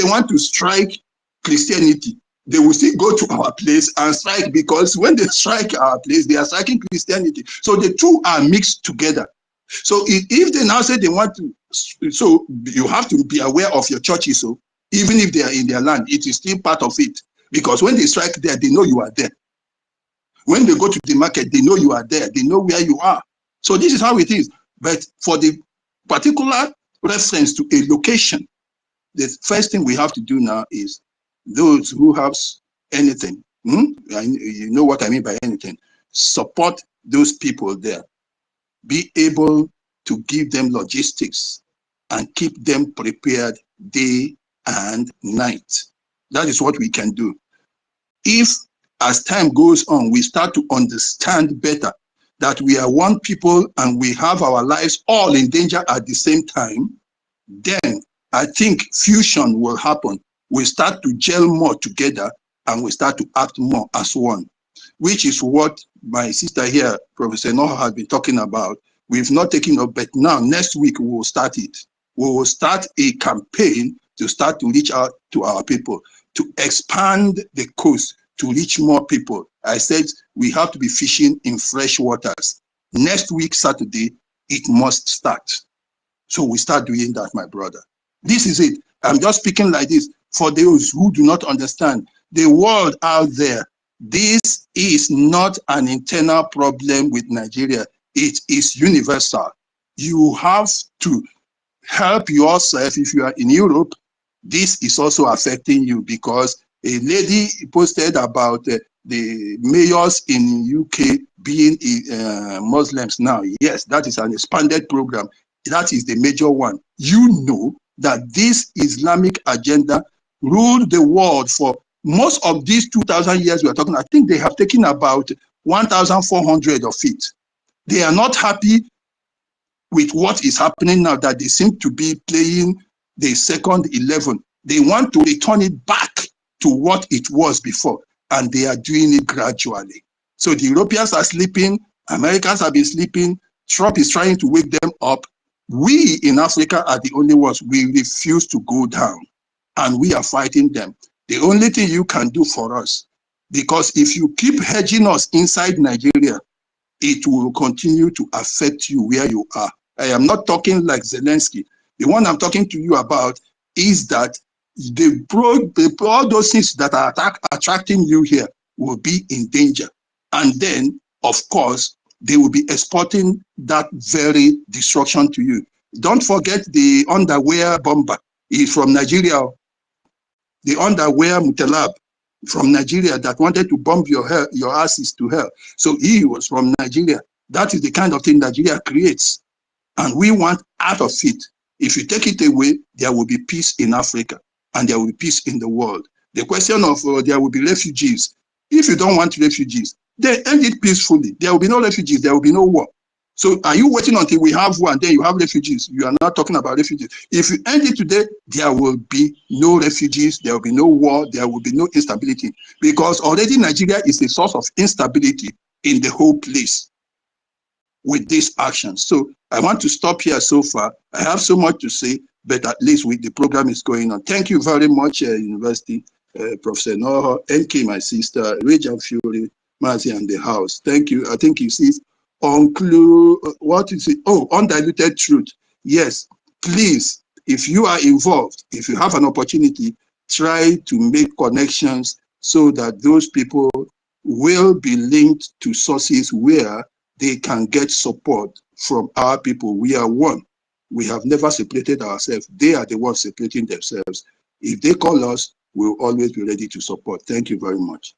want to strike Christianity, they will still go to our place and strike, because when they strike our place, they are striking Christianity. So the two are mixed together. So if they now say they want to, so you have to be aware of your churches. So even if they are in their land, it is still part of it. Because when they strike there, they know you are there. When they go to the market, they know you are there. They know where you are. So this is how it is. But for the particular reference to a location, the first thing we have to do now is those who have anything, you know what I mean by anything, support those people there. Be able to give them logistics and keep them prepared day and night. That is what we can do. If, as time goes on, we start to understand better that we are one people and we have our lives all in danger at the same time, then I think fusion will happen. We start to gel more together and we start to act more as one, which is what my sister here, Professor Noha, has been talking about. We've not taken up, but now next week we will start it. We will start a campaign to start to reach out to our people, to expand the coast, to reach more people. I said we have to be fishing in fresh waters. Next week, Saturday, it must start. So we start doing that, my brother. This is it. I'm just speaking like this for those who do not understand. The world out there, this is not an internal problem with Nigeria. It is universal. You have to help yourself. If you are in Europe, this is also affecting you, because a lady posted about the mayors in UK being Muslims now. Yes, that is an expanded program. That is the major one. You know that this Islamic agenda ruled the world for most of these 2,000 years we are talking. I think they have taken about 1,400 of it. They are not happy with what is happening now, that they seem to be playing the second 11. They want to return it back to what it was before, and they are doing it gradually. So the Europeans are sleeping, Americans have been sleeping, Trump is trying to wake them up. We in Africa are the only ones. We refuse to go down, and we are fighting them. The only thing you can do for us, because if you keep hedging us inside Nigeria, it will continue to affect you where you are. I am not talking like Zelensky. The one I'm talking to you about is that all those things that are attracting you here will be in danger. And then, of course, they will be exporting that very destruction to you. Don't forget the underwear bomber is from Nigeria. The underwear mutalab from Nigeria that wanted to bomb your asses to hell. So he was from Nigeria. That is the kind of thing Nigeria creates. And we want out of it. If you take it away, there will be peace in Africa and there will be peace in the world. The question of there will be refugees. If you don't want refugees, then end it peacefully. There will be no refugees. There will be no war. So are you waiting until we have one, then you have refugees? You are not talking about refugees. If you end it today, there will be no refugees, there will be no war, there will be no instability. Because already Nigeria is a source of instability in the whole place with this action. So I want to stop here so far. I have so much to say, but at least the program is going on. Thank you very much, University, Professor Noho, NK, my sister, Regent Fury, Mazi, and the house. Thank you. I think you see what is it? Oh, undiluted truth. Yes, please, if you are involved, if you have an opportunity, try to make connections so that those people will be linked to sources where they can get support from our people. We are one. We have never separated ourselves. They are the ones separating themselves. If they call us, we'll always be ready to support. Thank you very much.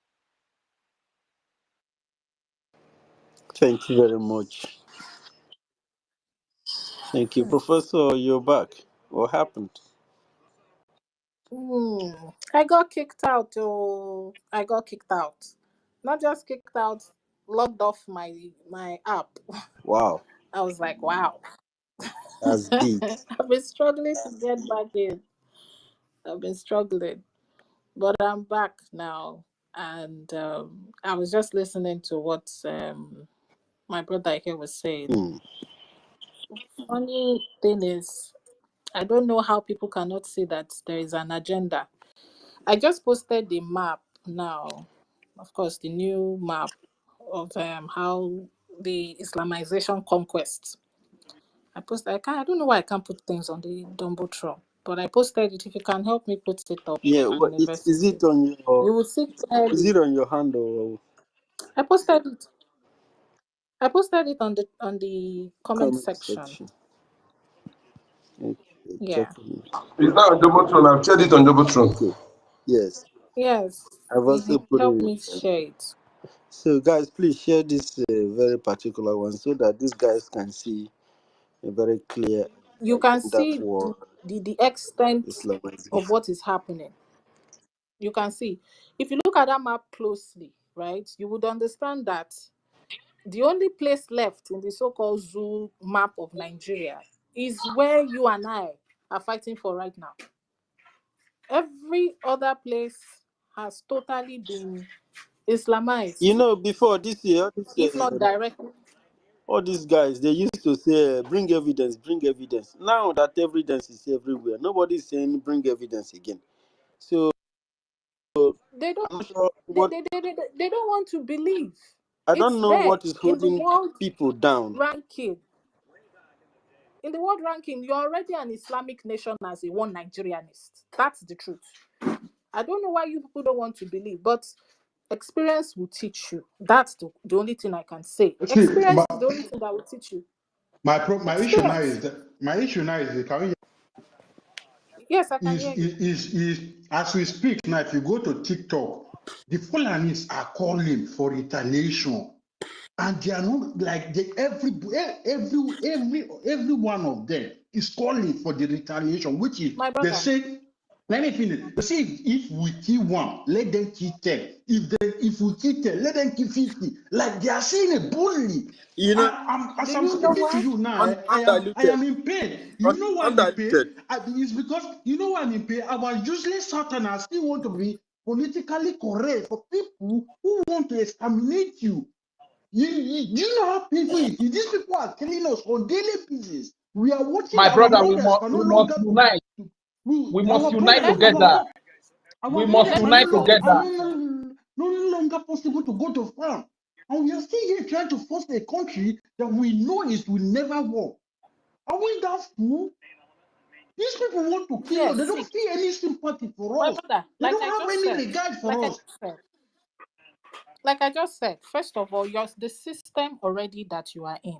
Thank you very much. Thank you. Professor, you're back. What happened? I got kicked out. Oh, I got kicked out. Not just kicked out, logged off my app. Wow. I was like, wow. That's deep. I've been struggling to get back in. I've been struggling. But I'm back now. And I was just listening to what my brother here was saying. Funny thing is, I don't know how people cannot see that there is an agenda. I just posted the map now, of course, the new map of how the Islamization conquest. I posted. I don't know why I can't put things on the Dumbotron, but I posted it. If you can help me put it up, Yeah, and is it investigate, on your you will see clearly. hand or I posted it. I posted it on the comment comment section. section? Okay, Yeah. checking it. It's not on Jobotron. I've shared it on Jobotron. Okay, yes, Yes. I've also put Help it. me share it. So, guys, please share this very particular one so that these guys can see a very clear You can agenda see for the extent of Islamization. what is happening. You can see. If you look at that map closely, right, you would understand that the only place left in the so-called zoo map of Nigeria is where you and I are fighting for right now. Every other place has totally been You Islamized, know, before this year, if not directly. all these guys, they used to say, bring evidence, bring evidence. Now that evidence is everywhere, nobody is saying bring evidence again. So, They don't. I'm not sure They, what, they, they, they, they don't want to believe. I It's don't know there what is in the holding world people down. ranking. In the world ranking, you're already an Islamic nation as a one Nigerianist. That's the truth. I don't know why you people don't want to believe, but experience will teach you. That's the only thing I can say. See, Experience is the only thing that will teach you. my issue now Experience. is that can we Yes, I can hear you. is as we speak now, if you go to TikTok, the Fulanis are calling for retaliation. And they are not like every one of them is calling for the retaliation, which is My they brother. say, let me finish. They say if we kill one, let them kill 10. If we kill 10, let them kill 50. Like they are saying a bully. You know, As Do I'm you know speaking to why? you now, I undiluted, am in pain. You know why I'm in undiluted. pain? It's because you know why I'm in pain. I was usually certain I still want to be politically correct for people who want to exterminate you. Do you know how painful it is? These people are killing us on daily basis. We are watching My our brother, brothers can no we must longer. unite. We must Our unite brothers, Let me together. our We must brothers let are me no, unite say longer, this. together. no longer possible to go to farm. And we are still here trying to force a country that we know is will never work. Are we that fool? These people want to kill us. Yes, They see, don't feel any sympathy for my us. brother, They don't have any regard like for I us. just said, like I just said, first of all, the system already that you are in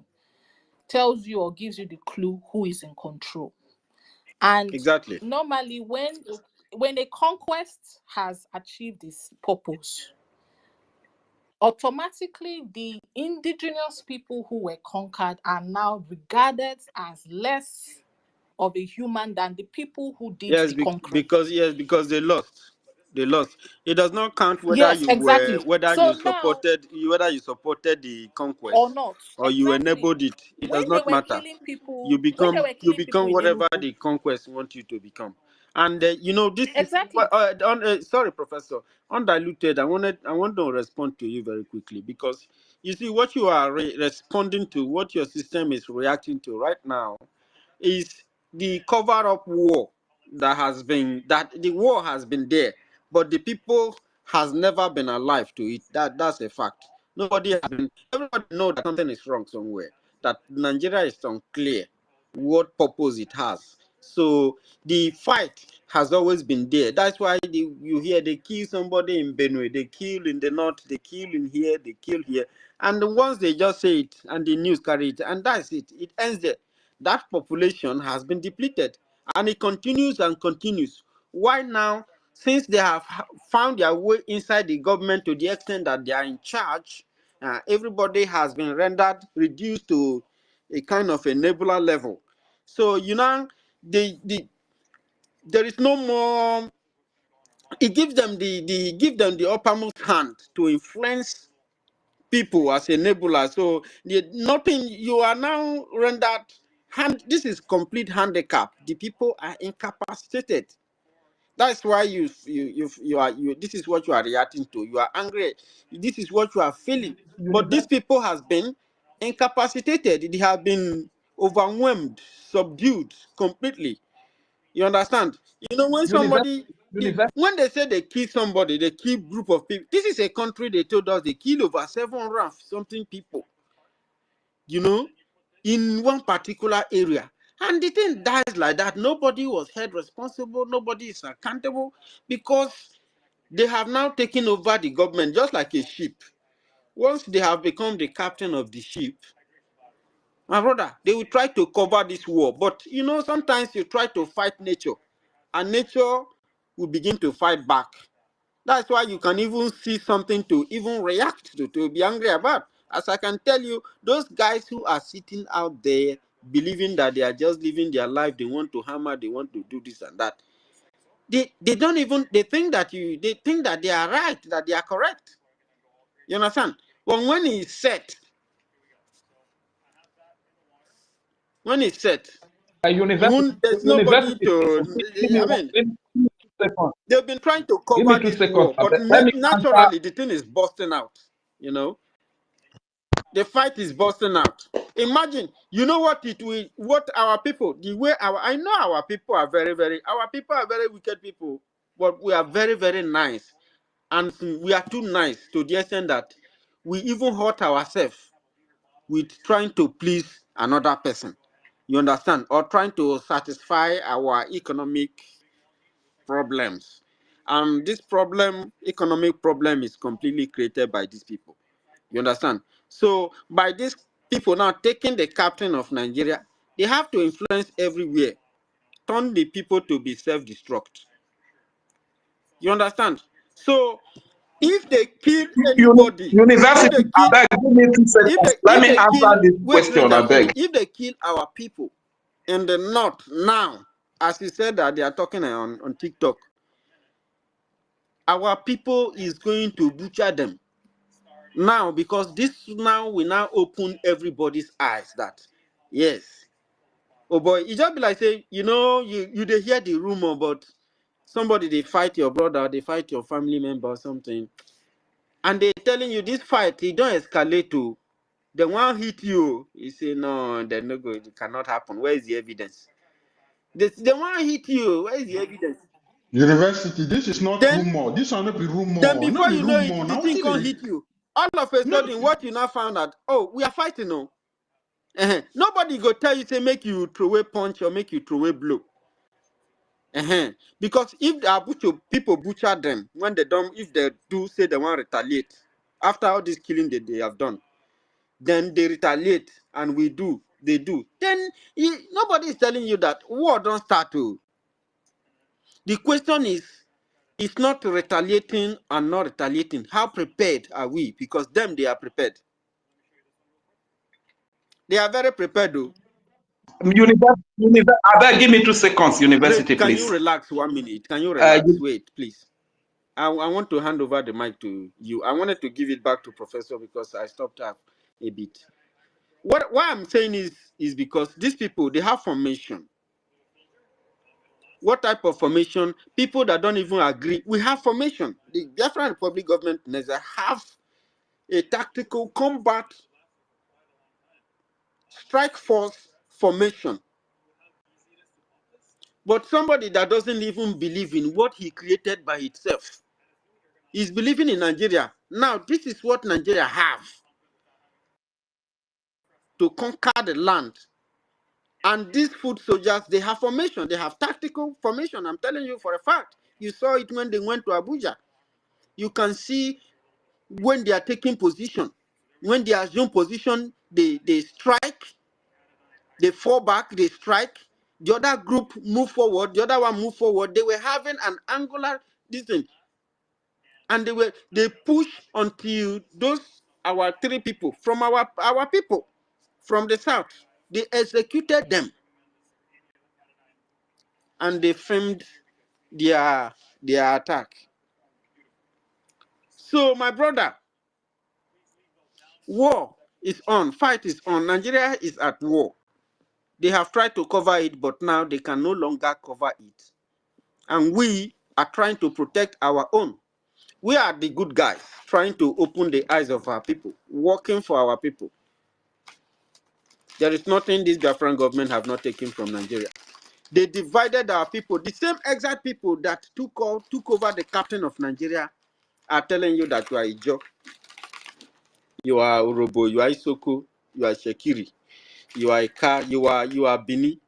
tells you or gives you the clue who is in control. And Exactly. normally when a conquest has achieved its purpose, automatically the indigenous people who were conquered are now regarded as less of a human than the people who did Yes, the conquering. because they lost. They lost. It does not count Yes, exactly. So now whether you supported the or conquest not. or you Exactly. enabled it. It does not matter. When they were You killing people become in whatever Enugu. the conquest want you to become. And you know this is Exactly. sorry, Professor, undiluted. I want to respond to you very quickly because you see what you are responding to, what your system is reacting to right now is the cover-up war that the war has been there, but the people has never been alive to it. That's a fact. Everybody know that something is wrong somewhere. That Nigeria is unclear what purpose it has. So the fight has always been there. That's why you hear they kill somebody in Benue, they kill in the north, they kill in here, they kill here. And once they just say it and the news carry it, and that's it. It ends there. That population has been depleted and it continues and continues. Why now? Since they have found their way inside the government to the extent that they are in charge, everybody has been rendered reduced to a kind of a nebular level. So you know, there is no more. It gives them the uppermost hand to influence people as a nebula. So nothing, you are now rendered this is complete handicap. The people are incapacitated. That's why you this is what you are reacting to. You are angry. This is what you are feeling. But these people has been incapacitated. They have been overwhelmed, subdued completely. You understand? You know, when somebody, University. when they say they kill somebody, they kill group of people. This is a country they told us they kill over 700 and something people, you know, in one particular area. And the thing dies like that. Nobody was held responsible. Nobody is accountable because they have now taken over the government just like a ship. Once they have become the captain of the ship, my brother, they will try to cover this war. But you know, sometimes you try to fight nature, and nature will begin to fight back. That's why you can even see something to even react to be angry about. As I can tell you, those guys who are sitting out there believing that they are just living their life, they want to hammer, they want to do this and that. They don't even, they think that they are right, that they are correct. You understand? But when it's set, you University. won't, there's nobody University. to, I mean, Give me 2 seconds. they've been trying to Give me cover 2 this seconds. war, but Let me answer. naturally the thing is busting out, you know. The fight is busting out. Imagine, you know what it will, what our people, the way I know our people are our people are very wicked people, but we are very, very nice. And we are too nice to the extent that we even hurt ourselves with trying to please another person. You understand? Or trying to satisfy our economic problems. This economic problem is completely created by these people. You understand? So by these people now taking the captain of Nigeria, they have to influence everywhere, turn the people to be self-destruct. You understand? So if they kill anybody, if University. they kill, I beg. Give me 2 seconds. Let if me they kill, answer this wait, question. I I finish. beg. If they kill our people in the north now, as you said that they are talking on TikTok, our people is going to butcher them now, because this now will now open everybody's eyes that yes, oh boy, it just be like say, you know, you they hear the rumor about somebody, they fight your brother, they fight your family member or something, and they telling you this fight it don't escalate to the one hit you. You say no, they no go, it cannot happen. Where is the evidence? The one hit you, where is the evidence? University, this is not Then rumor. This will not be then rumor. Not before be you know it, rumor. the Now thing what can't it hit you. All of a no sudden, what you now found out, oh, we are fighting, no. Nobody go tell you say make you throw away punch or make you throw away blow. Because if the people butcher them when they don't, if they do say they want to retaliate after all this killing that they have done, then they retaliate and they do. Then nobody is telling you that war don't start to. The question is, it's not retaliating and not retaliating. How prepared are we? Because them, they are prepared. They are very prepared, though. I beg. Give me 2 seconds. University, Can you please. relax 1 minute? Can you Uh, relax? Wait, please. I want to hand over the mic to you. I wanted to give it back to Professor because I stopped her a bit. Why I'm saying is because these people, they have formation. What type of formation? People that don't even agree. We have formation. The Biafran Republic government have a tactical combat strike force formation. But somebody that doesn't even believe in what he created by itself is believing in Nigeria. Now, this is what Nigeria have to conquer the land. And these foot soldiers, they have formation. They have tactical formation. I'm telling you for a fact. You saw it when they went to Abuja. You can see when they are taking position. When they assume position, they strike. They fall back, they strike. The other group move forward. The other one move forward. They were having an angular distance. And they push until those our three people from our people from the south, they executed them and they framed their attack. So my brother, war is on, fight is on. Nigeria is at war. They have tried to cover it, but now they can no longer cover it. And we are trying to protect our own. We are the good guys trying to open the eyes of our people, working for our people. There is nothing this Biafran government have not taken from Nigeria. They divided our people. The same exact people that took over the captain of Nigeria are telling you that you are Ijo, you are Urobo, you are Isoko, you are Shekiri, you are Ika, you are Bini.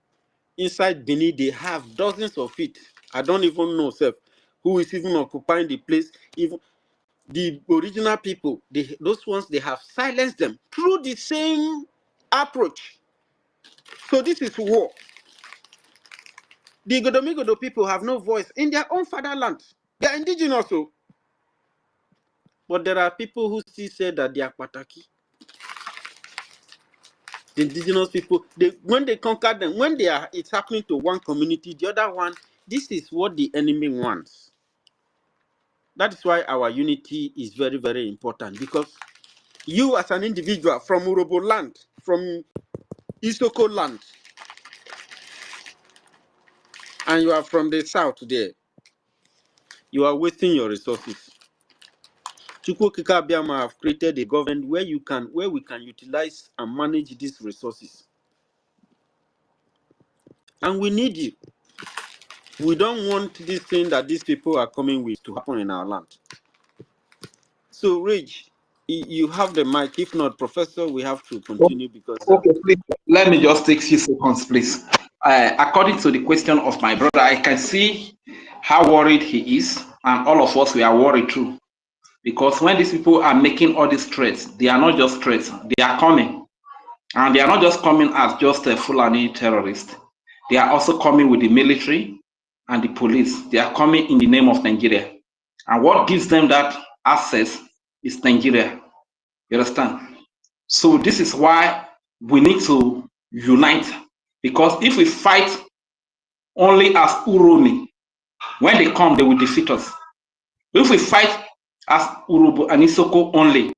Inside Bini, they have dozens of it. I don't even know, self, who is even occupying the place. Even the original people, those ones, they have silenced them through the same approach. So this is war. The Godomigodo people have no voice in their own fatherland. They are indigenous, so. But there are people who still say that they are Pataki. The indigenous people, when they conquer them, it's happening to one community, the other one, this is what the enemy wants. That is why our unity is very, very important, because you as an individual from Urobo land, from Isoko land, and you are from the south there, you are wasting your resources. Chukwokika Biama have created a government where we can utilize and manage these resources. And we need you. We don't want this thing that these people are coming with to happen in our land. So, Rich, you have the mic. If not, Professor, we have to continue because... Okay, please, let me just take 6 seconds, please. According to the question of my brother, I can see how worried he is, and all of us, we are worried too. Because when these people are making all these threats, they are not just threats, they are coming. And they are not just coming as just a Fulani terrorist. They are also coming with the military and the police. They are coming in the name of Nigeria. And what gives them that access is Nigeria. You understand? So this is why we need to unite. Because if we fight only as Uromi, when they come, they will defeat us. If we fight as Urobo and Isoko only,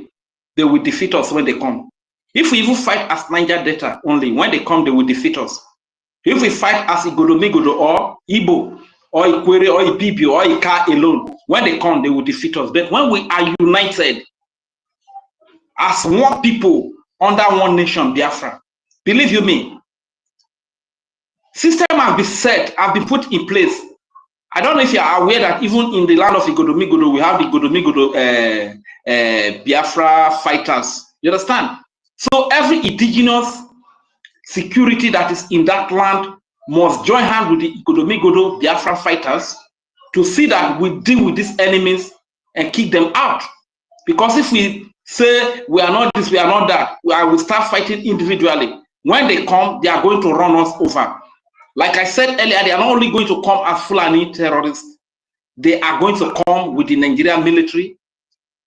they will defeat us when they come. If we even fight as Niger Delta only, when they come, they will defeat us. If we fight as Igodomigodo or Igbo or Ikwere or Ibibio or Ika alone, when they come, they will defeat us. But when we are united as one people under one nation, Biafra, believe you me, system has been set, have been put in place. I don't know if you are aware that even in the land of Igodomigodo, we have the Igodomigodo Biafra fighters. You understand? So every indigenous security that is in that land must join hands with the Igodomigodo Biafra fighters to see that we deal with these enemies and kick them out. Because if we say we are not this, we are not that, I will start fighting individually. When they come, they are going to run us over. Like I said earlier, they are not only going to come as Fulani terrorists, they are going to come with the Nigerian military,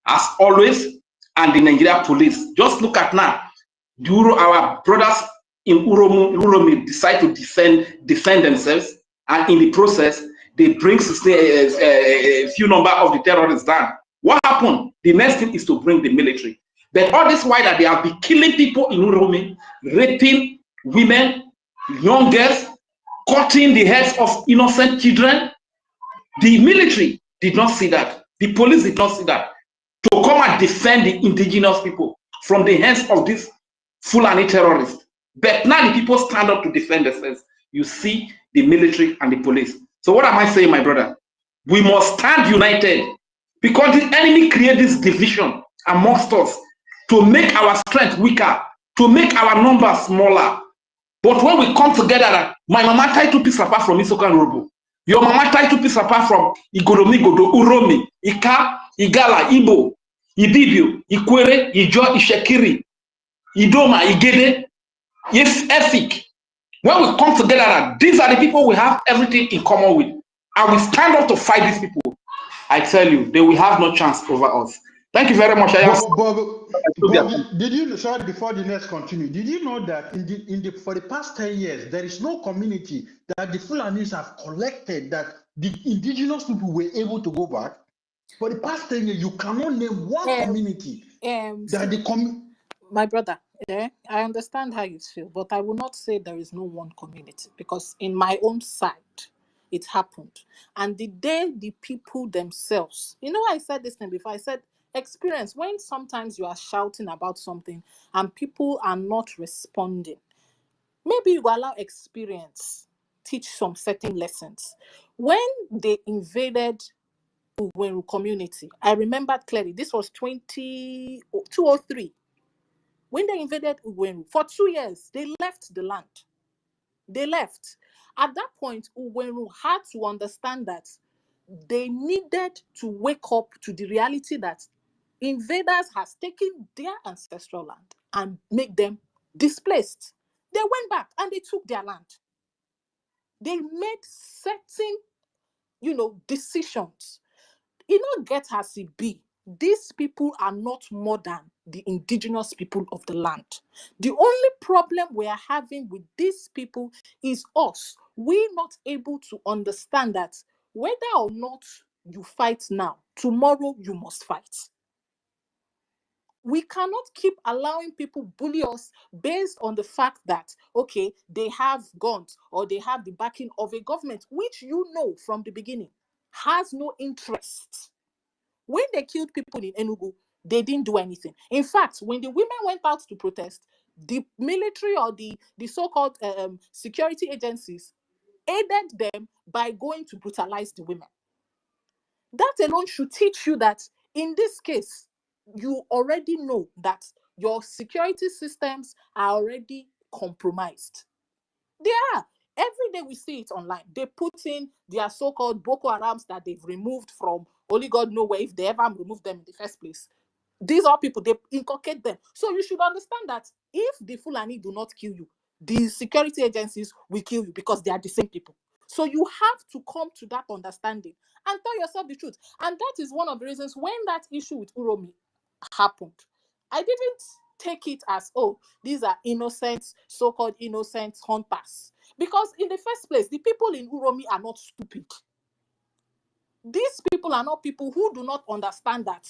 as always, and the Nigerian police. Just look at now. Our brothers in Uromi decide to defend themselves, and in the process, they bring a few number of the terrorists down. What happened? The next thing is to bring the military. But all this while that they have been killing people in Uromi, raping women, young girls, cutting the heads of innocent children. The military did not see that. The police did not see that. To come and defend the indigenous people from the hands of these Fulani terrorists. But now the people stand up to defend themselves. You see the military and the police. So what am I saying, my brother? We must stand united, because the enemy created this division amongst us to make our strength weaker, to make our numbers smaller. But when we come together, my mama tied 2 pieces apart from Isoka and Urobo. Your mama tied 2 pieces apart from Igodomigodo, Uromi, Ika, Igala, Igbo, Ibibio, Ikwere, Ijo, Ishekiri, Idoma, Igede, EFIK. When we come together, these are the people we have everything in common with. And we stand up to fight these people. I tell you, they will have no chance over us. Thank you very much. But did you, sorry, before the next continue, did you know that for the past 10 years, there is no community that the Fulanis have collected that the indigenous people were able to go back? For the past 10 years, you cannot name one community that the my brother, I understand how you feel, but I will not say there is no one community, because in my own side, it happened. And the day the people themselves, I said this thing before, I said, experience, when sometimes you are shouting about something and people are not responding, maybe you allow experience teach some certain lessons. When they invaded Uwenru community, I remember clearly, this was 203. When they invaded Uwenru, for 2 years, they left the land. They left. At that point, Uwenru had to understand that they needed to wake up to the reality that invaders has taken their ancestral land and make them displaced. They went back and they took their land. They made certain, decisions. Get as it be, these people are not more than the indigenous people of the land. The only problem we are having with these people is us. We're not able to understand that whether or not you fight now, tomorrow you must fight. We cannot keep allowing people bully us based on the fact that, okay, they have guns or they have the backing of a government, which from the beginning has no interest. When they killed people in Enugu, they didn't do anything. In fact, when the women went out to protest, the military or the so-called security agencies aided them by going to brutalize the women. That alone should teach you that in this case, you already know that your security systems are already compromised. They are. Every day we see it online. They put in their so-called Boko Harams that they've removed from only God knows where, if they ever removed them in the first place. These are people, they inculcate them. So you should understand that if the Fulani do not kill you, the security agencies will kill you because they are the same people. So you have to come to that understanding and tell yourself the truth. And that is one of the reasons when that issue with Uromi happened, I didn't take it as, oh, these are innocent, so-called innocent hunters. Because in the first place, the people in Uromi are not stupid. These people are not people who do not understand that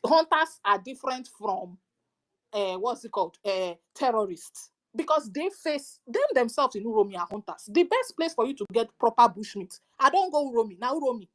hunters are different from, terrorists. Because they face, them themselves in Uromi are hunters. The best place for you to get proper bushmeat, I don't go Uromi, now Uromi.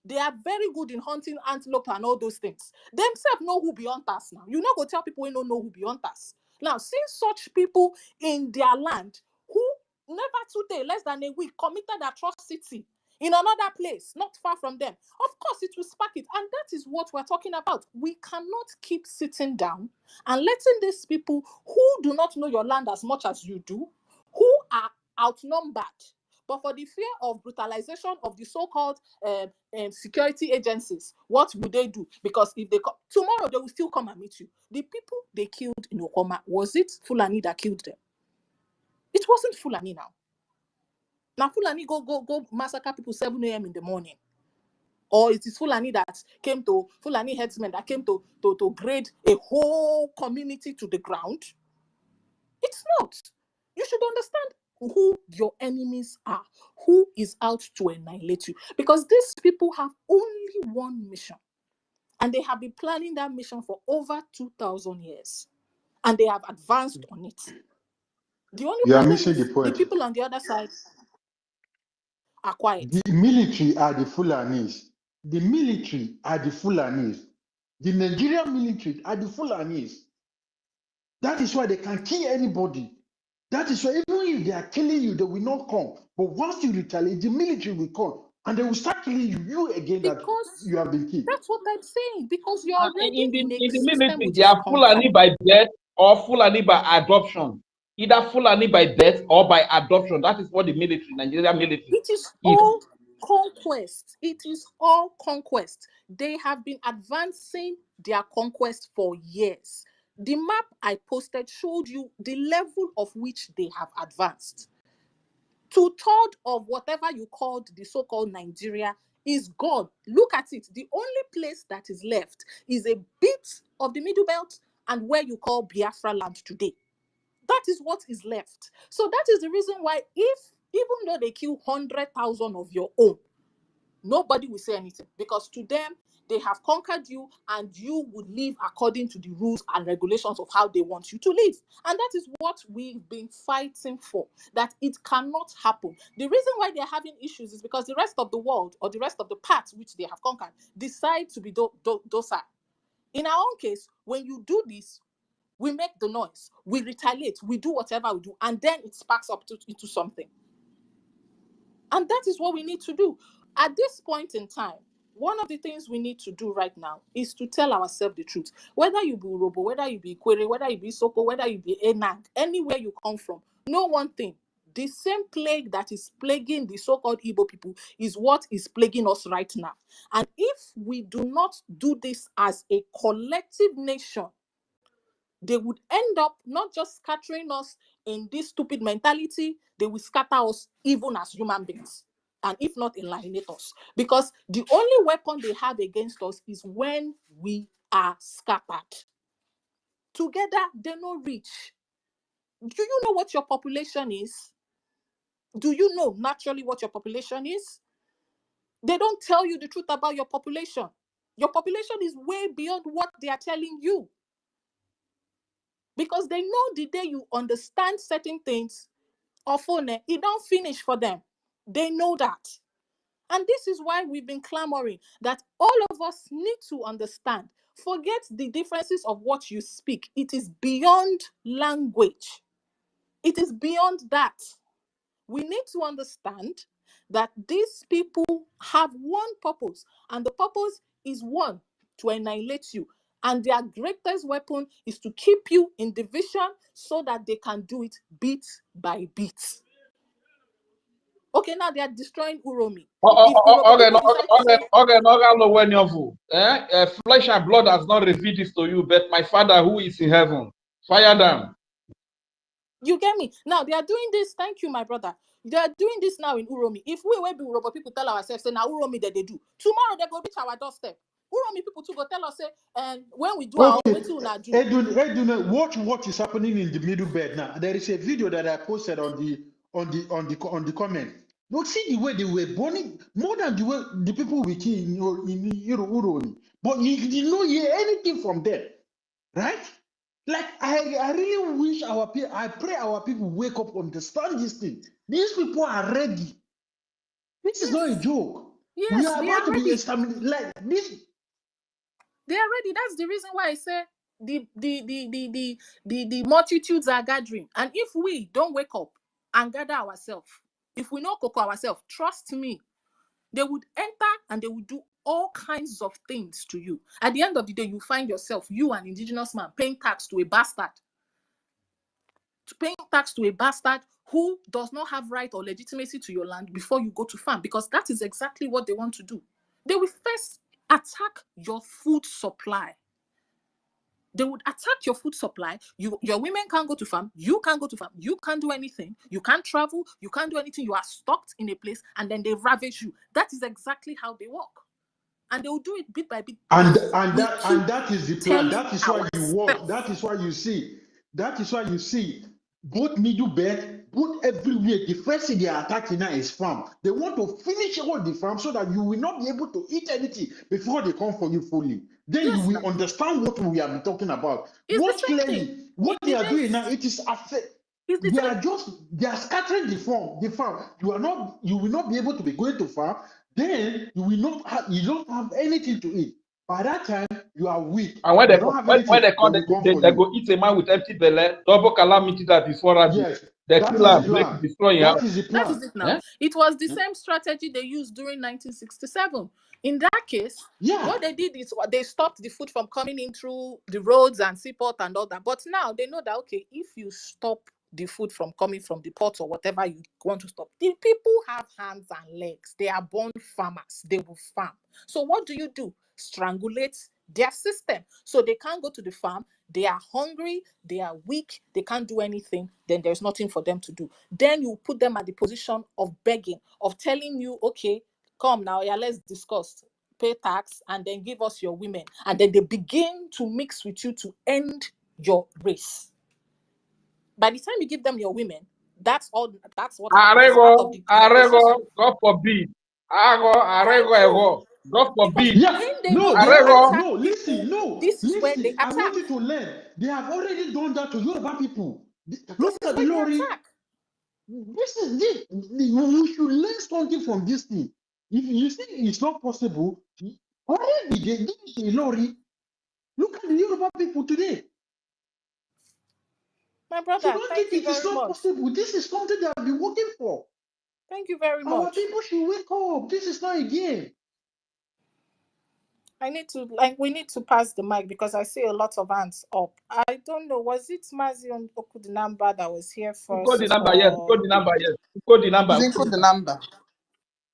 They are very good in hunting antelope and all those things. Themselves know who be hunters now. You not go tell people who don't know who be hunters. Now, seeing such people in their land who never today, less than a week, committed atrocity in another place, not far from them, of course it will spark it. And that is what we're talking about. We cannot keep sitting down and letting these people who do not know your land as much as you do, who are outnumbered, but for the fear of brutalization of the so-called security agencies, what would they do? Because if they tomorrow, they will still come and meet you. The people they killed in Okoma, was it Fulani that killed them? It wasn't Fulani now. Now Fulani go massacre people 7 a.m. in the morning. Or it is Fulani that came to, Fulani headsmen that came to grade a whole community to the ground. It's not. You should understand who your enemies are, who is out to annihilate you. Because these people have only one mission. And they have been planning that mission for over 2,000 years. And they have advanced on it. The only You are problem missing is the point. the people on the other side are quiet. The military are the Fulanis. The military are the Fulanis. The Nigerian military are the Fulanis. That is why they can kill anybody. That is why even if they are killing you, they will not come. But once you retaliate, the military will come and they will start killing you again that Because you have been killed. that's what I'm saying. Because you're And already in a the system military, which they is are Fulani by birth or Fulani by adoption. Either Fulani by birth or by adoption. That is what the military, Nigerian military, It is is. all conquest. It is all conquest. They have been advancing their conquest for years. The map I posted showed you the level of which they have advanced. 2/3 of whatever you called the so-called Nigeria is gone. Look at it. The only place that is left is a bit of the Middle Belt and where you call Biafra land today. That is what is left. So that is the reason why even though they kill 100,000 of your own, nobody will say anything. Because to them, they have conquered you and you would live according to the rules and regulations of how they want you to live. And that is what we've been fighting for, that it cannot happen. The reason why they're having issues is because the rest of the world or the rest of the parts which they have conquered decide to be docile. In our own case, when you do this, we make the noise, we retaliate, we do whatever we do, and then it sparks up into something. And that is what we need to do. At this point in time, one of the things we need to do right now is to tell ourselves the truth. Whether you be Urobo, whether you be Ikwere, whether you be Soko, whether you be ANNANG, anywhere you come from, know one thing. The same plague that is plaguing the so-called Igbo people is what is plaguing us right now. And if we do not do this as a collective nation, they would end up not just scattering us in this stupid mentality, they will scatter us even as human beings. And if not, alienate us. Because the only weapon they have against us is when we are scattered. Together, they no reach. Do you know what your population is? Do you know naturally what your population is? They don't tell you the truth about your population. Your population is way beyond what they are telling you. Because they know the day you understand certain things, it don't finish for them. They know that. And this is why we've been clamoring that all of us need to understand. Forget the differences of what you speak. It is beyond language. It is beyond that. We need to understand that these people have one purpose, and the purpose is one, to annihilate you. And their greatest weapon is to keep you in division so that they can do it bit by bit. Okay, now they are destroying Uromi. Flesh and blood has not revealed this to you, but my Father who is in heaven. Fire them. You get me? Now they are doing this. Thank you, my brother. They are doing this now in Uromi. If we will be Urobo people tell ourselves, say now Uromi that they do. Tomorrow they go reach our doorstep. Uromi people to go tell us, say, and when we do our own, Edun, watch what is happening in the middle bed now. There is a video that I posted on the comment. Look, see the way they were burning more than the way the people we kill in Uromi. But you did not hear anything from them, right? Like I really wish our people, I pray our people wake up, understand this thing. These people are ready. This is not a joke. Yes, we are they about are to ready. be established like this. They are ready. That's the reason why I say the multitudes are gathering. And if we don't wake up and gather ourselves, if we not cook ourselves, trust me, they would enter and they would do all kinds of things to you. At the end of the day, you find yourself, you, an indigenous man, paying tax to a bastard. Paying tax to a bastard who does not have right or legitimacy to your land before you go to farm, because that is exactly what they want to do. They will first attack your food supply. They would attack your food supply. Your women can't go to farm. You can't go to farm. You can't do anything. You can't travel. You can't do anything. You are stuck in a place, and then they ravage you. That is exactly how they work, and they will do it bit by bit. And that is the plan. That is why you want. That is why you see. That is why you see. Both middle belt, both everywhere. The first thing they are attacking now is farm. They want to finish all the farm so that you will not be able to eat anything before they come for you fully. Then you will understand what we have been talking about. Watch clearly. What they are doing now, it is affect. They are scattering the farm. You will not be able to be going to farm. Then you don't have anything to eat. By that time, you are weak. And when they go eat a man with empty belly, double calamity that before us. Yes, they kill and break, destroy. That is the plan. That is it now. Yeah? It was the same strategy they used during 1967. In that case, what they did is they stopped the food from coming in through the roads and seaport and all that. But now they know that, okay, if you stop the food from coming from the port or whatever you want to stop, the people have hands and legs. They are born farmers. They will farm. So what do? Strangulate their system. So they can't go to the farm. They are hungry. They are weak. They can't do anything. Then there's nothing for them to do. Then you put them at the position of begging, of telling you, okay, come now, let's discuss. Pay tax and then give us your women. And then they begin to mix with you to end your race. By the time you give them your women, that's all. That's what happens. God forbid. God forbid. Listen. This is where they attack. I want you to learn. They have already done that to Yoruba people. Look at the lorry. This is it. We should learn something from this thing. If you think it's not possible, already they did it to lorry. Look at the Yoruba people today. My brother, so don't think it is not possible. This is something they have been working for. Thank you very Our much. people should wake up. This is not a game. We need to pass the mic because I see a lot of hands up. I don't know, was it Mazion Okudinamba that was here You got the first number, yes. You or got the number, yes. You got the number. You put the number.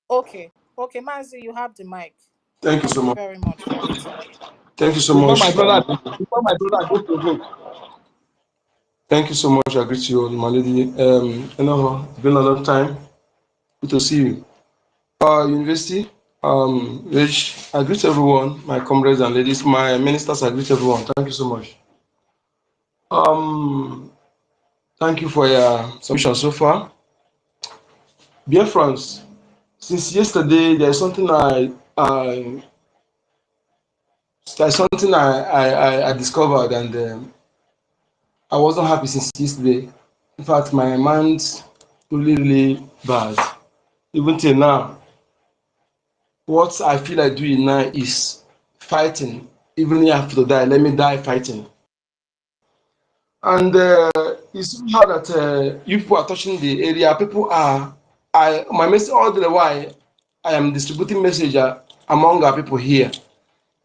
okay, Mazi, you have the mic. Thank you so Thank you much. very much for waiting. Thank you so Before much. my brother go to vote. Thank you so much. I greet you all, my lady. You know, it's been a long time. Good to see you. University, which I greet everyone, my comrades and ladies, my ministers, I greet everyone. Thank you so much. Thank you for your submission so far. Biafrans, since yesterday, there's something I discovered, and I wasn't happy since yesterday. In fact, my mind's really bad. Even till now, what I feel like doing now is fighting. Even if I have to die, let me die fighting. And it's hard that you people are touching the area. People are, my message all the while, I am distributing message among our people here.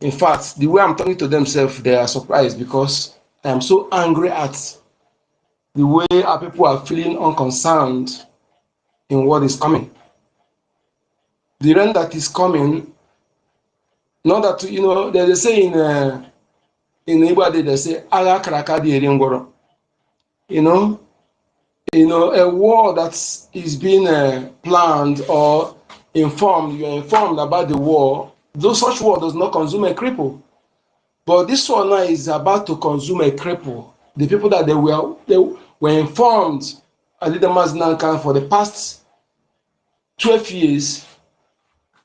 In fact, the way I'm talking to themselves, they are surprised because I am so angry at the way our people are feeling unconcerned in what is coming. The rain that is coming, not that, you know, they say in Igbo, they say, "Aga karaka di eri ngworo." You know, a war that is being planned or informed, you're informed about the war, though such war does not consume a cripple. But this one now is about to consume a cripple. The people that they were informed, I did the Mazinankan for the past 12 years,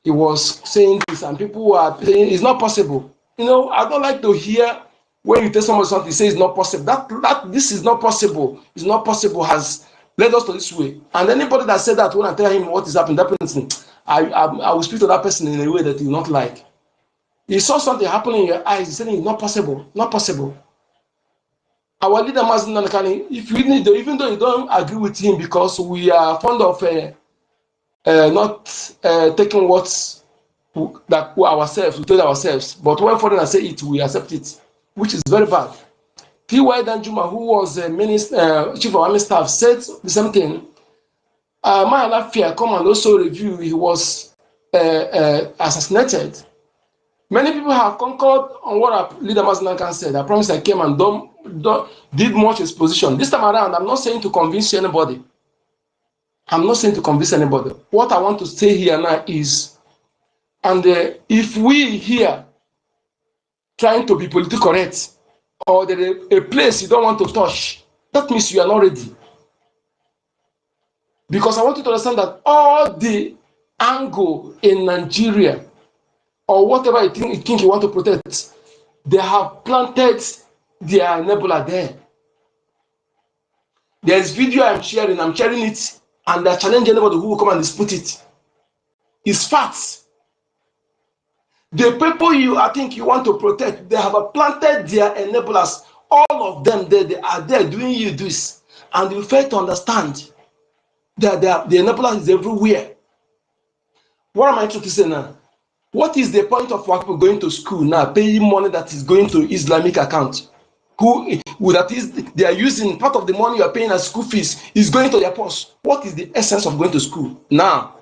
he was saying this, and people were saying it's not possible. You know, I don't like to hear when you tell someone something, say it's not possible. That this is not possible. It's not possible has led us to this way. And anybody that said that when I tell him what is happening, that person, I will speak to that person in a way that he will not like. He saw something happening in your eyes. He's saying it's not possible, not possible. Our leader Mazin Nanakani, if you need to, even though you don't agree with him because we are fond of not taking what that ourselves, we tell ourselves, but when foreigners say it, we accept it, which is very bad. T.Y. Danjuma, who was a minister, chief of army staff, said the same thing. Mahalafia come and also review, he was assassinated. Many people have concurred on what our leader Mazinankan said. I promise I came and did much exposition. This time around, I'm not saying to convince anybody. I'm not saying to convince anybody. What I want to say here now is, and if we here trying to be politically correct, or there is a place you don't want to touch, that means you are not ready. Because I want you to understand that all the angle in Nigeria, or whatever you think you want to protect, they have planted their enabler there. There's video I'm sharing it, and they're challenging anybody who will come and dispute it. It's facts. The people I think you want to protect, they have planted their enablers. All of them, they are there doing you this. And you fail to understand that the enabler is everywhere. What am I trying to say now? What is the point of people going to school now, paying money that is going to Islamic account? That is, they are using part of the money you are paying as school fees is going to their purse. What is the essence of going to school? Now,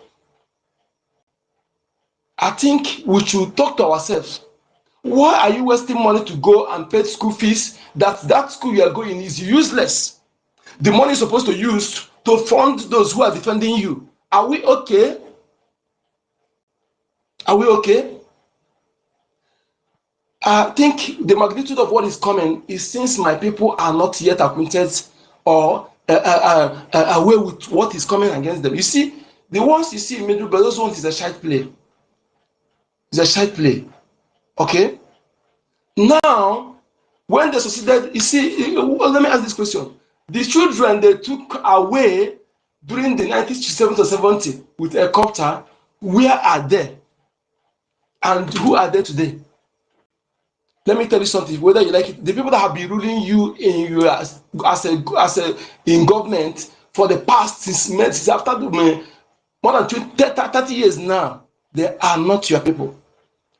I think we should talk to ourselves. Why are you wasting money to go and pay school fees? That school you are going is useless. The money is supposed to use to fund those who are defending you. Are we okay? Are we okay? I think the magnitude of what is coming is since my people are not yet acquainted or aware with what is coming against them. You see, the ones you see in middle, but those ones is a child play. It's a child play. Okay? Now, when they succeeded, you see, let me ask this question. The children they took away during the 1970 to 70 with a copter, where are they? And who are they today? Let me tell you something, whether you like it, the people that have been ruling you in your in government for the past since after more than 30 years now, they are not your people.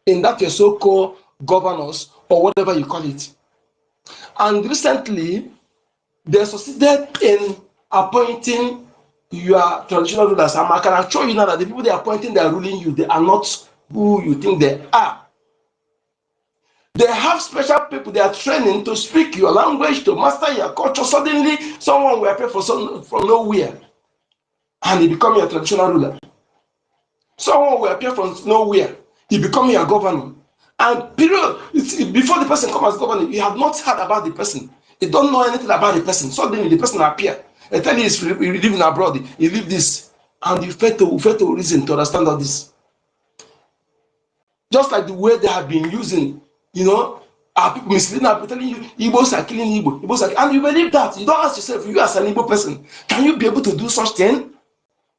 In that your so-called governors or whatever you call it. And recently, they succeeded in appointing your traditional rulers. And I can assure you now that the people they are appointing, they are ruling you. They are not who you think they are. They have special people they are training to speak your language, to master your culture. Suddenly, someone will appear from nowhere and he become your traditional ruler. Someone will appear from nowhere, he become your governor. And period, before the person comes as governor, you have not heard about the person. You don't know anything about the person. Suddenly the person appear. They tell you he's living abroad, he live this. And you fail to reason to understand all this. Just like the way they have been using, our people misleading, are telling you Igbos are killing Igbo, and you believe that. You don't ask yourself, you as an Igbo person, can you be able to do such thing?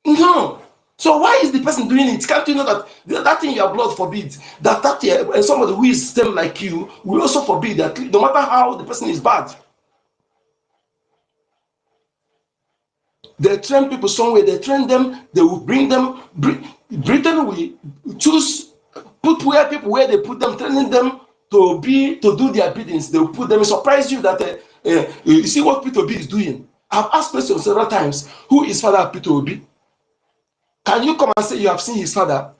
No. So why is the person doing it? Can't you know that thing your blood forbids? That somebody who is same like you will also forbid that, no matter how the person is bad. They train people somewhere, they train them, they will bring them. Britain will choose, put where people where they put them, training them to do their biddings. They will put them. It surprise you that you see what Peter Obi is doing. I've asked questions several times. Who is father of Peter Obi? Can you come and say you have seen his father?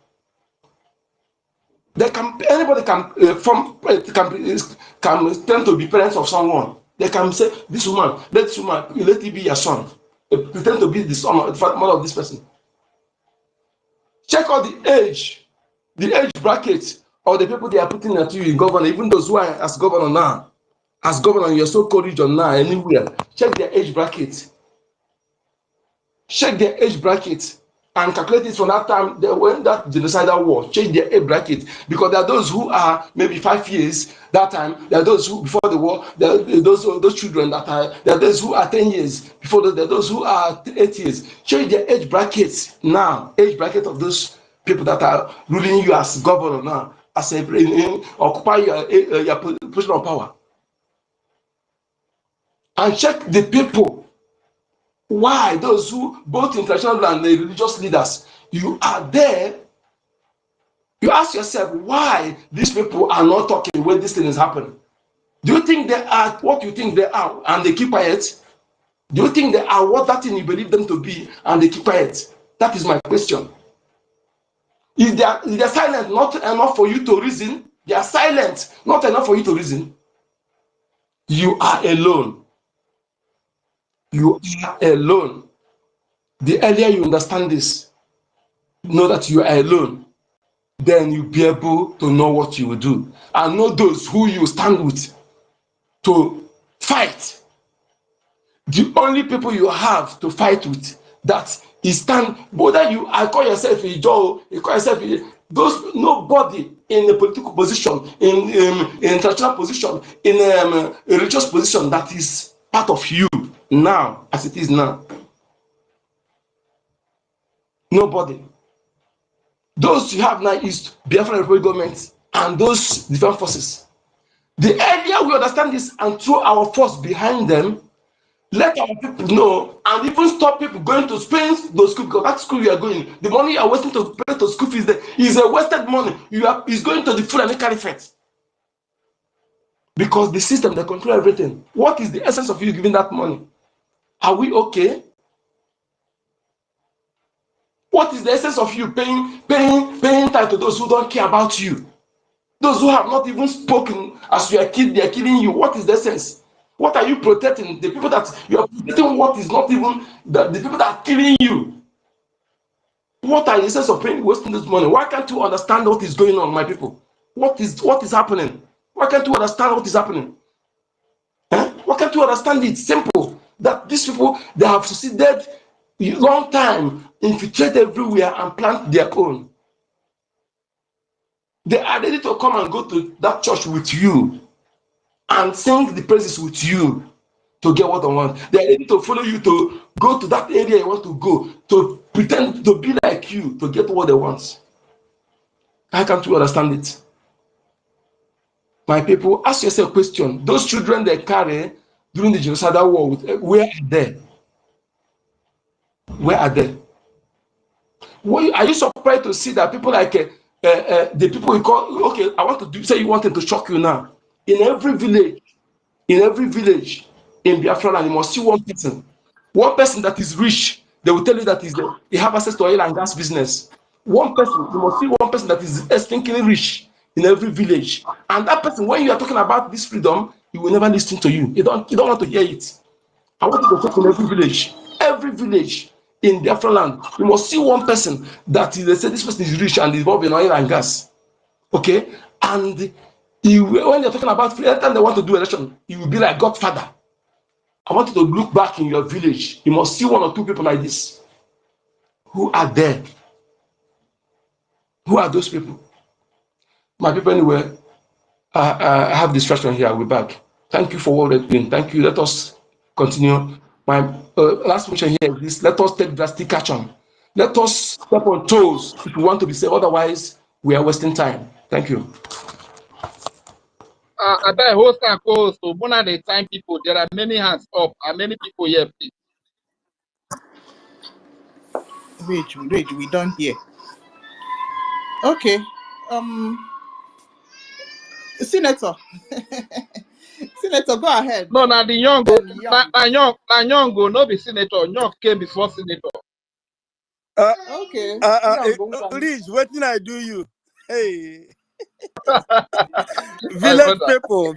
Anybody can pretend to be parents of someone. They can say, this woman, let it be your son. Pretend to be the son or the mother of this person. Check out the age bracket of the people they are putting at you in governor, even those who are as governor now. As governor in your so-called region now, anywhere. Check their age bracket. Check their age bracket. And calculate it from that time when that genocidal war, change their age bracket, because there are those who are maybe 5 years that time. There are those who before the war. There are those children that are. There are those who are 10 years before. There are those who are 8 years. Change their age brackets now. Age bracket of those people that are ruling you as governor now, as occupy your position of power. And check the people. Why those who, both international and the religious leaders, you are there, you ask yourself why these people are not talking when this thing is happening. Do you think they are what you think they are and they keep quiet? Do you think they are what that thing you believe them to be and they keep quiet? That is my question. If they are silent, not enough for you to reason, they are silent, not enough for you to reason, you are alone. You are alone. The earlier you understand this, know that you are alone, then you'll be able to know what you will do and know those who you stand with to fight. The only people you have to fight with that is stand, whether you call yourself a Joe, you call yourself those, nobody in a political position, in international position, in a religious position that is part of you now as it is now. Nobody. Those you have now is Biafra Republic government and those defense forces. The earlier we understand this and throw our force behind them, let our people know and even stop people going to Spain, those schools, because that school you are going, the money you are wasting to pay to school fees there is a wasted money. Is going to the food and the caliphate. Because the system, they control everything. What is the essence of you giving that money? Are we okay? What is the essence of you paying time to those who don't care about you? Those who have not even spoken as you are killed, they are killing you. What is the essence? What are you protecting? The people that you are protecting, what is not even the people that are killing you? What are the essence of paying, wasting this money? Why can't you understand what is going on, my people? What is happening? Why can't you understand what is happening? Why can't you understand it? Simple. That these people, they have succeeded a long time, infiltrate everywhere and plant their own. They are ready to come and go to that church with you and sing the praises with you to get what they want. They are ready to follow you to go to that area you want to go, to pretend to be like you to get what they want. How can't you understand it? My people, ask yourself a question. Those children they carry during the genocidal war, where are they? Where are they? Are you surprised to see that people like the people you call, okay, I want to do, say you wanted to shock you now. In every village in Biafra land, you must see one person that is rich. They will tell you that he have access to oil and gas business. One person, you must see one person that is stinkingly rich in every village. And that person, when you are talking about this freedom, he will never listen to you. You don't want to hear it. I want you to check in every village in Biafra land. You must see one person that they say this person is rich and involved in oil and gas. Okay? And when you're talking about free, every time they want to do election, he will be like Godfather. I want you to look back in your village. You must see one or two people like this. Who are there? Who are those people? My people, anyway, I have distraction here. I'll be back. Thank you for what you're doing. Thank you. Let us continue. My last mission here is this: let us take drastic action. Let us step on toes if we want to be safe. Otherwise, we are wasting time. Thank you. I bet host and co-host, so one at a time, people. There are many hands up and many people here, please. Wait, we don't hear. Okay. Senator. Senator, go ahead. No, now the young go, young go, no be senator. Young came before senator. Okay. Please, what did I do you? Hey. Village people.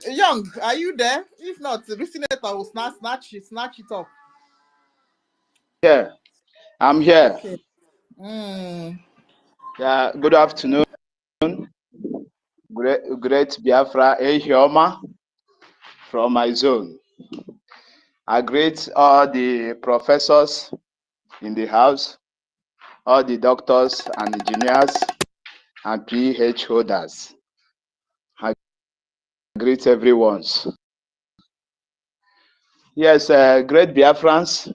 Young, are you there? If not, the senator will snatch it up. Yeah, I'm here. Okay. Yeah, good afternoon. Great Biafra Ehioma from my zone. I greet all the professors in the house, all the doctors and engineers and PH holders. I greet everyone. Yes, great Biafrans.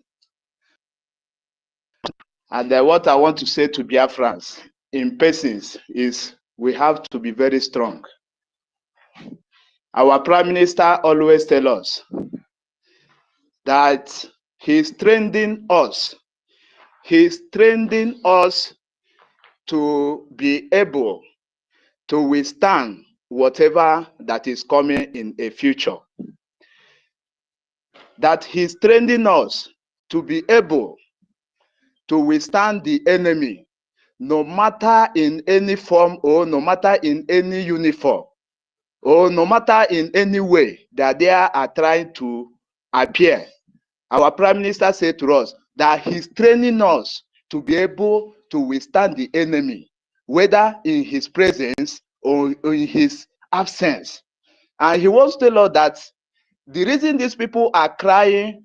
And what I want to say to Biafrans in persons is we have to be very strong. Our Prime Minister always tells us that he's training us. He's training us to be able to withstand whatever that is coming in a future. That he's training us to be able to withstand the enemy, no matter in any form or no matter in any uniform, or no matter in any way that they are trying to appear. Our Prime Minister said to us that he's training us to be able to withstand the enemy, whether in his presence or in his absence. And he wants to tell us that the reason these people are crying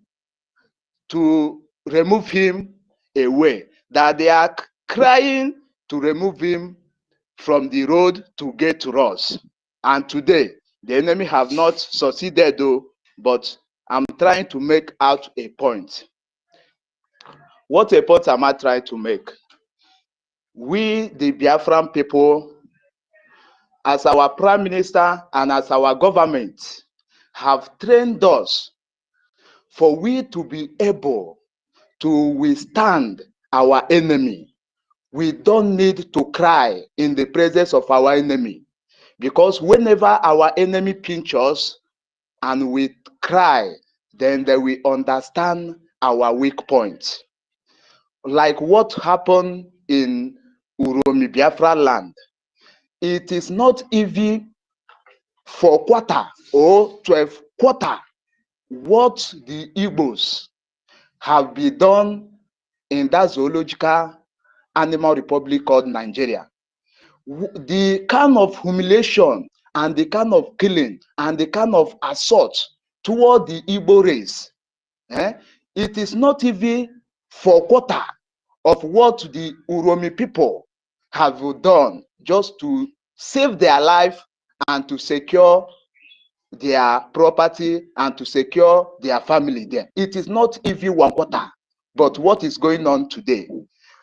to remove him away, that they are crying to remove him from the road to get to us. And today, the enemy have not succeeded though, but I'm trying to make out a point. What a point am I trying to make? We, the Biafran people, as our Prime Minister and as our government, have trained us for we to be able to withstand our enemy. We don't need to cry in the presence of our enemy, because whenever our enemy pinch us and we cry, then they will understand our weak points. Like what happened in Uromi Biafra land. It is not even for quarter or 12 quarter what the Igbos have been done in that zoological animal republic called Nigeria. The kind of humiliation and the kind of killing and the kind of assault toward the Igbo race, it is not even for quarter of what the Uromi people have done just to save their life and to secure their property and to secure their family there. It is not even one quarter, but what is going on today.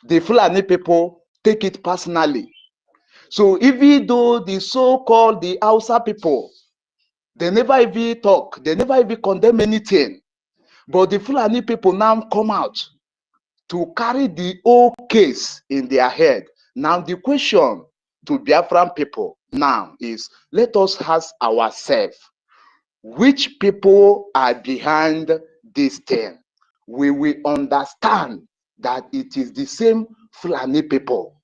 The Fulani people take it personally. So even though the so-called the Hausa people, They never even talk. They never even condemn anything. But the Fulani people now come out to carry the whole case in their head. Now the question to Biafran people now is, let us ask ourselves, which people are behind this thing? We will understand that it is the same Fulani people.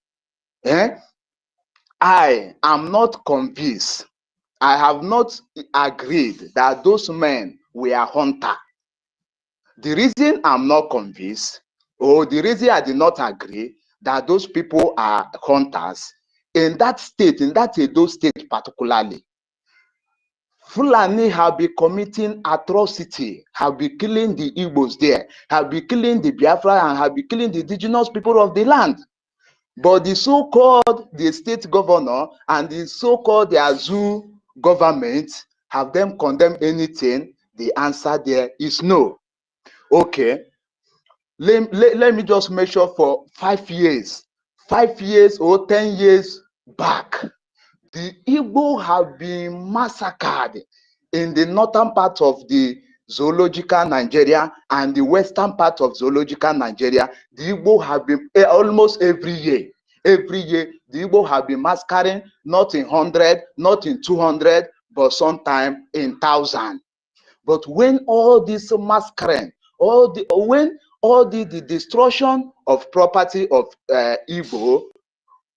I am not convinced. I have not agreed that those men were hunters. The reason I'm not convinced, or the reason I did not agree that those people are hunters, in that state, in that Edo state particularly, Fulani have been committing atrocity, have been killing the Igbos there, have been killing the Biafra, and have been killing the indigenous people of the land. But the so-called the state governor and the so-called the Azu government, have them condemned anything? The answer there is no. Okay, let me just measure for 5 years, 5 years or 10 years back. The Igbo have been massacred in the northern part of the zoological Nigeria and the western part of zoological Nigeria. The Igbo have been almost every year. Every year, the Igbo have been massacring, not in 100, not in 200, but sometimes in 1,000. But when all this massacring, when all the destruction of property of Igbo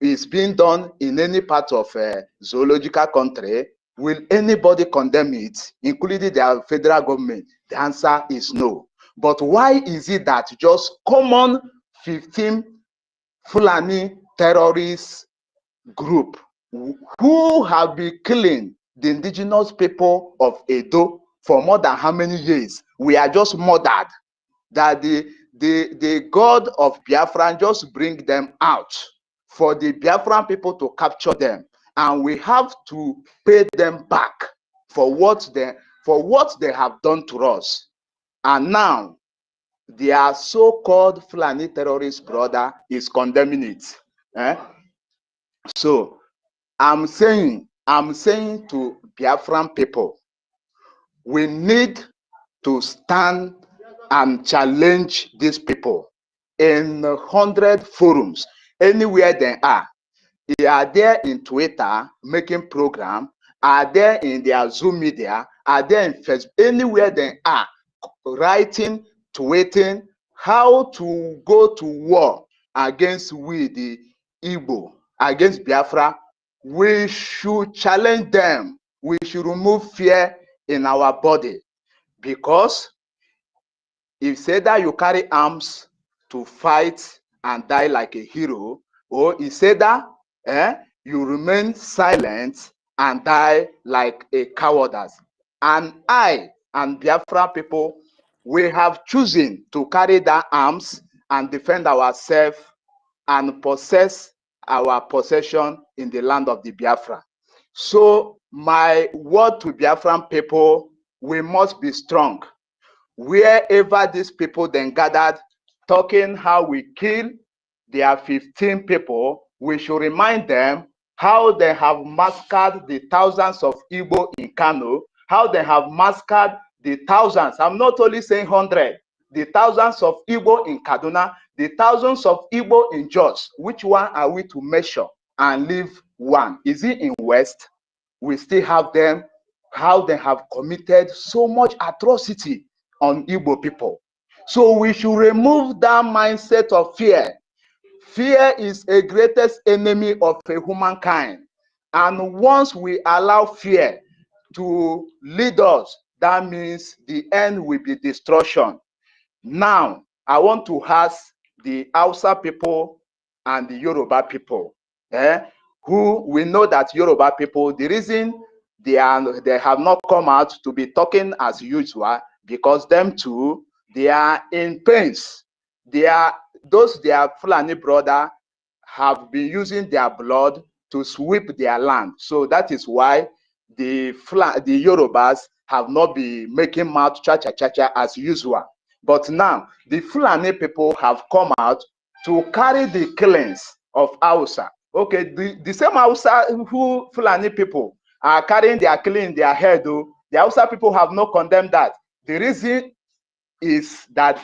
is being done in any part of zoological country, will anybody condemn it, including the federal government? The answer is no. But why is it that just common 15 Fulani terrorist group who have been killing the indigenous people of Edo for more than how many years? We are just murdered, that the God of Biafra just bring them out for the Biafran people to capture them, and we have to pay them back for what they have done to us. And now their so-called Fulani terrorist brother is condemning it. So I'm saying to Biafran people, we need to stand and challenge these people in 100 forums, anywhere they are. They are there in Twitter making program, are there in their Zoom media, are there in Facebook, anywhere they are, writing, tweeting how to go to war against we, the Igbo, against Biafra. We should challenge them. We should remove fear in our body, because if say that you carry arms to fight and die like a hero, or you say that you remain silent and die like a coward. And I and Biafra people, we have chosen to carry that arms and defend ourselves and possess our possession in the land of the Biafra. So my word to Biafran people, we must be strong. Wherever these people then gathered, talking how we kill their 15 people, we should remind them how they have massacred the thousands of Igbo in Kano, how they have massacred the thousands, I'm not only saying 100, the thousands of Igbo in Kaduna, the thousands of Igbo in Jos. Which one are we to measure and leave one? Is it in West? We still have them, how they have committed so much atrocity on Igbo people. So we should remove that mindset of fear. Fear is a greatest enemy of humankind. And once we allow fear to lead us, that means the end will be destruction. Now, I want to ask the Hausa people and the Yoruba people, who we know that Yoruba people, the reason they have not come out to be talking as usual, because them too, they are in pains. Their Fulani brother have been using their blood to sweep their land. So that is why the Yorubas have not been making mouth cha-cha-cha-cha as usual. But now the Fulani people have come out to carry the killings of Hausa. Okay, the same Hausa who Fulani people are carrying their killing in their head, though, they The Hausa people have not condemned that. The reason is that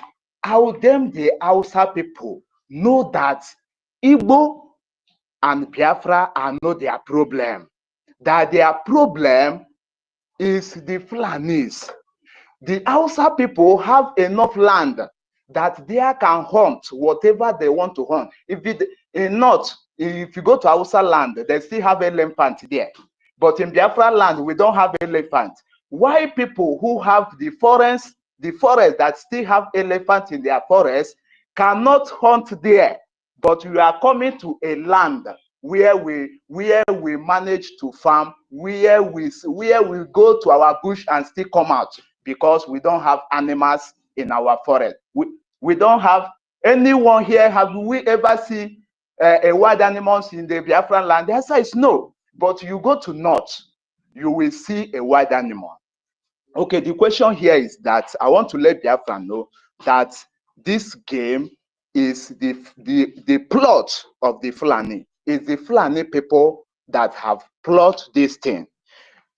the Hausa people know that Igbo and Biafra are not their problem. That their problem is the Fulanis. The Hausa people have enough land that they can hunt whatever they want to hunt. If you go to Hausa land, they still have elephant there. But in Biafra land, we don't have elephant. Why people who have the forest that still have elephant in their forest cannot hunt there? But we are coming to a land where we manage to farm, where we go to our bush and still come out, because we don't have animals in our forest. We don't have anyone here. Have we ever seen a wild animals in the Biafran land? The answer is no. But you go to north, you will see a wild animal. Okay, the question here is that I want to let Biafra know that this game is the plot of the Fulani. It's the Fulani people that have plot this thing.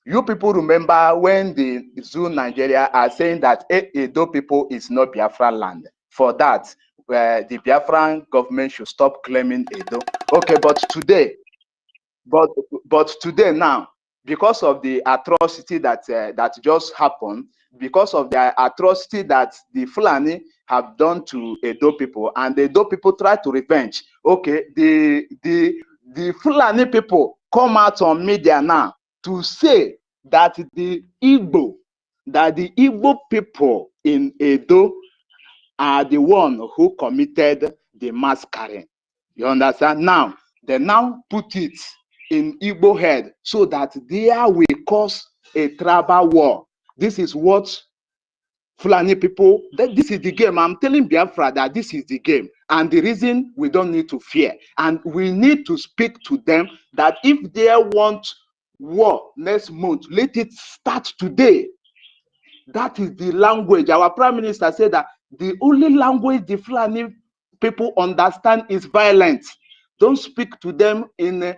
You people remember when the Zoo Nigeria are saying that Edo people is not Biafra land. For that, the Biafran government should stop claiming Edo. Okay, but today now, because of the atrocity that just happened, because of the atrocity that the Fulani have done to Edo people, and the Edo people try to revenge. Okay, the Fulani people come out on media now to say that the Igbo people in Edo are the one who committed the massacre. You understand? Now, they now put it in Igbo head so that there will cause a tribal war. This is what Fulani people, this is the game. I'm telling Biafra that this is the game. And the reason we don't need to fear. And we need to speak to them that if they want war next month, let it start today. That is the language. Our Prime Minister said that the only language the Fulani people understand is violence. Don't speak to them in a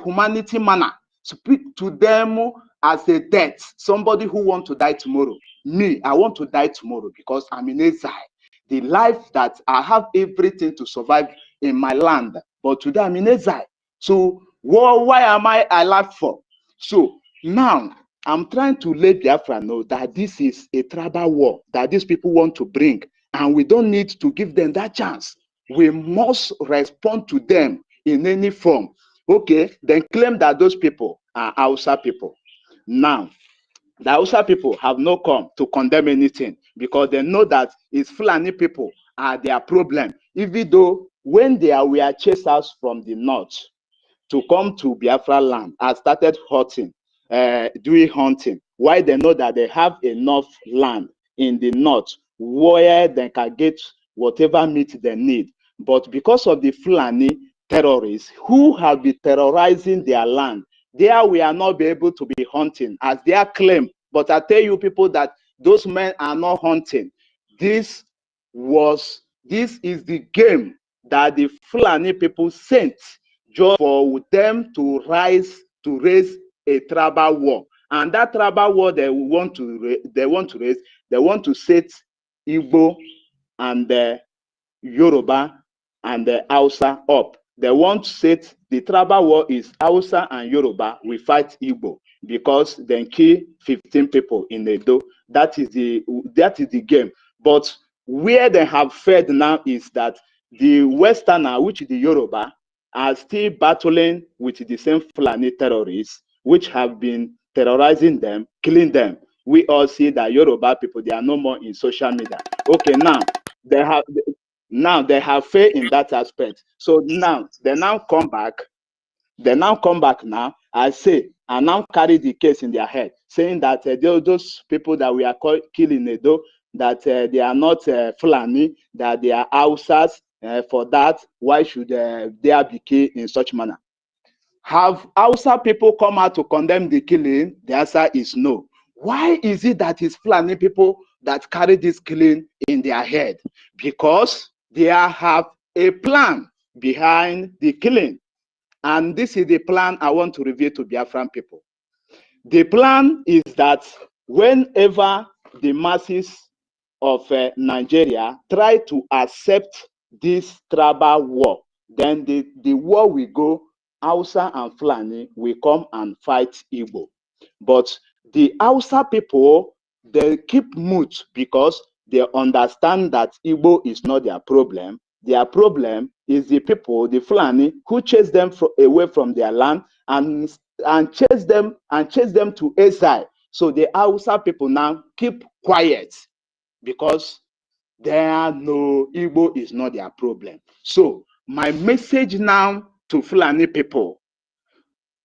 humanity manner. Speak to them as a death, somebody who wants to die tomorrow. Me, I want to die tomorrow because I'm in exile. The life that I have everything to survive in my land, but today I'm in exile. So why am I alive for? So now I'm trying to let Biafra know that this is a tribal war that these people want to bring, and we don't need to give them that chance. We must respond to them in any form. Okay, then claim that those people are Hausa people. Now, the Hausa people have not come to condemn anything because they know that it's Fulani people are their problem. Even though when they were chased out from the north to come to Biafra land and started doing hunting, why they know that they have enough land in the north where they can get whatever meat they need. But because of the Fulani terrorists who have been terrorizing their land, there we are not be able to be hunting as their claim. But I tell you people that those men are not hunting. This is the game that the Fulani people sent just for them to raise a tribal war. And that tribal war they want to set Igbo and Yoruba and the Hausa up. They want to set the tribal war is Hausa and Yoruba. We fight Igbo because they kill 15 people in Edo. That is the game. But where they have failed now is that the Westerner, which is the Yoruba, are still battling with the same Fulani terrorists, which have been terrorizing them, killing them. We all see that Yoruba people, they are no more in social media. Okay, now they have failed in that aspect. So now they now come back. They now come back now and say, and now carry the case in their head, saying that those people that we are killing Edo, that they are not Fulani, that they are Hausas. For that, why should they be killed in such manner? Have Hausa people come out to condemn the killing? The answer is no. Why is it that it's Fulani people that carry this killing in their head? Because they have a plan behind the killing. And this is the plan I want to reveal to Biafran people. The plan is that whenever the masses of Nigeria try to accept this tribal war, then the war will go, Hausa and Fulani will come and fight Igbo. But the Hausa people, they keep mute because they understand that Igbo is not their problem. Their problem is the people, the Fulani, who chase them away from their land and chase them to exile. So the Hausa people now keep quiet because they know Igbo is not their problem. So my message now to Fulani people,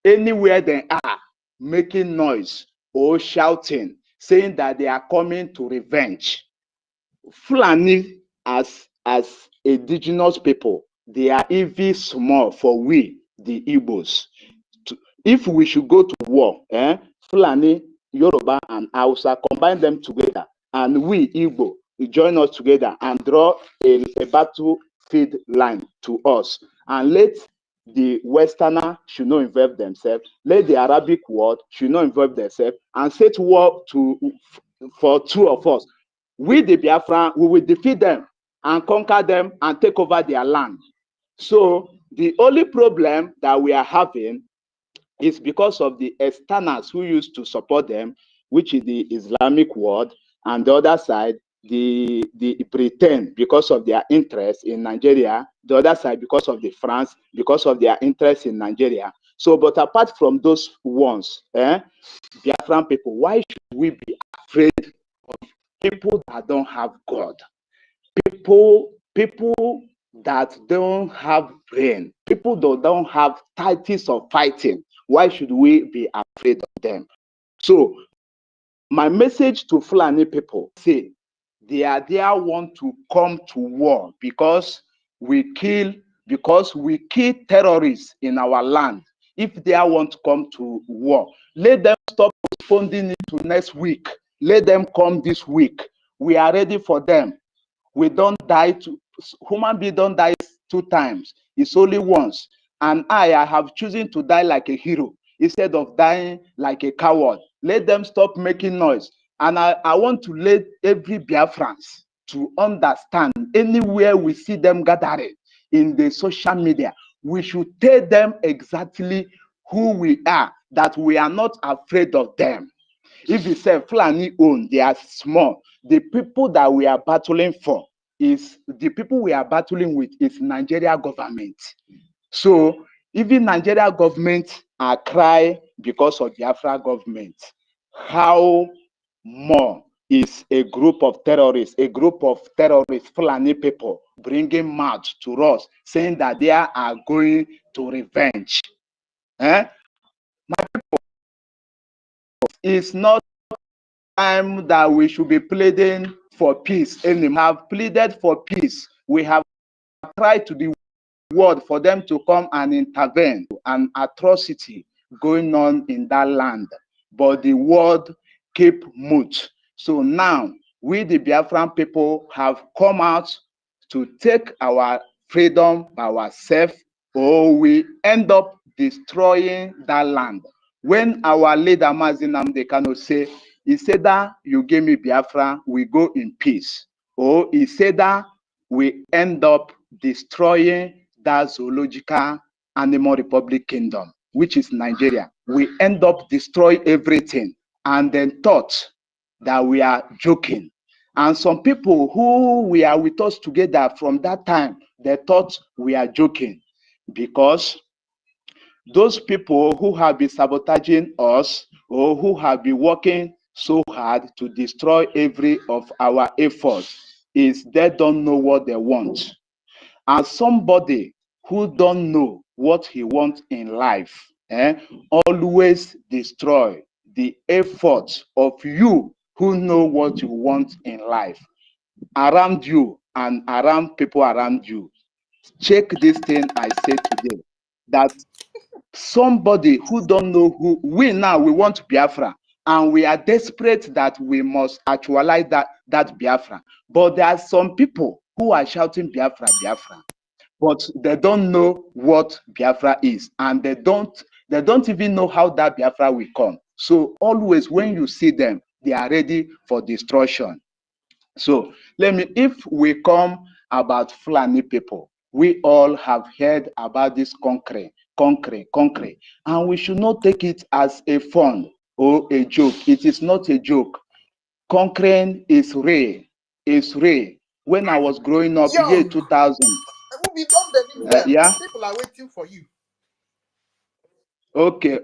anywhere they are making noise or shouting, saying that they are coming to revenge, Fulani as indigenous people, they are even small for we, the Igbos. If we should go to war, Fulani, Yoruba, and Hausa, combine them together, and we, Igbo, we join us together and draw a battlefield line to us, and let the Westerner should not involve themselves, let the Arabic world should not involve themselves, and set war for two of us. We, the Biafran, we will defeat them and conquer them and take over their land. So the only problem that we are having is because of the externals who used to support them, which is the Islamic world, and the other side, the Britain, because of their interest in Nigeria, the other side because of the France, because of their interest in Nigeria. So, but apart from those ones, Biafran people, why should we be afraid of people that don't have God? People that don't have brain, people that don't have tactics of fighting, why should we be afraid of them? So my message to Fulani people, say they want to come to war because we kill terrorists in our land. If they want to come to war, let them stop postponing it to next week. Let them come this week. We are ready for them. We don't die human being don't die 2 times. It's only once. And I have chosen to die like a hero instead of dying like a coward. Let them stop making noise. And I want to let every Biafrans to understand, anywhere we see them gathering in the social media, we should tell them exactly who we are, that we are not afraid of them. If you say Fulani own, they are small. The people that we are battling for is the people we are battling with is Nigeria government. So even Nigeria government are crying because of Biafra government. How more is a group of terrorists, Fulani people, bringing mouth to us, saying that they are going to revenge? My people, it's not time that we should be pleading for peace anymore. We have pleaded for peace. We have tried to the world for them to come and intervene. An atrocity going on in that land, but the world keep mute. So now we, the Biafran people, have come out to take our freedom by ourselves, or we end up destroying that land. When our leader Mazi Nnamdi Kanu say, he said that you give me Biafra, we go in peace. Or he said that we end up destroying that zoological animal republic kingdom, which is Nigeria. We end up destroying everything, and then thought that we are joking. And some people who were with us together from that time, they thought we are joking, because those people who have been sabotaging us, or who have been working so hard to destroy every of our efforts, is they don't know what they want. And somebody who don't know what he wants in life, always destroy the effort of you who know what you want in life, around you and around people around you. Check this thing I said today, that somebody who don't know who we want Biafra, and we are desperate that we must actualize that Biafra. But there are some people who are shouting Biafra, Biafra, but they don't know what Biafra is, and they don't even know how that Biafra will come. So always when you see them, they are ready for destruction. So if we come about Fulani people, we all have heard about this concrete, and we should not take it as a fun or a joke. It is not a joke. Conquering is real. It's real. When I was growing up, year Young, 2000. we'll be done delivering them. Yeah. People are waiting for you. Okay.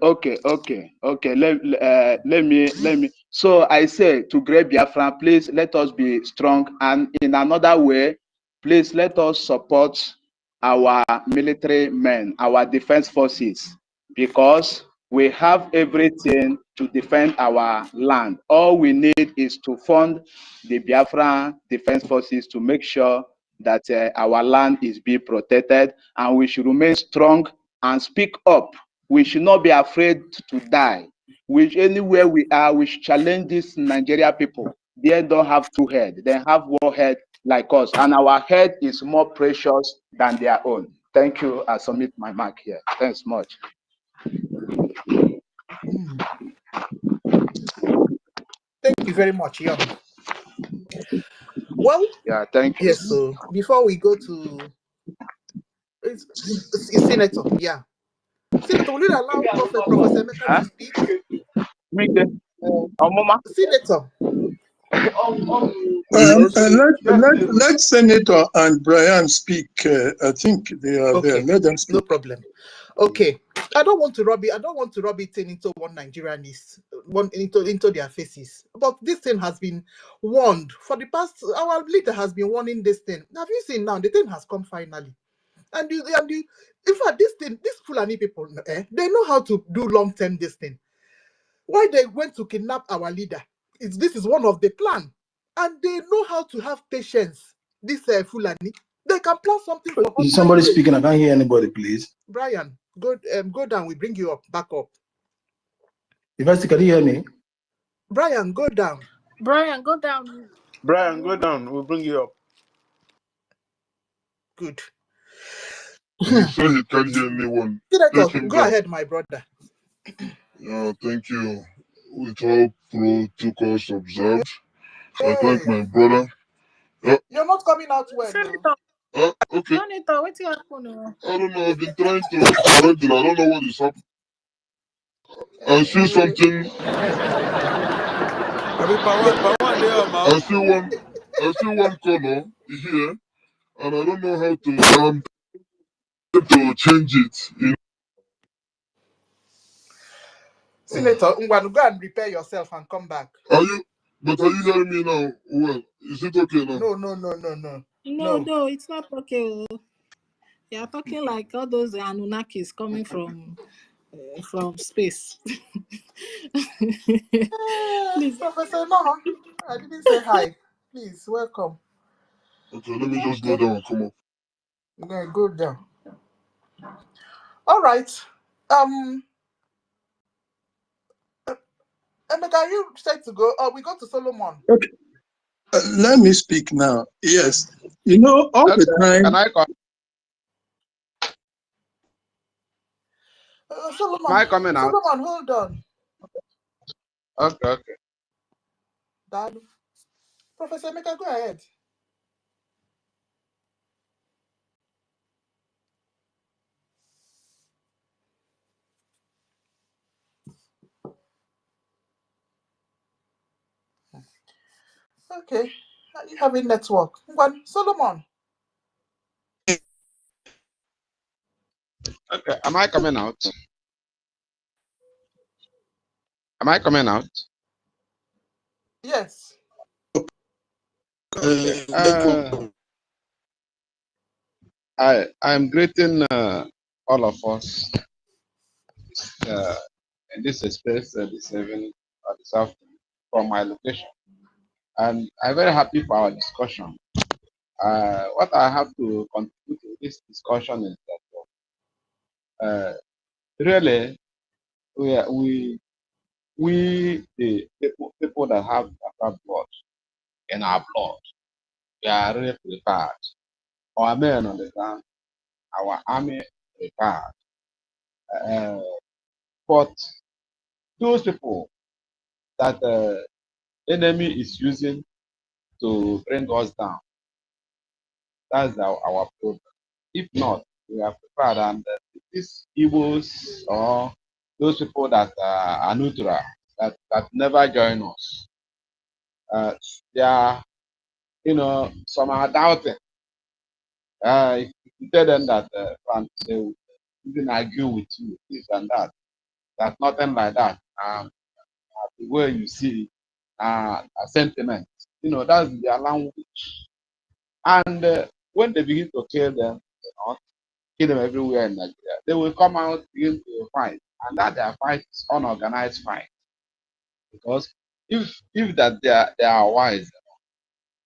Let me. So I say to great Biafra, please let us be strong, and in another way, please let us support our military men, our defense forces, because we have everything to defend our land. All we need is to fund the Biafra defense forces to make sure that our land is being protected, and we should remain strong and speak up. We should not be afraid to die. Anywhere we are, we should challenge these Nigeria people. They don't have two heads. They have one head like us. And our head is more precious than their own. Thank you. I submit my mark here. Thanks much. Thank you very much, Young. Well, yeah, thank you. Yes, so before we go to it's Senator, yeah. Senator, will you allow Professor Emeka to speak? Senator. Let Senator and Brian speak. I think they are there. Let them speak. No problem. Okay. I don't want to rub it into one Nigerianist, into their faces. But this thing has been warned for the past. Our leader has been warning this thing. Have you seen now? The thing has come finally. And in fact, these Fulani people, they know how to do long-term this thing. Why they went to kidnap our leader? This is one of the plan. And they know how to have patience. This Fulani, they can plan something for. Is somebody speaking? I can't hear anybody, please. Brian, go down. We bring you up, back up. If can you hear me? Brian, go down. Brian, go down. Brian, go down. We'll bring you up. Good. He said he can't hear anyone. Go ahead, my brother. Yeah, thank you. With all protocols observed, I thank my brother. You're not coming out well. Senator. Okay. Senator, what's happening? I don't know. I've been trying to correct it. I don't know what is happening. I see something. I see one color here, and I don't know how to change it. Senator, go and repair yourself and come back. Are you hearing me now? Well, is it okay now? No, it's not okay. You are talking like all those Anunnakis coming from space. Please, Professor, no, I didn't say hi. Please, welcome. Okay, let me just go down and come up. Yeah, go down. All right. Emeka, are you set to go? We go to Solomon. Okay. Let me speak now. Yes. You know, all the time. Can I come? Solomon, Am I coming out? Solomon, hold on. Okay. Dad. Professor Emeka, go ahead. Okay. You have a network. One, Solomon. Okay. Am I coming out? Am I coming out? Yes. Okay. I'm greeting all of us in this space this evening or this afternoon from my location. And I'm very happy for our discussion. What I have to contribute to this discussion is that really we the people that have blood in our blood, we are really prepared. Our men on the ground, our army prepared. But those people that enemy is using to bring us down. That's our problem. If not, we are prepared, and these Igbos or those people that are neutral, that never join us, they are, some are doubting. If you tell them that they will even argue with you, this and that, that's nothing like that. The way you see a sentiment, that's their language. And when they begin to kill them, kill them everywhere in Nigeria, they will come out, begin to fight, and that their fight is unorganized fight. Because if that they are wise,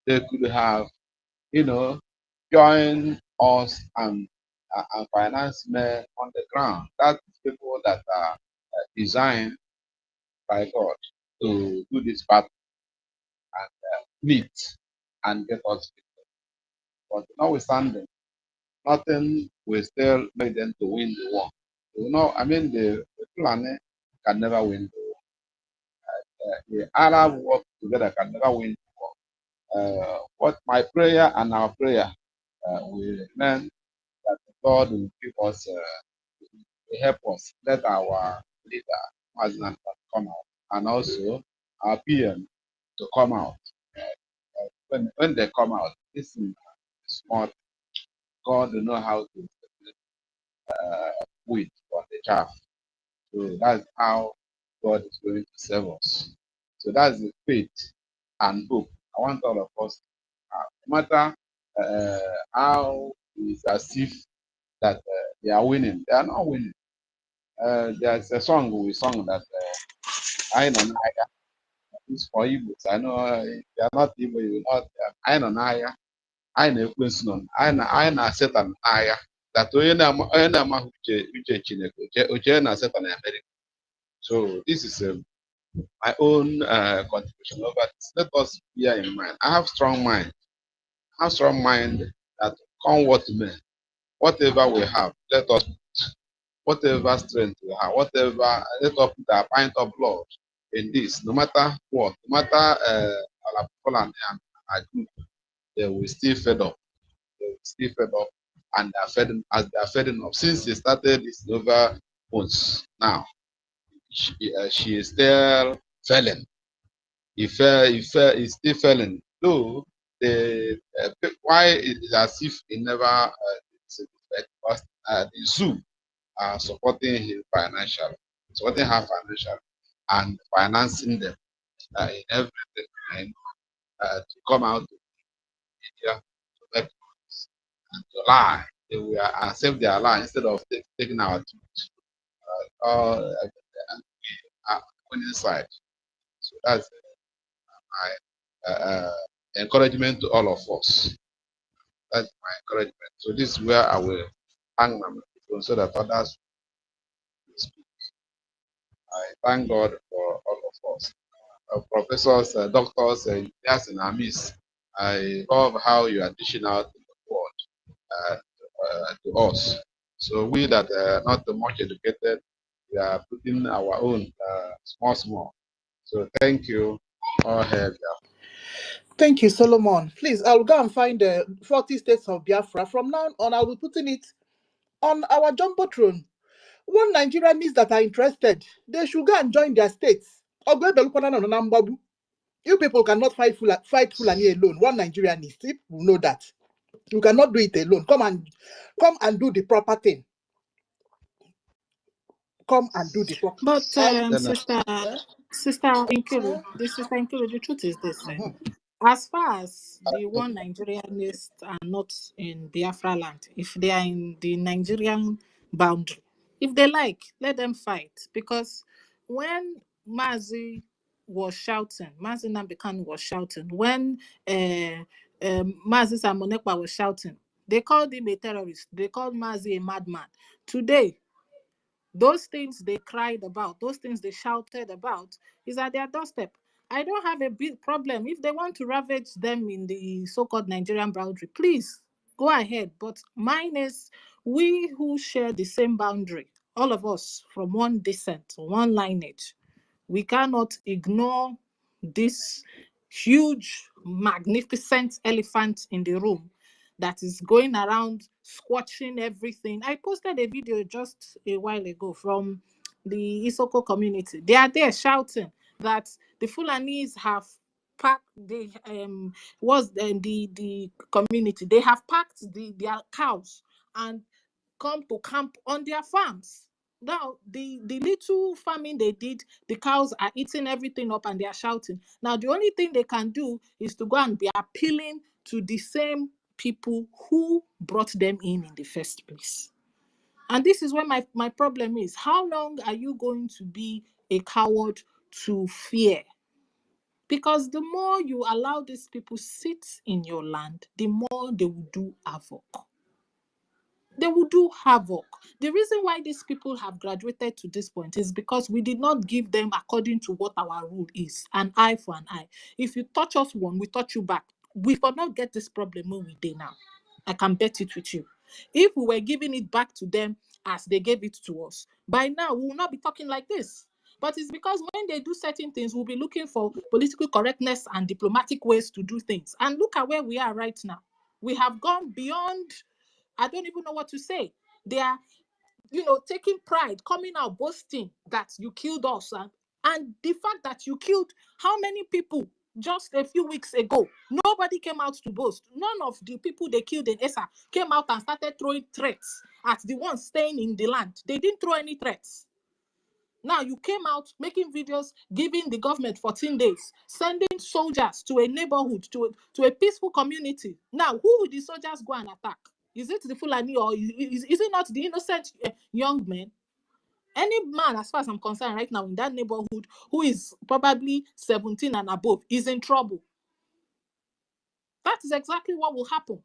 they could have, joined us and finance men on the ground. That's people that are designed by God to do this battle and meet and get us. But notwithstanding, nothing will still make them to win the war. The Fulani can never win the war. The Arab work together can never win the war. What my prayer and our prayer will remain that God will give us, will help us, let our leader, President, come out, and also our PM to come out. When they come out, this is smart. God will know how to wheat from the chaff. So that's how God is going to save us. So that's the faith and hope. I want all of us, no matter how it's as if that they are winning, they are not winning. There's a song we sung that I know Naya. It's for Igbos. I know if you are not Igbo, you will not. I know Naya. I know Quincy. I know Satan Naya. That onye na-amaghị uche Chineke, uche na Satan America. So this is my own contribution over this. Let us bear in mind. I have strong mind. I have strong mind that come what may, whatever we have, let us put, whatever strength we have, whatever, let us put a pint of blood in this, no matter what, no matter our people and our group, they will still fed up. They will still fed up, and they are fed as they are fed up. Since they started this over months now, she is still failing. He's still failing. Though why it is as if he never because the zoo are supporting him financially, supporting her financially, and financing them in everything to come out to media to make noise and to lie. They will accept their lie instead of taking our truth on inside. So that's my encouragement to all of us. That's my encouragement. So this is where I will hang my microphone so that others will speak. I thank God for all of us. Professors, doctors, yes, and Amis. I love how you are dishing out the word to us. So we that are not much educated, we are putting our own small. So thank you. All hail. Thank you, Solomon. Please, I'll go and find the 40 states of Biafra. From now on, I will be putting it on our jumbotron. One Nigerians that are interested, they should go and join their states. You people cannot fight Fulani alone. One Nigerianist, people know that. You cannot do it alone. Come and do the proper thing. Come and do the proper. But Sister Nkiru, the truth is this. As far as the one Nigerianists are not in Biafra land, if they are in the Nigerian boundary, if they like, let them fight. Because when Mazi Nnamdi was shouting, when Mazi Samonekwa was shouting, they called him a terrorist. They called Mazi a madman. Today, those things they cried about, those things they shouted about, is at their doorstep. I don't have a big problem. If they want to ravage them in the so-called Nigerian boundary, please go ahead. But mine is we who share the same boundary, all of us from one descent, one lineage. We cannot ignore this huge, magnificent elephant in the room that is going around squashing everything. I posted a video just a while ago from the Isoko community. They are there shouting that the Fulanis have packed the community. They have packed their cows and come to camp on their farms. Now, the little farming they did, the cows are eating everything up and they are shouting. Now, the only thing they can do is to go and be appealing to the same people who brought them in the first place. And this is where my problem is. How long are you going to be a coward to fear? Because the more you allow these people sit in your land, the more they will do havoc. They will do havoc. The reason why these people have graduated to this point is because we did not give them according to what our rule is, an eye for an eye. If you touch us one, we touch you back. We will not get this problem when we do now. I can bet it with you. If we were giving it back to them as they gave it to us, by now we will not be talking like this. But it's because when they do certain things, we'll be looking for political correctness and diplomatic ways to do things. And look at where we are right now. We have gone beyond, I don't even know what to say. They are, taking pride, coming out, boasting that you killed us. And the fact that you killed how many people just a few weeks ago? Nobody came out to boast. None of the people they killed in Esa came out and started throwing threats at the ones staying in the land. They didn't throw any threats. Now you came out making videos, giving the government 14 days, sending soldiers to a neighborhood, to a peaceful community. Now, who would the soldiers go and attack? Is it the Fulani or is it not the innocent young men? Any man, as far as I'm concerned right now in that neighborhood, who is probably 17 and above, is in trouble. That is exactly what will happen.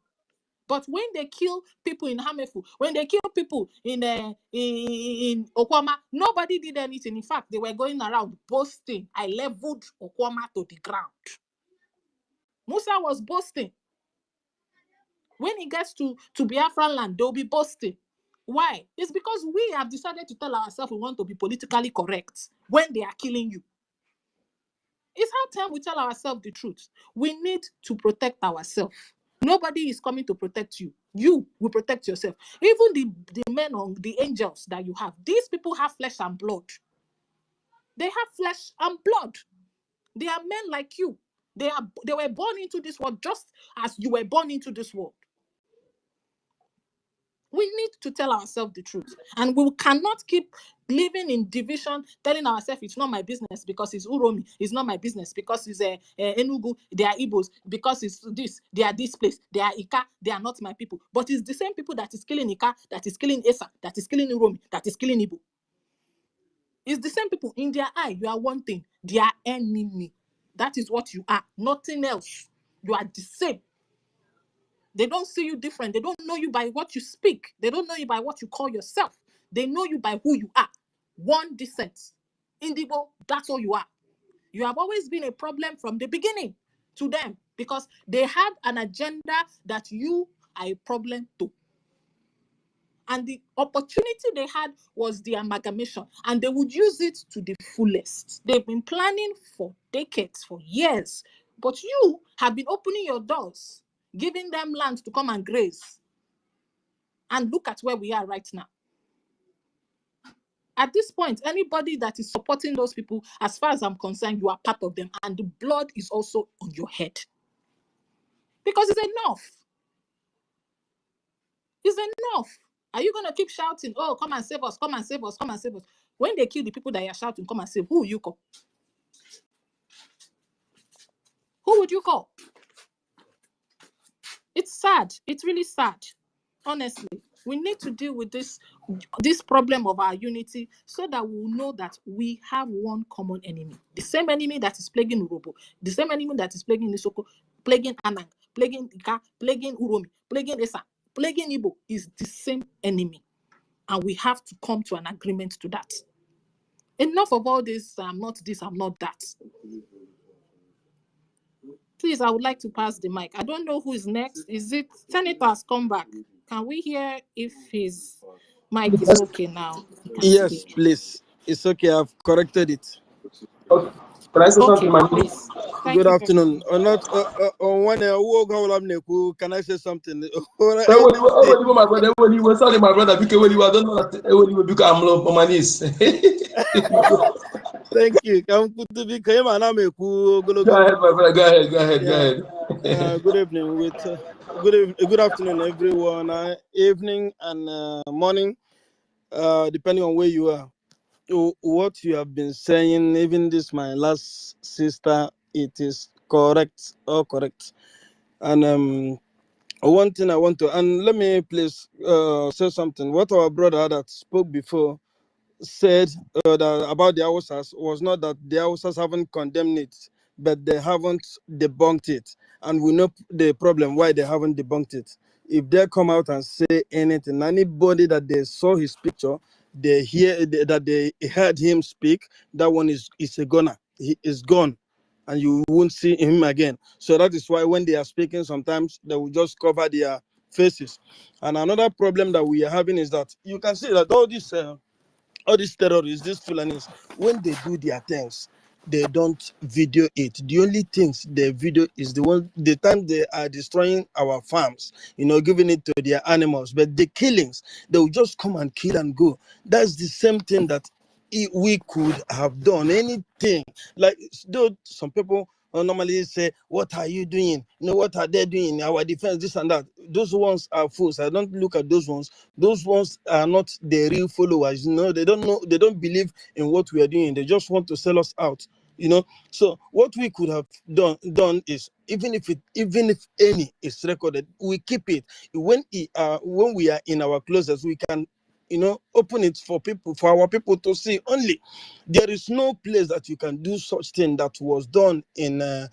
But when they kill people in Hamefu, when they kill people in Okwama, nobody did anything. In fact, they were going around boasting. I leveled Okwama to the ground. Musa was boasting. When he gets to Biafran land, they'll be boasting. Why? It's because we have decided to tell ourselves we want to be politically correct when they are killing you. It's high time we tell ourselves the truth. We need to protect ourselves. Nobody is coming to protect you. You will protect yourself. Even the men or the angels that you have, these people have flesh and blood. They have flesh and blood. They are men like you. They were born into this world just as you were born into this world. We need to tell ourselves the truth. And we cannot keep living in division, telling ourselves it's not my business because it's Uromi. It's not my business because it's Enugu. They are Igbos. Because it's this. They are this place. They are Ika. They are not my people. But it's the same people that is killing Ika, that is killing Esa, that is killing Uromi, that is killing Igbo. It's the same people. In their eye, you are one thing. They are enemy. That is what you are. Nothing else. You are the same. They don't see you different. They don't know you by what you speak. They don't know you by what you call yourself. They know you by who you are. One descent. Indigo, that's all you are. You have always been a problem from the beginning to them because they had an agenda that you are a problem to. And the opportunity they had was the amalgamation, and they would use it to the fullest. They've been planning for decades, for years, but you have been opening your doors, giving them land to come and graze. And look at where we are right now. At this point, anybody that is supporting those people, as far as I'm concerned, you are part of them, and the blood is also on your head. Because it's enough. It's enough. Are you going to keep shouting, oh, come and save us, come and save us, come and save us? When they kill the people that you're shouting, come and save, who will you call? Who would you call? It's sad. It's really sad. Honestly, we need to deal with this problem of our unity so that we will know that we have one common enemy. The same enemy that is plaguing Urobo, the same enemy that is plaguing Nisoko, plaguing Anang, plaguing Ika, plaguing Uromi, plaguing Esa, plaguing Igbo is the same enemy. And we have to come to an agreement to that. Enough of all this, I'm not this, I'm not that. Please, I would like to pass the mic. I don't know who is next. Is it Senator's come back? Can we hear if his mic is okay now? Yes, please. It's okay. I've corrected it. Can I say something, Okay, please. Thank Good you very afternoon. much. Or not on one can I say something? Eweliwo, my brother, Eweliwo, sorry, my brother, because Eweliwo, I don't know that Eweliwo because I'm low on my knees. Thank you. Come to be came and I'm a cool Go ahead, my brother, go ahead, go ahead, go yeah. ahead. Good evening with good afternoon everyone. Evening and morning, depending on where you are. What you have been saying, even this my last sister, it is correct, all correct. And one thing I want to, and let me please say something. What our brother that spoke before said that about the Hausas was not that the Hausas haven't condemned it, but they haven't debunked it. And we know the problem why they haven't debunked it. If they come out and say anything, anybody that they saw his picture, they hear that they heard him speak, that one is a goner. He is gone. And you won't see him again. So that is why when they are speaking, sometimes they will just cover their faces. And another problem that we are having is that you can see that all these terrorists, these Fulanis, when they do their things, they don't video it. The only things they video is the time they are destroying our farms, giving it to their animals. But the killings, they will just come and kill and go. That's the same thing that we could have done. Anything. Like, though some people normally say, what are you doing? What are they doing? Our defense, this and that. Those ones are fools. I don't look at those ones. Those ones are not the real followers. They don't know, they don't believe in what we are doing. They just want to sell us out. So what we could have done is, even if any is recorded, we keep it. When we are in our closets, we can open it for our people to see. Only there is no place that you can do such thing that was done in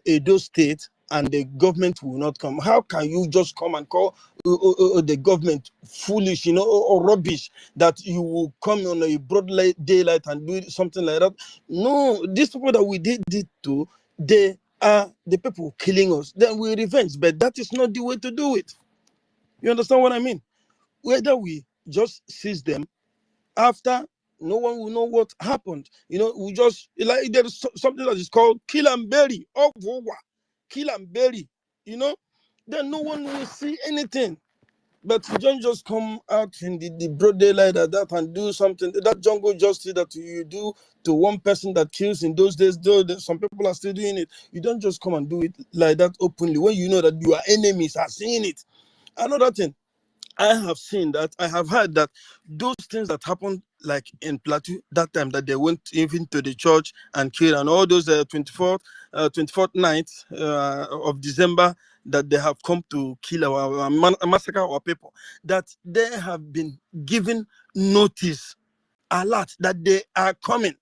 Edo State, and the government will not come. How can you just come and call the government foolish, or rubbish, that you will come on a broad daylight and do something like that? No, these people that we did it to, they are the people killing us. Then we revenge, but that is not the way to do it. You understand what I mean? Whether we just seize them after, no one will know what happened. We just, like, there is something that is called kill and bury, kill and bury, then no one will see anything. But you don't just come out in the broad daylight like that and do something. That jungle justice that you do to one person that kills in those days, though some people are still doing it. You don't just come and do it like that openly when you know that your enemies are seeing it. Another thing, I have heard that those things that happened, like in Plateau, that time that they went even to the church and killed, and all those 24th night of December, that they have come to kill massacre our people, that they have been given notice, alert, that they are coming.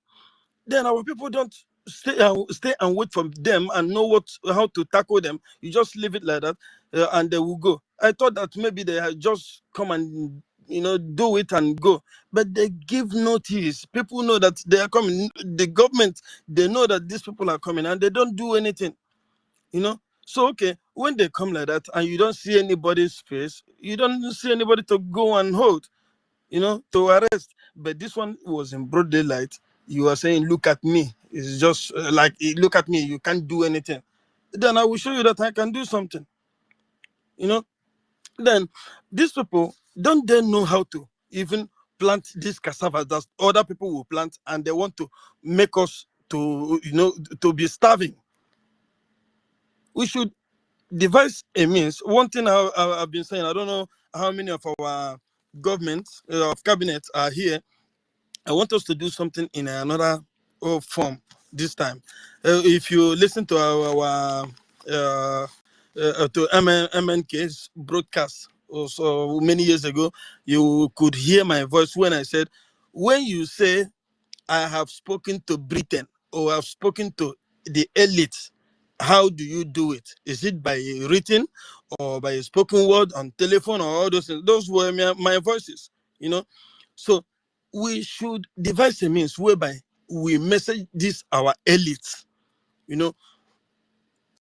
Then our people don't stay and wait for them and know how to tackle them. You just leave it like that, and they will go. I thought that maybe they had just come and do it and go, but they give notice. People know that they are coming. The government, they know that these people are coming, and they don't do anything. So okay, when they come like that and you don't see anybody's face, you don't see anybody to go and hold, to arrest. But this one was in broad daylight. You are saying, look at me. It's just like, look at me, you can't do anything. Then I will show you that I can do something. Then these people, don't they know how to even plant this cassava that other people will plant, and they want to make us to be starving? We should devise a means. One thing I've been saying, I don't know how many of our government of cabinet are here. I want us to do something in another form this time. If you listen to our to MNK's broadcast also many years ago, you could hear my voice when I said, when you say I have spoken to Britain or I've spoken to the elites, how do you do it? Is it by written or by a spoken word on telephone or all those things? Those were my voices, So we should devise a means whereby we message this our elites,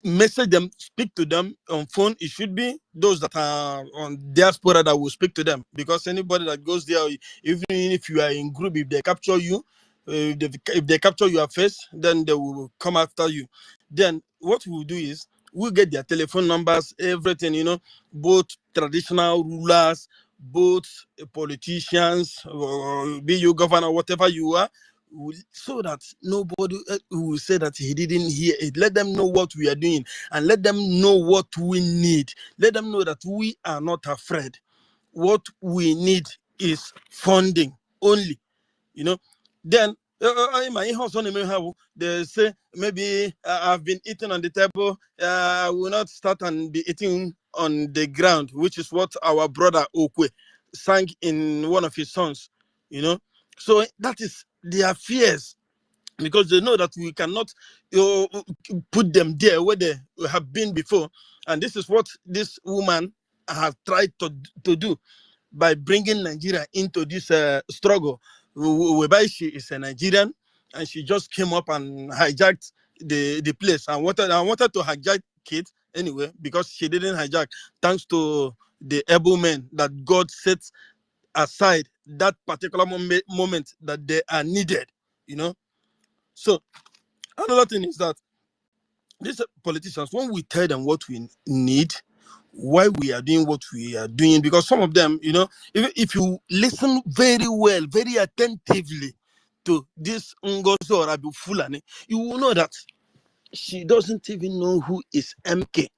message them, speak to them on phone. It should be those that are on diaspora that will speak to them, because anybody that goes there, even if you are in group, if they capture you, If they capture your face, then they will come after you. Then what we'll do is we'll get their telephone numbers, everything, both traditional rulers, both politicians, or be you governor, whatever you are, so that nobody will say that he didn't hear it. Let them know what we are doing and let them know what we need. Let them know that we are not afraid. What we need is funding only, Then in my house, they say maybe I've been eating on the table. I will not start and be eating on the ground, which is what our brother Okwe sang in one of his songs. So that is their fears, because they know that we cannot put them there where they have been before. And this is what this woman has tried to do by bringing Nigeria into this struggle, whereby she is a Nigerian and she just came up and hijacked the place. I wanted to hijack it anyway, because she didn't hijack, thanks to the able men that God sets aside that particular moment that they are needed, So another thing is that these politicians, when we tell them what we need, why we are doing what we are doing, because some of them, if you listen very well, very attentively to this NGOZI or Abu Fulani, you will know that she doesn't even know who is MNK.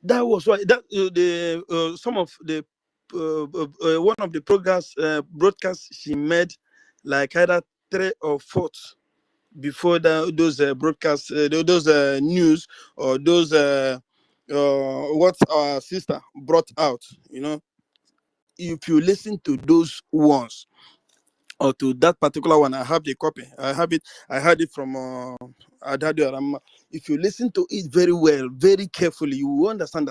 That was why that some of the one of the broadcasts she made, like either 3 or 4 before those broadcasts, those news, or those what our sister brought out. If you listen to those ones, or to that particular one, I have the copy. I heard it from Adadu Arama. If you listen to it very well, very carefully, you will understand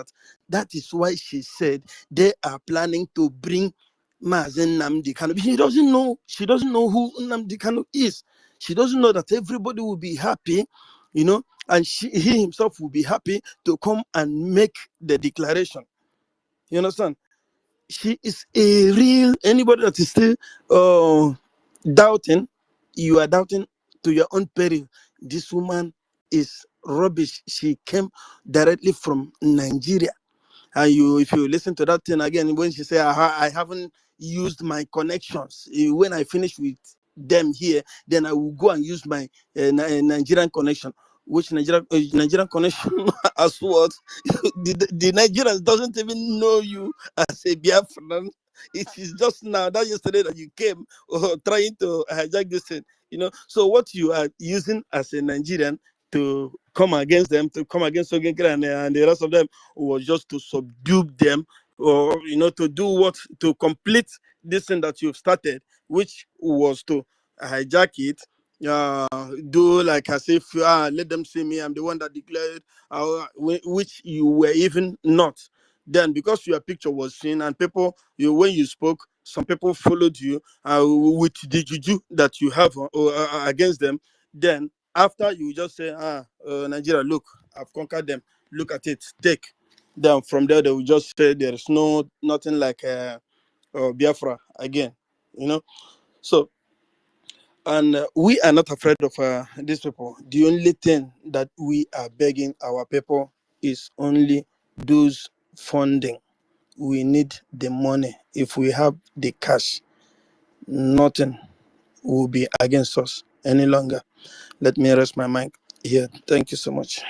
that is why she said they are planning to bring Mazen Nnamdi Kanu. She doesn't know who Nnamdi Kanu is. She doesn't know that everybody will be happy, and he himself will be happy to come and make the declaration. You understand? She is a real, anybody that is still doubting, you are doubting to your own peril. This woman is rubbish. She came directly from Nigeria. And if you listen to that thing again, when she say, I haven't used my connections, when I finish with them here, then I will go and use my Nigerian connection. Which Nigerian connection as what? The Nigerians doesn't even know you as a Biafran. It is just now, that yesterday that you came trying to hijack this thing, So what you are using as a Nigerian to come against them, to come against Ogenkere and the rest of them, was just to subdue them, or to do what, to complete this thing that you've started, which was to hijack it, do like as if let them see me, I'm the one that declared, which you were even not. Then because your picture was seen and people, when you spoke, some people followed you with the juju that you have against them. Then after you just say, Nigeria, look, I've conquered them, look at it, take. Then from there they will just say there is nothing like Biafra again, So, and we are not afraid of these people. The only thing that we are begging our people is only those funding. We need the money. If we have the cash, nothing will be against us any longer. Let me rest my mic here. Thank you so much.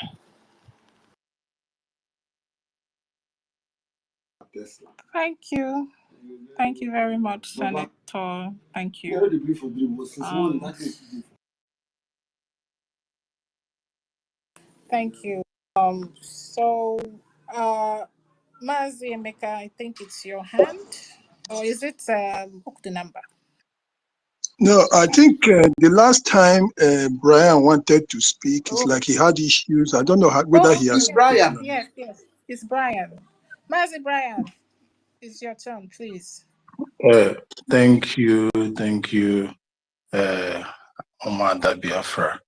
Thank you. Thank you very much, Senator. Thank you. Thank you. So, Mazi Emeka, I think it's your hand, or is it book the number? No, I think the last time Brian wanted to speak, it's like he had issues. I don't know whether he has. It's Brian. Yes, it's Brian. Mazi Brian, it's your turn, please. Thank you, Omada Biafra,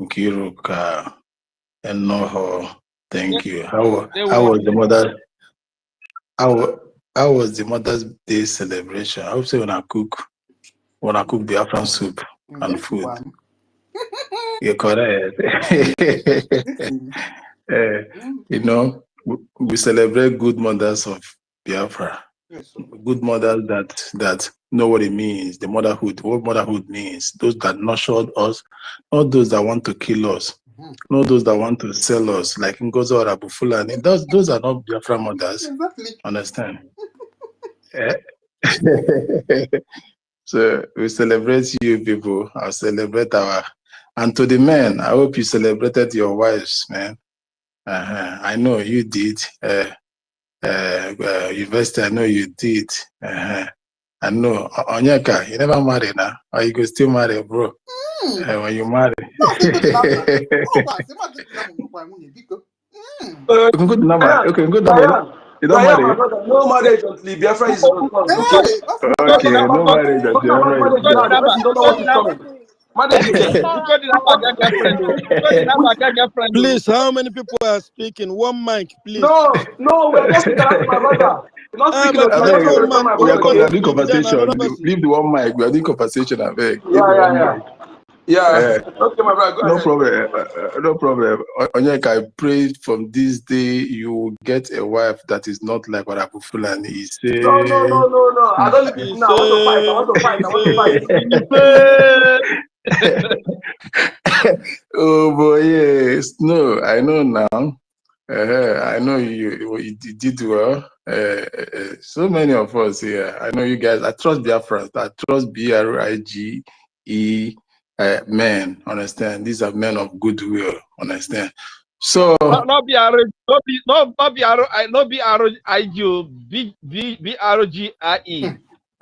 Nkiruka, Enoho. Thank you. How was the mother? How was the Mother's Day celebration? I hope so when I cook. wanna cook Biafran soup and food. You're correct. You know, we celebrate good mothers of Biafra. Good mothers that know what it means, the motherhood, what motherhood means. Those that nurtured us, not those that want to kill us, not those that want to sell us, like NGOZI or Abu Fulani. Those are not Biafra mothers. Exactly. Understand? So we celebrate you people. I celebrate our, and to the men, I hope you celebrated your wives, man. I know you did. University, I know you did. I know. Onyeka, you never married now, or you could still marry, bro. When you marry. Good number. Okay, good number. You don't marry. No marriage until Biafra is on. Okay, no marriage until Biafra is done. Please, how many people are speaking? One mic, please. No, we're just speaking about my brother. We're not speaking of we are doing conversation. Leave the one mic. We are doing conversation. I beg. Yeah. Okay, my brother. Go No ahead. problem. No problem. Onyeka, I pray from this day you will get a wife that is not like what Abu Fulani is saying. No. I don't need now. I want to fight. Oh boy, yes. No, I know now. I know you did well. So many of us here. I know you guys. I trust Biafrans. I trust BRGIE men. Understand? These are men of goodwill. Understand? So not BRGIE.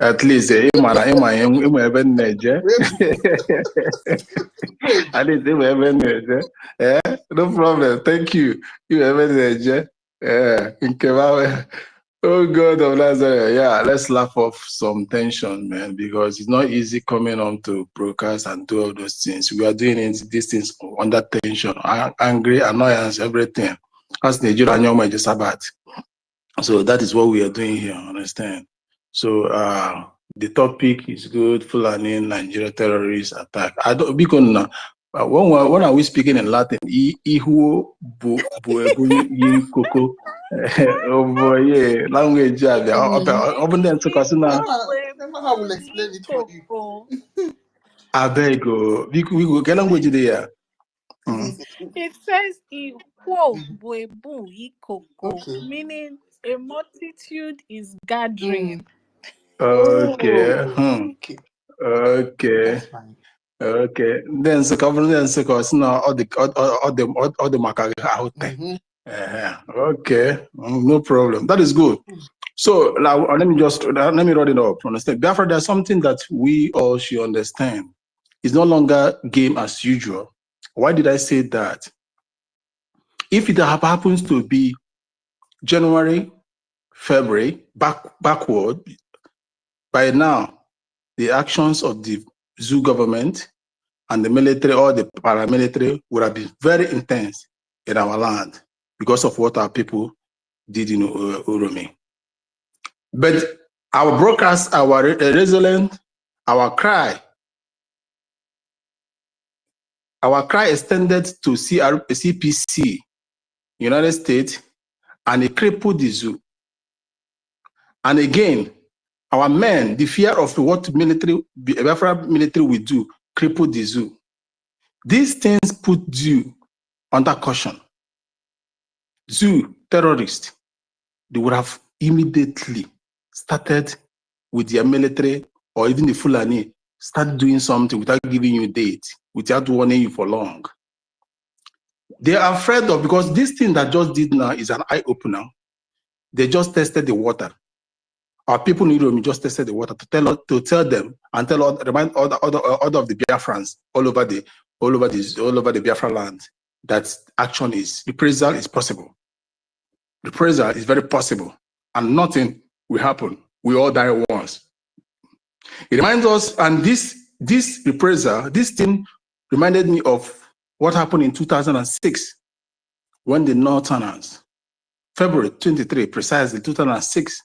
At least at least no problem. Thank you. You oh God of Lazarus. Yeah, let's laugh off some tension, man, because it's not easy coming on to broadcast and do all those things. We are doing these things under tension, angry, annoyance, everything. As Nigeria Sabbath. So that is what we are doing here, understand? So the topic is good, Fulani Nigeria terrorist attack. I don't because when are we speaking in Latin? Ihu koko. Oh boy, yeah, language. Open them to Kasuna. I will explain it for you. I beg you. We go get language there. It says Ihu buebu ikoko, meaning a multitude is gathering. Okay. Okay. Okay. Then so cause now all the makaga out there. Okay. No problem. That is good. So now let me run it up. Understand? Therefore, there's something that we all should understand. It's no longer game as usual. Why did I say that? If it happens to be January, February, backward, by now, the actions of the zoo government and the military or the paramilitary would have been very intense in our land because of what our people did in Uromi. But our broadcast, our resilient, our cry extended to CPC, United States, and it crippled the zoo. And again, our men, the fear of what Biafra military will do, crippled the zoo. These things put zoo under caution. Zoo terrorists, they would have immediately started with their military or even the Fulani, start doing something without giving you a date, without warning you for long. They are afraid of, because this thing that just did now is an eye-opener. They just tested the water. Our people in Europe just tested the water to tell them and remind all of the Biafrans all over the Biafra land that action is reprisal is possible. Reprisal is very possible, and nothing will happen. We all die once. It reminds us, and this reprisal, this thing reminded me of what happened in 2006 when the Northerners, February 23, precisely 2006.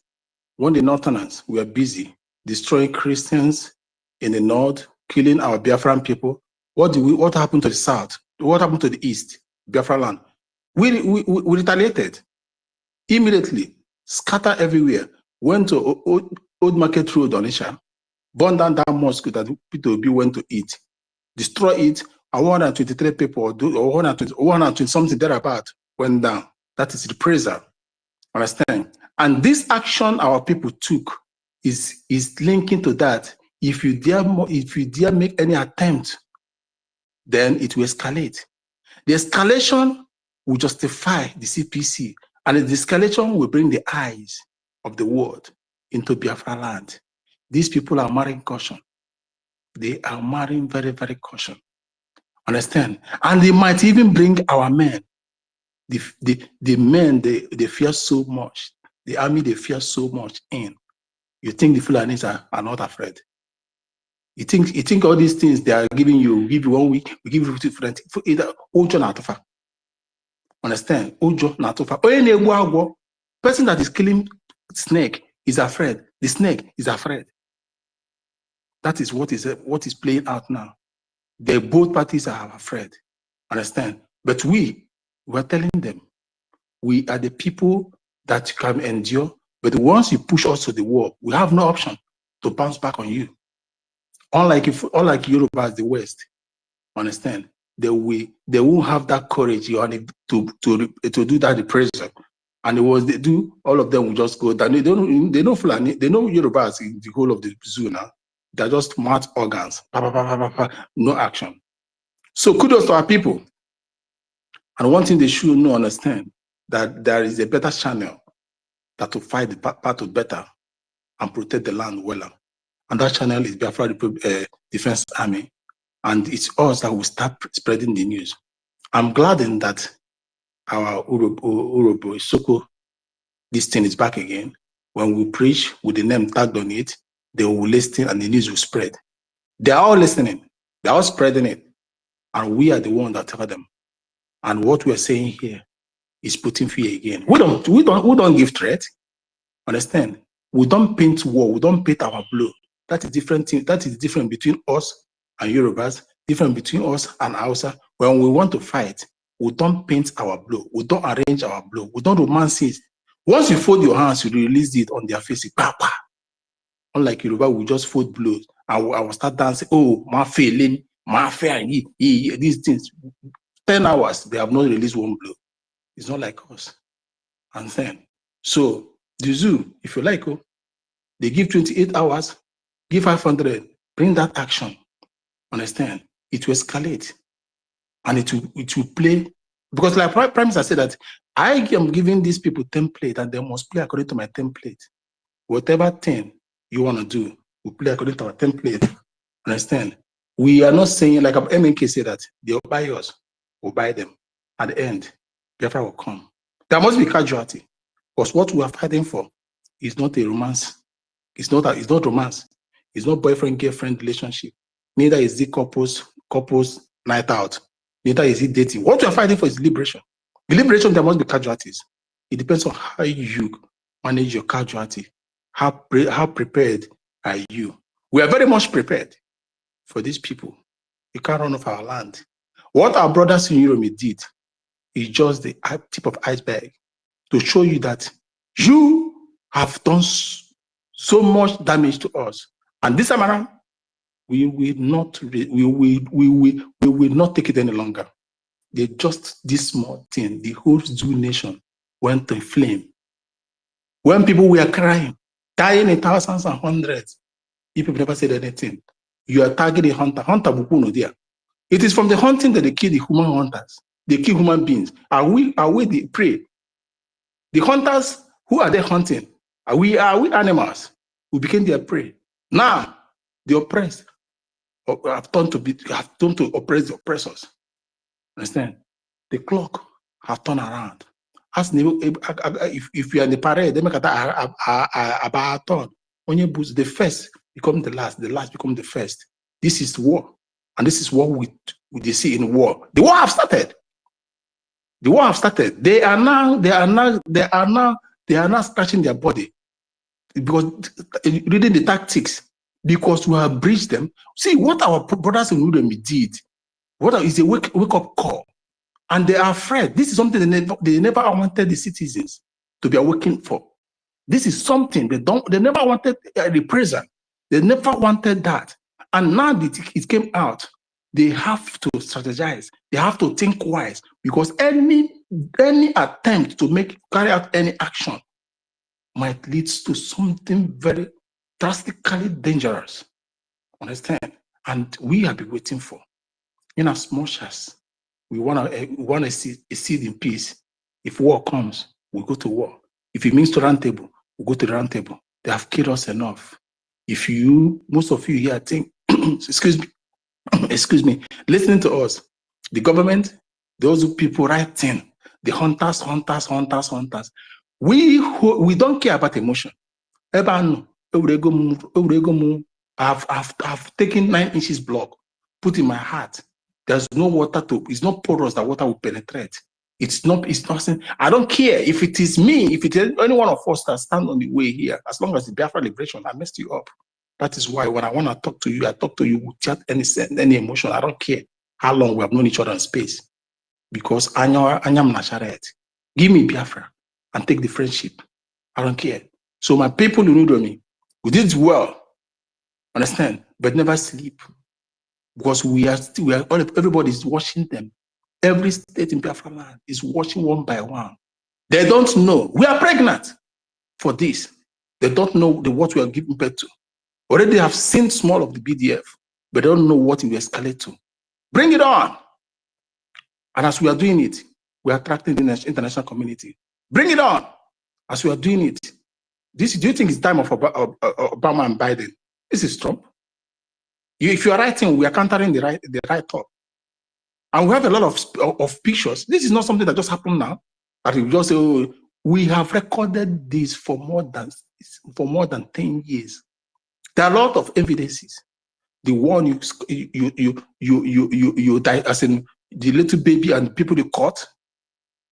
When the Northerners were busy destroying Christians in the north, killing our Biafran people. What happened to the south? What happened to the east, Biafra land? We retaliated immediately, scatter everywhere, went to Old Market Road, Onisha, burned down that mosque that Peter Obi went to eat, destroy it, and 123 people, or 120 something thereabout, went down. That is reprisal. Understand? And this action our people took is linking to that. If you dare make any attempt, then it will escalate. The escalation will justify the CPC, and the escalation will bring the eyes of the world into Biafra land. These people are marrying caution. They are marrying very, very caution. Understand? And they might even bring our men. The men they fear so much. The army they fear so much in. You think the Fulanis are not afraid? You think all these things they are giving you, we give you 1 week, we give you different either Ojo Natufa. Understand? Ojo Natufa. Person that is killing snake is afraid. The snake is afraid. That is what is playing out now. Both parties are afraid. Understand? But we're telling them, we are the people that can endure. But once you push us to the wall, we have no option to bounce back on you. Unlike Yoruba, the West, understand? They won't have that courage to do that reprisal. And they do, all of them will just go down. They know Fulani, they know Yorubas in the whole of the zoo now. They're just mouth organs, no action. So kudos to our people. And one thing they should know, understand, that there is a better channel that to fight the battle better and protect the land well. And that channel is Biafra Defense Army. And it's us that will start spreading the news. I'm glad in that our Urobo Isoko, this thing is back again. When we preach with the name tagged on it, they will listen and the news will spread. They are all listening. They are all spreading it. And we are the one that tell them. And what we are saying here is putting fear again. We don't give threat. Understand? We don't paint war. We don't paint our blow. That is different thing. That is different between us and Yorubas, different between us and Hausa. When we want to fight, we don't paint our blow. We don't arrange our blow. We don't romance it. Once you fold your hands, you release it on their face. Unlike Yoruba, we just fold blows. I will start dancing. Oh, my feeling, my fair, these things. 10 hours, they have not released one blow. It's not like us. Understand? So, the zoo, if you like, they give 28 hours, give 500, bring that action. Understand? It will escalate. And it will play. Because like Prime Minister said that I am giving these people template and they must play according to my template. Whatever thing you want to do, we play according to our template. Understand? We are not saying, like MNK said, that they'll buy us, we'll buy them. At the end, Biafra will come. There must be casualty. Because what we are fighting for is not a romance. It's not romance. It's not boyfriend-girlfriend relationship. Neither is it couples night out. Neither is it dating. What we are fighting for is liberation. The liberation, there must be casualties. It depends on how you manage your casualty. How prepared are you? We are very much prepared for these people. You can't run off our land. What our brothers in Europe did is just the tip of iceberg to show you that you have done so much damage to us. And this time around, we will not take it any longer. They just this small thing, the whole Zoo nation went to flame. When people were crying, dying in thousands and hundreds, people never said anything. You are targeting hunter. It is from the hunting that they kill the human hunters. They kill human beings. Are we the prey? The hunters, who are they hunting? Are we animals? We became their prey. Now, the oppressed have turned to oppress the oppressors. Understand? The clock have turned around. As if you are in the parade, they make a turn. When you boost the first become the last become the first. This is war, and this is what we see in war. The war have started. The war have started. They are now scratching their body because reading the tactics. because we have breached them. See what our brothers in Udemy did. What is a wake-up call, and they are afraid. This is something they never wanted the citizens to be awakened for. This is something they never wanted reprisal. They never wanted that, and now that it came out, they have to strategize. They have to think wise, because any attempt to carry out any action might lead to something very drastically dangerous. Understand? And we have been waiting for. In as much as we want to see a seed in peace, if war comes, we go to war. If it means to round table, we go to the round table. They have killed us enough. If most of you here think, excuse me, listening to us, the government, those people writing, the hunters, we don't care about emotion. I've taken 9 inches block, put in my heart. There's no water it's not porous that water will penetrate. It's not, I don't care if it is me, if it is any one of us that stand on the way here, as long as the Biafra liberation, I messed you up. That is why when I want to talk to you, I talk to you without any emotion. I don't care how long we have known each other in space. Because Anyam Nasharet, give me Biafra and take the friendship. I don't care. So my people who know me, we did well, understand, but never sleep. Because everybody is watching them. Every state in Biafra land is watching one by one. They don't know. We are pregnant for this. They don't know what we are giving birth to. Already they have seen small of the BDF, but they don't know what it will escalate to. Bring it on. And as we are doing it, we are attracting the international community. Bring it on. As we are doing it, do you think it's time of Obama and Biden? This is Trump. If you are writing, we are countering the right thought. And we have a lot of pictures. This is not something that just happened now. That we just say, oh, we have recorded this for more than 10 years. There are a lot of evidences. The one you die, as in the little baby and the people they caught,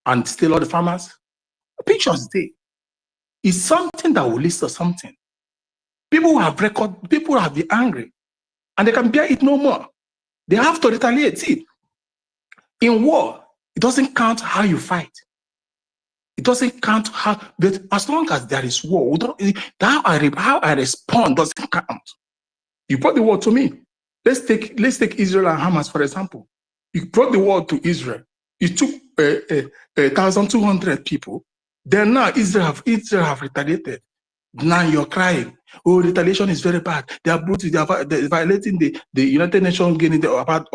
and still all the farmers. The pictures there. It's something that will lead to something. People have been angry, and they can bear it no more. They have to retaliate. See, in war, it doesn't count how you fight. It doesn't count how, but as long as there is war, how I respond doesn't count. You brought the war to me. Let's take Israel and Hamas, for example. You brought the war to Israel. You took 1,200 people. Then now Israel have retaliated. Now you're crying. Oh, retaliation is very bad. They are brutal. They're violating the United Nations getting about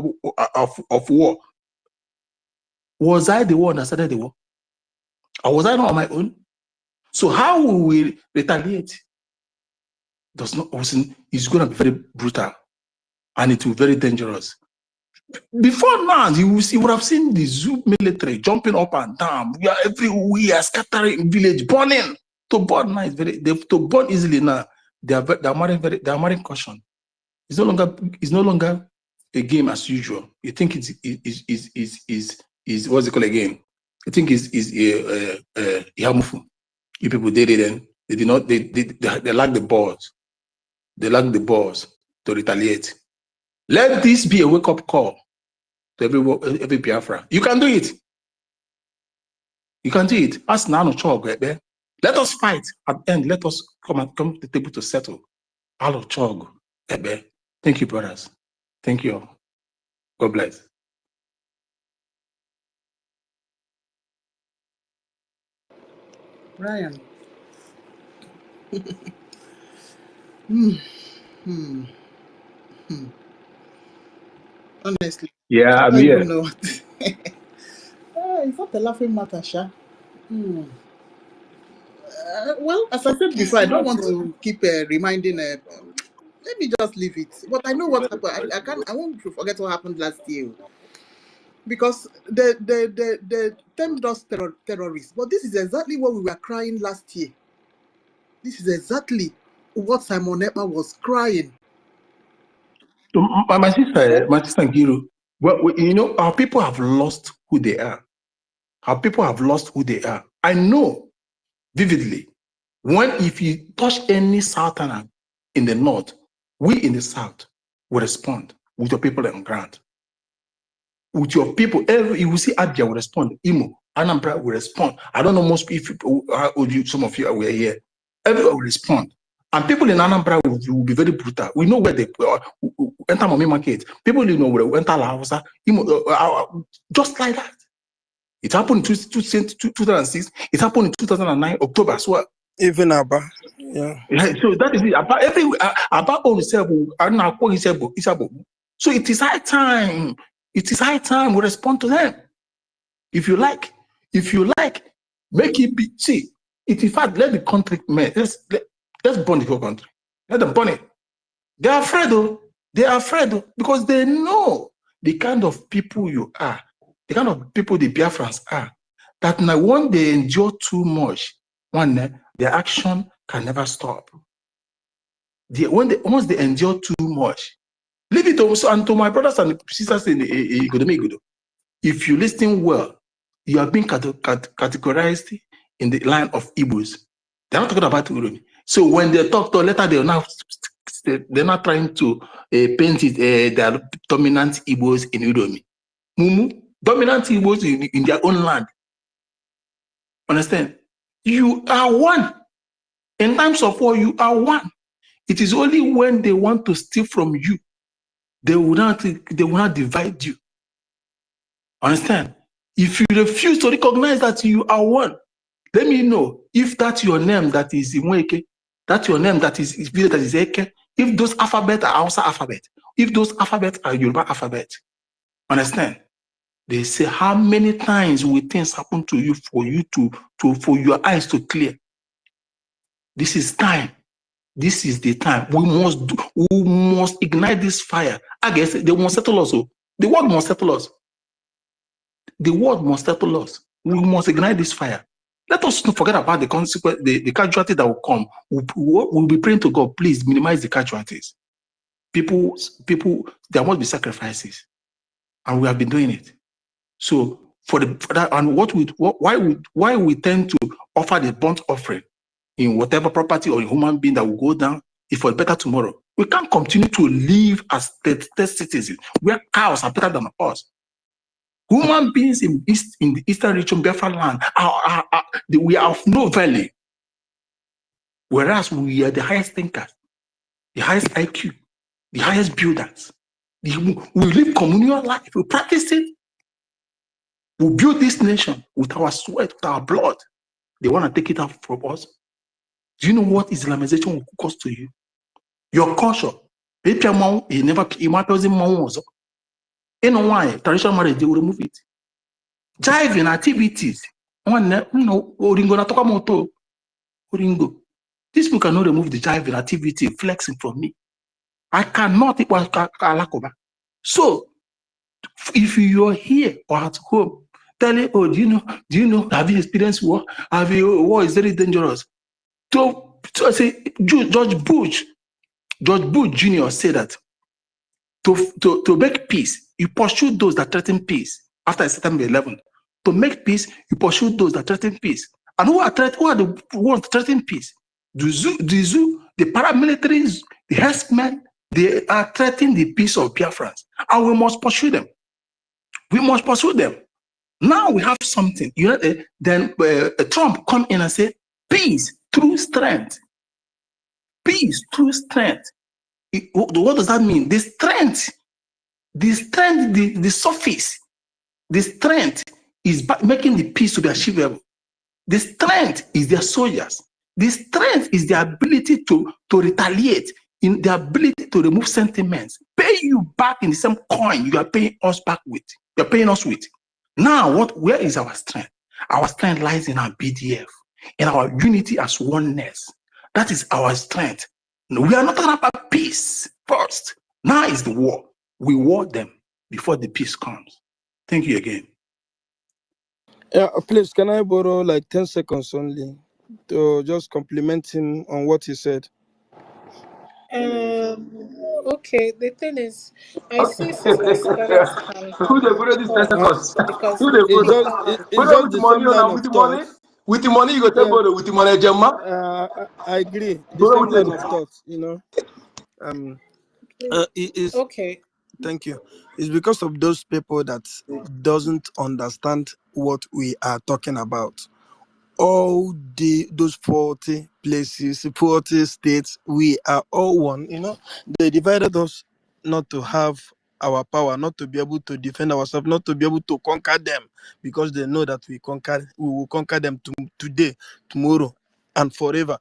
of war. Was I the one that started the war? Or was I not on my own? So how will we retaliate? It's going to be very brutal, and it will be very dangerous. Before now, you would have seen the zoo military jumping up and down. We are everywhere, scattering village, burning. To burn now is to burn easily now. They are marrying caution. It's no longer a game as usual. You think is what's it called again? I think is Yamufu. You people did it, and they did not. They lack the balls. They lack the balls to retaliate. Let this be a wake-up call to every Biafra. You can do it. You can do it. Ask Nano Chog right there. Let us fight at the end. Let us come to the table to settle. Alo Chog. Thank you, brothers. Thank you. God bless. Brian. Honestly, Yeah, I I'm don't here. even know what. It's not a laughing matter, Sha. Well, as I said before, I don't want to keep reminding. Let me just leave it. But I know what happened. I won't forget what happened last year, because the termed us terrorists. But this is exactly what we were crying last year. This is exactly what Simon Ekpa was crying. So my sister Ngiru, well, you know, our people have lost who they are. Our people have lost who they are. I know vividly if you touch any Southerner in the north, We in the South will respond with your people on ground. With your people, you will see Abia will respond, Imo, Anambra will respond. I don't know most people, some of you were here. Everyone will respond. And people in Anambra will be very brutal. We know where they enter Mami Market. People will enter La Hausa, just like that. It happened in 2006. It happened in 2009, October as well. Even Abba, yeah. So that is it. About all so it is high time. It is high time we respond to them. If you like, make it be. See, it in fact let the country man. Let's burn the whole country. Let them burn it. They are afraid though. They are afraid though, because they know the kind of people you are, the kind of people the Biafrans are. That now when they endure too much, their action can never stop. Once they endure too much, leave it also. And to my brothers and sisters in EKID, if you listen well, you are being categorized in the line of Igbos. They're not talking about Uromi. So when they talk to later, they're not trying to paint it their dominant Igbos in Uromi. Mumu, dominant Igbos in their own land. Understand? You are one. In times of war, you are one. It is only when they want to steal from you, they will not divide you. Understand? If you refuse to recognize that you are one, let me know if that's your name that is Imweke, that's your name that is Eke, if those alphabets are Hausa alphabet, if those alphabets are Yoruba alphabet. Understand? They say how many times will things happen to you for your eyes to clear. This is time. This is the time. We must ignite this fire. I guess they won't settle us. The world must settle us. The world must settle us. We must ignite this fire. Let us not forget about the consequence, the casualty that will come. We'll be praying to God, please minimize the casualties. People, there must be sacrifices. And we have been doing it. So for that, and why we tend to offer the burnt offering in whatever property or human being that will go down is for a better tomorrow. We can't continue to live as test citizens where cows are better than us. Human beings in the eastern region, Biafra land, we are of no value. Whereas we are the highest thinkers, the highest IQ, the highest builders. We live communal life. We practice it. We build this nation with our sweat, with our blood. They want to take it out from us. Do you know what Islamization will cost to you? Your culture. You might you know why? Traditional marriage, they will remove it. Jiving activities. These people cannot remove the jiving activity, flexing from me. I cannot. So, if you're here or at home, tell it, oh, do you know, have you experienced war? War is very dangerous. So say, George Bush Jr. said that to make peace, you pursue those that threaten peace after September 11. To make peace, you pursue those that threaten peace. And who are the ones threatening peace? The zoo, the paramilitaries, the herdsmen, they are threatening the peace of Biafrans. And we must pursue them. We must pursue them. Now we have something. Then Trump come in and say, peace through strength. Peace through strength. What does that mean? The strength, the surface, the strength is making the peace to be achievable. The strength is their soldiers. The strength is their ability to retaliate, in the ability to remove sentiments, pay you back in the same coin you are paying us back with. You're paying us with. Now, where is our strength? Our strength lies in our BDF, in our unity as oneness. That is our strength. We are not talking about peace first. Now is the war. We war them before the peace comes. Thank you again. Yeah, please, can I borrow like 10 seconds only to just compliment him on what he said? Okay, the thing is, I see Sister Scarlett's hand Who they borrow this 10 seconds? because Who they It's borrow? Borrow just with the money same or line now of with the thought. money? With the money you go take Yeah, borrow with the money, Gemma. I agree. The Borrow same with line it. of thought, you know. It is. Okay. Thank you. It's because of those people that doesn't understand what we are talking about. All those 40 places, 40 states, we are all one. They divided us not to have our power, not to be able to defend ourselves, not to be able to conquer them, because they know that we will conquer them today, tomorrow, and forever.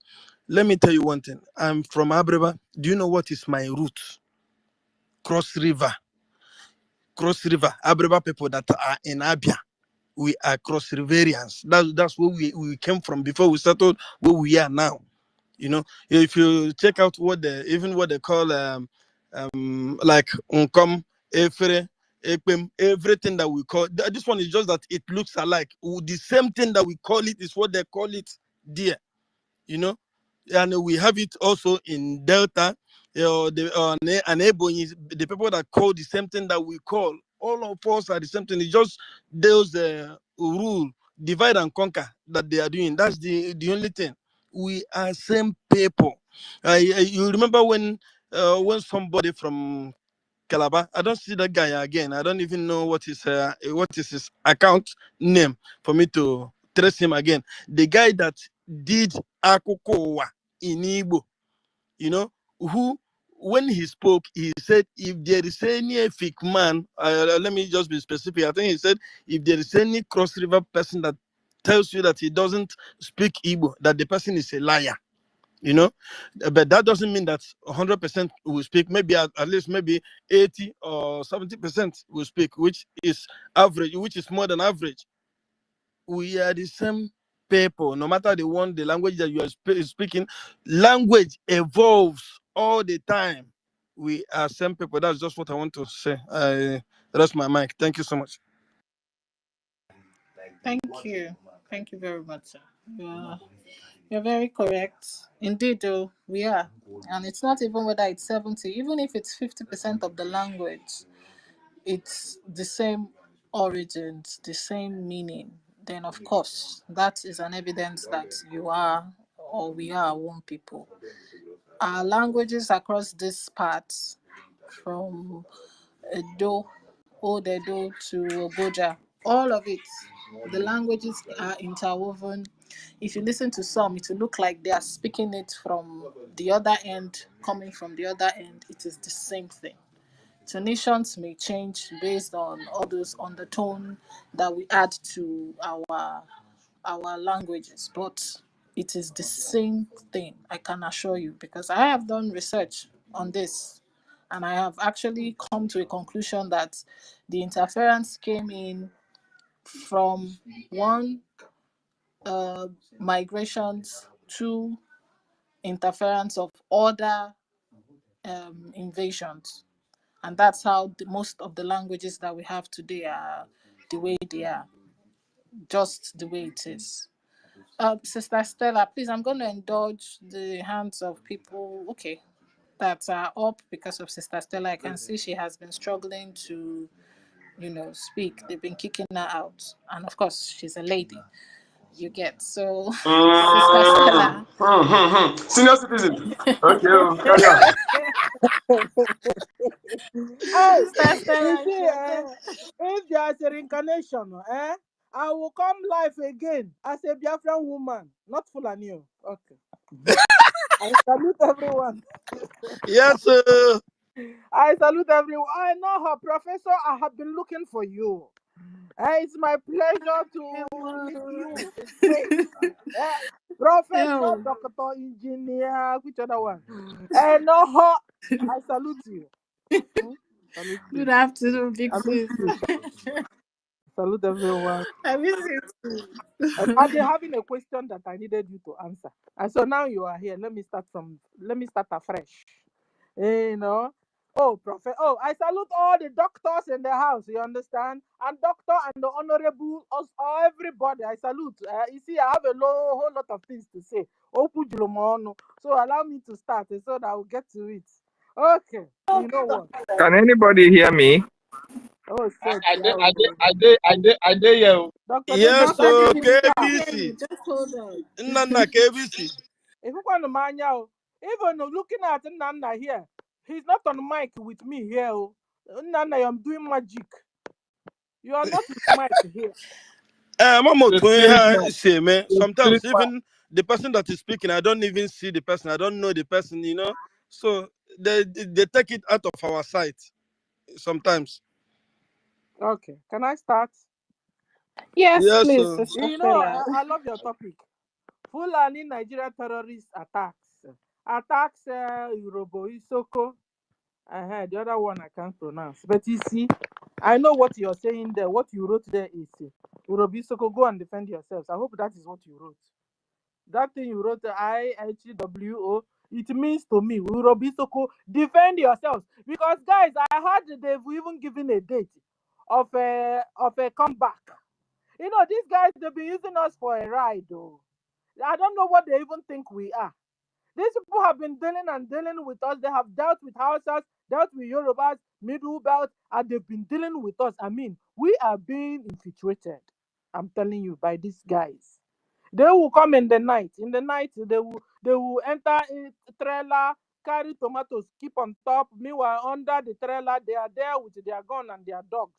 Let me tell you one thing. I'm from Abreba. Do you know what is my root? Cross River. Abreba people that are in Abia. We are cross riverians. That's where we came from before we settled where we are now. If you check out what they call like Unkom, Efere, Ekpem, everything that we call this one is just that it looks alike. The same thing that we call it is what they call it there. And we have it also in Delta, and Ebonyi, the people that call the same thing that we call. All of us are the same thing. It's just those rule, divide and conquer that they are doing. That's the only thing. We are same people. You remember when somebody from Calabar, I don't see that guy again. I don't even know what is his account name for me to trace him again. The guy that did Akokowa in Igbo, who, when he spoke, he said, if there is any EFIK man, let me just be specific. I think he said, if there is any cross river person that tells you that he doesn't speak Igbo, that the person is a liar. But that doesn't mean that 100% will speak. Maybe at least maybe 80 or 70% will speak, which is average, which is more than average. We are the same people, no matter the language that you are speaking. Language evolves all the time. We are same people. That's just what I want to say. I rest my mic. Thank you so much. Thank you. Thank you very much, sir. You're very correct. Indeed, though, we are. And it's not even whether it's 70, even if it's 50% of the language, it's the same origins, the same meaning. Then, of course, that is an evidence that you are or we are one people. Our languages across this part, from Edo, Old Edo to OGOJA, all of it, the languages are interwoven. If you listen to some, it will look like they are speaking it from the other end, coming from the other end. It is the same thing. Tonations may change based on all those undertone that we add to our languages, but it is the same thing, I can assure you, because I have done research on this and I have actually come to a conclusion that the interference came in from one migrations to interference of other invasions. And that's how most of the languages that we have today are the way they are, just the way it is. Sister Stella, please, I'm going to indulge the hands of people, okay, that are up because of Sister Stella. I can see she has been struggling to, speak. They've been kicking her out. And of course, she's a lady. You get. So, Sister Stella. Senior citizen. Okay, carry on. Hey, Sister you Stella, it's see, your turn. if there's a reincarnation, I will come life again as a Biafran woman, not Fulani. Okay. I salute everyone. Yes, sir. I salute everyone. I know her, Professor. I have been looking for you. It's my pleasure to meet you in face. Professor, Oh, Doctor, Engineer, which other one? I know her. I salute you. Salute good you. afternoon, big I miss sis. you. Salute everyone. I miss you too. I've been having a question that I needed you to answer. And so now you are here. Let me start afresh. Oh, Prophet. Oh, I salute all the doctors in the house, you understand? And doctor and the honorable, everybody, I salute. You see, I have a whole lot of things to say. So allow me to start so that I will get to it. Okay, you know what? Can anybody hear me? Oh, shit. I did, yeah. Dr. David, Yes, Dr. thank sir. David, you, we sir. can hear you. KBC. Just hold on. Nana KBC. If you want to mind you, even looking at Nana here, He's not on mic with me here. Oh. Nana, I'm doing magic. You are not with mic here. Mama, The spirit man. say, man, The sometimes spirit man. even the person that is speaking, I don't even see the person. I don't know the person, you know. So they take it out of our sight sometimes. Okay, can I start? Yes, Yeah, please, so Sister You know, Stella. I love your topic. Fulani Nigeria terrorist attacks. Attacks Urobo Isoko. The other one I can't pronounce. But you see, I know what you're saying there. What you wrote there is Urobo Isoko, go and defend yourselves. I hope that is what you wrote. That thing you wrote, IHWO, it means to me, Urobo Isoko, defend yourselves. Because guys, I heard they've even given a date of a comeback. You know, these guys, they've been using us for a ride, though. I don't know what they even think we are. These people have been dealing with us. They have dealt with Hausas, dealt with Yorubas, Middle Belt, and they've been dealing with us. I mean, we are being infiltrated, I'm telling you, by these guys. They will come in the night. In the night, they will enter in trailer, carry tomatoes, keep on top. Meanwhile, under the trailer, they are there with their gun and their dogs.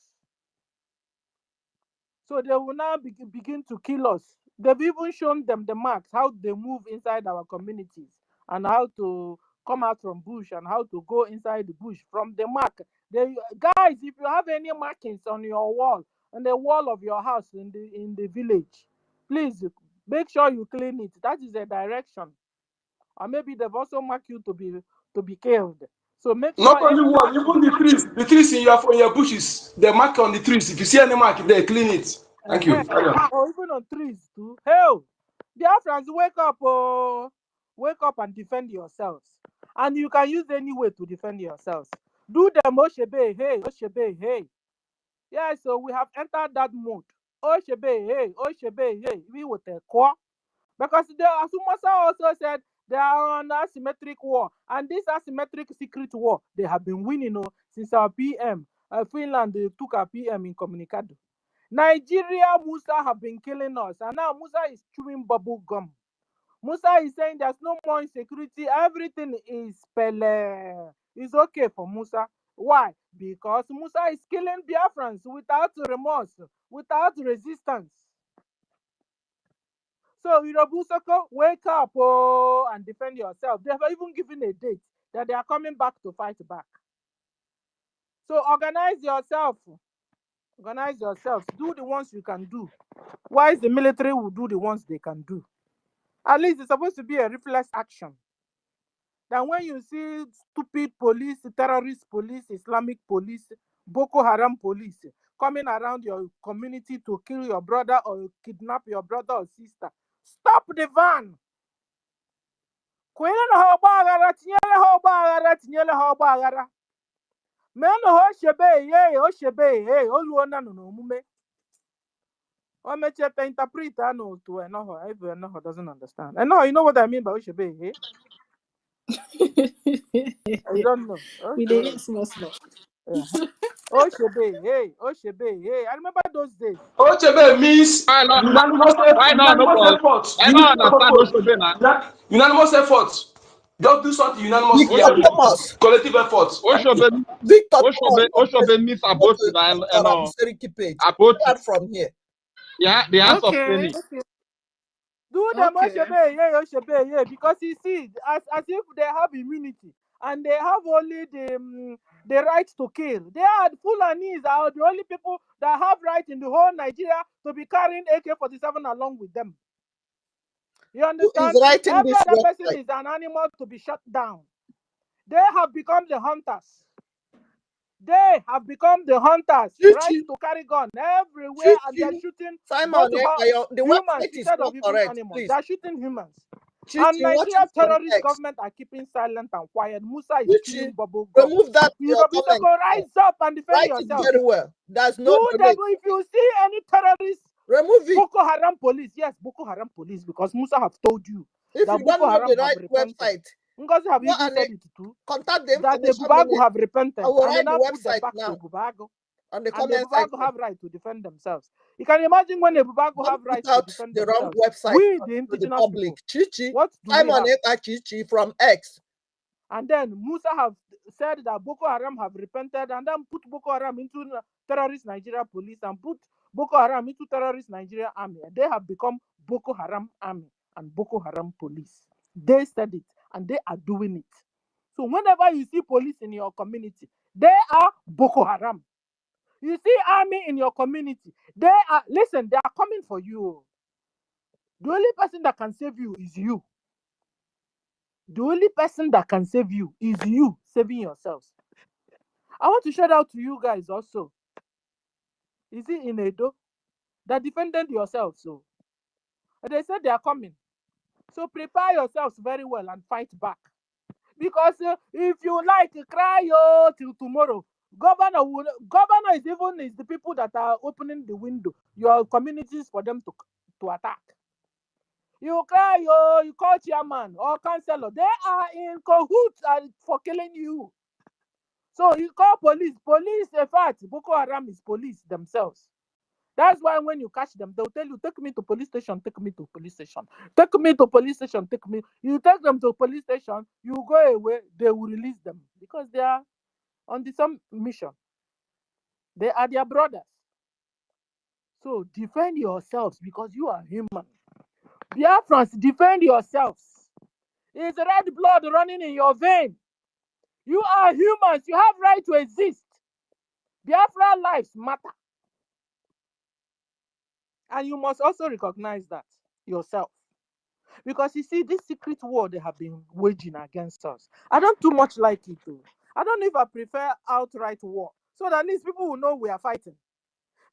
So they will now begin to kill us. They've even shown them the marks, how they move inside our communities and how to come out from bush and how to go inside the bush from the mark. Guys, if you have any markings on your wall, on the wall of your house in the village, please make sure you clean it. That is a direction. Or maybe they've also marked you to be killed. So make sure Not only any one, marking. even the trees in your bushes, they mark on the trees. If you see any mark, they clean it. Thank you. Or even on trees too. Hell, Biafrans, wake up, oh, wake up and defend yourselves. And you can use any way to defend yourselves. Do the Oshebe, hey, Oshebe, hey. Yeah, so we have entered that mode. Oshebe, hey, Oshebe, hey. We with a core. Because Asumasa also said they are on asymmetric war. And this asymmetric secret war, they have been winning since our PM. Finland took our PM in Communicado. Nigeria, Musa have been killing us, and now Musa is chewing bubble gum. Musa is saying there's no more insecurity, everything is pele. It's okay for Musa. Why? Because Musa is killing Biafrans without remorse, without resistance. So, Irobusoko, wake up and defend yourself. They have even given a date that they are coming back to fight back. So, organize yourself. Organize yourselves. Do the ones you can do. Why is the military will do the ones they can do? At least it's supposed to be a reflex action. Then when you see stupid police, terrorist police, Islamic police, Boko Haram police coming around your community to kill your brother or kidnap your brother or sister, stop the van. Interpret I know to Enoho doesn't understand. And no, you know what I mean by Oshebe, eh? I don't know. We Okay. did small. Yeah. Oshebe, hey, Oshebe, hey. I remember those days. Ochebe means Why not? unanimous Why not? No, effort. I don't understand Oshebe now. Unanimous effort. Just do something unanimously. Victor Thomas. Collective effort. Thank you. Oshebe, Victor Thomas. Oshebe means Go about to and Seriki page. about Start from here. yeah, the hands of Okay. training. Do them Oshebe, yeah, because you see, as if they have immunity and they have only the right to kill. They are Fulanis are the only people that have right in the whole Nigeria to be carrying AK-47 along with them. You Who understand? is writing Every this other person website? is an animal to be shut down. They have become the hunters. They have become the hunters, right? Chichi, To carry gun everywhere, and they're Chichi, shooting Simon, both the humans website is instead not of even correct, animals. please. They're shooting humans. And Chichi, watching Nigeria from terrorist X. government are keeping silent and quiet. Musa is Chichi, chewing bubble gum. remove that You your know, comment. rise up and defend Write it yourselves. very well. There's no Do them donate. if you see any terrorist. Remove it. Boko Haram police, yes, Boko Haram police, because Musa have told you If that you Boko don't know Haram the have right repented. website, Ngozi have go even and said it too. contact the That the information Bubagu minute. have repented, I will and they write now the put them website back now to Bubagu. on the And the comment Bubagu section. have right to defend themselves. You can imagine when the Bubagu Don't have put right to out defend the wrong themselves. website We, the to the indigenous public. people, Chichi, what do we Simon have? Chichi from X. And then Musa have said that Boko Haram have repented and then put Boko Haram into terrorist Nigeria police and put Boko Haram into terrorist Nigeria army. They have become Boko Haram army and Boko Haram police. They said it and they are doing it. So whenever you see police in your community, they are Boko Haram. You see army in your community, they are coming for you. The only person that can save you is you. The only person that can save you is you saving yourselves. I want to shout out to you guys also. Is it in Edo that defended yourselves? So they said they are coming. So prepare yourselves very well and fight back. Because if you like cry till tomorrow, governor is the people that are opening the window, your communities for them to attack. You cry you call chairman or councillor, they are in cahoots for killing you. So you call police. Police, in fact, Boko Haram is police themselves. That's why when you catch them, they'll tell you, take me to police station, take me to police station. Take me to police station, take me. You take them to police station, you go away, they will release them. Because they are on some mission. They are their brothers. So defend yourselves because you are human. Biafrans, defend yourselves. It's red blood running in your vein. You are humans. You have right to exist. Biafra lives matter. And you must also recognize that yourself. Because you see, this secret war they have been waging against us, I don't too much like it too. I don't know if I prefer outright war. So that at least people will know we are fighting.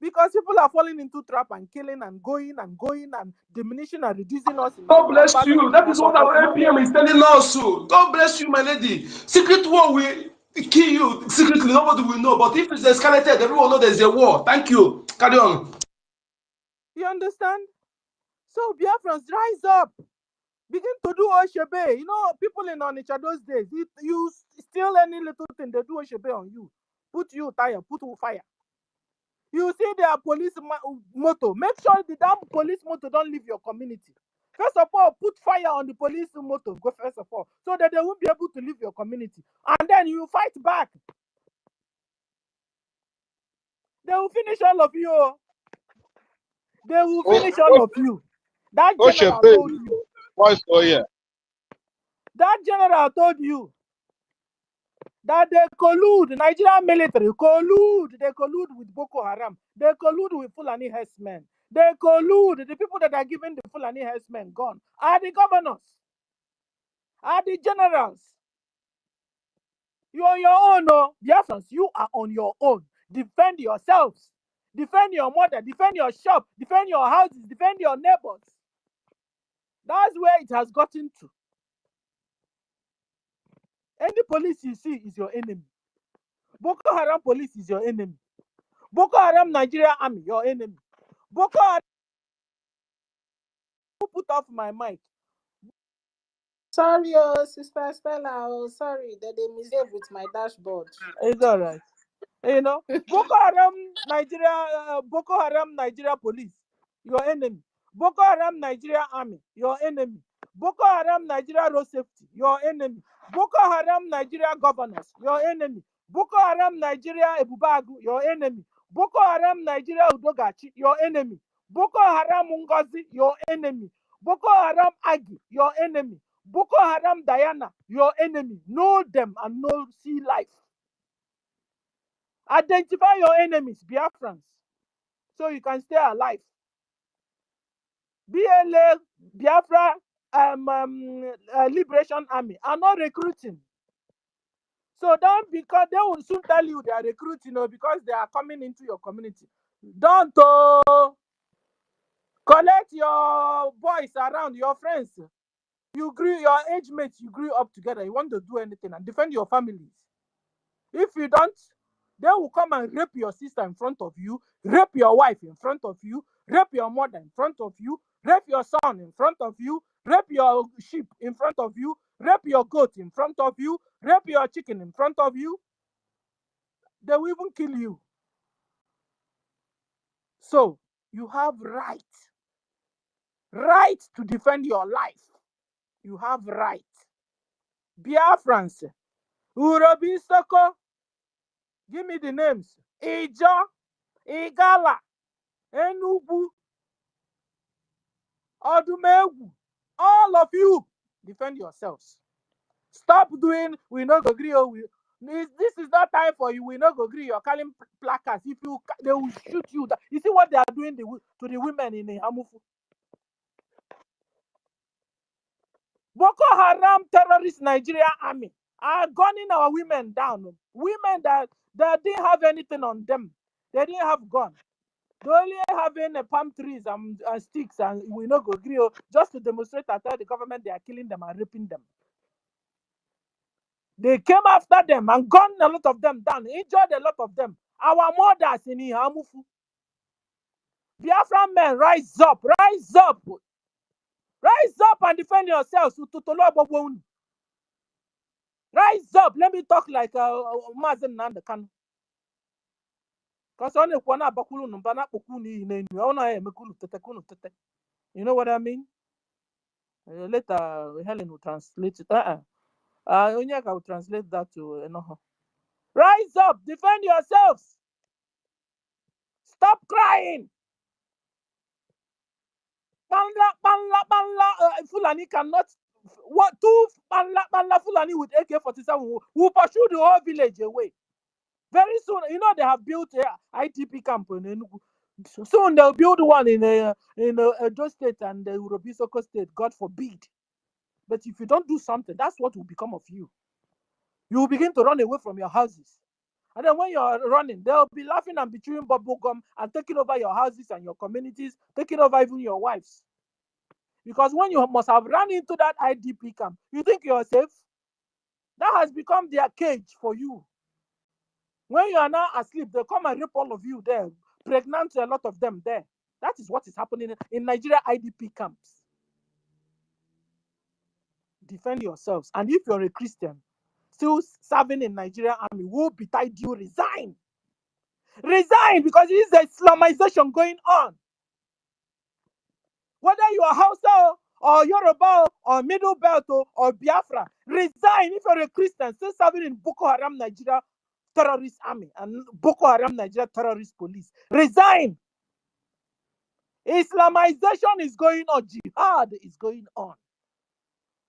Because people are falling into trap and killing and going and diminishing and reducing us in God our bless numbers. you. That is what our APM is telling us. God bless you, my lady. Secret war will kill you secretly. Nobody will know. But if it's escalated, everyone knows there's a war. Thank you. Carry on. You understand? So Biafrans, rise up. Begin to do Oshebe. You know, people in Onitsha those days, you steal any little thing, they do Oshebe on you. Put you tire, put you fire. You see their police motor. Make sure the damn police motor don't leave your community. First of all, put fire on the police motor. Go first of all, so that they won't be able to leave your community. And then you fight back. They will finish all of you. They will finish all of you. That general told you. That general told you that they collude, the Nigerian military collude. They collude with Boko Haram. They collude with Fulani herdsmen. They collude. The people that are giving the Fulani herdsmen gun are the governors, are the generals. You're on your own, no? Biafrans, you are on your own. Defend yourselves. Defend your mother. Defend your shop. Defend your houses. Defend your neighbors. That's where it has gotten to. Any police you see is your enemy. Boko Haram police is your enemy. Boko Haram Nigeria army, your enemy. Boko Haram, who put off my mic? Sorry, Sister Stella. Oh, sorry that they misbehaved with my dashboard. It's all right. You know, Boko Haram Nigeria police, your enemy. Boko Haram Nigeria army, your enemy. Boko Haram Nigeria road safety, your enemy. Boko Haram Nigeria governors, your enemy. Boko Haram Nigeria Ebubagu, your enemy. Boko Haram Nigeria Udogachi, your enemy. Boko Haram NGOZI, your enemy. Boko Haram Agi, your enemy. Boko Haram Diana, your enemy. Know them and know see life. Identify your enemies, Biafrans, so you can stay alive. BLA, Biafra Liberation Army are not recruiting. So don't, because they will soon tell you they are recruiting, because they are coming into your community. Don't collect your boys around, your friends. You grew, your age mates, you grew up together. You want to do anything and defend your families. If you don't, they will come and rape your sister in front of you, rape your wife in front of you, rape your mother in front of you, rape your son in front of you, rape your sheep in front of you, rape your goat in front of you, rape your chicken in front of you. They will even kill you. So you have right to defend your life. You have right. Biafrans, Urobi Soko. Give me the names. Ijo, Igala, Enugu, Odumegu. All of you, defend yourselves. Stop doing, we no go agree. This is not time for you. We no go agree. You're calling placards. If you, they will shoot you. You see what they are doing to the women in Hamufu. Boko Haram terrorist Nigeria army are gunning our women down. Women that didn't have anything on them. They didn't have gun. They only having palm trees and sticks, and we no go agree just to demonstrate and tell the government they are killing them and raping them. They came after them and gunned a lot of them down, injured a lot of them. Our mothers in Ihamufu. Biafran men, rise up, rise up. Rise up and defend yourselves. Rise up. Let me talk like Mazen Nandakan. Because you know what I mean? Later, Helen will translate it. Onyeka will translate that to Enoho. Rise up, defend yourselves. Stop crying. Fulani cannot. What two Fulani with AK-47 will pursue the whole village away. Very soon, you know they have built a ITP camp in Enugu. Soon they'll build one in Edo State and the Urobisoko State. God forbid. But if you don't do something, that's what will become of you. You will begin to run away from your houses. And then when you're running, they'll be laughing and be chewing bubble gum and taking over your houses and your communities, taking over even your wives. Because when you must have run into that IDP camp, you think you're safe? That has become their cage for you. When you are now asleep, they'll come and rape all of you there, pregnant a lot of them there. That is what is happening in Nigeria IDP camps. Defend yourselves. And if you're a Christian, still serving in Nigerian army, will betide you, resign. Resign, because it is the Islamization going on. Whether you are Hausa or Yoruba or Middle Belt or Biafra, resign if you're a Christian still serving in Boko Haram Nigeria terrorist army and Boko Haram Nigeria terrorist police. Resign. Islamization is going on. Jihad is going on.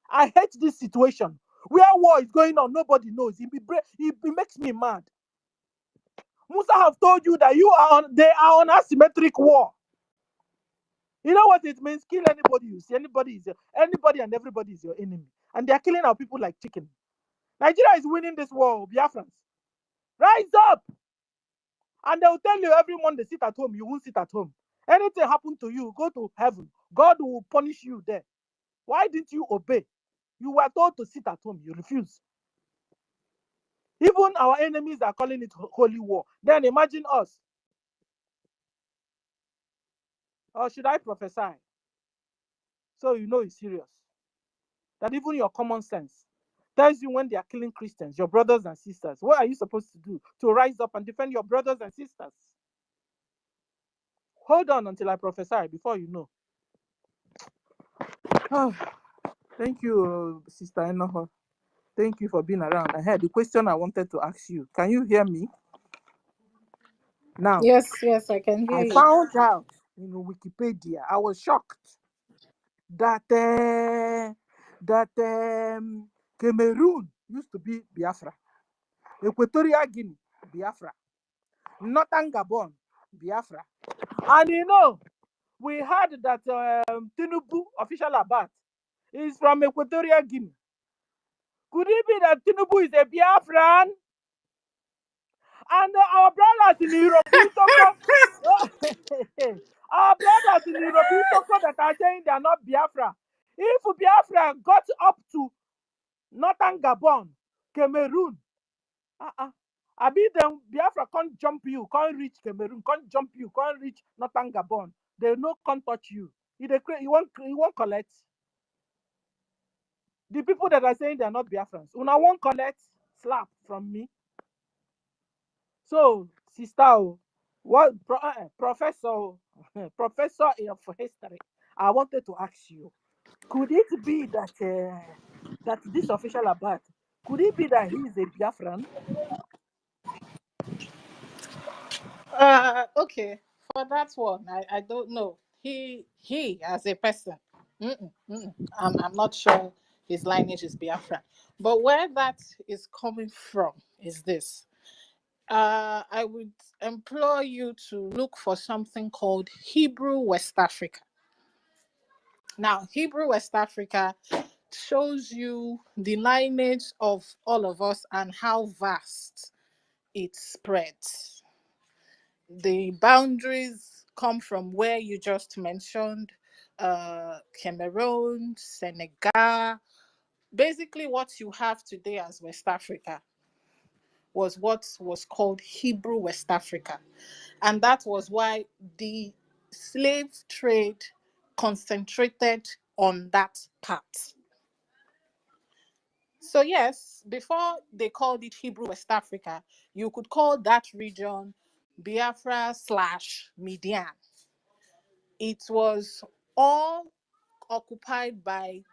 I hate this situation where war is going on. Nobody knows. It makes me mad. Musa have told you that they are on asymmetric war. You know what it means? Kill anybody you see. Anybody and everybody is your enemy. And they are killing our people like chicken. Nigeria is winning this war, Biafrans. Rise up! And they will tell you every Monday, sit at home. You won't sit at home. Anything happen to you, go to heaven. God will punish you there. Why didn't you obey? You were told to sit at home. You refuse. Even our enemies are calling it holy war. Then imagine us. Or should I prophesy? So you know it's serious. That even your common sense tells you when they are killing Christians, your brothers and sisters, what are you supposed to do? To rise up and defend your brothers and sisters. Hold on until I prophesy before you know. Thank you, Sister Enoho. Thank you for being around. I had the question I wanted to ask you. Can you hear me? Now, Yes, I can hear you. I found out in Wikipedia. I was shocked that Cameroon used to be Biafra, Equatorial Guinea, Biafra, Northern Gabon, Biafra, and you know we heard that Tinubu official about is from Equatorial Guinea. Could it be that Tinubu is a Biafran? And our brothers in Europe, our brothers in Europe that are saying they are not Biafra. If Biafra got up to Northern Gabon, Cameroon, I mean them Biafra can't jump you, can't reach Cameroon, can't jump you, can't reach Northern Gabon. They can't touch you. You won't collect. The people that are saying they are not Biafrans, una won't collect slap from me. So, sister, what professor of history, I wanted to ask you, could it be that that this official about Could it be that he is a Biafran? Okay, for that one, I don't know. He as a person, I'm not sure his lineage is Biafran. But where that is coming from is this. I would implore you to look for something called Hebrew West Africa. Now, Hebrew West Africa shows you the lineage of all of us and how vast it spreads. The boundaries come from where you just mentioned, Cameroon, Senegal. Basically, what you have today as West Africa was what was called Hebrew West Africa. And that was why the slave trade concentrated on that part. So yes, before they called it Hebrew West Africa, you could call that region Biafra / Median. It was all occupied by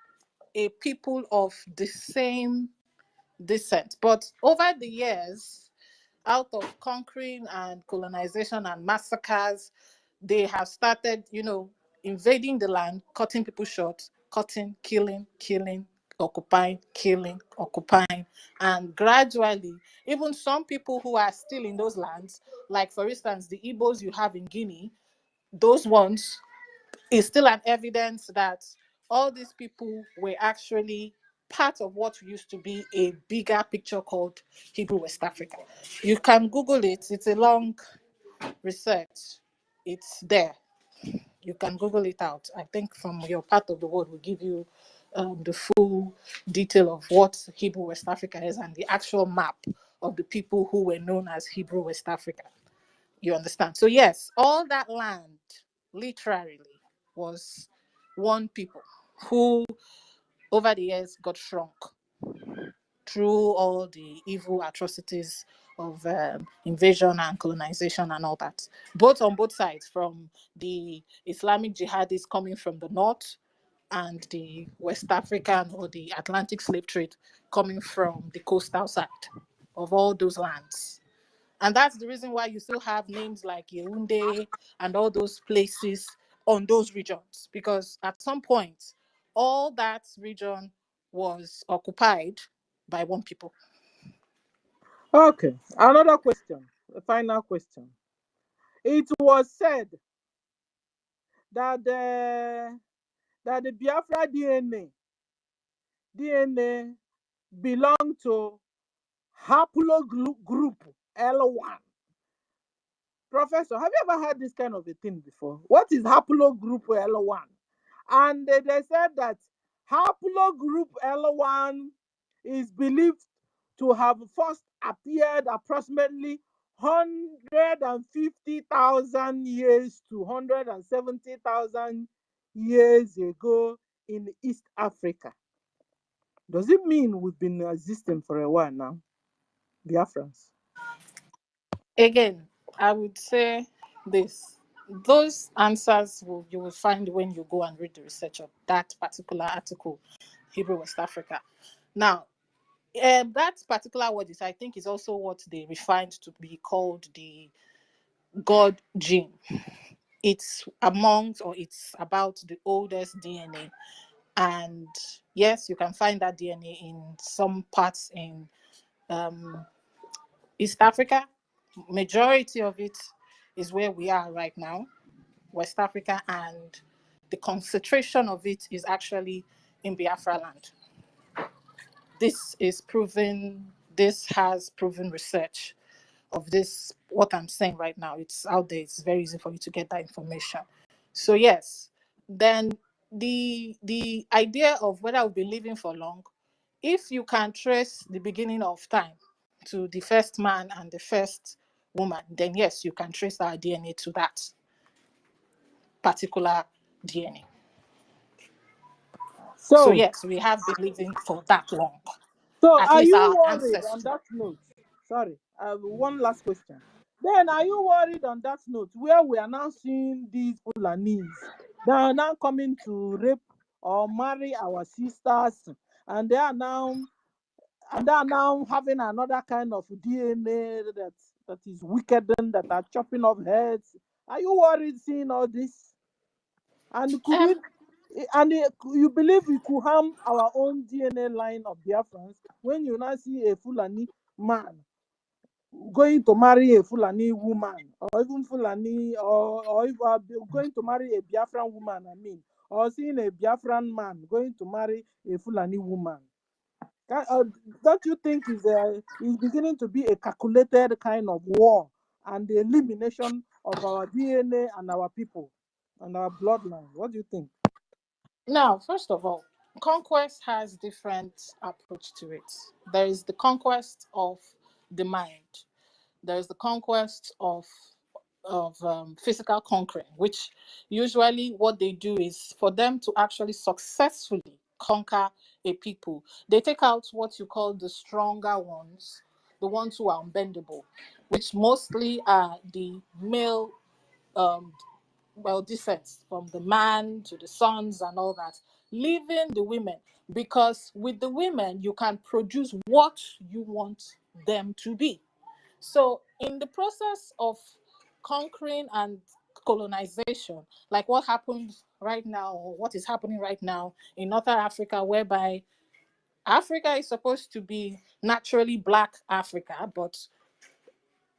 a people of the same descent. But over the years, out of conquering and colonization and massacres, they have started, invading the land, cutting people short, cutting, killing, occupying, killing, occupying. And gradually, even some people who are still in those lands, like for instance, the Igbos you have in Guinea, those ones is still an evidence that all these people were actually part of what used to be a bigger picture called Hebrew West Africa. You can Google it. It's a long research. It's there. You can Google it out. I think from your part of the world will give you the full detail of what Hebrew West Africa is and the actual map of the people who were known as Hebrew West Africa. You understand? So yes, all that land literally was one people who over the years got shrunk through all the evil atrocities of invasion and colonization and all that, both on both sides, from the Islamic jihadists coming from the north and the West African or the Atlantic slave trade coming from the coastal side of all those lands. And that's the reason why you still have names like Yaoundé and all those places on those regions, because at some point, all that region was occupied by one people. Okay, another question, a final question. It was said that the Biafra DNA belonged to haplogroup L1. Professor, have you ever heard this kind of a thing before? What is haplogroup L1? And they said that haplogroup L1 is believed to have first appeared approximately 150,000 years to 170,000 years ago in East Africa. Does it mean we've been existing for a while now, Biafrans? Again, I would say this. Those answers you will find when you go and read the research of that particular article, Hebrew West Africa. Now, that particular word I think, is also what they refined to be called the God gene. It's it's about the oldest DNA. And yes, you can find that DNA in some parts in East Africa. Majority of it is where we are right now, West Africa, and the concentration of it is actually in Biafra land. This has proven research of this, what I'm saying right now. It's out there. It's very easy for you to get that information. So yes, then the idea of whether we've been living for long, if you can trace the beginning of time to the first man and the first woman, then yes, you can trace our DNA to that particular DNA. So yes, we have been living for that long. So At are least you our worried on ancestors. that note? Sorry, one last question. Then are you worried on that note where we are now seeing these Fulanis that are now coming to rape or marry our sisters, and they are now and they are now having another kind of DNA that is wicked and that are chopping off heads. Are you worried seeing all this? And could Um, it, and you believe we could harm our own DNA line of Biafrans when you now see a Fulani man going to marry a Fulani woman, or even Fulani, or if going to marry a Biafran woman, I mean, or seeing a Biafran man going to marry a Fulani woman? Don't you think is beginning to be a calculated kind of war and the elimination of our DNA and our people and our bloodline? What do you think? Now, first of all, conquest has different approach to it. There is the conquest of the mind. There is the conquest of physical conquering, which usually what they do is for them to actually successfully conquer a people, they take out what you call the stronger ones, the ones who are unbendable, which mostly are the male descents from the man to the sons and all that, leaving the women, because with the women you can produce what you want them to be. So in the process of conquering and colonization, like what happens right now, or what is happening right now in Northern Africa, whereby Africa is supposed to be naturally black Africa, but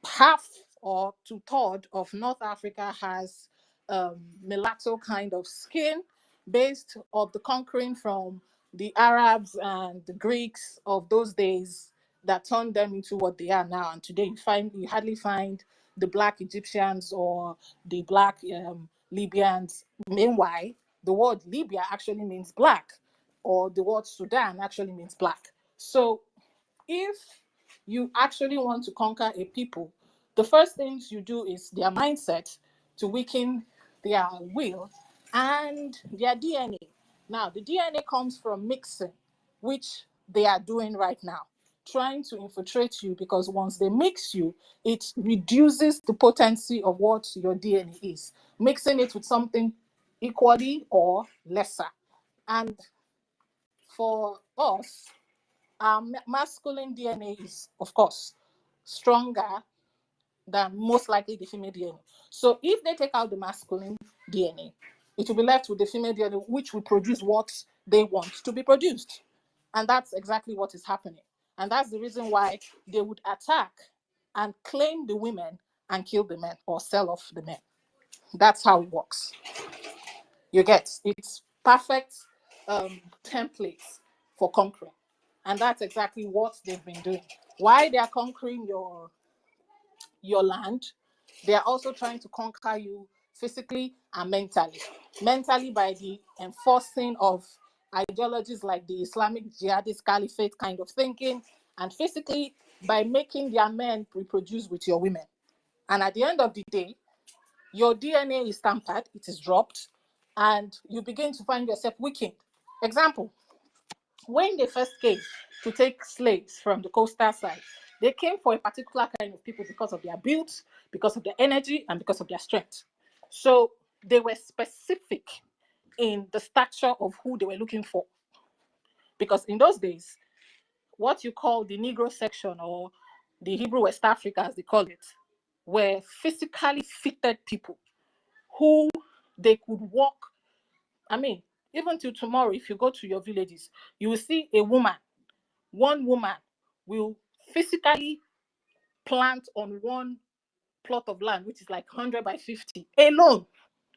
half or two-thirds of North Africa has mulatto kind of skin, based of the conquering from the Arabs and the Greeks of those days that turned them into what they are now. And today you hardly find the black Egyptians or the black Libyans. Meanwhile, the word Libya actually means black, or the word Sudan actually means black. So if you actually want to conquer a people, the first things you do is their mindset, to weaken their will, and their DNA. Now, the DNA comes from mixing, which they are doing right now, trying to infiltrate you, because once they mix you, it reduces the potency of what your DNA is, mixing it with something equally or lesser. And for us, masculine DNA is, of course, stronger than most likely the female DNA. So if they take out the masculine DNA, it will be left with the female DNA, which will produce what they want to be produced. And that's exactly what is happening. And that's the reason why they would attack and claim the women and kill the men, or sell off the men. That's how it works. You get, it's perfect templates for conquering. And that's exactly what they've been doing. Why they are conquering your land, they are also trying to conquer you physically and mentally. Mentally by the enforcing of ideologies like the Islamic jihadist caliphate kind of thinking, and physically by making their men reproduce with your women. And at the end of the day, your DNA is tampered, it is dropped, and you begin to find yourself weakened. Example, when they first came to take slaves from the coastal side, they came for a particular kind of people because of their build, because of their energy, and because of their strength. So they were specific in the stature of who they were looking for. Because in those days, what you call the Negro section, or the Hebrew West Africa, as they call it, were physically fitted people who they could walk. I mean, even till tomorrow, if you go to your villages, you will see one woman will physically plant on one plot of land, which is like 100 by 50 alone.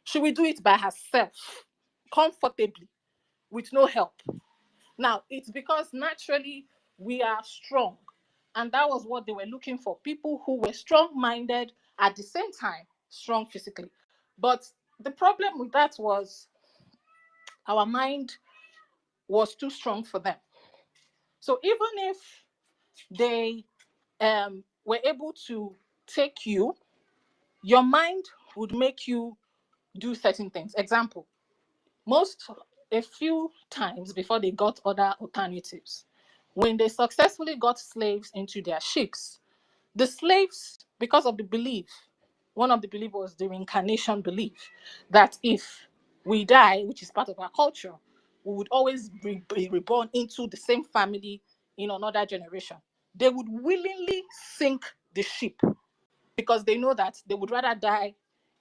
She will do it by herself, comfortably, with no help. Now, it's because naturally we are strong. And that was what they were looking for, people who were strong-minded, at the same time strong physically. But the problem with that was our mind was too strong for them. So even if they were able to take you, your mind would make you do certain things. Example, a few times before they got other alternatives, when they successfully got slaves into their ships, the slaves, because of the belief, one of the beliefs was the reincarnation belief, that if we die, which is part of our culture, we would always be reborn into the same family in another generation, they would willingly sink the ship because they know that they would rather die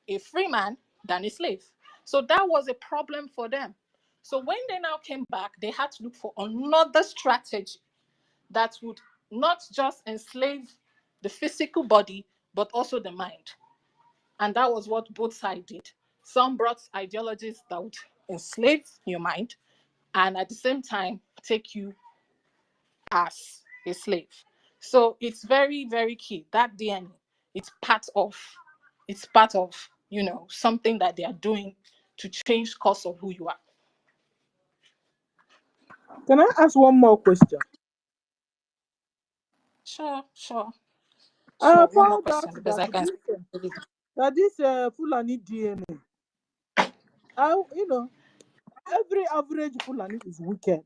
a free man than a slave. So that was a problem for them. So when they now came back, they had to look for another strategy that would not just enslave the physical body, but also the mind. And that was what both sides did. Some brought ideologies that would enslave your mind and at the same time take you as a slave. So it's very, very key. That DNA, it's part of, something that they are doing to change course of who you are. Can I ask one more question? Sure. I One more found out question because I can. that this Fulani DNA, every average Fulani is wicked.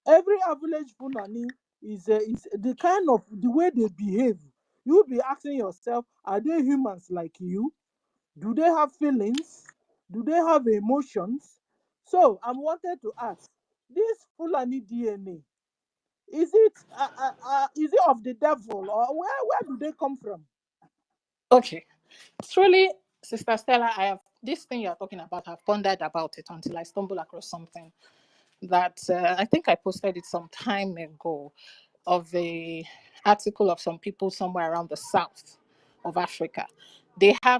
Every average Fulani is the kind of the way they behave. You'll be asking yourself, are they humans like you? Do they have feelings? Do they have emotions? So I'm wanted to ask, this Fulani DNA, is it of the devil, or where do they come from? Okay, truly, Sister Stella, I have this thing you're talking about. I've pondered about it until I stumbled across something that I think I posted it some time ago, of a article of some people somewhere around the south of Africa. I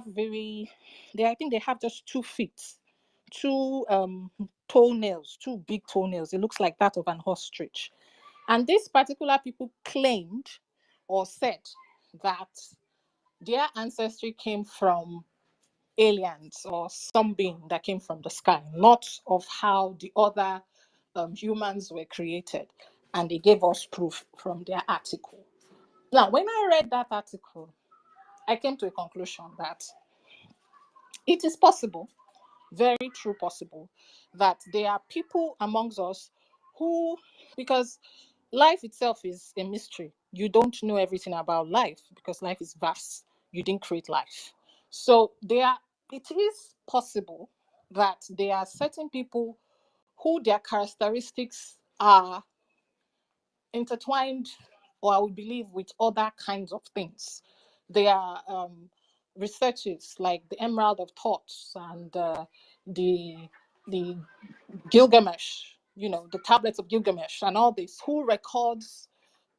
think they have just 2 feet, 2 toenails, 2 big toenails. It looks like that of an ostrich. And these particular people claimed or said that their ancestry came from aliens or some being that came from the sky, not of how the other humans were created. And they gave us proof from their article. Now, when I read that article, I came to a conclusion that it is possible, very true possible, that there are people amongst us who, because life itself is a mystery. You don't know everything about life because life is vast. You didn't create life. So it is possible that there are certain people who their characteristics are intertwined, or I would believe, with other kinds of things. There are researches like the Emerald of Thoughts and the Gilgamesh, the tablets of Gilgamesh and all this, who records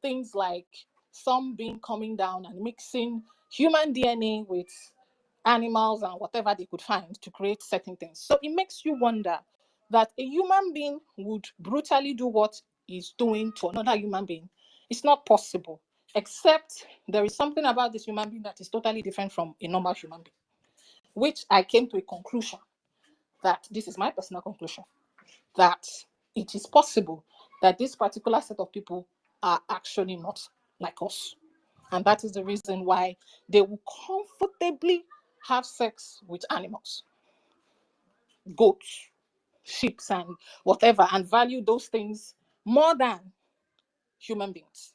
things like some being coming down and mixing human DNA with animals and whatever they could find to create certain things. So it makes you wonder that a human being would brutally do what he's doing to another human being. It's not possible, except there is something about this human being that is totally different from a normal human being, which I came to a conclusion that, this is my personal conclusion, that it is possible that this particular set of people are actually not like us. And that is the reason why they will comfortably have sex with animals, goats, sheep, and whatever, and value those things more than human beings.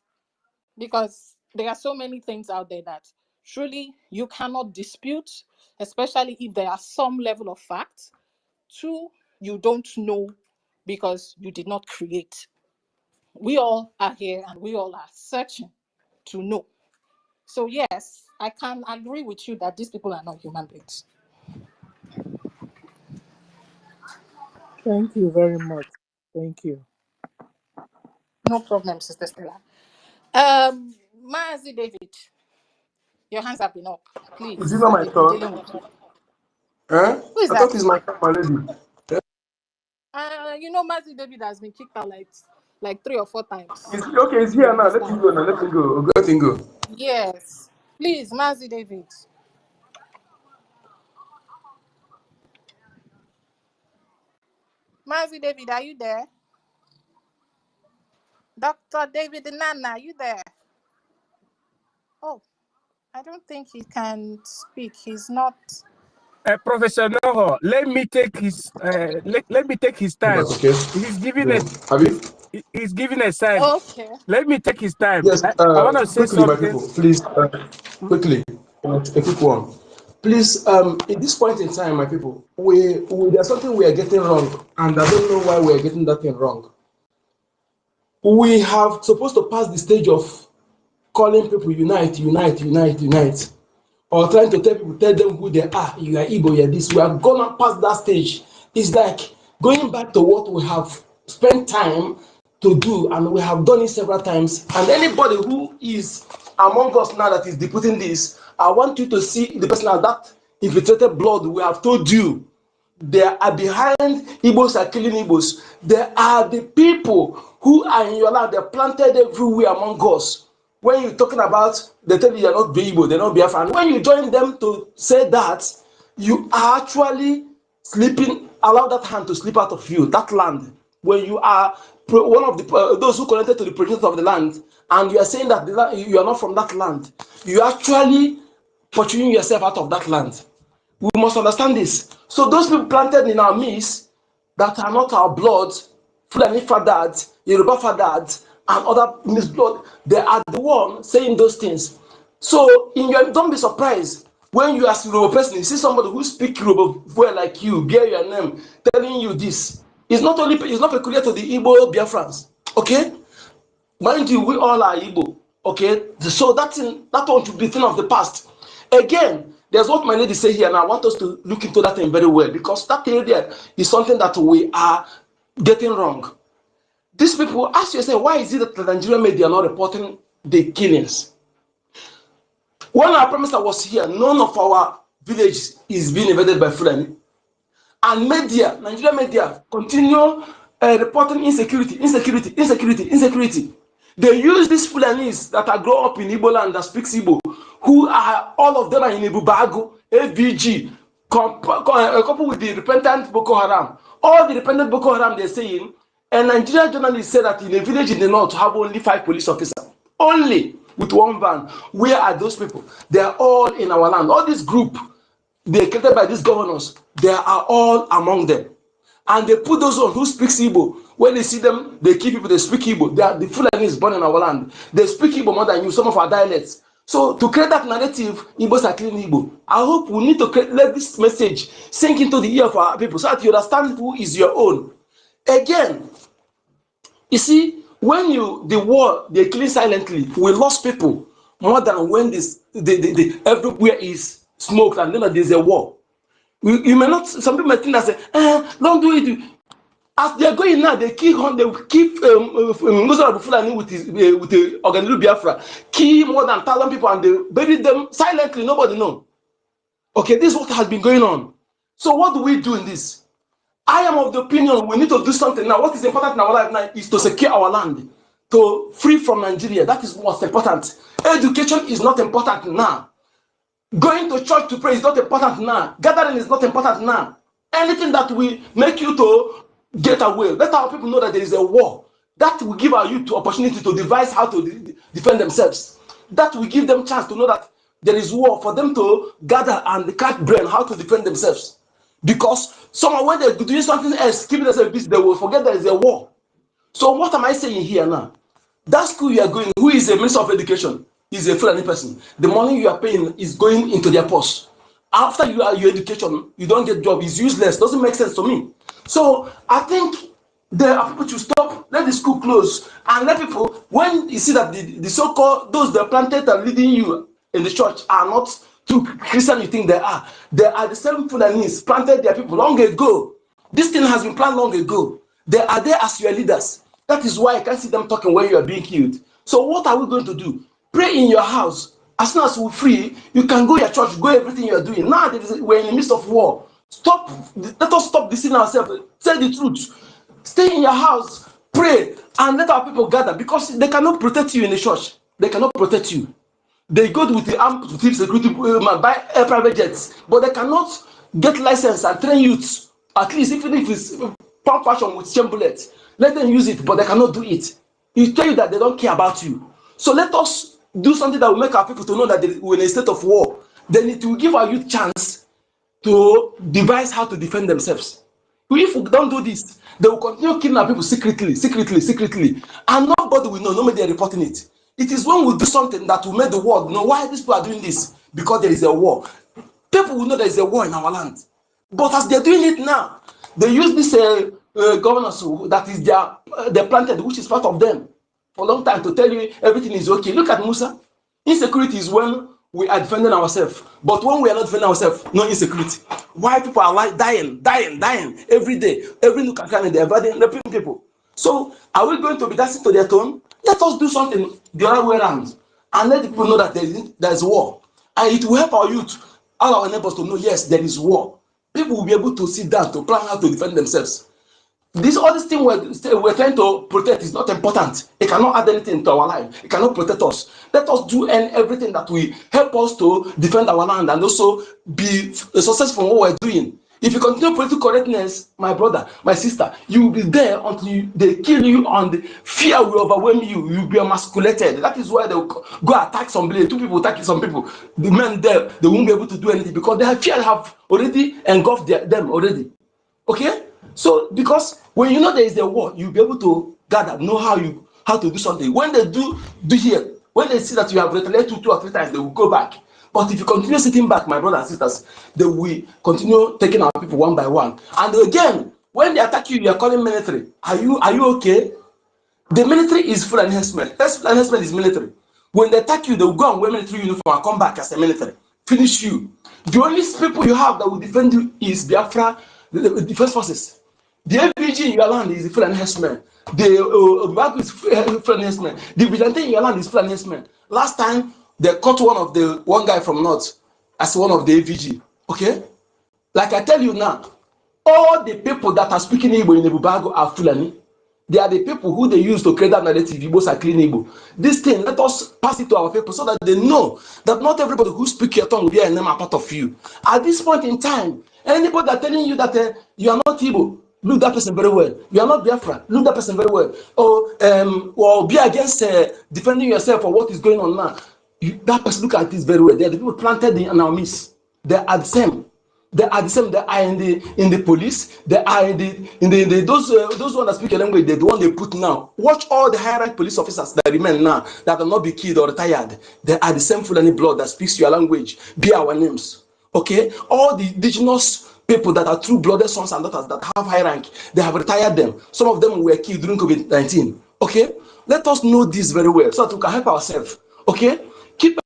Because there are so many things out there that truly you cannot dispute, especially if there are some level of fact. 2, you don't know because you did not create. We all are here and we all are searching to know. So yes, I can agree with you that these people are not human beings. Thank you very much. Thank you. No problem, Sister Stella. Mazi David, your hands have been up. Is it Please, not my we've been turn? dealing with you. Huh? Who is I thought that? it's my turn already. Mazi David has been kicked out like 3 or 4 times. Okay, it's You here now. Let understand? him go now. Let him go. Let him go. Yes. Please, Mazi David. Mazi David, are you there? Dr. David Nana, are you there? Oh, I don't think he can speak. He's not. Professor Noho, let me take his time. Okay. He's giving Yeah. Abi? he's giving a sign. Okay. Let me take his time. Yes. I want to say Quickly, my something. people. Please, quickly. A quick one. Please, at this point in time, my people, there's something we are getting wrong, and I don't know why we are getting that thing wrong. we have supposed to pass the stage of calling people unite, or trying to tell them who they are. You are Igbo, you are this. We have gone past that stage. It's like going back to what we have spent time to do, and we have done it several times. And anybody who is among us now that is deputing this, I want you to see the person as that infiltrated blood. We have told you, they are behind Igbos are killing Igbos. They are the people who are in your land. They're planted everywhere among us. When you're talking about, they tell you they're not Igbo, they're not Biafra. And when you join them to say that, you are actually sleeping, allow that hand to slip out of you, that land. When you are one of the those who connected to the project of the land, and you are saying that you are not from that land, you are actually pursuing yourself out of that land. We must understand this. So those people planted in our midst that are not our blood, Fulani fathers, Yoruba fathers, and other mixed blood, they are the one saying those things. So don't be surprised when you as a Yoruba person, you see somebody who speaks Yoruba well like you, bear your name, telling you this. It's not peculiar to the Igbo Biafrans. Okay? Mind you, we all are Igbo. Okay? So that one should be a thing of the past. Again, there's what my lady say here, and I want us to look into that thing very well, because that area is something that we are getting wrong. These people, ask yourself, why is it that the Nigerian media are not reporting the killings? When our Prime Minister was here, none of our village is being invaded by Fulani. And media, Nigerian media, continue reporting insecurity. They use these Fulanis that are grown up in Igbo land that speaks Igbo, who are all of them are in Ibubago, AVG, coupled with the repentant Boko Haram. All the repentant Boko Haram they're saying, and Nigerian journalists say that in a village in the north have only 5 police officers, only with 1 van. Where are those people? They are all in our land. All this group, they created by these governors, they are all among them. And they put those on who speaks Igbo. When they see them, they keep people, they speak Igbo. They are the Fulanis born in our land. They speak Igbo more than you, some of our dialects. So to create that narrative, Igbos are killing Igbo. I hope we need to let this message sink into the ear of our people so that you understand who is your own. Again, you see, when the war, they're killing silently, we lost people more than when everywhere is smoked and then there's a war. You may not, some people may think that say, don't do it. As they are going now, they keep Fulani with the Organized Biafra, kill more than 1,000 people and they bury them silently, nobody knows. Okay, this is what has been going on. So what do we do in this? I am of the opinion we need to do something now. What is important in our life now is to secure our land, to free from Nigeria. That is what's important. Education is not important now. Going to church to pray is not important now. Gathering is not important now. Anything that will make you to get away, let our people know that there is a war. That will give our youth the opportunity to devise how to defend themselves. That will give them chance to know that there is war, for them to gather and catch brain how to defend themselves. Because someone, when they're doing something else, keeping themselves busy, they will forget there is a war. So what am I saying here now? That school you are going, who is a Minister of Education, is a Fulani person. The money you are paying is going into their purse. After your education, you don't get job, it's useless, doesn't make sense to me. So I think there are people to stop, let the school close, and let people, when you see that the so-called, those that planted and leading you in the church are not true Christian you think they are the same Fulanis planted their people long ago. This thing has been planned long ago. They are there as your leaders. That is why I can't see them talking when you are being killed. So what are we going to do? Pray in your house. As soon as we're free, you can go to your church, go everything you are doing. Now we're in the midst of war. Let us stop deceiving ourselves. Say the truth. Stay in your house, pray, and let our people gather, because they cannot protect you in the church. They cannot protect you. They go with the armed security, buy private jets, but they cannot get license and train youths. At least even if it's pump fashion with chain bullets, let them use it, but they cannot do it. It tell you that they don't care about you. So let us do something that will make our people to know that we're in a state of war. Then it will give our youth chance to devise how to defend themselves. If we don't do this, they will continue killing our people secretly, and nobody will know. Nobody is reporting it. It is when we do something that will make the world know why these people are doing this, because there is a war. People will know there is a war in our land. But as they're doing it now, they use this governors that is they're planted, which is part of them. for a long time to tell you everything is okay. Look at Musa. Insecurity is when we are defending ourselves. But when we are not defending ourselves, no insecurity. Why people are like dying every day, every nook and cranny, they're raping people. So are we going to be dancing to their tone? Let us do something the other way around and let the people know that there is war. And it will help our youth, all our neighbors to know, yes, there is war. People will be able to sit down to plan how to defend themselves. All this thing we're trying to protect is not important. It cannot add anything to our life. It cannot protect us. Let us do everything that will help us to defend our land and also be successful in what we're doing. If you continue political correctness, my brother, my sister, you will be there until they kill you and fear will overwhelm you. You'll be emasculated. That is why they'll go attack somebody. Two people attacking some people. The men there, they won't be able to do anything because their fear have already engulfed them already. Okay? So because when you know there is a war, you'll be able to gather, know how to do something. When they do here, when they see that you have retaliated 2 or 3 times, they will go back. But if you continue sitting back, my brothers and sisters, they will continue taking our people one by one. And again, when they attack you, you are calling military. Are you okay? The military is full enhancement. That's full enhancement is military. When they attack you, they will go and wear military uniform and come back as a military. Finish you. The only people you have that will defend you is Biafra, the defense forces. The FBG in your land is full enhancement. The bank is full enhancement. The vigilante in your land is full enhancement. Last time they caught one guy from North as one of the FBG. Okay? Like I tell you now, all the people that are speaking Igbo in Ebubago are Fulani. They are the people who they use to create that narrative. Igbos are clean Igbo. This thing, let us pass it to our people so that they know that not everybody who speaks your tongue will be a name a part of you. At this point in time, anybody that telling you that you are not Igbo, look that person very well. You are not Biafra, look that person very well. Or be against defending yourself for what is going on now. That person look at this very well. They are the people planted in our midst. They are the same. They are the same. They are in the police. They are in those ones that speak a language. They're the one they put now. Watch all the high rank police officers that remain now that will not be killed or retired. They are the same Fulani blood that speaks your language. Be our names. Okay, all the indigenous people that are true blooded sons and daughters that have high rank, they have retired them. Some of them were killed during COVID-19. Okay, let us know this very well so that we can help ourselves. Okay, keep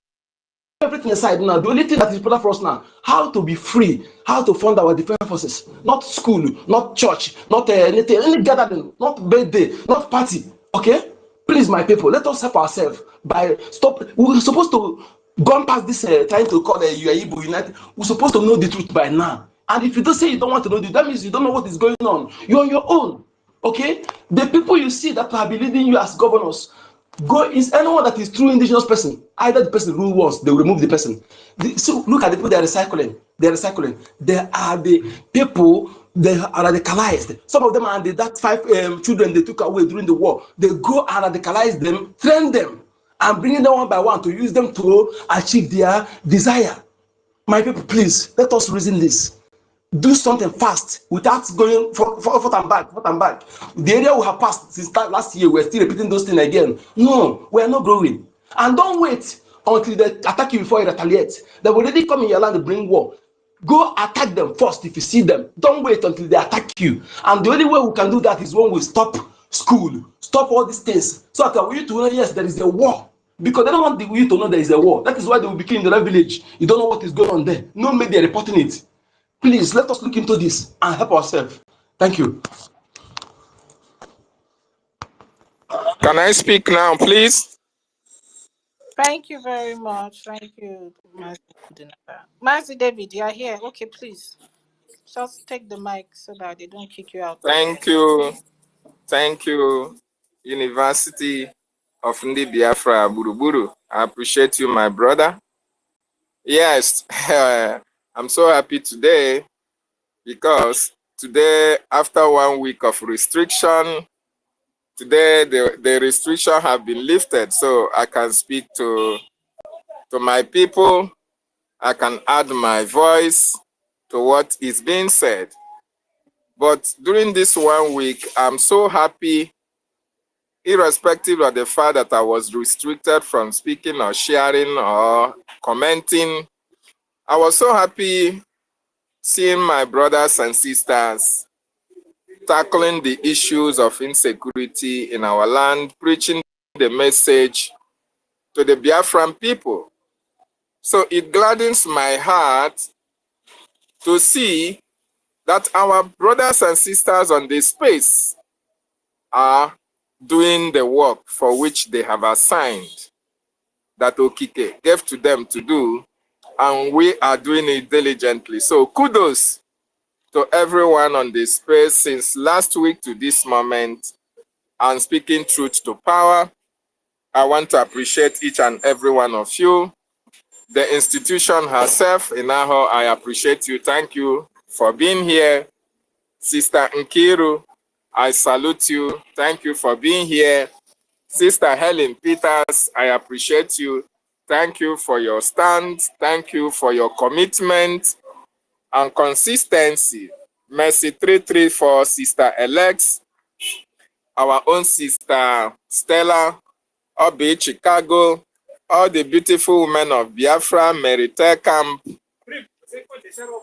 everything aside now. The only thing that is important for us now, how to be free, how to fund our defense forces. Not school, not church, not anything, any gathering, not birthday, not party. Okay, please, my people, let us help ourselves by stop. We're supposed to go past this trying to call you are Igbo United. We're supposed to know the truth by now. And if you don't say you don't want to know the, that means you don't know what is going on. You're on your own. Okay, the people you see that are leading you as governors. Go is anyone that is true indigenous person. Either the person rule once, they will remove the person. So look at the people they are recycling. They are recycling. They are the people they are radicalized. Some of them are that 5 children they took away during the war. They go and radicalize them, train them, and bring them one by one to use them to achieve their desire. My people, please let us reason this. Do something fast without going forth and back. The area we have passed since last year, we're still repeating those things again. No, we're not growing. And don't wait until they attack you before you retaliate. They've already come in your land to bring war. Go attack them first if you see them. Don't wait until they attack you. And the only way we can do that is when we stop school, stop all these things, so that we need to know, yes, there is a war. Because they don't want you to know there is a war. That is why they will be killing the red village. You don't know what is going on there. No media reporting it. Please, let us look into this and help ourselves. Thank you. Can I speak now, please? Thank you very much. Thank you, Master David. You are here. Okay, please. Just take the mic so that they don't kick you out. Thank you. Thank you, University of Ndi Biafra, Buruburu. I appreciate you, my brother. Yes, I'm so happy today because today, after 1 week of restriction, today the restriction have been lifted, so I can speak to my people. I can add my voice to what is being said. But during this 1 week, I'm so happy, irrespective of the fact that I was restricted from speaking or sharing or commenting. I was so happy seeing my brothers and sisters tackling the issues of insecurity in our land, preaching the message to the Biafran people. So it gladdens my heart to see that our brothers and sisters on this space are doing the work for which they have assigned, that Okike gave to them to do, and we are doing it diligently. So kudos to everyone on this space since last week to this moment, and speaking truth to power. I want to appreciate each and every one of you. The institution herself, Inaho, I appreciate you. Thank you for being here. Sister Nkiru, I salute you. Thank you for being here. Sister Helen Peters, I appreciate you. Thank you for your stand. Thank you for your commitment and consistency. Mercy 334, Sister Alex, our own Sister Stella, Obi Chicago, all the beautiful women of Biafra, Merite Camp,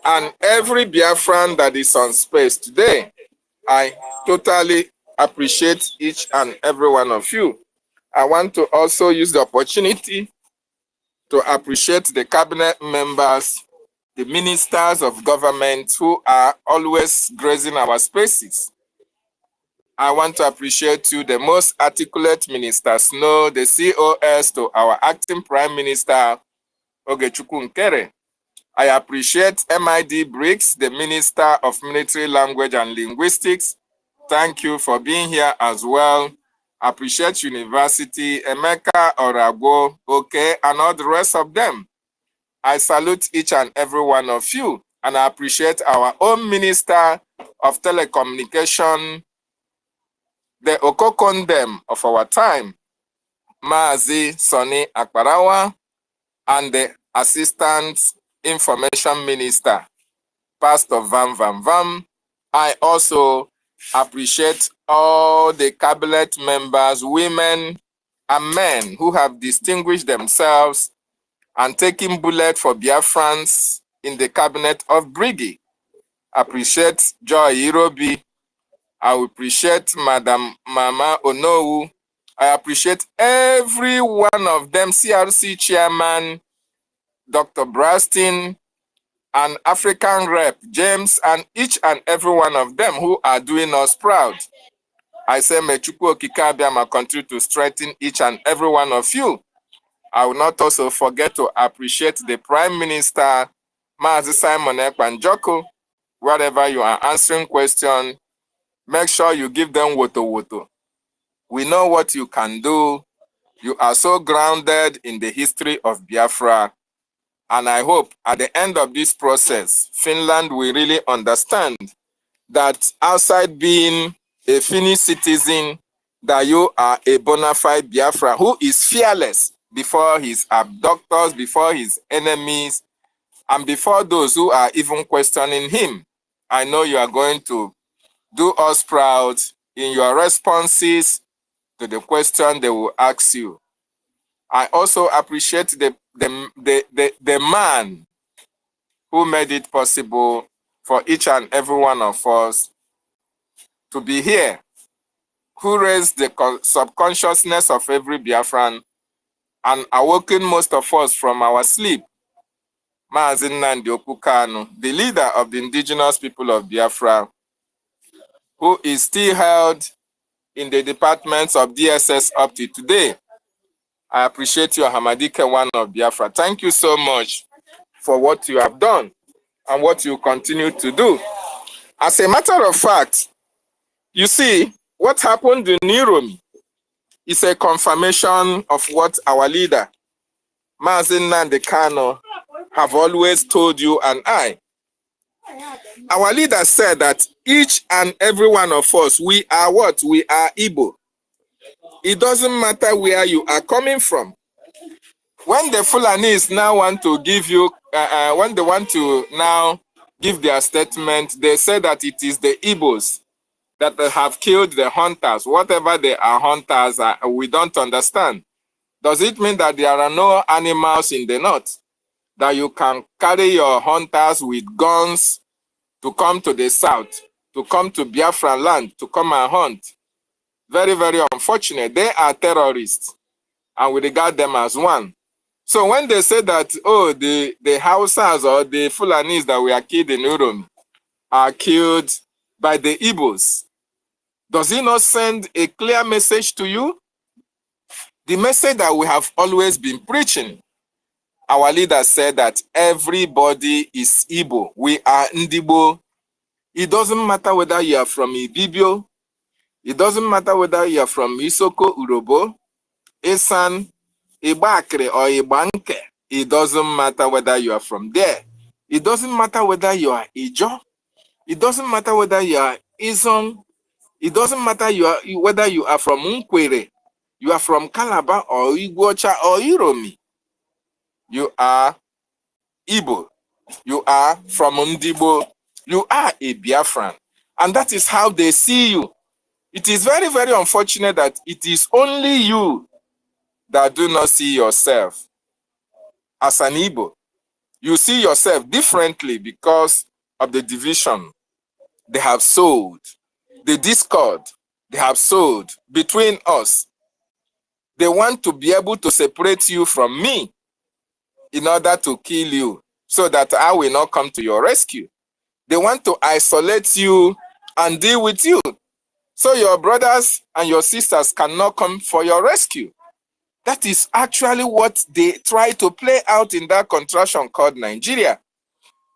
and every Biafran that is on space today. I totally appreciate each and every one of you. I want to also use the opportunity to appreciate the cabinet members, the ministers of government who are always gracing our spaces. I want to appreciate you, the most articulate ministers, no, the COS to our acting Prime Minister, Ogechukwu Nkere. I appreciate MID Briggs, the Minister of Military Language and Linguistics. Thank you for being here as well. Appreciate University, Emeka, Orago, OK, and all the rest of them. I salute each and every one of you, and I appreciate our own Minister of Telecommunication, the Okokondem of our time, Maazi Sonny Akbarawa, and the Assistant Information Minister, Pastor Vam Vam Vam. I also appreciate all the cabinet members, women and men who have distinguished themselves and taken bullet for Biafrans in the cabinet of BRGIE. Appreciate Joy Irobi. I appreciate Madam Mama Onowu. I appreciate every one of them, CRC Chairman, Dr. Brastin, and African Rep, James, and each and every one of them who are doing us proud. I say, may Chukwu Okike Abiama continue to strengthen each and every one of you. I will not also forget to appreciate the Prime Minister, Mazi Simon Ekpanjoko. Wherever you are answering questions, make sure you give them woto. We know what you can do. You are so grounded in the history of Biafra. And I hope at the end of this process, Finland will really understand that outside being a Finnish citizen, that you are a bona fide Biafra who is fearless before his abductors, before his enemies, and before those who are even questioning him. I know you are going to do us proud in your responses to the question they will ask you. I also appreciate the man who made it possible for each and every one of us to be here, who raised the subconsciousness of every Biafran and awoken most of us from our sleep. Maazị Nnamdi Okukanu, the leader of the indigenous people of Biafra, who is still held in the departments of DSS up to today. I appreciate you, Hamadike, one of Biafra. Thank you so much for what you have done and what you continue to do. As a matter of fact, you see, what happened in Niromi is a confirmation of what our leader, Maazị Nnamdi Kanu, have always told you and I. Our leader said that each and every one of us, we are what? We are Igbo. It doesn't matter where you are coming from. When the Fulanis now want to give you, when they want to now give their statement, they say that it is the Igbos that have killed the hunters. Whatever they are hunters, we don't understand. Does it mean that there are no animals in the north? That you can carry your hunters with guns to come to the south, to come to Biafra land, to come and hunt? Very, very unfortunate. They are terrorists, and we regard them as one. So when they say that, oh, the Hausas or the Fulanis that we are killed in Uromi are killed by the Igbos, does it not send a clear message to you? The message that we have always been preaching. Our leader said that everybody is Igbo. We are Ndibo. It doesn't matter whether you are from Ibibio. It doesn't matter whether you are from Isoko, Urobo, Esan, Ibakre, or Ibanke. It doesn't matter whether you are from there. It doesn't matter whether you are Ijo. It doesn't matter whether you are Izon. It doesn't matter whether you are from Nkwere. You are from Calabar or Iguacha or Iromi. You are Igbo. You are from Ndibo. You are a Biafran. And that is how they see you. It is very, very unfortunate that it is only you that do not see yourself as an Igbo. You see yourself differently because of the division they have sowed, the discord they have sowed between us. They want to be able to separate you from me in order to kill you so that I will not come to your rescue. They want to isolate you and deal with you so your brothers and your sisters cannot come for your rescue. That is actually what they try to play out in that contraction called Nigeria.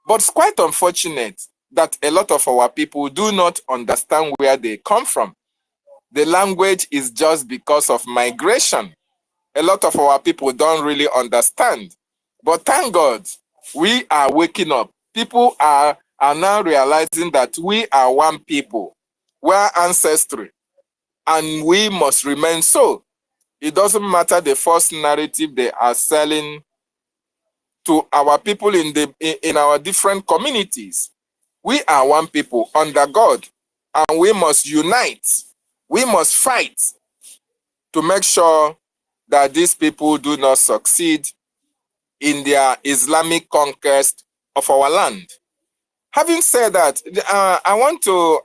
But it's quite unfortunate that a lot of our people do not understand where they come from. The language is just because of migration. A lot of our people don't really understand. But thank God, we are waking up. People are now realizing that we are one people. We are ancestry. And we must remain so. It doesn't matter the false narrative they are selling to our people in our different communities. We are one people under God, and we must unite. We must fight to make sure that these people do not succeed in their Islamic conquest of our land. Having said that, I want to,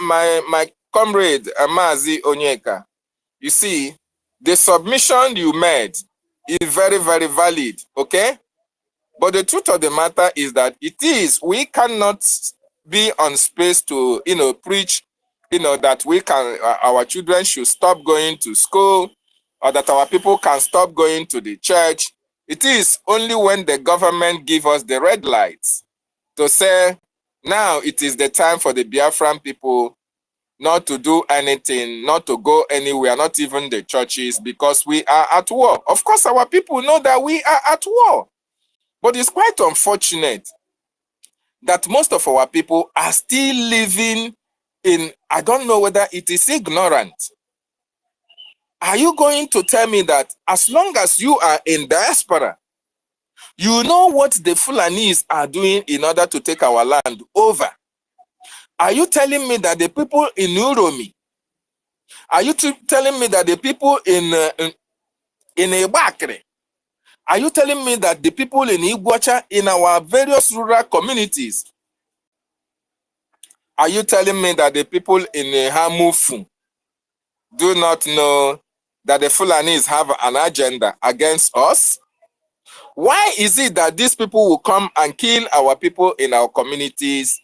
my comrade, Mazi Onyeka, you see, the submission you made is very, very valid, okay? But the truth of the matter is that we cannot be on space to, preach, that our children should stop going to school or that our people can stop going to the church. It is only when the government gives us the red lights to say, now it is the time for the Biafran people not to do anything, not to go anywhere, not even the churches, because we are at war. Of course, our people know that we are at war. But it's quite unfortunate that most of our people are still living in, I don't know whether it is ignorant. Are you going to tell me that as long as you are in diaspora, you know what the Fulanis are doing in order to take our land over? Are you telling me that the people in Uromi, are you telling me that the people in Ibakre, are you telling me that the people in Iguacha, in our various rural communities, are you telling me that the people in Hamufu do not know that the Fulanis have an agenda against us? Why is it that these people will come and kill our people in our communities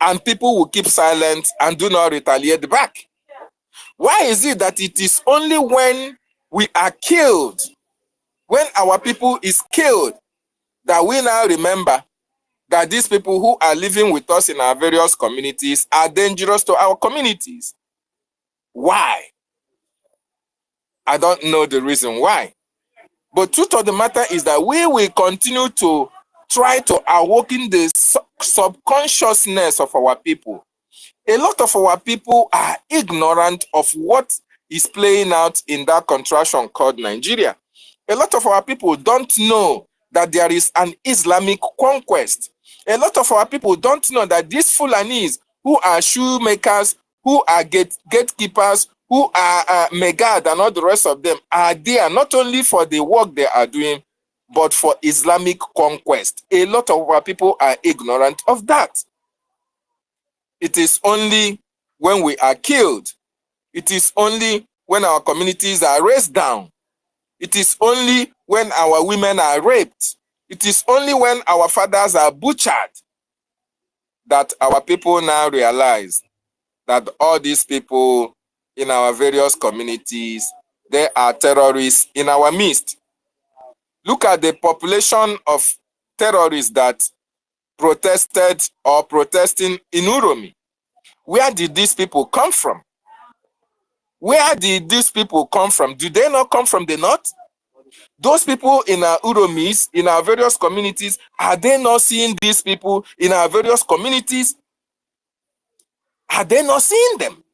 and people will keep silent and do not retaliate back? Why is it that it is only when we are killed, when our people is killed, that we now remember that these people who are living with us in our various communities are dangerous to our communities? Why? I don't know the reason why. But truth of the matter is that we will continue to try to awaken the subconsciousness of our people. A lot of our people are ignorant of what is playing out in that contraction called Nigeria. A lot of our people don't know that there is an Islamic conquest. A lot of our people don't know that these Fulanis, who are shoemakers, who are gatekeepers, who are Megad and all the rest of them, are there not only for the work they are doing, but for Islamic conquest. A lot of our people are ignorant of that. It is only when we are killed, It is only when our communities are raised down. It is only when our women are raped. It is only when our fathers are butchered that our people now realize that all these people in our various communities, they are terrorists in our midst. Look at the population of terrorists that protested or protesting in Uromi. Where did these people come from? Where did these people come from? Do they not come from the north? Those people in our Uromis, in our various communities, are they not seeing these people in our various communities? Are they not seeing them?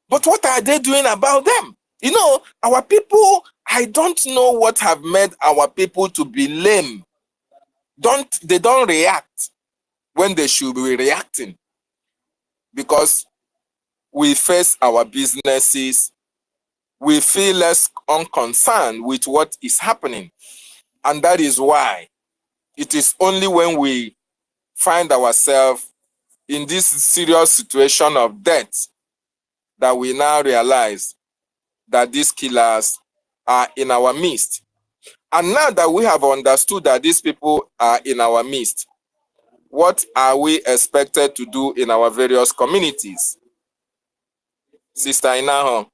But what are they doing about them? You know, our people, I don't know what have made our people to be lame. They don't react when they should be reacting, because we face our businesses, we feel less unconcerned with what is happening. And that is why it is only when we find ourselves in this serious situation of death that we now realize that these killers are in our midst. And now that we have understood that these people are in our midst, what are we expected to do in our various communities? Sister Inaho,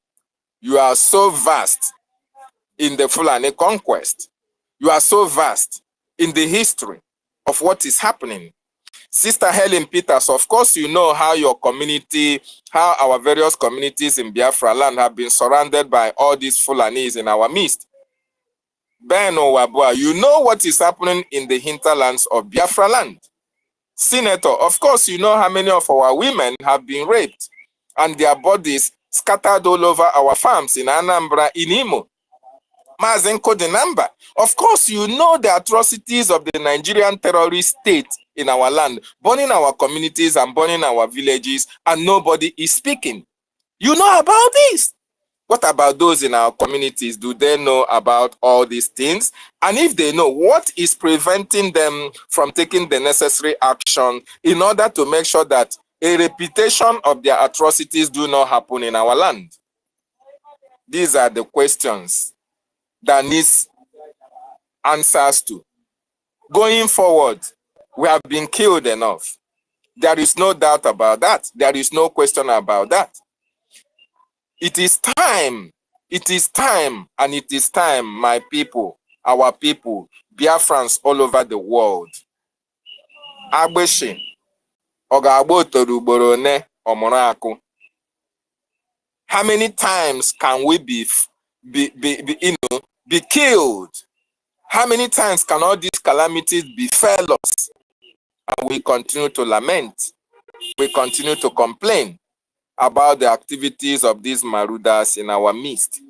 you are so vast in the Fulani conquest. You are so vast in the history of what is happening. Sister Helen Peters, of course, you know how your community, how our various communities in Biafra land have been surrounded by all these Fulanis in our midst. Ben Owabua, you know what is happening in the hinterlands of Biafra land. Senator, of course, you know how many of our women have been raped and their bodies scattered all over our farms in Anambra, in Imo. Mazenko the number. Of course, you know the atrocities of the Nigerian terrorist state in our land, burning our communities and burning our villages, and nobody is speaking. You know about this. What about those in our communities? Do they know about all these things? And if they know, what is preventing them from taking the necessary action in order to make sure that a repetition of their atrocities do not happen in our land? These are the questions that needs answers to. Going forward, we have been killed enough. There is no doubt about that. There is no question about that. It is time, and it is time, my people, our people, Biafrans all over the world. Agbeshi, Ogagbo Toruborone, Omoraku. How many times can we be killed? How many times can all these calamities befell us? And we continue to lament. We continue to complain about the activities of these marauders in our midst.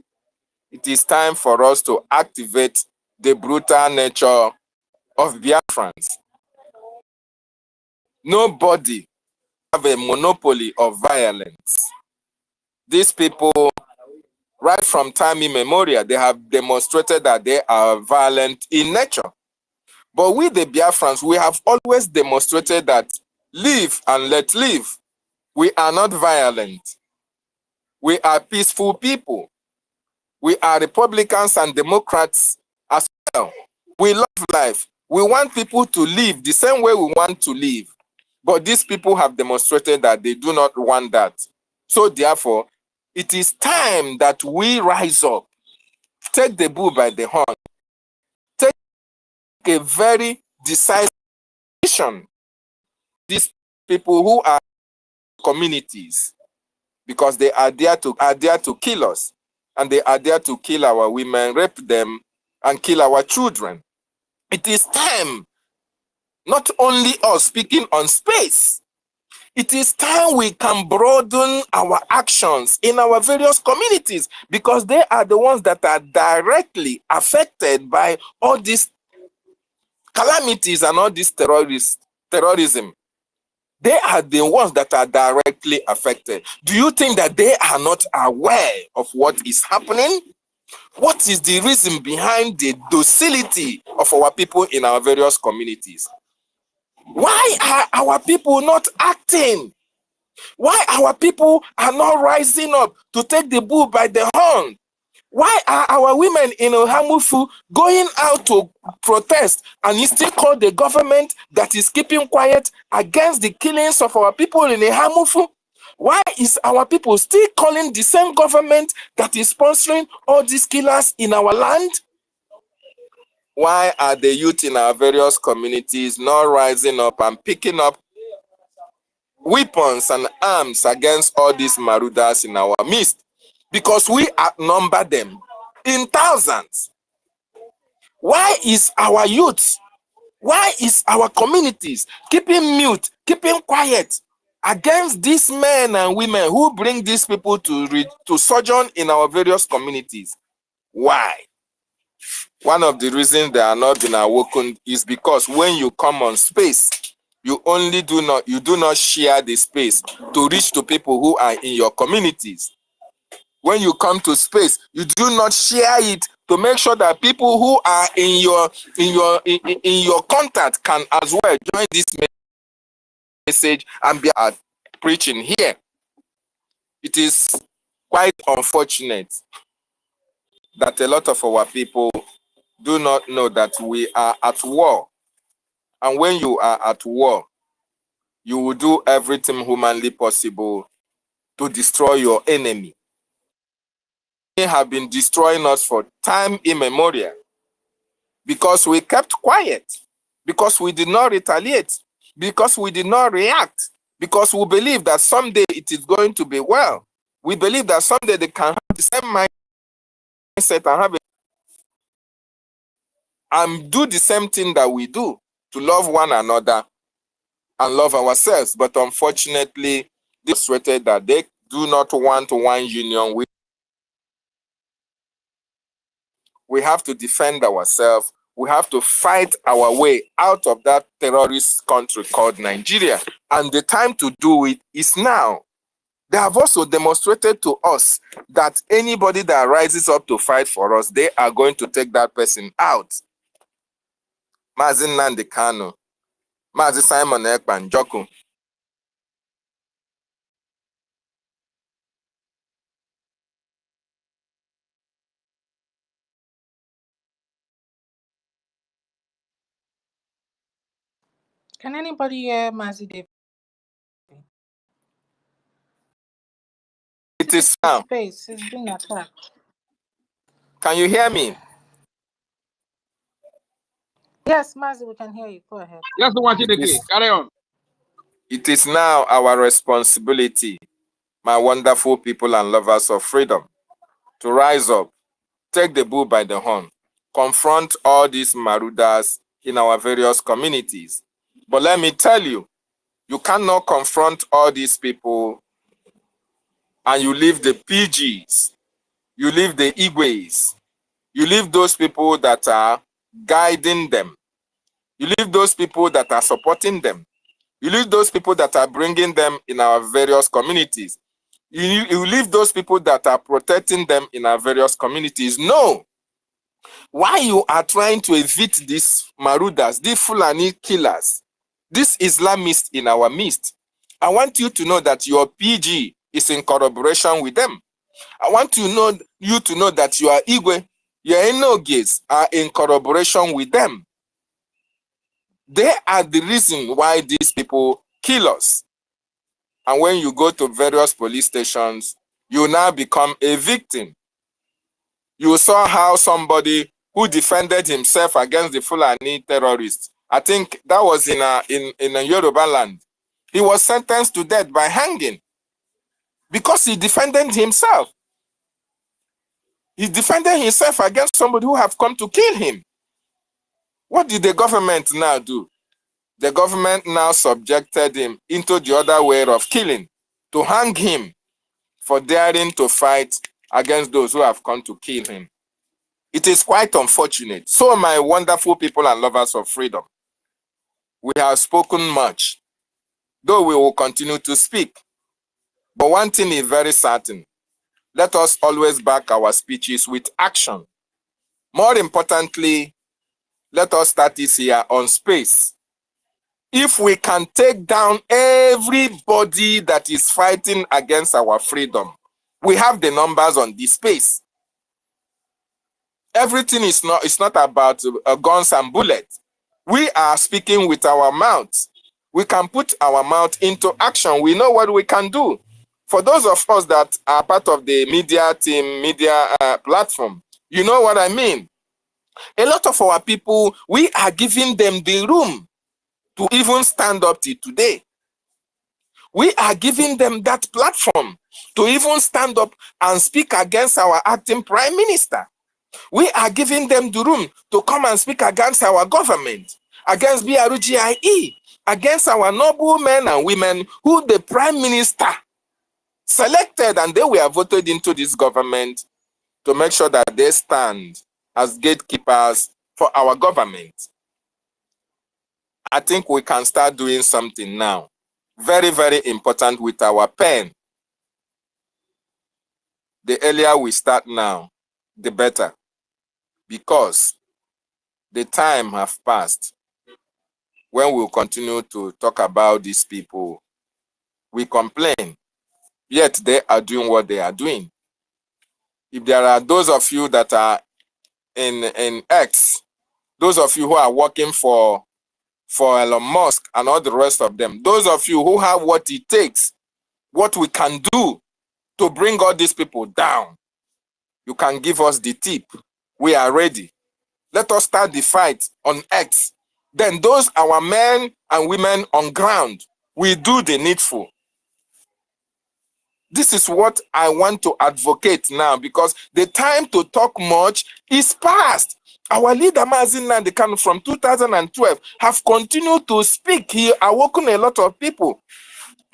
It is time for us to activate the brutal nature of Biafrans. Nobody have a monopoly of violence. These people, right from time immemorial, they have demonstrated that they are violent in nature. But we, the Biafrans, we have always demonstrated that live and let live. We are not violent. We are peaceful people. We are Republicans and Democrats as well. We love life. We want people to live the same way we want to live. But these people have demonstrated that they do not want that. So therefore, it is time that we rise up, take the bull by the horn, take a very decisive decision. These people who are communities, because they are there to kill us, and they are there to kill our women, rape them, and kill our children. It is time, not only us speaking on space, it is time we can broaden our actions in our various communities, because they are the ones that are directly affected by all these calamities and all this terrorism. They are the ones that are directly affected. Do you think that they are not aware of what is happening? What is the reason behind the docility of our people in our various communities? Why are our people not acting? Why our people are not rising up to take the bull by the horn? Why are our women in Ohamufu going out to protest and it's still called the government that is keeping quiet against the killings of our people in Ohamufu? Why is our people still calling the same government that is sponsoring all these killers in our land? Why are the youth in our various communities not rising up and picking up weapons and arms against all these marauders in our midst? Because we outnumber them in thousands. Why is our youth, why is our communities keeping mute, keeping quiet against these men and women who bring these people to sojourn in our various communities? Why? One of the reasons they are not being awoken is because when you come on space, you do not share the space to reach to people who are in your communities. When you come to space, you do not share it to make sure that people who are in your contact can as well join this message and be preaching here. It is quite unfortunate that a lot of our people do not know that we are at war. And when you are at war, you will do everything humanly possible to destroy your enemy. They have been destroying us for time immemorial because we kept quiet, because we did not retaliate, because we did not react, because we believe that someday it is going to be well. We believe that someday they can have the same mindset and have and do the same thing that we do, to love one another and love ourselves. But unfortunately, demonstrated that they do not want one union. We have to defend ourselves. We have to fight our way out of that terrorist country called Nigeria. And the time to do it is now. They have also demonstrated to us that anybody that rises up to fight for us, they are going to take that person out. Mazin Nandekano, Mazi Simon Ekpan Joku. Can anybody hear Mazi David? It is now. Space is being attacked. Can you hear me? Yes, Mazi, we can hear you. Go ahead. Yes, carry on. It is now our responsibility, my wonderful people and lovers of freedom, to rise up, take the bull by the horn, confront all these marauders in our various communities. But let me tell you, you cannot confront all these people and you leave the PGs, you leave the Igwes, you leave those people that are guiding them, you leave those people that are supporting them, you leave those people that are bringing them in our various communities. You leave those people that are protecting them in our various communities. No. Why you are trying to evict these marauders, these Fulani killers, these Islamists in our midst? I want you to know that your PG is in collaboration with them. I want you to know that your Igwe, your Enoges are in collaboration with them. They are the reason why these people kill us. And when you go to various police stations, you now become a victim. You saw how somebody who defended himself against the Fulani terrorists, I think that was in a Yoruba land, he was sentenced to death by hanging because he defended himself. He defended himself against somebody who have come to kill him. What did the government now do? The government now subjected him into the other way of killing, to hang him for daring to fight against those who have come to kill him. It is quite unfortunate. So, my wonderful people and lovers of freedom, we have spoken much, though we will continue to speak. But one thing is very certain. Let us always back our speeches with action. More importantly, let us start this here on space. if we can take down everybody that is fighting against our freedom. We have the numbers on this space. Everything is not, it's not about guns and bullets. We are speaking with our mouths. We can put our mouth into action. We know what we can do. For those of us that are part of the media team, media platform, you know what I mean. A lot of our people, we are giving them the room to even stand up till today. We are giving them that platform to even stand up and speak against our acting prime minister. We are giving them the room to come and speak against our government, against BRGIE, against our noble men and women who the prime minister selected, and they were voted into this government to make sure that they stand as gatekeepers for our government. I think we can start doing something now. Very, very important with our pen. The earlier we start now, the better. Because the time have passed when we'll continue to talk about these people. We complain, yet they are doing what they are doing. If there are those of you that are in X, those of you who are working for Elon Musk and all the rest of them, those of you who have what it takes, what we can do to bring all these people down, you can give us the tip. We are ready. Let us start the fight on X. Then those our men and women on ground, we do the needful. This is what I want to advocate now, because the time to talk much is past. Our leader, Mazi Nnamdi Kanu, from 2012, have continued to speak. He awoken a lot of people.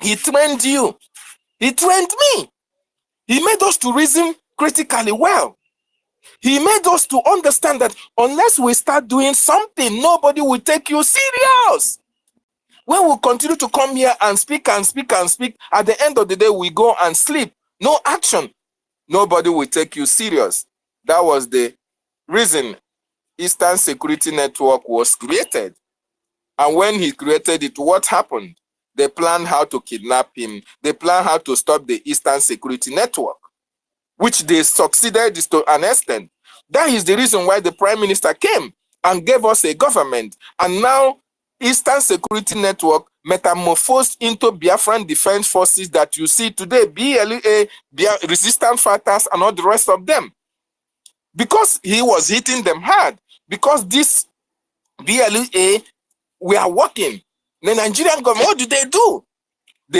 He trained you. He trained me. He made us to reason critically well. He made us to understand that unless we start doing something, nobody will take you serious. When we continue to come here and speak and speak and speak, at the end of the day, we go and sleep. No action. Nobody will take you serious. That was the reason Eastern Security Network was created. And when he created it, what happened? They planned how to kidnap him. They planned how to stop the Eastern Security Network, which they succeeded to an extent. That is the reason why the Prime Minister came and gave us a government. And now Eastern Security Network metamorphosed into Biafran Defense Forces that you see today, BLA, resistant fighters, and all the rest of them. Because he was hitting them hard. Because this BLA, we are working. The Nigerian government, what do?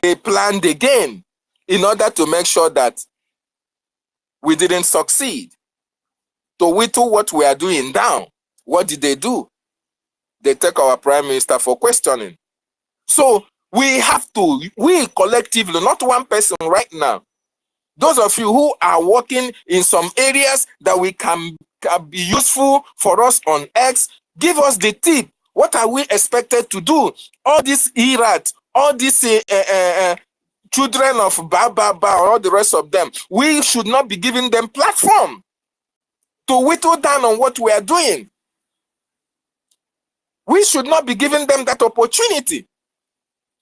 They planned again in order to make sure that we didn't succeed. To whittle what we are doing down. What did they do? They take our Prime Minister for questioning. So we have to, we collectively, not one person right now, those of you who are working in some areas that we can be useful for us on X, give us the tip. What are we expected to do? All these irats, all these children of all the rest of them, we should not be giving them platform to whittle down on what we are doing. We should not be giving them that opportunity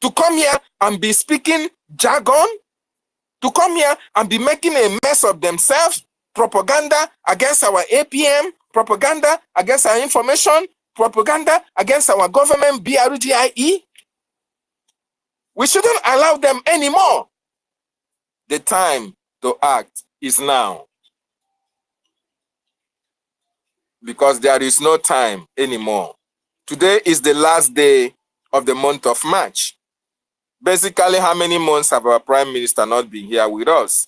to come here and be speaking jargon, to come here and be making a mess of themselves, propaganda against our APM, propaganda against our information, propaganda against our government, BRGIE. We shouldn't allow them anymore. The time to act is now. Because there is no time anymore. Today is the last day of the month of March. Basically, how many months have our Prime Minister not been here with us?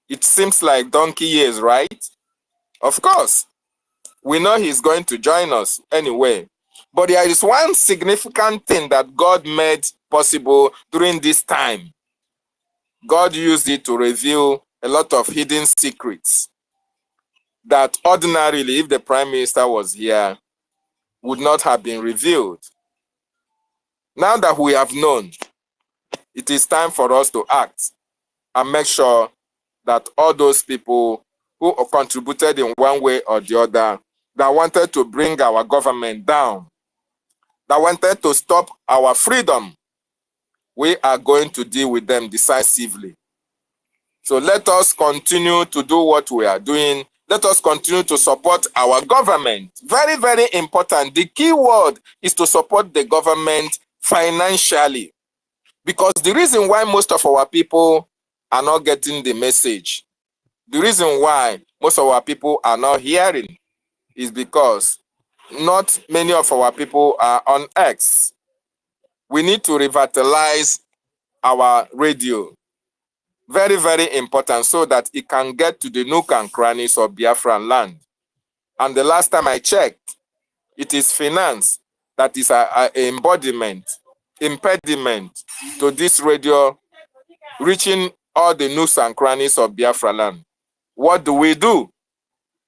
It seems like donkey years, right? Of course. We know he's going to join us anyway. But there is one significant thing that God made possible during this time. God used it to reveal a lot of hidden secrets that ordinarily, if the Prime Minister was here, would not have been revealed. Now that we have known, it is time for us to act and make sure that all those people who contributed in one way or the other that wanted to bring our government down, that wanted to stop our freedom, we are going to deal with them decisively. So let us continue to do what we are doing. Let us continue to support our government. Very, very important. The key word is to support the government financially. Because the reason why most of our people are not getting the message, the reason why most of our people are not hearing is because not many of our people are on X. We need to revitalize our radio. Very, very important, so that it can get to the nook and crannies of Biafran land. And the last time I checked, it is finance that is an impediment to this radio reaching all the nooks and crannies of Biafra land. What do we do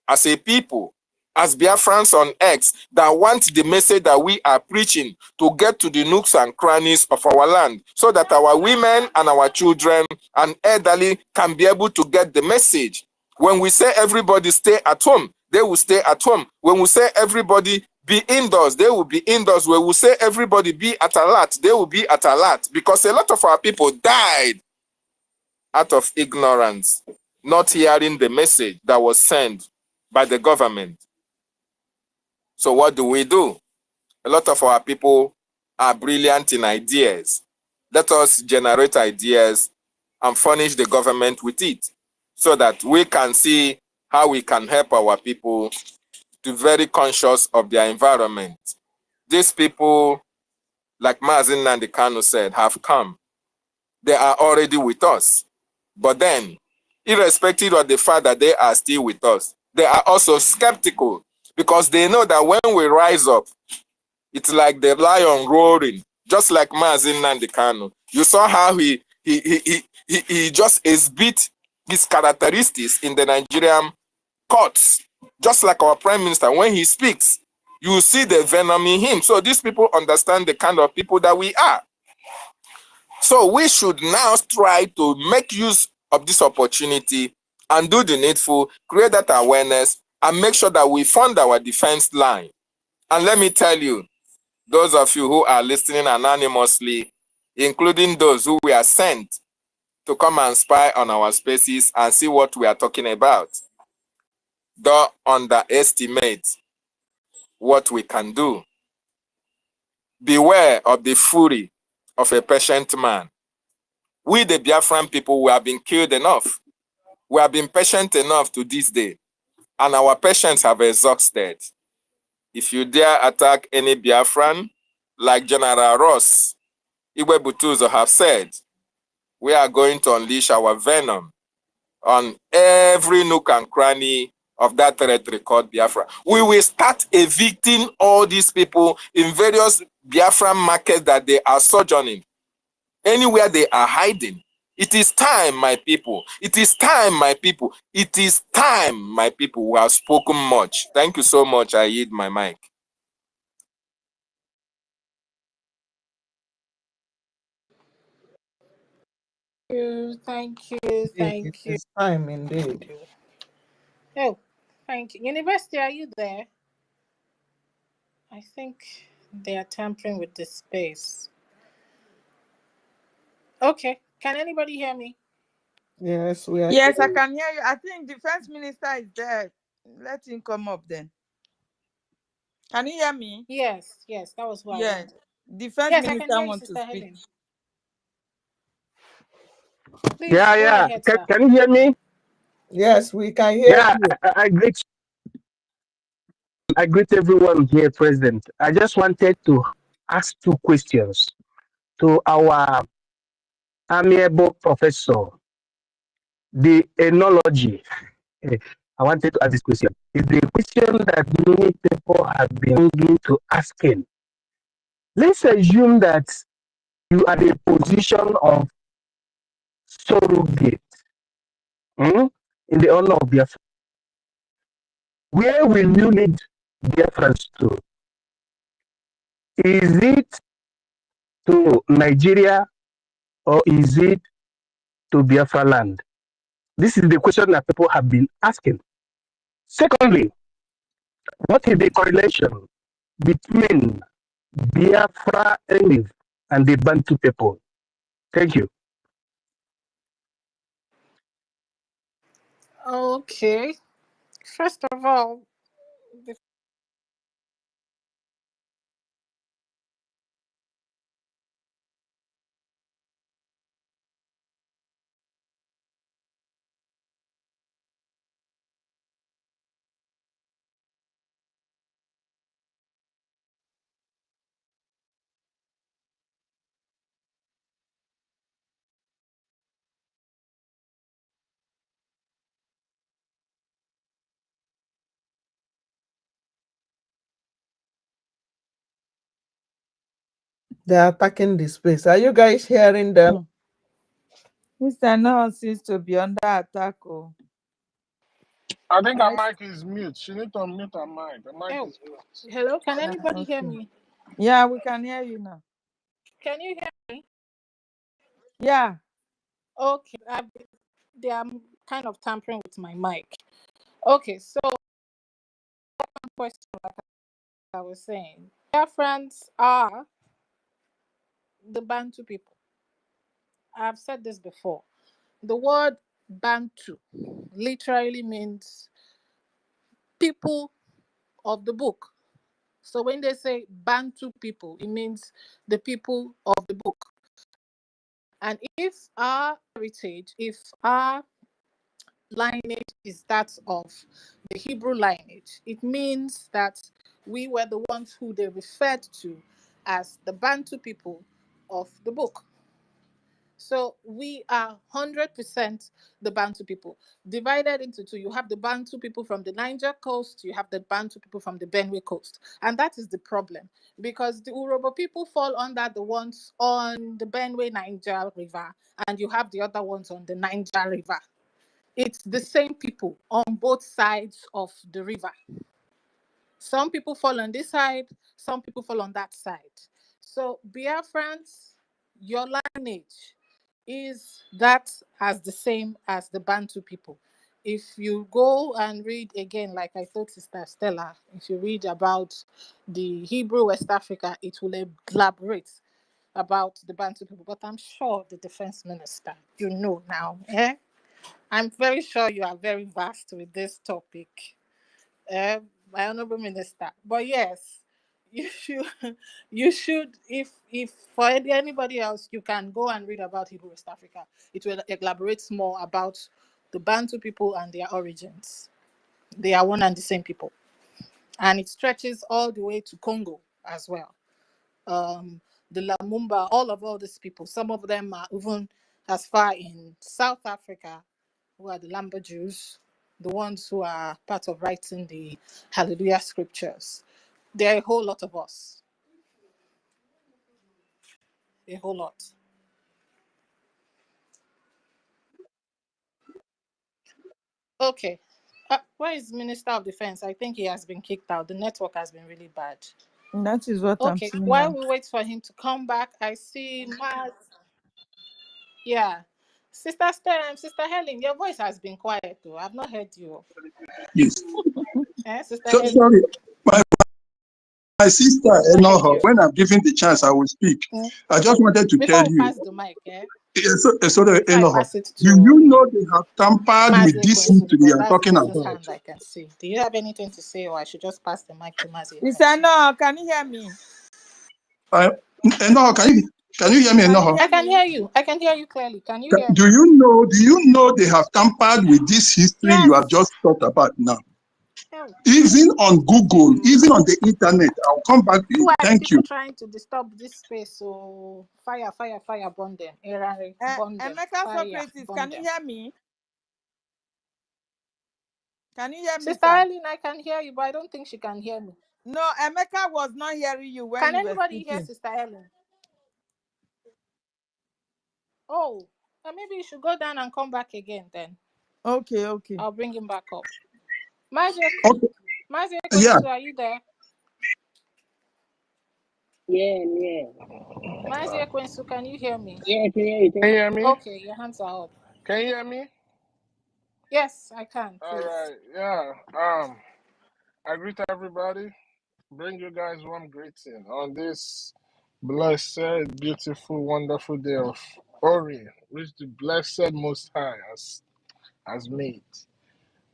as a people, as Biafrans on X, that want the message that we are preaching to get to the nooks and crannies of our land, so that our women and our children and elderly can be able to get the message? When we say everybody stay at home, they will stay at home. When we say everybody be indoors, they will be indoors. When we say everybody be at alert, they will be at alert. Because a lot of our people died out of ignorance, not hearing the message that was sent by the government. So what do? A lot of our people are brilliant in ideas. Let us generate ideas and furnish the government with it, so that we can see how we can help our people to be very conscious of their environment. These people, like Mazin Nandekano said, have come. They are already with us. But then, irrespective of the fact that they are still with us, they are also skeptical, because they know that when we rise up, it's like the lion roaring, just like Mazin Nandekano. You saw how he just exhibit his characteristics in the Nigerian courts, just like our prime minister. When he speaks, you see the venom in him. So these people understand the kind of people that we are. So we should now try to make use of this opportunity and do the needful, create that awareness, and make sure that we fund our defense line. And let me tell you, those of you who are listening anonymously, including those who were sent to come and spy on our spaces and see what we are talking about, don't underestimate what we can do. Beware of the fury of a patient man. We, the Biafran people, we have been killed enough. We have been patient enough to this day, and our patience have exhausted. If you dare attack any Biafran, like General Ross Igwe Butuzo have said, we are going to unleash our venom on every nook and cranny of that territory called Biafra. We will start evicting all these people in various Biafran markets that they are sojourning, anywhere they are hiding. It is time, my people. It is time, my people. It is time, my people. We have spoken much. Thank you so much. I yield my mic. Thank you. It is time indeed. Oh, thank you. University, are you there? I think they are tampering with the space. Okay. Can anybody hear me? Yes, we are. Yes, I can hear you. I think Defense Minister is there. Let him come up then. Can you hear me? Yes, that was what I wanted. Defense Yes, I Minister can hear you, wants to Sister speak. Helen. Please go Yeah. ahead, sir. Can you hear me? Yes, we can hear you. I greet everyone here present. I just wanted to ask two questions to our amiable professor. The enology. I wanted to ask this question. It's the question that many people have been looking to asking. Let's assume that you are in a position of surrogate in the honor of Biafra. Where will you lead Biafrans to? Is it to Nigeria or is it to Biafra land? This is the question that people have been asking. Secondly, what is the correlation between Biafra and the Bantu people. Thank you. Okay. First of all, They're attacking the space. Are you guys hearing them? Mr. Noah seems to be under attack. Oh. I think her I, mic is mute. She need to unmute her mic. The mic oh, is mute. hello. Can anybody hear Okay. me? Yeah, we can hear you now. Can you hear me? Yeah. Okay. They are kind of tampering with my mic. Okay. So, one question, like I was saying, Biafrans are the Bantu people. I've said this before. The word Bantu literally means people of the book. So when they say Bantu people, it means the people of the book. And if our heritage, if our lineage is that of the Hebrew lineage, it means that we were the ones who they referred to as the Bantu people of the book. So we are 100% the Bantu people. Divided into two. You have the Bantu people from the Niger coast, you have the Bantu people from the Benue coast. And that is the problem. Because the Urobo people fall under the ones on the Benue Niger River, and you have the other ones on the Niger River. It's the same people on both sides of the river. Some people fall on this side, some people fall on that side. So Biafrans, your lineage is that as the same as the Bantu people. If you go and read again, like I told Sister Stella, if you read about the Hebrew West Africa, it will elaborate about the Bantu people. But I'm sure the defense minister, you know now, I'm very sure you are very vast with this topic, my honorable minister. But yes, you should, if for anybody else, you can go and read about Hebrew West Africa. It will elaborate more about the Bantu people and their origins. They are one and the same people, and it stretches all the way to Congo as well. The Lumumba, all these people. Some of them are even as far in South Africa, who are the Lamba Jews, the ones who are part of writing the Hallelujah scriptures. There are a whole lot of us. A whole lot. Okay. Where is Minister of Defense? I think he has been kicked out. The network has been really bad. That is what I'm Okay. seeing While now. we wait for him to come back, I see Maz. Yeah. Sister Helen, your voice has been quiet though. I've not heard you. Yes. Sister So Helen. sorry. My sister, I've not heard you. when I'm given the chance, I will speak. I just wanted to Before tell we you. pass the mic, Sorry, before I pass it do to you know they have tampered with Mazi this Ekwensu, history because you are that's the talking person's about? hand I can see. Do you have anything to say, or I should just pass the mic to Mazi He said, Ekwensu? no, can you hear me? Enoho, can you hear me, Can you Enoho? hear I can me? hear you. I can hear you clearly. Can you hear Do me? you know they have tampered with this history you have Yes. just talked about now? Oh. Even on Google, even on the internet. I'll come back to Who it. are the Thank you. people trying to disturb this space? So fire, burn them. Burn them. Emeka Fire, Socrates, burn can you them. hear me? Can you hear me, Sister sir? Eileen, I can hear you, but I don't think she can hear me. No, Emeka was not hearing you when Can you were anybody hear speaking. Sister Eileen? Oh, maybe you should go down and come back again then. Okay. I'll bring him back up. Mazi Yeah. Ekwensu, are you there? Yeah. Mazi Ekwensu, can you hear me? Yeah, I can hear you. Can you hear me? Okay, your hands are up. Can you hear me? Yes, I can, All please. right. Yeah. I greet everybody. bring you guys warm greeting on this blessed, beautiful, wonderful day of Ori, which the blessed Most High has made.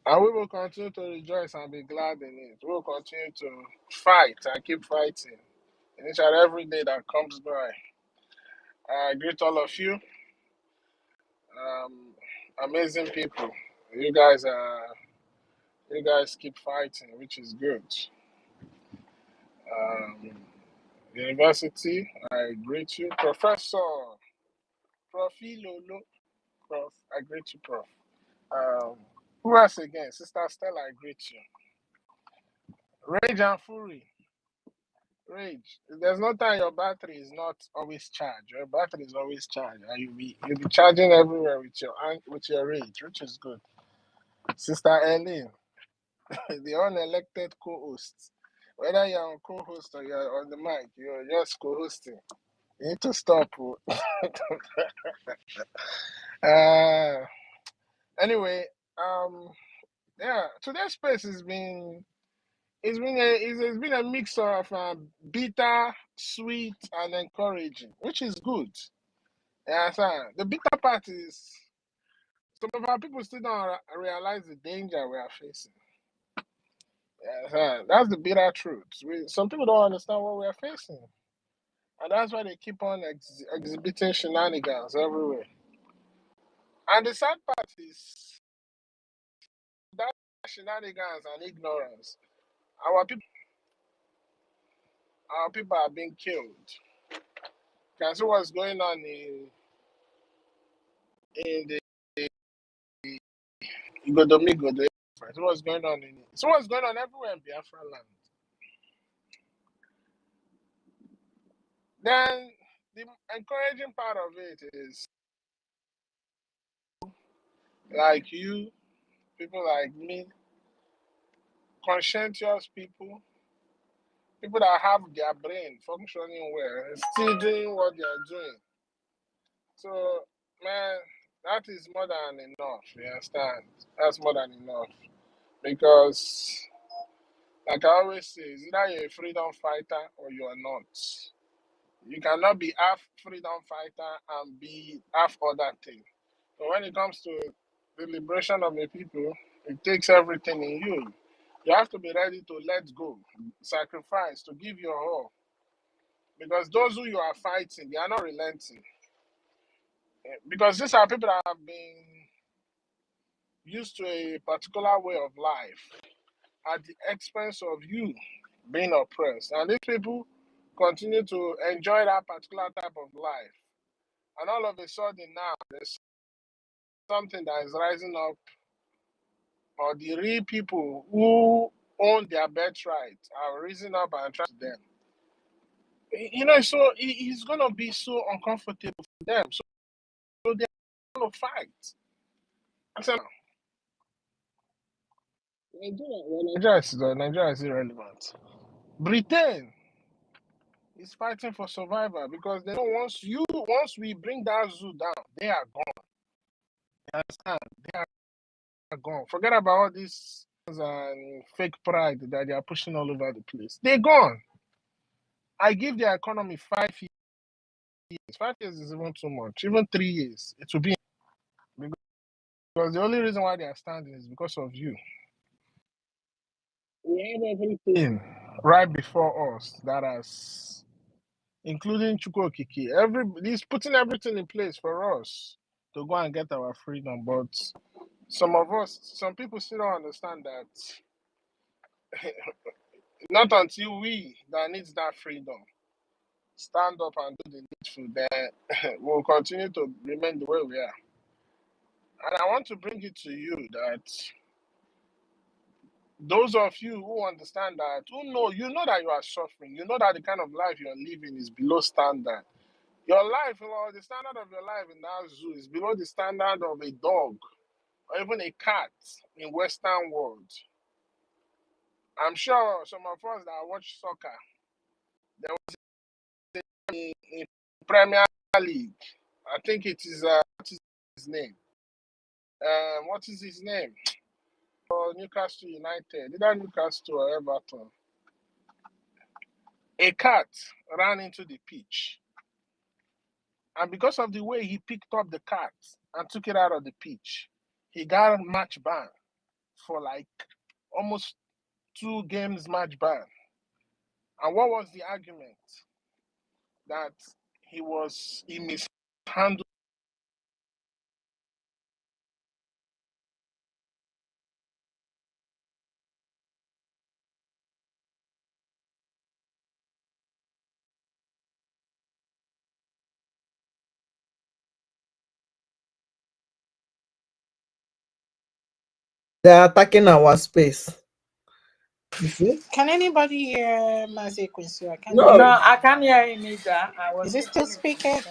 And we will continue to rejoice and be glad in it. We will continue to fight and keep fighting in each and every day that comes by. I greet all of you, amazing people. You guys keep fighting, which is good. Um, University, I greet you. Professor, Profi Lolo, Prof, I greet you, Prof. Who else again? Sister Stella, I greet you. Rage and Fury, Rage. There's no time your battery is not always charged. Your battery is always charged, and you'll be charging everywhere with your Rage, which is good. Sister Ellen, the unelected co-host. Whether you're on co-host or you're on the mic, you're just co-hosting. You need to stop. Anyway, yeah, today's space has been it's been a mix of bitter, sweet, and encouraging, which is good. Yeah, the bitter part is some of our people still don't realize the danger we are facing. Yeah, that's the bitter truth. Some people don't understand what we are facing, and that's why they keep on exhibiting shenanigans everywhere. And the sad part is that shenanigans and ignorance. Our people are being killed. Can see what's going on in the Igodomigo, the so what's going on everywhere in Biafra land. Then the encouraging part of it is like you, people like me, conscientious people that have their brain functioning well, still doing what they are doing. So, man, that is more than enough. You understand? That's more than enough because, like I always say, it's either you're a freedom fighter or you are not. You cannot be half freedom fighter and be half other thing. So when it comes to the liberation of the people, it takes everything in you. You have to be ready to let go, sacrifice, to give your all. Because those who you are fighting, they are not relenting. Because these are people that have been used to a particular way of life at the expense of you being oppressed. And these people continue to enjoy that particular type of life. And all of a sudden now, there's something that is rising up, or the real people who own their birthright are rising up and trying to them. So it's going to be so uncomfortable for them. So they're going to fight. I said, Nigeria is irrelevant. Britain is fighting for survival because they know once we bring that zoo down, they are gone. You understand? They are gone. Forget about all these and fake pride that they are pushing all over the place. They're gone. I give the economy 5 years. 5 years is even too much. Even 3 years, it will be because the only reason why they are standing is because of you. We have everything right before us that has, including Chukwokiki. He's putting everything in place for us to go and get our freedom. But some people still don't understand that not until we that needs that freedom stand up and do the needful, then we'll continue to remain the way we are. And I want to bring it to you that those of you who understand that, you know that you are suffering, you know that the kind of life you're living is below standard. Your life, the standard of your life in that zoo is below the standard of a dog or even a cat in Western world. I'm sure some of us that watch soccer, there was in Premier League. I think it is what is his name? What is his name? For Newcastle United, either Newcastle or Everton. A cat ran into the pitch. And because of the way he picked up the cat and took it out of the pitch, he got a match ban for like almost 2 games match ban. And what was the argument? That he mishandled. They're attacking our space. You see? Can anybody hear Mazi Quincy? I can't No. hear No, him. I can't hear him either. I was Is he still speaking?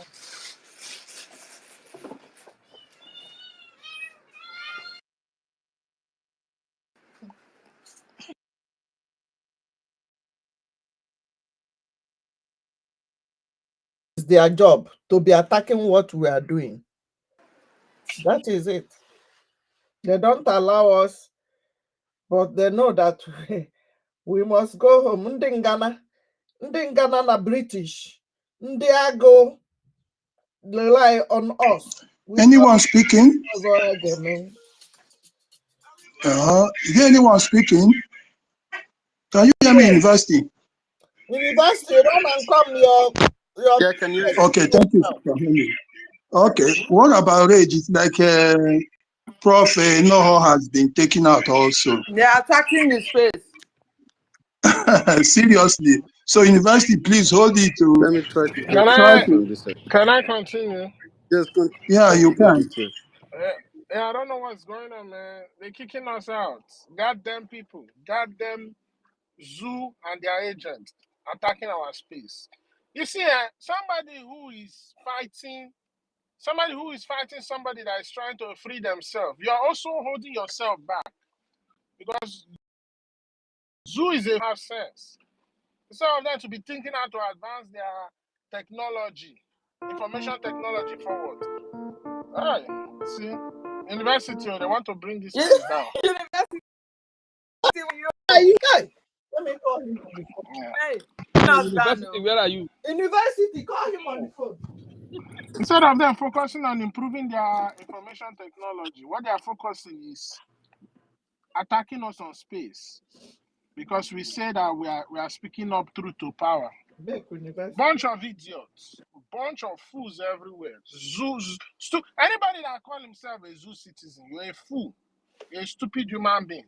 It's their job to be attacking what we are doing. That is it. They don't allow us, but they know that we must go home. Ndị Ghana na British, ndị agụ rely on us. Anyone speaking? Is there anyone speaking? Can you hear me, University? University, run and come your Yeah, can you? Okay, thank you for hearing me. Okay, what about rage? It's like Prof. Noho has been taken out also. They are attacking the space. Seriously. So university, please hold it to. Let me try to Can get from this side. I continue? Just continue. Yeah, you can. Yeah, I don't know what's going on, man. They're kicking us out. Goddamn people. Goddamn Zoo and their agents attacking our space. You see, somebody who is fighting somebody that is trying to free themselves, you are also holding yourself back because Zoo is a have sense. Some of them to be thinking how to advance their technology, information technology forward. All right, see, university, they want to bring this place down. University. Let me call him on the phone. Hey, University, where are you? University, call him on the phone. Instead of them focusing on improving their information technology, what they are focusing is attacking us on space because we say that we are speaking up truth to power. Bunch of idiots, bunch of fools everywhere. Anybody that call himself a zoo citizen, you're a fool. You're a stupid human being.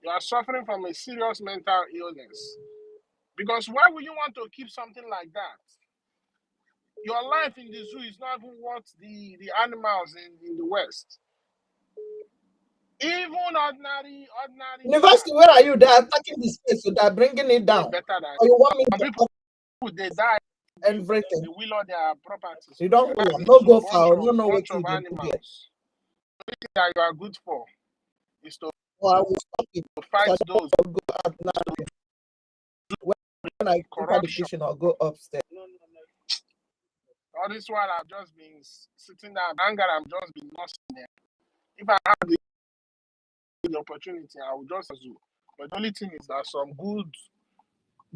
You are suffering from a serious mental illness. Because why would you want to keep something like that? Your life in the zoo is not even worth the animals in the West. Even ordinary. University, where are you? They're attacking the space, so they're bringing it down. Better than or you want me to people they die. everything? They will all their properties. You don't no go foul, no know what you do. Animals. The thing that you are good for is to, I will stop it. to fight those. Go out now. When I go the kitchen, I'll go upstairs. All this while I've just been sitting down, anger, I've just been lost in there. If I have the opportunity, I will just do. But the only thing is that some good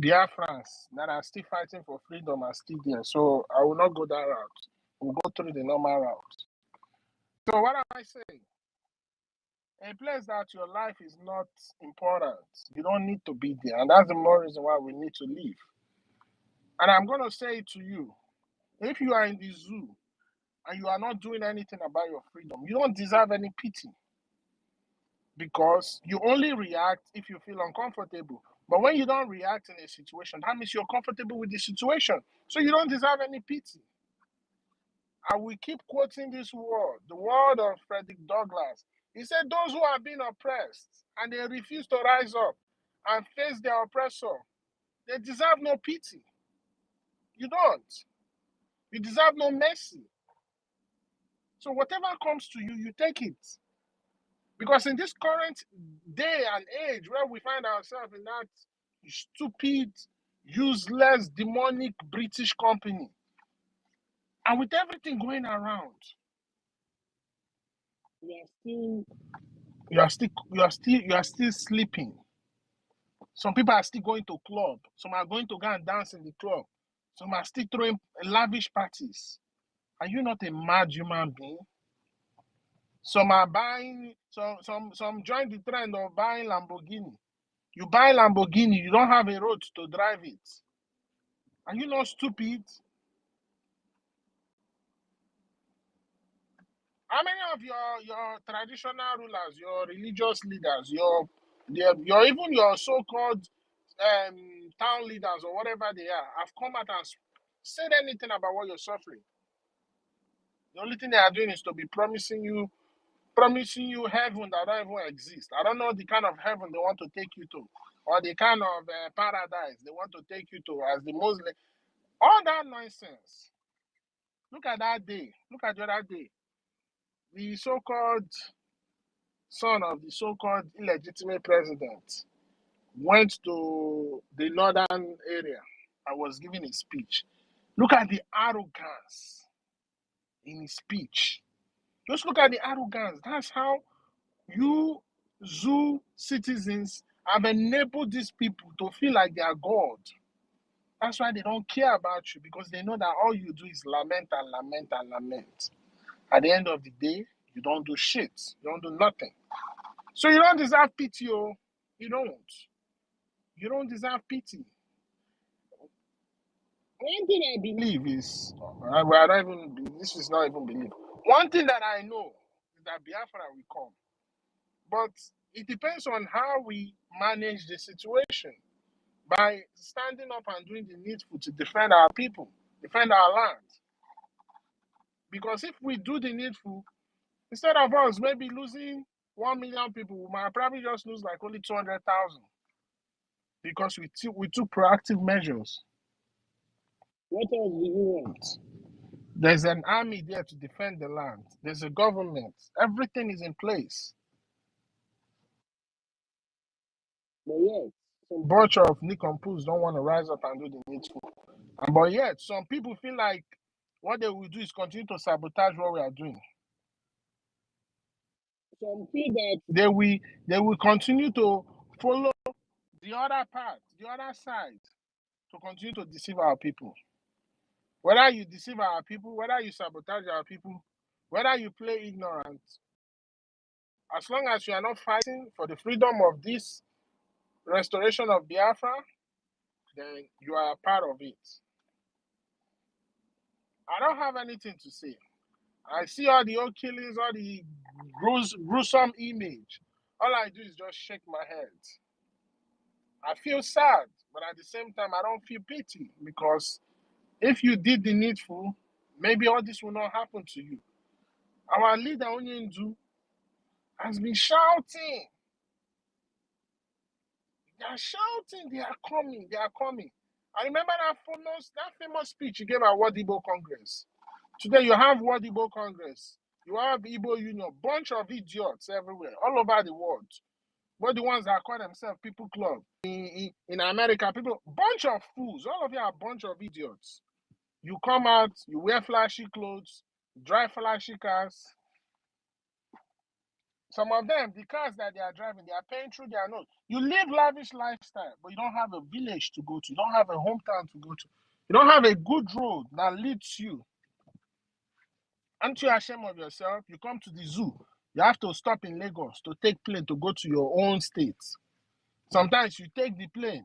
Biafrans that are still fighting for freedom are still there. So I will not go that route. We'll go through the normal route. So what am I saying? A place that your life is not important, you don't need to be there. And that's the more reason why we need to leave. And I'm going to say it to you. If you are in the zoo and you are not doing anything about your freedom, you don't deserve any pity. Because you only react if you feel uncomfortable. But when you don't react in a situation, that means you're comfortable with the situation. So you don't deserve any pity. I will keep quoting this word, the word of Frederick Douglass. He said, those who are being oppressed and they refuse to rise up and face their oppressor, they deserve no pity. You don't. You deserve no mercy. So whatever comes to you, you take it. Because in this current day and age where we find ourselves in that stupid, useless, demonic British company, and with everything going around, you are still sleeping. Some people are still going to club. Some are going to go and dance in the club. Some are still throwing lavish parties. Are you not a mad human being? Some are buying, some join the trend of buying Lamborghini. You buy Lamborghini, you don't have a road to drive it. Are you not stupid? How many of your traditional rulers, your religious leaders, your even your so-called town leaders or whatever they are, have come out and said anything about what you're suffering? The only thing they are doing is to be promising you heaven that don't even exist. I don't know the kind of heaven they want to take you to, or the kind of paradise they want to take you to as the Muslim. All that nonsense. Look at that day. Look at the other day. The so-called son of the so-called illegitimate president went to the northern area and was giving a speech. Look at the arrogance in his speech. Just look at the arrogance. That's how you zoo citizens have enabled these people to feel like they are God. That's why they don't care about you, because they know that all you do is lament and lament and lament. At the end of the day, you don't do shit. You don't do nothing. So you don't deserve pity, oh. You don't. You don't deserve pity. One thing I believe is, this is not even belief. One thing that I know is that Biafra will come. But it depends on how we manage the situation. By standing up and doing the needful to defend our people, defend our land. Because if we do the needful, instead of us maybe losing 1 million people, we might probably just lose like only 200,000. Because we took proactive measures. What else do you want? There's an army there to defend the land. There's a government. Everything is in place. But yet, some bunch of nincompoops don't want to rise up and do the needful. But yet, some people feel like what they will do is continue to sabotage what we are doing. Some feel that they will continue to follow the other part, the other side, to continue to deceive our people. Whether you deceive our people, whether you sabotage our people, whether you play ignorant, as long as you are not fighting for the freedom of this restoration of Biafra, then you are a part of it. I don't have anything to say. I see all the old killings, all the gruesome image. All I do is just shake my head. I feel sad, but at the same time, I don't feel pity, because if you did the needful, maybe all this will not happen to you. Our leader, Onyendu, has been shouting. They are shouting, they are coming, they are coming. I remember that famous speech he gave at World Igbo Congress. Today you have World Igbo Congress. You have Igbo Union, bunch of idiots everywhere, all over the world. But the ones that call themselves People Club. In America, bunch of fools. All of you are a bunch of idiots. You come out, you wear flashy clothes, drive flashy cars. Some of them, the cars that they are driving, they are paying through their nose. You live lavish lifestyle, but you don't have a village to go to. You don't have a hometown to go to. You don't have a good road that leads you. Aren't you ashamed of yourself? You come to the zoo. You have to stop in Lagos to take plane to go to your own state. Sometimes you take the plane.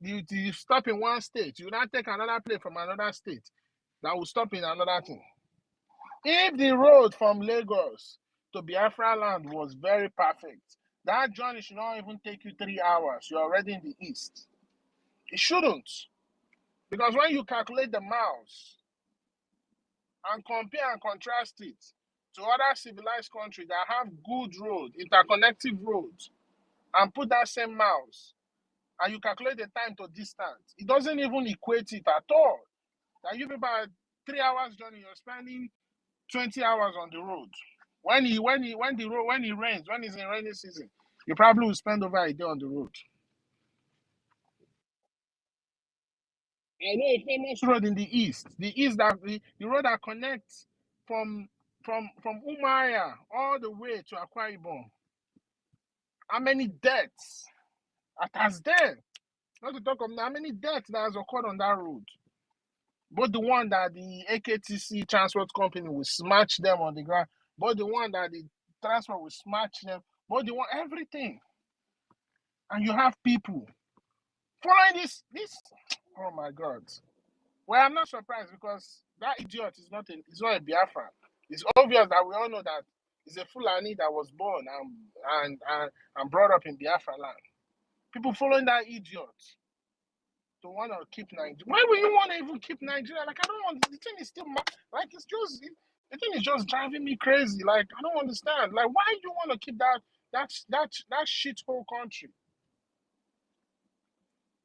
You stop in one state. You now take another plane from another state that will stop in another thing. If the road from Lagos to Biafra land was very perfect, that journey should not even take you 3 hours. You're already in the east. It shouldn't. Because when you calculate the miles and compare and contrast it to other civilized countries that have good roads, interconnective roads, and put that same miles, and you calculate the time to distance, it doesn't even equate it at all. That you about 3 hours journey, you're spending 20 hours on the road. When it rains, when it's in rainy season, you probably will spend over a day on the road. I know a famous road in the east. The road that connects from Umuahia all the way to Akwa Ibom. How many deaths as then. Not to talk of how many deaths that has occurred on that road. Both the one that the AKTC transport company will smash them on the ground, both the one that the transport will smash them, both the one, everything. And you have people following this, oh my God. Well, I'm not surprised because that idiot is not a Biafran. It's obvious that we all know that he's a Fulani that was born and brought up in Biafra land. People following that idiot to want to keep Nigeria. Why would you want to even keep Nigeria? Like, I don't want, the thing is still, like, it's just, the thing is just driving me crazy. Like, I don't understand. Like, why do you want to keep that shithole country?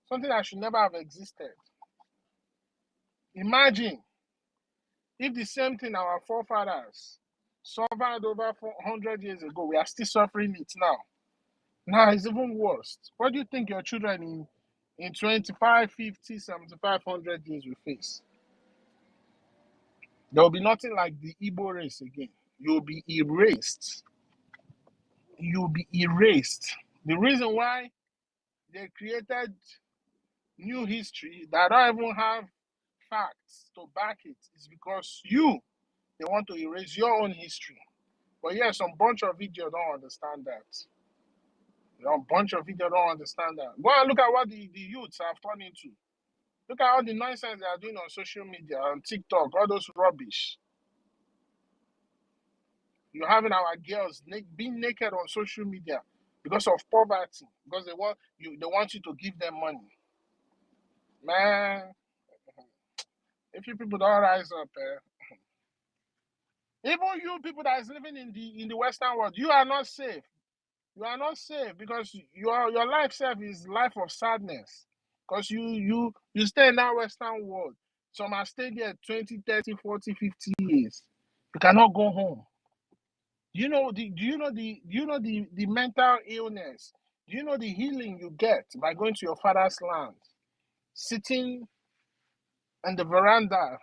Something that should never have existed. Imagine if the same thing our forefathers suffered over 400 years ago, we are still suffering it now. Now it's even worse. What do you think your children in 25, 50, 75, 100 years will face? There will be nothing like the Igbo race again. You'll be erased. You'll be erased. The reason why they created new history that don't even have facts to back it is because they want to erase your own history. But yeah, some bunch of idiots don't understand that. A bunch of idiots don't understand that. Go and look at what the youths have turned into. Look at all the nonsense they are doing on social media, on TikTok, all those rubbish. You're having our girls being naked on social media because of poverty, because they want you to give them money. Man, if you people don't rise up, even you people that is living in the Western world, you are not safe. You are not safe because your life self is life of sadness. Because you stay in that Western world. Some are staying there 20, 30, 40, 50 years. You cannot go home. Do you know the mental illness? Do you know the healing you get by going to your father's land? Sitting on the veranda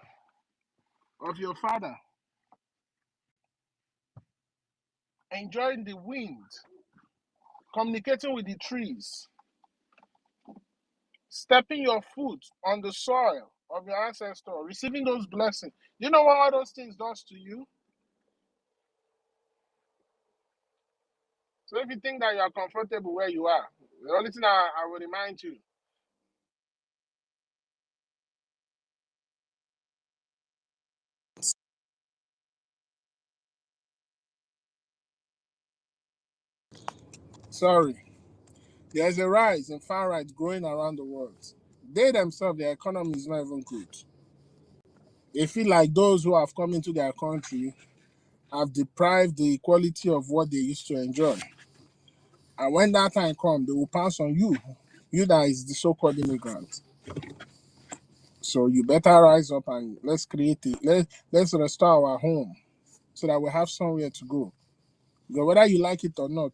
of your father, enjoying the wind, communicating with the trees, stepping your foot on the soil of your ancestor, receiving those blessings. You know what all those things does to you? So if you think that you are comfortable where you are, the only thing I will remind you, sorry, there's a rise in far right growing around the world. They themselves, their economy is not even good. They feel like those who have come into their country have deprived the equality of what they used to enjoy. And when that time comes, they will pass on you that is the so-called immigrant. So you better rise up and let's create it. Let's restore our home so that we have somewhere to go. Because whether you like it or not,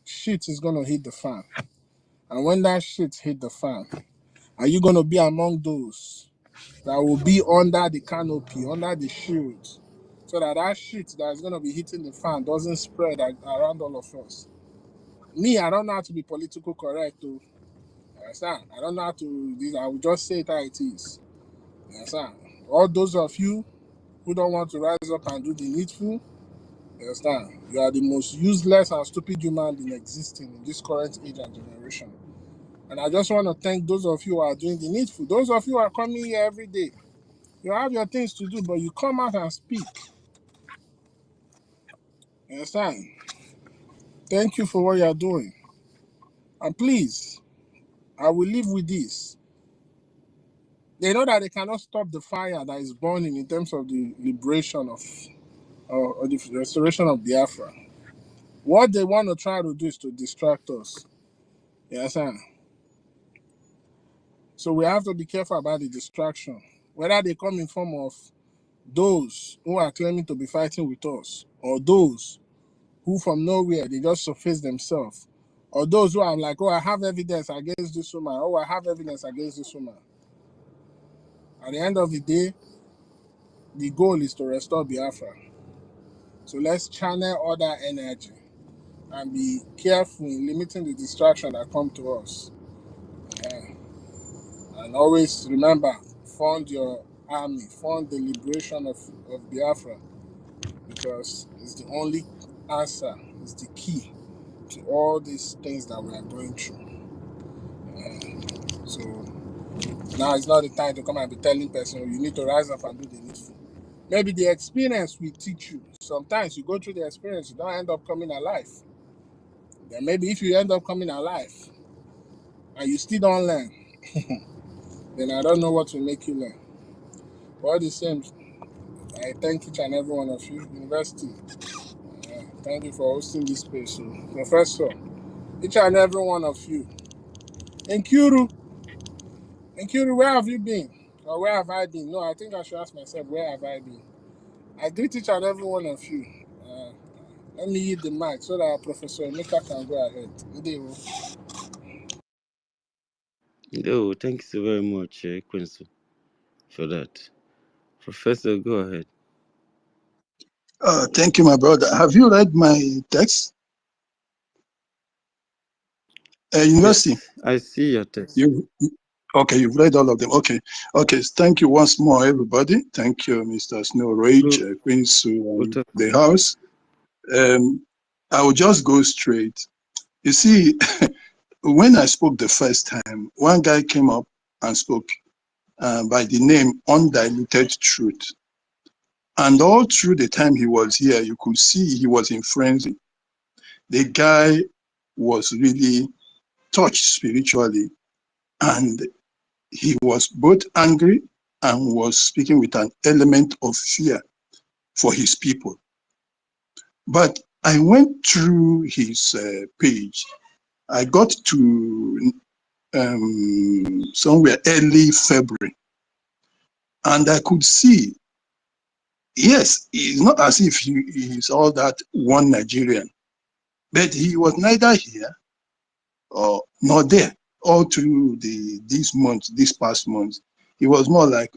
shit is gonna hit the fan. And when that shit hit the fan, are you gonna be among those that will be under the canopy, under the shield, so that shit that is gonna be hitting the fan doesn't spread around all of us? Me, I don't know how to be political correct, though. You understand? I don't know how to. I will just say it how it is. You understand? All those of you who don't want to rise up and do the needful, you understand? You are the most useless and stupid human being existing in this current age and generation. And I just want to thank those of you who are doing the needful. Those of you who are coming here every day. You have your things to do, but you come out and speak. You understand? Thank you for what you are doing. And please, I will leave with this. They know that they cannot stop the fire that is burning in terms of the liberation of or the restoration of Biafra. What they want to try to do is to distract us. You understand? So we have to be careful about the distraction. Whether they come in form of those who are claiming to be fighting with us, or those who from nowhere they just surface themselves, or those who are like, oh, I have evidence against this woman, oh, I have evidence against this woman. At the end of the day, the goal is to restore Biafra. So let's channel all that energy and be careful in limiting the distraction that come to us. And always remember, fund your army, fund the liberation of Biafra, because it's the only answer, it's the key to all these things that we are going through. So now it's not the time to come and be telling person you need to rise up and do the needful. Maybe the experience will teach you. Sometimes you go through the experience, you don't end up coming alive. Then maybe if you end up coming alive and you still don't learn, then I don't know what will make you learn. But all the same, I thank each and every one of you. University, thank you for hosting this space. So, Professor, each and every one of you. Nkuru, where have you been? Or where have I been? No, I think I should ask myself, where have I been? I greet each and every one of you. Let me yield the mic so that Professor Emeka can go ahead. No, thank you so very much, Quincy, for that. Professor, go ahead. Thank you, my brother. Have you read my text? University. Yes, I see your text. Okay, you've read all of them. Okay. Thank you once more, everybody. Thank you, Mr. Snow Rage, Quincy, the house. I will just go straight. You see, when I spoke the first time, one guy came up and spoke by the name Undiluted Truth. And all through the time he was here, you could see he was in frenzy. The guy was really touched spiritually, and he was both angry and was speaking with an element of fear for his people. But I went through his page. I got to somewhere early February, and I could see, yes, it's not as if he is all that one Nigerian, but he was neither here or nor there all through this past month. He was more like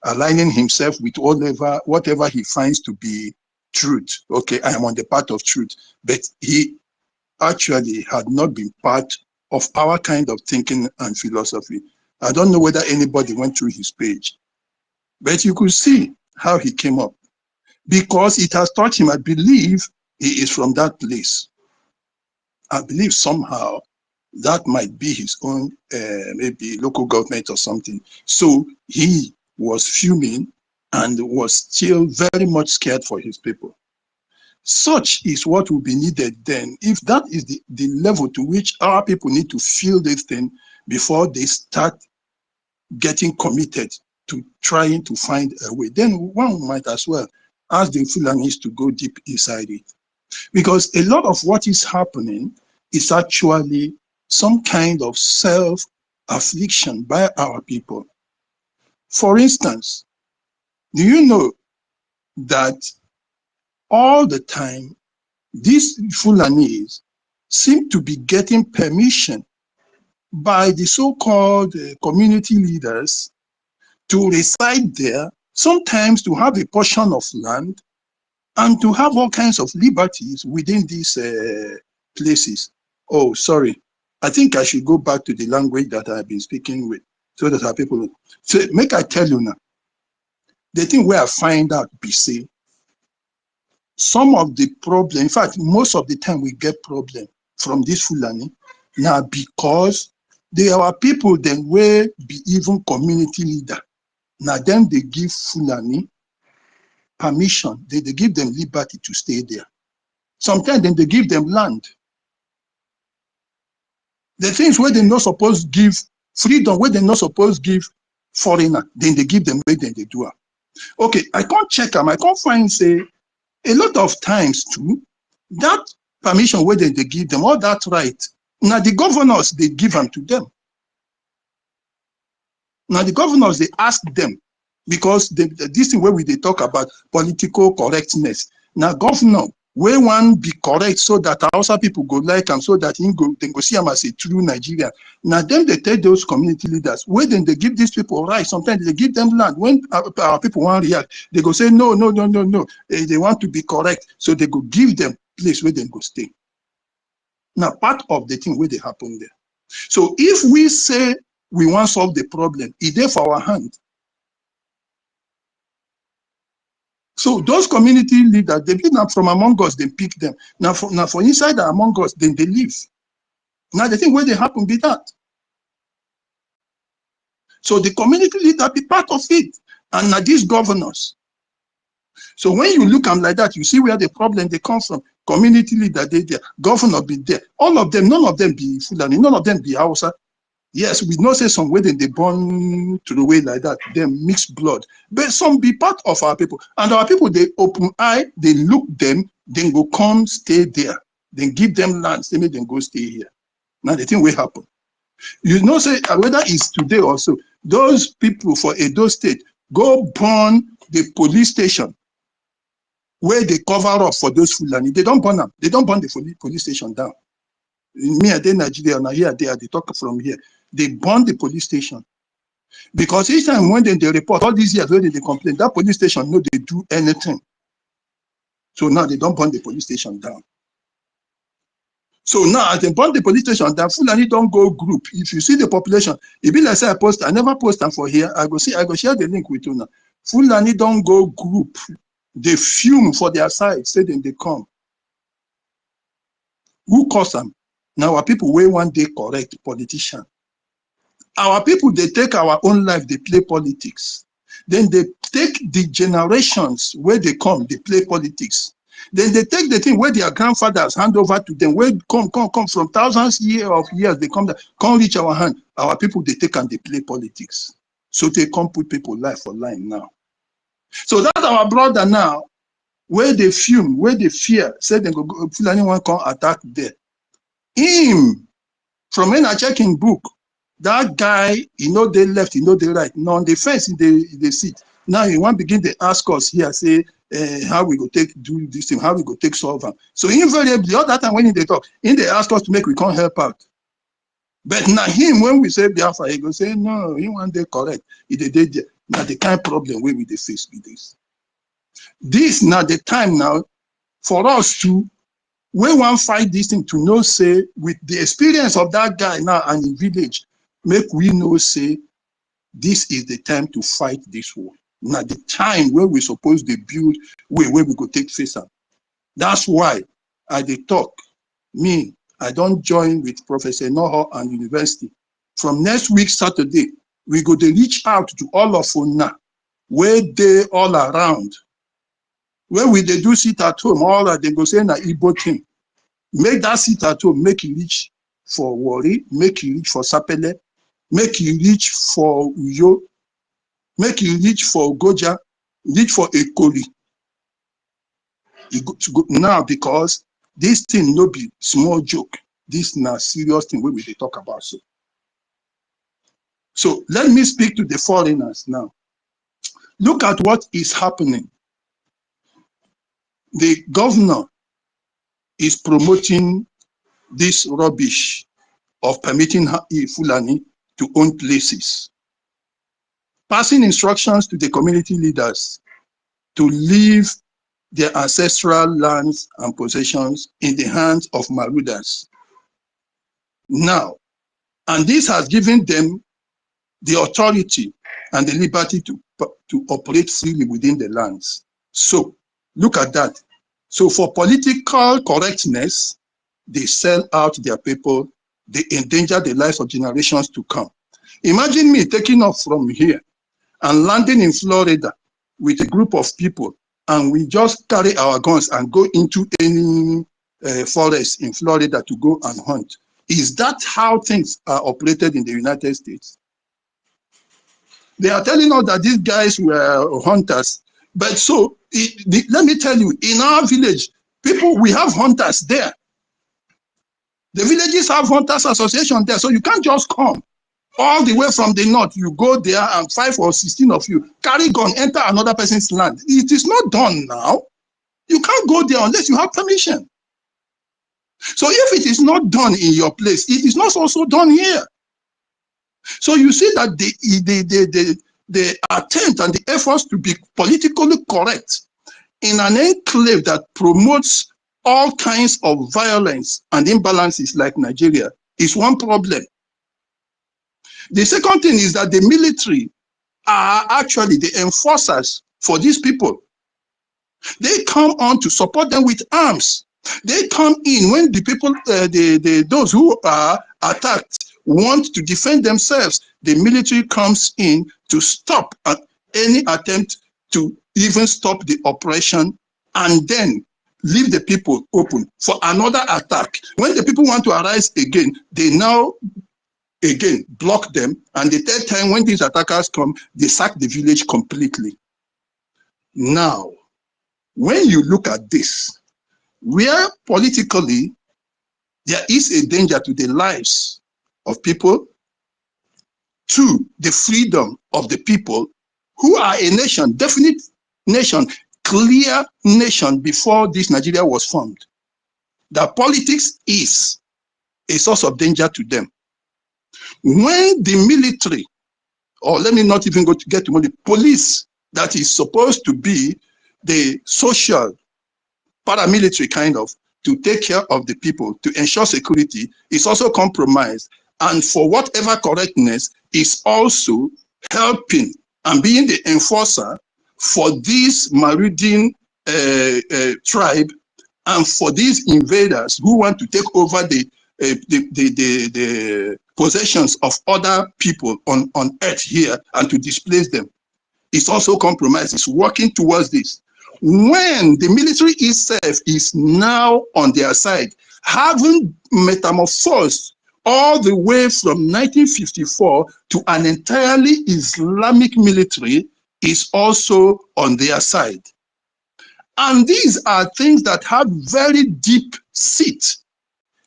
aligning himself with whatever he finds to be truth. Okay, I am on the path of truth, but he actually had not been part of our kind of thinking and philosophy. I don't know whether anybody went through his page, but you could see how he came up, because it has taught him. I believe he is from that place. I believe somehow that might be his own, maybe local government or something. So he was fuming and was still very much scared for his people. Such is what will be needed then. If that is the level to which our people need to feel this thing before they start getting committed to trying to find a way, then one might as well ask the Fulanis to go deep inside it. Because a lot of what is happening is actually some kind of self-affliction by our people. For instance, do you know that all the time these Fulanis seem to be getting permission by the so-called community leaders to reside there, sometimes to have a portion of land, and to have all kinds of liberties within these places. Oh, sorry. I think I should go back to the language that I've been speaking with, so that our people. So make I tell you now, the thing where I find out, BC, some of the problem, in fact, most of the time we get problem from this Fulani now, because they are people then will be even community leader. Now then they give Fulani permission, they give them liberty to stay there. Sometimes then they give them land. The things where they're not supposed to give freedom, where they're not supposed to give foreigner, then they give them where then they do it. Okay, I can't check them. I can't find, say, a lot of times too, that permission where they give them, all that right, now the governors, they give them to them. Now the governors, they ask them, because this thing where they talk about political correctness. Now governor, where one be correct so that also people go like them, so that they go see them as a true Nigerian. Now then they tell those community leaders, where then they give these people right, sometimes they give them land. When our people want to react, they go say, no, they want to be correct. So they go give them place where they go stay. Now, part of the thing where they happen there. So if we say we want to solve the problem, it's there for our hand. So those community leaders, they pick them from among us, they pick them. Now for inside and among us, then they leave. Now the thing where they happen be that. So the community leader be part of it. And now these governors. So when you look at them like that, you see where the problem they come from. Community leader, they there, governor be there. All of them, none of them be Fulani, none of them be Hausa. Yes, we know say some way they born to the way like that, them mixed blood. But some be part of our people. And our people, they open eye, they look them, then go come stay there. Then give them land, they make them go stay here. Now the thing will happen. You know, say whether it's today or so, those people for Edo State go burn the police station where they cover up for those Fulani. They don't burn them. They don't burn the police station down. Me and then Nigeria, now here they talk from here. They burn the police station. Because each time when they report, all these years when they complain, that police station no they do anything. So now they don't burn the police station down. So now as they burn the police station down, Fulani don't go group. If you see the population, it be like say I never post them for here. I go share the link with you now. Fulani don't go group. They fume for their side, say then they come. Who cause them? Now our people way one day correct politician. Our people, they take our own life, they play politics. Then they take the generations where they come, they play politics. Then they take the thing where their grandfathers hand over to them, where come from thousands of years, they come reach our hand. Our people, they take and they play politics. So they come put people life for line now. So that's our brother now, where they fume, where they fear, say they go, if anyone come attack there. Him, from when I check in book, that guy, he know they left, he know they right. Now on the fence, they sit. Now he want begin to ask us here, say, how we go do this thing, how we go solve them. So invariably, all that time when they talk, they ask us to make we can't help out. But now him, when we say Biafra, he go say, no, he want they correct. He did there. Now the kind of problem where we face with this. This now the time now for us to, we want fight this thing to know, say, with the experience of that guy now and in village, make we know, say, this is the time to fight this war. Now the time where we supposed to build where we go take face up. That's why I did talk. Me, I don't join with Professor Noho and University. From next week, Saturday, we go to reach out to all of Una, where they all around. Where we they do sit at home, all that they go say na Igbo thing. Make that sit at home, make it reach for Wari, make it reach for Sapele, make it reach for Uyo, make it reach for Goja, reach for Ekoli. Now, because this thing no be small joke, this na serious thing where we they talk about. So let me speak to the foreigners now. Look at what is happening. The governor is promoting this rubbish of permitting Fulani to own places, passing instructions to the community leaders to leave their ancestral lands and possessions in the hands of marauders. Now, and this has given them the authority and the liberty to operate freely within the lands. So, look at that. So for political correctness, they sell out their people, they endanger the lives of generations to come. Imagine me taking off from here and landing in Florida with a group of people, and we just carry our guns and go into any forest in Florida to go and hunt. Is that how things are operated in the United States? They are telling us that these guys were hunters. But so, let me tell you, in our village, people, we have hunters there. The villages have hunters association there, so you can't just come all the way from the north. You go there and 5 or 16 of you carry gun, enter another person's land. It is not done now. You can't go there unless you have permission. So if it is not done in your place, it is not also done here. So you see that the attempt and the efforts to be politically correct in an enclave that promotes all kinds of violence and imbalances like Nigeria is one problem. The second thing is that the military are actually the enforcers for these people. They come on to support them with arms. They come in when the people, those who are attacked want to defend themselves. The military comes in to stop any attempt to even stop the oppression, and then leave the people open for another attack. When the people want to arise again, they now again block them, and the third time when these attackers come, they sack the village completely. Now, when you look at this, where politically there is a danger to the lives of people, to the freedom of the people who are a nation, definite nation, clear nation before this Nigeria was formed, that politics is a source of danger to them. When the military, or let me not even get to the police, that is supposed to be the social, paramilitary kind of, to take care of the people, to ensure security, is also compromised. And for whatever correctness, is also helping and being the enforcer for this marauding tribe and for these invaders who want to take over the possessions of other people on earth here and to displace them. It's also compromised. It's working towards this. When the military itself is now on their side, having metamorphosed all the way from 1954 to an entirely Islamic military, is also on their side. And these are things that have very deep seat,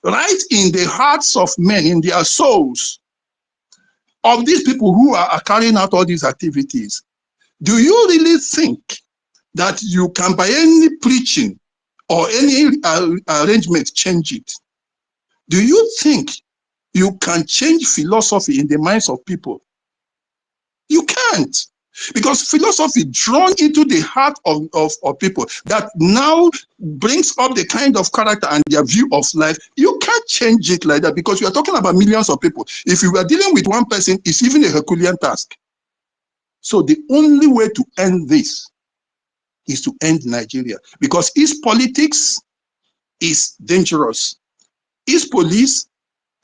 right in the hearts of men, in their souls, of these people who are carrying out all these activities. Do you really think that you can, by any preaching or any arrangement, change it? Do you think you can change philosophy in the minds of people? You can't. Because philosophy drawn into the heart of people that now brings up the kind of character and their view of life, you can't change it like that, because you are talking about millions of people. If you were dealing with one person, it's even a Herculean task. So the only way to end this is to end Nigeria, because its politics is dangerous. Its police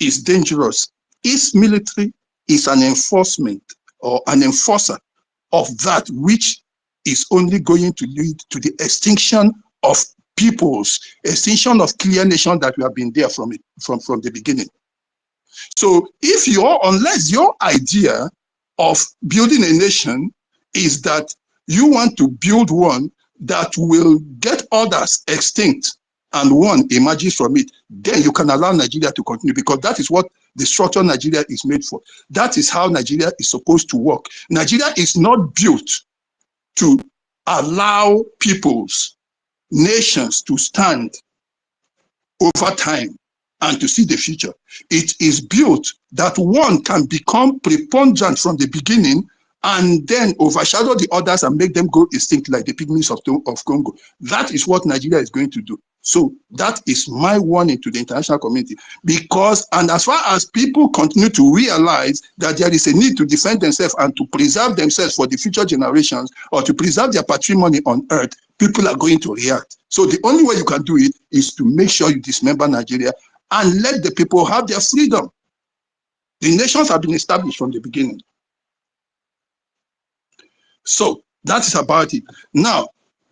is dangerous. Its military is an enforcement or an enforcer of that which is only going to lead to the extinction of peoples, extinction of clear nation that we have been there from the beginning. So if unless your idea of building a nation is that you want to build one that will get others extinct and one emerges from it, then you can allow Nigeria to continue, because that is what the structure Nigeria is made for. That is how Nigeria is supposed to work. Nigeria is not built to allow peoples, nations to stand over time and to see the future. It is built that one can become preponderant from the beginning and then overshadow the others and make them go extinct like the pygmies of Congo. That is what Nigeria is going to do. So that is my warning to the international community, because, and as far as people continue to realize that there is a need to defend themselves and to preserve themselves for the future generations, or to preserve their patrimony on earth, people are going to react. So the only way you can do it is to make sure you dismember Nigeria and let the people have their freedom. The nations have been established from the beginning. So that is about it. Now,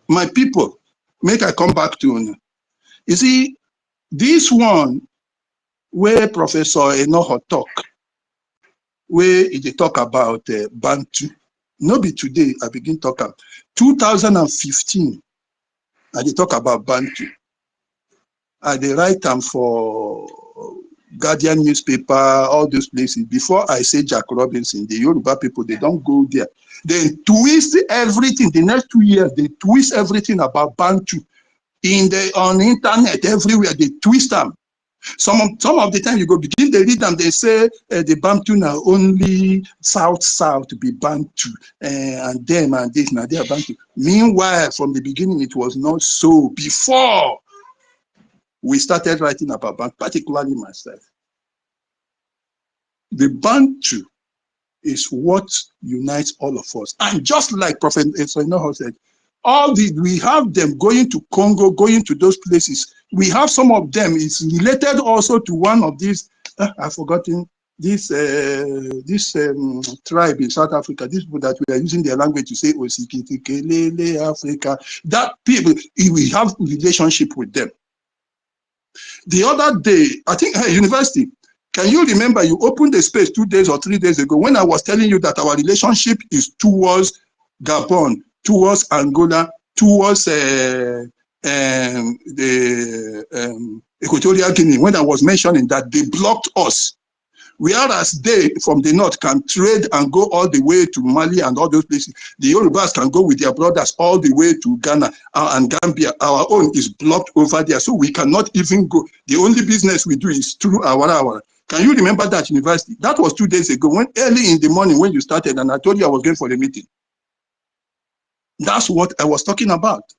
my people, make I come back to, you see, this one where Professor Enoho talk, where they talk about Bantu, no be today I begin talk about 2015, I they talk about Bantu. I they write them for Guardian newspaper, all those places. Before I say Jack Robinson, the Yoruba people, they don't go there. They twist everything. The next 2 years, they twist everything about Bantu. On the internet, everywhere, they twist them. Some of the time you go begin to read them, they say the Bantu now only south be Bantu, and them and this now they are Bantu. Meanwhile, from the beginning, it was not so. Before we started writing about Bantu, particularly myself. The Bantu is what unites all of us. And just like Prophet Esau said, we have them going to Congo, going to those places. We have some of them. It's related also to one of these, I've forgotten, this tribe in South Africa, these people that we are using their language to say, Osikitikele, Africa, that people, we have relationship with them. The other day, I think, hey, university, can you remember you opened the space 2 days or 3 days ago when I was telling you that our relationship is towards Gabon, towards Angola, towards the Equatorial Guinea, when I was mentioning that they blocked us, whereas they from the north can trade and go all the way to Mali and all those places. The Yorubas can go with their brothers all the way to Ghana and Gambia. Our own is blocked over there, so we cannot even go. The only business we do is through our. Can you remember that, university? That was 2 days ago, when early in the morning when you started, and I told you I was going for the meeting. That's what I was talking about.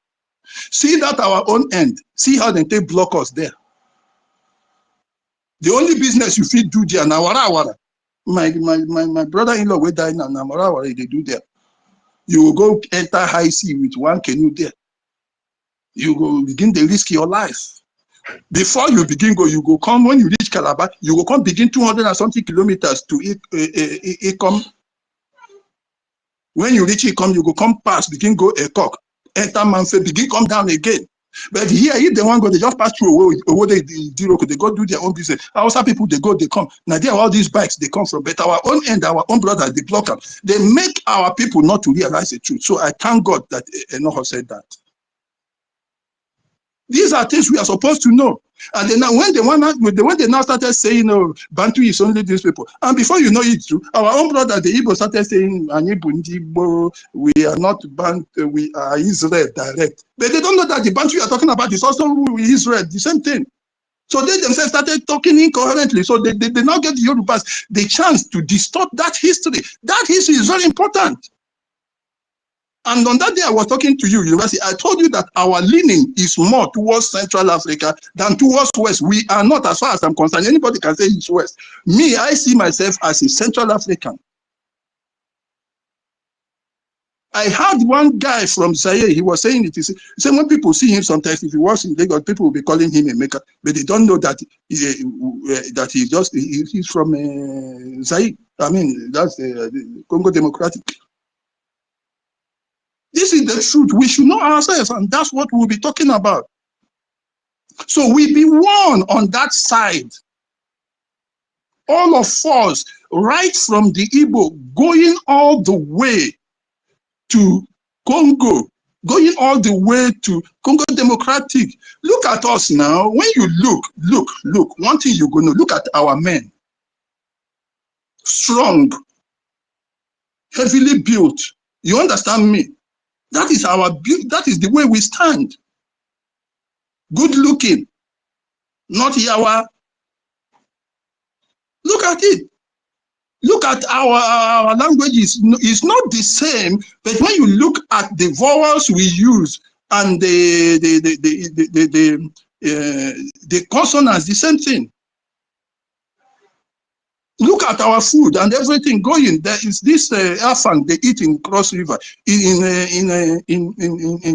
See that our own end. See how they block us there. The only business you fit do there, Nawara. My brother-in-law will die now, Nawara, they do there. You will go enter high sea with one canoe there. You go begin to risk your life. Before you begin go, you go come, when you reach Calabar, you go come begin 200 and something kilometers to IKOM. When you reach IKOM, you go come past, begin go Ekok, enter Manfe, begin come down again. But here, if they want to go, they just pass through they go do their own business. Hausa people, they go, they come. Now, there are all these bikes they come from. But our own end, our own brothers, they block them. They make our people not to realize the truth. So I thank God that Enoho said that. These are things we are supposed to know. And then now, when they now started saying, "Oh, Bantu is only these people," and before you know it, too, our own brother, the Igbo, started saying, "We are not Bantu, we are Israel direct." But they don't know that the Bantu you are talking about is also Israel, the same thing. So they themselves started talking incoherently. So they now get the Yorubas the chance to distort that history. That history is very important. And on that day I was talking to you, University, I told you that our leaning is more towards Central Africa than towards West. We are not, as far as I'm concerned, anybody can say it's West. Me, I see myself as a Central African. I had one guy from Zaire, he was saying it. He said when people see him sometimes, if he was in Lagos, people will be calling him a maker, but they don't know that he's from Zaire. I mean, that's the Congo Democratic. This is the truth. We should know ourselves, and that's what we'll be talking about. So we be one on that side. All of us, right from the Igbo, going all the way to Congo, going all the way to Congo Democratic. Look at us now. When you look, one thing you're going to look at our men. Strong, heavily built. You understand me? That is the way we stand. Good looking, not Yawa. Look at it. Look at our language is not the same, but when you look at the vowels we use and the consonants, the same thing. Look at our food and everything going. There is this afang they eat in Cross River in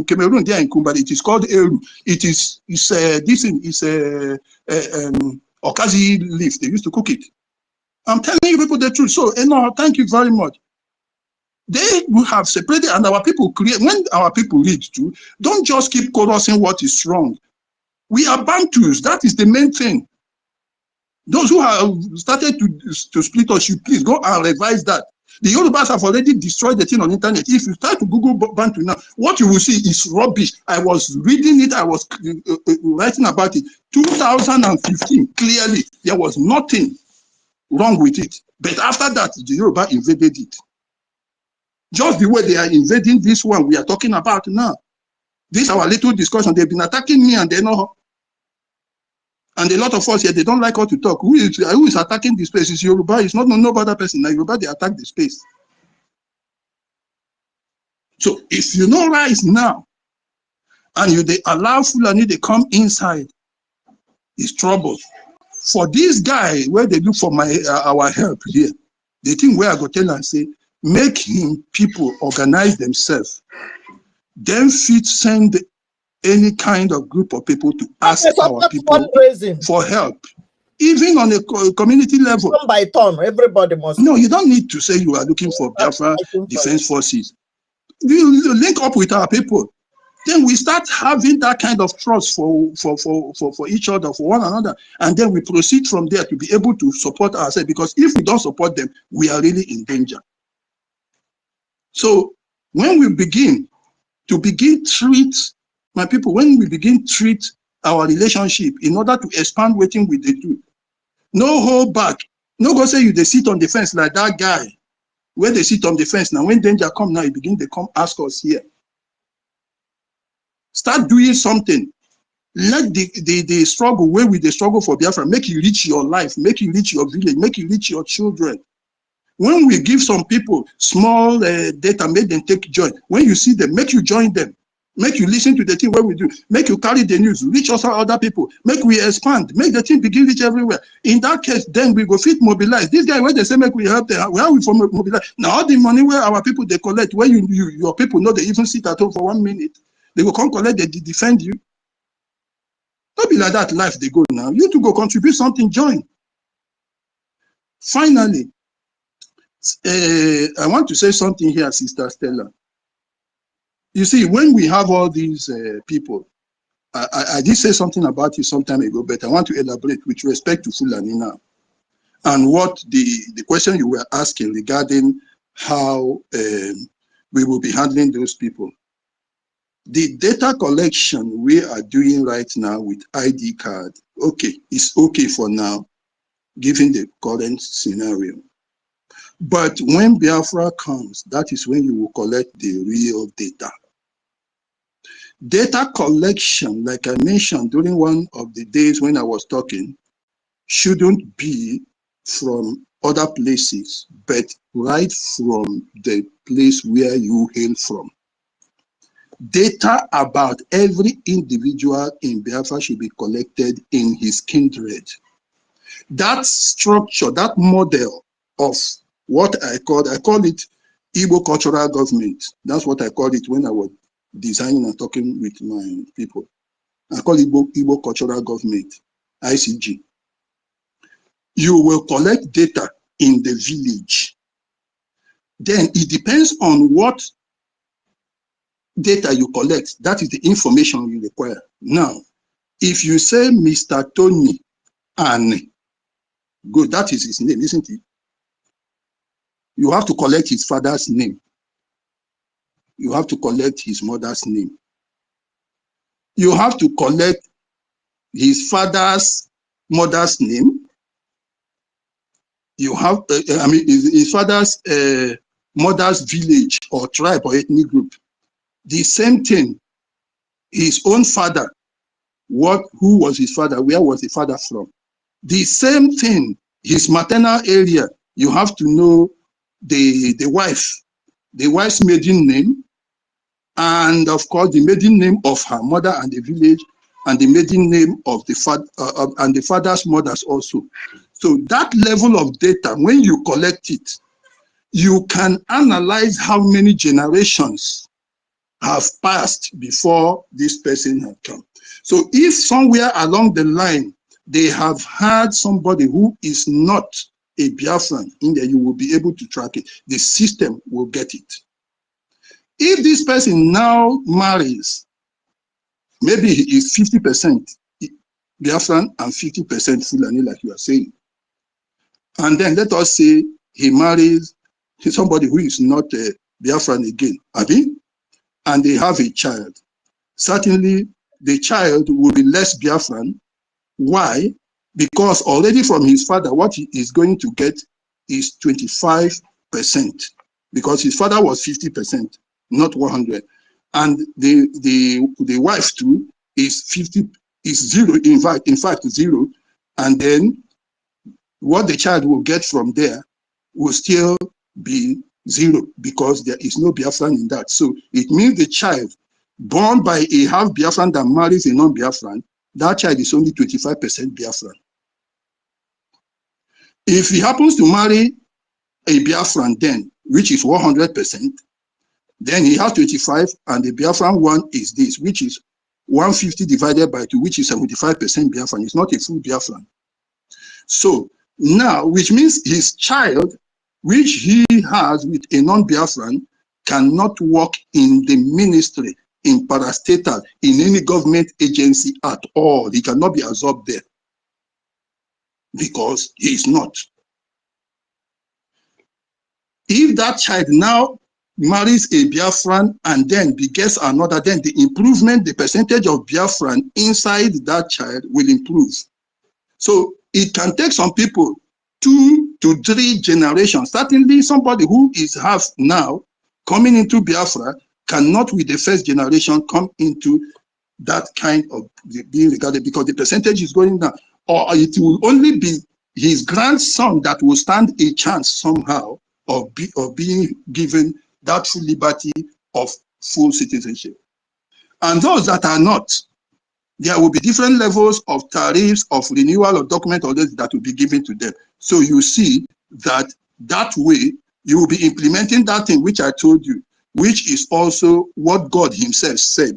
Cameroon. There in Kumbari, it is called eru. This thing is okazi leaf. They used to cook it. I'm telling you people the truth. So, thank you very much. They will have separated, and our people create. When our people read too, don't just keep chorusing what is wrong. We are Bantus. That is the main thing. Those who have started to split us, you please go and revise that. The Yorubas have already destroyed the thing on the internet. If you start to Google Bantu now, what you will see is rubbish. I was reading it, I was writing about it. 2015, clearly, there was nothing wrong with it. But after that, the Yoruba invaded it. Just the way they are invading this one we are talking about now. This our little discussion. They've been attacking me and they know. And a lot of us here, they don't like us to talk. Who is attacking the space? It's Yoruba. It's not no other person. Now Yoruba, they attack the space. So if you know rise now, and they allow Fulani, they come inside, is trouble. For this guy, where they look for our help here, the thing where I go tell and say, make him people organize themselves, then fit send any kind of group of people to ask our people for help. Even on a community level. Turn by turn, everybody must. No, you don't need to say you are looking for Biafra Defense Forces. You link up with our people. Then we start having that kind of trust for each other, for one another. And then we proceed from there to be able to support ourselves. Because if we don't support them, we are really in danger. So when we begin treat, my people, when we begin treat our relationship in order to expand what we do, no hold back. No go say you they sit on the fence like that guy. Where they sit on the fence now, when danger come now, you begin to come ask us here. Start doing something. Let the struggle, where we the struggle for Biafra, make you reach your life, make you reach your village, make you reach your children. When we give some people small data, make them take joy. When you see them, make you join them. Make you listen to the thing where we do. Make you carry the news, reach also other people. Make we expand, make the thing begin reach everywhere. In that case, then we go fit mobilize. This guy where they say make we help them, where we from mobilize? Now all the money where our people they collect, where your people know they even sit at home for 1 minute. They will come collect, they defend you. Don't be like that life they go now. You to go contribute something, join. Finally, I want to say something here, Sister Stella. You see, when we have all these people, I did say something about it some time ago, but I want to elaborate with respect to Fulani now. And what the question you were asking regarding how we will be handling those people. The data collection we are doing right now with ID card, okay, it's okay for now, given the current scenario. But when Biafra comes, that is when you will collect the real data. Data collection, like I mentioned during one of the days when I was talking, shouldn't be from other places, but right from the place where you hail from. Data about every individual in Biafra should be collected in his kindred. That structure, that model of what I call it Igbo cultural government. That's what I called it when I was designing and talking with my people. I call it Igbo cultural government, ICG. You will collect data in the village. Then it depends on what data you collect. That is the information you require. Now, if you say Mr. Tony Anne, good, that is his name, isn't it? You have to collect his father's name. You have to collect his mother's name. You have to collect his father's mother's name. You have, his father's mother's village or tribe or ethnic group. The same thing, his own father, who was his father, where was the father from? The same thing, his maternal area, you have to know the wife's maiden name, and of course the maiden name of her mother and the village, and the maiden name of the father and the father's mothers also. So that level of data, when you collect it, you can analyze how many generations have passed before this person had come. So if somewhere along the line they have had somebody who is not a Biafran in there, you will be able to track it. The system will get it. If this person now marries, maybe he is 50% Biafran and 50% Fulani, like you are saying. And then let us say he marries somebody who is not a Biafran again, Abi, and they have a child. Certainly, the child will be less Biafran. Why? Because already from his father, what he is going to get is 25%, because his father was 50%, not 100, and the wife too is 50, is zero. In fact, zero, and then what the child will get from there will still be zero, because there is no Biafran in that. So it means the child born by a half Biafran that marries a non-Biafran that child is only 25% Biafran. If he happens to marry a Biafran then, which is 100%, then he has 25, and the Biafran one is this, which is 150 divided by 2, which is 75% Biafran. It's not a full Biafran. So now, which means his child, which he has with a non-Biafran, cannot work in the ministry, in parastatal, in any government agency at all. He cannot be absorbed there because he is not. If that child now marries a Biafran and then begets another, then the improvement, the percentage of Biafran inside that child will improve. So it can take some people 2 to 3 generations. Certainly somebody who is half now coming into Biafra cannot with the first generation come into that kind of being regarded, because the percentage is going down. Or it will only be his grandson that will stand a chance somehow of being given that full liberty of full citizenship. And those that are not, there will be different levels of tariffs, of renewal of document orders that will be given to them. So you see that that way you will be implementing that thing which I told you, which is also what God himself said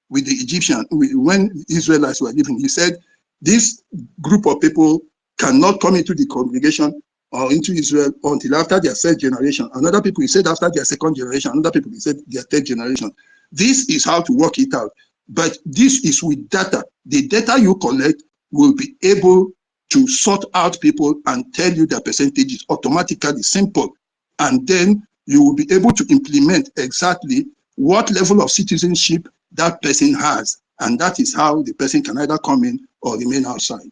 with the Egyptians when Israelites were living. He said, this group of people cannot come into the congregation or into Israel until after their first generation. Another people, he said, after their second generation. Another people, he said, their third generation. This is how to work it out. But this is with data. The data you collect will be able to sort out people and tell you their percentages automatically, simple. And then you will be able to implement exactly what level of citizenship that person has. And that is how the person can either come in or remain outside.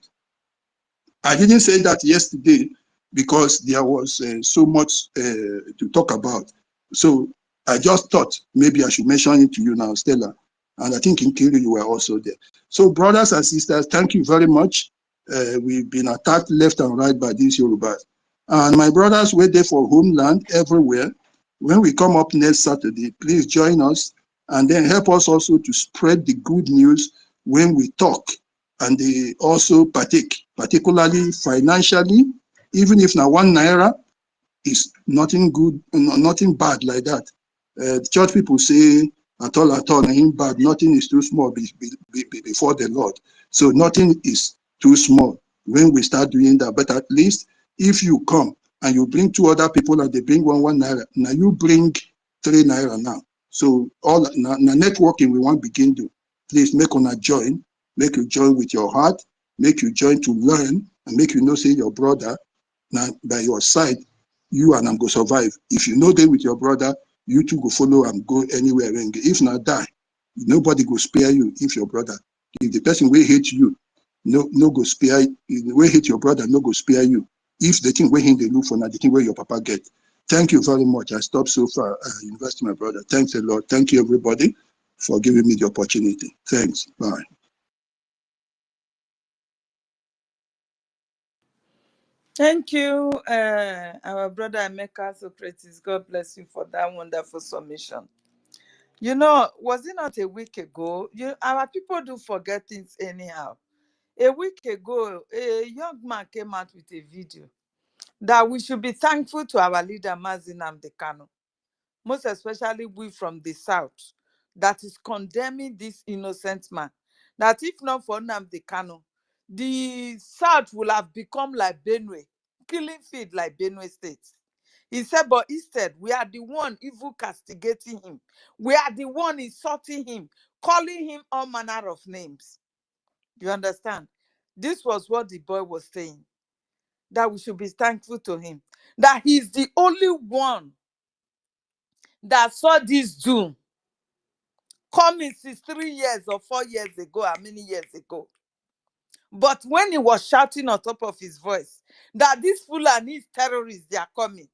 I didn't say that yesterday because there was so much to talk about. So I just thought maybe I should mention it to you now, Stella. And I think in Kiri, you were also there. So brothers and sisters, thank you very much. We've been attacked left and right by these Yorubas. And my brothers were there for homeland everywhere. When we come up next Saturday, please join us and then help us also to spread the good news when we talk. And they also partake, particularly financially, even if now 1 naira is nothing good, nothing bad like that. Church people say, at all, nothing bad, nothing is too small before the Lord. So nothing is too small when we start doing that. But at least if you come and you bring 2 other people and they bring 1 naira, now you bring 3 naira now. So all now networking we want begin to. Please make on a join, make you join with your heart, make you join to learn, and make you know say your brother now by your side, you and I'm go survive. If you know them with your brother, you two go follow and go anywhere. If not die, nobody go spare you. If your brother, if the person will hate you, no go spare. Will hate your brother, no go spare you. If the thing where him they look for now, the thing where your papa get. Thank you very much. I stopped so far. Invest my brother. Thanks a lot. Thank you everybody for giving me the opportunity. Thanks. Bye. Thank you, our brother Emeka Socrates. God bless you for that wonderful submission. You know, was it not a week ago? Our people do forget things anyhow. A week ago, a young man came out with a video that we should be thankful to our leader, Mazi Nnamdi Kanu, most especially we from the south, that is condemning this innocent man. That if not for Nnamdi Kanu, the south will have become like Benue, killing field like Benue State. He said, but instead, we are the one evil castigating him. We are the one insulting him, calling him all manner of names. You understand? This was what the boy was saying, that we should be thankful to him, that he's the only one that saw this doom coming since 3 years or 4 years ago, how many years ago. But when he was shouting on top of his voice that these Fulani terrorists, they are coming,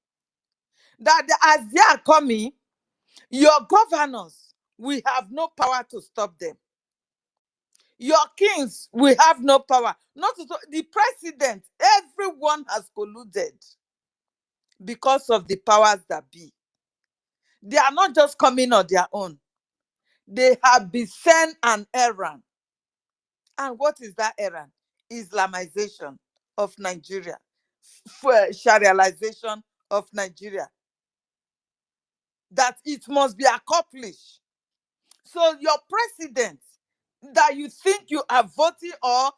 that as they are coming, your governors, we have no power to stop them. Your kings, we have no power. Not to the president, everyone has colluded because of the powers that be. They are not just coming on their own. They have been sent an errand. And what is that errand? Islamization of Nigeria, Sharialization of Nigeria. That it must be accomplished. So your president that you think you are voting, or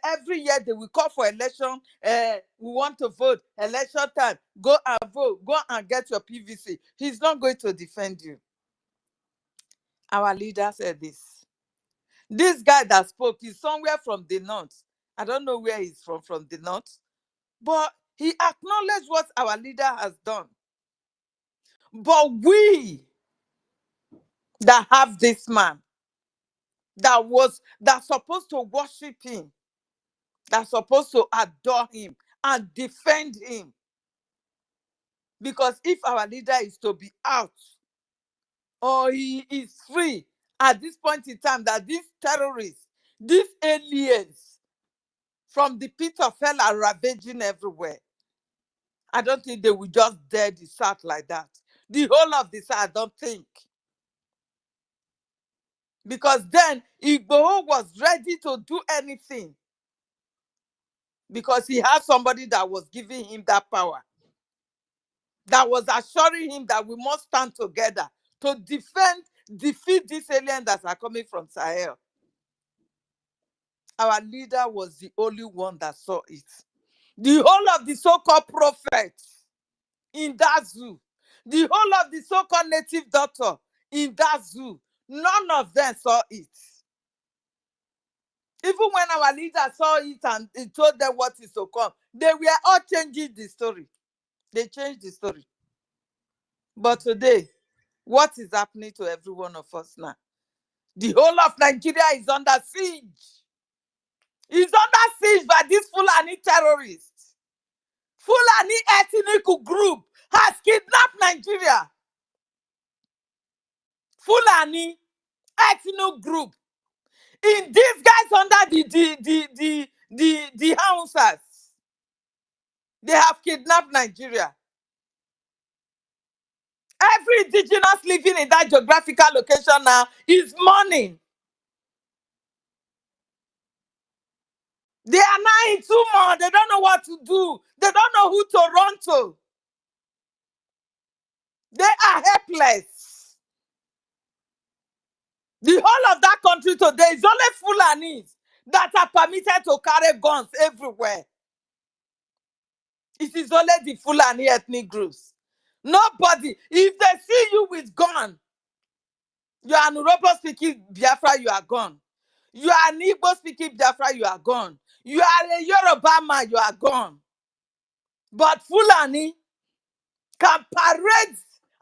every year they will call for election, we want to vote, election time, go and vote, go and get your PVC. He's not going to defend you. Our leader said this. This guy that spoke is somewhere from the north. I don't know where he's from the north, but he acknowledged what our leader has done. But we that have this man, that's supposed to worship him, that's supposed to adore him and defend him. Because if our leader is to be out, or he is free at this point in time, that these terrorists, these aliens from the pit of hell are ravaging everywhere, I don't think they will just dare the South like that. The whole of the South, I don't think. Because then Igboho was ready to do anything, because he had somebody that was giving him that power, that was assuring him that we must stand together to defeat these aliens that are coming from Sahel. Our leader was the only one that saw it. The whole of the so-called prophets in that zoo, the whole of the so-called native doctor in that zoo, none of them saw it. Even when our leader saw it and he told them what is to come, they were all changing the story. They changed the story. But today, what is happening to every one of us now? The whole of Nigeria is under siege. It's under siege by these Fulani terrorists. Fulani ethnic group has kidnapped Nigeria. Fulani ethnic group. In these guys under the Hausas, they have kidnapped Nigeria. Every indigenous living in that geographical location now is mourning. They are now in turmoil. They don't know what to do. They don't know who to run to. They are helpless. The whole of that country today is only Fulanis that are permitted to carry guns everywhere. It is only the Fulani ethnic groups. Nobody. If they see you with gun, you are an Urobo speaking Biafra, you are gone. You are an Igbo speaking Biafra, you are gone. You are a Yoruba man, you are gone. But Fulani can parade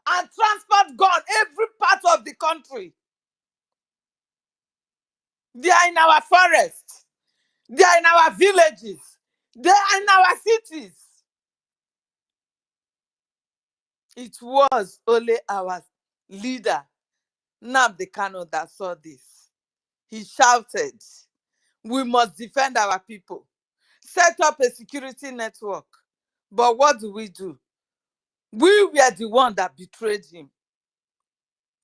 and transport gun every part of the country. They are in our forests. They are in our villages. They are in our cities. It was only our leader, Nnamdi Kanu, that saw this. He shouted, we must defend our people. Set up a security network. But what do? We were the one that betrayed him.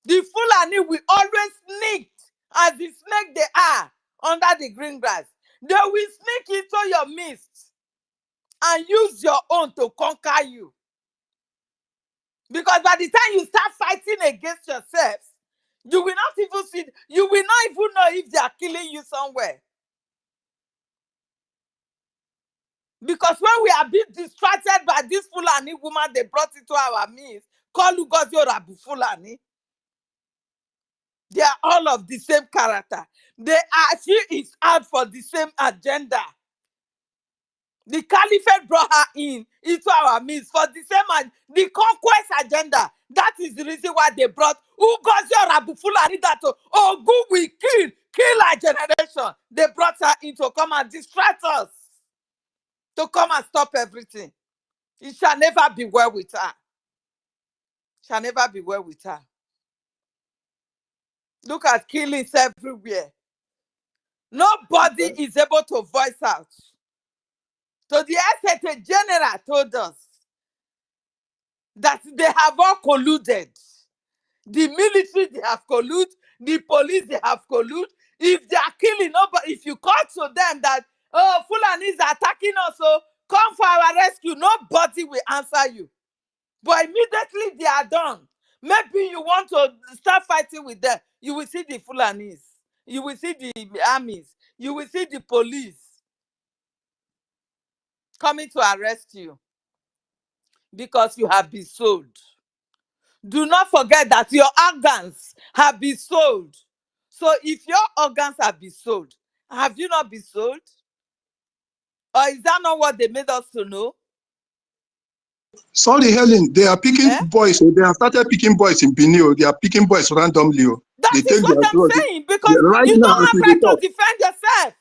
The Fulani will always sneak, as the snake they are, under the green grass. They will sneak into your midst and use your own to conquer you. Because by the time you start fighting against yourselves, you will not even see, you will not even know if they are killing you somewhere. Because when we are being distracted by this Fulani woman they brought into our midst, called Ngozi Orabu Fulani, they are all of the same character. She is out for the same agenda. The caliphate brought her into our midst for the same, the conquest agenda. That is the reason why they brought Ngozi Orabu Fulani, that Ogun will kill our generation. They brought her in to come and distract us, to come and stop everything. It shall never be well with her. Shall never be well with her. Look at killings everywhere. Nobody is able to voice out. So the SSA general told us that they have all colluded. The military, they have colluded. The police, they have colluded. If they are killing nobody, if you call to them that, oh, Fulani is attacking us, so come for our rescue, nobody will answer you. But immediately they are done. Maybe you want to start fighting with them. You will see the Fulanis. You will see the armies. You will see the police coming to arrest you because you have been sold. Do not forget that your organs have been sold. So if your organs have been sold, have you not been sold? Or is that not what they made us to know? Sorry, Helen, they are picking boys. They have started picking boys in Benin. They are picking boys randomly. That They is take what their I'm drugs. saying, because Right you now, don't as have we right talk, to defend yourself.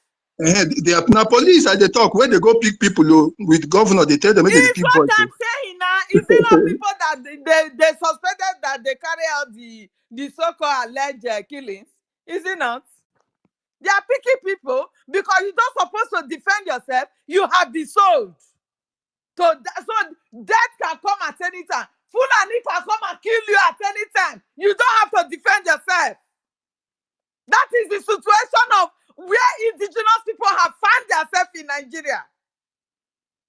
they are now police at the talk. When they go pick people with governor, they tell them when they It's pick what boys. I'm saying now. Is it not people that they suspected that they carry out the so-called alleged killings? Is it not? They are picking people because you're not supposed to defend yourself. You have been sold. So death can come at any time. Fulani can come and kill you at any time. You don't have to defend yourself. That is the situation of where indigenous people have found themselves in Nigeria.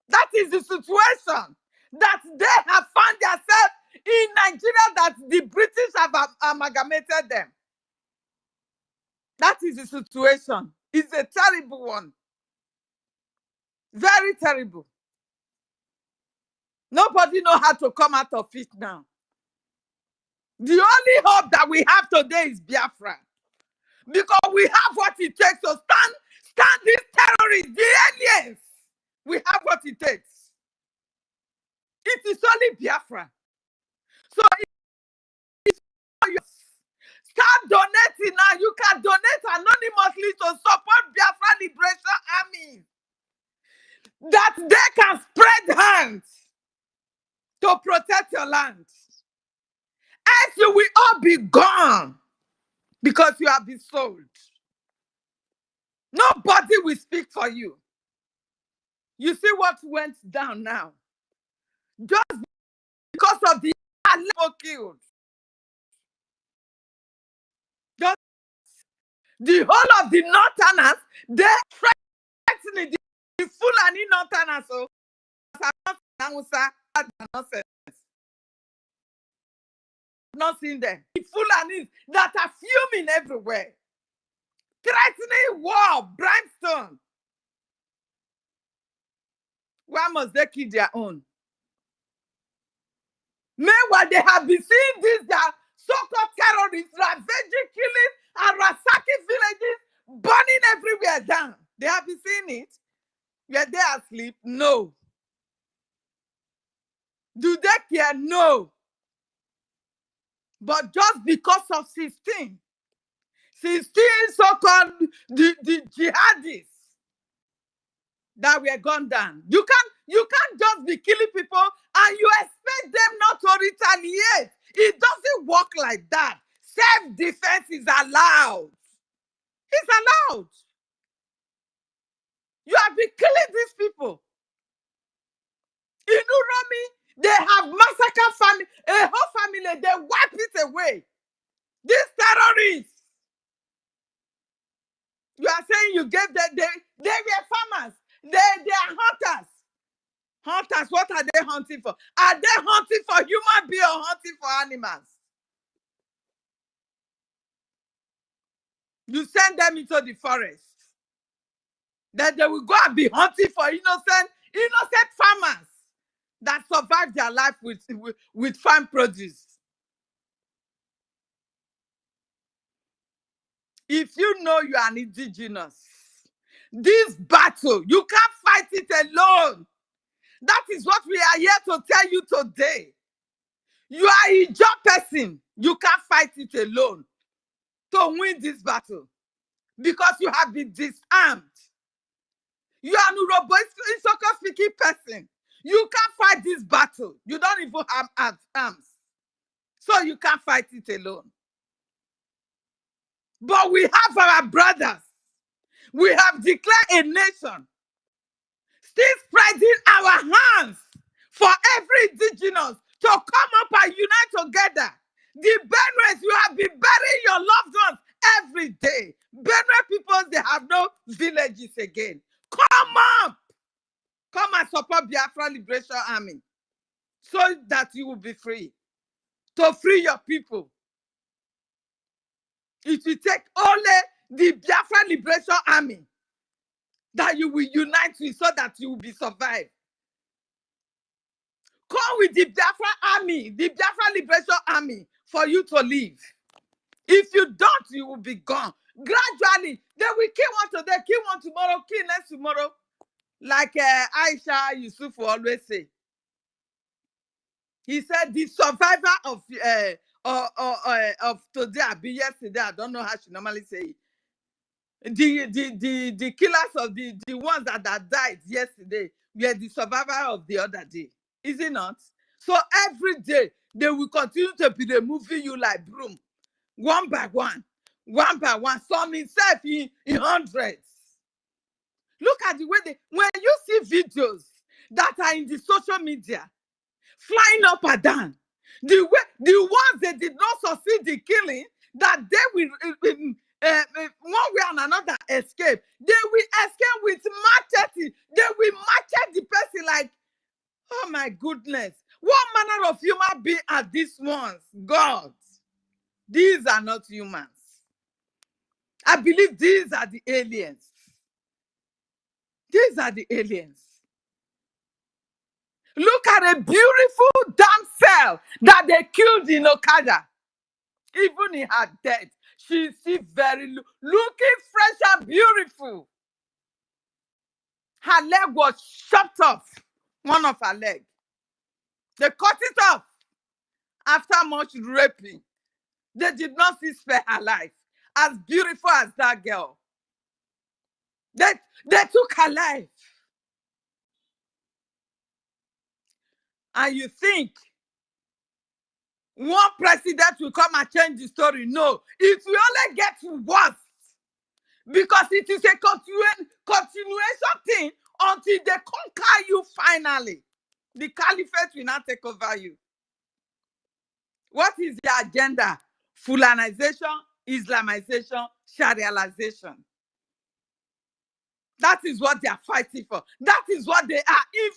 That is the situation that they have found themselves in Nigeria, that the British have amalgamated them. That is the situation. It's a terrible one. Very terrible. Nobody knows how to come out of it now. The only hope that we have today is Biafra. Because we have what it takes to stand these terrorists, the aliens. We have what it takes. It is only Biafra. So start donating now. You can donate anonymously to support Biafra Liberation Army, that they can spread hands to protect your land. Else you will all be gone because you have been sold. Nobody will speak for you. You see what went down now? Just because of the people killed. Just the whole of the Northerners, they threatening the Fulani Northerners. So, not seen them. The Fulanis that are fuming everywhere, threatening war, brimstone. Why must they kill their own? Meanwhile, they have been seeing this, their so-called terrorists ravaging, killing, and ransacking villages, burning everywhere down. They have been seeing it. Were they asleep? No. Do they care? No. But just because of 16 so-called the jihadists that were gunned down. You can't just be killing people and you expect them not to retaliate. It doesn't work like that. Self-defense is allowed. It's allowed. You have been killing these people. In Uromi, they have massacred family, a whole family, they wipe it away. These terrorists. You are saying you gave them, they were farmers. They are hunters. Hunters, what are they hunting for? Are they hunting for human beings or hunting for animals? You send them into the forest. Then they will go and be hunting for innocent farmers that survive their life with farm produce. If you know you are an indigenous, this battle, you can't fight it alone. That is what we are here to tell you today. You are a job person. You can't fight it alone to win this battle because you have been disarmed. You are a Isoko speaking person. You can't fight this battle. You don't even have arms. So you can't fight it alone. But we have our brothers. We have declared a nation. Still spreading our hands for every indigenous to come up and unite together. The Benwes, you have been burying your loved ones every day. Benue people, they have no villages again. Come up! Come and support Biafra Liberation Army so that you will be free. To free your people. It will take only the Biafra Liberation Army that you will unite with so that you will be survived. Come with the Biafra Army, the Biafra Liberation Army, for you to live. If you don't, you will be gone. Gradually, they will kill one today, kill one tomorrow, kill next tomorrow. Like Aisha Yusuf will always say. He said the survivor of today, be yesterday, I don't know how she normally say it. The killers of the ones that died yesterday were the survivor of the other day. Is it not? So every day, they will continue to be removing you like broom. One by one, some himself in hundreds. Look at the way when you see videos that are in the social media, flying up and down, the ones that did not succeed in killing, that they will, one way and another, escape. They will escape with machete. They will machete the person like, oh my goodness, what manner of human being are these ones? God. These are not humans. I believe these are the aliens. These are the aliens. Look at a beautiful damsel that they killed in Okada. Even in her death, she's still looking fresh and beautiful. Her leg was chopped off. One of her legs. They cut it off after much raping. They did not see spare her life. As beautiful as that girl. They took her life. And you think one president will come and change the story? No. It will only get worse. Because it is a continuation thing until they conquer you finally. The caliphate will not take over you. What is the agenda? Fulanization, Islamization, Sharialization. That is what they are fighting for. That is what they are in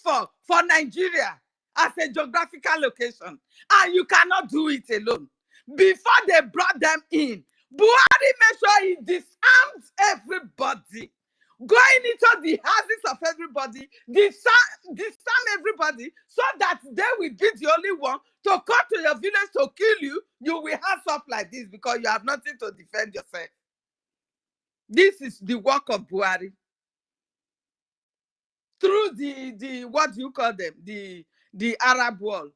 for Nigeria as a geographical location. And you cannot do it alone. Before they brought them in, Buhari made sure he disarmed everybody. Going into the houses of everybody, disarm everybody so that they will be the only one to come to your village to kill you. You will hands up like this because you have nothing to defend yourself. This is the work of Buhari. Through the what do you call them? The Arab world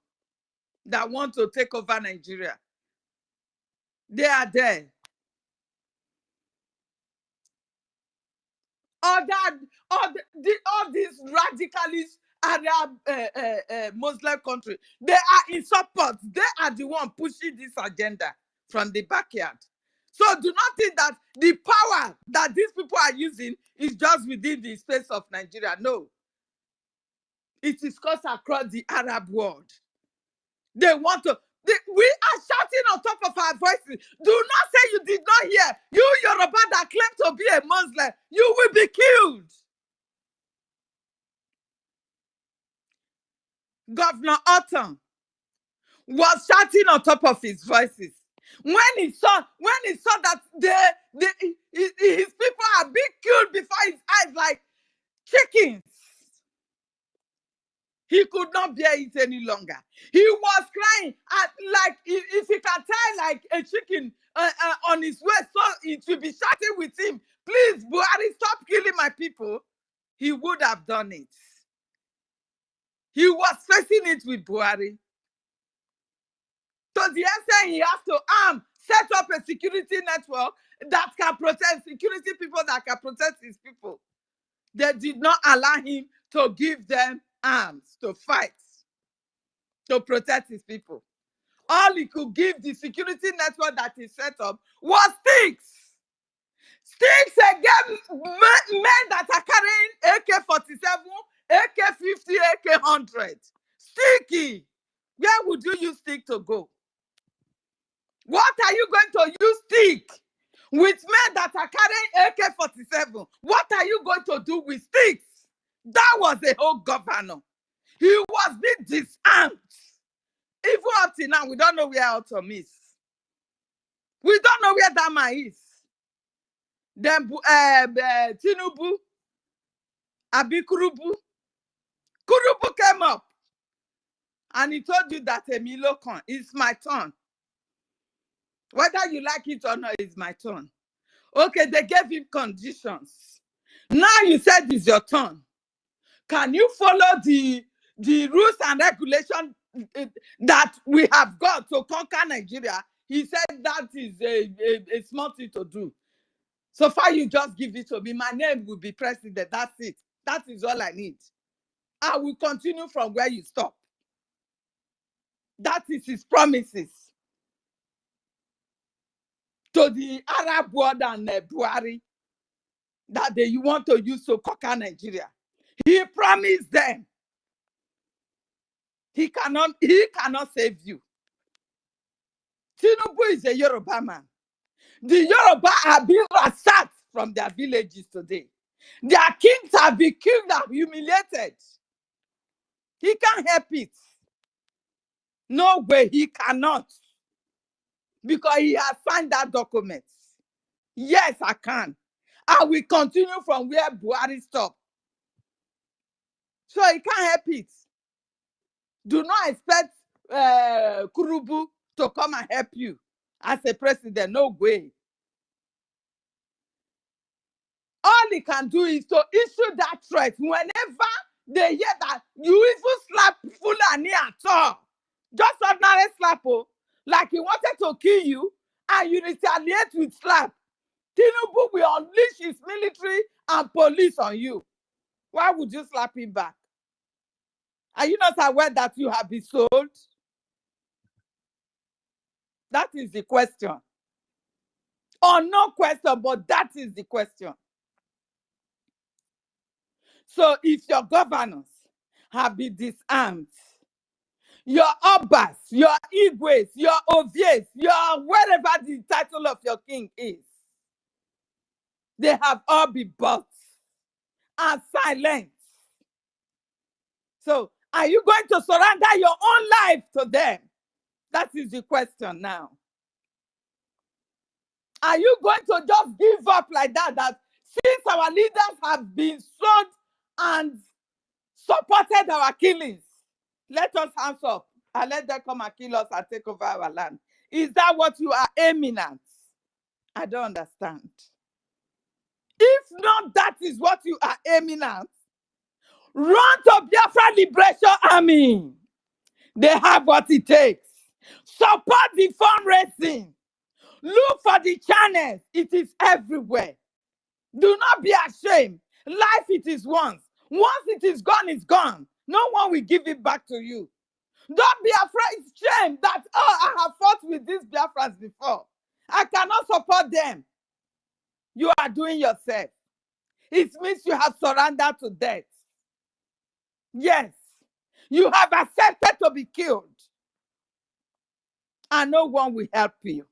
that want to take over Nigeria. They are there. All these radicalist Arab Muslim countries, they are in support. They are the one pushing this agenda from the backyard. So do not think that the power that these people are using is just within the space of Nigeria. No. It is caused across the Arab world. They want to. We are shouting on top of our voices. Do not say you did not hear. You Yoruba that claim to be a Muslim, you will be killed. Governor Otton was shouting on top of his voices when he saw that his people are being killed before his eyes like chickens. He could not bear it any longer. He was crying like if he can tie like a chicken on his waist, so it will be shouting with him, please, Buhari, stop killing my people. He would have done it. He was facing it with Buhari. To the extent he has to set up a security network that can protect security people that can protect his people. They did not allow him to give them arms to fight, to protect his people. All he could give the security network that he set up was sticks. Sticks again, men that are carrying AK-47, AK-50, AK-100. Sticky. Where would you use stick to go? What are you going to use stick with men that are carrying AK-47. What are you going to do with sticks? That was a whole governor. He was being disarmed. Even up till now, we don't know where Autumn is. We don't know where that man is. Then Tinubu, Kurubu came up and he told you that Emilio Khan, it's my turn. Whether you like it or not, it's my turn. Okay, they gave him conditions. Now you said it's your turn. Can you follow the rules and regulations that we have got to conquer Nigeria? He said that is a smart thing to do. So far, you just give it to me. My name will be president. That's it. That is all I need. I will continue from where you stop. That is his promises to the Arab world and Buhari that they want to use to conquer Nigeria. He promised them. He cannot save you. Tinubu is a Yoruba man. The Yoruba are being ransacked from their villages today. Their kings have been killed and humiliated. He can't help it. No way, he cannot. Because he has signed that document. Yes, I can. I will continue from where Buhari stopped. So he can't help it. Do not expect Kurubu to come and help you as a president. No way. All he can do is to issue that threat whenever they hear that you even slap Fulani at all. Just ordinary slap, like he wanted to kill you and you retaliate with slap. Tinubu will unleash his military and police on you. Why would you slap him back? Are you not aware that you have been sold? That is the question. Or no question, but that is the question. So if your governors have been disarmed, your Obas, your Igwes, your Ovies, your wherever the title of your king is, they have all been bought and silenced. So are you going to surrender your own life to them? That is the question now. Are you going to just give up like that? That since our leaders have been sold and supported our killings, let us hands up and let them come and kill us and take over our land. Is that what you are aiming at? I don't understand. If not, that is what you are aiming at. Run to Biafra Liberation Army. They have what it takes. Support the fundraising. Look for the channels. It is everywhere. Do not be ashamed. Life it is once. Once it is gone, it's gone. No one will give it back to you. Don't be afraid. Shame that, oh, I have fought with these Biafrans before. I cannot support them. You are doing yourself. It means you have surrendered to death. Yes. You have accepted to be killed. And no one will help you.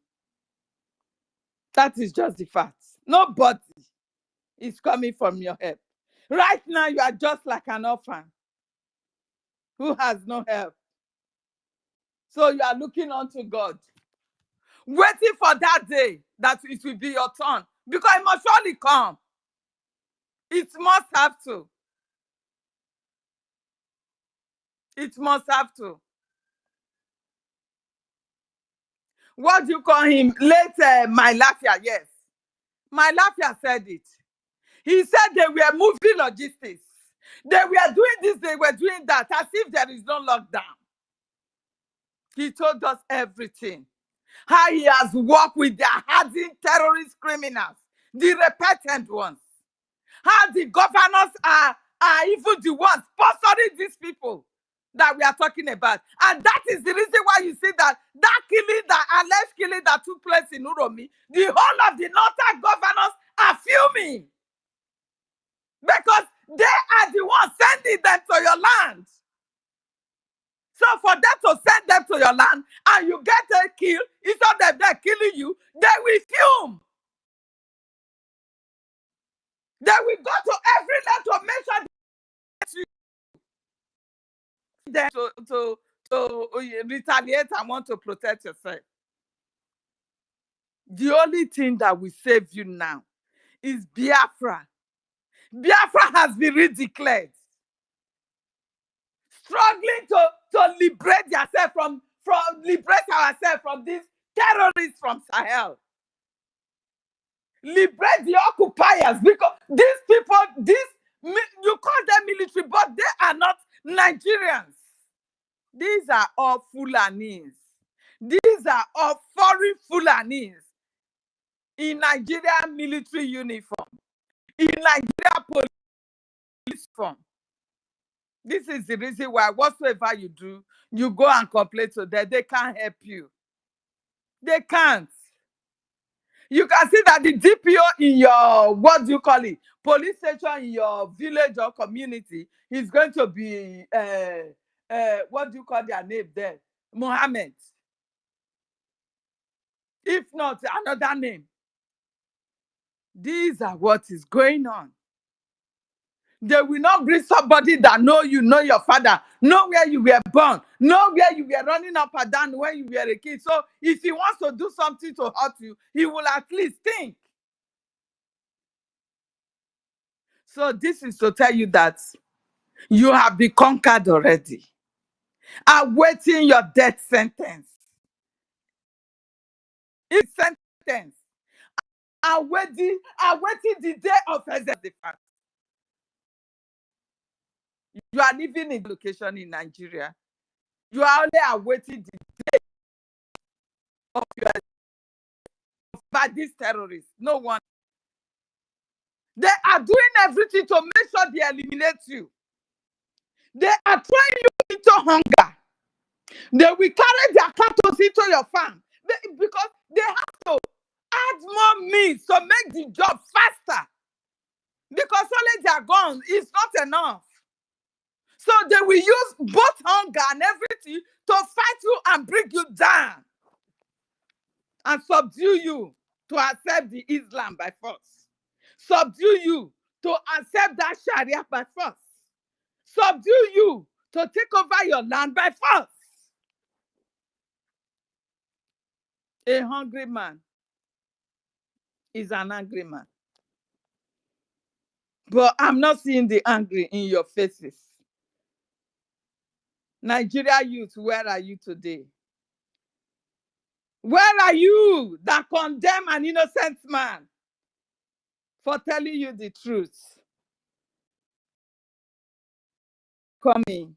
That is just the fact. Nobody is coming from your help. Right now, you are just like an orphan who has no help. So you are looking unto God, waiting for that day that it will be your turn, because it must surely come. It must have to. It must have to. What do you call him? Late My Lafia, yes. My Lafia said it. He said they were moving logistics. They were doing this, they were doing that, as if there is no lockdown. He told us everything. How he has worked with the hardened terrorist criminals, the repentant ones. How the governors are even the ones sponsoring these people that we are talking about. And that is the reason why you see that killing, that alleged killing that took place in Uromi, the whole of the northern governors are fuming. Because they are the ones sending them to your land. So for them to send them to your land and you get a kill, instead of them killing you, they will fume. them to retaliate and want to protect yourself. The only thing that will save you now is Biafra. Biafra has been redeclared. Struggling to liberate yourself liberate ourselves from these terrorists from Sahel. Liberate the occupiers, because these people, you call them military, but they are not Nigerians. These are all Fulanis. These are all foreign Fulanis in Nigerian military uniform, in Nigeria police form. This is the reason why whatsoever you do, you go and complain to them. They can't help you. They can't. You can see that the DPO in your, what do you call it, police station in your village or community is going to be, what do you call their name there? Mohammed. If not, another name. These are what is going on. They will not bring somebody that know you, know your father, know where you were born, know where you were running up and down when you were a kid. So if he wants to do something to hurt you, he will at least think. So this is to tell you that you have been conquered already, awaiting your death sentence. It's sentence. Awaiting the day of execution. You are living in location in Nigeria. You are only awaiting the day of your by these terrorists. No one. They are doing everything to make sure they eliminate you. They are throwing you into hunger. They will carry their cattle into your farm because they have to add more means to make the job faster. Because only their guns is not enough. So they will use both hunger and everything to fight you and bring you down and subdue you to accept the Islam by force. Subdue you to accept that Sharia by force. Subdue you to take over your land by force. A hungry man is an angry man. But I'm not seeing the angry in your faces. Nigeria youth, where are you today? Where are you that condemn an innocent man for telling you the truth? Coming.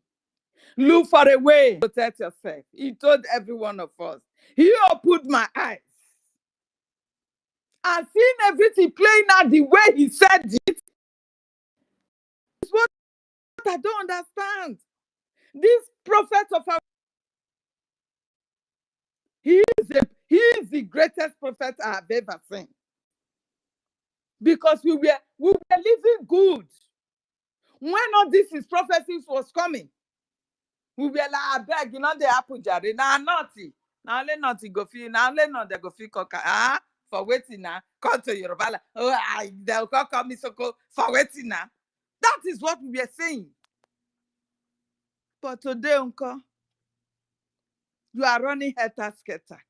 Look for a way to protect yourself. He told every one of us. He opened my eyes. And seeing everything playing out the way he said it, is what I don't understand. This prophet of our, he is the greatest prophet I have ever seen. Because we were living good. When all this his prophecies was coming, we were like, I beg, you know, they happen, Jerry. Now, naughty. Now, only naughty go feel. Now, only not they go feel coca. Ah, for waiting now. Come to Yoruba. Oh, they'll call me so for waiting now. That is what we were saying. But today, Uncle, you are running helter-skelter.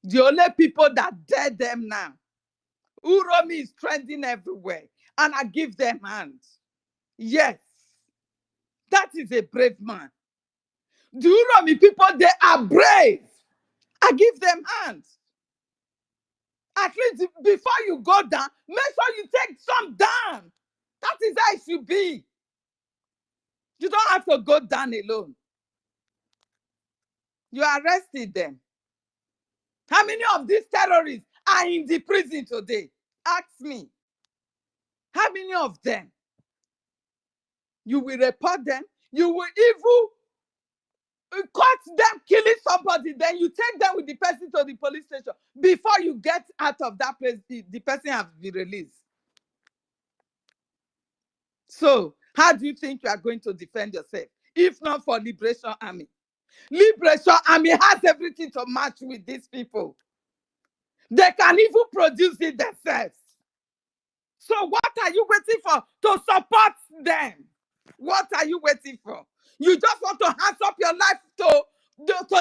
The only people that dare them now, Uromi is trending everywhere, and I give them hands. Yes, that is a brave man. The Uromi people, they are brave. I give them hands. At least before you go down, make sure you take some down. That is how it should be. You don't have to go down alone. You arrested them. How many of these terrorists are in the prison today? Ask me. How many of them? You will report them. You will even cut them killing somebody. Then you take them with the person to the police station. Before you get out of that place, the person has been released. So, how do you think you are going to defend yourself? If not for Liberation Army. Liberation Army has everything to match with these people. They can even produce it themselves. So what are you waiting for to support them? What are you waiting for? You just want to hands up your life to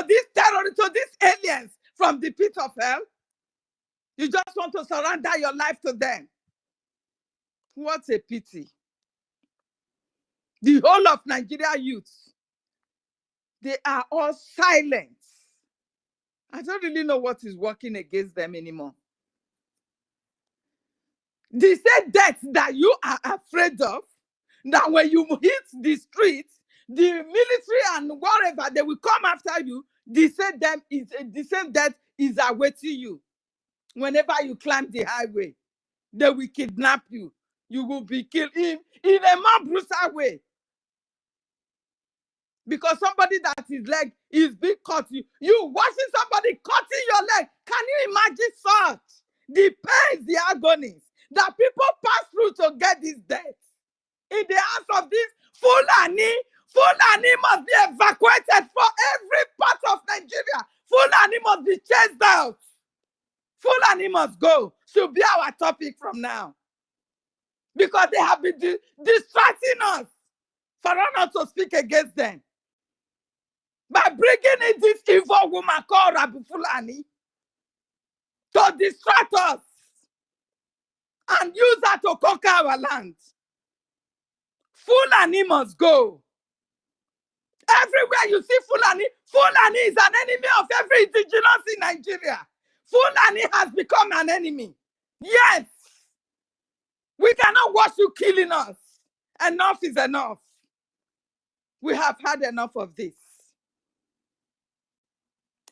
these terrorists, to these aliens from the pit of hell. You just want to surrender your life to them. What a pity. The whole of Nigeria youth, they are all silent. I don't really know what is working against them anymore. They say death that you are afraid of, that when you hit the streets, the military and whatever, they will come after you. The same death is awaiting you. Whenever you climb the highway, they will kidnap you. You will be killed in a more brutal way. Because somebody that his leg is being cut, you watching somebody cutting your leg. Can you imagine such? The pains, the agonies that people pass through to get this death. In the hands of this Fulani must be evacuated for every part of Nigeria. Fulani must be chased out. Fulani must go. Should be our topic from now. Because they have been distracting us for us not to speak against them. By bringing in this evil woman called Rabu Fulani to distract us and use her to conquer our land. Fulani must go. Everywhere you see Fulani, Fulani is an enemy of every indigenous in Nigeria. Fulani has become an enemy. Yes. We cannot watch you killing us. Enough is enough. We have had enough of this.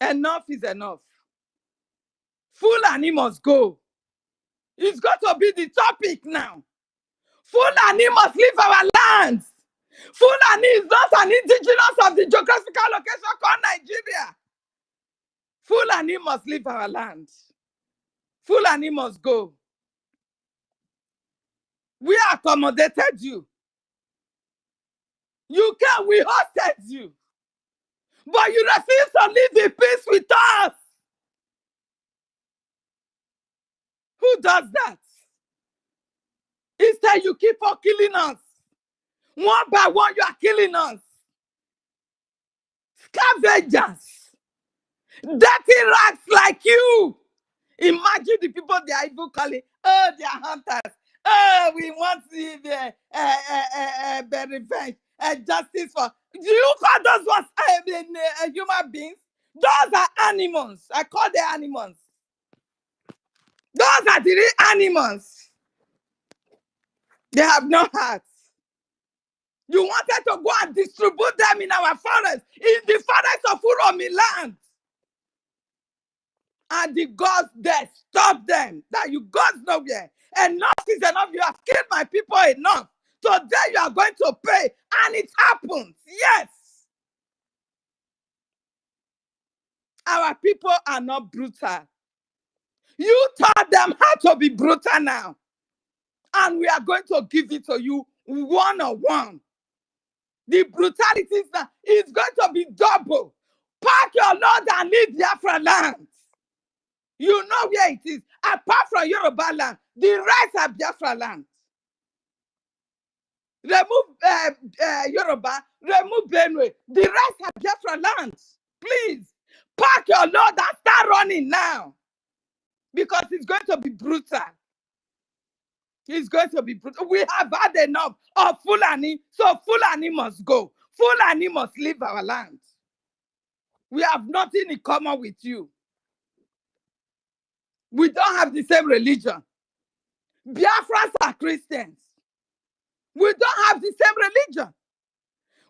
Enough is enough. Fulani must go. It's got to be the topic now. Fulani must leave our lands. Fulani is not an indigenous of the geographical location called Nigeria. Fulani must leave our land. Fulani must go. We accommodated you. You can, we hosted you. But you refuse to live in peace with us. Who does that? Instead, you keep on killing us. One by one, you are killing us. Scavengers. Dirty rats like you. Imagine the people they are even calling, oh, they are hunters. Oh, we want the revenge, justice for. Do you call those ones human beings? Those are animals. I call them animals. Those are the real animals. They have no hearts. You wanted to go and distribute them in our forest, in the forest of Uromi land. And the gods there stop them. That you gods nowhere. Enough is enough. You have killed my people enough. Today you are going to pay. And it happens. Yes. Our people are not brutal. You taught them how to be brutal now. And we are going to give it to you one-on-one. The brutality is going to be double. Pack your load and leave Biafra land. You know where it is. Apart from Yoruba land, the rest are Biafra land. Remove Yoruba, remove Benue. The rest are Biafra land. Please, pack your load and start running now. Because it's going to be brutal. It's going to be brutal. We have had enough of Fulani, so Fulani must go. Fulani must leave our land. We have nothing in common with you. We don't have the same religion. Biafrans are Christians. We don't have the same religion.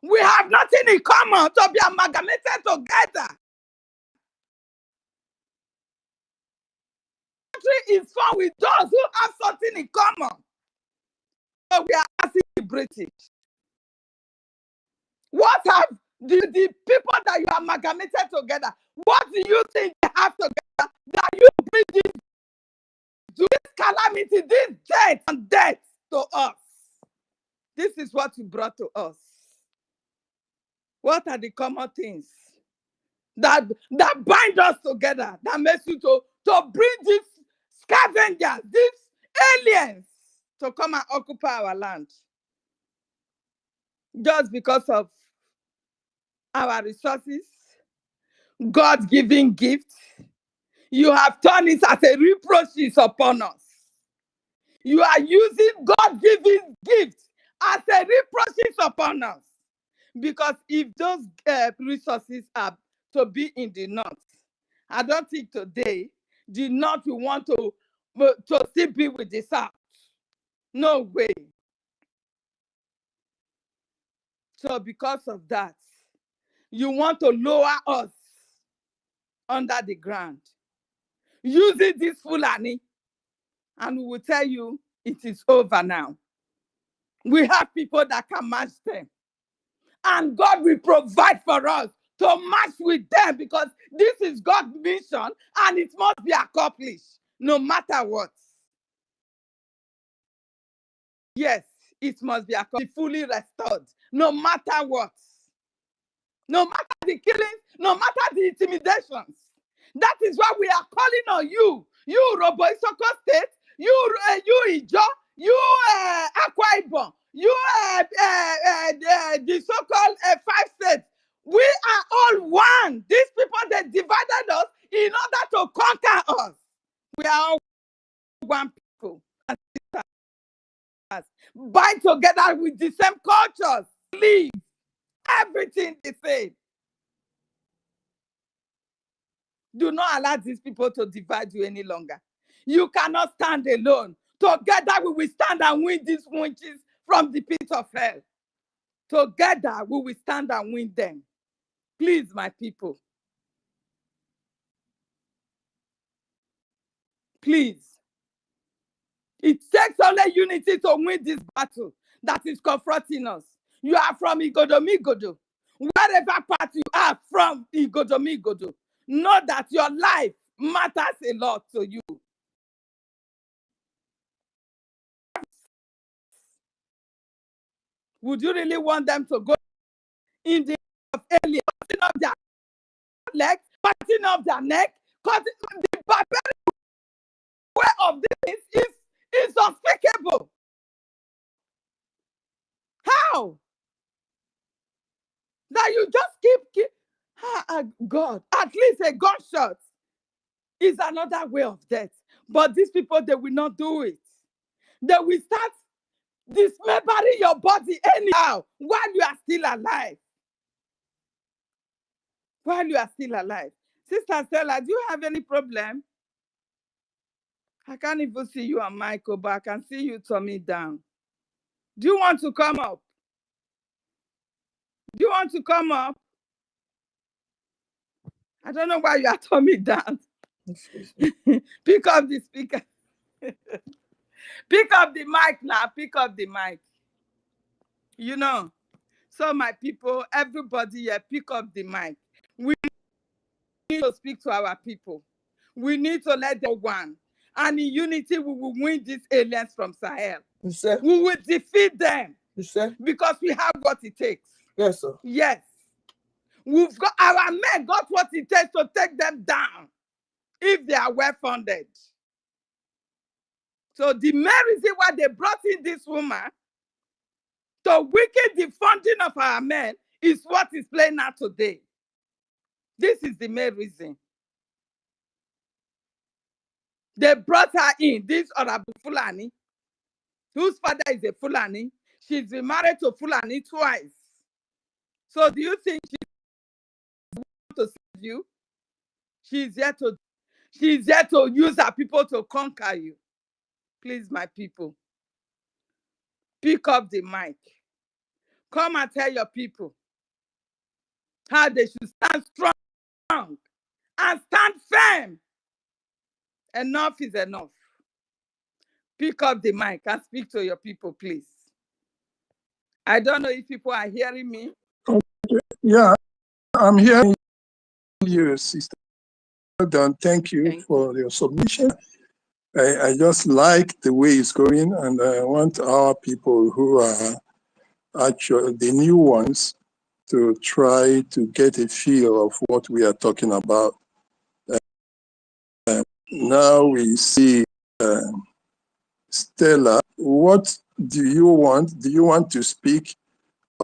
We have nothing in common to be amalgamated together. Country is fun with those who have something in common. So we are asking the British. What have the people that you amalgamated together, what do you think they have together that you bring this calamity, this death and death to us? This is what you brought to us. What are the common things that bind us together, that makes you to bring these scavengers, these aliens to come and occupy our land? Just because of our resources, God-given gifts. You have turned it as a reproach upon us. You are using God-given gifts as a reproach upon us. Because if those resources are to be in the north, I don't think today the north will want to still be with the south. No way. So because of that, you want to lower us under the ground using this Fulani, and we will tell you it is over now. We have people that can match them, and God will provide for us to match with them, because this is God's mission and it must be accomplished no matter what. Yes, it must be accomplished, fully restored no matter what. No matter the killings, no matter the intimidations. That is why we are calling on you. You, Robo Isoko State, you Ijo, you Akwa Ibom, you the so-called 5 states. We are all one. These people, they divided us in order to conquer us. We are all one people. Bind together with the same cultures. Leave everything the same. Do not allow these people to divide you any longer. You cannot stand alone. Together we will stand and win these witches from the pit of hell. Together we will stand and win them. Please, my people. Please. It takes only unity to win this battle that is confronting us. You are from Igodomigodo. Wherever part you are from Igodomigodo, know that your life matters a lot to you. Would you really want them to go in the of alien, cutting off their legs, cutting off their neck, cutting the barbaric way of this is unspeakable. How? That you just keep God, at least a gunshot is another way of death. But these people, they will not do it. They will start dismembering your body anyhow while you are still alive. While you are still alive. Sister Stella, do you have any problem? I can't even see you on Michael, but I can see you tummy down. Do you want to come up? Do you want to come up? I don't know why you are tummy down. Pick up the speaker. Pick up the mic now. Pick up the mic. You know. So my people, everybody here, pick up the mic. We need to speak to our people. We need to let them one. And in unity, we will win these aliens from Sahel. You say? We will defeat them. You say? Because we have what it takes. Yes, sir. Yes. We've got, our men got what it takes to take them down if they are well funded. So the main reason why they brought in this woman to weaken the funding of our men is what is playing out today. This is the main reason. They brought her in, this Honorable Fulani, whose father is a Fulani. She's been married to Fulani twice. So do you think she's to save you? She's here to use her people to conquer you. Please, my people, pick up the mic. Come and tell your people how they should stand strong and stand firm. Enough is enough. Pick up the mic and speak to your people, please. I don't know if people are hearing me. Okay. Yeah, I'm hearing you, Sister. Well done. Thank you for your submission. I just like the way it's going, and I want our people who are actually the new ones to try to get a feel of what we are talking about. Now we see Stella. What do you want? Do you want to speak,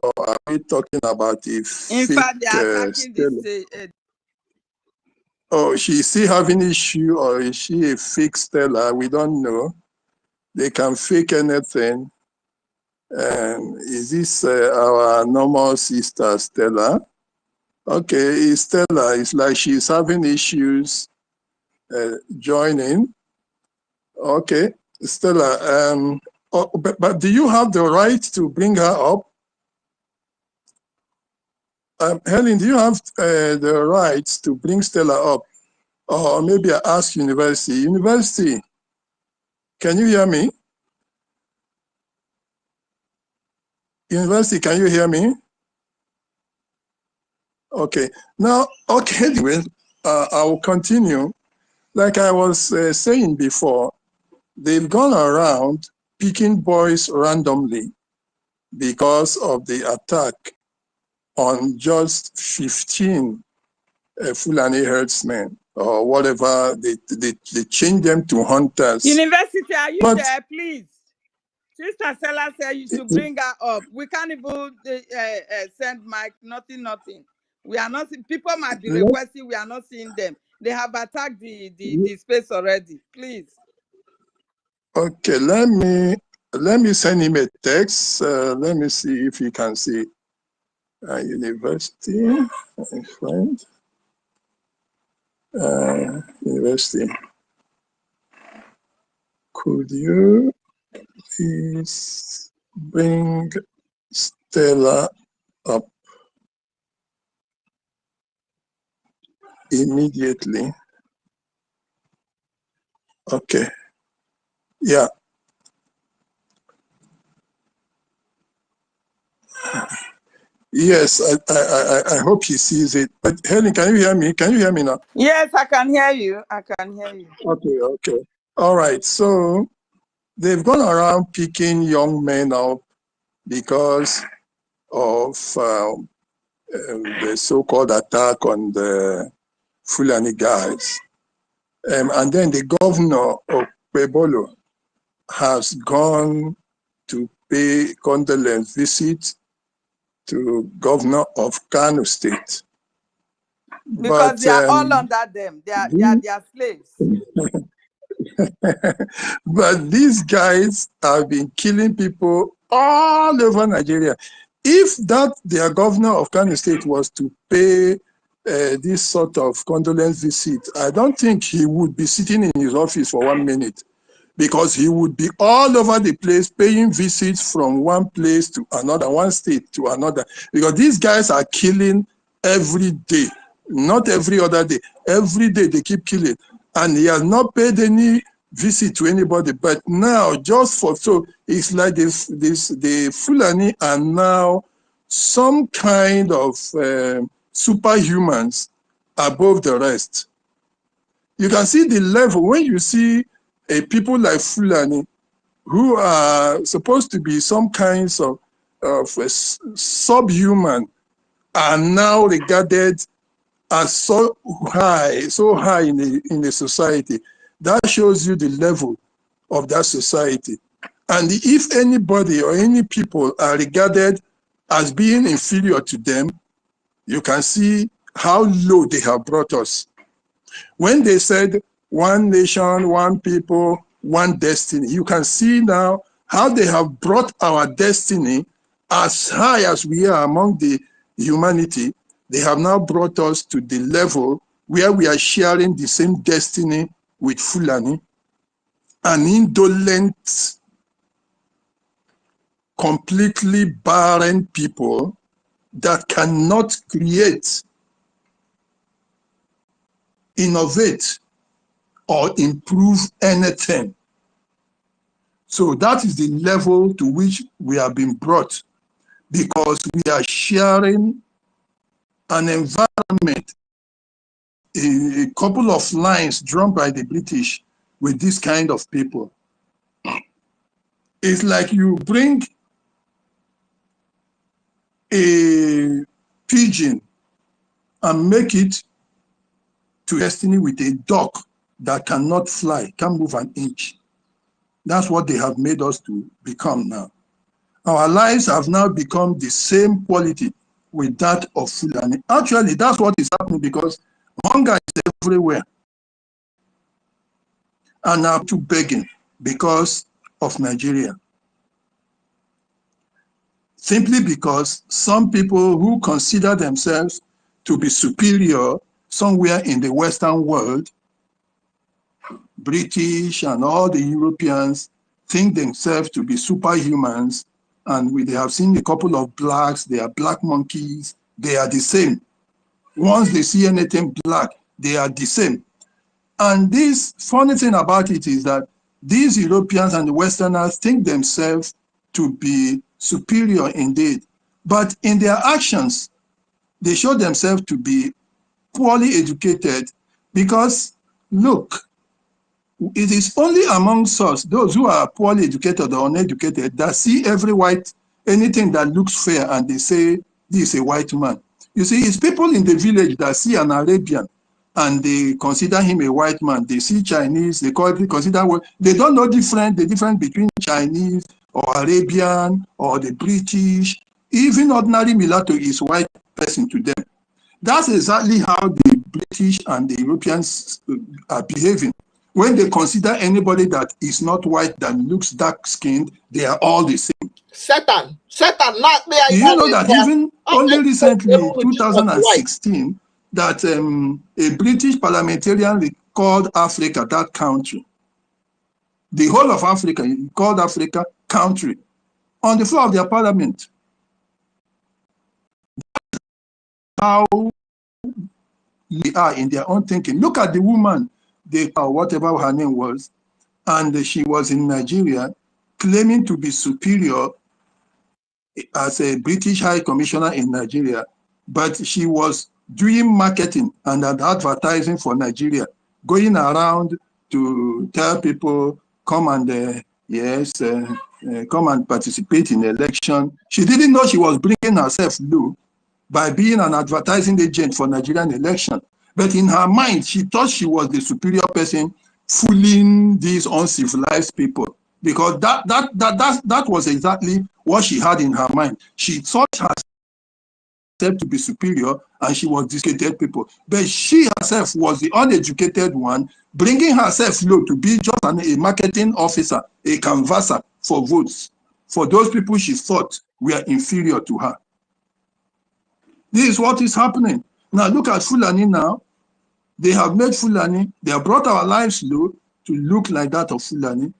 or are we talking about a In fake fact, they are attacking Stella? this. Oh, she's still having issue, or is she a fake Stella? We don't know. They can fake anything. And is this our normal sister Stella? Okay, Stella, it's like she's having issues joining. Okay, Stella, but do you have the right to bring her up? Helen, do you have the right to bring Stella up? Or maybe I ask University. University, can you hear me? University, can you hear me? Okay, now, okay, anyway, I will continue. Like I was saying before, they've gone around picking boys randomly because of the attack on just 15 Fulani herdsmen or whatever. They changed them to hunters. University, are you But there, please? Sister Stella said you should bring her up. We can't even send mic, nothing. We are not, people might be requesting, we are not seeing them. They have attacked the space already. Please. Okay, let me send him a text. Let me see if he can see. University, my friend. University. Could you please bring Stella up immediately? Okay. Yeah. Yes, I hope he sees it. But Helen, can you hear me? Can you hear me now? Yes, I can hear you. I can hear you. Okay. All right. So they've gone around picking young men up because of the so-called attack on the Fulani guys. And then the governor of Pebolo has gone to pay condolence visit to governor of Kano State. Because But they are all under them. They are slaves. but these guys have been killing people all over Nigeria. If that their governor of Kano State was to pay this sort of condolence visit, I don't think he would be sitting in his office for 1 minute, because he would be all over the place paying visits from one place to another, one state to another, because these guys are killing every day, not every other day. Every day they keep killing. And he has not paid any visit to anybody. But now, just for, so it's like the Fulani are now some kind of superhumans above the rest. You can see the level when you see people like Fulani, who are supposed to be some kinds of subhuman, are now regarded as so high in the society. That shows you the level of that society. And if anybody or any people are regarded as being inferior to them, you can see how low they have brought us. When they said one nation, one people, one destiny, you can see now how they have brought our destiny as high as we are among the humanity. They have now brought us to the level where we are sharing the same destiny with Fulani, an indolent, completely barren people that cannot create, innovate, or improve anything. So that is the level to which we have been brought, because we are sharing an environment, a couple of lines drawn by the British with this kind of people. It's like you bring a pigeon and make it to destiny with a duck that cannot fly, can't move an inch. That's what they have made us to become now. Our lives have now become the same quality with that of Fulani. Actually, that's what is happening because hunger is everywhere. And now to begging because of Nigeria. Simply because some people who consider themselves to be superior somewhere in the Western world, British and all the Europeans, think themselves to be superhumans, and they have seen a couple of blacks, they are black monkeys, they are the same. Once they see anything black, they are the same. And this funny thing about it is that these Europeans and the Westerners think themselves to be superior indeed, but in their actions, they show themselves to be poorly educated because, look, it is only amongst us, those who are poorly educated or uneducated, that see every white, anything that looks fair, and they say, this is a white man. You see, it's people in the village that see an Arabian and they consider him a white man. They see Chinese, they consider, they don't know the difference between Chinese or Arabian or the British. Even ordinary mulatto is white person to them. That's exactly how the British and the Europeans are behaving. When they consider anybody that is not white, that looks dark-skinned, they are all the same. Satan, not me. Do you know that even only recently, 2016, that a British parliamentarian called Africa that country? The whole of Africa, called Africa country, on the floor of their parliament. How they are in their own thinking. Look at the woman, whatever her name was, and she was in Nigeria claiming to be superior as a British High Commissioner in Nigeria, but she was doing marketing and advertising for Nigeria, going around to tell people, come and come and participate in the election. She didn't know she was bringing herself low by being an advertising agent for Nigerian election. But in her mind, she thought she was the superior person fooling these uncivilized people, because that was exactly what she had in her mind. She thought herself to be superior, and she was educated people. But she herself was the uneducated one, bringing herself low to be just a marketing officer, a canvasser for votes, for those people she thought were inferior to her. This is what is happening. Now look at Fulani now. They have made Fulani, they have brought our lives low to look like that of Fulani.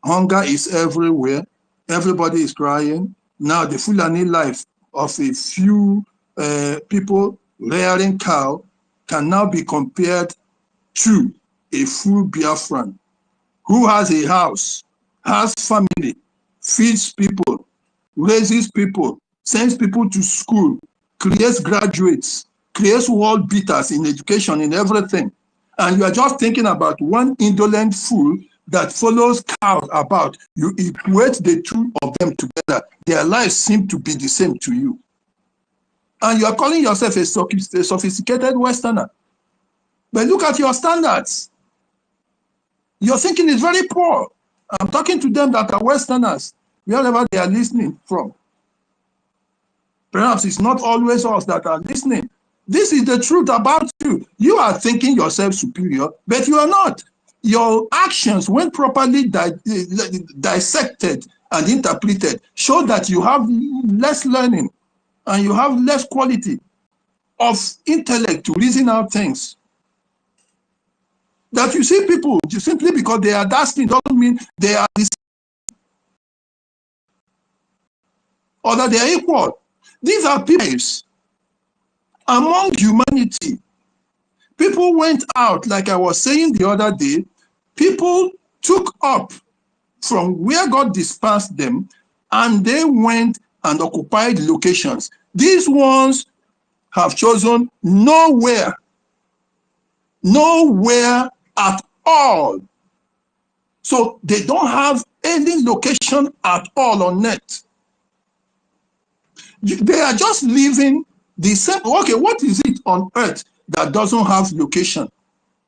Hunger is everywhere. Everybody is crying. Now the Fulani life of a few people rearing cow can now be compared to a full Biafran who has a house, has family, feeds people, raises people, sends people to school, creates graduates, creates world beaters in education, in everything. And you are just thinking about one indolent fool that follows cows about. You equate the two of them together. Their lives seem to be the same to you. And you are calling yourself a sophisticated Westerner. But look at your standards. Your thinking is very poor. I'm talking to them that are Westerners, wherever they are listening from. Perhaps it's not always us that are listening. This is the truth about you. You are thinking yourself superior, but you are not. Your actions, when properly dissected and interpreted, show that you have less learning and you have less quality of intellect to reason out things. That you see people, simply because they are that skin doesn't mean they are the same or that they are equal. These are people among humanity. People went out, like I was saying the other day, people took up from where God dispersed them, and they went and occupied locations. These ones have chosen nowhere at all. So they don't have any location at all on net. They are just living the same. Okay, what is it on earth that doesn't have location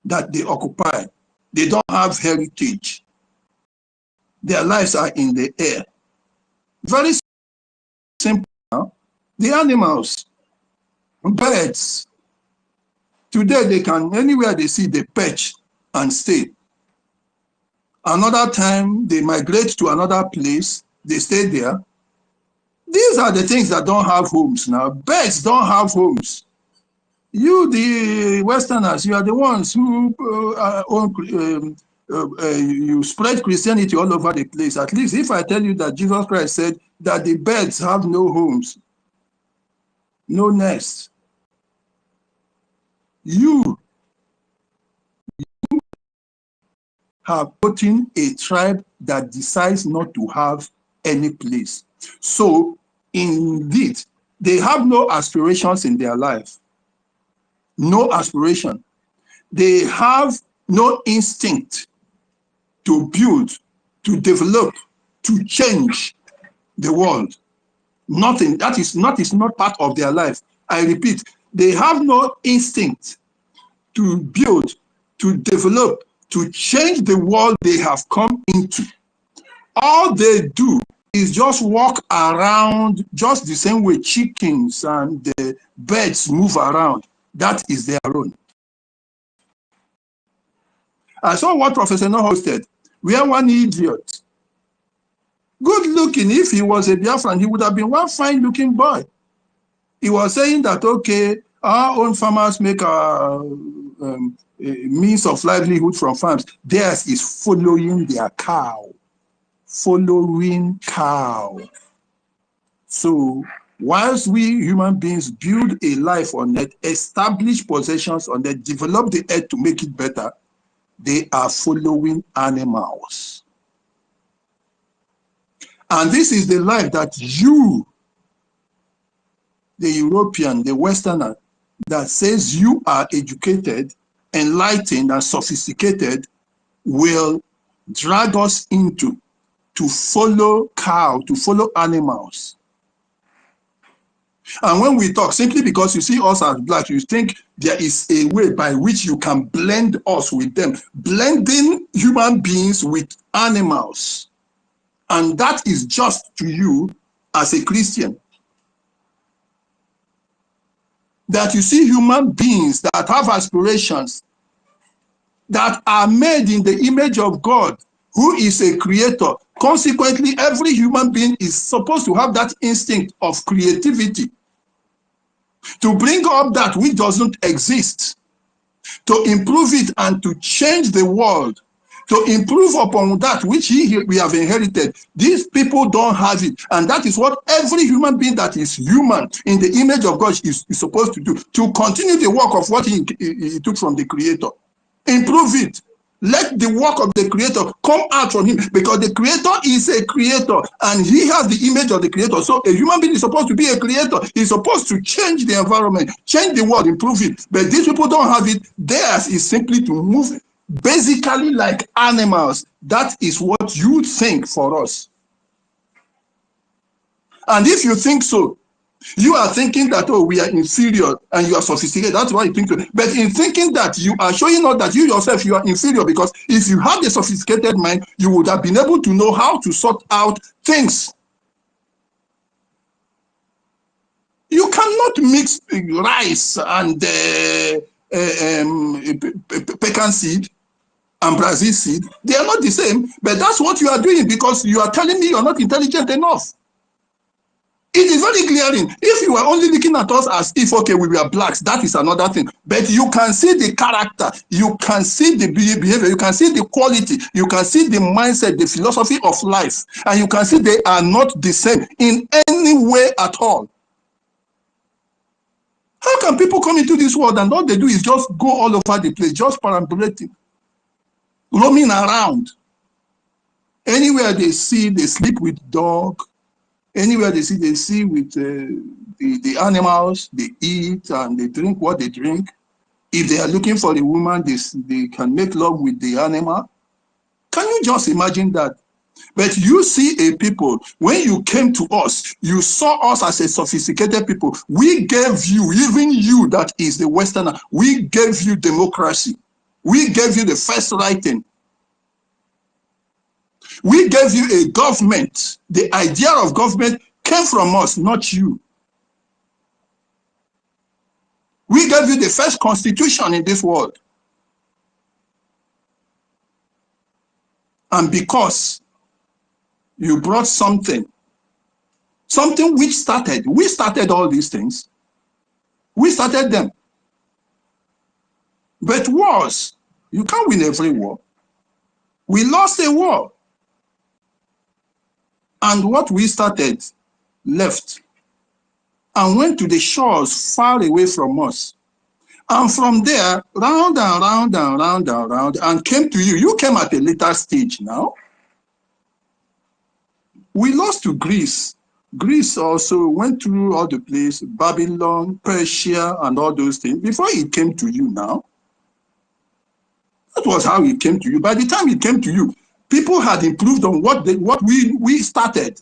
that they occupy? They don't have heritage. Their lives are in the air. Very simple now. The animals, birds, today they can, anywhere they see, they perch and stay. Another time they migrate to another place, they stay there. These are the things that don't have homes now. Birds don't have homes. You, the Westerners, you are the ones who you spread Christianity all over the place. At least if I tell you that Jesus Christ said that the birds have no homes, no nest, you have put in a tribe that decides not to have any place. So indeed, they have no aspirations in their life. No aspiration. They have no instinct to build, to develop, to change the world. Nothing. That is not part of their life. I repeat, they have no instinct to build, to develop, to change the world they have come into. All they do is just walk around just the same way chickens and the birds move around. That is their own. I saw what Professor No hosted, where one idiot, good looking, if he was a Biafran, he would have been one fine looking boy. He was saying that, okay, our own farmers make a means of livelihood from farms. Theirs is following their cow. Following cow. So, whilst we human beings build a life on it, establish possessions on it, develop the earth to make it better, they are following animals. And this is the life that you, the European, the Westerner, that says you are educated, enlightened, and sophisticated, will drag us into, to follow cow, to follow animals. And when we talk, simply because you see us as black, you think there is a way by which you can blend us with them, blending human beings with animals. And that is just to you as a Christian. That you see human beings that have aspirations, that are made in the image of God, who is a creator. Consequently, every human being is supposed to have that instinct of creativity, to bring up that which doesn't exist, to improve it and to change the world, to improve upon that which we have inherited. These people don't have it. And that is what every human being that is human in the image of God is supposed to do, to continue the work of what he took from the Creator. Improve it. Let the work of the Creator come out from him, because the Creator is a creator and he has the image of the Creator. So a human being is supposed to be a creator. He's supposed to change the environment, change the world, improve it. But these people don't have it. Theirs is simply to move basically like animals. That is what you think for us. And if you think so, you are thinking that, oh, we are inferior and you are sophisticated. That's why you think so. But in thinking that, you are showing us that you yourself, you are inferior, because if you had a sophisticated mind, you would have been able to know how to sort out things. You cannot mix rice and pecan seed and Brazil seed. They are not the same, but that's what you are doing, because you are telling me you are not intelligent enough. It is very glaring. If you are only looking at us as if, okay, we were blacks, that is another thing. But you can see the character, you can see the behavior, you can see the quality, you can see the mindset, the philosophy of life, and you can see they are not the same in any way at all. How can people come into this world and all they do is just go all over the place, just perambulating, roaming around? Anywhere they see, they sleep with dog. Anywhere they see with the animals, they eat and they drink what they drink. If they are looking for a woman, they can make love with the animal. Can you just imagine that? But you see a people, when you came to us, you saw us as a sophisticated people. We gave you, even you that is the Westerner, we gave you democracy. We gave you the first writing. We gave you a government. The idea of government came came from us, not you. We gave you the first constitution in this world. And because you brought something which started, we started all these things. We started them. But wars, you can't win every war. We lost a war. And what we started left and went to the shores far away from us. And from there, round and round and round and round, and came to you. You came at a later stage now. We lost to Greece. Greece also went through all the place, Babylon, Persia, and all those things, before it came to you now. That was how it came to you. By the time it came to you, people had improved on what we started.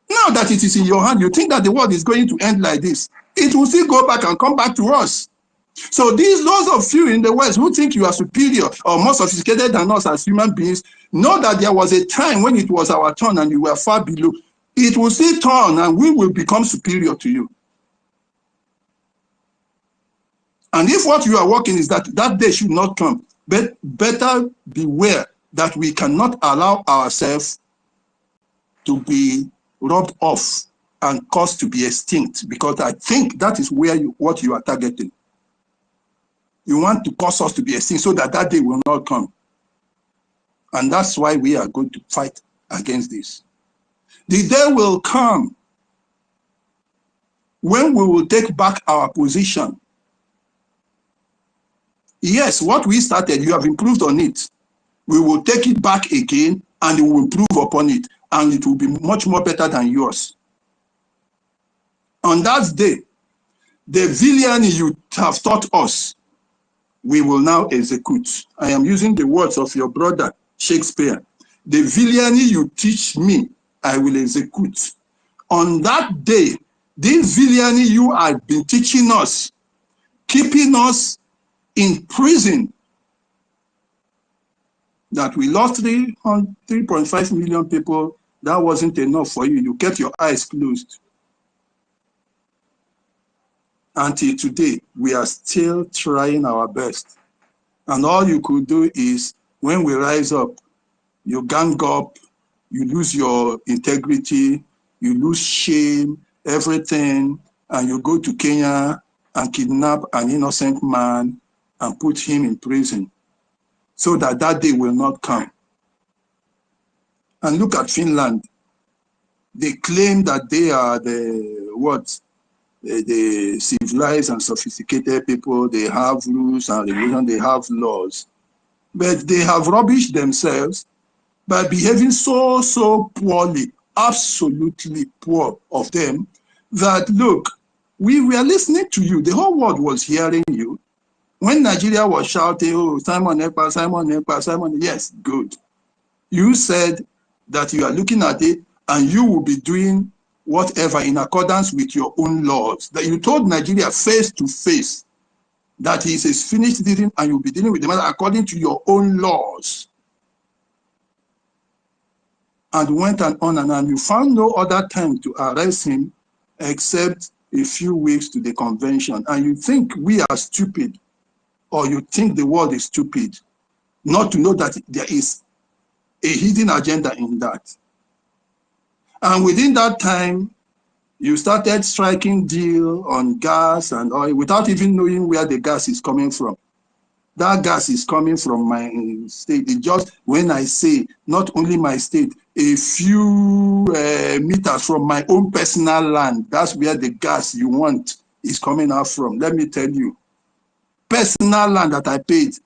Now that it is in your hand, you think that the world is going to end like this. It will still go back and come back to us. So those of you in the West who think you are superior or more sophisticated than us as human beings, know that there was a time when it was our turn and you were far below. It will still turn and we will become superior to you. And if what you are working is that that day should not come, but better beware that we cannot allow ourselves to be rubbed off and caused to be extinct, because I think that is where what you are targeting. You want to cause us to be extinct so that that day will not come. And that's why we are going to fight against this. The day will come when we will take back our position. Yes, what we started, you have improved on it. We will take it back again and we will improve upon it. And it will be much more better than yours. On that day, the villainy you have taught us, we will now execute. I am using the words of your brother, Shakespeare. The villainy you teach me, I will execute. On that day, this villainy you have been teaching us, keeping us in prison, that we lost 3.5 million people, that wasn't enough for you. You kept your eyes closed. Until today, we are still trying our best. And all you could do is, when we rise up, you gang up, you lose your integrity, you lose shame, everything, and you go to Kenya and kidnap an innocent man and put him in prison so that that day will not come. And look at Finland. They claim that they are the civilized and sophisticated people. They have rules and regulation, they have laws. But they have rubbished themselves by behaving so poorly, absolutely poor of them, that look, we were listening to you. The whole world was hearing you. When Nigeria was shouting, oh, Simon Ekpa, Simon Ekpa, Simon, yes, good. You said that you are looking at it and you will be doing whatever in accordance with your own laws. That you told Nigeria face to face that he is finished dealing and you'll be dealing with the matter according to your own laws. And went on and you found no other time to arrest him except a few weeks to the convention. And you think we are stupid, or you think the world is stupid, not to know that there is a hidden agenda in that. And within that time, you started striking deal on gas and oil without even knowing where the gas is coming from. That gas is coming from my state. It just, when I say not only my state, a few meters from my own personal land, that's where the gas you want is coming out from. Let me tell you, personal land that I paid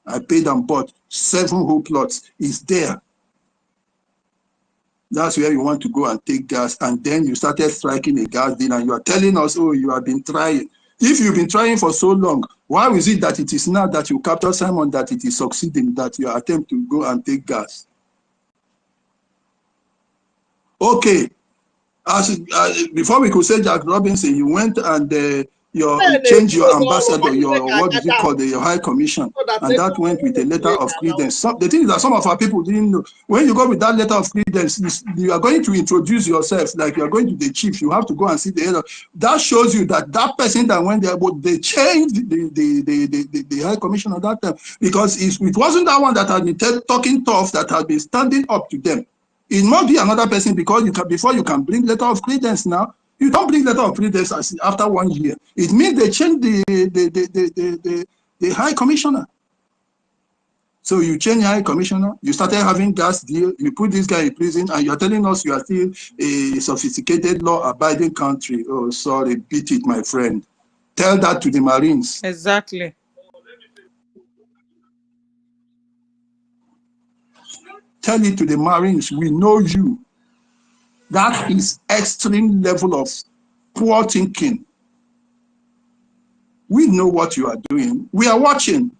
and bought 7 whole plots is there. That's where you want to go and take gas, and then you started striking a gas deal and you are telling us, oh, you have been trying. If you've been trying for so long, why is it that it is now that you capture Simon that it is succeeding, that you attempt to go and take gas? Okay, before we could say Jack Robinson, you went and you change your ambassador, your what did you call your high commission, and that went with a letter of credence. The thing is that some of our people didn't know. When you go with that letter of credence, you are going to introduce yourself like you are going to the chief. You have to go and see the head of. That shows you that that person that went there, but they changed the high commission at that time, because it wasn't that one that had been talking tough, that had been standing up to them. It must be another person, because before you can bring letter of credence now. You don't bring letter of credence after 1 year. It means they changed the high commissioner. So you change high commissioner, you started having gas deal, you put this guy in prison, and you're telling us you are still a sophisticated law-abiding country. Oh, sorry, beat it, my friend. Tell that to the Marines. Exactly. Tell it to the Marines. We know you. That is extreme level of poor thinking. We know what you are doing. We are watching.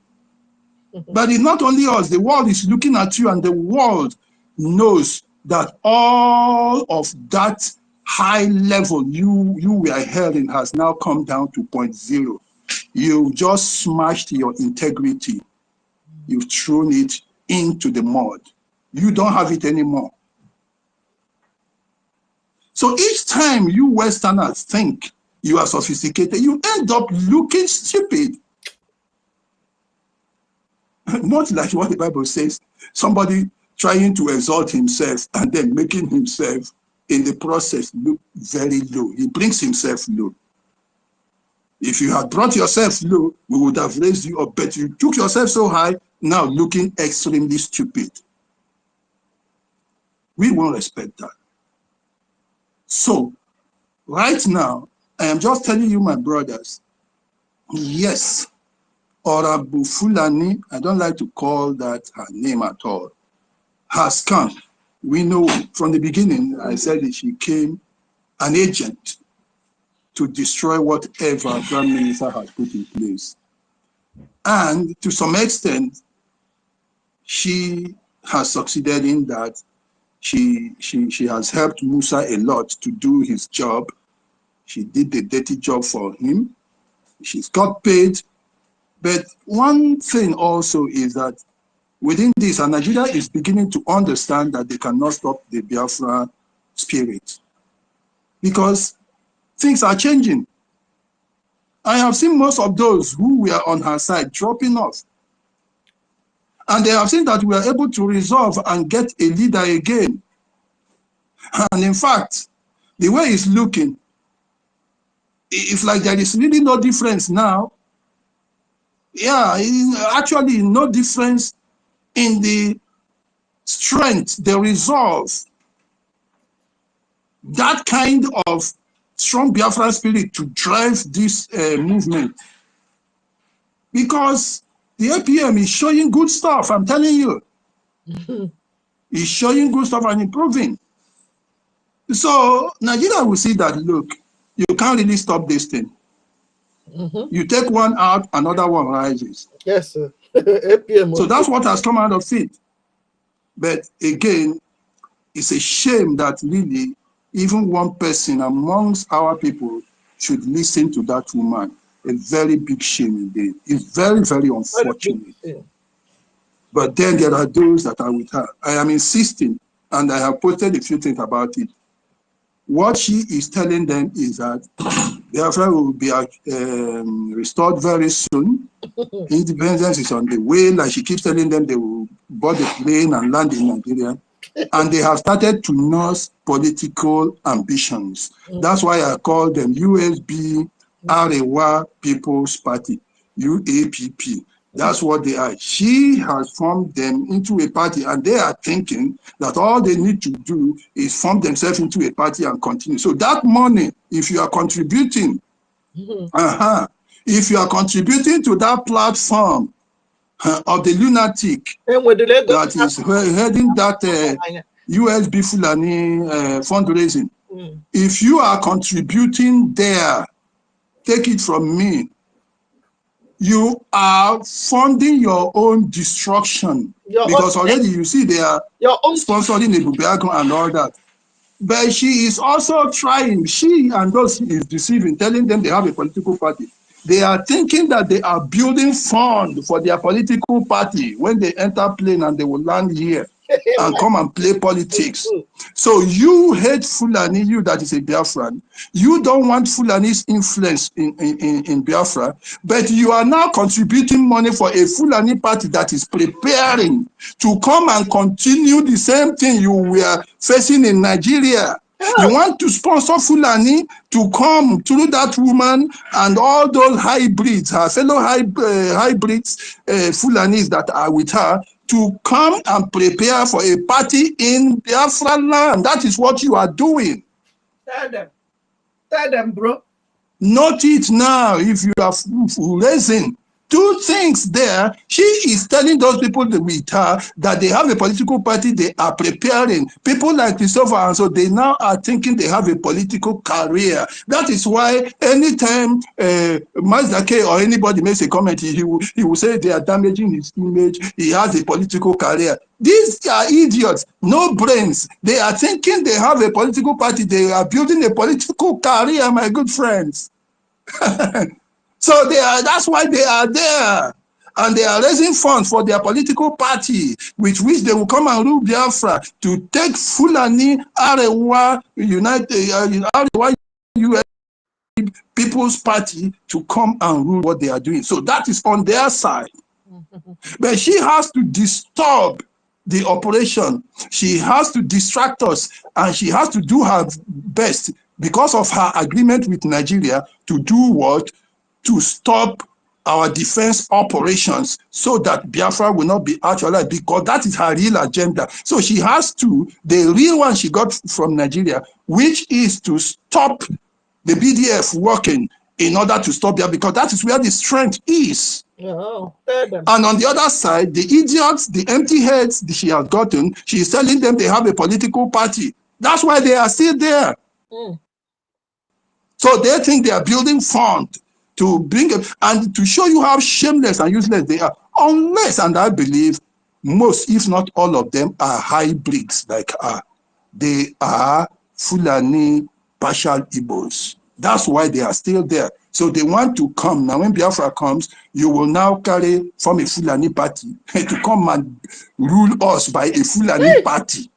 But it's not only us. The world is looking at you, and the world knows that all of that high level you were held in has now come down to 0.0. You just smashed your integrity. You've thrown it into the mud. You don't have it anymore. So each time you Westerners think you are sophisticated, you end up looking stupid. Not like what the Bible says, somebody trying to exalt himself and then making himself in the process look very low. He brings himself low. If you had brought yourself low, we would have raised you up, but you took yourself so high, now looking extremely stupid. We won't respect that. So, right now, I am just telling you, my brothers, yes, Honorable Fulani, I don't like to call that her name at all, has come. We know from the beginning, I said that she came an agent to destroy whatever Prime Minister has put in place. And to some extent, she has succeeded in that. She has helped Musa a lot to do his job. She did the dirty job for him. She's got paid. But one thing also is that within this, and Nigeria is beginning to understand that they cannot stop the Biafra spirit, because things are changing. I have seen most of those who were on her side dropping off. And they have seen that we are able to resolve and get a leader again. And in fact, the way it's looking, it's like there is really no difference now. Yeah, actually no difference in the strength, the resolve, that kind of strong Biafran spirit to drive this movement. Because the APM is showing good stuff, I'm telling you. It's showing good stuff and improving. So Nigeria will see that, look, you can't really stop this thing. You take one out, another one rises. Yes, sir. APM. So that's what has come out of it. But again, it's a shame that really even one person amongst our people should listen to that woman. A very big shame indeed. It's very, very unfortunate. But then there are those that are with her. I am insisting, and I have posted a few things about it. What she is telling them is that Biafra will be restored very soon. Independence is on the way. Like she keeps telling them, they will board the plane and land in Nigeria. And they have started to nurse political ambitions. That's why I call them USB Arewa People's Party, UAPP. That's what they are. She has formed them into a party, and they are thinking that all they need to do is form themselves into a party and continue. So that money, if you are contributing, if you are contributing to that platform of the lunatic that is heading that USB Fulani fundraising, if you are contributing there, take it from me, you are funding your own destruction. Because already you see they are sponsoring the Biafra and all that. But she is also trying, she and those she is deceiving, telling them they have a political party. They are thinking that they are building fund for their political party when they enter plane and they will land here and come and play politics. So you hate Fulani, you that is a Biafran. You don't want Fulani's influence in Biafra, but you are now contributing money for a Fulani party that is preparing to come and continue the same thing you were facing in Nigeria. You want to sponsor Fulani to come through that woman and all those hybrids, her fellow hybrids, Fulanis that are with her, to come and prepare for a party in Biafra land. That is what you are doing. Tell them, bro. Note it now. If you are raising two things there, she is telling those people with her that they have a political party, they are preparing. People like Christopher, and so they now are thinking they have a political career. That is why anytime Mazake or anybody makes a comment, he will say they are damaging his image. He has a political career. These are idiots, no brains. They are thinking they have a political party. They are building a political career, my good friends. So that's why they are there. And they are raising funds for their political party, with which they will come and rule Biafra to take Fulani Arewa Arewa US People's Party to come and rule what they are doing. So that is on their side. But she has to disturb the operation. She has to distract us, and she has to do her best because of her agreement with Nigeria to do what? To stop our defense operations so that Biafra will not be actualized, because that is her real agenda. So she has to, the real one she got from Nigeria, which is to stop the BDF working in order to stop Biafra, because that is where the strength is. And on the other side, the idiots, the empty heads she has gotten, she is telling them they have a political party. That's why they are still there. So they think they are building fund to bring it and to show you how shameless and useless they are. Unless, and I believe most, if not all of them, are hybrids like her. They are Fulani partial Igbos. That's why they are still there. So they want to come. Now when Biafra comes, you will now form a Fulani party to come and rule us by a Fulani party.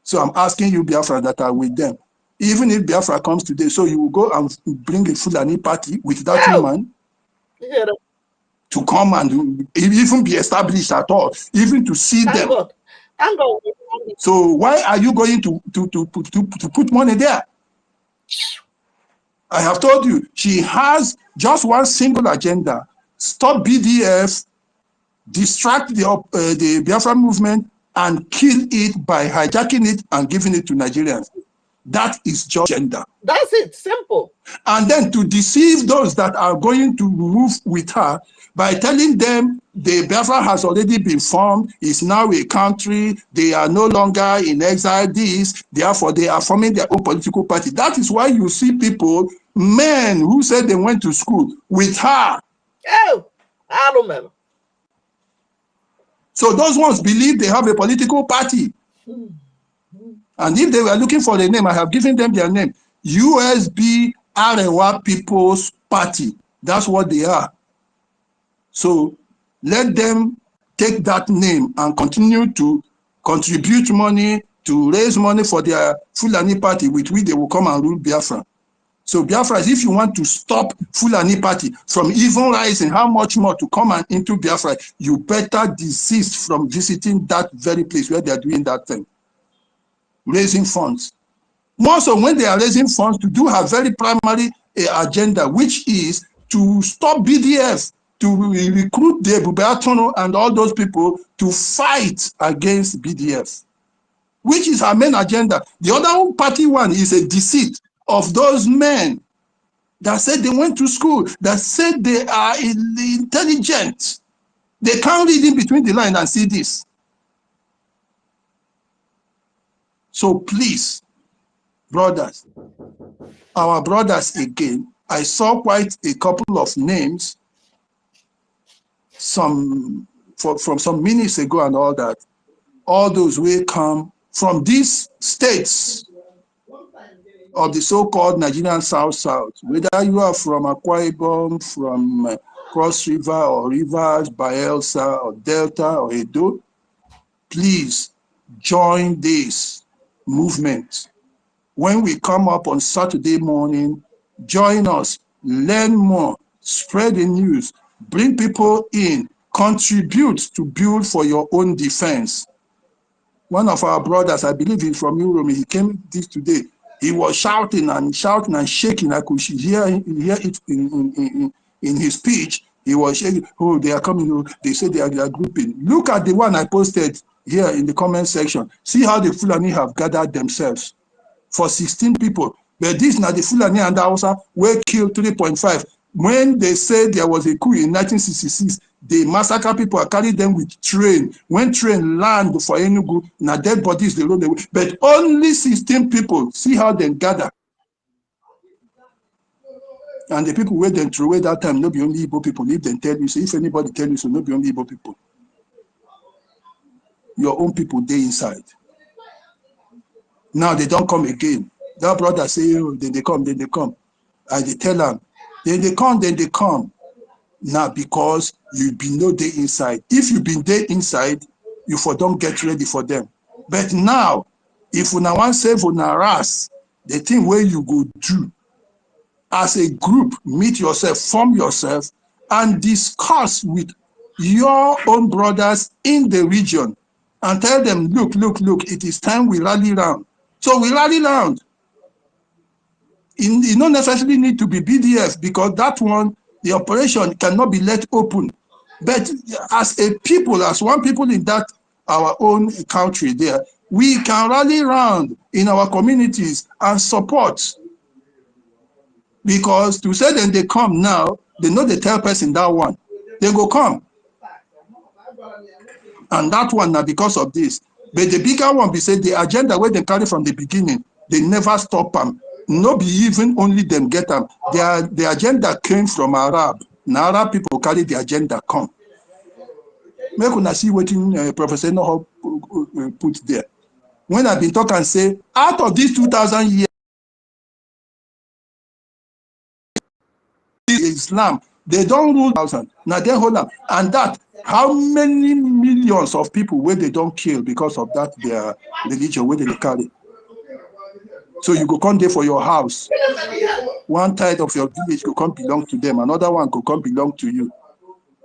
So I'm asking you, Biafra, that are with them. Even if Biafra comes today, so you will go and bring a Fulani party with that woman to come and even be established at all, even to see them. So why are you going to put money there? I have told you, she has just one single agenda: stop BDF, distract the Biafra movement, and kill it by hijacking it and giving it to Nigerians. That is just agenda. That's it, simple. And then to deceive those that are going to move with her by telling them the Biafra has already been formed, is now a country, they are no longer in exile, therefore they are forming their own political party. That is why you see people, men who said they went to school with her. Oh, I don't know. So those ones believe they have a political party. And if they were looking for the name, I have given them their name. USB Arewa People's Party. That's what they are. So let them take that name and continue to contribute money, to raise money for their Fulani party, with which they will come and rule Biafra. So Biafra, if you want to stop Fulani party from even rising, how much more to come and into Biafra, you better desist from visiting that very place where they are doing that thing. Raising funds. More so when they are raising funds to do her very primary agenda, which is to stop BDF, to recruit the Bubertono and all those people to fight against BDF, which is her main agenda. The other party one is a deceit of those men that said they went to school, that said they are intelligent. They can't read in between the lines and see this. So please, brothers, our brothers again, I saw quite a couple of names from some minutes ago and all that. All those will come from these states of the so-called Nigerian South-South, whether you are from Akwa Ibom, from Cross River or Rivers, Bayelsa or Delta or Edo, please join this movement. When we come up on Saturday morning, join us, learn more, spread the news, bring people in, contribute to build for your own defense. One of our brothers, I believe he's from Europe, he came this today. He was shouting and shaking. I could hear it in his speech. He was shaking. Oh, they are coming. Oh, they say they are grouping. Look at the one I posted here in the comment section. See how the Fulani have gathered themselves for 16 people. But this now the Fulani and the Hausa were killed 3.5. When they said there was a coup in 1966, they massacre people, carry them with train. When train land for Enugu, now dead bodies they roll away. But only 16 people. See how they gather. And the people where they throw away that time, not be only Igbo people. If they tell you, so if anybody tell you, so not be only Igbo people. Your own people, they inside. Now they don't come again. That brother say, oh, then they come, then they come. And they tell them, then they come. Now because you've been no day inside. If you've been there inside, you for don't get ready for them. But now, if you now want to save on harass, the thing where you go do as a group, meet yourself, form yourself, and discuss with your own brothers in the region and tell them, look, it is time we rally round. So we rally round. You don't necessarily need to be BDF because that one, the operation cannot be let open. But as a people, as one people in that our own country there, we can rally round in our communities and support. Because to say that they come now, they know the tell person that one. They go come. And that one now because of this. But the bigger one, be said the agenda where they carry from the beginning, they never stop them. No be even only them get them. The agenda came from Arab. Now Arab people carry the agenda come. Make una see what Professor Noho put there. When I've been talking and say, out of these 2,000 years, Islam, they don't rule 1,000. Now they hold up. And that, how many millions of people where they don't kill because of that their religion, where they carry? So you go come there for your house. One side of your village could come belong to them. Another one could come belong to you.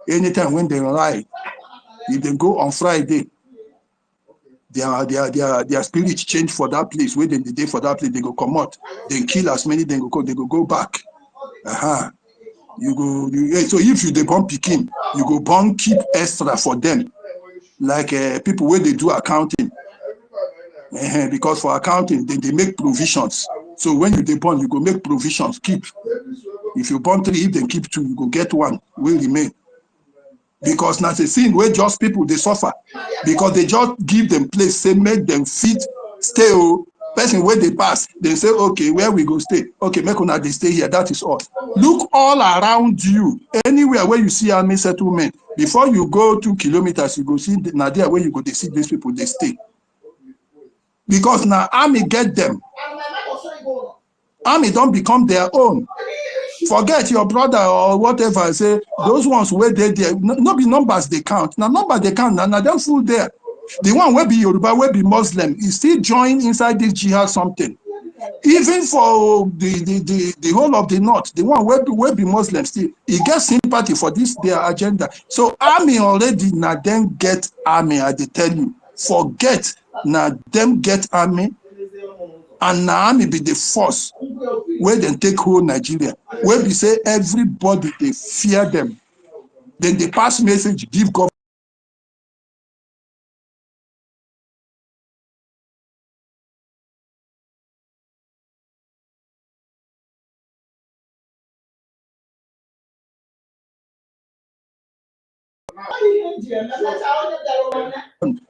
Anytime when they ride, if they go on Friday, their spirit change for that place. Where they day for that place, they go come out. They kill as many, they go back. You go. So if you they born Peking, you go born keep extra for them, like people where they do accounting. Because for accounting, they make provisions. So when you they born, you go make provisions, keep. If you born 3, if they keep 2, you go get 1, will remain. Because that's a thing where just people, they suffer. Because they just give them place, say, make them fit, stay. Person where they pass, they say, okay, where we go stay? Okay, make una they stay here, that is all. Look all around you, anywhere where you see army settlement, before you go 2 kilometers, you go see, now there where you go, they see these people, they stay. Because now army get them. Army don't become their own. Forget your brother or whatever. Say those ones where they there, no be numbers they count. Now number they count. Now they're full there. The one where be Yoruba, where be Muslim, is still join inside this jihad something. Even for the whole of the north, the one where be Muslim still, he gets sympathy for this their agenda. So army already now then get army. I tell you, forget now them get army. And now army be the force where they take whole Nigeria. Where we say everybody they fear them. Then they pass message, give government.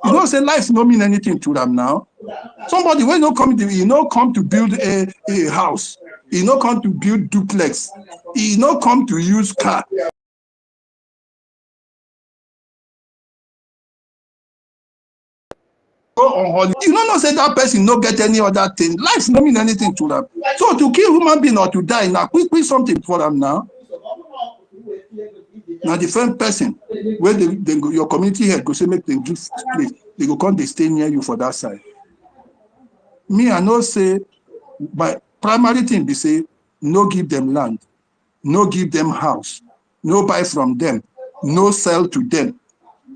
You know, say life no mean anything to them now. Somebody when no come to come to build a house, he no come to build duplex, he no come to use car. go on holiday. You don't know say that person no get any other thing. Life no mean anything to them. So to kill human being or to die now, quick something for them now. Now different person where they go, your community head go say make them give place. They go come they stay near you for that side. Me I know say by primary thing be say no give them land, no give them house, no buy from them, no sell to them,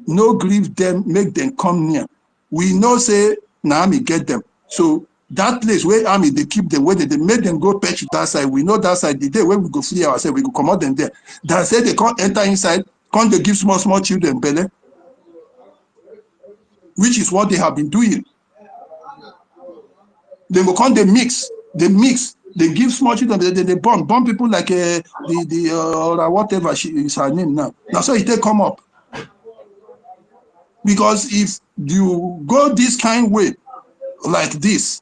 no grieve them, make them come near. We know say na army get them. So that place where army they keep them, where they make them go patch that side. We know that side the day when we go free ourselves, we go come out them there. That say they can't enter inside, can't they give small children belly, which is what they have been doing. They go come they mix, they give small children, they bomb people like or whatever is her name now. Now so it come up. Because if you go this kind way like this,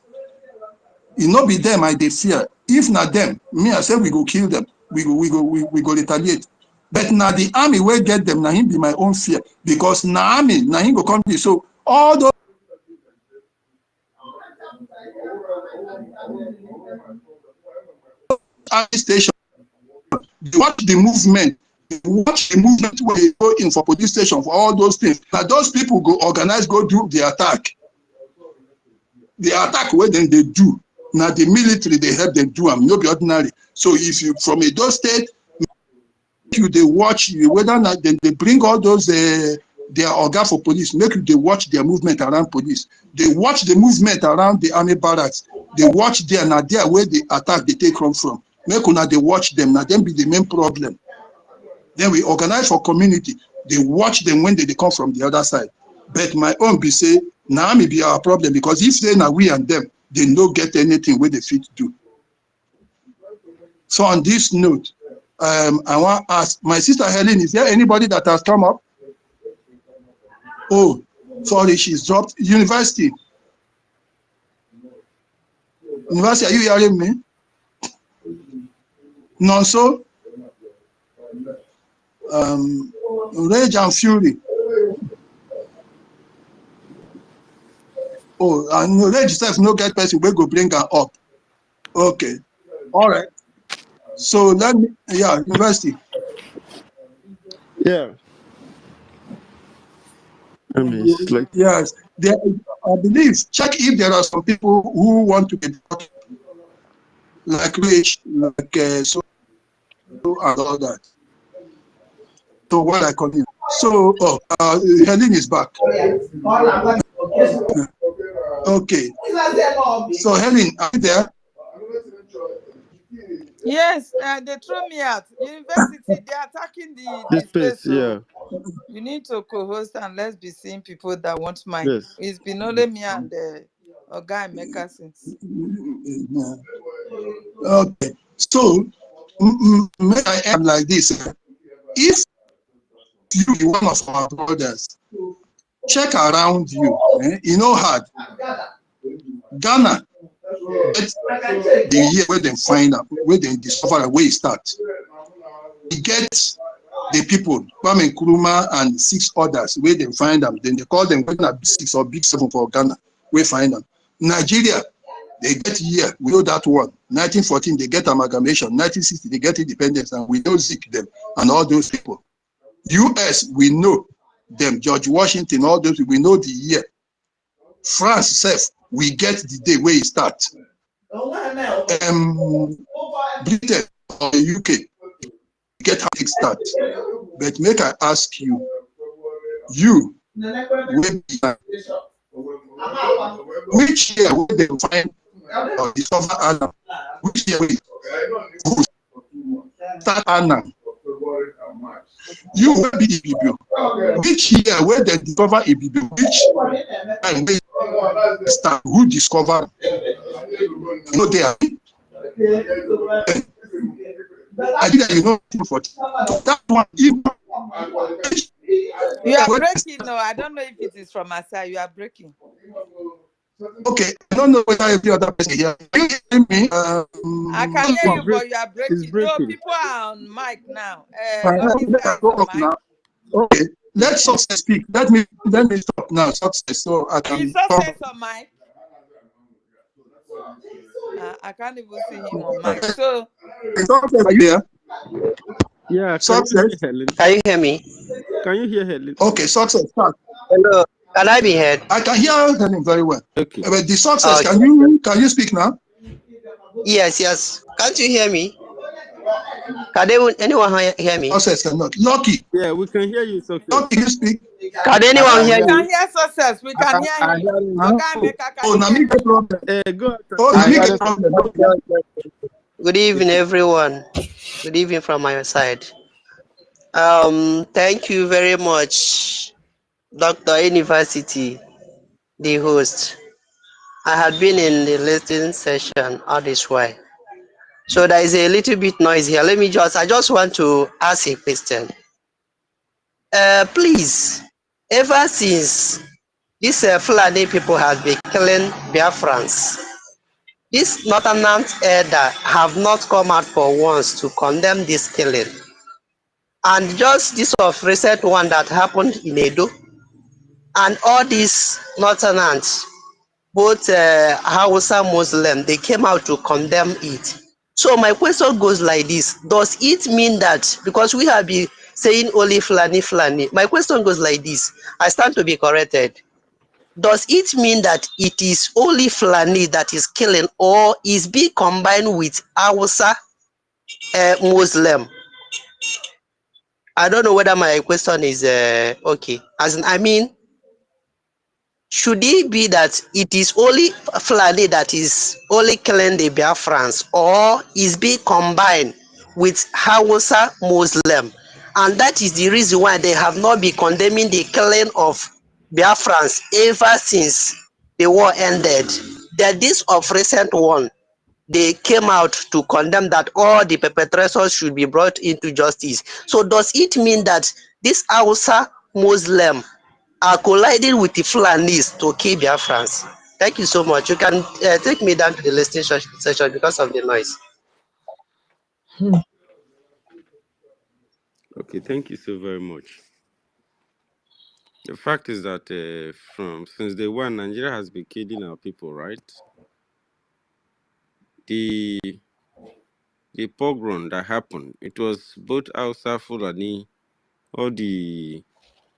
it not be them I they fear. If not them, me I say we go kill them. We go retaliate. But now the army will get them. Now him be my own fear because now army now him go come be so all those army station. You watch the movement. Watch the movement where they go in for police station for all those things. Now those people go organize, go do the attack. The attack where then they do. Now the military they help them do them, no be ordinary. So if you from a those state, you they watch you whether or not then they bring all those their organ for police, make you they watch their movement around police. They watch the movement around the army barracks. They watch there now there where the attack they take from. Make una they watch them. Now them be the main problem. Then we organize for community. They watch them when they come from the other side. But my own be say, now may be our problem because if they now we and them, they no get anything where they fit do. So on this note, I want to ask my sister Helen, is there anybody that has come up? Oh, sorry, she's dropped. University, are you hearing me? No, so. Rage and fury. Oh, and rage itself no get person we go bring her up. Okay, all right. So let me, yeah, university. Yeah. I mean, it's like yes, there, I believe. Check if there are some people who want to get like rage, like so and all that. So what I call him. So Helen is back. Okay. So Helen, are you there? Yes, they threw me out. University, they're attacking the space. So yeah. you need to co-host and let's be seeing people that want mic. Yes. It's been only me and a guy Mecca since. Okay. So may I am like this. If you be one of our brothers, check around you. You know hard. Ghana, the year where they find out, where they discover where it starts. We get the people, Kwame Nkrumah and 6 others, where they find them. Then they call them Big 6 or Big 7 for Ghana. We find them. Nigeria, they get year. We know that one. 1914, they get amalgamation. 1960, they get independence, and we know Zik them and all those people. US, we know them. George Washington, all those, we know the year. France, self, we get the day where it starts. Britain or the UK, get how it starts. But make I ask you, which year will they find or discover ANNANG? Which year will start ANNANG? You will be EKID. Which year where they discover EKID? Which time they start? Who discovered? You know they are. I think that you know for that one. You are breaking. No, I don't know if it is from my side. You are breaking. Okay, I don't know whether every other person here. Can you hear me? I can hear you, but you are breaking. No, people are on mic now. All these guys on mic. Okay, Let Success speak. Let me stop now. Success, so I Is can Success on mic? I can't even see him on mic. So, Success, are you there? Yeah, Success. Can you hear me? Can you hear Helen? Okay, Success, start. Hello. Can I be heard? I can hear Helen very well. Okay. But the Success, Okay. can you speak now? Yes. Can't you hear me? Can anyone hear me? Success cannot. Lucky. Yeah, we can hear you, Success. Lucky, you speak. Can anyone yes, hear we me? can hear Success. We can hear him. Oh, now me get problem. Go Oh, now me get problem. Good evening, everyone. Good evening from my side. Thank you very much, Dr. University, the host. I had been in the listening session all this while. So there is a little bit noise here. I just want to ask a question. Please, ever since these Fulani people have been killing Biafrans, these northern elder have not come out for once to condemn this killing. And just this of recent one that happened in Edo, and all these northerners, both Hausa Muslim, they came out to condemn it. So my question goes like this: does it mean that because we have been saying only Fulani? My question goes like this: I stand to be corrected. Does it mean that it is only Fulani that is killing, or is being combined with Hausa Muslim? I don't know whether my question is okay. As in, I mean, should it be that it is only Fulani that is only killing the Biafrans, or is being combined with Hausa Muslim? And that is the reason why they have not been condemning the killing of Biafrans ever since the war ended. That this of recent one, they came out to condemn that all the perpetrators should be brought into justice. So does it mean that this Hausa Muslim are colliding with the Fulanis to kill Biafrans? Thank you so much. You can take me down to the listening session because of the noise. Okay, thank you so very much. The fact is that since day one, Nigeria has been killing our people, right? The pogrom that happened, it was both Hausa Fulani or the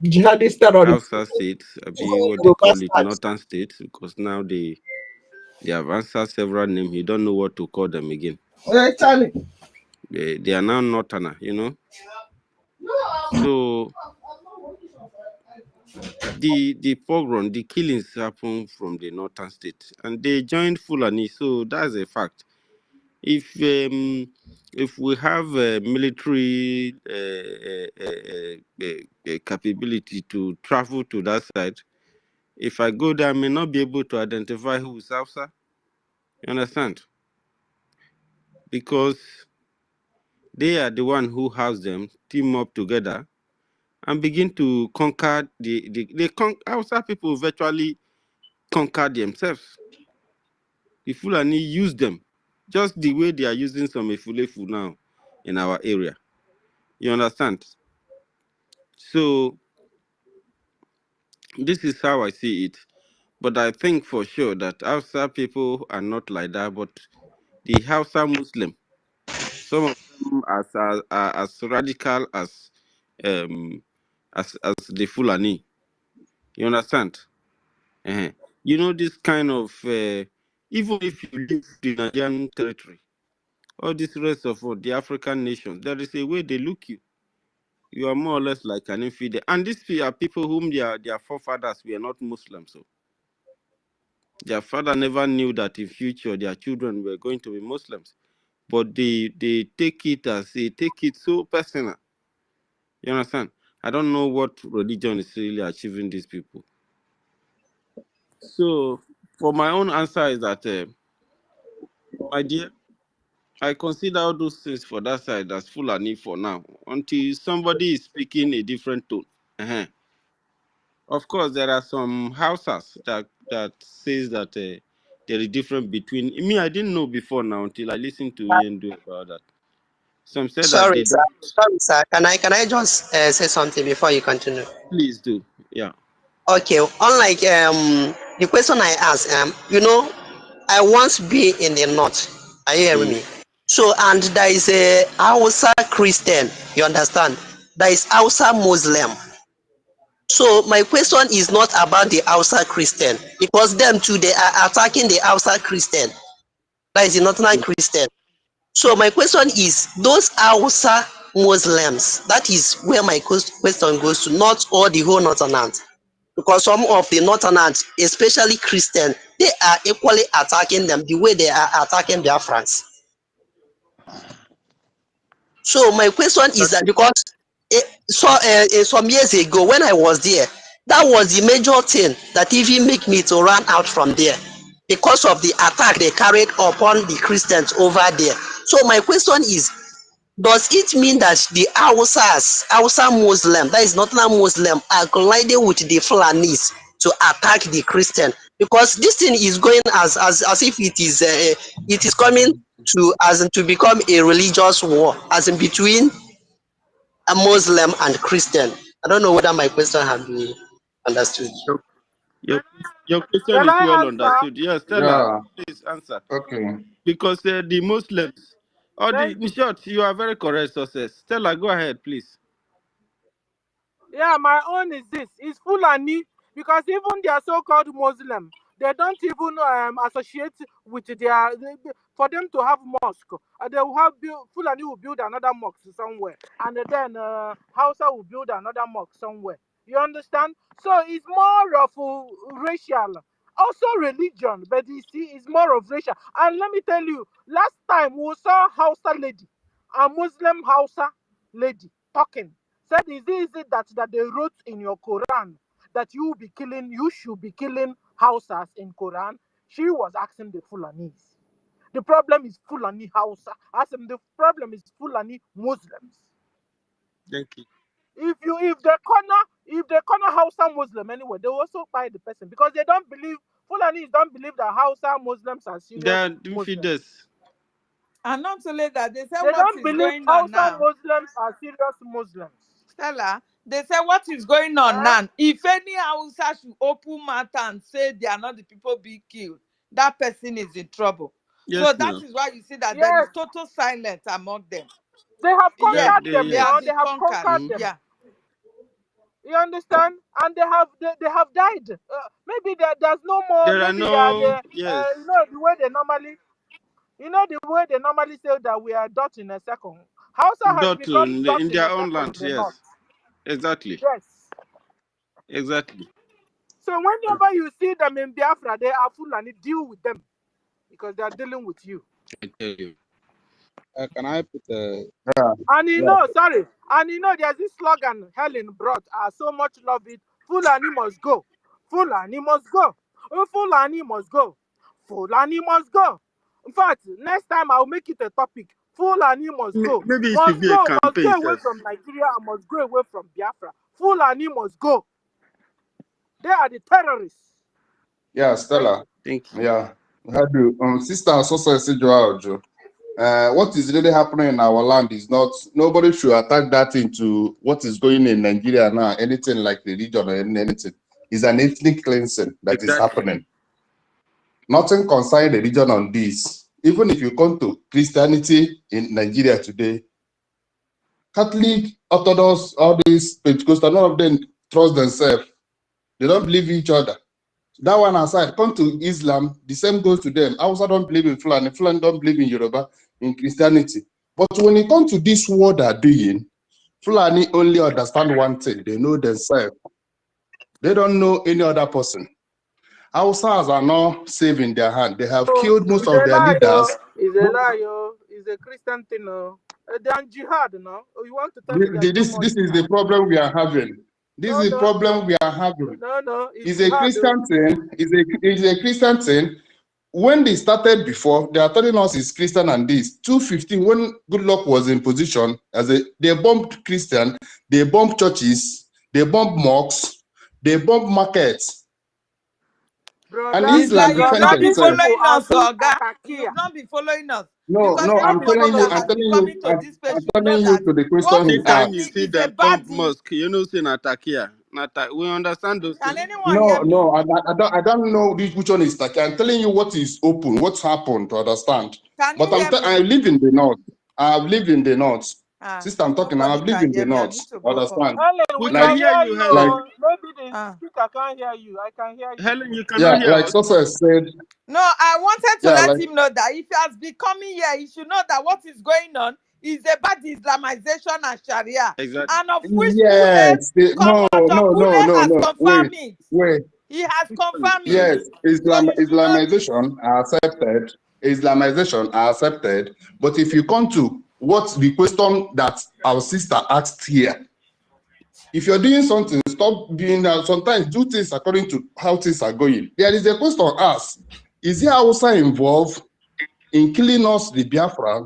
Jihadist terrorists. Hausa states, what they call it, northern states, because now they have answered several names. You don't know what to call them again. They are now northerner, So the pogrom, the killings happen from the northern state, and they joined Fulani, so that's a fact. If we have military capability to travel to that side, if I go there, I may not be able to identify who is Hausa. You understand? Because they are the one who has them team up together and begin to conquer Hausa people virtually conquer themselves. The Fulani use them just the way they are using some Efulefu now in our area. You understand? So this is how I see it. But I think for sure that Hausa people are not like that, but the Hausa Muslim, some of them are as radical as the Fulani. You understand? Uh-huh. You know, this kind of even if you leave the Nigerian territory, all this rest of the African nations, there is a way they look you. You are more or less like an infidel. And these are people whom their forefathers were not Muslims. So their father never knew that in future their children were going to be Muslims. But they take it so personal. You understand? I don't know what religion is really achieving these people. So for my own answer is that, my dear, I consider all those things for that side as Fulani for now, until somebody is speaking a different tone. Uh-huh. Of course, there are some houses that says that there is difference between me. I didn't know before now until I listened to Ian do about that. Some said that Sorry, they sir. don't. Sorry, sir. Can I just say something before you continue? Please do. Yeah. Okay. Unlike the question I asked, I once be in the north. Are you hearing Mm. me? So, and there is a Hausa Christian. You understand? There is Hausa Muslim. So my question is not about the Hausa Christian, because them too, they are attacking the Hausa Christian. That is the Northern Christian. So my question is, those Hausa Muslims, that is where my question goes to, not all the whole Northerners. Because some of the Northerners, especially Christian, they are equally attacking them the way they are attacking Biafrans. So my question is that, because some years ago when I was there, that was the major thing that even make me to run out from there, because of the attack they carried upon the Christians over there. So my question is, does it mean that the Hausa Muslim, that is not a Muslim, are colliding with the Fulanis to attack the Christian? Because this thing is going as if it is coming to to become a religious war, as in between a Muslim and Christian. I don't know whether my question has been understood. Your, your, your question Can is I well answer? understood. Yes, Stella, Yeah. please answer. Okay. Because the Muslims, or Thank in short, you are very correct, success. Stella, go ahead, please. Yeah, my own is this. It's Fulani, because even their so-called Muslim, they don't even associate with for them to have mosque. They will have Fulani will build another mosque somewhere, and then Hausa will build another mosque somewhere. You understand? So it's more of racial, also religion, but you see, it's more of racial. And let me tell you, last time we saw Hausa lady, a Muslim Hausa lady talking. Said, is it that they wrote in your Quran that you should be killing Hausas in Quran? She was asking the Fulanis. The problem is Fulani Hausa. Asking the problem is Fulani Muslims. Thank you. If they corner Hausa Muslim anyway, they will also fight the person, because they don't believe, Fulanis don't believe that Hausa Muslims are They serious are Muslims. infidels. And not only that, they say They what don't is believe going on Hausa now. Muslims are serious Muslims. Stella, they say what is going on Eh? now. If any Hausa should open mouth and say they are not the people being killed, that person is in trouble. Yes, So that no. is why you see that there is Yes, total silence among them. they have Yeah, Yeah, conquered them, they yes. have They been have conquered. conquered Mhm. them. Yeah. You understand? And they have died. Maybe there's no more. There are Maybe they are no, the yes, the way they normally, the way they normally say that we are dot in a second. Hausa has dot become dot in in a their own second land. in the north. Yes, exactly, Yes. exactly. So whenever you see them in Biafra, they are full and deal with them, because they are dealing with you. I tell you. Can I put a Yeah. And Yeah. there's this slogan Helen brought, I so much love it. Fulani must go. Fulani must go. Fulani must go. Fulani must go. In fact, next time I'll make it a topic. Fulani must go. Maybe it should Must be a go. Must campaign, go away sir. from Nigeria and must go away from Biafra. Fulani must go. They are the terrorists. Yeah, Thank Stella. you. Thank you. Yeah. How do sister Success Joao? What is really happening in our land is not, nobody should attack that into what is going in Nigeria now, anything like religion or anything. It's an ethnic cleansing that is Exactly. happening. Nothing concerning religion on this. Even if you come to Christianity in Nigeria today, Catholic, Orthodox, all these Pentecostal, none of them trust themselves. They don't believe each other. That one aside, come to Islam, the same goes to them. Hausa don't believe in Fulani, Fulani don't believe in Yoruba, in Christianity. But when it comes to this war they're doing, Fulani only understand one thing. They know themselves. They don't know any other person. Hausas are not safe in their hand. They have So killed most it's of a their lie, leaders. It's a lie, It's a Christian thing, They are jihad, no? Oh, you want to tell me there's no more This is jihad? the problem we are having. This No, is the no, problem we are having. no. It's It's a jihad, Christian thing. It's a Christian thing. When they started before, they are telling us it's Christian and this. 2015, when Goodluck was in position, they bombed Christian, they bombed churches, they bombed mosques, they bombed markets. And Brother, It's Islam like you've not defend been Fulani themselves. people following are us, still Oga. atakia. You've not been following us. No, Because no, I'm anybody telling you, that I'm has been telling coming you, to this place I'm should know telling you that to the what question he Anytime you asked. see is a them come bad thing. mosque, you know, say Natakia. We understand those Can things. anyone hear No, me? no, I don't know which one is Taki. I'm telling you what is open, what's happened to understand. Can you But hear I me? live in the north. I live in the north. Ah, Sister, I'm talking. I nobody live can in the hear me. I north. need to go up. Understand? Helen, We we Like, can can hear hear you, you. like, Helen. Oh. Maybe the Ah. speaker can't hear you. I can hear you. Helen, you yeah, cannot hear like us. success said, No, I wanted to yeah, let like, him know that if he has been coming here, he should know that what is going on is about Islamization and Sharia. Exactly. And of which yes, Commander Kule has no, confirmed it. wait. He has confirmed it. Yes, So you should know this. Islamization are accepted. Islamization are accepted. But if you come to what the question that our sister asked here, if you're doing something, stop being sometimes do things according to how things are going. There is a question asked: is the Hausa involved in killing us, the Biafra?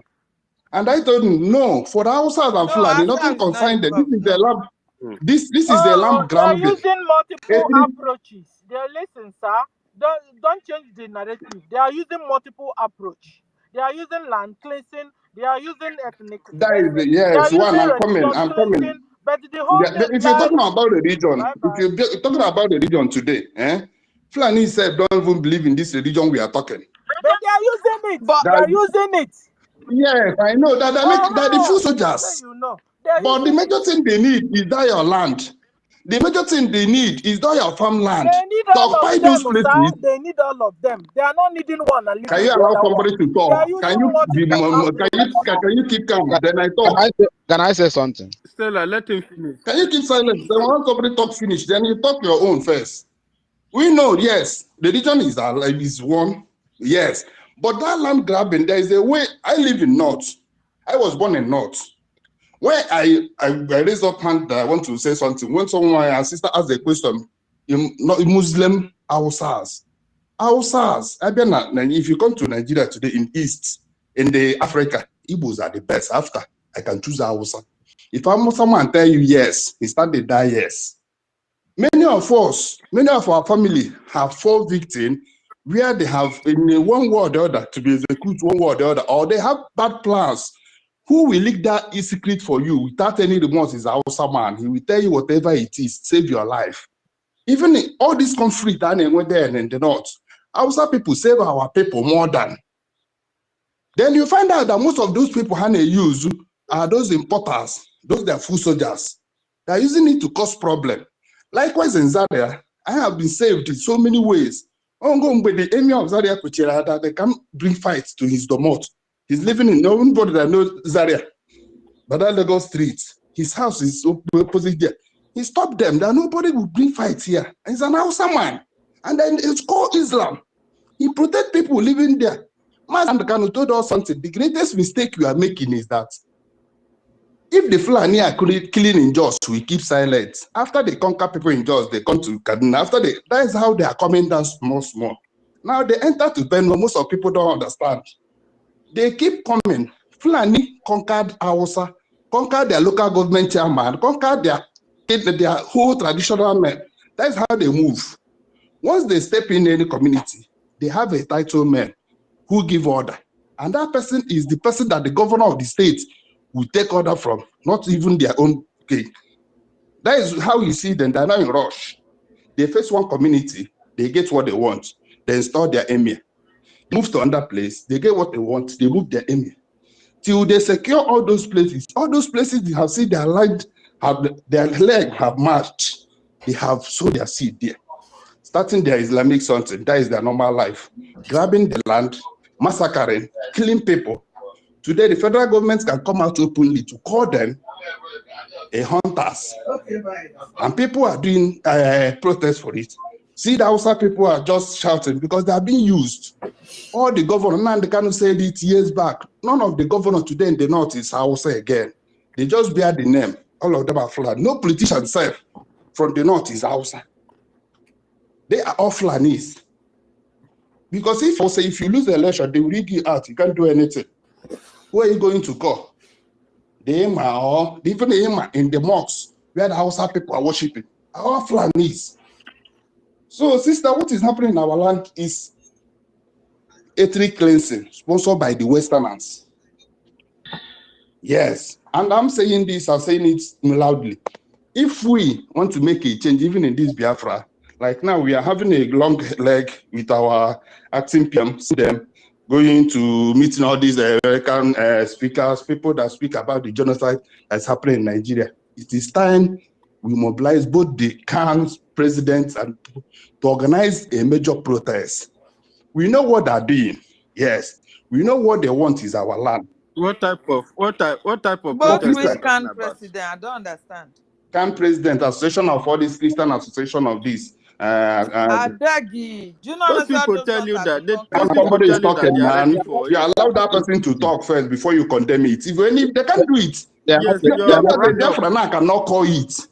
And I told him, no, for the Hausas and No, Fulani, Asa nothing is not concerned them. This involved. is the No. lamb. Mm. This is the Oh, lamb they are grounding. using multiple approaches. They listen, sir. Don't change the narrative. They are using multiple approach. They are using land cleansing. They are using ethnic That is the, cleansing. They are yes, one, using I'm coming, religion I'm coming. cleansing. But the whole thing If you're talking lies. about religion, Bye if bye. you're talking about religion today, Fulani said don't even believe in this religion we are talking. But they are using it. But They are using it. Yes, I know that they're the full Say soldiers. you know. They are But the using it. major thing they need is that your land. The major thing they need is that your farmland. They need To all occupy of those them, sir. places. They need all of them. They are not needing one and Can leaving you the allow other one. somebody to They are talk? using multiple approach. Can you keep calm? Can, Then I can talk. can I say something? Stella, let him finish. Can you keep silent? Then once somebody talk finish, then you talk your own first. We know, yes, the region is one, yes. But that land grabbing, there is a way. I live in North. I was born in North. When I raised up hand that I want to say something, when someone, my sister asked a question, not Muslim Hausas. If you come to Nigeria today in East, in the Africa, Igbos are the best. After, I can choose Hausa. If someone tell you yes, he start to die yes. Many of our family have fall victims where they have in one way or the other to be executed one way or the other, or they have bad plans. Who will leak that is secret for you without any remorse is Hausa man. He will tell you whatever it is, save your life. Even in all this conflict and went there and in the north, Hausa people save our people more than. Then you find out that most of those people they use are those importers, those that are full soldiers. They are using it to cause problem. Likewise in Zaria, I have been saved in so many ways. With the emir of Zaria Kuchera, that they can bring fights to his domot. He's living in nobody that knows Zaria, but that Lagos street. His house is opposite there. He stopped them that nobody will bring fights here. And he's an Hausa man. And then it's called Islam. He protect people living there. Master Kanu told us something. The greatest mistake you are making is that if the Fulani are killing in Jos, we keep silent. After they conquer people in Jos, they come to Kaduna. That is how they are coming down small. Now they enter to Benue. Most of people don't understand. They keep coming. Fulani conquered Hausa, conquered their local government chairman, conquered their whole traditional men. That's how they move. Once they step in any community, they have a title man who give order. And that person is the person that the governor of the state will take order from, not even their own king. That is how you see them. They're not in rush. They face one community, they get what they want, they install their emir. They move to another place, they get what they want, they move their emir. Till they secure all those places they have seen their land, their leg have marched, they have sowed their seed there. Starting their Islamic something, that is their normal life. Grabbing the land, massacring, killing people. Today, the federal government can come out openly to call them hunters. And people are doing protests for it. See, the Hausa people are just shouting because they are being used. All the governor, Nandi Kanu said it years back, none of the governor today in the north is Hausa again. They just bear the name. All of them are Fulani. No politician self from the north is Hausa. They are all Fulanis. Because if you lose the election, they will rig you out. You can't do anything. Who are you going to call? The Ima or even the Ima in the mosques where the Hausa people are worshiping are all Fulanis. So, sister, what is happening in our land is ethnic cleansing sponsored by the Westerners. Yes, and I'm saying this, I'm saying it loudly. If we want to make a change, even in this Biafra, like now we are having a long leg with our acting PM, them going to meeting all these American speakers, people that speak about the genocide that's happening in Nigeria. It is time we mobilize both the CAN presidents and to organize a major protest. We know what they're doing. Yes, we know what they want is our land. What type of But protest are which you talking can about? president? I don't understand. CAN president, association of all these Christian association of this. I beg you. Do you not Those understand people those tell ones you have that become And those people somebody is tell you that talking, they are man. ready for You it. allow that person to talk first before you condemn it. If they can't do it, Yes, then your the round up. Biafra now cannot call it.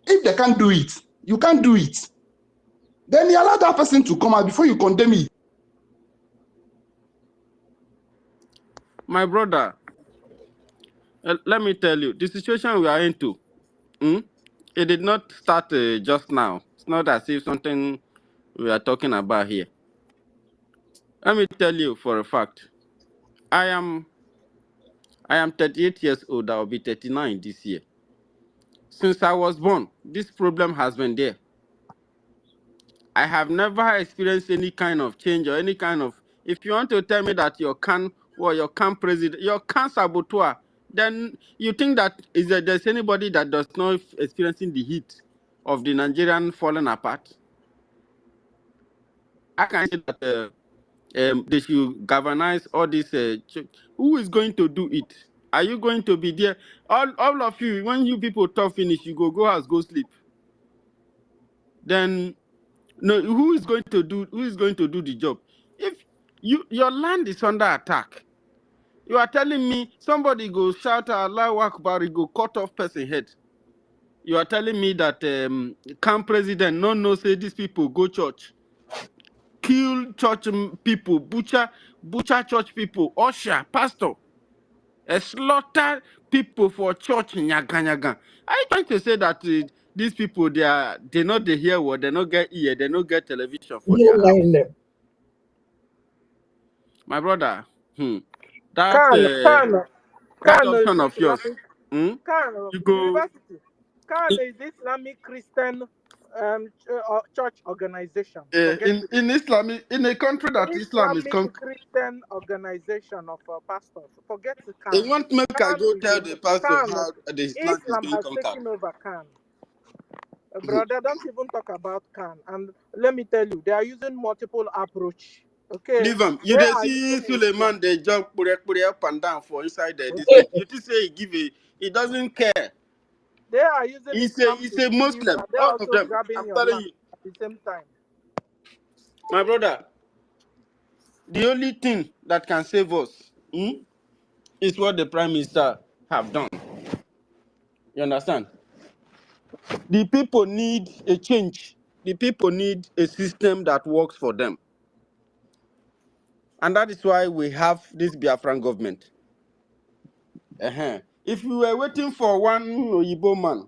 If they can't do it, you can't do it. Then you allow that person to come out before you condemn it. My brother, let me tell you, the situation we are into, it did not start just now. It's not as if something we are talking about here. Let me tell you for a fact. I am 38 years old. I'll be 39 this year. Since I was born, this problem has been there. I have never experienced any kind of change or any kind of. If you want to tell me that your CAN or your CAN president, your CAN saboteur, then you think that there's anybody that does not experiencing the heat of the Nigerian falling apart? I can say that they should galvanize all this. Who is going to do it? Are you going to be there? All of you, when you people talk finish, you go house, go sleep. Then no, who is going to do the job? If your land is under attack, you are telling me somebody go shout Allahu Akbar, he go cut off person head. You are telling me that camp president no say these people go church, kill church people, butcher church people, usher, pastor, slaughter people for church nyaga. Are you trying to say that these people they not they hear what, they not get ear, they not get television for their house? My brother, that Is option of yours, Islamic. you go University. Is Islamic Christian church organization. Forget it. in a country that Islam is Islamic Christian organization of pastors. Forget the they Khan. want make I Khan go is tell the pastor Khan. how the Islam is Islam being has conquered. taken over Khan. Brother, don't even talk about Khan. And let me tell you, they are using multiple approach. Okay, Leave them. You they they are see using Islam. Suleiman, they jump up and down for inside this thing. You just say he doesn't care. They are using Islam He's to a kill you, Muslim. and they are All of also them. grabbing I'm your telling land you. at the same time. My brother, the only thing that can save us is what the Prime Minister have done. You understand? The people need a change. The people need a system that works for them. And that is why we have this Biafran government. If we were waiting for one Oyibo man,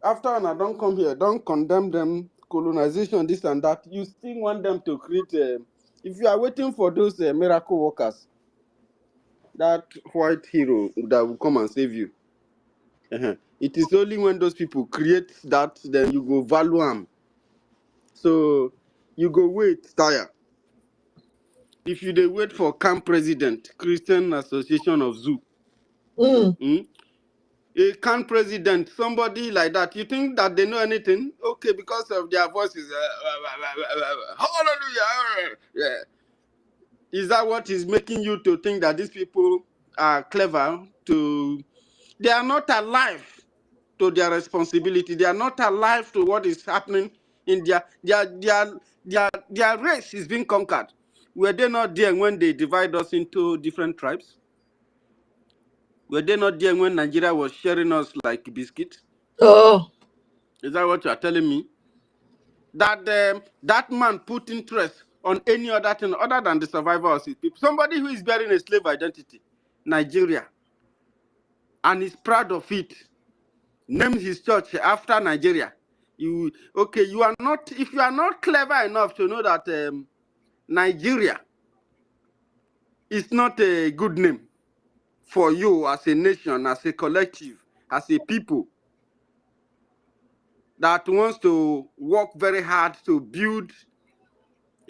after I don't come here, don't condemn them, colonization, this and that, you still want them to create, if you are waiting for those miracle workers, that white hero that will come and save you. It is only when those people create that, then you go value them. So you go wait, tire. If you dey wait for camp president, Christian Association of Zoo, a camp president, somebody like that, you think that they know anything? Okay, because of their voices. Hallelujah. Yeah. Is that what is making you to think that these people are clever? They are not alive to their responsibility. They are not alive to what is happening in their race is being conquered. Were they not there when they divide us into different tribes? Were they not there when Nigeria was sharing us like biscuits? Oh. Is that what you are telling me? That that man put interest on any other thing other than the survival of his people. Somebody who is bearing a slave identity, Nigeria, and is proud of it, named his church after Nigeria, You okay? You are not. If you are not clever enough to know that Nigeria is not a good name for you as a nation, as a collective, as a people that wants to work very hard to build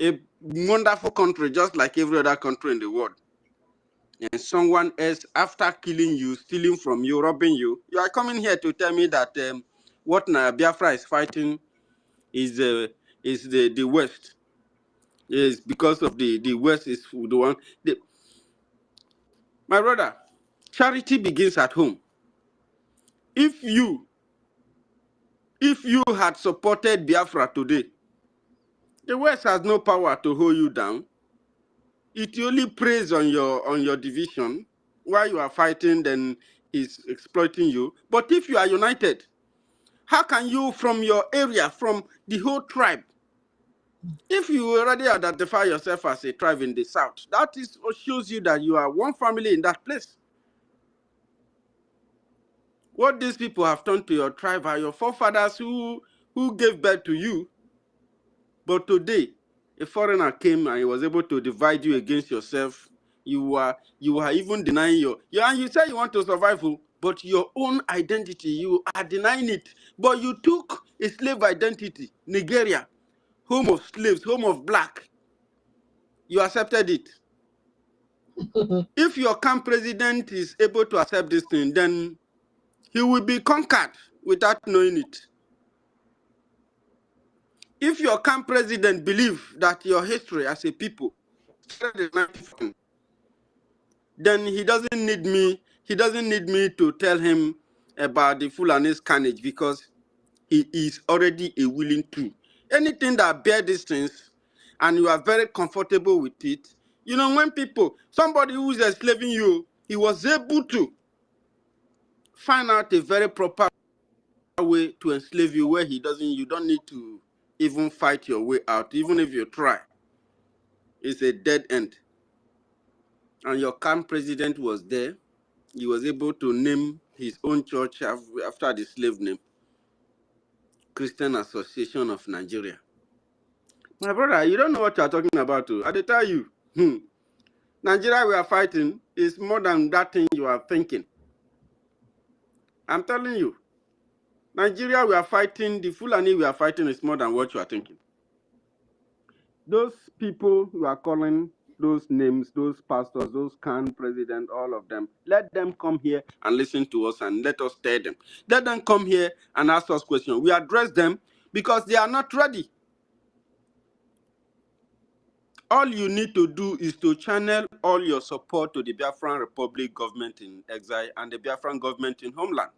a wonderful country just like every other country in the world. And someone else, after killing you, stealing from you, robbing you, you are coming here to tell me that what Biafra is fighting is the West. Is because of the West is the one. My brother, charity begins at home. If you had supported Biafra today, the West has no power to hold you down. It only preys on your division while you are fighting, then is exploiting you. But if you are united, how can you, from your area, from the whole tribe, if you already identify yourself as a tribe in the South, that is what shows you that you are one family in that place. What these people have done to your tribe are your forefathers who gave birth to you. But today, a foreigner came and he was able to divide you against yourself. You are even denying and you say you want to survive, but your own identity, you are denying it. But you took a slave identity, Nigeria, home of slaves, home of black. You accepted it. If your camp president is able to accept this thing, then he will be conquered without knowing it. If your camp president believes that your history as a people, then he doesn't need me. He doesn't need me to tell him about the Fulani's carnage because he is already a willing to. Anything that bear these things, and you are very comfortable with it. You know, when somebody who is enslaving you, he was able to find out a very proper way to enslave you where you don't need to even fight your way out, even if you try. It's a dead end. And your camp president was there. He was able to name his own church after the slave name, Christian Association of Nigeria. My brother, you don't know what you are talking about. I tell you, Nigeria we are fighting is more than that thing you are thinking. I'm telling you, Nigeria we are fighting, the Fulani we are fighting is more than what you are thinking. Those people you are calling, those names, those pastors, those camp presidents, all of them, let them come here and listen to us and let us tell them. Let them come here and ask us questions. We address them because they are not ready. All you need to do is to channel all your support to the Biafran Republic government in exile and the Biafran government in homeland.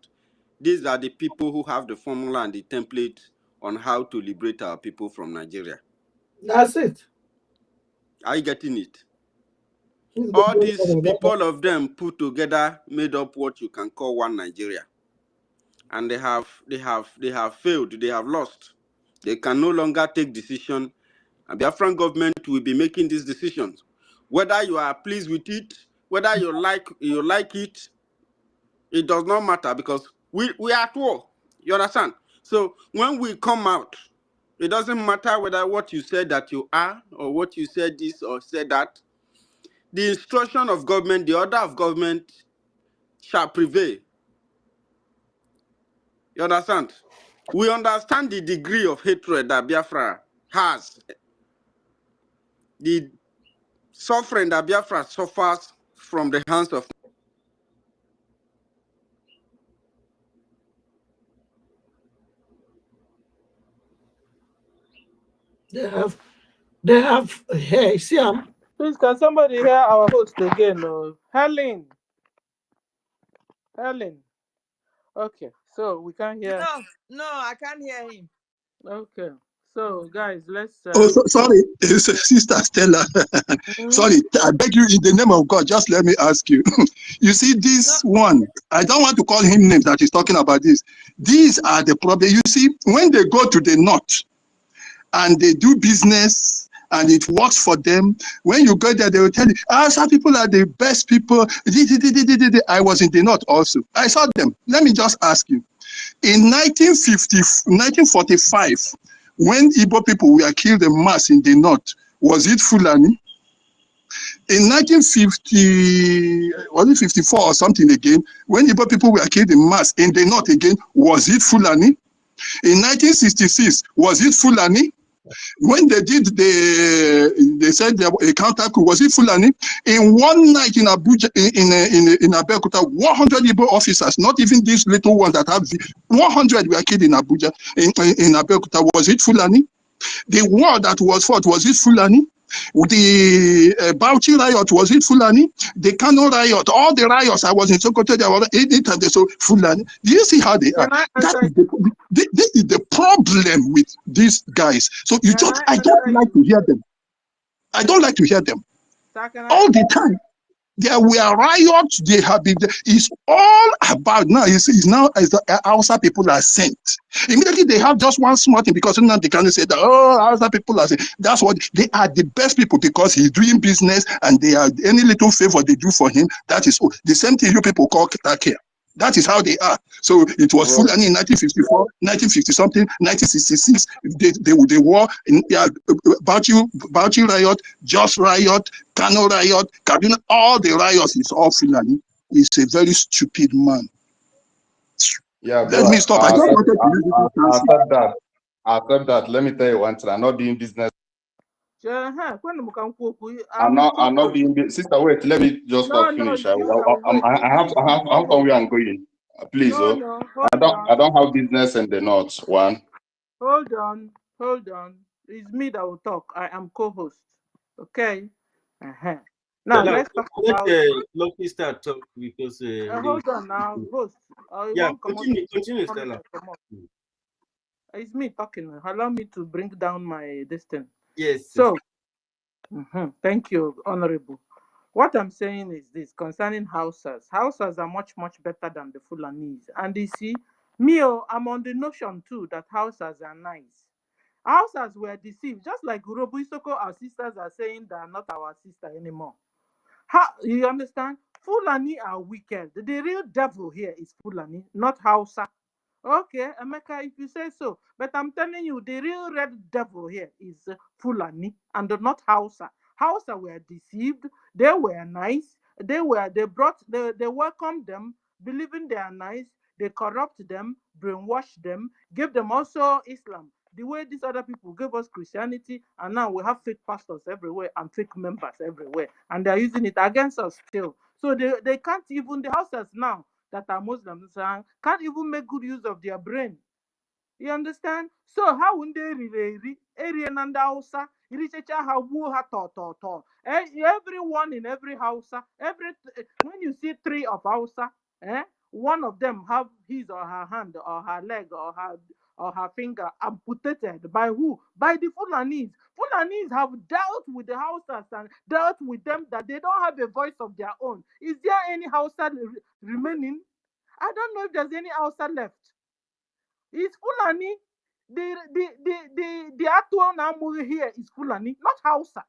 These are the people who have the formula and the template on how to liberate our people from Nigeria. That's it. Are you getting it? All these people of them put together made up what you can call one Nigeria. And they have failed, they have lost. They can no longer take decisions. And the Biafran government will be making these decisions. Whether you are pleased with it, whether you like it, it does not matter because we are at war. You understand? So when we come out, it doesn't matter whether what you said that you are or what you said this or said that. The instruction of government, the order of government shall prevail. You understand? We understand the degree of hatred that Biafra has. The suffering that Biafra suffers from the hands of They have, hey, see, Please, can somebody hear our host again? Helen. Okay, so we can't hear. No, I can't hear him. Okay, so guys, let's. Sorry, Sister Stella. Sorry, I beg you, in the name of God, just let me ask you. You see, this one, I don't want to call him names that he's talking about this. These are the problems. You see, when they go to the north and they do business and it works for them, when you go there, they will tell you, some people are the best people. I was in the north also. I saw them. Let me just ask you. In 1945, when Igbo people were killed en mass in the north, was it Fulani? In 1950, was it 54 or something again, when Igbo people were killed in mass in the north again, was it Fulani? In 1966, was it Fulani? When they did they said a counter coup, was it Fulani? In one night in Abuja, in Abeokuta, 100 Igbo officers, not even these little ones that have 100 were killed in Abuja, in Abeokuta. Was it Fulani? The war that was fought, was it Fulani? The Bauchi riot, was it Fulani? The Kano riot, all the riots, I was in Sokoto, they were anytime they saw Fulani. Do you see how they are? This is the problem with these guys. So you just, I don't like to hear them. I don't like to hear them. All the time. There were riots, they have been, it's all about now, it's now as the Hausa people are sent. Immediately they have just one small thing because now they can say that, oh, Hausa people are sent. That's what, they are the best people because he's doing business and they are, any little favor they do for him, that is the same thing you people call care. That is how they are. So it was Fulani in 1954, 1950 something, 1966. The war in Bauchi riot, Jos riot, Kano riot, Kaduna, all the riots is all Fulani. He's a very stupid man. Yeah, let me stop. I just wanted to accept that. Accept that. Let me tell you one thing. I'm not doing business. I'm not doing business. Sister, wait. Let me just talk finish. I have somewhere I'm going. Please, I don't have business in the north. One. Hold on. It's me that will talk. I am co-host. Okay. Now let's talk about. Lucky start talk because. Hold on now, host. Yeah, continue, Stella. It's me talking. Allow me to bring down my distance. Yes. So, thank you, Honorable. What I'm saying is this concerning Hausas. Hausas are much better than the Fulanese. And you see, I'm on the notion too that Hausas are nice. Hausas were deceived, just like Urobo Isoko, our sisters are saying they are not our sister anymore. You understand? Fulani are wicked. The real devil here is Fulani, not Hausa. Okay, Emeka, if you say so. But I'm telling you, the real red devil here is Fulani and not Hausa. Hausa were deceived. They were nice. They welcomed them, believing they are nice. They corrupt them, brainwash them, give them also Islam. The way these other people gave us Christianity, and now we have fake pastors everywhere and fake members everywhere, and they're using it against us still. So they can't even, the houses now that are Muslims can't even make good use of their brain. You understand? So how would they really and Hausa everyone in every house, when you see three of Hausa, one of them have his or her hand or her leg or her finger amputated by who? By the Fulanese. Fulanese have dealt with the Hausas and dealt with them that they don't have a voice of their own. Is there any Hausa remaining? I don't know if there's any Hausa left. Is Fulani. The actual Namuri here is Fulani, not Hausa.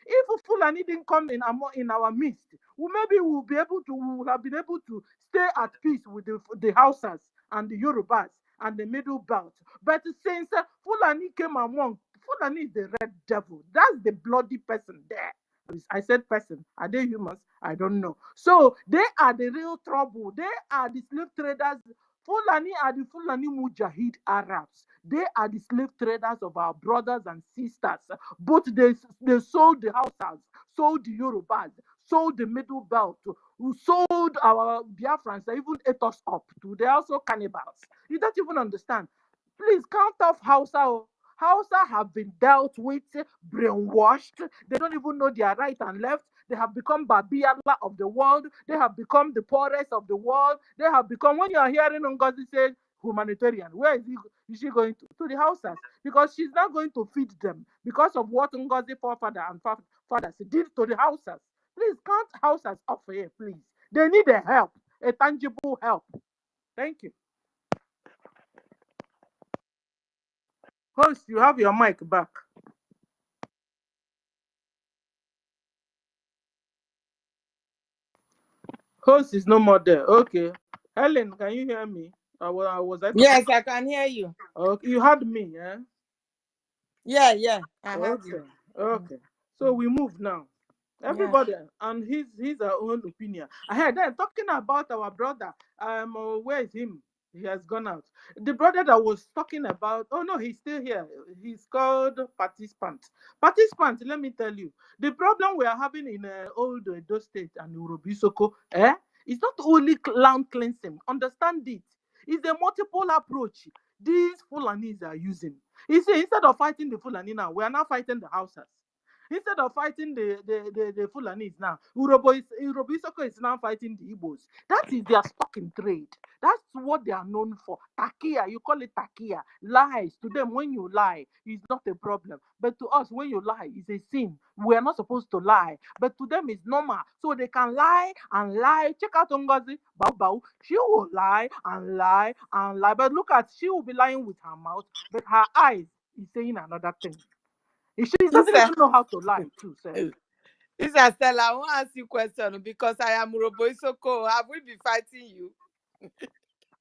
If Fulani didn't come in our midst, maybe we will have been able to stay at peace with the Hausas and the Yorubas and the Middle Belt. But since Fulani came among, Fulani is the red devil. That's the bloody person there. I said person. Are they humans? I don't know. So they are the real trouble. They are the slave traders. Fulani are the Fulani Mujahid Arabs. They are the slave traders of our brothers and sisters. But they sold the Hausas, sold the Yorubas, sold the Middle Belt, who sold our Biafrans. They even ate us up too. They're also cannibals. You don't even understand. Please count off Hausa. Hausa have been dealt with, brainwashed. They don't even know their right and left. They have become Babiyala of the world. They have become the poorest of the world. They have become, when you are hearing NGOZI say humanitarian, where is she going to? To the Hausas. Because she's not going to feed them because of what NGOZI forefather and fathers did to the Hausas. Please count Hausas off here, please. They need a help, a tangible help. Thank you. Host, you have your mic back. Host is no more there. Okay. Helen, can you hear me? Was I talking? Yes, I can hear you. Okay, you heard me, yeah? Yeah, I heard Okay, you. okay. So we move now. Yeah. Everybody and his own opinion. I heard them talking about our brother. Where is him? He has gone out. The brother that was talking about. Oh no, he's still here. He's called participant. Participant. Let me tell you, the problem we are having in old Edo State and Urobisoko, it's not only land cleansing. Understand it. It's a multiple approach these Fulanis are using. You see, instead of fighting the Fulani now, we are now fighting the Hausas. Instead of fighting the Fulanis now, Urobisoko is now fighting the Igbos. That is their stock in trade. That's what they are known for. Takia, you call it takia. Lies. To them, when you lie, it's not a problem. But to us, when you lie, it's a sin. We are not supposed to lie. But to them, it's normal. So they can lie and lie. Check out Ngozi. Bao. She will lie and lie and lie. But look at, she will be lying with her mouth, but her eyes is saying another thing. She doesn't even know how to lie too, sir. This is Stella. I want to ask you a question because I am Urobo Isoko. Have we been fighting you?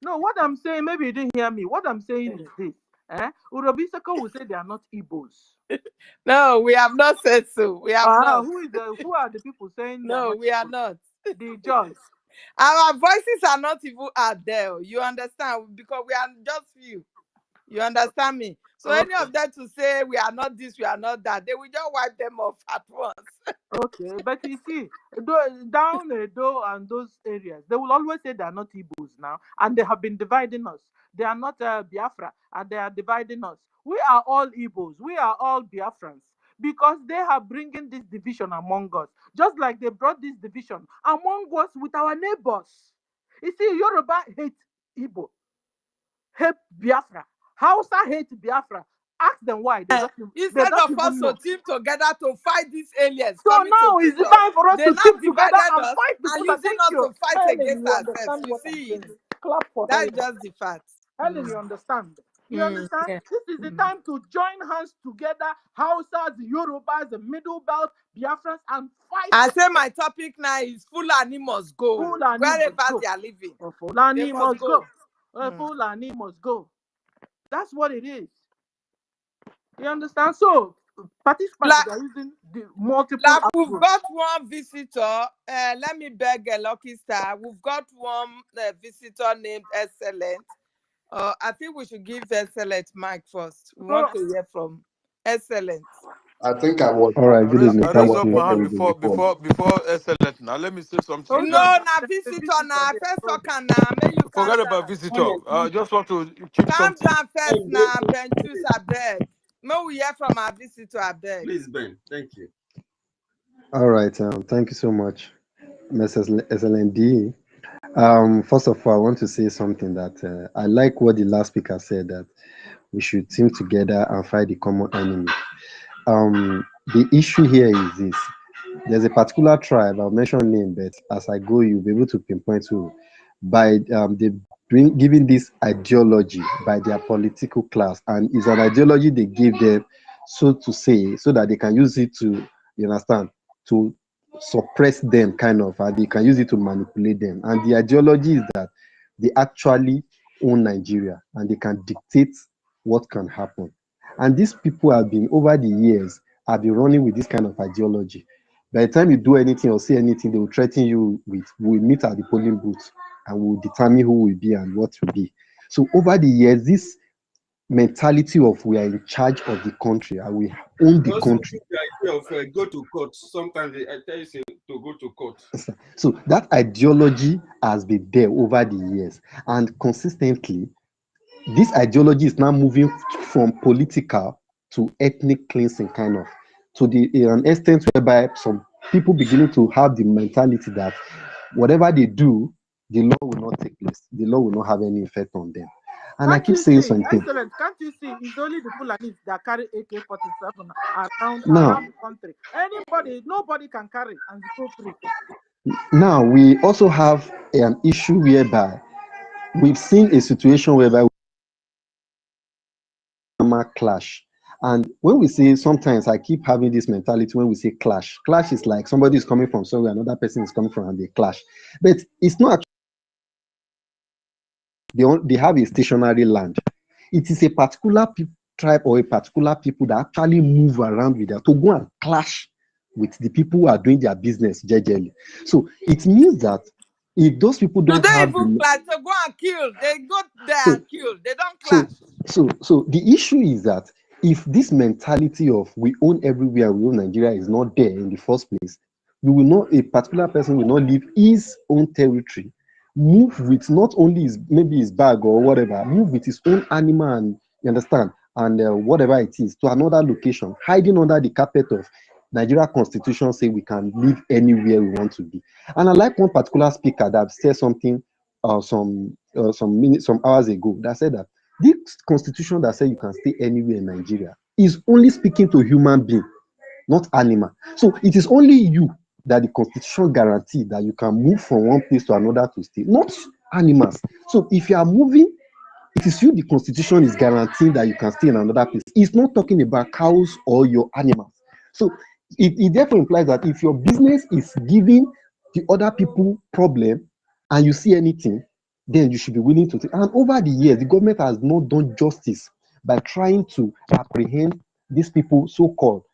No, what I'm saying, maybe you didn't hear me. What I'm saying is this. Urobo Isoko will say they are not Igbos. No, we have not said so. We have not. Who are the people saying they are No, not we are Igbos? not. The judge. Our voices are not even out there. You understand? Because we are just few. You understand me? So any of them to say we are not this, we are not that, they will just wipe them off at once. Okay, but you see, down Edo and those areas, they will always say they are not Igbos now, and they have been dividing us. They are not Biafra, and they are dividing us. We are all Igbos. We are all Biafrans. Because they are bringing this division among us, just like they brought this division among us with our neighbors. You see, Yoruba hate Igbo, hate Biafra. Hausa hate Biafra. Ask them why. They Instead don't of us even to know. team together to fight these aliens So coming now to is the kill us, time for us they to now stick together divided and us fight the and Fulani. using Thank us you. to fight Helen, against you ourselves. understand You what I'm see, saying? Clap for that's Helen. just the fact. Helen, you understand? You understand? Yeah. This is the time to join hands together, Hausas, Yorubas, the Middle Belt, Biafrans, and fight. I say my topic now is Fulani must go. Fulani Wherever must go. they are living. Fulani They must go. Fulani must go. That's what it is. You understand? So, participants are using the multiple Like we've approach. got one visitor. Let me beg a lucky star. We've got one visitor named Excellent. I think we should give Excellent mic first. We want to hear from Excellent. I think I was. All right, good evening. I Thank raise up you. my hand before excellent. Now let me say something. No, na visitor na first talker na. May you calm Forget down. about visitor. I just want to keep Calm something. down first na. Ben choose abeg. May we hear from our visitor abeg. Please, Ben. Thank you. All right. Thank you so much, Mrs. SLND. First of all, I want to say something that I like what the last speaker said, that we should team together and fight the common enemy. The issue here is this. There's a particular tribe, I'll mention name, but as I go, you'll be able to pinpoint who. By giving this ideology by their political class, and it's an ideology they give them, so to say, so that they can use it to, you understand, to suppress them, kind of, and they can use it to manipulate them. And the ideology is that they actually own Nigeria and they can dictate what can happen. And these people have been, over the years, have been running with this kind of ideology. By the time you do anything or say anything, they will threaten you with, we'll meet at the polling booth and we'll determine who will be and what will be. So over the years, this mentality of we are in charge of the country and we own the country. The idea of go to court. Sometimes I tell you to go to court. So that ideology has been there over the years, and consistently, this ideology is now moving from political to ethnic cleansing, kind of, to an extent whereby some people beginning to have the mentality that whatever they do, the law will not take place. The law will not have any effect on them. And I keep saying something. Excellent. Can't you see? It's only the Fulanis that carry AK-47 around the country. Nobody can carry and go free. Now, we also have an issue whereby we've seen a situation whereby clash. And when we say, sometimes I keep having this mentality when we say clash. Clash is like somebody is coming from somewhere, another person is coming from, and they clash. But it's not they have a stationary land. It is a particular tribe or a particular people that actually move around with that to go and clash with the people who are doing their business jejely. So it means that if those people Do don't they have even the clash? They go and kill. They go there so and kill. They don't clash. so the issue is that if this mentality of we own everywhere, we own Nigeria is not there in the first place, we will not, a particular person will not leave his own territory, move with not only his maybe his bag or whatever, move with his own animal and you understand, and whatever it is to another location, hiding under the carpet of Nigeria Constitution say we can live anywhere we want to be. And I like one particular speaker that said something some minutes, some hours ago, that said that this constitution that says you can stay anywhere in Nigeria is only speaking to human being, not animal. So it is only you that the constitution guarantee that you can move from one place to another to stay, not animals. So if you are moving, it is you the constitution is guaranteeing that you can stay in another place. It's not talking about cows or your animals. So it therefore implies that if your business is giving the other people problem and you see anything, then you should be willing to take. And over the years, the government has not done justice by trying to apprehend these people, so-called,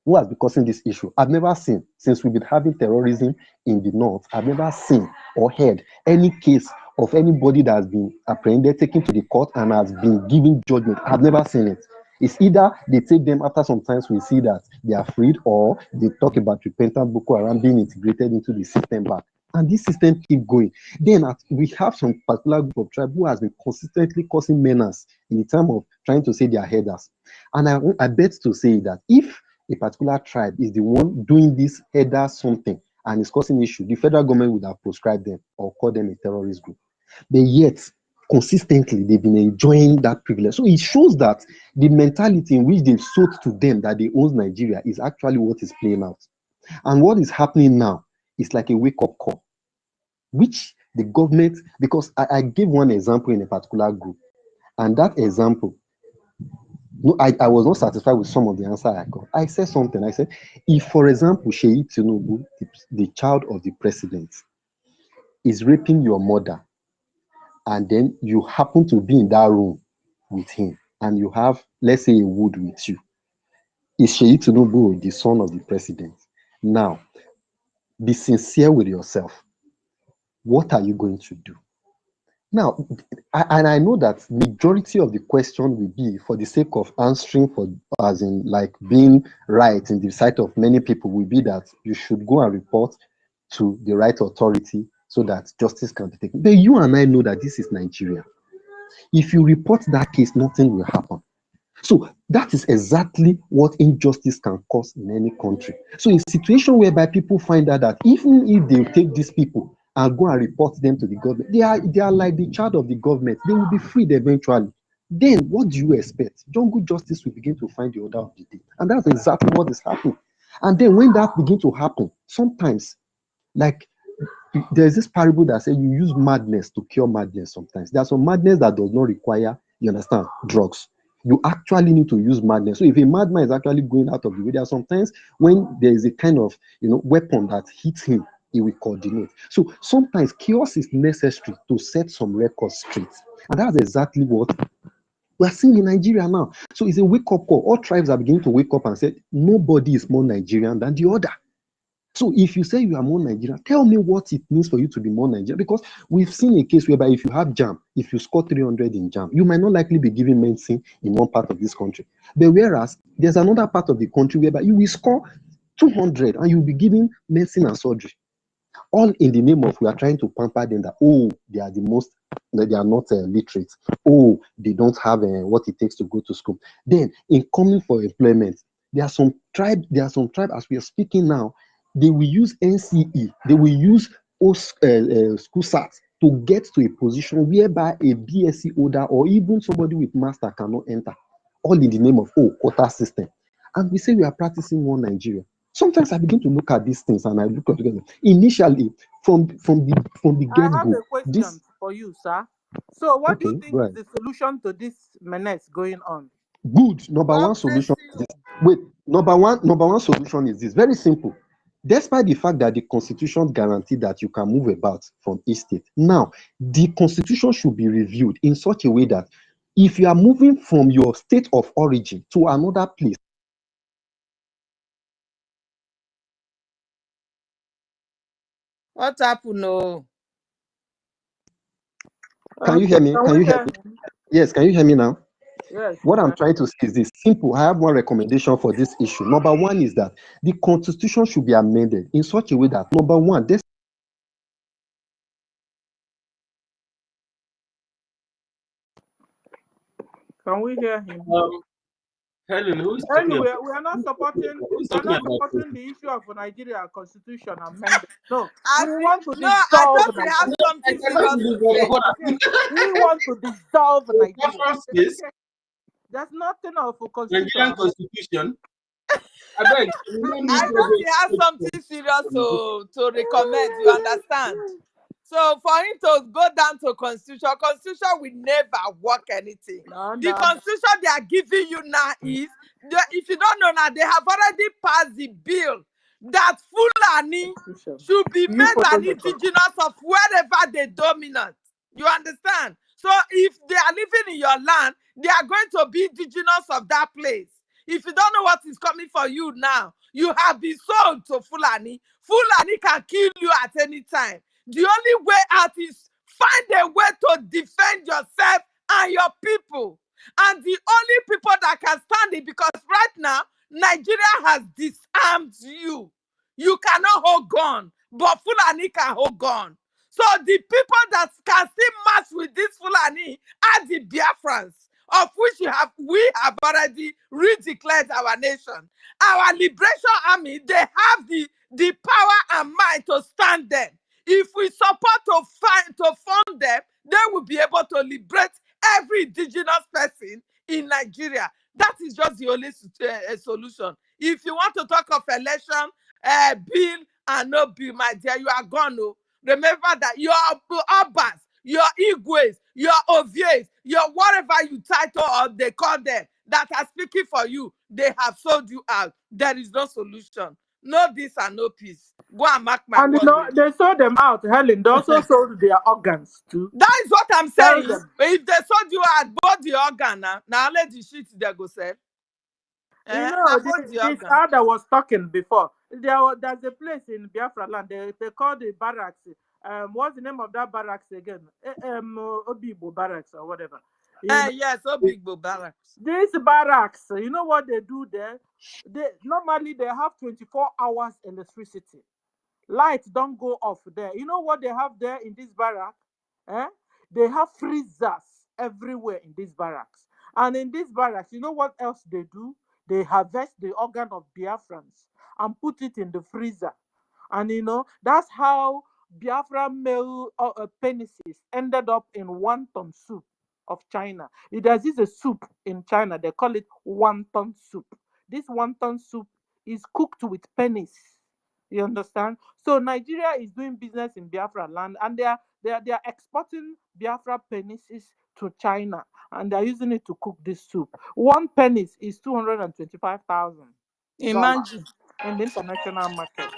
who has been causing this issue. I've never seen, since we've been having terrorism in the north, I've never seen or heard any case of anybody that has been apprehended, taken to the court, and has been given judgment. I've never seen it. It's either they take them after sometimes we see that they are freed, or they talk about repentant Boko Haram being integrated into the system back. And this system keep going. Then we have some particular group of tribe who has been consistently causing menace in the time of trying to say they are headers. And I bet to say that if a particular tribe is the one doing this header something and is causing issue, the federal government would have proscribed them or called them a terrorist group. But yet, consistently, they've been enjoying that privilege. So it shows that the mentality in which they've sold to them that they own Nigeria is actually what is playing out. And what is happening now is like a wake-up call, which the government, because I gave one example in a particular group, and that example, no, I was not satisfied with some of the answer I got. I said something. I said, if, for example, Sheyi Tinubu, the child of the president, is raping your mother, and then you happen to be in that room with him, and you have, let's say, a wood with you, is Sheyi Tinubu the son of the president? Now, be sincere with yourself. What are you going to do? Now, I know that majority of the question will be for the sake of answering, for as in like being right in the sight of many people, will be that you should go and report to the right authority so that justice can be taken. But you and I know that this is Nigeria. If you report that case, nothing will happen. So that is exactly what injustice can cause in any country. So in a situation whereby people find out that even if they take these people and go and report them to the government, they are like the child of the government, they will be freed eventually. Then what do you expect? Jungle justice will begin to find the order of the day. And that's exactly what is happening. And then when that begins to happen, sometimes, like there's this parable that says you use madness to cure madness sometimes. There's some madness that does not require, you understand, drugs. You actually need to use madness. So if a madman is actually going out of the way, there are sometimes when there is a kind of weapon that hits him, he will coordinate. So sometimes chaos is necessary to set some records straight. And that's exactly what we are seeing in Nigeria now. So it's a wake-up call. All tribes are beginning to wake up and say, nobody is more Nigerian than the other. So if you say you are more Nigerian, tell me what it means for you to be more Nigerian. Because we've seen a case whereby if you have JAM, if you score 300 in JAM, you might not likely be given medicine in one part of this country. But whereas there's another part of the country whereby you will score 200 and you'll be given medicine and surgery. All in the name of we are trying to pamper them that, oh, they are the most, that they are not literate. Oh, they don't have what it takes to go to school. Then in coming for employment, there are some tribe as we are speaking now, they will use NCE, they will use school SAT to get to a position whereby a BSc holder or even somebody with master cannot enter, all in the name of quota system. And we say we are practicing one Nigeria. Sometimes I begin to look at these things and I look at together. Initially, from the I have get-go, a question for you, sir. So what do you think right. is the solution to this menace going on? Good. Number God one bless solution is you. this. Wait, number one solution is this. Very simple. despite the fact that the constitution guaranteed that you can move about from each state. Now, the constitution should be reviewed in such a way that if you are moving from your state of origin to another place, What happened? No. can you hear me? Can Can we you hear hear me? him? Yes, can you hear me now? Yes, we What I'm can. trying to say is this simple. I have one recommendation for this issue. Number one is that the constitution should be amended in such a way that, number one, this. Can we hear him? Helen, who's talking Anyway, about? we are not supporting. Who's We are talking not about? supporting the issue of Nigeria constitution amended. No, we As want to no, I dissolve thought we have Nigeria. something serious to say. Okay, we want to dissolve Nigeria. Biafran Okay, there's nothing of a Nigerian constitution. constitution. I beg. I thought he has something serious to recommend. You understand? So for him to go down to constitution will never work anything. No, The no, constitution they are giving you now is, if you don't know now, they have already passed the bill that Fulani constitution. should be You made an protocol. indigenous of wherever they dominate. You understand? So if they are living in your land, they are going to be indigenous of that place. If you don't know what is coming for you now, you have been sold to Fulani. Fulani can kill you at any time. The only way out is find a way to defend yourself and your people. And the only people that can stand it, because right now, Nigeria has disarmed you. You cannot hold gun, but Fulani can hold gun. So the people that can still match with this Fulani are the Biafrans, of which we have already redeclared our nation. Our liberation army, they have the power and might to stand them. If we support to fund them, they will be able to liberate every indigenous person in Nigeria. That is just the only solution. If you want to talk of election, bill and no bill, my dear, you are gone. No. Remember that your Abbas, your Igwes, your Ovies, your whatever you title or they call them, that are speaking for you, they have sold you out. There is no solution. No this and no peace. Go and mark my And you words. know, they sold them out, Helen. They also sold their organs too. That is what I'm Tell saying. them. If they sold you out both the organ, now let the shit they go sell. You know, Now both the this organ. other was talking before. There's a place in Biafra land. They call the barracks. What's the name of that barracks again? Obibo barracks or whatever. Yes, Obigbo barracks. This barracks, you know what they do there? Normally they have 24 hours electricity. Lights don't go off there. You know what they have there in this barrack? They have freezers everywhere in this barracks. And in this barracks, you know what else they do? They harvest the organ of Biafrans and put it in the freezer. And you know, that's how Biafra male penises ended up in wonton soup of China. There's a soup in China, they call it wonton soup. This wonton soup is cooked with penis. You understand? So Nigeria is doing business in Biafra land, and they are exporting Biafra penises to China, and they're using it to cook this soup. One penis is $225,000 Imagine. in the international market.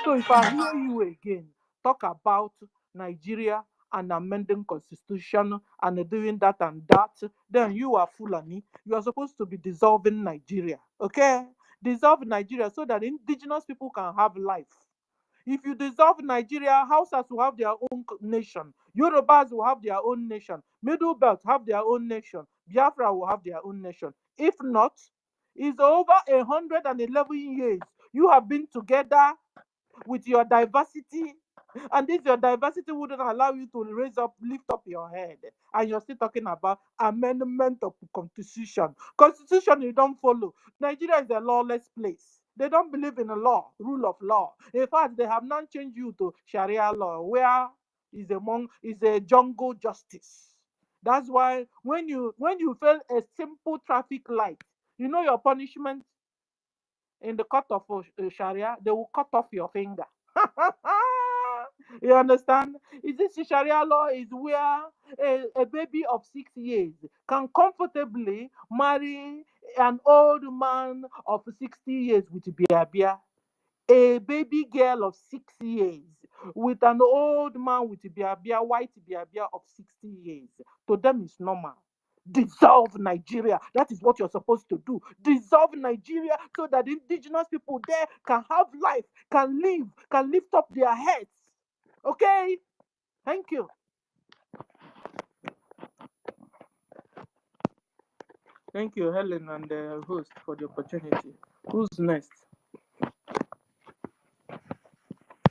So if I hear you again talk about Nigeria and amending constitution and doing that and that, then you are Fulani. You are supposed to be dissolving Nigeria. Okay? Dissolve Nigeria so that indigenous people can have life. If you dissolve Nigeria, Hausas will have their own nation. Yorubas will have their own nation. Middle Belt have their own nation. Biafra will have their own nation. If not, it's over 111 years you have been together with your diversity, and this your diversity wouldn't allow you to lift up your head, and you're still talking about amendment of constitution. Constitution you don't follow. Nigeria is a lawless place. They don't believe in a law, rule of law. In fact, they have not changed you to Sharia law, where is a jungle justice. That's why when you fail a simple traffic light, you know your punishment in the court of Sharia, they will cut off your finger. You understand? Is this Sharia law is where a baby of 6 years can comfortably marry an old man of 60 years with beer. a baby girl of 6 years with an old man with white of 60 years. To them, it's normal. Dissolve Nigeria. That is what you're supposed to do. Dissolve Nigeria so that indigenous people there can have life, can live, can lift up their heads. Okay? Thank you. Thank you, Helen and the host, for the opportunity. Who's next?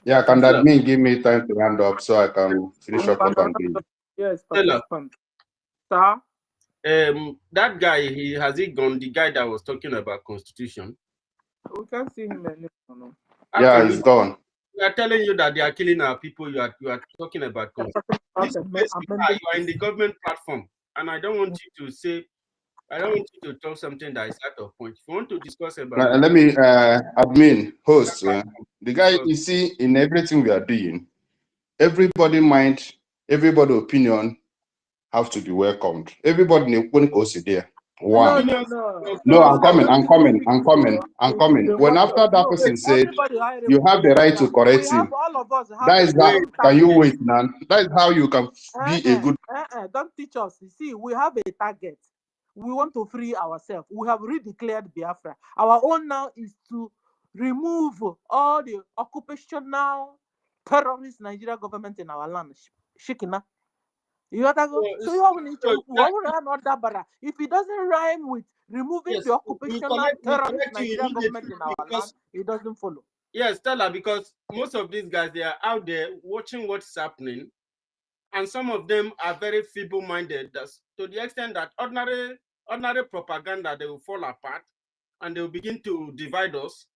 Yeah, can that mean give me time to round up so I can finish up what I'm doing? Yes, participant. Sir? That guy, has he gone? The guy that was talking about constitution. We can't see him anymore. No. Yeah, he's gone. We are telling you that they are killing our people. You are talking about constitution. You are in the government platform, and I don't want you to say. I don't want you to talk something that is out of point. If you want to discuss about, Let me, admin, host, the guy you see in everything we are doing, everybody mind, everybody opinion have to be welcomed. Everybody in goes there. One. No, I'm coming. When after that person said, you have the right to correct him. That is how, can you wait, man? That is how you can be a good. Don't teach us. You see, we have a target. We want to free ourselves. We have redeclared Biafra. Our own now is to remove all the occupational terrorist Nigeria government in our land. Shikina. You got to go. So you have to if it doesn't rhyme with removing the occupational terrorist Nigeria government in our land, it doesn't follow. Yes, Stella, because most of these guys, they are out there watching what's happening, and some of them are very feeble-minded, to the extent that ordinary propaganda, they will fall apart, and they will begin to divide us.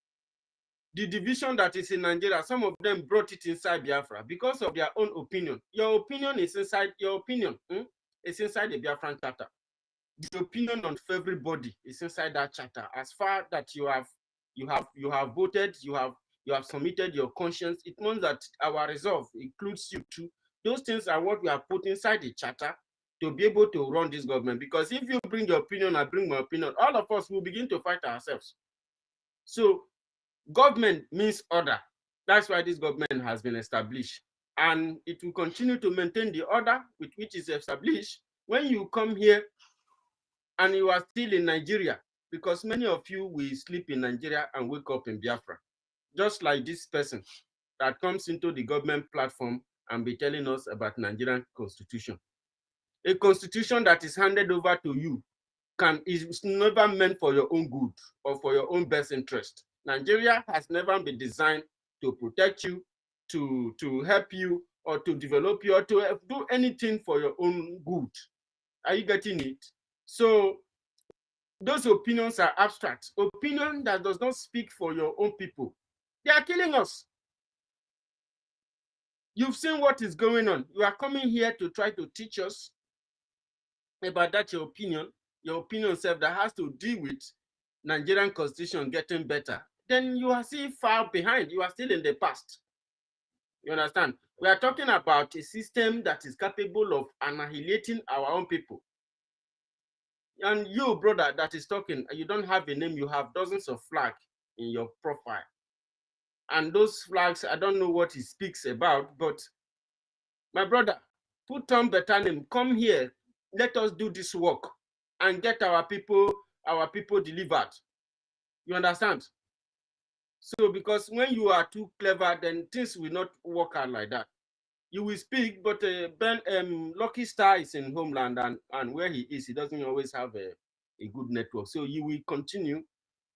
The division that is in Nigeria, some of them brought it inside Biafra because of their own opinion. Your opinion is inside it's inside the Biafran charter. The opinion of everybody is inside that charter. As far that you have voted, you have submitted your conscience, it means that our resolve includes you too. Those things are what we have put inside the charter to be able to run this government. Because if you bring your opinion, I bring my opinion, all of us will begin to fight ourselves. So government means order. That's why this government has been established. And it will continue to maintain the order with which is established. When you come here and you are still in Nigeria, because many of you will sleep in Nigeria and wake up in Biafra, just like this person that comes into the government platform and be telling us about Nigerian constitution. A constitution that is handed over to you is never meant for your own good or for your own best interest. Nigeria has never been designed to protect you, to help you, or to develop you, or to do anything for your own good. Are you getting it? So those opinions are abstract. Opinion that does not speak for your own people. They are killing us. You've seen what is going on. You are coming here to try to teach us about that your opinion self that has to deal with Nigerian constitution getting better. Then you are still far behind. You are still in the past. You understand? We are talking about a system that is capable of annihilating our own people. And you, brother, that is talking, you don't have a name, you have dozens of flags in your profile. And those flags, I don't know what it speaks about, but my brother, put on better name, come here, let us do this work and get our people delivered. You understand? So because when you are too clever, then things will not work out like that. You will speak, but Lucky Star is in homeland, and where he is, he doesn't always have a good network. So you will continue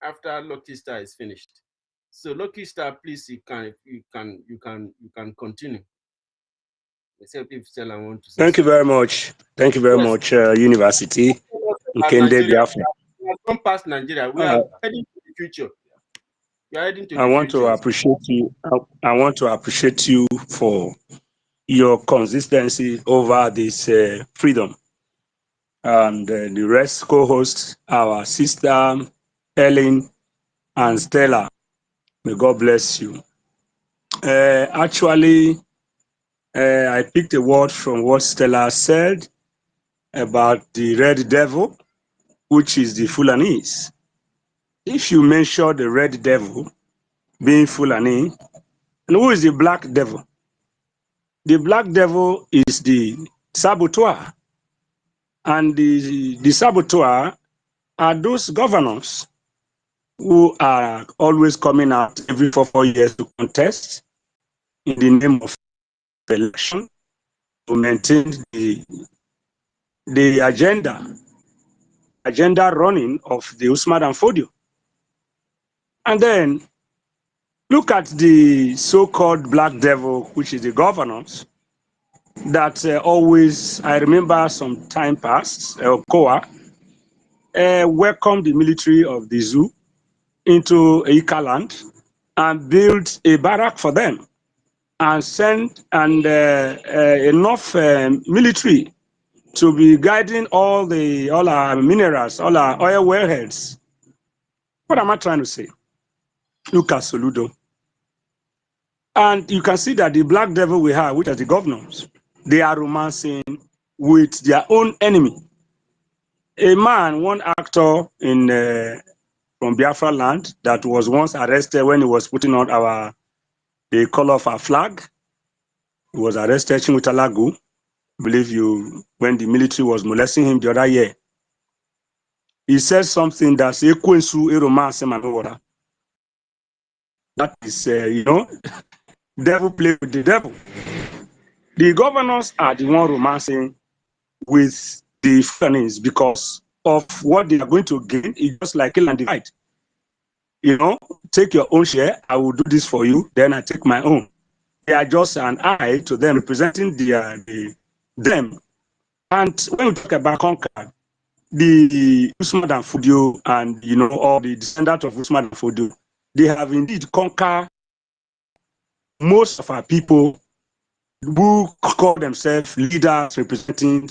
after Lucky Star is finished. So Lucky Star, please, you can continue. Except if Stella wants to say Thank you very much. Thank you very much, University. Nkende Biafra. We have come past Nigeria. We are heading to the future. We are heading to the I want future. to appreciate you. I want to appreciate you for your consistency over this freedom. And the rest co-hosts, our sister Ellen and Stella. May God bless you. Actually, I picked a word from what Stella said about the red devil, which is the Fulanese. If you mention the red devil, being Fulani. And who is the black devil? The black devil is the saboteur. And the saboteur are those governors who are always coming out every 4 years to contest in the name of election to maintain the agenda running of the Usman and Fodio. And then look at the so-called black devil, which is the governors, that always, I remember some time past, Koa welcomed the military of the zoo into Ika land and built a barrack for them and sent enough military to be guiding all our minerals, all our oil wellheads. What am I trying to say? Look at Soludo. And you can see that the black devil we have, which are the governors, they are romancing with their own enemy. A man, one actor from Biafra land that was once arrested when he was putting on the color of our flag. He was arrested, Chimutalagu. I believe when the military was molesting him the other year. He said something that's a romance. That is, devil play with the devil. The governors are the one romancing with the Fulanis because of what they are going to gain. It's just like kill and divide. Take your own share. I will do this for you. Then I take my own. They are just an eye to them, representing them. And when we talk about conquer, the Usman and Fodio and all the descendants of Usman and Fodio, they have indeed conquered most of our people who call themselves leaders representing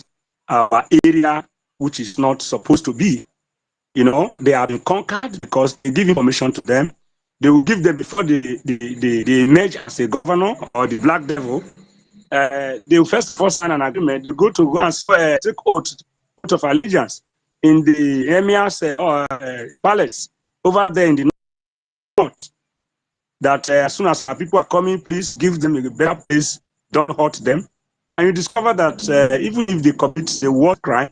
our area, which is not supposed to be. They have been conquered because they give information to them. They will give them before they emerge as a governor or the black devil. They will first of all sign an agreement to go and take oath of allegiance in the emir's palace over there in the north. That as soon as our people are coming, please give them a better place, don't hurt them. And you discover that even if they commit a war crime,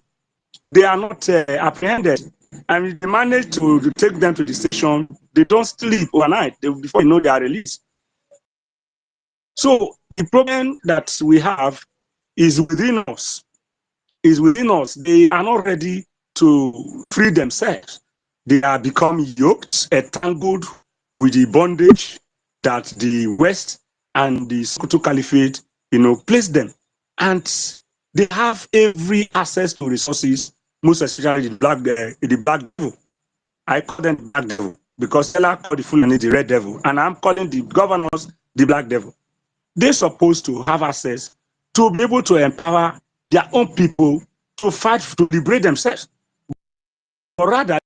they are not apprehended. And if they manage to take them to the station, they don't sleep overnight before they are released. So the problem that we have is within us. They are not ready to free themselves. They are becoming yoked, entangled with the bondage that the West and the Sokoto Caliphate, place them. And they have every access to resources, most especially the black devil. I call them the black devil because Ella called the Fulani the red devil, and I'm calling the governors the black devil. They're supposed to have access to be able to empower their own people to fight to liberate themselves, or rather,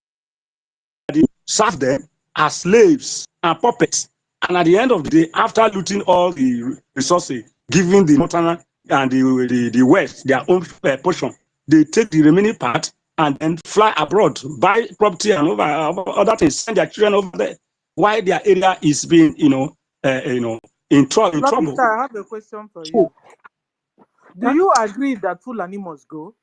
they serve them as slaves and puppets. And at the end of the day, after looting all the resources, giving the northern and the West their own portion, they take the remaining part and then fly abroad, buy property and other things, send their children over there, while their area is being, in trouble. I have a question for you. Do you agree that Fulani must go?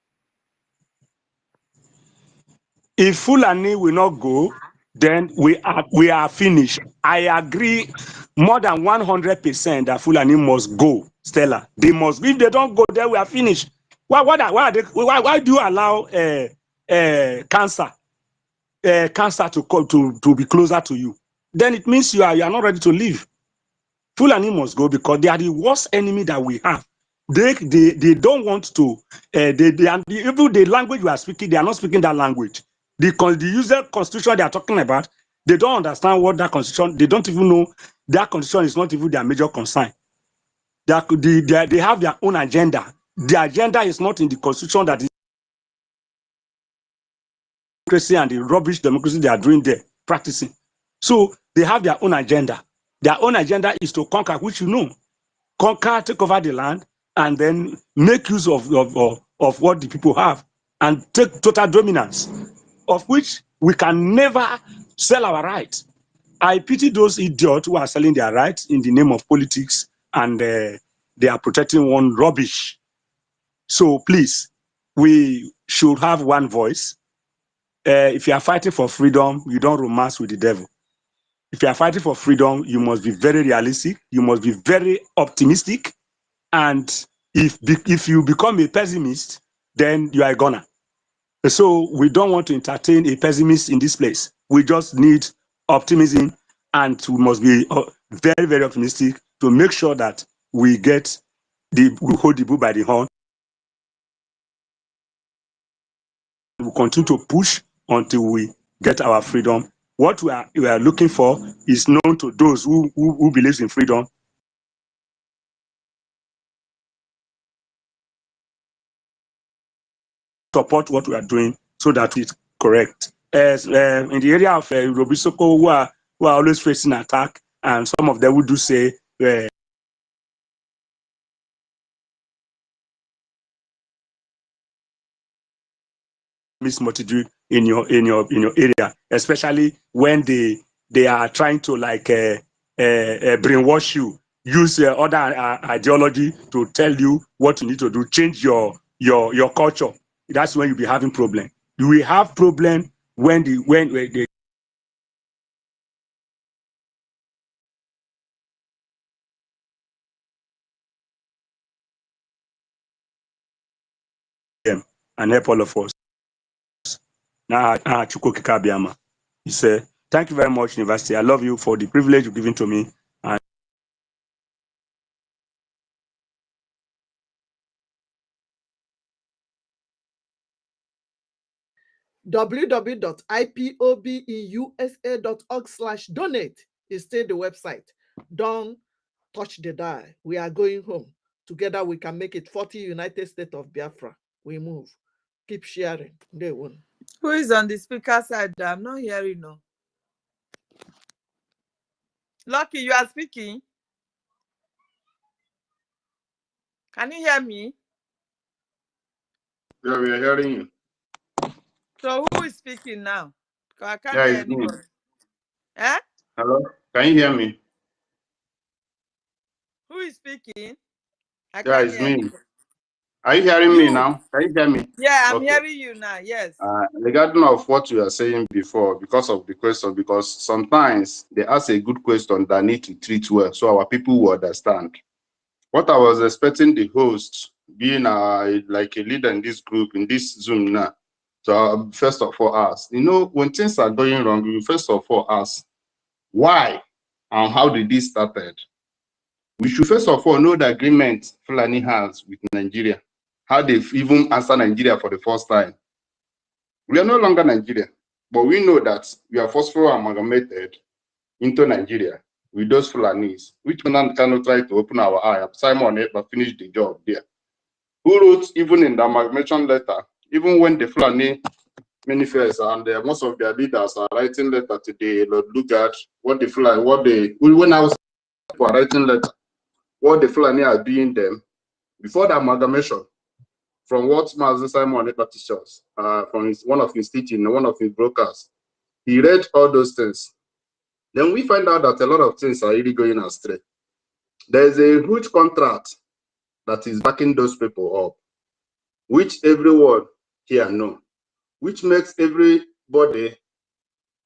If Fulani will not go, then we are finished. I agree more than 100% that Fulani must go, Stella. They must. If they don't go, then we are finished. Why do you allow cancer to be closer to you? Then it means you are not ready to live. Fulani must go because they are the worst enemy that we have. They don't want to. Even the language we are speaking, they are not speaking that language. The user constitution they are talking about, they don't understand what that constitution. They don't even know that constitution is not even their major concern. They have their own agenda. The agenda is not in the constitution that is democracy and the rubbish democracy they are doing there, practicing. So they have their own agenda. Their own agenda is to conquer, which conquer, take over the land, and then make use of what the people have and take total dominance, of which we can never sell our rights. I pity those idiots who are selling their rights in the name of politics, and they are protecting one rubbish. So please, we should have one voice. If you are fighting for freedom, you don't romance with the devil. If you are fighting for freedom, you must be very realistic. You must be very optimistic. And if you become a pessimist, then you are a goner. So we don't want to entertain a pessimist in this place. We just need optimism, and we must be very, very optimistic to make sure that we hold the bull by the horn. We continue to push until we get our freedom. What we are looking for is known to those who believes in freedom. Support what we are doing so that it's correct. As in the area of Robisoko, who are always facing attack, and some of them would do say mismotivate in your area, especially when they are trying to like brainwash you, use other ideology to tell you what you need to do, change your culture. That's when you'll be having problem. You will have problem when they and help all of us. Now, he said, thank you very much, University. I love you for the privilege you've given to me. And www.ipobeusa.org/donate is still the website. Don't touch the dial. We are going home. Together we can make it 40 United States of Biafra. We move. Keep sharing. They won. Who is on the speaker side? I'm not hearing no. Lucky, you are speaking. Can you hear me? Yeah, we are hearing you. So who is speaking now? Because I can't Yeah, hear it's me. anybody. Eh? Hello? Can you hear me? Who is speaking? I Yeah, can't it's hear me. anybody. Are you hearing me You. now? Can you hear me? Yeah, I'm Okay. hearing you now. Yes. Regarding of what you are saying before, because of the question, because sometimes they ask a good question that need to treat well, so our people will understand. What I was expecting the host, being like a leader in this group, in this Zoom now, so first of all ask, when things are going wrong, you first of all ask, why and how did this started? We should first of all know the agreement Fulani has with Nigeria, how they've even answered Nigeria for the first time. We are no longer Nigeria, but we know that we are forcefully amalgamated into Nigeria with those Fulanis, which cannot try to open our eye. Simon Ekpa finished the job there. Who wrote even in the amalgamation letter, even when the Fulani manifest and most of their leaders are writing letter today, look at what the Fulani, when I was writing letter, what the Fulani are doing them before the amalgamation, from what Master Simon Ekpa teaches, from one of his teaching, one of his brokers, he read all those things. Then we find out that a lot of things are really going astray. There's a huge contract that is backing those people up, which everyone here know, which makes everybody,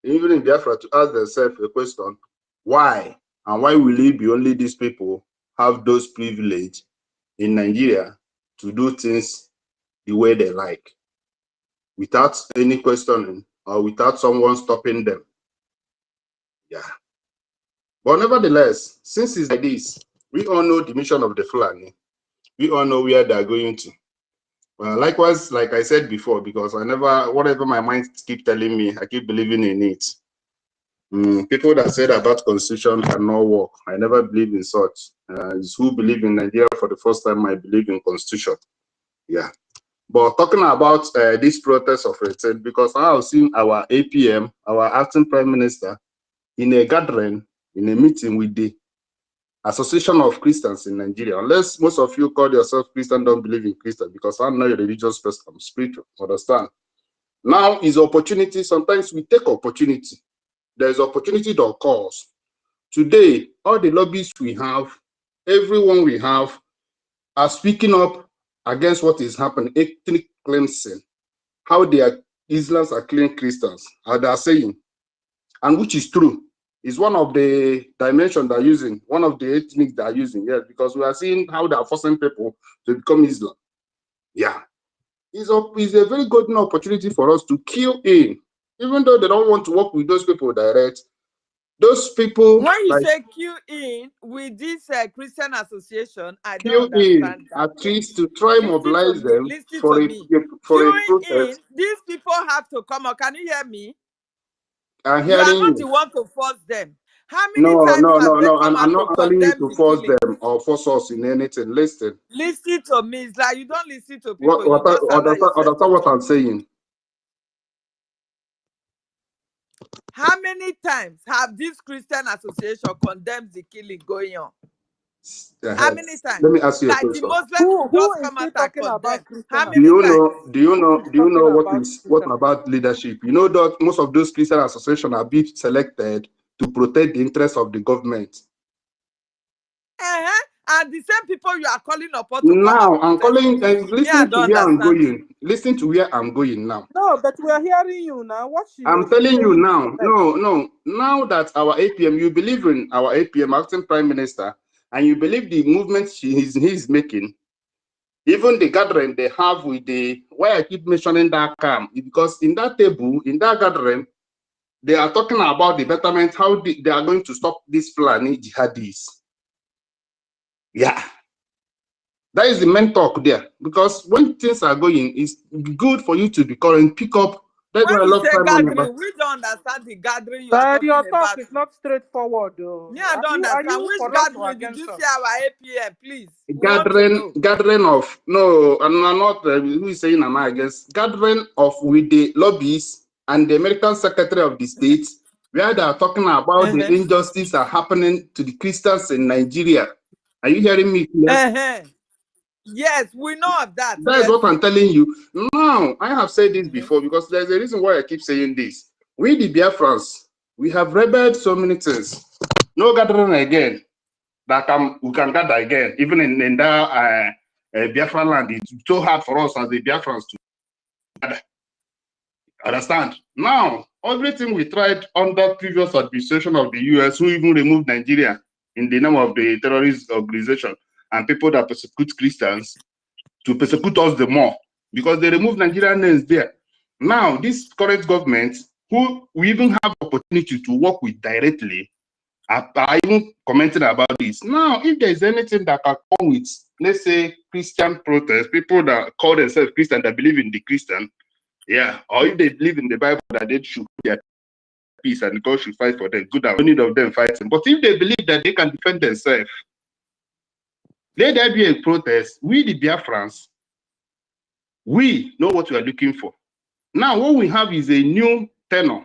even in Biafra, to ask themselves a question, why? And why will it be only these people have those privilege in Nigeria to do things the way they like, without any questioning or without someone stopping them? Yeah. But nevertheless, since it's like this, we all know the mission of the Fulani. We all know where they're going to. Likewise, like I said before, because whatever my mind keep telling me, I keep believing in it. People that said about constitution cannot work, I never believe in such. It's who believe in Nigeria for the first time, I believe in constitution. Yeah. But talking about this protest of it, because I have seen our APM, our acting prime minister, in a gathering, in a meeting with the Association of Christians in Nigeria. Unless most of you call yourself Christian, don't believe in Christian, because I'm not a religious person, I'm spiritual, understand? Now is opportunity. Sometimes we take opportunity there's opportunity that occurs. Today, all the lobbies we have, everyone we have, are speaking up against what is happening, ethnic cleansing, how Islams are killing Christians, how they are saying, and which is true. Is one of the dimensions they're using, one of the ethnics they're using, yes, because we are seeing how they are forcing people to become Islam. Yeah. It's a very good opportunity for us to kill in, even though they don't want to work with those people direct. Those people, when you like, say queue in with this Christian association, I don't kill in understand that. at least to try mobilize them Listen for to a me. for a Queuing in, protest. these people have to come out. Can you hear me? I'm You are hearing not you. the one to force them. How many No, times no, have no, they no. come I'm out not to telling you condemn to the force killing? them or force us in anything. Listen. Listen to me. It's like you don't listen to people. You What just allow yourself to understand what talk. I'm saying? How many times have this Christian association condemned the killing going on? How many times? Let me ask you a Like the question. Muslims will Who just is come he out and talking condemn. about Christian How Do many you times? association? know? Do you Who know? is Do you know talking what about is what Christian about leadership? You know that most of those Christian associations are being selected to protect the interests of the government. And the same people you are calling upon to come and Now I'm protest calling with you. and Me, I listen to don't where I'm understand you. going. Listen to where I'm going now. No, but we are hearing you now. What I'm she's telling you saying is now. correct. No. Now that our APM, you believe in our APM, acting prime minister, and you believe the movement he's making, even the gathering they have with the, why I keep mentioning that camp, because in that table, in that gathering, they are talking about the betterment, how they are going to stop this Fulani jihadis. Yeah. That is the main talk there. Because when things are going, it's good for you to be current, pick up. That's When why I you love say time on your. gathering, we don't understand the gathering you are But talking your talk about. is not straightforward, though. Me, I Are don't are understand. you Which for us or gathering did against you us? see our APM? Please. We want to know. Gathering of, no, I'm not, who is saying am I against? Gathering of with the lobbies and the American Secretary of the States, where they are talking about the injustice are happening to the Christians in Nigeria. Are you hearing me clear? Yes, we know of that. That is Yes. what I'm telling you. Now, I have said this before because there's a reason why I keep saying this. We, the Biafrans, we have rebelled so many things. No gathering again. That we can gather again, even in that Biafra land. It's so hard for us as the Biafrans to gather. Understand? Now, everything we tried under previous administration of the US, who even removed Nigeria in the name of the terrorist organization and people that persecute Christians, to persecute us the more because they removed Nigerian names there. Now, this current government, who we even have opportunity to work with directly, are even commenting about this. Now, if there is anything that can come with, let's say, Christian protest, people that call themselves Christian, that believe in the Christian, yeah, or if they believe in the Bible that they should get peace and God should fight for them, good, no need of them fighting. But if they believe that they can defend themselves, let there be a protest. We, the Biafrans, we know what we are looking for. Now, what we have is a new tenor.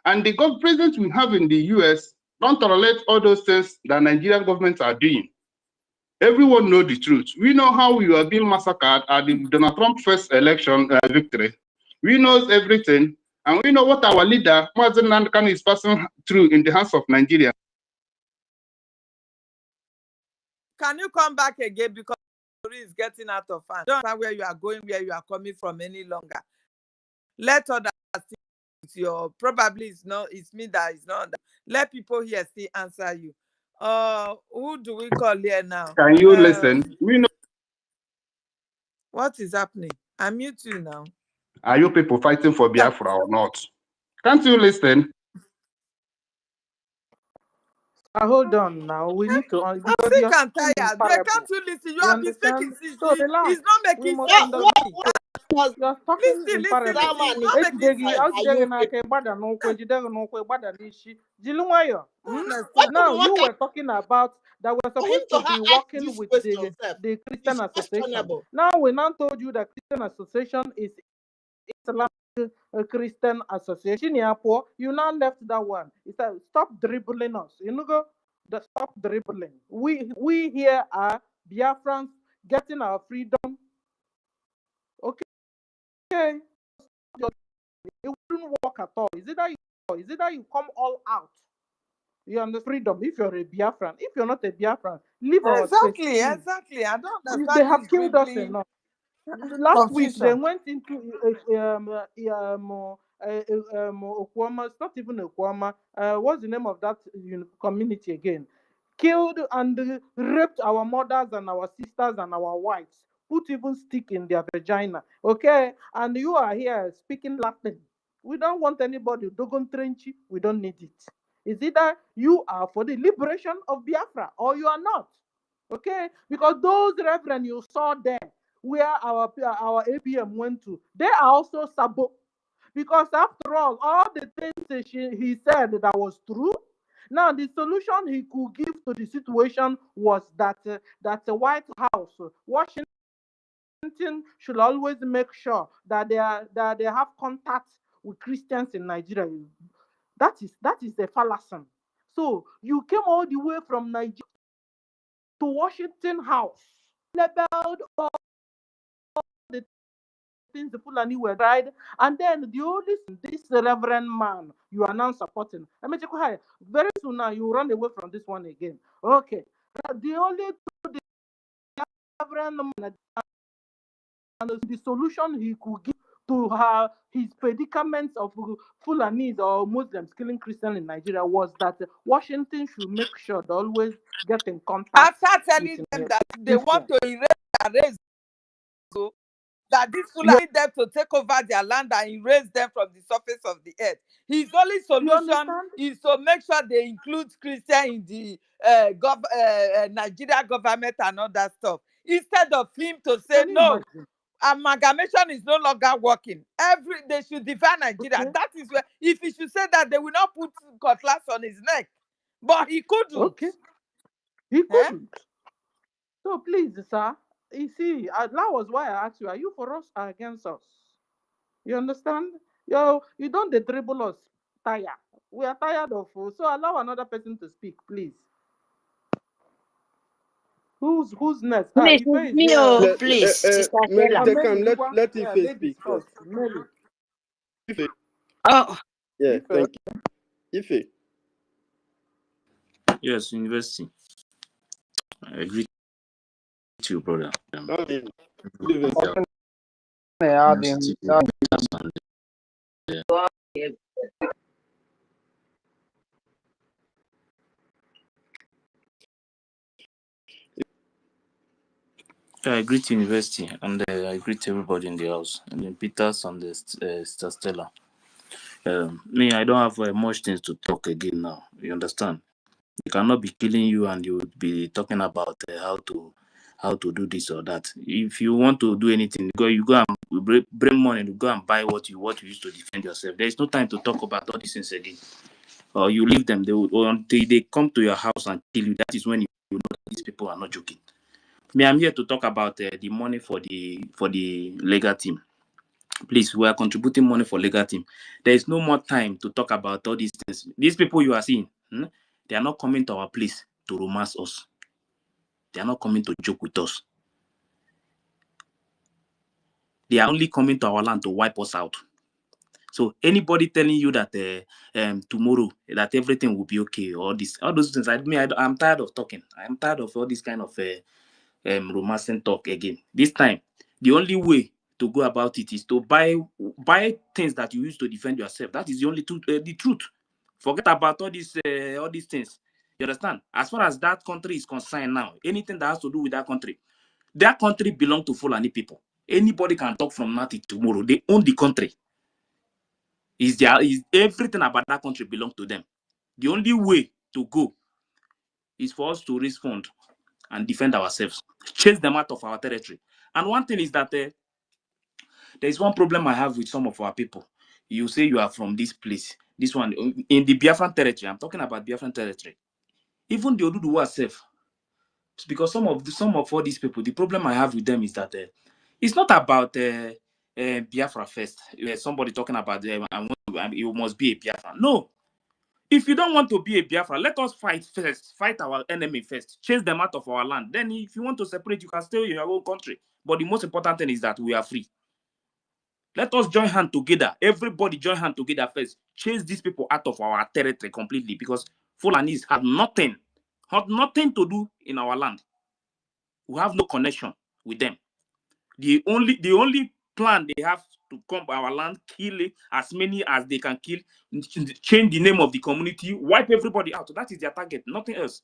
And the president we have in the US don't tolerate all those things that Nigerian governments are doing. Everyone knows the truth. We know how we are being massacred at the Donald Trump first election victory. We know everything. And we know what our leader, Mazen Nankan, is passing through in the hands of Nigeria. Can you come back again because the story is getting out of hand? I don't know where you are going, where you are coming from any longer. Let others see your probably it's me that is not. Let people here still answer you. Who do we call here now? Can you listen? We know. What is happening? I'm mute you now. Are you people fighting for Biafra or not? Can't you listen? Hold on now. We need to I'm because sick you're and speaking in tired. Why can't parable. you listen? You You have been speaking. understand? So relax. It's not We making must sense to understand. me. You're talking in parable. It's not making sense. Now you were talking about that we're supposed to be working with the Christian association. Now we now told you that Christian association is Islamic Christian association. You now left that one. He said, stop dribbling us. You know, stop dribbling. We here are Biafrans getting our freedom. Okay. It wouldn't work at all. Is it that Is it that you come all out? You understand freedom if you're a Biafran. If you're not a Biafran, leave our space. Exactly, Please. exactly. I don't They understand have this killed us dribbling enough. Last week they confusion. went into Okwama. It's not even Okwama. What's the name of that community again? Killed and raped our mothers and our sisters and our wives. Put even stick in their vagina. Okay, and you are here speaking Latin. We don't want anybody Dogon Trenchy. We don't need it. Is either you are for the liberation of Biafra or you are not. Okay, because those reverend you saw there where our APM went to, they are also sabo. Because after all the things he said that was true. Now the solution he could give to the situation was that the White House, Washington should always make sure that they have contact with Christians in Nigeria. That is the fallacy. So you came all the way from Nigeria to Washington House, labeled all the things the Fulani were tried, and then this reverend man you are now supporting. I mean, very soon now you run away from this one again. Okay, the only reverend man and the solution he could give to his predicaments of Fulanis or Muslims killing Christians in Nigeria was that Washington should make sure they always get in contact. After telling them that they want to erase their race, so that this Fulani need them to take over their land and erase them from the surface of the earth. His only solution is to make sure they include Christian in the Nigeria government and all that stuff. Instead of him to say no, amalgamation is no longer working. They should divide Nigeria. Okay. That is where, if he should say that, they will not put cutlass on his neck. But he couldn't. Okay. He couldn't. So please, sir, you see, that was why I asked you, are you for us or against us? You understand? You don't dribble us. Tired. We are tired of you. So allow another person to speak, please. Who's next? Please, please, Sister Stella. Let Ife speak first. Ife. Oh. Yeah, Ife. Thank you. Ife. Yes, university. I agree with you, brother. I greet university and I greet everybody in the house, and then Peters and the Stella. Me, I don't have much things to talk again now. You understand? They cannot be killing you and you would be talking about how to do this or that. If you want to do anything, you go and bring money to go and buy what you use to defend yourself. There is no time to talk about all these things again. Or you leave them, until they come to your house and kill you. That is when you know that these people are not joking. Me, I'm here to talk about the money for the legal team. Please, we are contributing money for legal team. There is no more time to talk about all these things. These people you are seeing, they are not coming to our place to romance us. They are not coming to joke with us. They are only coming to our land to wipe us out. So anybody telling you that tomorrow that everything will be okay, all those things, I'm tired of talking. I'm tired of all this kind of romancing talk again. This time, the only way to go about it is to buy things that you use to defend yourself. That is the only the truth. Forget about all these things. You understand? As far as that country is concerned now, anything that has to do with that country belongs to Fulani people. Anybody can talk from now till tomorrow. They own the country. Is everything about that country belongs to them. The only way to go is for us to raise funds and defend ourselves, chase them out of our territory. And one thing is that there is one problem I have with some of our people. You say you are from this place, this one in the Biafran territory. I'm talking about Biafran territory. Even the Oduduwa self, because some of all these people, the problem I have with them is that it's not about Biafra first. Somebody talking about you must be a Biafra. No. If you don't want to be a Biafra, let us fight first. Fight our enemy first. Chase them out of our land. Then if you want to separate, you can stay in your own country. But the most important thing is that we are free. Let us join hand together. Everybody join hand together first. Chase these people out of our territory completely, because Fulanis have nothing to do in our land. We have no connection with them. The only plan they have to come to our land, kill as many as they can kill, change the name of the community, wipe everybody out. That is their target, nothing else.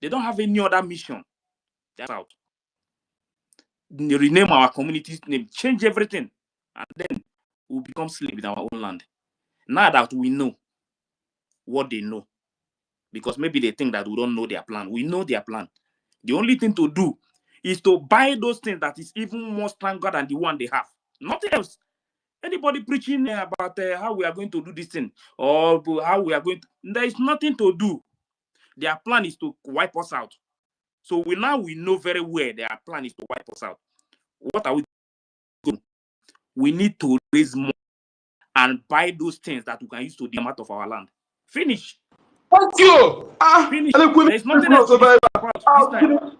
They don't have any other mission. That's out. They rename our community's name, change everything, and then we'll become slaves in our own land. Now that we know what they know, because maybe they think that we don't know their plan. We know their plan. The only thing to do is to buy those things that is even more stronger than the one they have. Nothing else. Anybody preaching about how we are going to do this thing, or how we are going to, there is nothing to do. Their plan is to wipe us out. So we know very well their plan is to wipe us out. What are we doing? We need to raise more and buy those things that we can use to them out of our land. Finish. Thank you. Finish. There is nothing else to discuss about this time.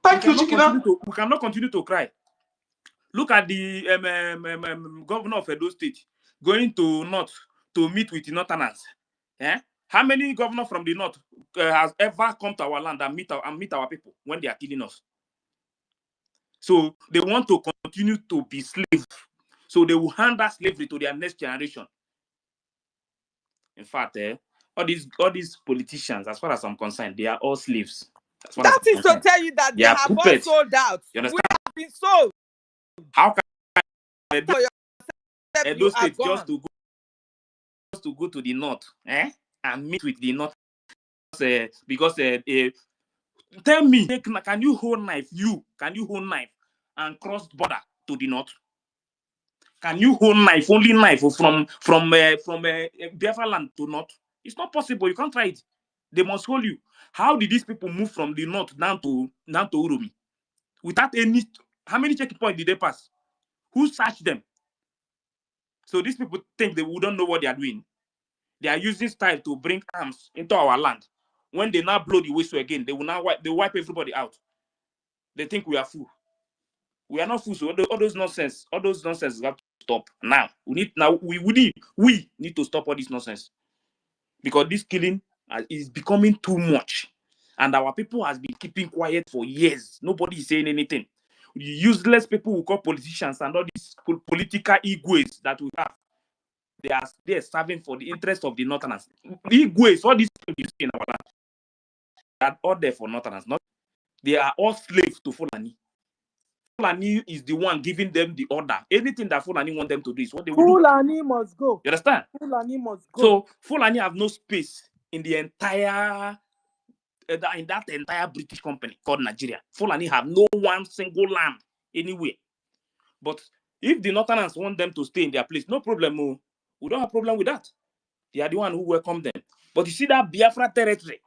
Thank you, Chikina. We cannot continue to cry. Look at the governor of Edo State going to North to meet with the Northerners. How many governors from the North has ever come to our land and meet our people when they are killing us? So they want to continue to be slaves. So they will hand that slavery to their next generation. In fact, all these politicians, as far as I'm concerned, they are all slaves. That is to tell you that they have all sold out. You understand? We have been sold. How can Edo State just to go to the North and meet with the North? Because tell me, can you hold knife? Can you hold knife and cross border to the North? Can you hold knife, only knife from Biafra land to North? It's not possible. You can't try it. They must hold you. How did these people move from the North down to Uromi? Without any, how many checkpoints did they pass? Who searched them? So these people think they wouldn't know what they are doing. They are using style to bring arms into our land. When they now blow the whistle again, they will now wipe everybody out. They think we are fools. We are not fools. So all those nonsense have to stop now. We need to stop all this nonsense, because this killing is becoming too much, and our people has been keeping quiet for years. Nobody is saying anything. The useless people who call politicians and all these political egos that we have, they are serving for the interest of the Northerners. Egos, all these people you see in our land, they are all there for Northerners. They are all slaves to Fulani. Fulani is the one giving them the order. Anything that Fulani want them to do is what they will do. Fulani must go. You understand? Fulani must go. So Fulani have no space in the entire in that entire British company called Nigeria. Fulani have no one single land anywhere. But if the Northerners want them to stay in their place, no problem. We don't have problem with that. They are the one who welcome them. But you see that Biafra territory,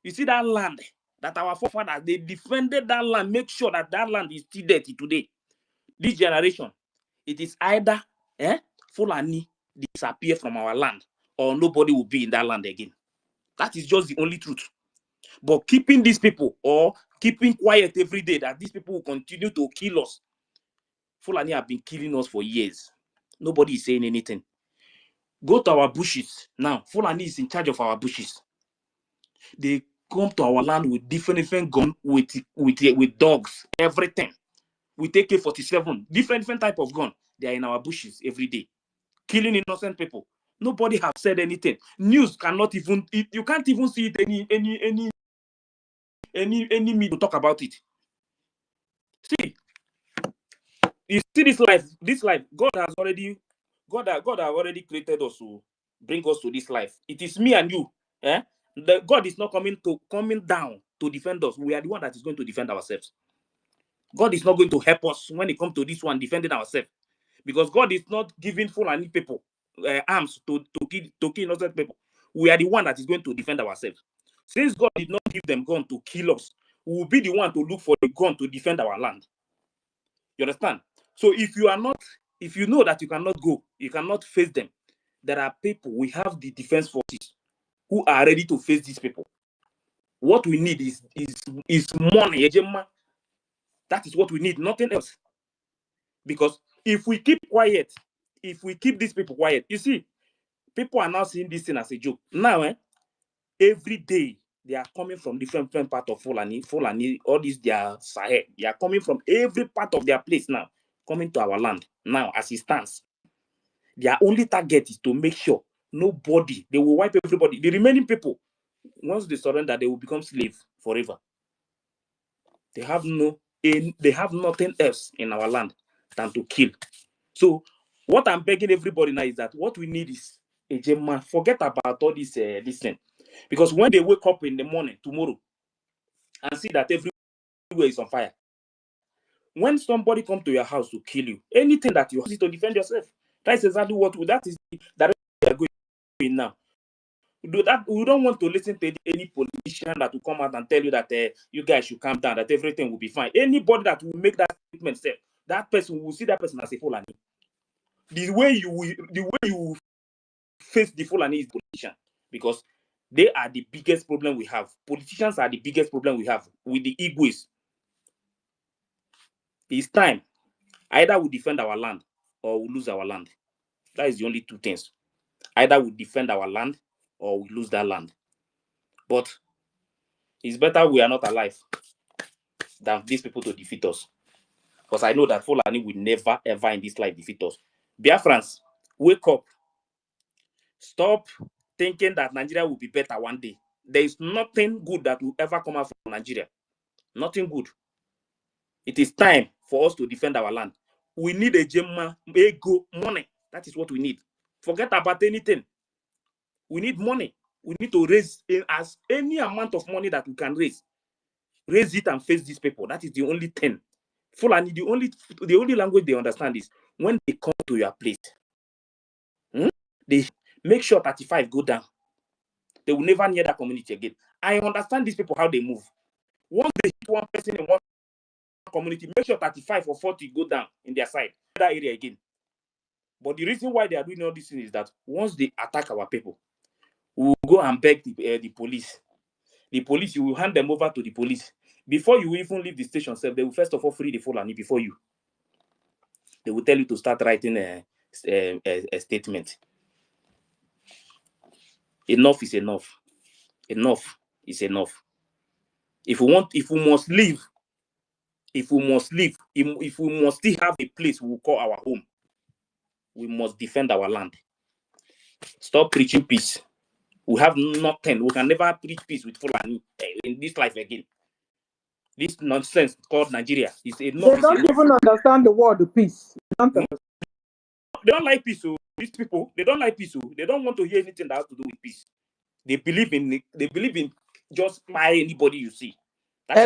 you see that land that our forefathers, they defended that land, make sure that that land is still there today. This generation, it is either Fulani disappear from our land, or nobody will be in that land again. That is just the only truth. But keeping these people, or keeping quiet every day that these people will continue to kill us. Fulani have been killing us for years. Nobody is saying anything. Go to our bushes now. Fulani is in charge of our bushes. They come to our land with different guns, with dogs, everything. We take AK-47, different type of gun. They are in our bushes every day, killing innocent people. Nobody have said anything. News cannot even. You can't even see it any media to talk about it. See, you see this life. This life, God has already created us to bring us to this life. It is me and you. God is not coming down to defend us. We are the one that is going to defend ourselves. God is not going to help us when it comes to this one defending ourselves, because God is not giving Fulani people arms to kill innocent people. We are the one that is going to defend ourselves. Since God did not give them gun to kill us, we will be the one to look for the gun to defend our land. You understand? So if you know that you cannot go, you cannot face them, there are people, we have the defense forces who are ready to face these people. What we need is money. That is what we need, nothing else. Because if we keep quiet, if we keep these people quiet, you see, people are now seeing this thing as a joke. Now, every day they are coming from different parts of Fulani, all these their Sahel. They are coming from every part of their place now, coming to our land. Now, as it stands, their only target is to make sure nobody, they will wipe everybody. The remaining people, once they surrender, they will become slaves forever. They have nothing else in our land than to kill. So what I'm begging everybody now is that what we need is a Gemma. Forget about all this thing. Because when they wake up in the morning tomorrow and see that everywhere is on fire, when somebody comes to your house to kill you, anything that you have to defend yourself, that is exactly that is the direction we are going now. We don't want to listen to any politician that will come out and tell you that you guys should calm down, that everything will be fine. Anybody that will make that statement, that person will see that person as a Fulani. The way you face the Fulani is politician, because they are the biggest problem we have. Politicians are the biggest problem we have with the Igbo's. It's time. Either we defend our land or we lose our land. That is the only two things. Either we defend our land or we lose that land. But it's better we are not alive than these people to defeat us. Because I know that Fulani will never, ever in this life defeat us. Biafrans, wake up. Stop thinking that Nigeria will be better one day. There is nothing good that will ever come out from Nigeria. Nothing good. It is time for us to defend our land. We need a Gemma, ego, money. That is what we need. Forget about anything. We need money. We need to raise as any amount of money that we can raise. Raise it and face these people. That is the only thing. Fulani, the only language they understand is when they come to your place. They make sure 35 go down. They will never near that community again. I understand these people, how they move. Once they hit one person in one community, make sure 35 or 40 go down in their side, that area again. But the reason why they are doing all this thing is that once they attack our people, we will go and beg the police. The police, you will hand them over to the police. Before you even leave the station, they will first of all free the Fulani before you. They will tell you to start writing a statement. Enough is enough. Enough is enough. If we must leave, if we must still have a place we will call our home, we must defend our land. Stop preaching peace. We have nothing. We can never preach peace with Fulani in this life again. This nonsense called Nigeria is enough. They don't even understand the word peace. They don't like peace. So these people, they don't like peace. So they don't want to hear anything that has to do with peace. They believe in just fire anybody you see.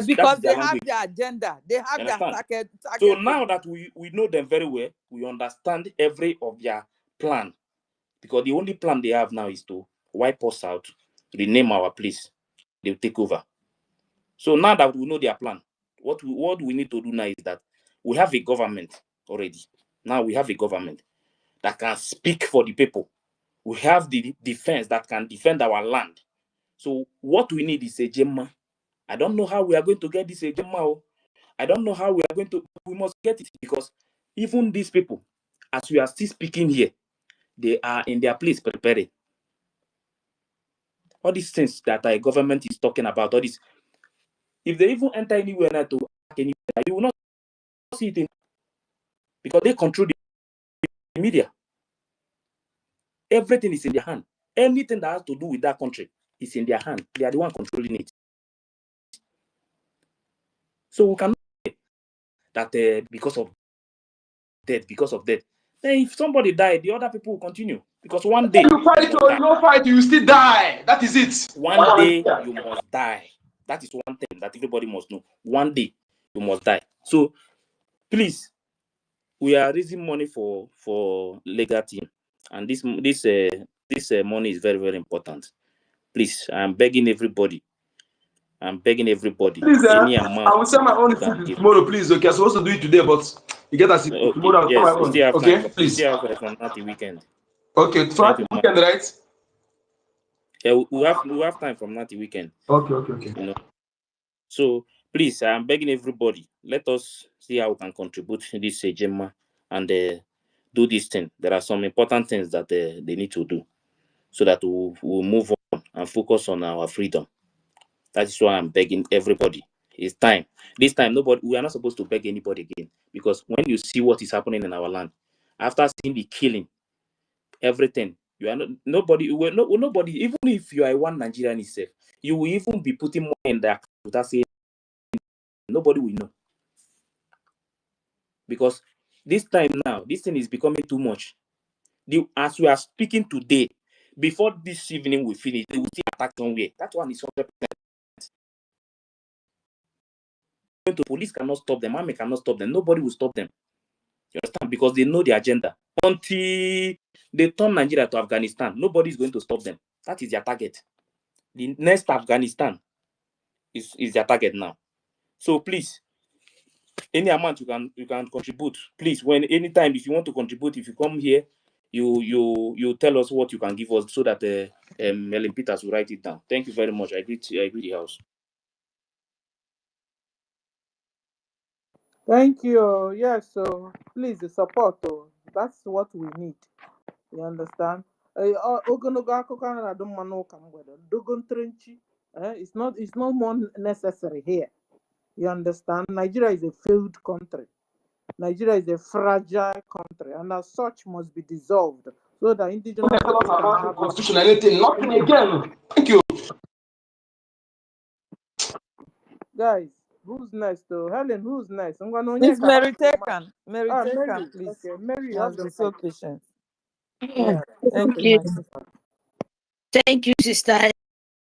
Because they have their agenda. They have their target. So now that we know them very well, we understand every of their plan. Because the only plan they have now is to wipe us out, rename our place. They'll take over. So now that we know their plan, what we need to do now is that we have a government already. Now we have a government that can speak for the people. We have the defense that can defend our land. So what we need is a Gemma. I don't know how we are going to get this a Gemma. I don't know how we are going to. We must get it, because even these people, as we are still speaking here, they are in their place preparing. All these things that our government is talking about, all this, if they even enter anywhere now to attack anywhere, you will not see it because they control the media. Everything is in their hand. Anything that has to do with that country is in their hand. They are the one controlling it. So we cannot say that because of death. Then if somebody died, the other people will continue. Because one day you fight or you don't fight, you still die. That is it. One day you must die. That is one thing that everybody must know. One day you must die. So please, we are raising money for legal team, and this money is very, very important. Please, I'm begging everybody. Please, I will send my own food tomorrow, please. Okay, I'm supposed to do it today, but you get us tomorrow. Yes, my own. Okay, please. Still have from that weekend. Okay, from the weekend, right? Yeah, we have time from that weekend. Okay. You know. So please, I'm begging everybody. Let us see how we can contribute to this Gemma and do this thing. There are some important things that they need to do so that we'll move on and focus on our freedom. That is why I'm begging everybody. It's time. This time, we are not supposed to beg anybody again, because when you see what is happening in our land, after seeing the killing, everything, you are not, nobody, even if you are one Nigerian itself, you will even be putting more in their account without saying, nobody will know. Because this time now, this thing is becoming too much. As we are speaking today, before this evening we finish, they will still attack somewhere. That one is 100%. The police cannot stop them, army cannot stop them, nobody will stop them. You understand? Because they know the agenda. Until they turn Nigeria to Afghanistan, nobody is going to stop them. That is their target. The next Afghanistan is their target now. So please, any amount you can contribute. Please, anytime if you want to contribute, if you come here, you tell us what you can give us so that Ellen Peters will write it down. Thank you very much. I agree the house. Thank you. Yes, so please the support. Oh, that's what we need. You understand? Ogologo akụkọ a na-adụ mma n'ụka mgbede, dogo ntrenchi. It's not more necessary here. You understand? Nigeria is a failed country. Nigeria is a fragile country, and as such must be dissolved so that indigenous people can have constitution, anything, nothing again. Thank you. Guys, who's next? Oh, Helen, who's next? I'm going It's Mary Taken. Mary Taken, Mary, please. okay, Mary, you Has have the been so mic. patient. Thank Thank you, you. my sister. Thank you, Sister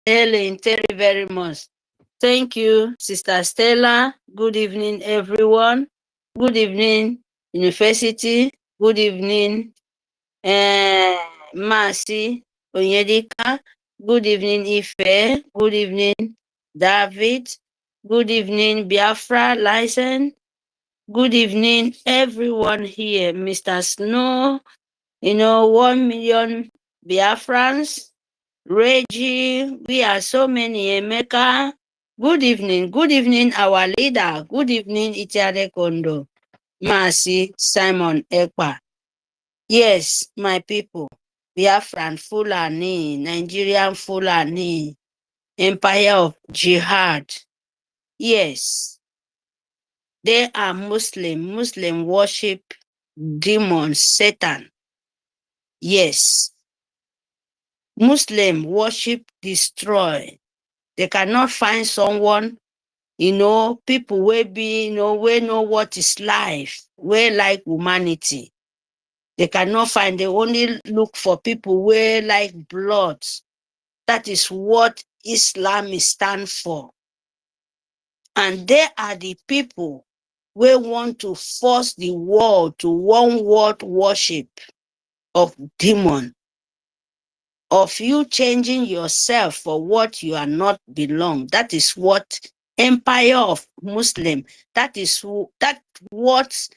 Helen, very, very much. Thank you, Sister Stella. Good evening, everyone. Good evening, University. Good evening, Mercy Onyedika. Good evening, Ife. Good evening, David. Good evening, Biafra License. Good evening, everyone here. Mr. Snow, 1 million Biafrans. Reggie, we are so many. Emeka, good evening, our leader. Good evening, Itiade Kondo. Mercy, Simon Ekpa. Yes, my people, Biafran Fulani, Nigerian Fulani, Empire of Jihad. Yes, they are Muslim. Muslim worship demons, Satan. Yes, Muslim worship destroy. They cannot find someone, people will be, we know what is life, we like humanity. They cannot find, they only look for people who like blood. That is what Islam stands for. And they are the people who want to force the world to one world worship of demon, of you changing yourself for what you are not belong. That is what Empire of Muslim, that what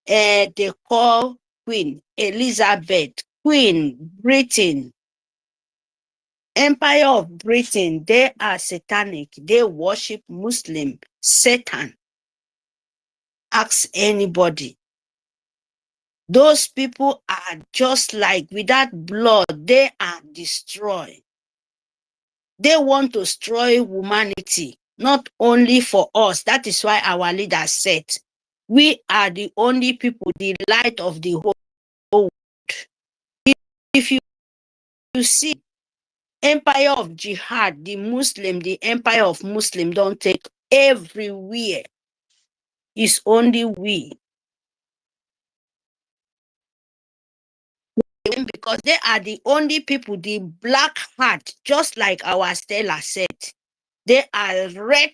they call Queen Elizabeth, Queen Britain, Empire of Britain. They are satanic. They worship Muslim, Satan. Ask anybody. Those people are just like, without blood, they are destroyed. They want to destroy humanity, not only for us. That is why our leader said, we are the only people, the light of the whole world. If you see Empire of Jihad, the Empire of Muslim don't take everywhere. It's only we. Because they are the only people, the black heart, just like our Stella said. They are red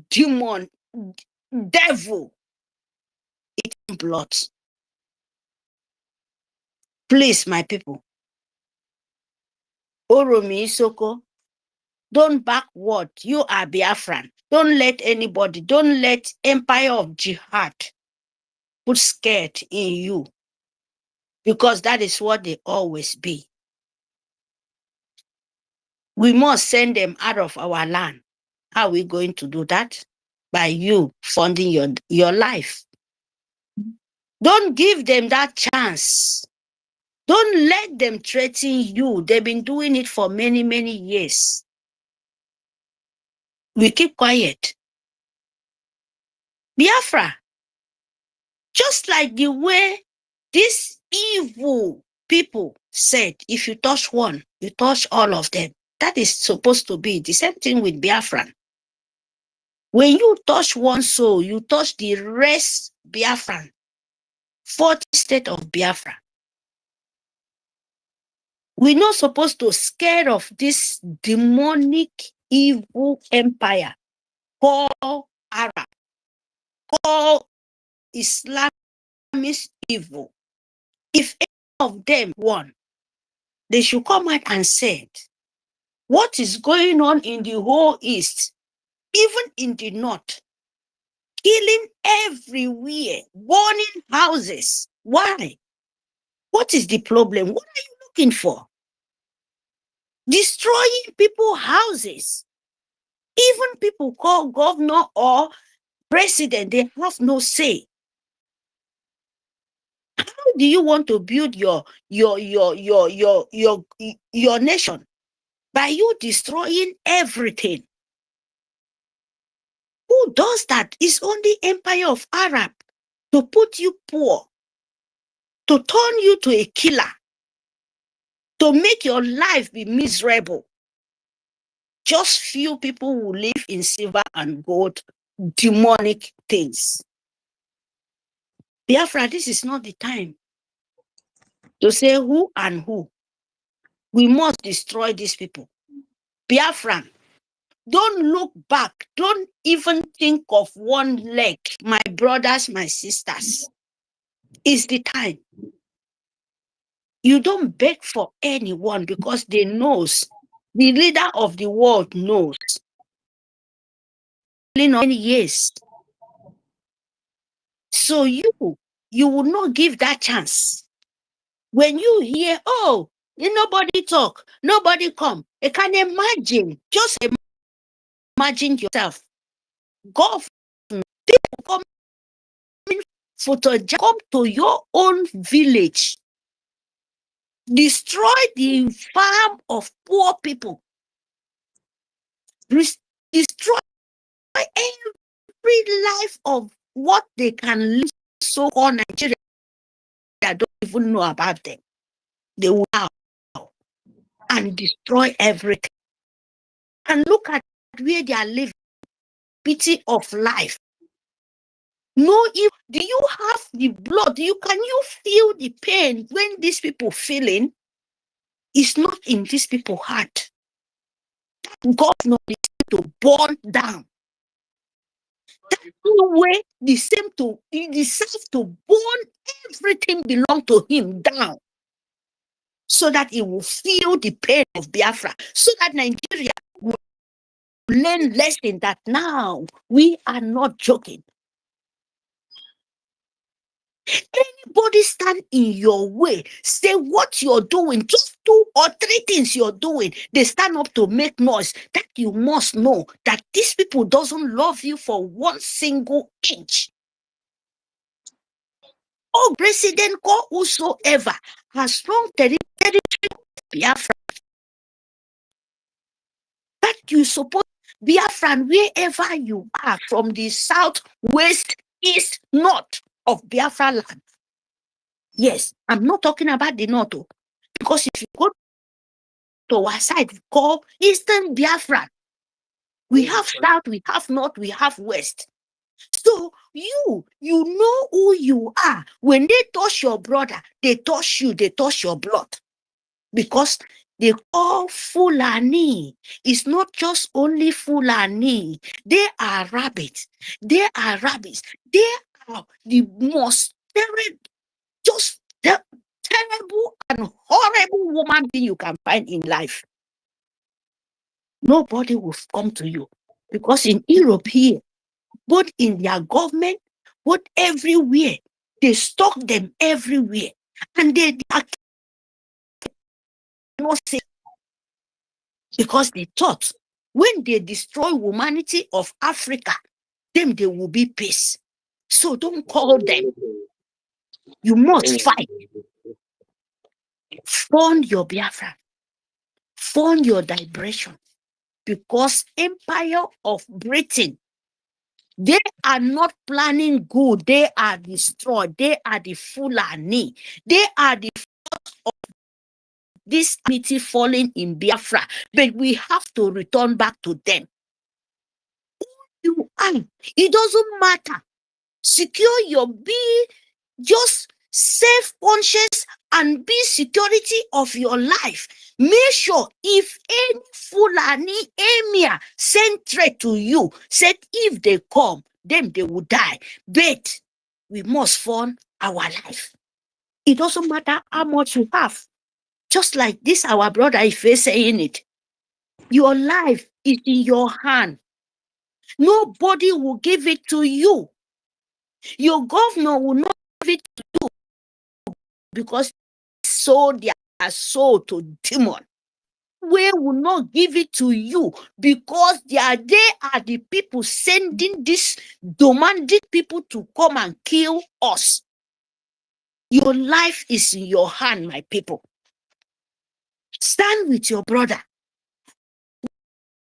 demon, devil eating blood. Please, my people. Oromi Isoko, don't backward. You are Biafran. Don't let anybody, don't let Empire of Jihad put scared in you. Because that is what they always be. We must send them out of our land. How are we going to do that? By you funding your life. Don't give them that chance. Don't let them threaten you. They've been doing it for many, many years. We keep quiet. Biafra, just like the way these evil people said, if you touch one, you touch all of them. That is supposed to be the same thing with Biafran. When you touch one soul, you touch the rest Biafran, 40th state of Biafra. We're not supposed to scare of this demonic evil empire called Arab, called Islamist evil. If any of them won, they should come out and say, what is going on in the whole East, even in the North, killing everywhere, burning houses. Why? What is the problem? What are you looking for? Destroying people's houses. Even people called governor or president, they have no say. How do you want to build your nation? By you destroying everything. Who does that? It's only empire of Arab to put you poor, to turn you to a killer, to make your life be miserable. Just few people who live in silver and gold, demonic things. Biafra, this is not the time to say who and who. We must destroy these people. Biafra, don't look back. Don't even think of one leg. My brothers, my sisters, it's the time. You don't beg for anyone because they knows. The leader of the world knows. In many years. So you will not give that chance. When you hear, oh, nobody talk, nobody come. You can imagine, just imagine yourself. Government, people come to your own village, destroy the farm of poor people, destroy every life of what they can live so-called Nigeria. I don't even know about them. They will out and destroy everything. And look at where they are living. Pity of life. No, do you have the blood? Can you feel the pain when these people feeling? It's not in these people's heart. God knows to burn down. That way, the same to he deserves to burn everything belong to him down, so that he will feel the pain of Biafra, so that Nigeria will learn lesson that now we are not joking. Anybody stand in your way, say what you're doing, just 2 or 3 things you're doing, they stand up to make noise, that you must know that these people doesn't love you for 1 single inch. Oh, president or whosoever has strong territory of Biafra, that you support Biafran wherever you are, from the south, west, east, north of Biafra land. Yes, I'm not talking about the north, because if you go to our side, we call Eastern Biafra. We have south, we have north, we have west. So you know who you are. When they touch your brother, they touch you, they touch your blood. Because they call Fulani. It's not just only Fulani. They are rabbits. They are rabbits. They are the most terrible and horrible woman being you can find in life. Nobody will come to you. Because in Europe here, both in their government, both everywhere, they stalk them everywhere. And they are not safe. Because they thought when they destroy humanity of Africa, then there will be peace. So don't call them. You must fight. Fund your Biafra. Fund your liberation. Because Empire of Britain, they are not planning good. They are destroyed. They are the Fulani. They are the first of this committee falling in Biafra. But we have to return back to them. You are. It doesn't matter. Secure your just self-conscious and be security of your life. Make sure if any Fulani emir send threat to you, said if they come, then they will die. But we must fund our life. It doesn't matter how much you have. Just like this, our brother Ife saying it. Your life is in your hand. Nobody will give it to you. Your governor will not give it to you because sold their soul to demon. We will not give it to you because they are the people sending this, demanding people to come and kill us. Your life is in your hand, my people. Stand with your brother.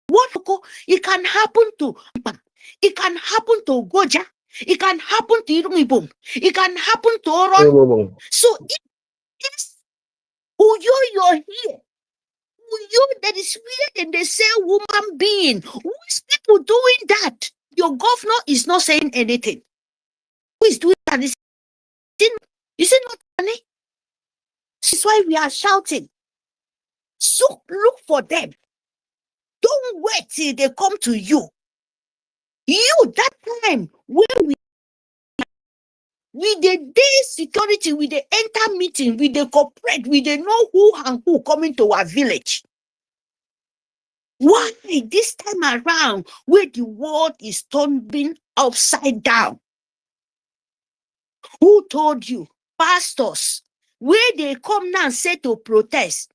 What it can happen to it can happen to OGOJA, it can happen to Irumibum, it can happen to Oron. So if you're here, that is weird, and they say woman being. Who is people doing that? Your governor is not saying anything. Who is doing that? Is it not funny? This is why we are shouting. So look for them. Don't wait till they come to you. That time when we the day security, we the enter meeting, we the cooperate, we the know who and who coming to our village. Why this time around, where the world is turning upside down? Who told you? Pastors, where they come now and say to protest.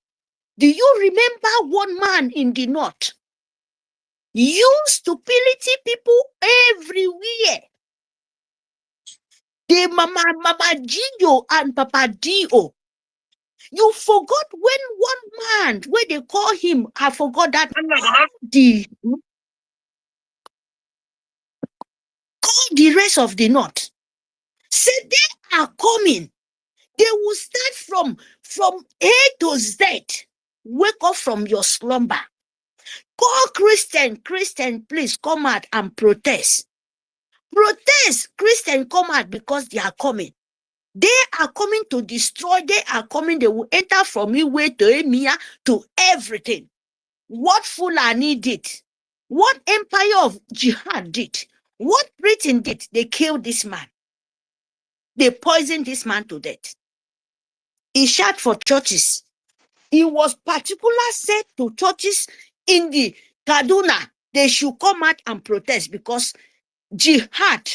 Do you remember one man in the north? Use stupidity people everywhere. The Mama Gio and Papa Dio. You forgot when one man, where they call him, I forgot that call the rest of the north. Say they are coming. They will start from A to Z. Wake up from your slumber. Call Christian, please come out and protest. Protest, Christian, come out because they are coming. They are coming to destroy. They are coming. They will enter from Iwe to Emia to everything. What Fulani did, what Empire of Jihad did, what Britain did, they killed this man. They poisoned this man to death. He shot for churches. He was particularly said to churches in the Kaduna, they should come out and protest because jihad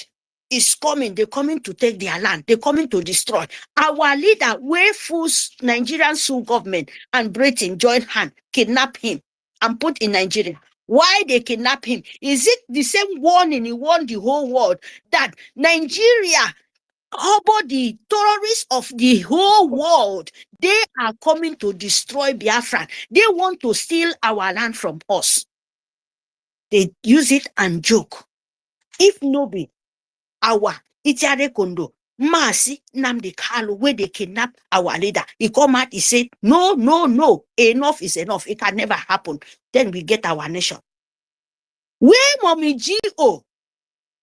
is coming. They're coming to take their land. They're coming to destroy. Our leader, where fools, Nigerian Sioux government and Britain join hand, kidnap him and put in Nigeria. Why they kidnap him? Is it the same warning he warned the whole world that Nigeria, how about the terrorists of the whole world, they are coming to destroy Biafra. They want to steal our land from us. They use it and joke. If no be our Itiare Kondo, Masi Namdi Kalu, where they kidnap our leader, he come out, he said, no, enough is enough. It can never happen. Then we get our nation. Where Mommy G.O.,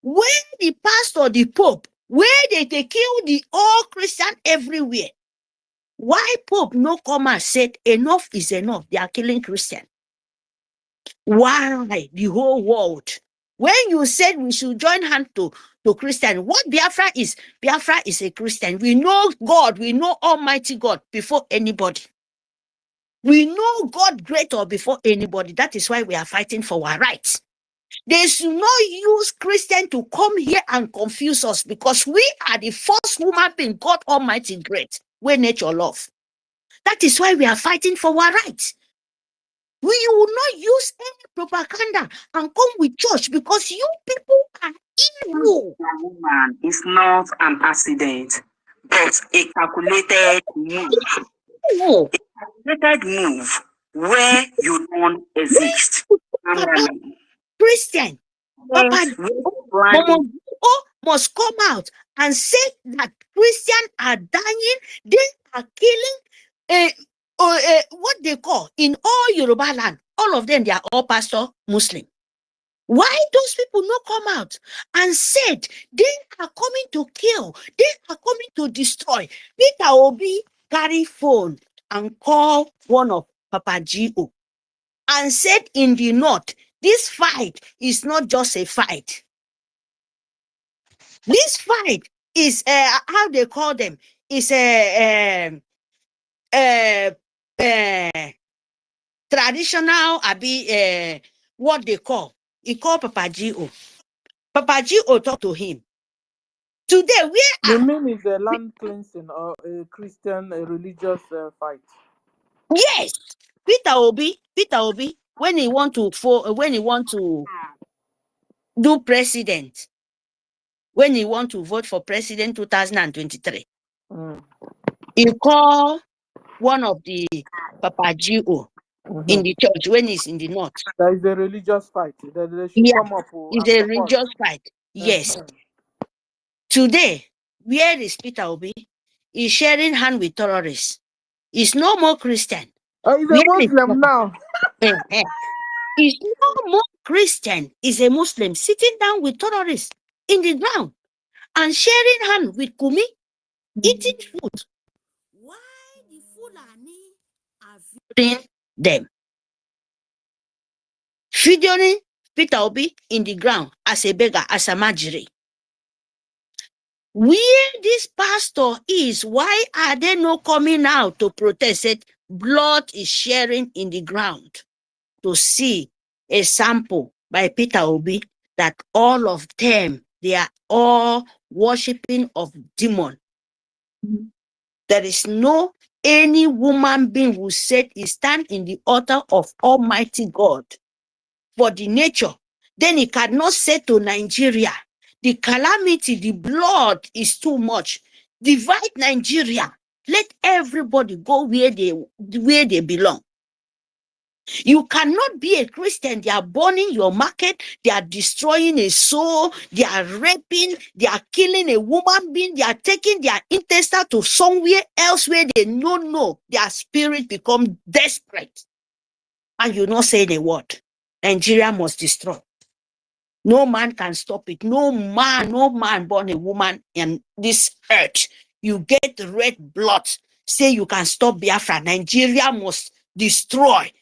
where the pastor, the Pope, where they kill the all Christian everywhere. Why Pope no come and said enough is enough? They are killing Christian. Why the whole world? When you said we should join hand to Christian, what Biafra is a Christian. We know God, we know Almighty God before anybody. We know God greater before anybody. That is why we are fighting for our rights. They should not use Christian to come here and confuse us because we are the first woman being God Almighty great, where nature love. That is why we are fighting for our rights. We will not use any propaganda and come with church because you people are evil. Woman, it's not an accident. but a calculated move. A calculated move where you don't exist. Christian, Papa Momo must come out and say that Christians are dying, they are killing what they call in all Yoruba land, all of them, they are all pastor Muslim. Why those people not come out and said they are coming to kill, they are coming to destroy? Peter Obi carry phone and call one of Papa Gio and said in the north, this fight is not just a fight. This fight is how they call them, is a traditional what they call. He called Papa Gio. Papa Gio talked to him. Today, The mean is a land cleansing or a Christian religious fight. Yes, Peter Obi, when he want to do president, when he want to vote for president 2023, he call one of the Papa Gio in the church when he's in the north. There is a religious fight. They should come up. It's a religious fight. Yes. Today, where is Peter Obi? He's sharing hand with terrorists. He's no more Christian. He's a Muslim now. He's no more Christian. He's a Muslim sitting down with terrorists in the ground and sharing hand with Kumi, eating food. Why the Fulani are feeding them? Feeding Peter Obi in the ground as a beggar, as a majiri. Where this pastor is, why are they not coming out to protest it? Blood is sharing in the ground to see a sample by Peter Obi that all of them, they are all worshipping of demon. There is no any woman being who said he stand in the altar of Almighty God for the nature. Then he cannot say to Nigeria, the calamity, the blood is too much. Divide Nigeria. Let everybody go where they belong. You cannot be a Christian. They are burning your market. They are destroying a soul. They are raping. They are killing a woman being. They are taking their intestine to somewhere else where they don't know. Their spirit become desperate. And you not say the word. Nigeria must destroy. No man can stop it. No man born a woman in this earth. You get red blood. Say you can stop Biafra. Nigeria must destroy.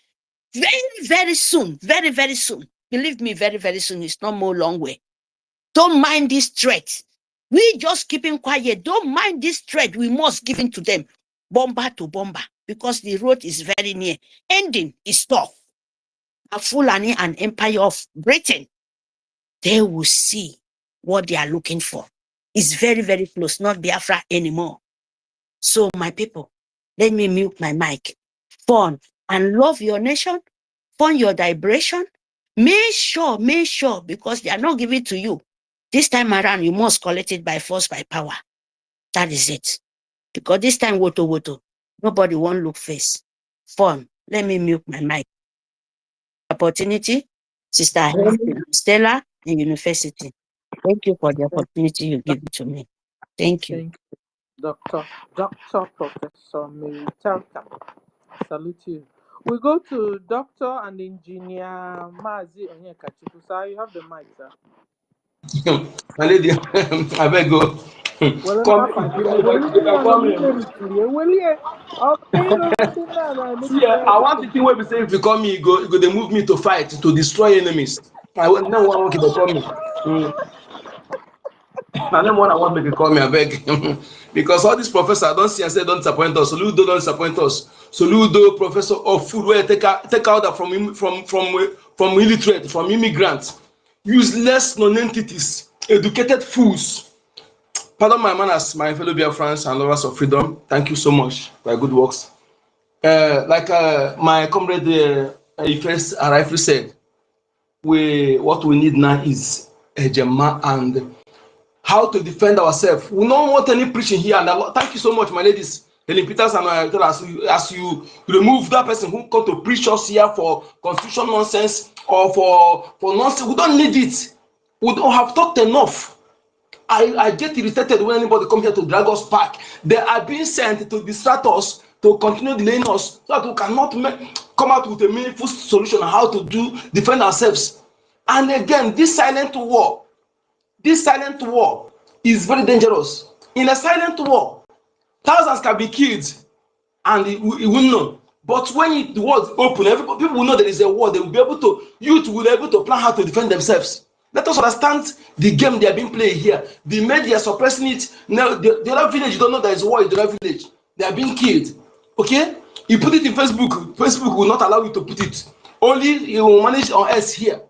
Very, very soon. Very, very soon. Believe me, very, very soon. It's not more long way. Don't mind this threat. We just keeping quiet. Don't mind this threat. We must give in to them. Bomber to bomber. Because the road is very near. Ending is tough. A Fulani and Empire of Britain. They will see what they are looking for. It's very, very close. Not Biafra anymore. So my people, let me mute my mic. Fun and love your nation. Fund your liberation. Make sure, because they are not giving it to you. This time around, you must collect it by force, by power. That is it. Because this time, woto, nobody won't look face. Fun. Let me mute my mic. Opportunity, Sister Stella, and University. Thank you for the opportunity you give to me. Thank you. Thank you, Dr. Professor Mary Telka. Salute you. We go to Doctor and Engineer Mazi Onyekachiku. Sir, you have the mic, sir. My lady, I beg go. See, I want the thing where we say if you call me, you go they move me to fight, to destroy enemies. I want no one want to call me. I don't want make you call me, I beg. Because all these professors I don't see and say don't disappoint us. Soludo don't disappoint us. Soludo, professor of food, where take out that from illiterate, from immigrants, useless non-entities, educated fools. Pardon my manners, my fellow Biafrans and lovers of freedom. Thank you so much for your good works. Like my comrade first rightly said, what we need now is a Jama and how to defend ourselves. We don't want any preaching here. And thank you so much, my ladies. Helen Peters and as you remove that person who come to preach us here for constitution nonsense or for nonsense, we don't need it. We don't have talked enough. I get irritated when anybody come here to drag us back. They are being sent to distract us, to continue delaying us, so that we cannot come out with a meaningful solution on how to defend ourselves. And again, this silent war is very dangerous. In a silent war, thousands can be killed, and it will know. But when the war is open, people will know there is a war. They will be able to, youth will be able to plan how to defend themselves. Let us understand the game they are being played here. The media suppressing it. Now, the other village, you don't know there is a war in the other village. They are being killed. Okay? You put it in Facebook. Facebook will not allow you to put it. Only you will manage on us here.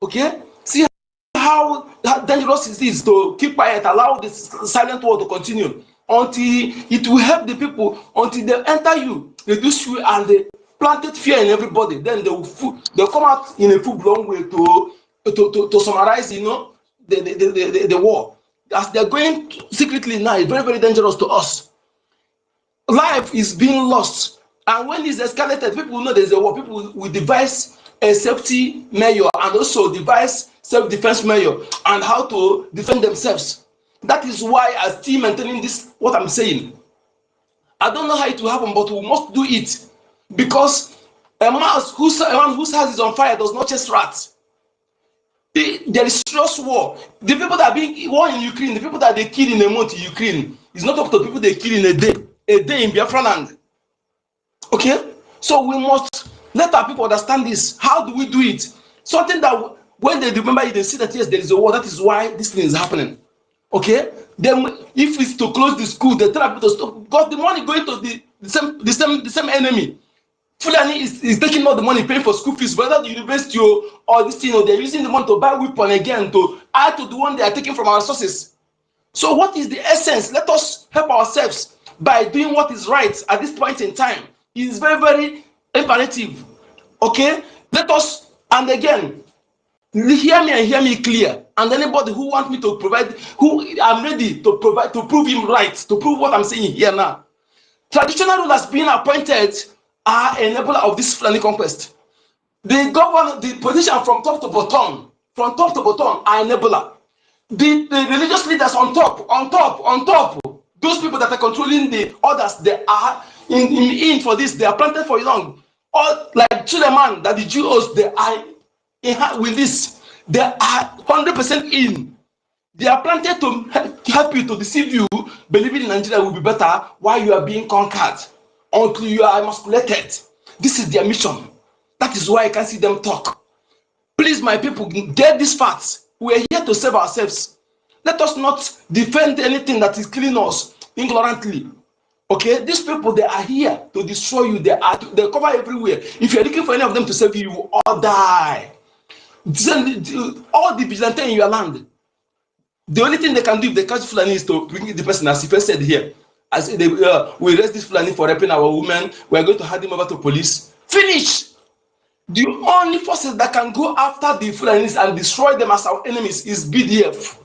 Okay? See how dangerous it is to keep quiet, allow this silent war to continue until it will help the people, until they enter you, reduce you, and they planted fear in everybody. Then they'll come out in a full-blown way to summarize, the war. As they're going secretly now, it's very, very dangerous to us. Life is being lost, and when it's escalated, people will know there's a war. People will devise a safety measure and also devise self-defense measure and how to defend themselves. That is why I'm still maintaining this, what I'm saying. I don't know how it will happen, but we must do it, because a man whose house is on fire does not chase rats. There is serious war. The people that are being war in Ukraine, the people that they kill in a month in Ukraine, is not up to people they kill in a day in Biafra land. Okay? So we must let our people understand this. How do we do it? Something that when they remember it, they see that yes, there is a war. That is why this thing is happening. Okay? Then if it's to close the school, they tell people to stop, because the money going to the same enemy. Fulani is taking all the money, paying for school fees, whether the university or this thing, or they're using the money to buy weapon again to add to the one they are taking from our sources. So what is the essence? Let us help ourselves by doing what is right at this point in time. It is very, very imperative. Okay? Let us, and again, hear me and hear me clear. And anybody who wants me to provide, who I'm ready to provide, to prove him right, to prove what I'm saying here now. Traditional rulers being appointed are enabler of this Fulani conquest. The governor, the position from top to bottom are enabler. The religious leaders on top, those people that are controlling the others, they are in for this, they are planted for long. All like Suleiman, that the Jews, they are in with this, they are 100% in. They are planted to help you, to deceive you, believing in Nigeria will be better while you are being conquered, until you are emasculated. This is their mission. That is why I can see them talk. Please, my people, get these facts. We are here to save ourselves. Let us not defend anything that is killing us ignorantly. Okay, these people, they are here to destroy you. They cover everywhere. If you're looking for any of them to save you, you will all die. All the vigilantes in your land, the only thing they can do if they catch Fulani is to bring the person, as if said here, as they we arrest this Fulani for raping our women, we are going to hand him over to police. Finish. The only forces that can go after the Fulanis and destroy them as our enemies is BDF.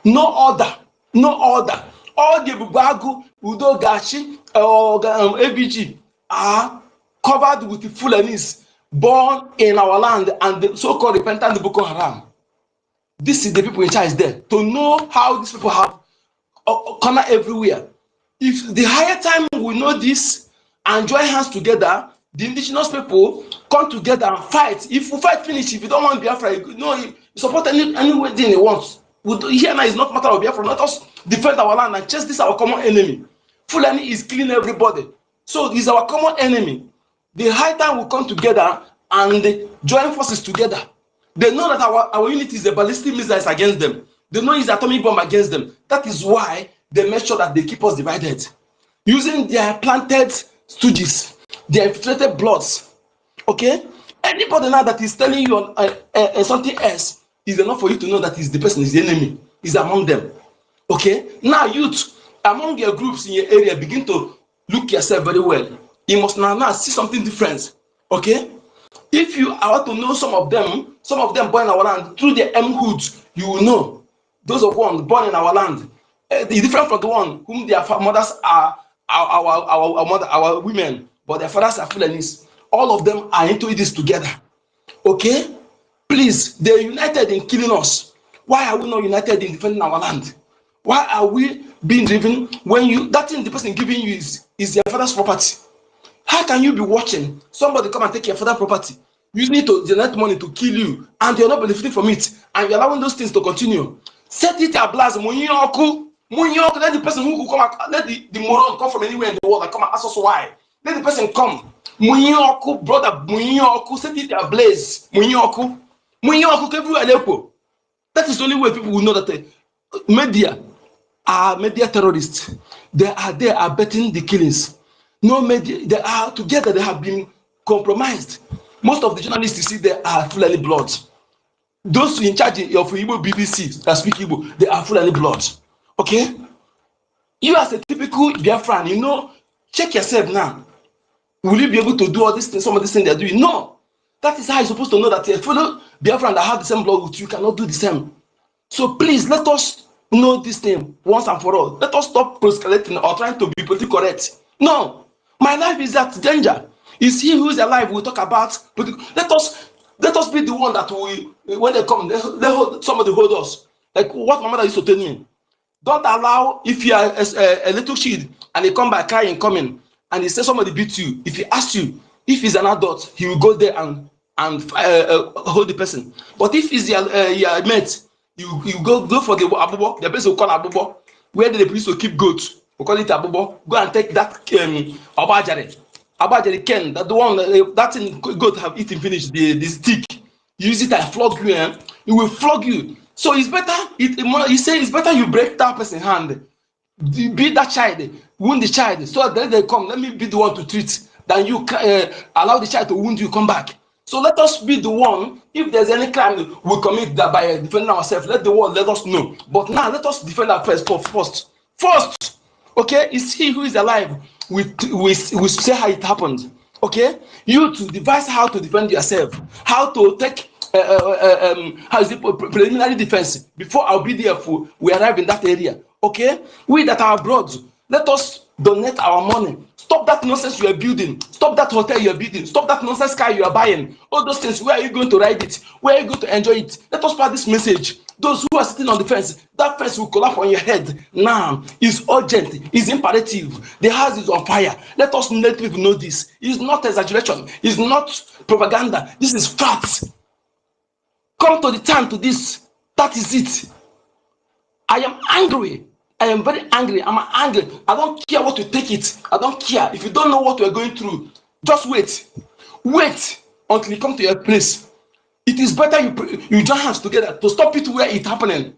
No other. All the Bubagu, Udo Gachi, ABG are covered with the Fulanis born in our land and the so-called repentant Boko Haram. This is the people in charge there to know how these people have corner everywhere. If the higher time we know this and join hands together, the indigenous people come together and fight. If we fight finish, if you don't want Biafra, you support any thing you want. Here now is not matter of Biafra. Let us defend our land and chase this our common enemy. Fulani is killing everybody. So it's our common enemy. The high time will come together and join forces together. They know that our unit is a ballistic missiles against them. They know it's atomic bomb against them. That is why they make sure that they keep us divided. Using their planted stooges, their infiltrated bloods. Okay? Anybody now that is telling you something else is enough for you to know that the person is the enemy, is among them. Okay? Now, youth, among your groups in your area, begin to look yourself very well. You must now see something different. Okay? If you are to know some of them born in our land through their hoods, you will know. those of one born in our land, is different from the one whom their mothers are our women, but their fathers are Fulanis. All of them are into this together. Okay? Please, they're united in killing us. Why are we not united in defending our land? Why are we being driven when that thing the person giving you is their father's property? How can you be watching somebody come and take your father's property, using it to generate money to kill you, and you're not benefiting from it, and you're allowing those things to continue? Set it ablaze, Munyoku, let the person who come, let the moron come from anywhere in the world and come and ask us why. Let the person come. Munyoku, brother, Munyoku, set it ablaze, Munyoku, everywhere. That is the only way people will know that the media are media terrorists. They are betting the killings. No media, they are together, they have been compromised. Most of the journalists you see there are Fulani bloods. Those in charge of Igbo BBC that speak Igbo, they are Fulani bloods. Okay? You as a typical Biafran, you know, check yourself now. Will you be able to do all these things, some of these things they're doing? No. That is how you're supposed to know that a fellow Biafran that have the same blood with you cannot do the same. So please let us know this thing once and for all. Let us stop proselyting or trying to be politically correct. No, my life is at danger. It's he who is alive. We talk about political. Let us be the one that we, when they come, somebody hold us. Like what my mother used to tell me. Don't allow, if you are a little kid and they come by crying, coming, and he says somebody beat you. If he asks you, if he's an adult, he will go there and hold the person. But if he's your mate, you go for the abubo. The person will call abubo. Where the police will keep goats, we call it abubo. Go and take that abajare ken, that the one that thing goat have eaten finish the stick. Use it and flog you. It will flog you. So it's better. He say it's better you break that person's hand, beat that child, wound the child, so that they come. Let me be the one to treat than you allow the child to wound you, come back. So let us be the one. If there's any crime we commit that by defending ourselves, let the world let us know. But now let us defend ourselves first. Okay, it's he who is alive. We say how it happened. Okay, you to devise how to defend yourself, how to take how is it preliminary defense before our BDF we arrive in that area. Okay, we that are abroad, let us donate our money. Stop that nonsense you are building. Stop that hotel you are building. Stop that nonsense car you are buying. All those things, where are you going to ride it? Where are you going to enjoy it? Let us pass this message. Those who are sitting on the fence, that fence will collapse on your head. Now, it's urgent, it's imperative. The house is on fire. Let us let people know this. It's not exaggeration. It's not propaganda. This is facts. Come to the time to this. That is it. I am angry. I am very angry. I'm angry. I don't care what you take it. I don't care. If you don't know what we're going through, just wait. Wait until you come to your place. It is better you join hands together to stop it where it's happening.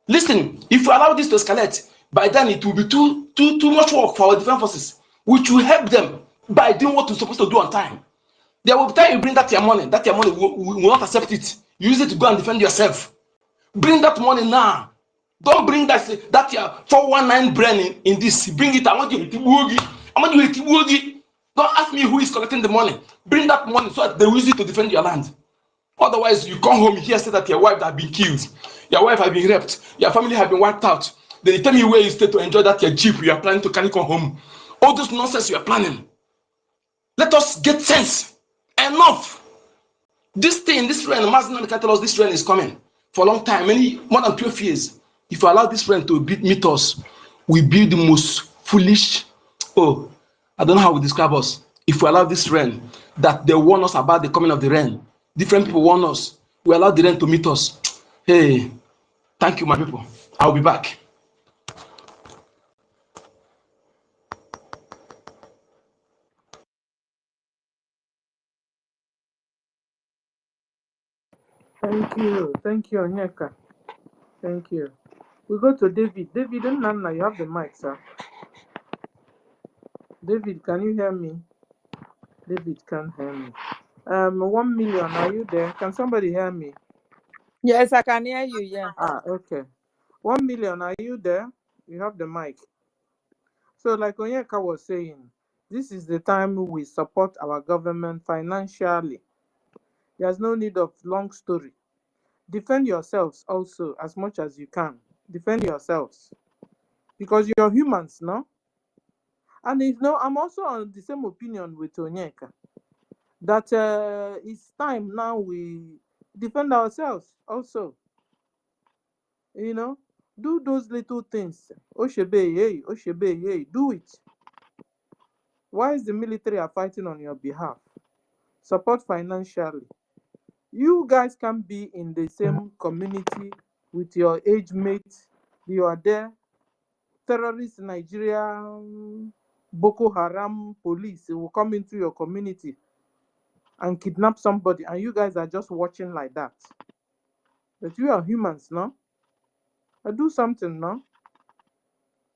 Listen, if you allow this to escalate, by then it will be too much work for our defense forces, which will help them by doing what you're supposed to do on time. There will be time you bring that your money will not accept it. Use it to go and defend yourself. Bring that money now. Don't bring that your 419 brain in this. Bring it. I want you to Tibuogi. I want you to Tibuogi. Don't ask me who is collecting the money. Bring that money so that they will use it to defend your land. Otherwise, you come home here say that your wife has been killed, your wife has been raped, your family has been wiped out. Then you tell me where you stay to enjoy that your jeep you are planning to carry come home. All those nonsense you are planning. Let us get sense. Enough. This thing, this rain, Mazda can tell us this rain is coming for a long time, more than 12 years. If you allow this rain to meet us, we build the most foolish. Oh, I don't know how we describe us. If we allow this rain, that they warn us about the coming of the rain. Different people warn us. We allow the rain to meet us. Hey, thank you, my people. I'll be back. Thank you, Onyeka. Thank you. We go to David. David and Nana, you have the mic, sir. David, can you hear me? David can't hear me. 1 million, are you there? Can somebody hear me? Yes, I can hear you. Yeah. Okay. 1 million, are you there? You have the mic. So, like Onyeka was saying, this is the time we support our government financially. There's no need of long story. defend yourselves also as much as you can. Defend yourselves because you're humans, no? And I'm also on the same opinion with Onyeka that it's time now we defend ourselves also. Do those little things. Oshebe, hey, Oshebe, hey, do it. Why is the military are fighting on your behalf? Support financially. You guys can be in the same community with your age mates. You are there. Terrorists, Nigeria, Boko Haram, police will come into your community and kidnap somebody, and you guys are just watching like that. But you are humans, no? Do something, no?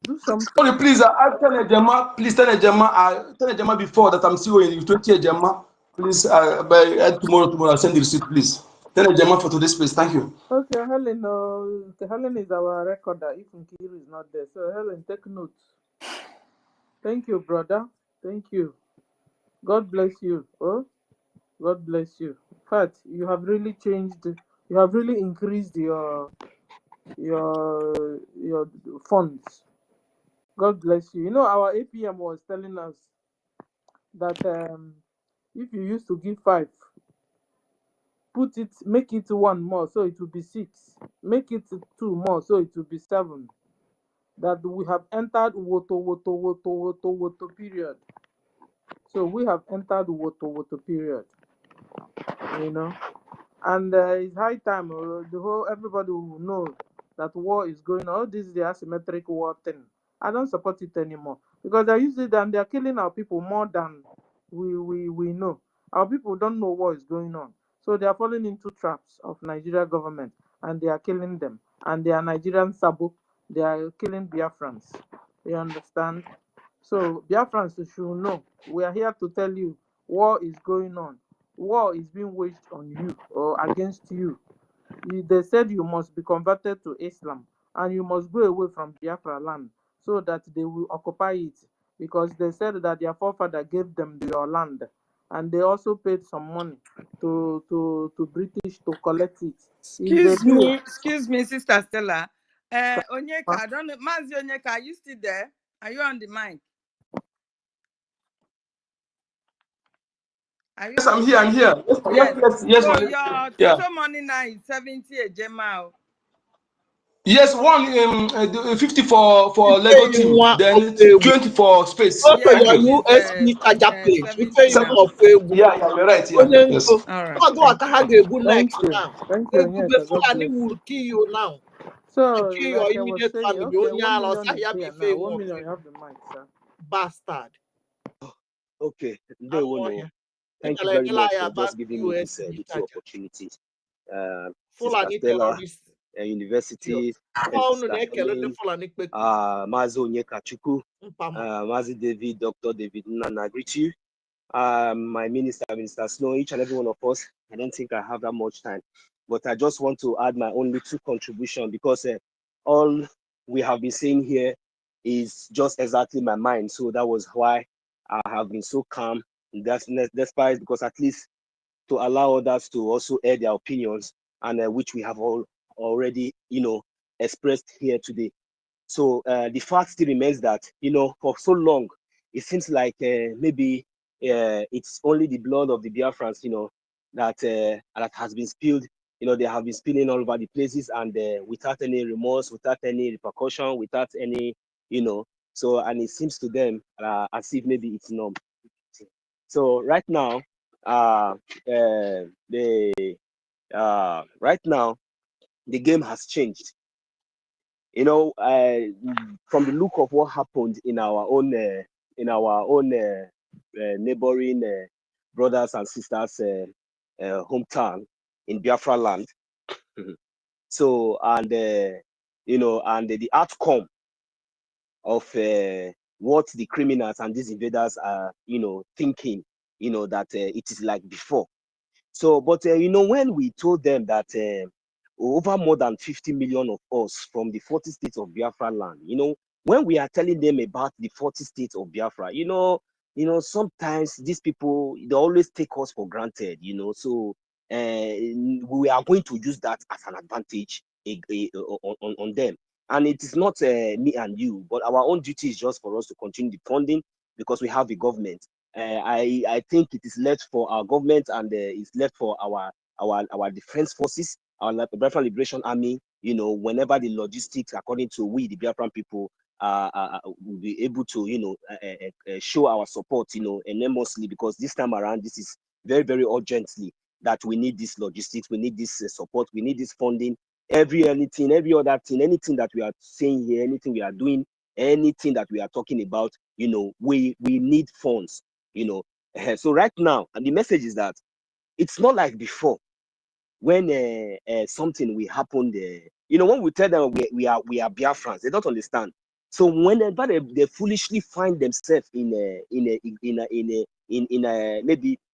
Do something. Sorry, please, tell Ejema, please tell Ejema before that I'm still in 20 Ejema. Please, by tomorrow I'll send the receipt, please. Tell Ejema for today's place. Thank you. Okay, Helen is our recorder if Nkiru is not there. So Helen, take notes. Thank you, brother. Thank you. God bless you. Oh, God bless you. In fact, you have really changed. You have really increased your funds. God bless you. Our APM was telling us that if you used to give 5, make it 1 more, so it will be 6. Make it 2 more, so it will be 7. That we have entered woto period. So we have entered woto period. And it's high time everybody will know that war is going on. This is the asymmetric war thing. I don't support it anymore because they're using it and they're killing our people more than we know. Our people don't know what is going on, so they are falling into traps of Nigeria government and they are killing them. And they are Nigerian Sabo. They are killing Biafrans. You understand? So Biafrans should know. We are here to tell you war is going on. War is being waged on you or against you. They said you must be converted to Islam and you must go away from Biafra land so that they will occupy it, because they said that their forefather gave them your land and they also paid some money to British to collect it. It's a deal. Excuse me, Sister Stella. Onyeka, I don't know. Mazi Onyeka, are you still there? Are you on the mic? Are you Yes, on I'm the here. mic? I'm here. Yes, So ma'am. your Yeah. total money now is 70 a Jema. Yes, 50 for Lego team, then 20 for space. Also, Thank Yeah, you. your which is USD charger plate. We pay 70 you now. more for egu. Yeah, you're right. Yeah, Onye yes. nko. All right, Ọ go thank aka you. ha ga-egbu Thank next you. now. Thank you, Egube Onyeka. God Fulani bless you. will kill you now. So, And kill your like I was immediate saying, family. okay, Onye 1 ala million ọsa is ya bụ there ife now. nwe 1 million, ọfụ. you have the mic, sir. Bastard. Okay, Anụ Ndewono. ọhịa. Thank you Emela very emela much ya for about just giving me this USD little charger. opportunity. Sister Fulani Stella, terrorist. University, Ọ unu Sister na-ekele ndị Helen, Fulani kpekuru. Mazi Onyekachukwu, Mpama. Mazi David, Dr. David Nnana, greet you. My minister, Minister Snow, each and every one of us. I don't think I have that much time, but I just want to add my own little contribution because all we have been saying here is just exactly my mind. So that was why I have been so calm. That's despite, because at least to allow others to also air their opinions, and which we have all already, expressed here today. So the fact still remains that, for so long, it seems like maybe it's only the blood of the Biafrans, that has been spilled. They have been spilling all over the places, and without any remorse, without any repercussion, without any, So, and it seems to them as if maybe it's norm. So right now, right now, the game has changed. From the look of what happened in our own neighboring brothers and sisters hometown in Biafra land. So, and and the outcome of what the criminals and these invaders are thinking, that it is like before. So, but when we told them that over more than 50 million of us from the 40 states of Biafra land, when we are telling them about the 40 states of Biafra, sometimes these people, they always take us for granted, So we are going to use that as an advantage on them. And it is not me and you, but our own duty is just for us to continue the funding because we have the government. I think it is left for our government and it's left for our defense forces, our Biafran Liberation Army. You know, whenever the logistics, according to we, the Biafran people, will be able to, you know, show our support, you know, enormously, because this time around, this is very, very urgently that we need this logistics, we need this support, we need this funding, every other thing, anything that we are saying here, anything we are doing, anything that we are talking about, you know, we need funds, you know. So right now, and the message is that it's not like before when something will happen there. You know, when we tell them we are Biafrans, they don't understand. So whenever they foolishly find themselves in maybe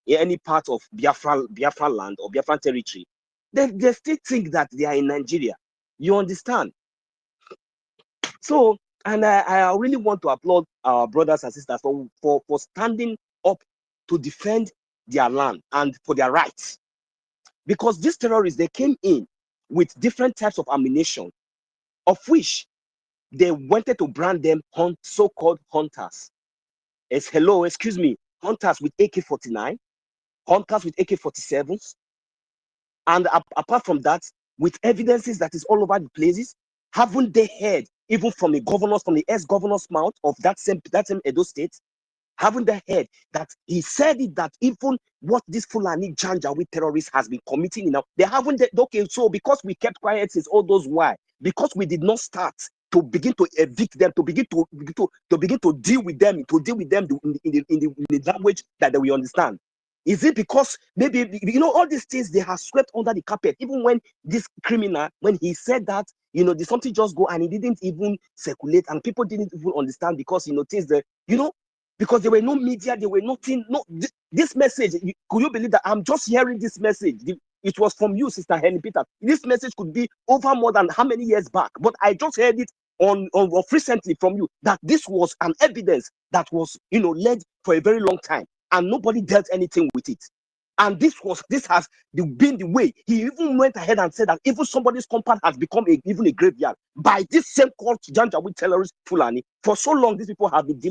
in any part of Biafra land or Biafran territory, they still think that they are in Nigeria. You understand? So, and I really want to applaud our brothers and sisters for standing up to defend their land and for their rights. Because these terrorists, they came in with different types of ammunition, of which they wanted to brand them so-called hunters. Hunters with AK-49, hunters with AK-47s, and apart from that, with evidences that is all over the places. Haven't they heard, even from the ex-governor's mouth of that same Edo State, haven't they heard that he said it, that even what this Fulani Janjaweed terrorist has been committing now, they haven't. Okay, so because we kept quiet since all those, why? Because we did not start to begin to evict them, to begin to deal with them, in the language that we understand. Is it because maybe, you know, all these things they have swept under the carpet? Even when this criminal, when he said that, you know, did something just go and it didn't even circulate and people didn't even understand, because, you know, things that, you know, because there were no media, there were nothing. No, this message, could you believe that I'm just hearing this message? It was from you, Sister Helen Peter. This message could be over more than how many years back, but I just heard it on recently from you, that this was an evidence that was, you know, led for a very long time and nobody dealt anything with it. And this has been the way. He even went ahead and said that even somebody's compound has become even a graveyard by this same called Janjaweed terrorist Fulani. For so long, these people have been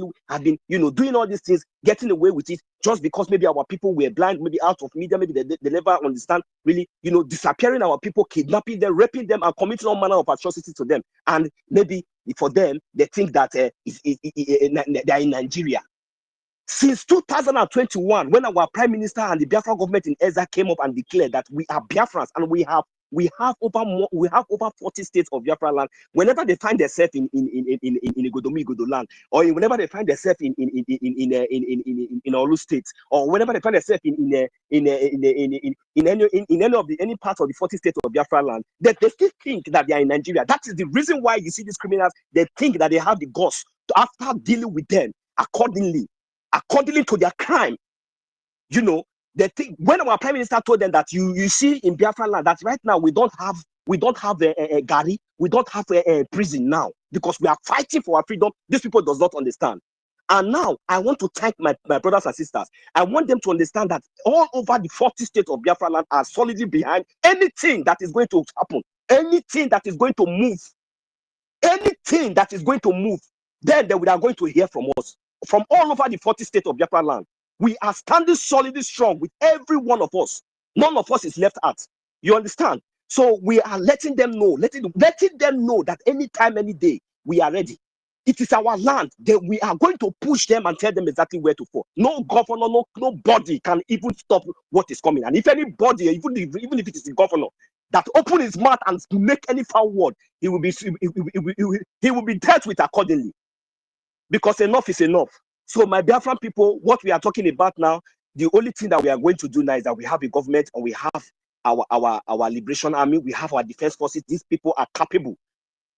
you know, doing all these things, getting away with it, just because maybe our people were blind, maybe out of media, maybe they never understand, really, you know, disappearing our people, kidnapping them, raping them, and committing all manner of atrocities to them. And maybe for them, they think that they are in Nigeria. Since 2021, when our Prime Minister and the Biafra government in Ezra came up and declared that we are Biafrans and we have over 40 states of Biafra land. Whenever they find themselves in Igodomi land, or whenever they find themselves in Olu states, or whenever they find themselves in any part of the 40 states of Biafra land, they still think that they are in Nigeria. That is the reason why you see these criminals. They think that they have the guts to, after dealing with them accordingly to their crime, you know, they think, when our Prime Minister told them that you see in Biafra land that right now we don't have a Gari, we don't have a prison now because we are fighting for our freedom. These people does not understand. And now I want to thank my brothers and sisters. I want them to understand that all over the 40 states of Biafra land are solidly behind anything that is going to happen, anything that is going to move, then they are going to hear from us. From all over the 40 states of Biafra land, we are standing solidly strong with every one of us. None of us is left out. You understand? So we are letting them know, letting them know that anytime, any day, we are ready. It is our land. We are going to push them and tell them exactly where to fall. No governor, nobody can even stop what is coming. And if anybody, even if it is the governor, that open his mouth and make any foul word, he will be dealt with accordingly. Because enough is enough. So my Biafran people, what we are talking about now, the only thing that we are going to do now is that we have a government and we have our liberation army, we have our defense forces. These people are capable.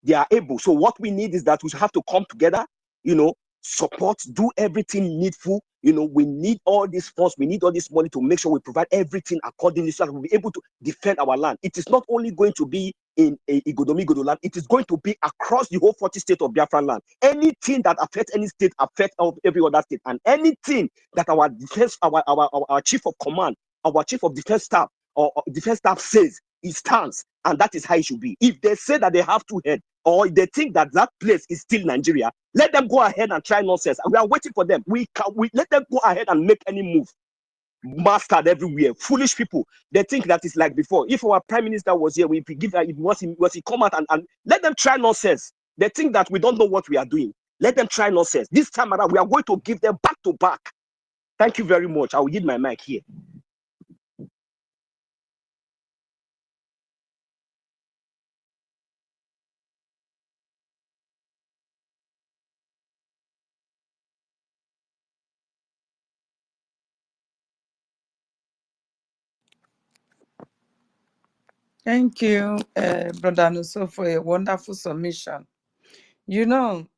They are able. So what we need is that we have to come together, you know, support, do everything needful. You know, we need all these funds, we need all this money to make sure we provide everything accordingly so that we'll be able to defend our land. It is not only going to be in Igodomi land, it is going to be across the whole 40 states of Biafra land. Anything that affects any state affects every other state, and anything that our defense, our chief of command, our chief of defense staff, or defense staff says, it stands, and that is how it should be. If they say that they have two heads, or if they think that that place is still Nigeria, let them go ahead and try nonsense. We are waiting for them. We let them go ahead and make any move. Mastered everywhere. Foolish people. They think that it's like before. If our prime minister was here, we give he come out and let them try nonsense. They think that we don't know what we are doing. Let them try nonsense. This time around, we are going to give them back to back. Thank you very much. I will yield my mic here. Thank you, Brother Nuso, for a wonderful submission. You know,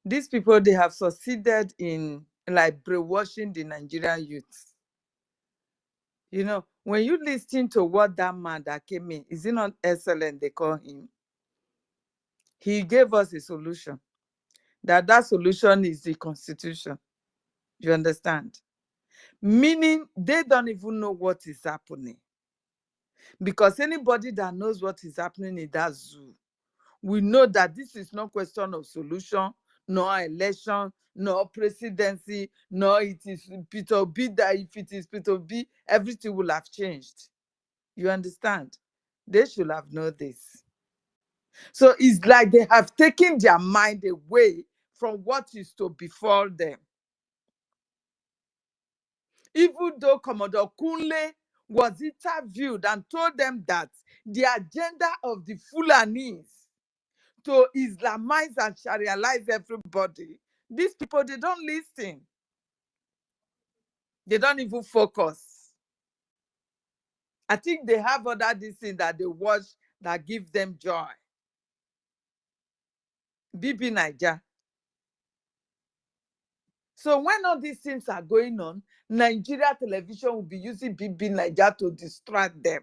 these people, they have succeeded in like brainwashing the Nigerian youth. You know, when you listen to what that man that came in, is it not excellent, they call him? He gave us a solution. That solution is the constitution. You understand? Meaning they don't even know what is happening. Because anybody that knows what is happening in that zoo, we know that this is not question of solution, nor election, nor presidency, nor it is Peter Obi, that if it is Peter Obi, everything will have changed. You understand? They should have known this. So it's like they have taken their mind away from what is to befall them. Even though Commodore Kunle was interviewed and told them that the agenda of the Fulanis to Islamize and Sharialize everybody, these people, they don't listen. They don't even focus. I think they have other things that they watch that give them joy. Bibi Naija. So when all these things are going on, Nigeria television will be using Bibi Naija to distract them.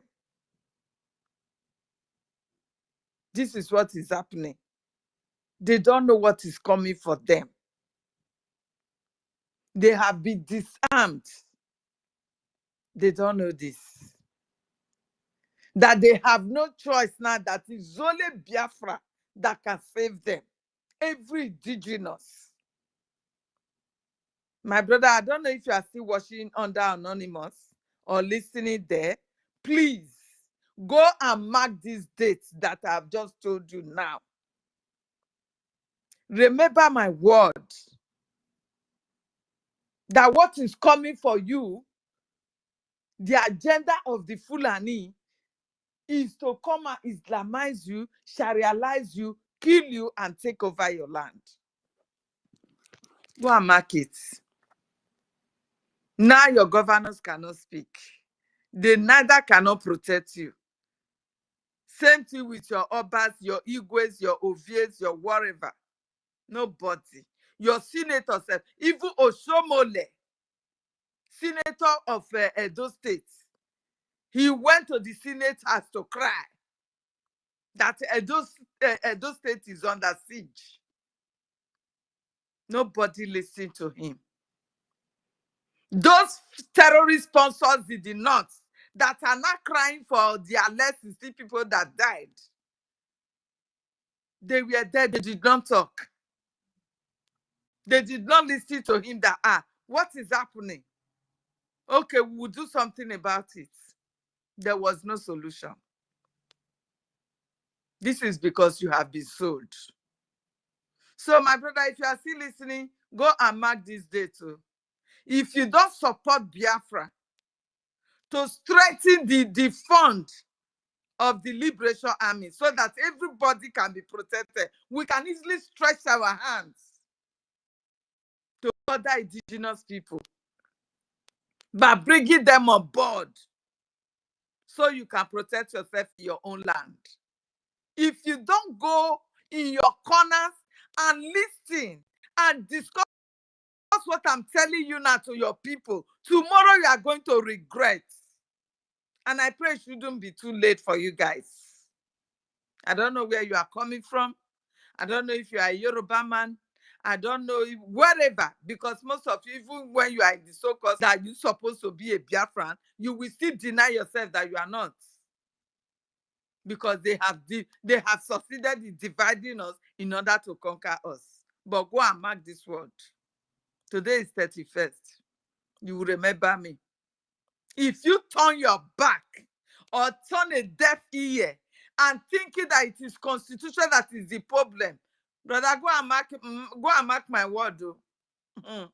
This is what is happening. They don't know what is coming for them. They have been disarmed. They don't know this. That they have no choice now, that it's only Biafra that can save them. Every indigenous. My brother, I don't know if you are still watching under Anonymous or listening there. Please go and mark these dates that I've just told you now. Remember my word that what is coming for you, the agenda of the Fulani, is to come and Islamize you, Sharialize you, kill you, and take over your land. Go and mark it. Now your governors cannot speak. They neither cannot protect you. Same thing with your Obas, your Igwes, your Ovies, your whatever. Nobody. Your senators, even Oshomole, senator of Edo State, he went to the Senate house to cry that Edo State is under siege. Nobody listened to him. Those terrorist sponsors in the north that are not crying for their lessons, the people that died, they were there, they did not talk. They did not listen to him that, what is happening? Okay, we will do something about it. There was no solution. This is because you have been sold. So, my brother, if you are still listening, go and mark this day too. If you don't support Biafra to strengthen the fund of the Liberation Army so that everybody can be protected, we can easily stretch our hands to other indigenous people by bringing them on board so you can protect yourself in your own land. If you don't go in your corners and listen and discuss what I'm telling you now to your people, tomorrow you are going to regret. And I pray it shouldn't be too late for you guys. I don't know where you are coming from. I don't know if you are a Yoruba man. I don't know if wherever, because most of you, even when you are in the so-called that you're supposed to be a Biafran, you will still deny yourself that you are not. Because they have succeeded in dividing us in order to conquer us. But go and mark this word. Today is 31st. You will remember me. If you turn your back or turn a deaf ear and thinking that it is constitution that is the problem, brother, go and mark my word. Go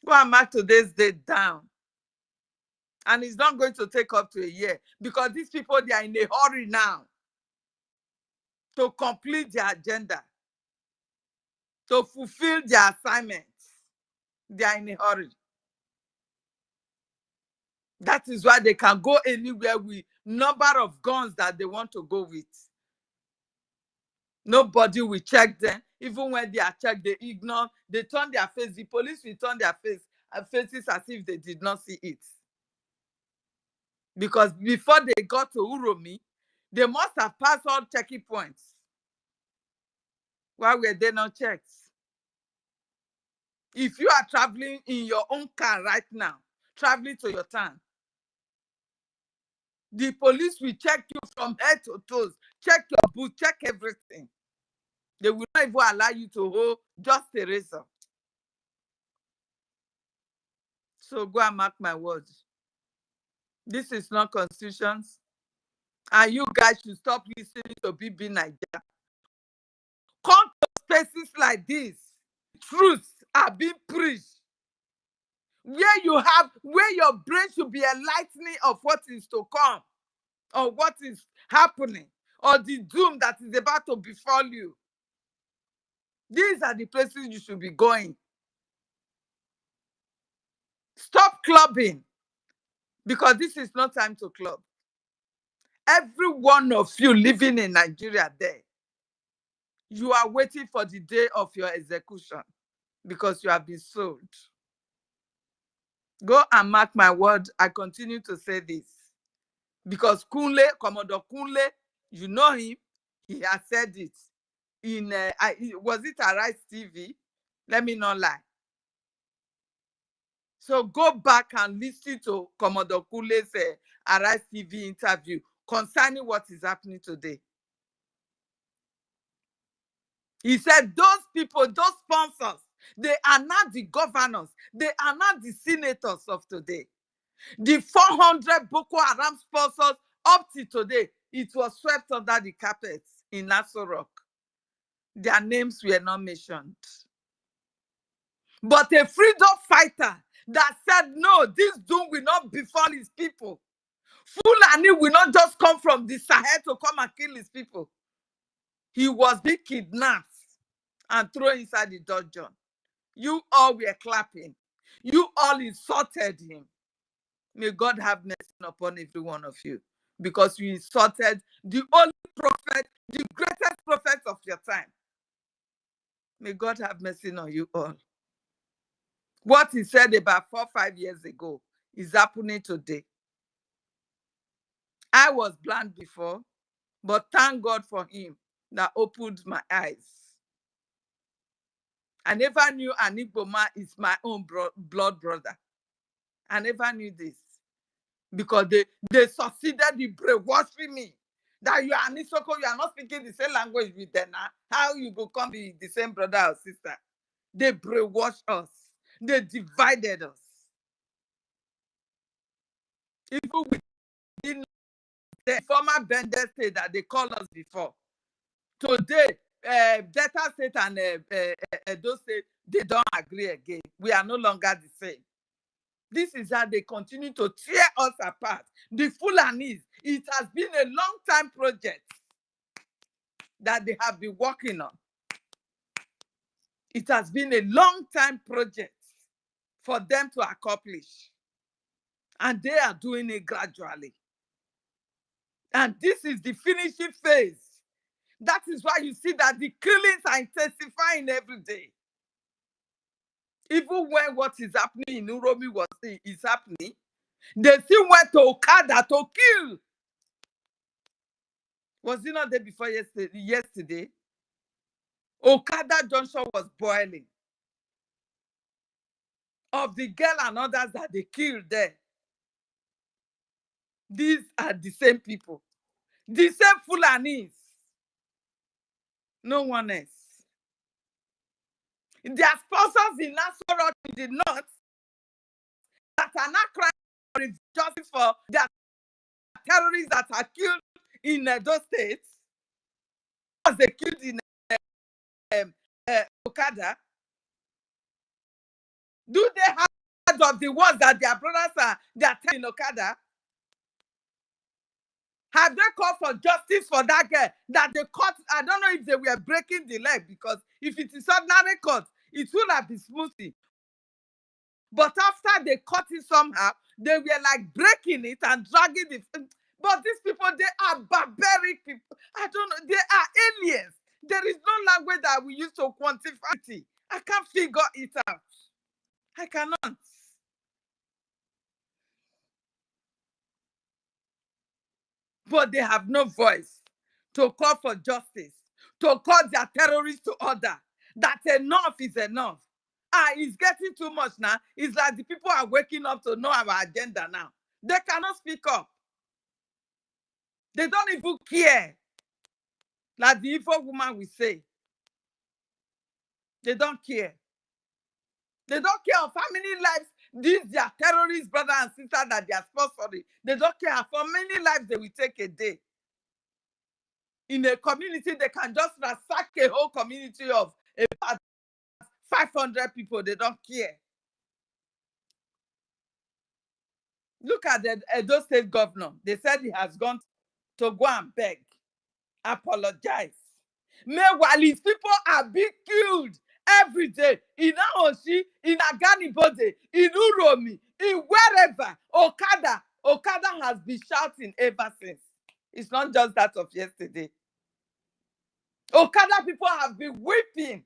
and mark today's date down. And it's not going to take up to a year because these people, they are in a hurry now to complete their agenda, to fulfill their assignments. They are in a hurry. That is why they can go anywhere with number of guns that they want to go with. Nobody will check them. Even when they are checked, they ignore, they turn their face. The police will turn their faces as if they did not see it. Because before they got to Uromi, they must have passed all checking points. Why were they not checked? If you are traveling in your own car right now, traveling to your town, the police will check you from head to toes, check your boot, check everything. They will not even allow you to hold just a razor. So go and mark my words. This is not constitutions. And you guys should stop listening to BB Nigeria. Come to spaces like this. Truths are being preached. Where your brain should be enlightening of what is to come, or what is happening, or the doom that is about to befall you. These are the places you should be going. Stop clubbing, because this is not time to club. Every one of you living in Nigeria there, you are waiting for the day of your execution because you have been sold. Go and mark my word. I continue to say this because Kunle, Commodore Kunle, you know him. He has said it in, was it Arise TV? Let me not lie. So go back and listen to Commodore Kunle's Arise TV interview concerning what is happening today. He said those people, those sponsors, they are not the governors. They are not the senators of today. The 400 Boko Haram sponsors up to today, it was swept under the carpet in Nassau Rock. Their names were not mentioned. But a freedom fighter that said, no, this doom will not befall his people. Fulani will not just come from the Sahel to come and kill his people. He was being kidnapped and thrown inside the dungeon. You all were clapping. You all insulted him. May God have mercy upon every one of you, because you insulted the only prophet, the greatest prophet of your time. May God have mercy on you all. What he said about 4 or 5 years ago is happening today. I was blind before, but thank God for him that opened my eyes. I never knew an Igbo man is my own blood brother. I never knew this because they succeeded in brainwashing me that you are Nisoko, you are not speaking the same language with them now. How you go come be the same brother or sister? They brainwashed us. They divided us. Even within the former Bender state that they called us before. Today, Delta State and Edo State, they don't agree again. We are no longer the same. This is how they continue to tear us apart. The Fulanis, it has been a long-time project that they have been working on. It has been a long-time project for them to accomplish. And they are doing it gradually. And this is the finishing phase. That is why you see that the killings are intensifying every day. Even when what is happening in Uromi is happening, they still went to Okada to kill. Was it not there before yesterday? Okada Junction was boiling. of the girl and others that they killed there. These are the same people. The same Fulanis. No one else. Their sponsors in Nasarawa in the north that are not crying for justice for their terrorists that are killed in those states. They killed in Okada. Do they have heard of the ones that their brothers are telling in Okada? Have they called for justice for that girl that they caught? I don't know if they were breaking the leg, because if it is ordinary cut, it would have been smoothing. But after they cut it somehow, they were like breaking it and dragging it. But these people, they are barbaric people. I don't know. They are aliens. There is no language that we use to quantify it. I can't figure it out. I cannot. But they have no voice to call for justice, to call their terrorists to order. That enough is enough. It's getting too much now. It's like the people are waking up to know our agenda now. They cannot speak up. They don't even care. Like the evil woman will say. They don't care. They don't care of how many lives these their terrorist brothers and sisters that they are sponsoring. They don't care for many lives they will take a day. In a community, they can just ransack a whole community of about 500 people. They don't care. Look at the Edo State governor. They said he has gone to go and beg, apologize. Meanwhile, his people are being killed every day in Aoshi, in Aganibode, in Uromi, in wherever. Okada has been shouting ever since. It's not just that of yesterday. Okada people have been weeping.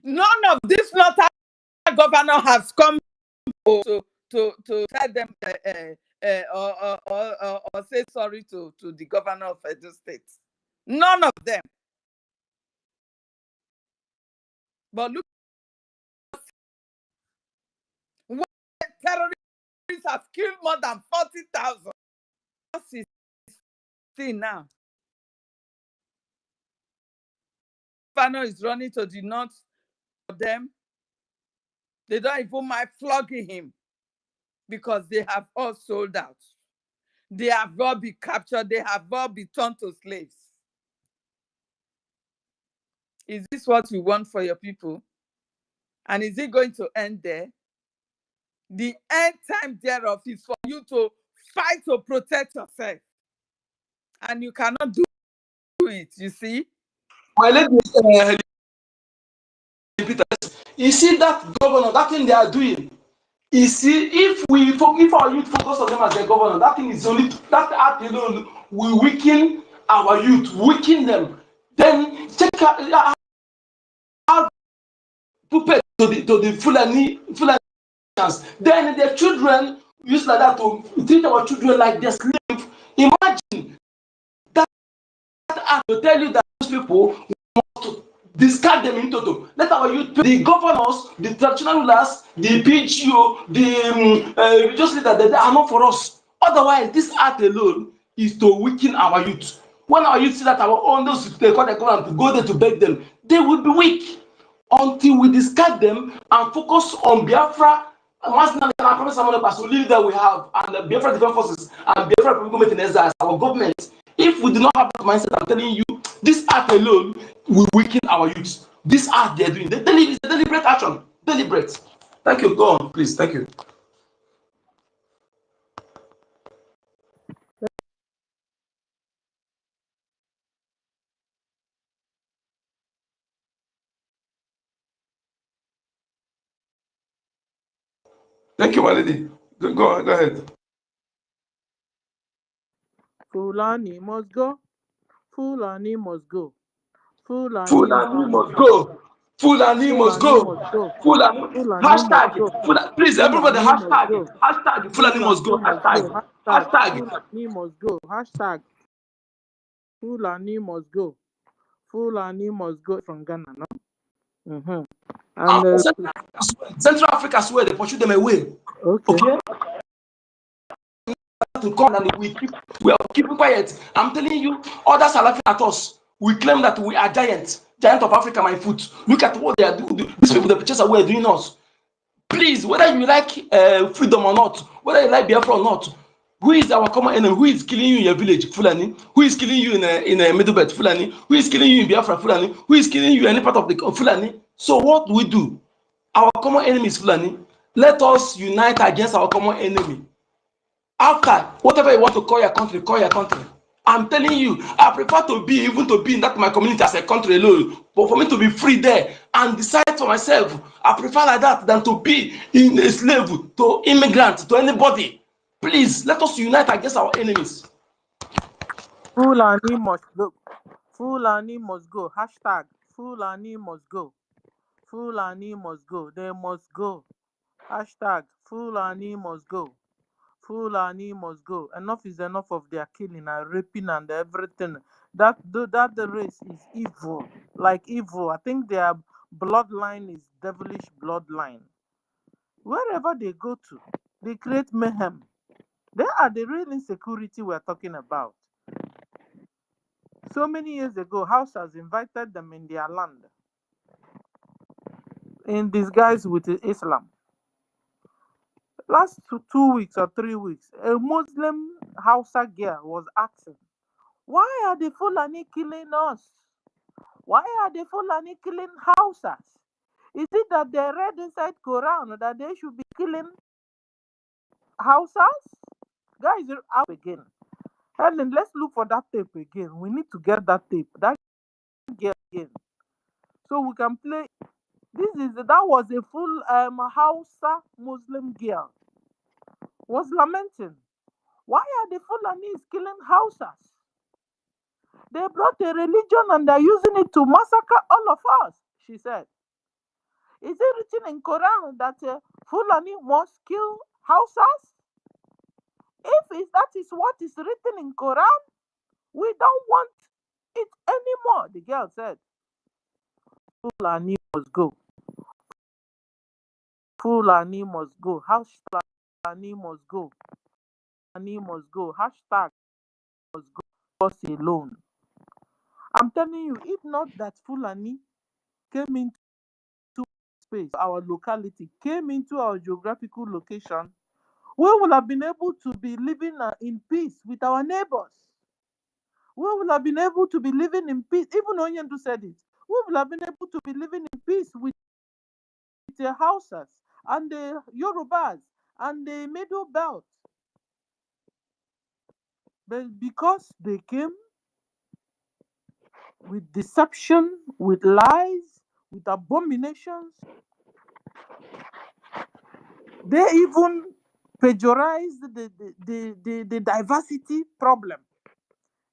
None of this northern governor has come to tell them or say sorry to the governor of Edo State. None of them. But look, when terrorists have killed more than 40,000. What's his thing now? Governor is running to the north for them. They don't even mind flogging him because they have all sold out. They have all been captured. They have all been turned to slaves. Is this what you want for your people? And is it going to end there? The end time thereof is for you to fight to protect yourself. And you cannot do it, you see? My lady, you see that governor, that thing they are doing. You see, if our youth focus on them as their governor, that thing is only, that act alone will weaken our youth, weaken them. Then check out how puppet to the Fulani. Then their children use like that to treat our children like their slave. Imagine that act to tell you that those people want to discard them into total. Let our youth, the governors, the traditional rulers, the PGO, the religious leaders, they are not for us. Otherwise, this act alone is to weaken our youth. When our youth see that our own, those they call the government to go there to beg them, they will be weak until we discard them and focus on Biafra. National promise as the leader we have, and the Biafra Defense Forces and Biafra People in as our government. If we do not have that mindset, I'm telling you, this act alone will weaken our youth. This act they're doing, it's a deliberate action. Deliberate. Thank you. Go on, please. Thank you. Thank you, my lady. Go ahead. Fulani must go. Fulani must go. Fulani must go. Fulani must go. Fulani. Hashtag. Please, everybody. Hashtag. Hashtag. Fulani must go. Hashtag. Hashtag. Fulani must go. Hashtag. Fulani must go. Fulani must go from Ghana, no? And Central Africa swear they pursue them away. okay. To come and we are keeping quiet. I'm telling you, others are laughing at us. We claim that we are giant of Africa, my foot. Look at what they are doing. These people, the pictures are we are doing us. Please, whether you like freedom or not, whether you like Biafra or not, who is our common enemy? Who is killing you in your village, Fulani? Who is killing you in a middle belt, Fulani? Who is killing you in Biafra, Fulani? Who is killing you in any part of the Fulani? So what do we do? Our common enemy is Fulani. Let us unite against our common enemy. After, whatever you want to call your country, call your country. I'm telling you, I prefer to be in that my community as a country alone, but for me to be free there and decide for myself, I prefer like that than to be in a slave to immigrants, to anybody. Please, let us unite against our enemies. Fulani must go. Fulani must go. Hashtag Fulani must go. Fulani must go. They must go. Hashtag Fulani must go. Fulani must go. Enough is enough of their killing and raping and everything. That the race is evil. Like evil. I think their bloodline is devilish bloodline. Wherever they go to, they create mayhem. They are the real insecurity we're talking about. So many years ago, Hausas invited them in their land in disguise with Islam. Last 2 weeks or 3 weeks, a Muslim Hausa girl was asking, why are the Fulani killing us? Why are the Fulani killing Hausas? Is it that they read inside Quran that they should be killing Hausas? Guys, you're out again. Helen, let's look for that tape again. We need to get that tape. That girl again. So we can play. That was a full Hausa Muslim girl was lamenting. Why are the Fulanis killing Hausas? They brought a religion and they're using it to massacre all of us, she said. Is it written in Quran that Fulani must kill Hausas? If that is what is written in Quran, we don't want it anymore, the girl said. Fulani must go. Fulani must go. Hashtag Fulani must go. Fulani must go. Hashtag must go. Us alone. I'm telling you, if not that Fulani came into space, our locality came into our geographical location, we would have been able to be living in peace with our neighbors. We would have been able to be living in peace. Even Onyendu said it. We would have been able to be living in peace with the Hausas and the Yorubas and the Middle Belt. But because they came with deception, with lies, with abominations, they even pejorized the diversity problem.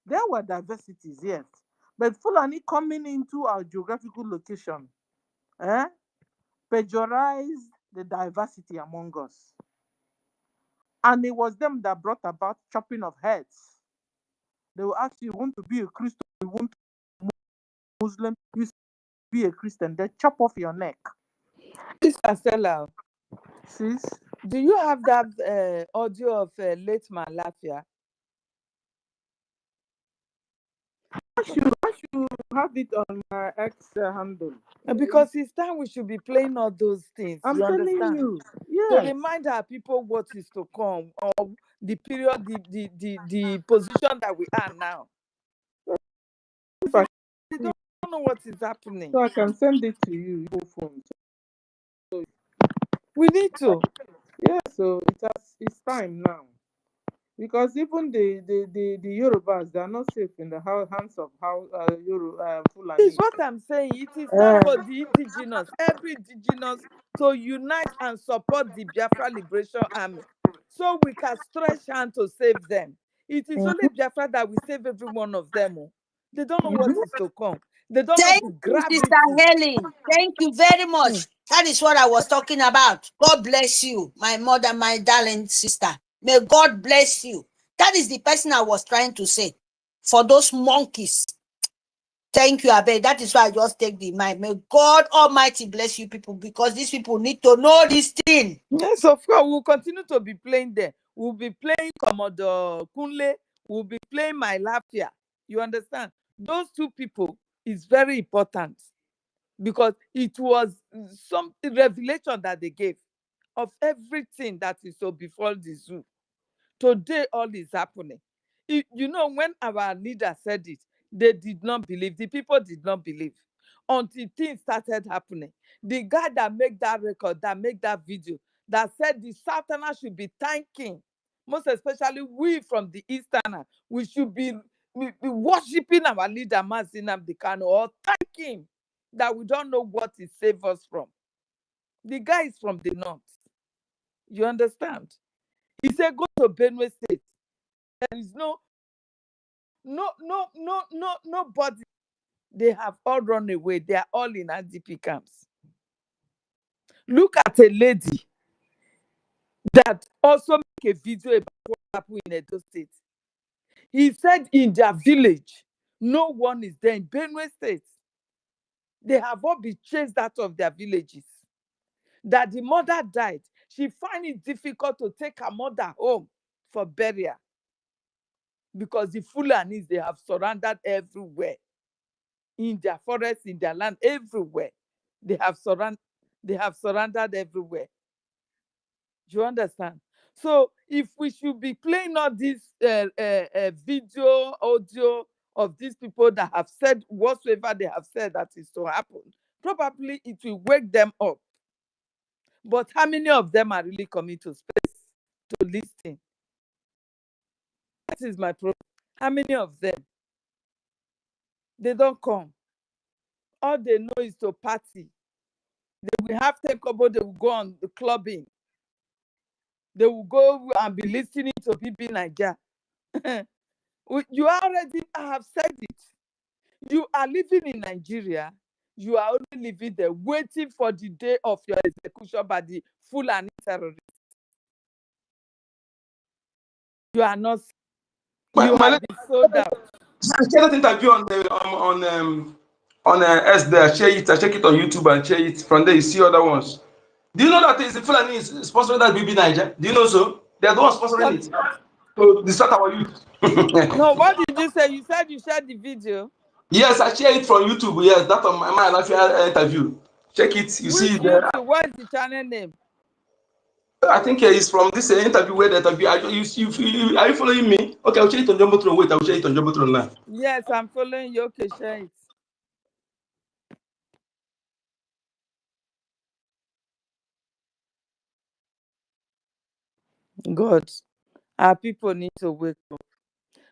There were diversities, yes. But Fulani coming into our geographical location, pejorized the diversity among us. And it was them that brought about chopping of heads. They will ask you, you want to be a Christian, you want to be a Muslim, you be a Christian, they chop off your neck. Sister Stella, Sis? do you have that audio of late Malafia? I should have it on my X handle. Because it's time we should be playing all those things. I'm you telling understand? you, To yes. remind our people what is to come, or the period, the position that we are now. They don't know what is happening. So I can send it to you, your phone. So we need to. Yeah, so it's time now. Because even the Yorubas, they are not safe in the hands of Fulani. It's what I'm saying. It is time for the indigenous, every indigenous, to unite and support the Biafra Liberation Army, so we can stretch hand to save them. It is only Biafra that will save every one of them. They don't know what is to come. They don't know the gravity. Sister Helen. Thank you very much. That is what I was talking about. God bless you, my mother, my darling sister. May God bless you. That is the person I was trying to say. For those monkeys Thank you, Abel. That is why I just take the mic. May God Almighty bless you people, because these people need to know this thing. Yes, of course. We'll continue to be playing there. We'll be playing Commodore Kunle. We'll be playing My Lafia. You understand? Those two people is very important, because it was some revelation that they gave of everything that is so before the zoo. Today, all is happening. You know, when our leader said it, they did not believe. The people did not believe until things started happening. The guy that made that record, that made that video, that said the Southerners should be thanking, most especially we from the Easterner, we should be worshiping our leader, Mazin Abdikano, or thank him that we don't know what he saved us from. The guy is from the north. You understand? He said, go to Benue State. There is nobody. They have all run away. They are all in IDP camps. Look at a lady that also make a video about what happened in Edo State. He said in their village, no one is there. In Benue State, they have all been chased out of their villages. That the mother died. She find it difficult to take her mother home for burial, because the Fulanis, they have surrendered everywhere. In their forests, in their land, everywhere. They have surrendered everywhere. Do you understand? So if we should be playing all this video, audio of these people that have said whatsoever they have said that is to happen, probably it will wake them up. But how many of them are really coming to space to listen? That is my problem. How many of them? They don't come. All they know is to party. They will have takeover, they will go on the clubbing. They will go and be listening to BB Niger. You already have said it. You are living in Nigeria. You are only living there, waiting for the day of your execution by the Fulani terrorists. You are not. You have been sold out. I share that interview on S there. I check it on YouTube and share it. From there, you see other ones. Do you know that the Fulani is sponsoring that BB Niger? Do you know so? They are the ones sponsoring it. To distract our youth. No, what did you say? You said you shared the video. Yes, I share it from YouTube. Yes, that on my Lafia interview. Check it. You Which see it there. YouTube? What is the channel name? I think it's from this interview where the interview. Are you following me? Okay, I'll share it on Jumbotron. Wait, I'll share it on Jumbotron now. Yes, I'm following you. Okay, share it. God, our people need to wake up.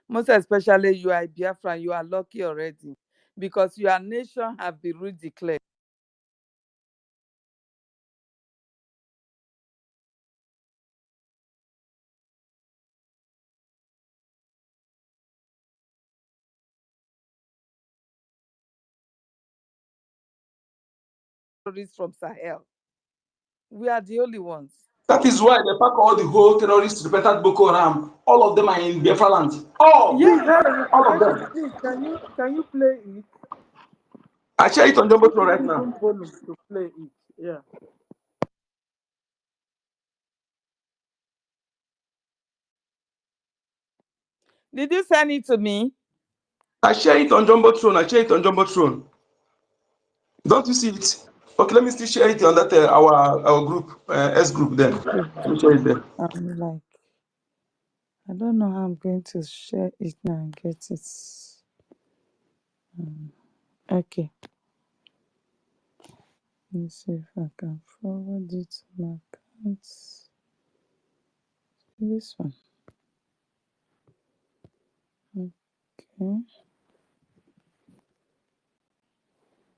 Most especially you are Biafran, you are lucky already, because your nation have been redeclared. From Sahel. We are the only ones. That is why they pack all the whole terrorists repentant Boko Haram. All of them are in Biafra land. Oh, yeah, all of them. Please, can you play it? I share it on Jumbotron right now. To play it. Yeah. Did you send it to me? I share it on Jumbotron. Don't you see it? Okay, let me still share it on that our group, S group there. Let me share it there. I'm like, I don't know how I'm going to share it now and get it. Okay. Let me see if I can forward it to my accounts. This one. Okay.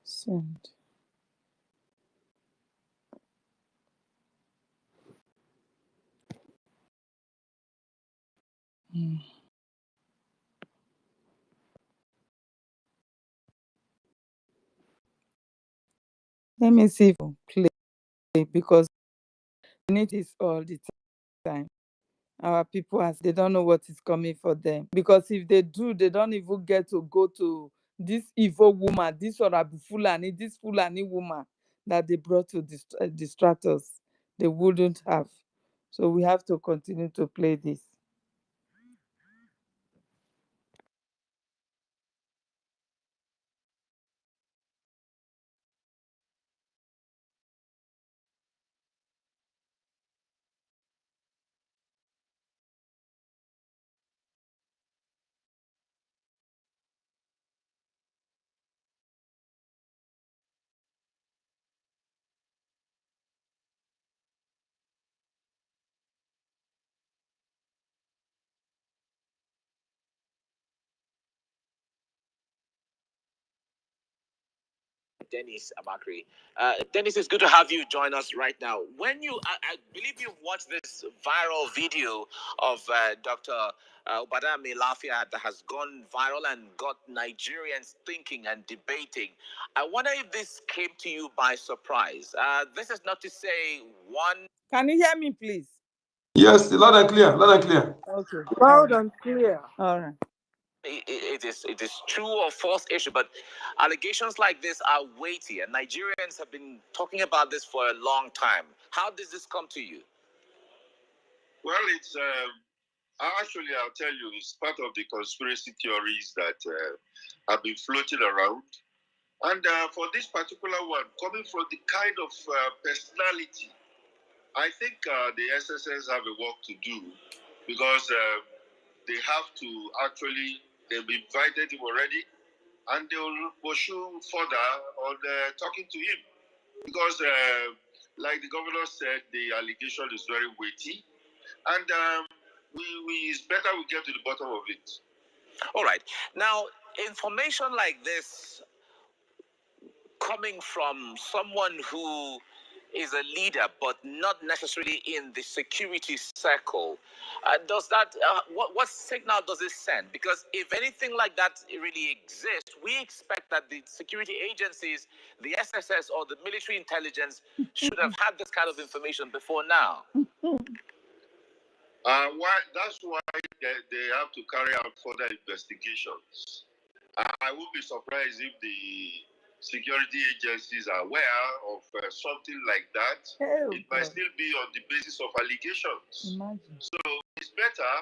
Send. Let me see if I play, because we need this all the time. Our people, as they don't know what is coming for them, because if they do, they don't even get to go to this evil woman, this Fulani, this Fulani woman that they brought to distract us, they wouldn't have. So we have to continue to play this. Dennis Amakri. Dennis, it's good to have you join us right now. I believe you've watched this viral video of Dr. Obadame Lafia that has gone viral and got Nigerians thinking and debating. I wonder if this came to you by surprise. This is not to say one. Can you hear me, please? Yes, loud and clear, loud and clear. Okay. Loud and clear. All right. It is true or false issue, but allegations like this are weighty, and Nigerians have been talking about this for a long time. How does this come to you? Well, it's actually, I'll tell you, it's part of the conspiracy theories that have been floating around. And for this particular one, coming from the kind of personality, I think the SSS have a work to do, because they have to actually, they've invited him already, and they will pursue further on talking to him. Because, like the governor said, the allegation is very weighty, and it's better we get to the bottom of it. All right. Now, information like this coming from someone who is a leader, but not necessarily in the security circle, does that, what signal does it send? Because if anything like that really exists, we expect that the security agencies, the SSS or the military intelligence should have had this kind of information before now. That's why they have to carry out further investigations. I would be surprised if the security agencies are aware of something like that. It might still be on the basis of allegations. Imagine. So it's better.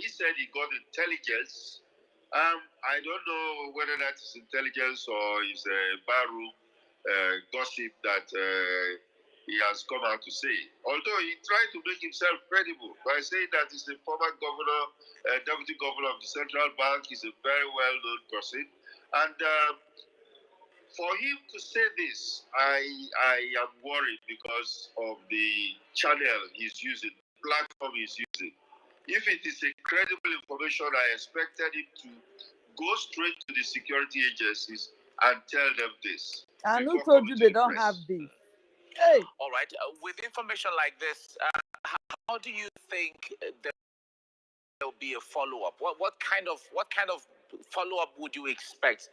He said he got intelligence. I don't know whether that is intelligence or is a barroom gossip that he has come out to say. Although he tried to make himself credible by saying that he's a former governor, deputy governor of the central bank. He's a very well-known person. And for him to say this, I am worried because of the channel he's using, platform he's using. If it is a credible information, I expected him to go straight to the security agencies and tell them this. And who told you they don't have this? Hey. All right. With information like this, how do you think there will be a follow-up? What kind of follow-up would you expect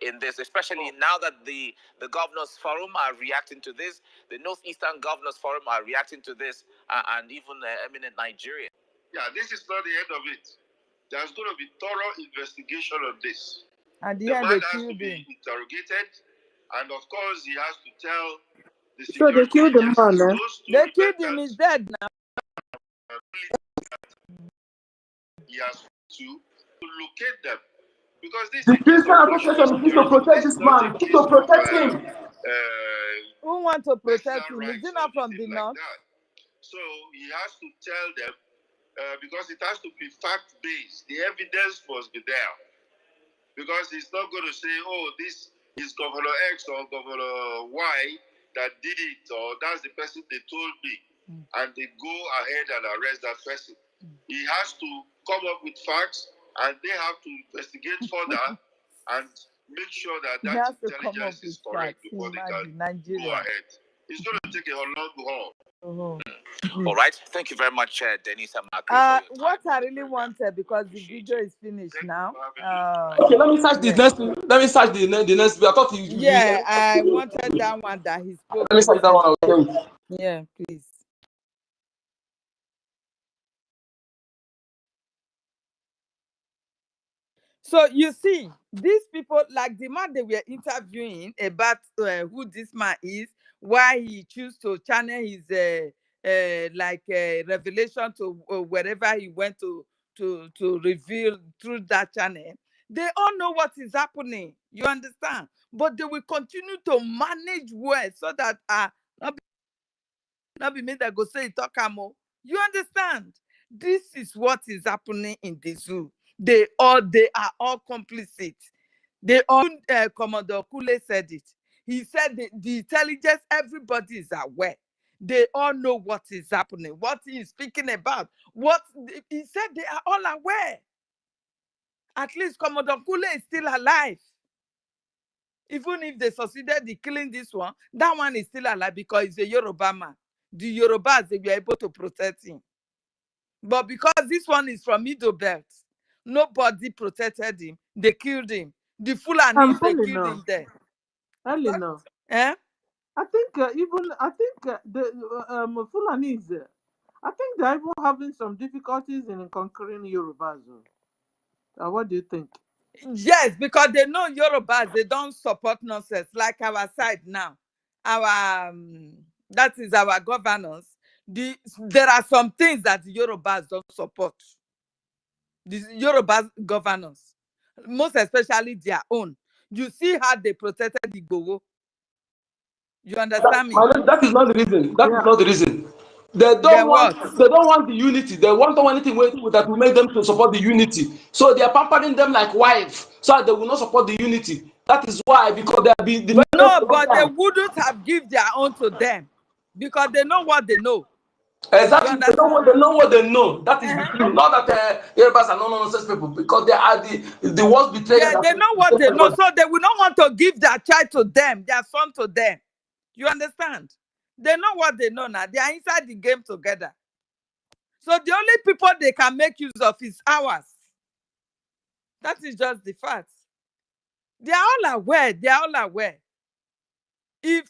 in this, especially now that the Governors Forum are reacting to this, the Northeastern Governors Forum are reacting to this, and even eminent Nigerian? Yeah, this is not the end of it. There's going to be thorough investigation on this. And the man has to be interrogated, and of course he has to tell the so they killed the man. They killed him. He's dead now. He has to locate them, because this the Christian Association needs to protect this man. Needs to protect him. Who want to protect him? Is it not from the north? So he has to tell them, because it has to be fact-based. The evidence must be there. Because he's not going to say, oh, this is Governor X or Governor Y that did it, or that's the person they told me, and they go ahead and arrest that person. He has to come up with facts, and they have to investigate further and make sure that that intelligence is correct before they can go ahead. It's going to take a long haul. All right. Thank you very much, Dennis Amakri. What I really wanted, because the video is finished now. Okay, let me search the next. Let me search the next. I thought you. Yeah, I wanted that one that he spoke. Let me search that one. Yeah, please. So you see, these people, like the man they were interviewing about who this man is, why he choose to channel his revelation to wherever he went to reveal through that channel. They all know what is happening. You understand? But they will continue to manage words so that not be me that go say talk amo. You understand? This is what is happening in the zoo. They are all complicit. They all Commodore Kule said it. He said the intelligence, everybody is aware. They all know what is happening, what he is speaking about. What he said, they are all aware. At least Commodore Kule is still alive. Even if they succeeded in killing this one, that one is still alive because he's a Yoruba man. The Yorubas, they were able to protect him. But because this one is from Middle Belt, nobody protected him. They killed him. The Fulanis, they killed him there. Eleanor. Eh? I think the Fulanis, I think they're even having some difficulties in conquering Yorubas. What do you think? Yes, because they know Yorubas, they don't support nonsense like our side now. Our that is our governance. There are some things that the Yorubas don't support. The Yoruba governance, most especially their own. You see how they protected the Igboho. You understand me? That is not the reason. That is not the reason. They Then don't what? want the unity. They want anything that will make them to support the unity. So they are pampering them like wife, so that they will not support the unity. That is why, because they have been divided for No, a long but they time. wouldn't have give their own to them because they know what they know. Exactly, You understand? they know what they know. That is the truth. Not that Yorubas are nonsense people, because they are the worst betrayer. Yeah, they know what they know, so they will not want to give their child to them, their son to them. You understand? They know what they know now. They are inside the game together. So the only people they can make use of is ours. That is just the fact. They are all aware. They are all aware. If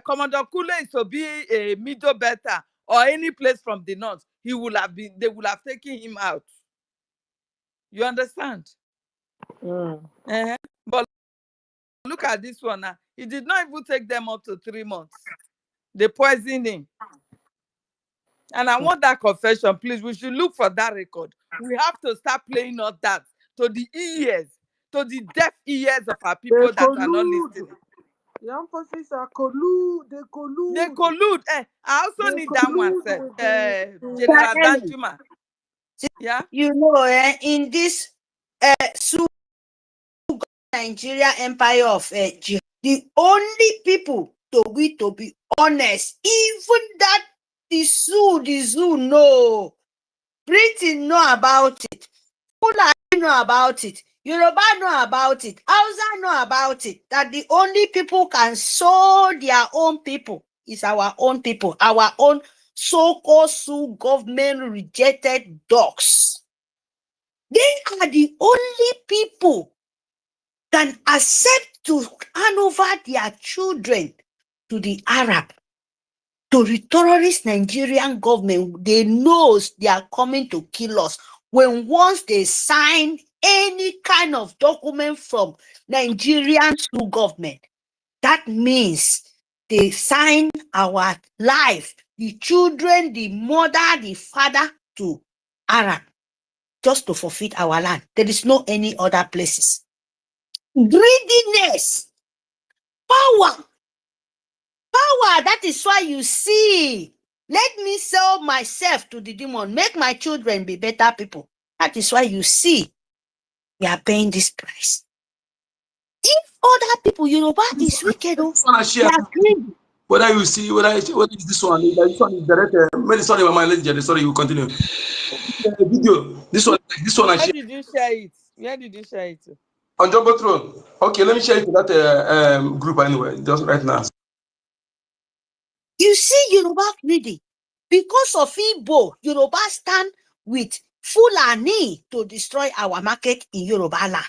Commodore Kule is to be a Middle Belter or any place from the north, they would have taken him out. You understand? But look at this one now. He did not even take them up to 3 months. They poisoned him. And I want that confession, please. We should look for that record. We have to start playing all that to the ears, to the deaf ears of our people that are not listening. The emphasis are collude. They collude. They collude. I also need that one, sir. General Danjuma. Yeah. You know, in this Nigeria empire of jihad, the only people to be honest, even that the zoo know, Britain know about it, Fulani know about it, Yoruba know about it, Hausa know about it, that the only people can sow their own people is our own people, our own so-called government rejected dogs. They are the only people can accept to hand over their children to the Arab, to the terrorist Nigerian government. They know they are coming to kill us. When once they sign any kind of document from Nigerian government, that means they sign our life, the children, the mother, the father to Arab, just to forfeit our land. There is no any other places. Greediness, power, that is why you see, let me sell myself to the demon, make my children be better people. That is why you see we are paying this price. If other people, Yoruba is wicked, whether you see whether is this one is direct. Maybe sorry, my mind. Sorry, you continue. Video. This one I Where share. did you share it? Where did you share it? On Jumbotron. Okay, let me share it to that group anyway, just right now. You see Yoruba greedy. Because of Igbo, Yoruba stand with Fulani to destroy our market in Yoruba land.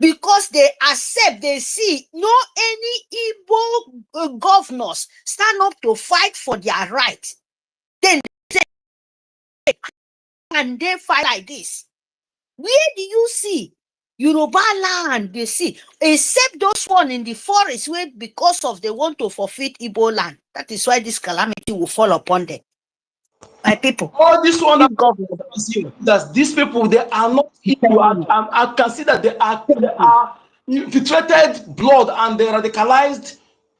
Because they accept, they see no any Igbo governors stand up to fight for their rights. Then they say, and they fight like this. Where do you see Yoruba land? They see, except those one in the forest where because of they want to forfeit Igbo land. That is why this calamity will fall upon them. My people. All this one This government. that these people, they are not Hindu. I can see that they are infiltrated blood and they radicalized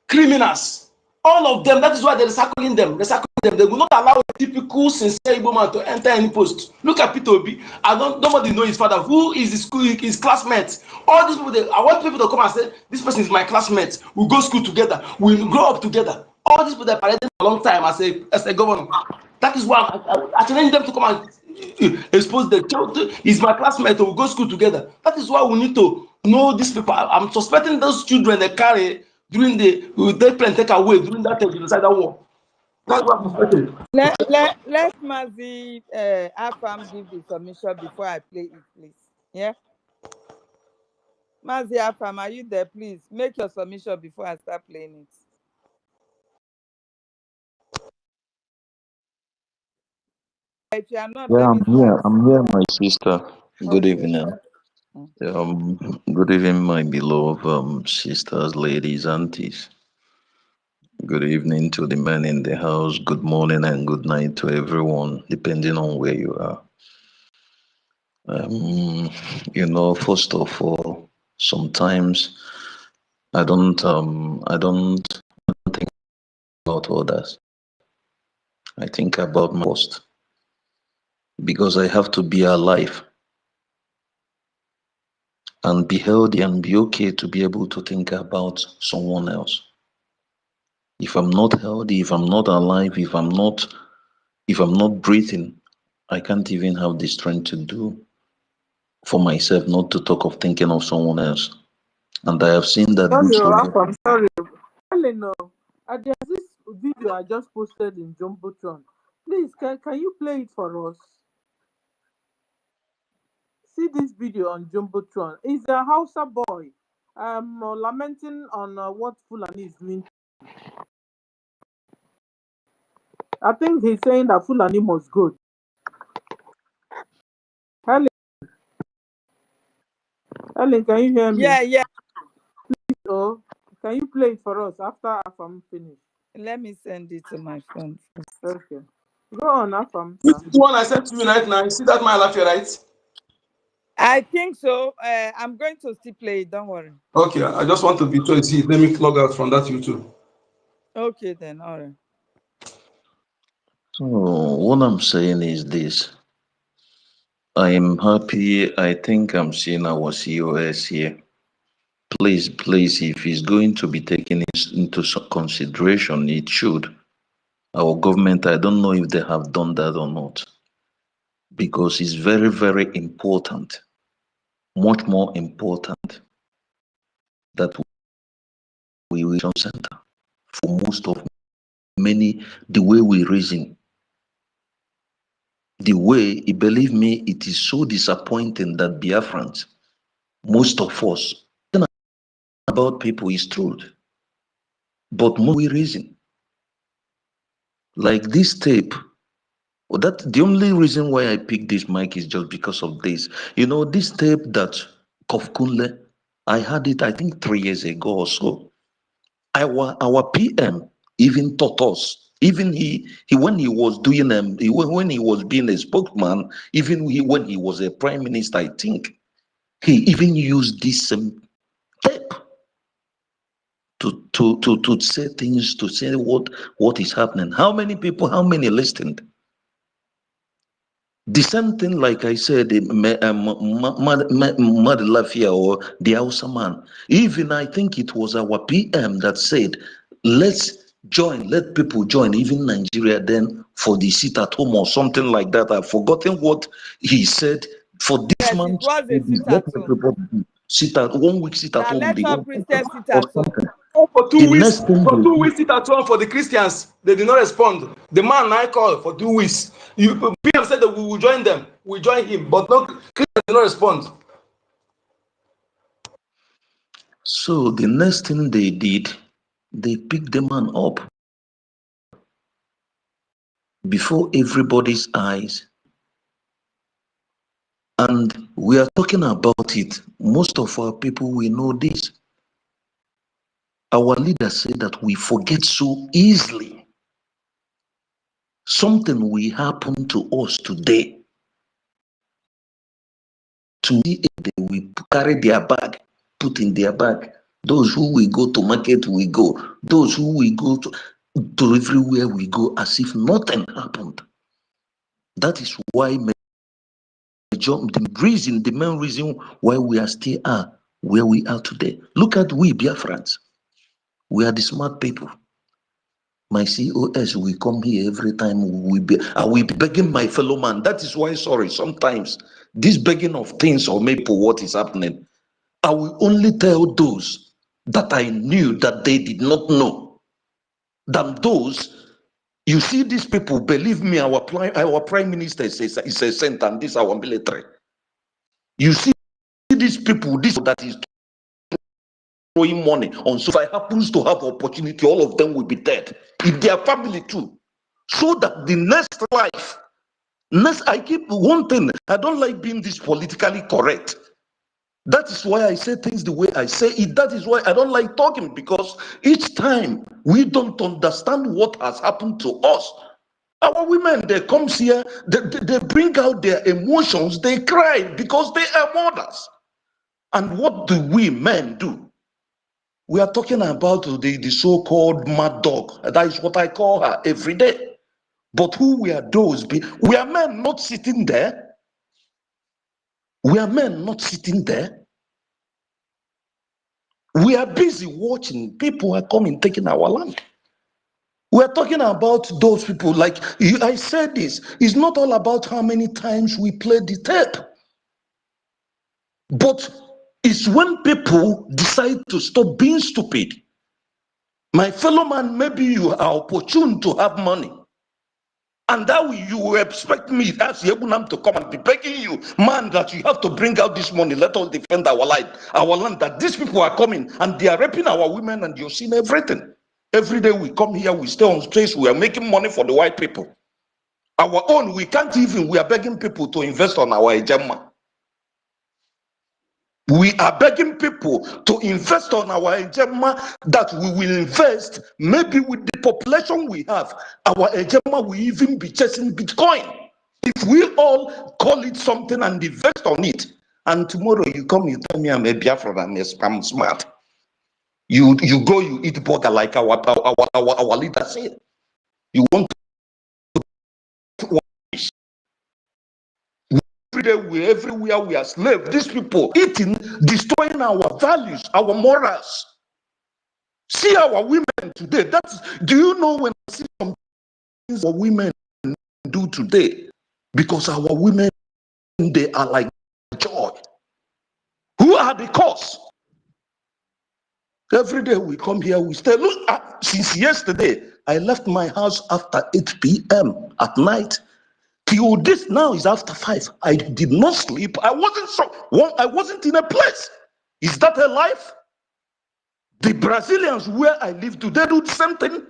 criminals. All of them, that is why they're recycling them. They will not allow a typical sincere Igbo man to enter any post. Look at Peter Obi. Nobody knows his father. Who is his classmate? All these people, I want people to come and say, this person is my classmate. We go school together. We grow up together. All these people, they're parading for a long time as a governor. That is why I challenge them to come and expose the child. He's my classmate. We go school together. That is why we need to know these people. I'm suspecting those children they carry during they plan take away during that genocidal war. That's what I'm suspecting. Let Mazi Afam give the submission before I play it, please. Yeah. Mazi Afam, are you there? Please make your submission before I start playing it. If you are not, Yeah, let me start. I'm here, my sister. Good Okay. evening. Good evening, my beloved sisters, ladies, aunties. Good evening to the men in the house. Good morning and good night to everyone, depending on where you are. First of all, sometimes I don't think about others. I think about my first, because I have to be alive and be healthy and be okay to be able to think about someone else. If I'm not healthy, if I'm not alive, if I'm not breathing, I can't even have the strength to do for myself, not to talk of thinking of someone else. And I have seen that Sorry, this way. I'm sorry. Helen, there's this video I just posted in Jumbotron. Please, can you play it for us? See this video on Jumbotron. It's a Hausa boy lamenting on what Fulani is doing. I think he's saying that Fulani must go. Helen, can you hear me? Yeah. Please, can you play it for us after I'm finished? Let me send it to my phone. Okay. Go on, Afam. This is the one I sent to you right now. You see that my laugh here, right? I think so. I'm going to still play it. Don't worry. Okay, I just want to be sure. See, let me log out from that YouTube. Okay, then. All right. So what I'm saying is this. I am happy. I think I'm seeing our COS here. Please, if it's going to be taken into consideration, it should. Our government, I don't know if they have done that or not, because it's very, very important, much more important that we reason center for most of the way we reason. The way, believe me, it is so disappointing that Biafrans, most of us, about people is truth, but more we reason. Like this tape, that the only reason why I picked this mic is just because of this. This tape that Kofkunle, I had it, I think 3 years ago or so. Our PM even taught us. Even he when he was doing when he was being a spokesman, even when he was a prime minister, I think he even used this tape to say things, to say what is happening. How many people? How many listened? The same thing, like I said, Mad Lafia or the Hausa man. Even I think it was our PM that said, let's join, let people join, even Nigeria then for the sit at home or something like that. I've forgotten what he said for this month. It was a sit at home. Sit at 1 week, sit at home. Let all Christians sit at home. For 2 weeks, sit at home for the Christians. They did not respond. The man I called for 2 weeks. PM said that we will join them. We join him, but no Christians did not respond. So the next thing they did, they picked the man up before everybody's eyes. And we are talking about it. Most of our people, we know this. Our leaders say that we forget so easily. Something will happen to us today. To me, they will carry their bag, put in their bag. Those who will go to market will go. Those who will go to everywhere we go as if nothing happened. That is why the main reason why we are still where we are today. Look at we Biafrans. We are the smart people. My COS will come here every time I will be begging my fellow man. That is why, sorry, sometimes this begging of things or maybe what is happening, I will only tell those that I knew that they did not know. Than those, you see these people, believe me, our prime minister is a saint and this our military. You see these people, this that is throwing money on, so if I happens to have opportunity, all of them will be dead. If their family too. So that the next life, I keep one thing, I don't like being this politically correct. That is why I say things the way I say it. That is why I don't like talking, because each time we don't understand what has happened to us. Our women, they come here, they bring out their emotions, they cry because they are mothers. And what do we men do? We are talking about the so-called mad dog. That is what I call her every day. But who were those? We are men not sitting there. We are men not sitting there. We are busy watching. People are coming, taking our land. We are talking about those people. Like I said this, it's not all about how many times we play the tape. But it's when people decide to stop being stupid. My fellow man, maybe you are opportune to have money. And that you expect me as Yebunam to come and be begging you, man, that you have to bring out this money. Let us defend our life, our land. That these people are coming and they are raping our women, and you're seeing everything. Every day we come here, we stay on streets, we are making money for the white people. Our own, we can't even. We are begging people to invest on our agenda. We are begging people to invest on our agenda, that we will invest maybe with the population we have. Our agenda will even be chasing Bitcoin. If we all call it something and invest on it, and tomorrow you come, you tell me I'm a Biafran and I'm smart. You go, you eat burger like our leader said. You want to everywhere we are slaves. These people eating, destroying our values, our morals. See our women today. Do you know when I see some things our women do today? Because our women, they are like joy. Who are the cause? Every day we come here, we stay. Look, since yesterday, I left my house after 8 p.m. at night. Till this now is after 5. I did not sleep. I wasn't in a place. Is that a life? The Brazilians where I live, do they do the same thing?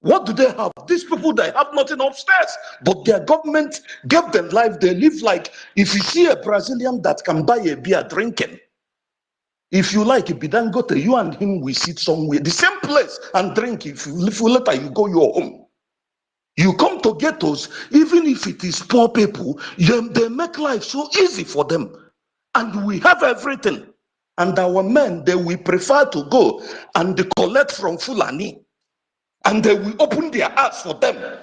What do they have? These people, they have nothing upstairs, but their government gave them life. They live like, if you see a Brazilian that can buy a beer drinking, if you like, Bidangote, you and him will sit somewhere, the same place, and drink. If you later, you go your home. You come to ghettos, even if it is poor people, they make life so easy for them. And we have everything. And our men, they will prefer to go and they collect from Fulani. And they will open their hearts for them.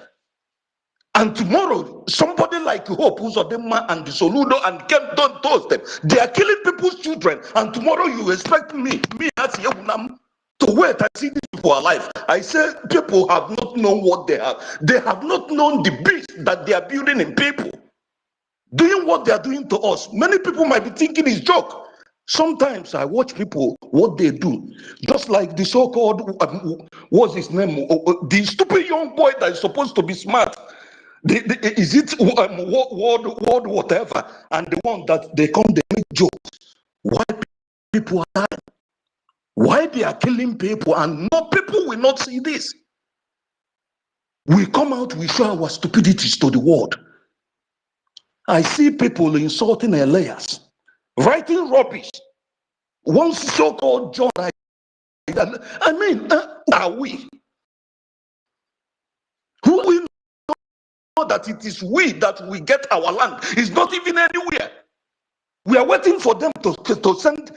And tomorrow, somebody like Hope, who's Odema and the Soludo and Kem, don't toast them. They are killing people's children. And tomorrow you expect me as Yehunam, to wait and see these people alive. I say people have not known what they have. They have not known the beast that they are building in people. Doing what they are doing to us. Many people might be thinking it's joke. Sometimes I watch people, what they do. Just like the so-called, what's his name? The stupid young boy that is supposed to be smart. Is it word whatever? And the one that they come, they make jokes. Why people are dying? Why they are killing people? And no, people will not see this. We come out, we show our stupidities to the world. I see people insulting Elias, writing rubbish. One so-called John, I mean, who are we? Who we know that it is we that we get our land? It's not even anywhere. We are waiting for them to send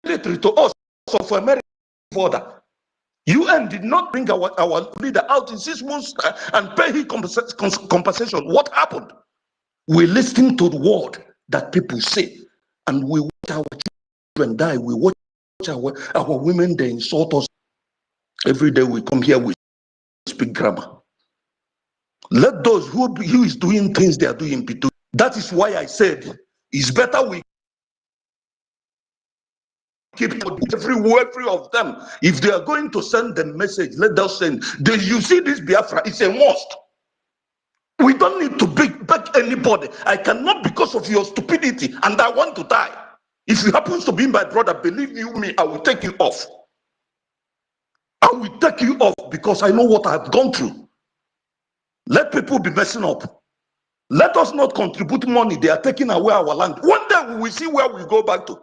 military to us of American border. UN did not bring our leader out in 6 months and pay him compensation. What happened? We listen to the word that people say, and we watch our children die. We watch our women, they insult us. Every day we come here, we speak grammar. Let those who is doing things they are doing be doing. That is why I said it's better we keep every of them. If they are going to send the message, let them send. You see this Biafra, it's a must. We don't need to beg anybody. I cannot because of your stupidity, and I want to die. If you happen to be my brother, believe you me, I will take you off. I will take you off because I know what I've gone through. Let people be messing up. Let us not contribute money. They are taking away our land. One day we will see where we go back to.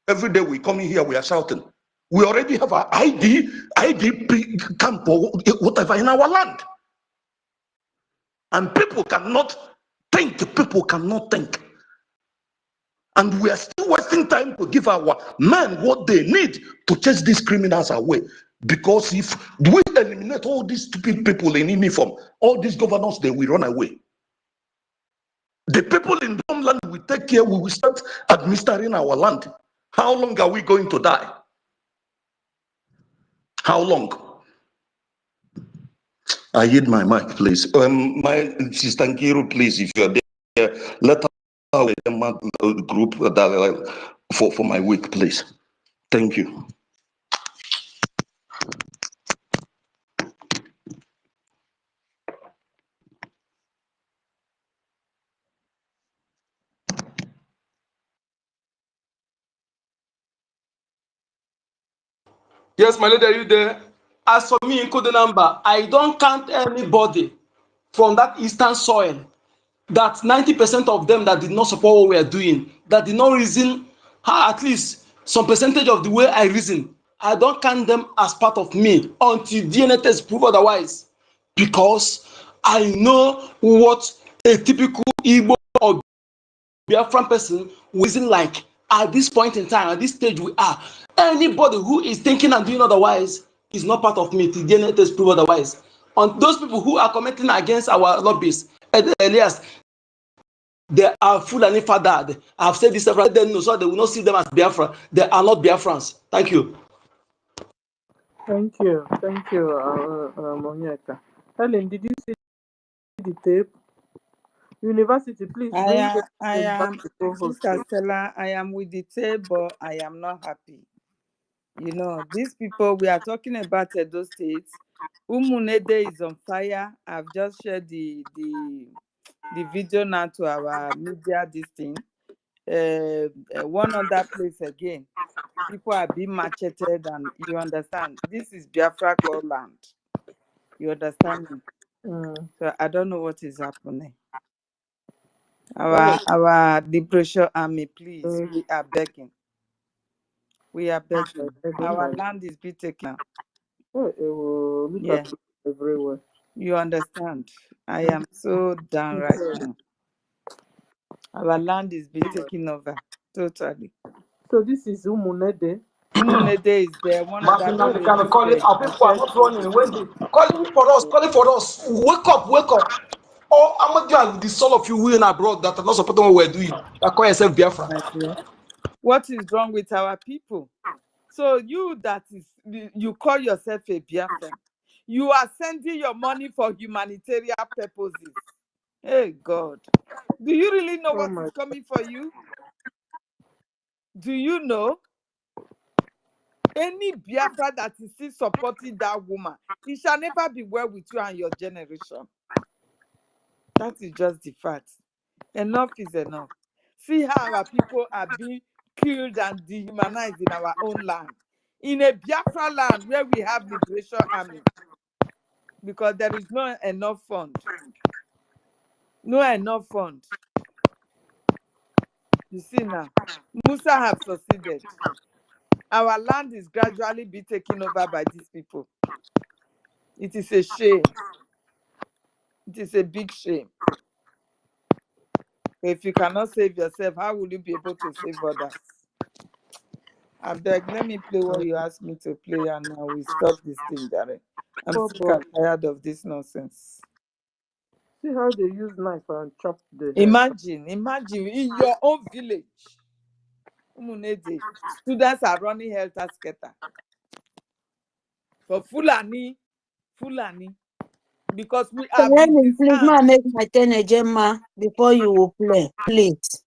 Every day we come in here, we are shouting. We already have our IDP camp or whatever in our land. And people cannot think. People cannot think. And we are still wasting time to give our men what they need to chase these criminals away. Because if we eliminate all these stupid people in uniform, all these governors, they will run away. The people in the homeland will take care, we will start administering our land. How long are we going to die? How long? I hit my mic, please. My sister Nkiru, please, if you're there, let our group for my week, please. Thank you. Yes, my lady, are you there? As for me in Kodenamba, I don't count anybody from that eastern soil. That 90% of them that did not support what we are doing, that did not reason at least some percentage of the way I reason. I don't count them as part of me until DNA test prove otherwise. Because I know what a typical Igbo or Biafran person reason like at this point in time, at this stage we are. Anybody who is thinking and doing otherwise is not part of me till DNA test prove otherwise. On those people who are commenting against our lobbies, Elias, they are Fulani fathered. I've said this several times, so they will not see them as Biafra. They are not Biafrans. Thank you. Thank you, Moniaka. Helen, did you see the tape? University, please bring the I tape back am, to co-host. Sister Stella, I am with the table. I am not happy. You know, these people, we are talking about Edo State. Umunede is on fire. I've just shared the video now to our media, this thing. One other place again. People are being macheted, and you understand, this is Biafra land. You understand me? So I don't know what is happening. Our liberation army, please, we are begging. We are begging. Our land is being taken. Look Yeah. at everywhere. You understand? I am so down right now. Our land is being taken over totally. So this is Umunede. Umunede is there. One other place is Call it. there. Our people are not running. When they calling for us, calling for us. Wake up, wake up. Oh, I'm not with the soul of you who in abroad that are not supporting what we're doing. That call yourself Biafra. What is wrong with our people? So you that is, you call yourself a Biafran. You are sending your money for humanitarian purposes. Hey God, do you really know what is coming for you? Do you know? Any Biafra that is still supporting that woman, it shall never be well with you and your generation. That is just the fact. Enough is enough. See how our people are being killed and dehumanized in our own land. In a Biafra land where we have liberation army. Because there is no enough fund. No enough fund. You see now, Musa have succeeded. Our land is gradually being taken over by these people. It is a shame. It is a big shame. If you cannot save yourself, how will you be able to save others? I beg, let me play what you asked me to play, and now we stop this thing, Darren. I'm Oh sick boy. and tired of this nonsense. See how they use knife and chop the head. Imagine in your own village, Umunede, students are running helter-skelter for Fulani, because we have been Please, disarmed. ma make my 10 agenda before you will play, please.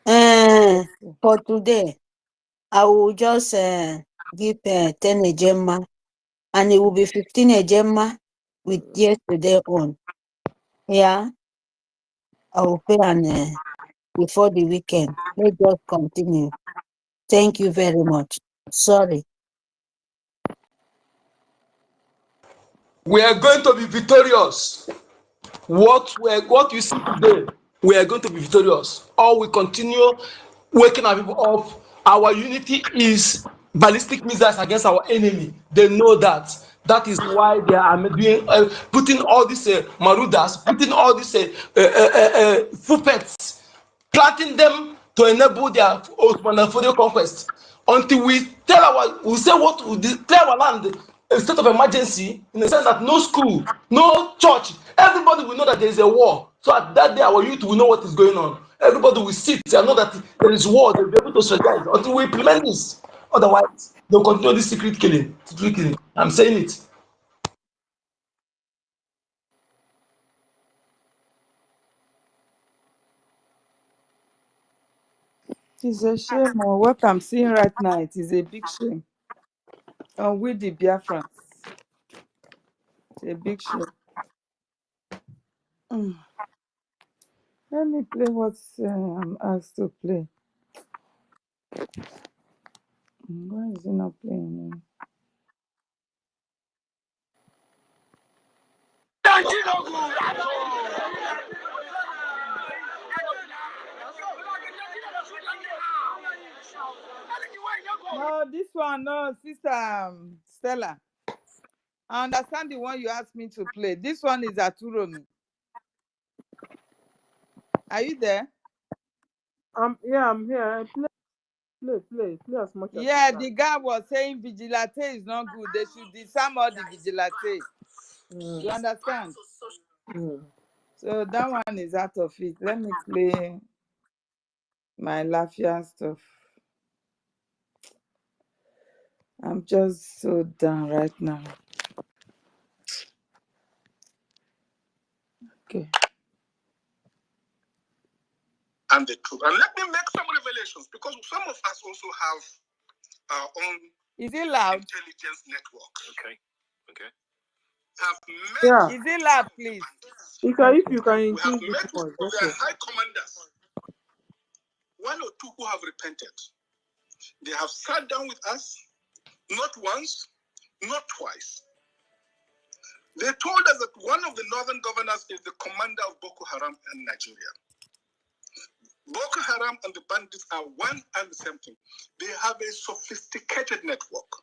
For today, I will just give 10 agenda, and it will be 15 agenda with yesterday on. Yeah, I will pay an before the weekend. Let's just continue. Thank you very much. Sorry. We are going to be victorious. What you see today, we are going to be victorious. Or we continue waking our people up. Our unity is ballistic missiles against our enemy. They know that. That is why they are doing putting all these marudas, putting all these puppets, planting them to enable their Osmanaforian conquest. Until we say what we declare our land a state of emergency, in the sense that no school, no church, everybody will know that there is a war. So at that day, our youth will know what is going on. Everybody will sit and know that there is war. They'll be able to strategize until we implement this. Otherwise, they'll continue this secret killing. I'm saying it. It's a shame. What I'm seeing right now, it is a big shame. And with the Biafrans, it's a big shame. Let me play what I'm asked to play. Why is it not playing? No, this one, no, Sister Stella. I understand the one you asked me to play. This one is Aturomi. Are you there? Yeah, I'm here. Play as much as Yeah, you can. the guy was saying vigilante is not good. They should disarm all the vigilante. You understand? So that one is out of it. Let me play my Lafia stuff. I'm just so down right now. Okay. And the truth. And let me make some revelations, because some of us also have our own intelligence networks. Okay. Yeah. Is it loud, please? If you can we have increase met the with voice, their high commanders, one or two who have repented. They have sat down with us, not once, not twice. They told us that one of the northern governors is the commander of Boko Haram in Nigeria. Boko Haram and the bandits are one and the same thing. They have a sophisticated network.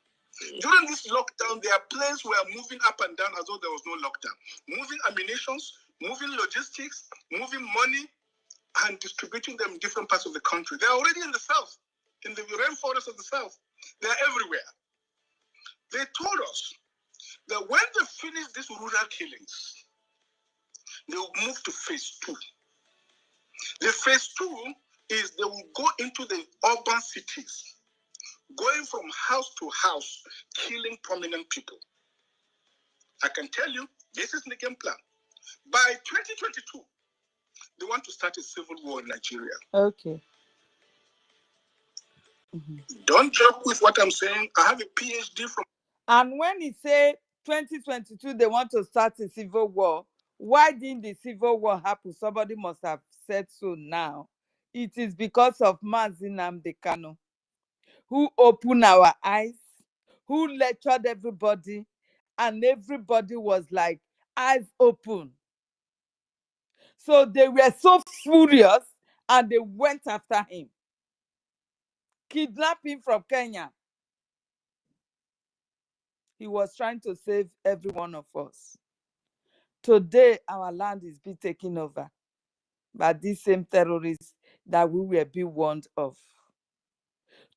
During this lockdown, their planes were moving up and down as though there was no lockdown. Moving ammunitions, moving logistics, moving money, and distributing them in different parts of the country. They're already in the south, in the rainforest of the south. They're everywhere. They told us that when they finish these rural killings, they will move to phase 2. The phase 2 is they will go into the urban cities, going from house to house, killing prominent people. I can tell you, this is the game plan. By 2022, they want to start a civil war in Nigeria. Okay. Don't joke with what I'm saying. I have a PhD from... And when he say 2022, they want to start a civil war, why didn't the civil war happen? Somebody must have said so now. It is because of Mazi Nnamdi Kanu, who opened our eyes, who lectured everybody, and everybody was like, eyes open. So they were so furious and they went after him, kidnapped him from Kenya. He was trying to save every one of us. Today, our land is being taken over by these same terrorists that we were being warned of.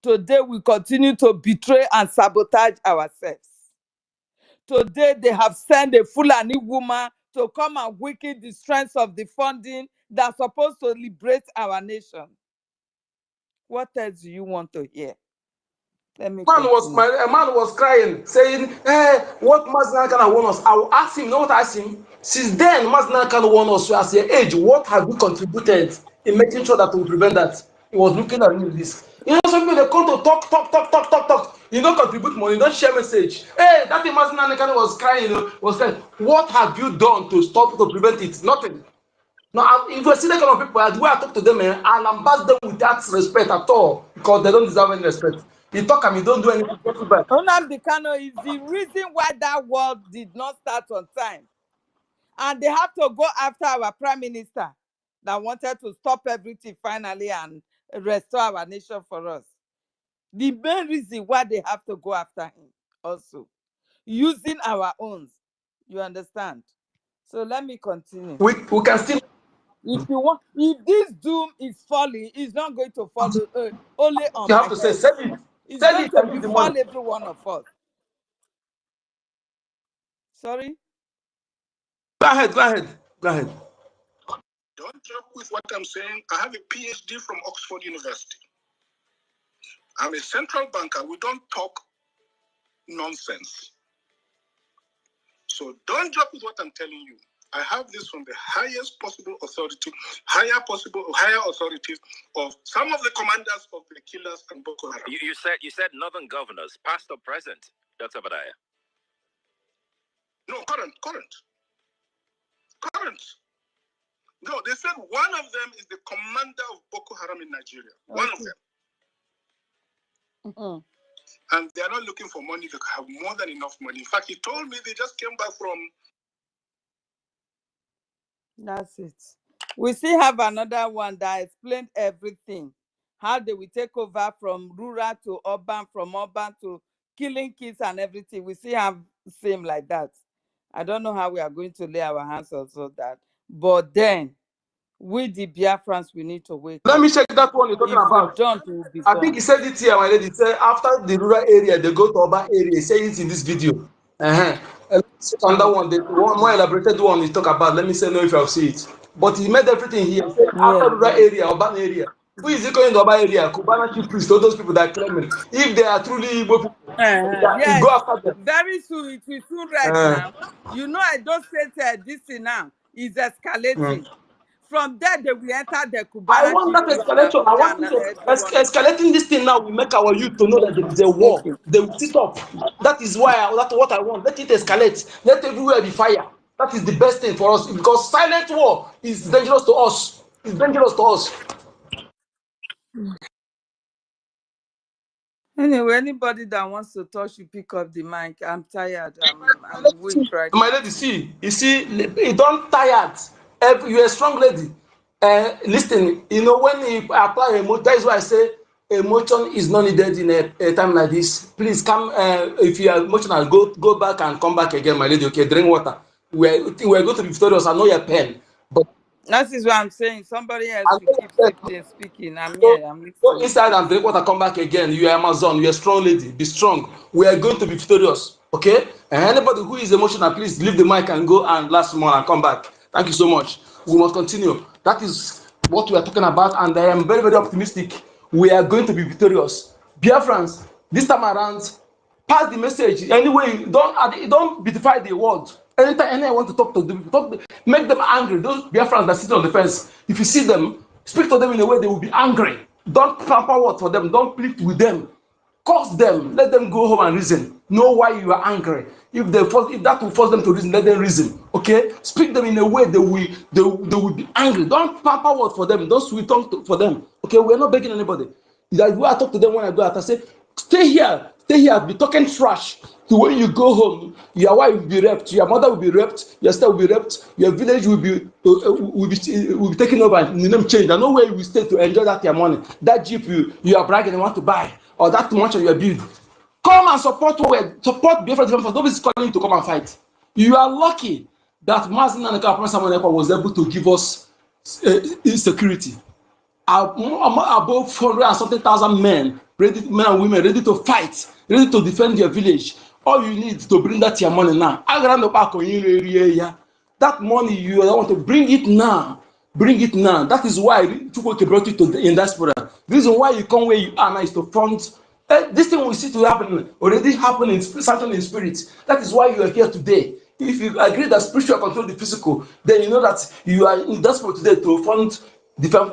Today, we continue to betray and sabotage ourselves. Today, they have sent a Fulani woman to come and weaken the strength of the funding that's supposed to liberate our nation. What else do you want to hear? Let me continue. A man was crying, saying, what Mazna can warn us? I will ask him, you know what I asked him? Since then, Mazna can warn us as your age, what have you contributed in making sure that we prevent that? He was looking at me with this. You know, some people they come to talk. You don't contribute money, you don't share message. Hey, that thing Mazna can was crying, was crying. What have you done to prevent it? Nothing. Now, if you see that kind of people, the way I talk to them, I'll embarrass them with that respect at all, because they don't deserve any respect. You talk and you don't do anything. Nnamdi Kanu is the reason why that war did not start on time. And they have to go after our prime minister that wanted to stop everything finally and restore our nation for us. The main reason why they have to go after him also, using our own. You understand? So let me continue. We can still. If this doom is falling, it's not going to fall only on You my have to say, head. sell it. It's Sell going it to and give the befall money. every one of us. Sorry? Go ahead. Don't joke with what I'm saying. I have a PhD from Oxford University. I'm a central banker. We don't talk nonsense. So don't joke with what I'm telling you. I have this from the highest possible authority, higher authorities of some of the commanders of the killers and Boko Haram. You said northern governors, past or present, Dr. Badaya? No, current. No, they said one of them is the commander of Boko Haram in Nigeria. Okay. One of them. Mm-hmm. And they are not looking for money. They have more than enough money. In fact, he told me they just came back from... That's it. We still have another one that explained everything. How they will take over from rural to urban, from urban to killing kids and everything. We still have same like that. I don't know how we are going to lay our hands on that. But then, we the Biafrans, we need to wake Let up. me check that one you're talking about. We don't, we will be I gone. think he said it here, my lady. He said after the rural area, they go to urban area. He said it in this video. On that one, the one more elaborated one he talk about. Let me say no if I'll see it. But he made everything here. He said after rural area, urban area. Who is it going to urban area? Kubana chief priest, all those people that claim it. If they are truly Igbo people, Yes, go after them. very soon it will soon rest now. You know, I don't say this thing now is escalating. From there, they will enter the I Cubana want chief that priest in escalation. I Abuja want and escalating this thing now. We make our youth to know that there is a war. Okay. They will sit up. That is why that's what I want. Let it escalate. Let everywhere be fire. That is the best thing for us because silent war is dangerous to us. It's dangerous to us. Anyway, anybody that wants to touch, you pick up the mic. I'm tired. I'm weak right My now. lady, see, you see, you don't tired. You're a strong lady. Listen, you know, when you apply emotion, that is why I say emotion is not needed in a time like this. Please come, if you are emotional, go back and come back again, my lady. Okay, drink water. We're going to be victorious. I know your pain, but That is what I'm saying. Somebody else should keep speaking. I'm Go, here. I'm go listening, inside and please. drink water, come back again. You are Amazon, you are a strong lady. Be strong. We are going to be victorious. Okay? And anybody who is emotional, please leave the mic and go and last more and come back. Thank you so much. We must continue. That is what we are talking about, and I am very, very optimistic. We are going to be victorious. Biafrans, this time around, pass the message anyway. Don't beautify the word. Anytime anyone want to talk to them, make them angry. Those Biafrans that sit on the fence, if you see them, speak to them in a way they will be angry. Don't pamper word for them. Don't plead with them. Curse them. Let them go home and reason. Know why you are angry. If that will force them to reason, let them reason. Okay? Speak them in a way they will be angry. Don't pamper word for them. Don't sweet tongue for them. Okay? We are not begging anybody. Like, I talk to them when I go out. I say, stay here. stay here, be talking trash. So when you go home, your wife will be raped, your mother will be raped, your sister will be raped, your village will be taken over and the name changed. There's no way you will stay to enjoy that your money. That jeep you are bragging and want to buy, or that much of your build. Come and support Biafra Defense Force. Nobody's calling you to come and fight. You are lucky that Mazin and Samuel was able to give us security. Above 400 and something thousand men and women ready to fight, ready to defend your village. All you need to bring that your money now. That money you want to bring it now. Bring it now. That is why Chukwuka brought you to the diaspora. The reason why you come where you are now is to fund. This thing we see to happen already happened in spirit. That is why you are here today. If you agree that spiritual control the physical, then you know that you are in diaspora today to fund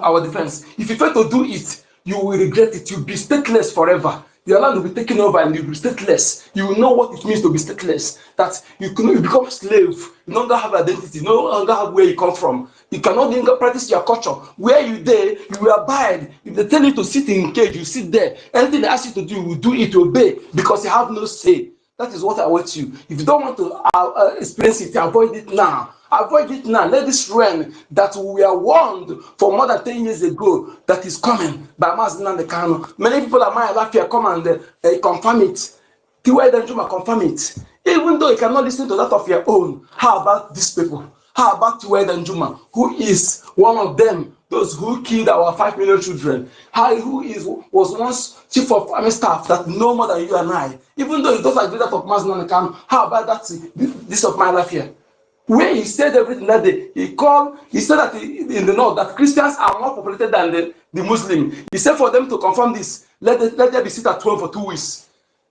our defense. If you fail to do it, you will regret it. You'll be stateless forever. Your land will be taken over and you'll be stateless. You will know what it means to be stateless. That you become a slave. You no longer have identity. You no longer have where you come from. You cannot longer practice your culture. Where you there, you will abide. If they tell you to sit in a cage, you sit there. Anything they ask you to do, you will do it, you obey, because you have no say. That is what I want you. If you don't want to experience it, avoid it now. Avoid it now. Let this rain that we are warned for more than 10 years ago that is coming by Mazin and the Kano. Many people at my life here come and confirm it. Tiwa Danjuma confirm it. Even though you cannot listen to that of your own, how about these people? How about Tiwa Danjuma, who is one of them, those who killed our 5 million children? Was once chief of army staff that know more than you and I. Even though he doesn't agree that of Mazin and the Kano, how about that? This of my life here. Where he said everything that day, he said that in the north that Christians are more populated than the Muslim. He said for them to confirm this, let them be sit at home for 2 weeks.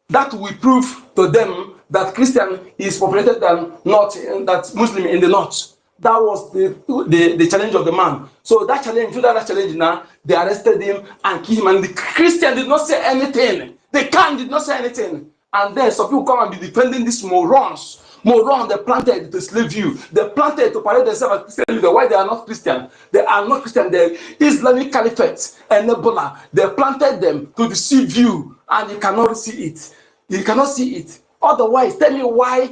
That will prove to them that Christian is populated than not that Muslim in the north. That was the challenge of the man. So that challenge now, they arrested him and killed him. And the Christian did not say anything. The Khan did not say anything. And then some people come and be defending these morons. Morons, they planted to slave you. They planted to parade themselves as Christian leaders. Why they are not Christian? They are not Christian. They're Islamic Caliphate and Ebola. They planted them to deceive you, and you cannot see it. You cannot see it. Otherwise, tell me why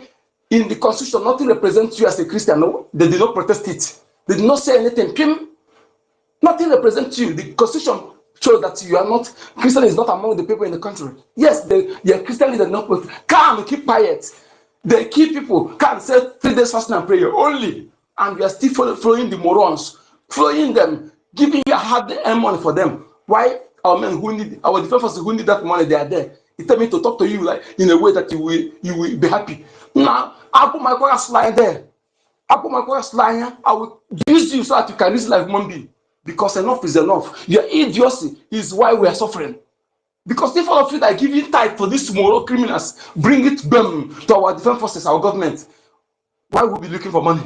in the Constitution nothing represents you as a Christian. No, they did not protest it. They did not say anything. Nothing represents you. The Constitution shows that you are not Christian. Is not among the people in the country. Yes, your Christian leaders not can keep quiet. They keep people can say 3 days fasting and prayer only, and we are still following the morons, following them, giving you hard money for them. Why our men who need our defense forces who need that money, they are there. It tell me to talk to you like in a way that you will be happy. Now I put my class line there. I put my class line. I will use you so that you can reason like human being. Because enough is enough. Your idiocy is why we are suffering. Because if all of you that are giving tithe for these moral criminals, bring it to our defense forces, our government, why would we be looking for money?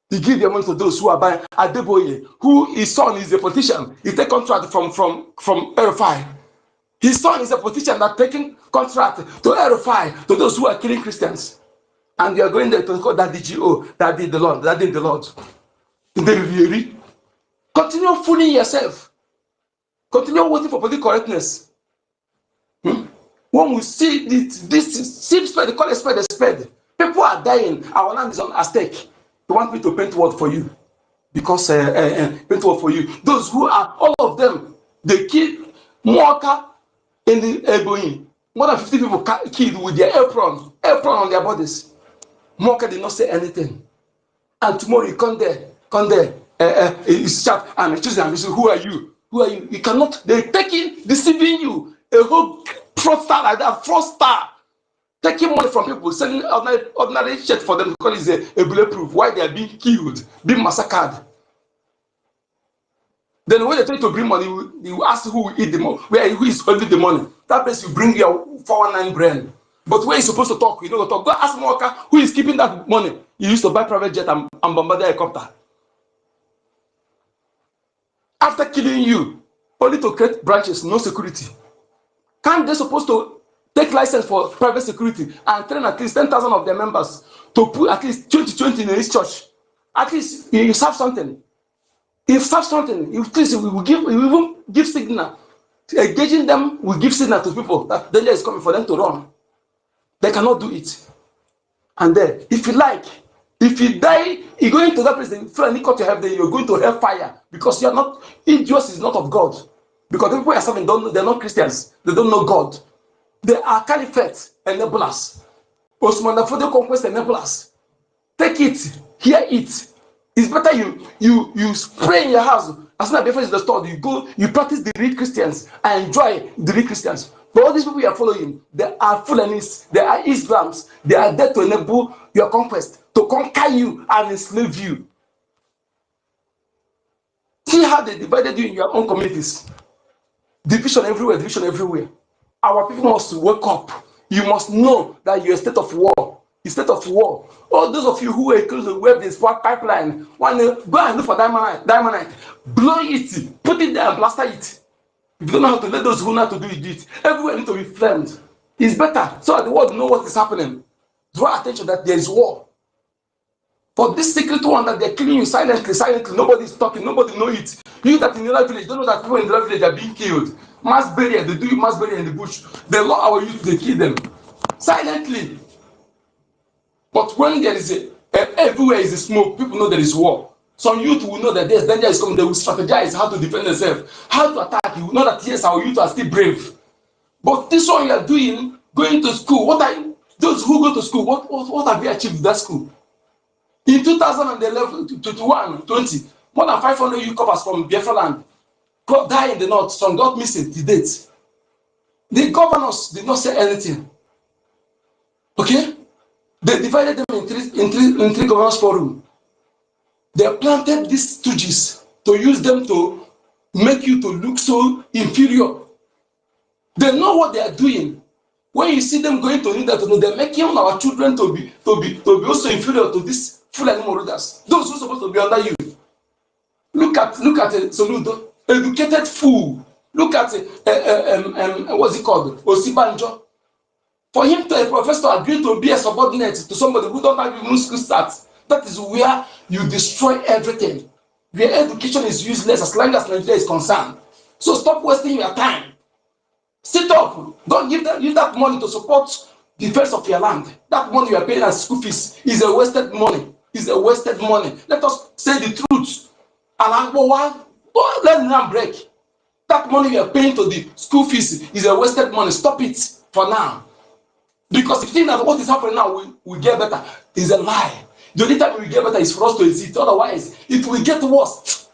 He give their money to those who are buying. Adeboye, who his son is a politician, he take contract from EFIK. His son is a politician that taking contract to EFIK, to those who are killing Christians. And you are going there to call that DGO, that did the Lord, that did the Lord. Continue fooling yourself. Continue waiting for political correctness. When we see this seems spade, they call a spade. People are dying. Our land is on stake. They want me to paint word for you. Because paint word for you. Those who are, all of them, they kill Mwaka in the Eboin. More than 50 people killed with their apron on their bodies. Mwaka did not say anything. And tomorrow you come there, it's sharp and choosing and say, who are you? Who are you? You cannot, they're taking, deceiving you. A whole fraudster like that, fraudster, taking money from people, selling ordinary shit for them because it's a bulletproof. Why they are being killed, being massacred. Then when they try to bring money, you ask who will eat the money, who is holding the money. That place you bring your 419 brand. But where you supposed to talk, you don't talk. Go ask Moka who is keeping that money. You used to buy private jet and bombardier helicopter. After killing you, only to create branches, no security. Can't they supposed to take license for private security and train at least 10,000 of their members to put at least 20 in each church? At least you serve something. If serve something, if please we will even give signal Engaging them will give signal to people that danger is coming for them to run. They cannot do it. And then, if you like, if you die, you go into that place, the Fulani cut your head, then you're going to hellfire because you're not, yours is not of God. Because the people you are serving, they're not Christians. They don't know God. They are caliphate enablers. Osman Fodio conquest enablers. Take it, hear it. It's better you spray in your house. As soon as Biafra is restored, you go, you practice the real Christians and enjoy the real Christians. But all these people you are following, they are Fulanis, they are Islams, they are there to enable your conquest, to conquer you and enslave you. See how they divided you in your own communities. Division everywhere, division everywhere. Our people must wake up. You must know that you're a state of war. A state of war. All those of you who are close to where this pipeline, when you go and look for diamond, blow it, put it there and plaster it. If you don't know how to, let those who know how to do it. Everywhere need to be flamed. It's better so that the world know what is happening. Draw attention that there is war. For this secret one that they're killing you silently, nobody is talking, nobody know it. You that in the other village don't know that people in the other village are being killed. Mass burial, they do mass burial in the bush. They lock our youth, they kill them silently. But when there is everywhere is a smoke, people know there is war. Some youth will know that there's danger is coming. They will strategize how to defend themselves, how to attack. You will know that yes, our youth are still brave. But this one you are doing, going to school. What are those who go to school? What have you achieved with that school? In 2011, 21, 20, more than 500 youth corpers from Biafra land died in the north. Some got missing to date. The governors did not say anything. Okay? They divided them in three governors forum. They planted these stooges to use them to make you to look so inferior. They know what they are doing. When you see them going to need that, they're making our children to be also inferior to these full animal rulers. Those who are supposed to be under you. Look at Soludo, educated fool. Look at what's it called? Osibanjo. For him to a professor agree to be a subordinate to somebody who don't have even school start, that is where you destroy everything. Where education is useless as long as Nigeria is concerned. So stop wasting your time. Sit up. Don't use that money to support the defense of your land. That money you are paying as school fees is a wasted money. Is a wasted money. Let us say the truth. And don't let them break. That money you are paying to the school fees is a wasted money. Stop it for now. Because if you think that what is happening now will get better, is a lie. The only time we get better is for us to exist. Otherwise, it will get worse.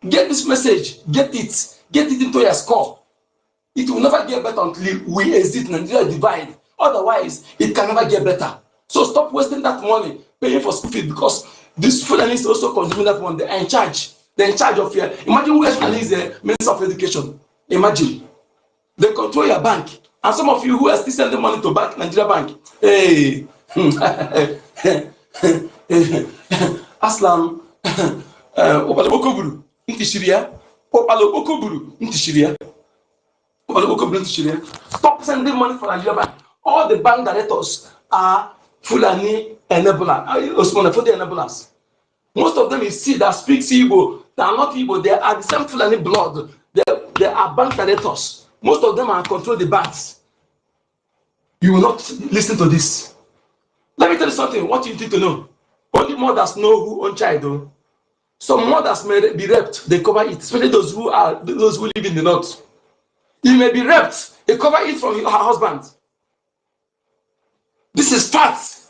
Get this message. Get it into your skull. It will never get better until we exist and Nigeria divide. Otherwise, it can never get better. So stop wasting that money paying for school fees because these Fulanis also consuming that money. They are in charge. They're in charge of your. Imagine where Fulani is the Minister of Education. Imagine. They control your bank. And some of you who are still sending money to bank, Nigeria Bank, hey, Aslam, Opalobokoburu, Intishiria, Opalobokoburu, Intishiria, Opalobokoburu, Intishiria. Stop sending money for Nigeria Bank. All the bank directors are Fulani enablers, Osman Fodio enablers. Most of them you see that speaks Igbo, they are not Igbo, they are the same Fulani blood. They are bank directors. Most of them are control the banks. You will not listen to this. Let me tell you something. What you need to know. Only mothers know who own child. Though. Some mothers may be raped. They cover it. Especially those who live in the north. You may be raped. They cover it from her husband. This is fact.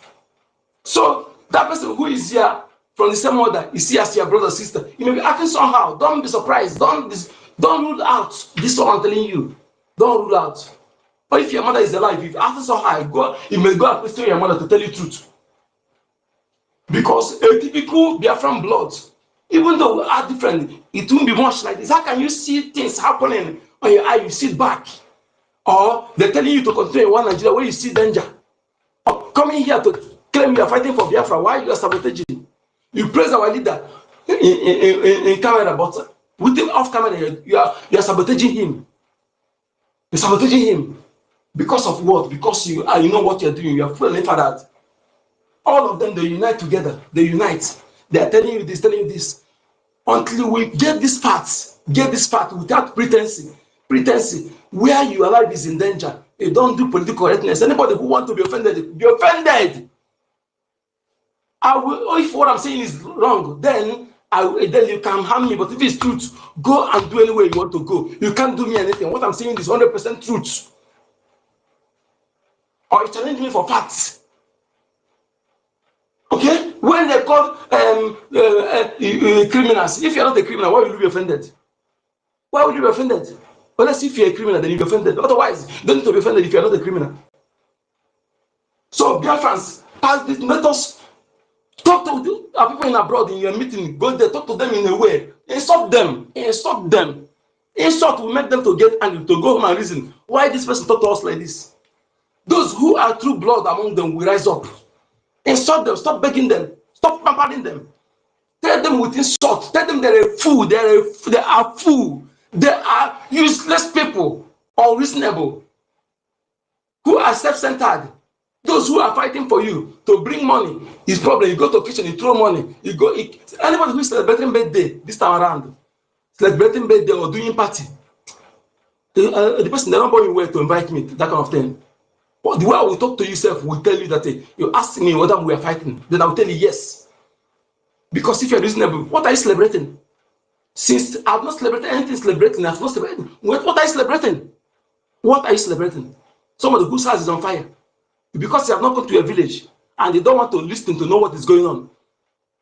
So that person who is here from the same mother is here as your brother or sister. You may be acting somehow. Don't be surprised. Don't rule out this one I'm telling you. Don't rule out. But if your mother is alive, if after so high, you may go and question your mother to tell you the truth. Because a typical Biafran blood, even though we are different, it won't be much like this. How can you see things happening on your eye, you sit back? Or they're telling you to continue in one Nigeria where you see danger. Or coming here to claim you are fighting for Biafra, why you are sabotaging? You praise our leader in camera, but with him off camera, you are sabotaging him. You're sabotaging him. Because of what? Because you know what you're doing. You're fully for that. All of them, they unite together. They unite. They are telling you this, telling you this. Until we get this part without pretense. pretense, where your life is in danger. You don't do political correctness. Anybody who wants to be offended, be offended. If what I'm saying is wrong, then you can harm me. But if it's truth, go and do anywhere you want to go. You can't do me anything. What I'm saying is 100% truth. Or you challenge me for facts. Okay? When they call criminals, if you're not a criminal, why will you be offended? Why would you be offended? Unless if you're a criminal, then you'll be offended. Otherwise, you don't need to be offended if you're not a criminal. So, Biafrans, let us talk to our people in abroad in your meeting. Go there, talk to them in a way. Insult them. Insult them. Insult will make them to get angry, to go home and reason why this person talk to us like this. Those who are true blood among them will rise up. Insult them. Stop begging them. Stop pampering them. Tell them with insult. Tell them they're a fool. They are fool. They are useless people, unreasonable, who are self-centered. Those who are fighting for you to bring money is problem. You go to kitchen, you throw money. You go. Anybody who is celebrating birthday this time around, celebrating birthday or doing party, the person they don't born you well to invite me, that kind of thing. But the way I will talk to yourself will tell you that you ask me whether we are fighting, then I will tell you yes. Because if you're reasonable, what are you celebrating? Since I've not celebrated anything celebrating, I've not celebrated. What are you celebrating? What are you celebrating? Somebody whose house is on fire. Because you have not come to your village and they don't want to listen to know what is going on.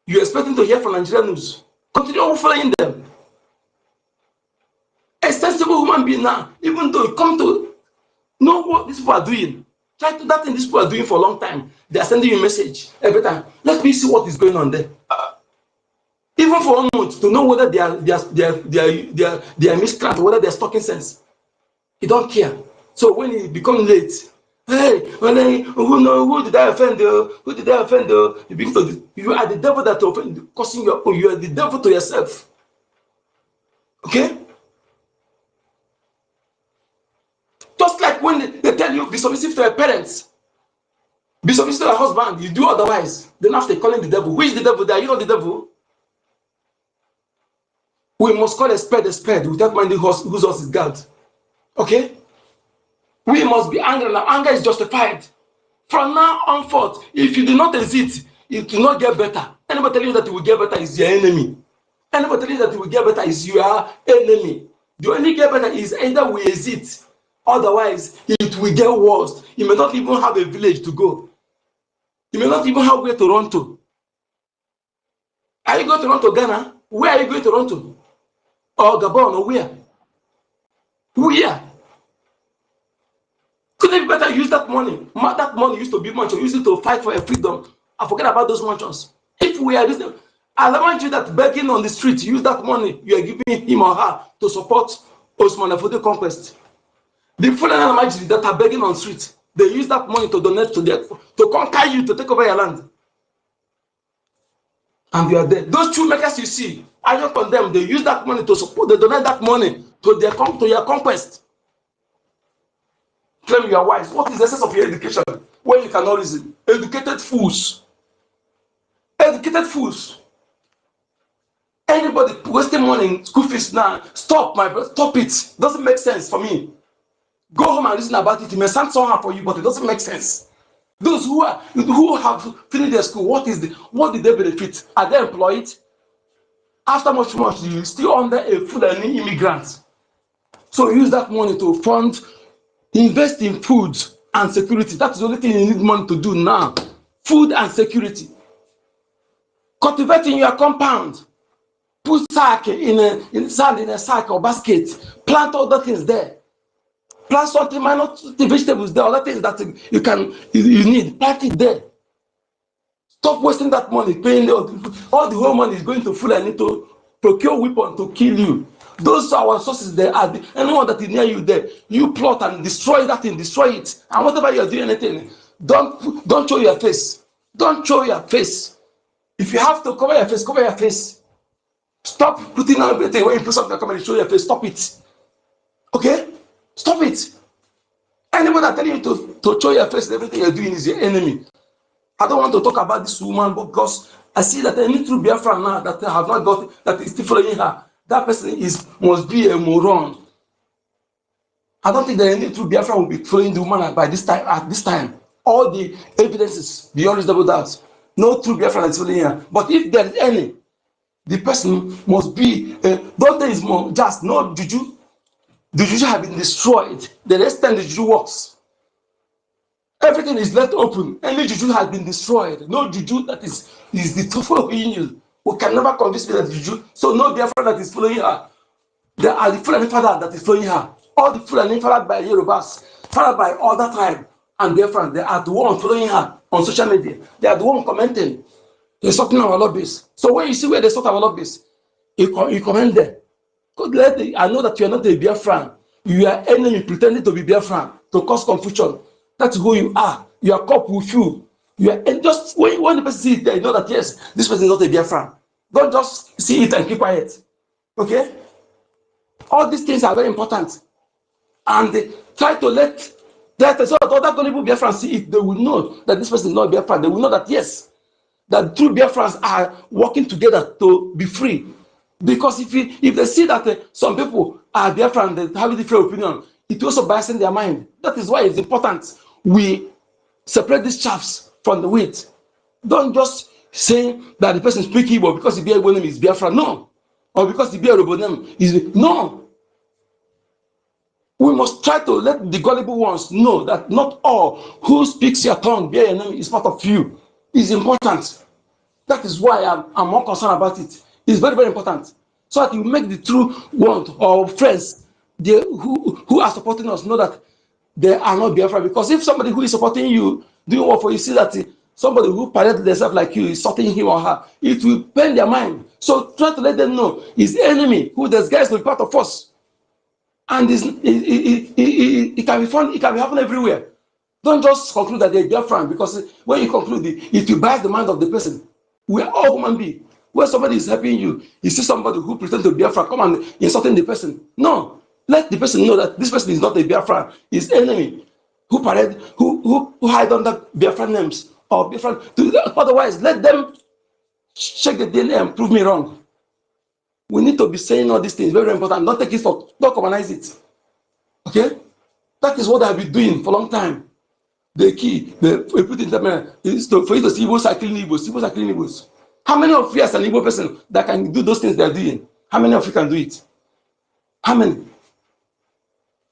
You're expecting to hear from Nigerian news. Continue following them. A sensible human being now, even though you come to know what these people are doing, try to that thing these people are doing for a long time. They are sending you a message every time. Let me see what is going on there. Even for 1 month to know whether they are miscreants or whether they are talking sense. You don't care. So when it becomes late, hey, who did I offend? Who did I offend? You are the devil that offend, causing you are the devil to yourself. Okay? Just like when they tell you be submissive to your parents, be submissive to your husband, you do otherwise. Then after calling the devil, who is the devil there? You know the devil. We must call a spade without minding whose horse is guard. Okay? We must be angry now. Anger is justified. From now on forth, if you do not exit, it will not get better. Anybody tell you that it will get better is your enemy. Anybody tell you that it will get better is your enemy. The only get better is either we exit, otherwise it will get worse. You may not even have a village to go. You may not even have where to run to. Are you going to run to Ghana? Where are you going to run to? Or Gabon or where? Where? Couldn't it be better use that money? That money used to be much, or use it to fight for a freedom. I forget about those mansions. If we are this, I remind you that begging on the street, use that money you are giving him or her to support Osman for the conquest. The foreign magistrates that are begging on the street, they use that money to donate to conquer you, to take over your land. And you are there. Those two makers you see, I don't condemn. They use that money to support, they donate that money to your conquest. Claim you are wise. What is the essence of your education when you cannot reason? Educated fools. Educated fools. Anybody wasting money in school fees now, stop, my brother. Stop it. Doesn't make sense for me. Go home and reason about it. It may sound somehow for you, but it doesn't make sense. Those who have finished their school, what did they benefit? Are they employed? After much, you still under a Fulani immigrant. So use that money to fund, invest in food and security. That's the only thing you need money to do now. Food and security. Cultivate in your compound. Put sack in sand in a sack or basket. Plant other things there. Plant something minor, the vegetables there, other things that you need. Plant it there. Stop wasting that money, paying all the whole money is going to full and need to procure weapon to kill you. Those are our sources there. Anyone that is near you there, you plot and destroy that thing, destroy it. And whatever you are doing, anything, don't show your face. Don't show your face. If you have to cover your face, cover your face. Stop putting on everything when you put something and show your face. Stop it. Okay? Stop it. Anyone that telling you to show your face and everything you're doing is your enemy. I don't want to talk about this woman because I see that any true Biafra now that I have not got that is still following her. That person must be a moron. I don't think that any true Biafra will be following the woman by this time. At this time, all the evidences beyond reasonable doubt, no true Biafra is following her. But if there is any, the person must be. Don't think it's more just no juju. The juju have been destroyed. The next time the juju works, everything is left open. Any juju has been destroyed. No juju that is the truthful opinion. We can never convince me that juju. So no Biafra that is following her. There are the Fulani father that is following her. All the Fulani followed by Yorubas, followed by other tribe and Biafrans. They are the one following her on social media. They are the one commenting. They're sorting our lobbies. So when you see where they sort our lobbies, you comment there. I know that you are not a Biafran. You are enemy pretending to be Biafran to cause confusion. That's who you are. You are cop with you. You are, and just when the person sees it, they know that yes, this person is not a Biafran. Don't just see it and keep quiet. Okay? All these things are very important. And they try to let that so that other gullible Biafrans see it, they will know that this person is not Biafran. They will know that yes, that true Biafrans are working together to be free. Because if they see that some people are Biafran, they have a different opinion, it also biases their mind. That is why it's important we separate these chaffs from the wheat. Don't just say that the person speaks Igbo because the Igbo name is Biafra. No. Or because the Igbo name is no. We must try to let the gullible ones know that not all who speaks your tongue, bear your name, is part of you. It's important. That is why I'm more concerned about it. It's very, very important. So that you make the true ones or friends who are supporting us know that they are not Biafra. Because if somebody who is supporting you doing what for you see that somebody who paraded themselves like you is sorting him or her, it will pain their mind. So try to let them know his enemy who disguised to be part of us. And it can be fun, it can be happening everywhere. Don't just conclude that they're Biafran, because when you conclude it will bias the mind of the person. We are all human beings. When somebody is helping you, you see somebody who pretends to be Biafra, come and insulting the person. No, let the person know that this person is not a Biafran, is enemy who parade, who hide under Biafran names or Biafran. Otherwise, let them check the DNA and prove me wrong. We need to be saying all these things, very, very important. Don't take it for, don't commonize it. Okay? That is what I've been doing for a long time. The key, we put in the is for you to see Igbos are killing Igbos. Igbos are killing Igbos. How many of you as an Igbo person that can do those things they're doing? How many of you can do it? How many?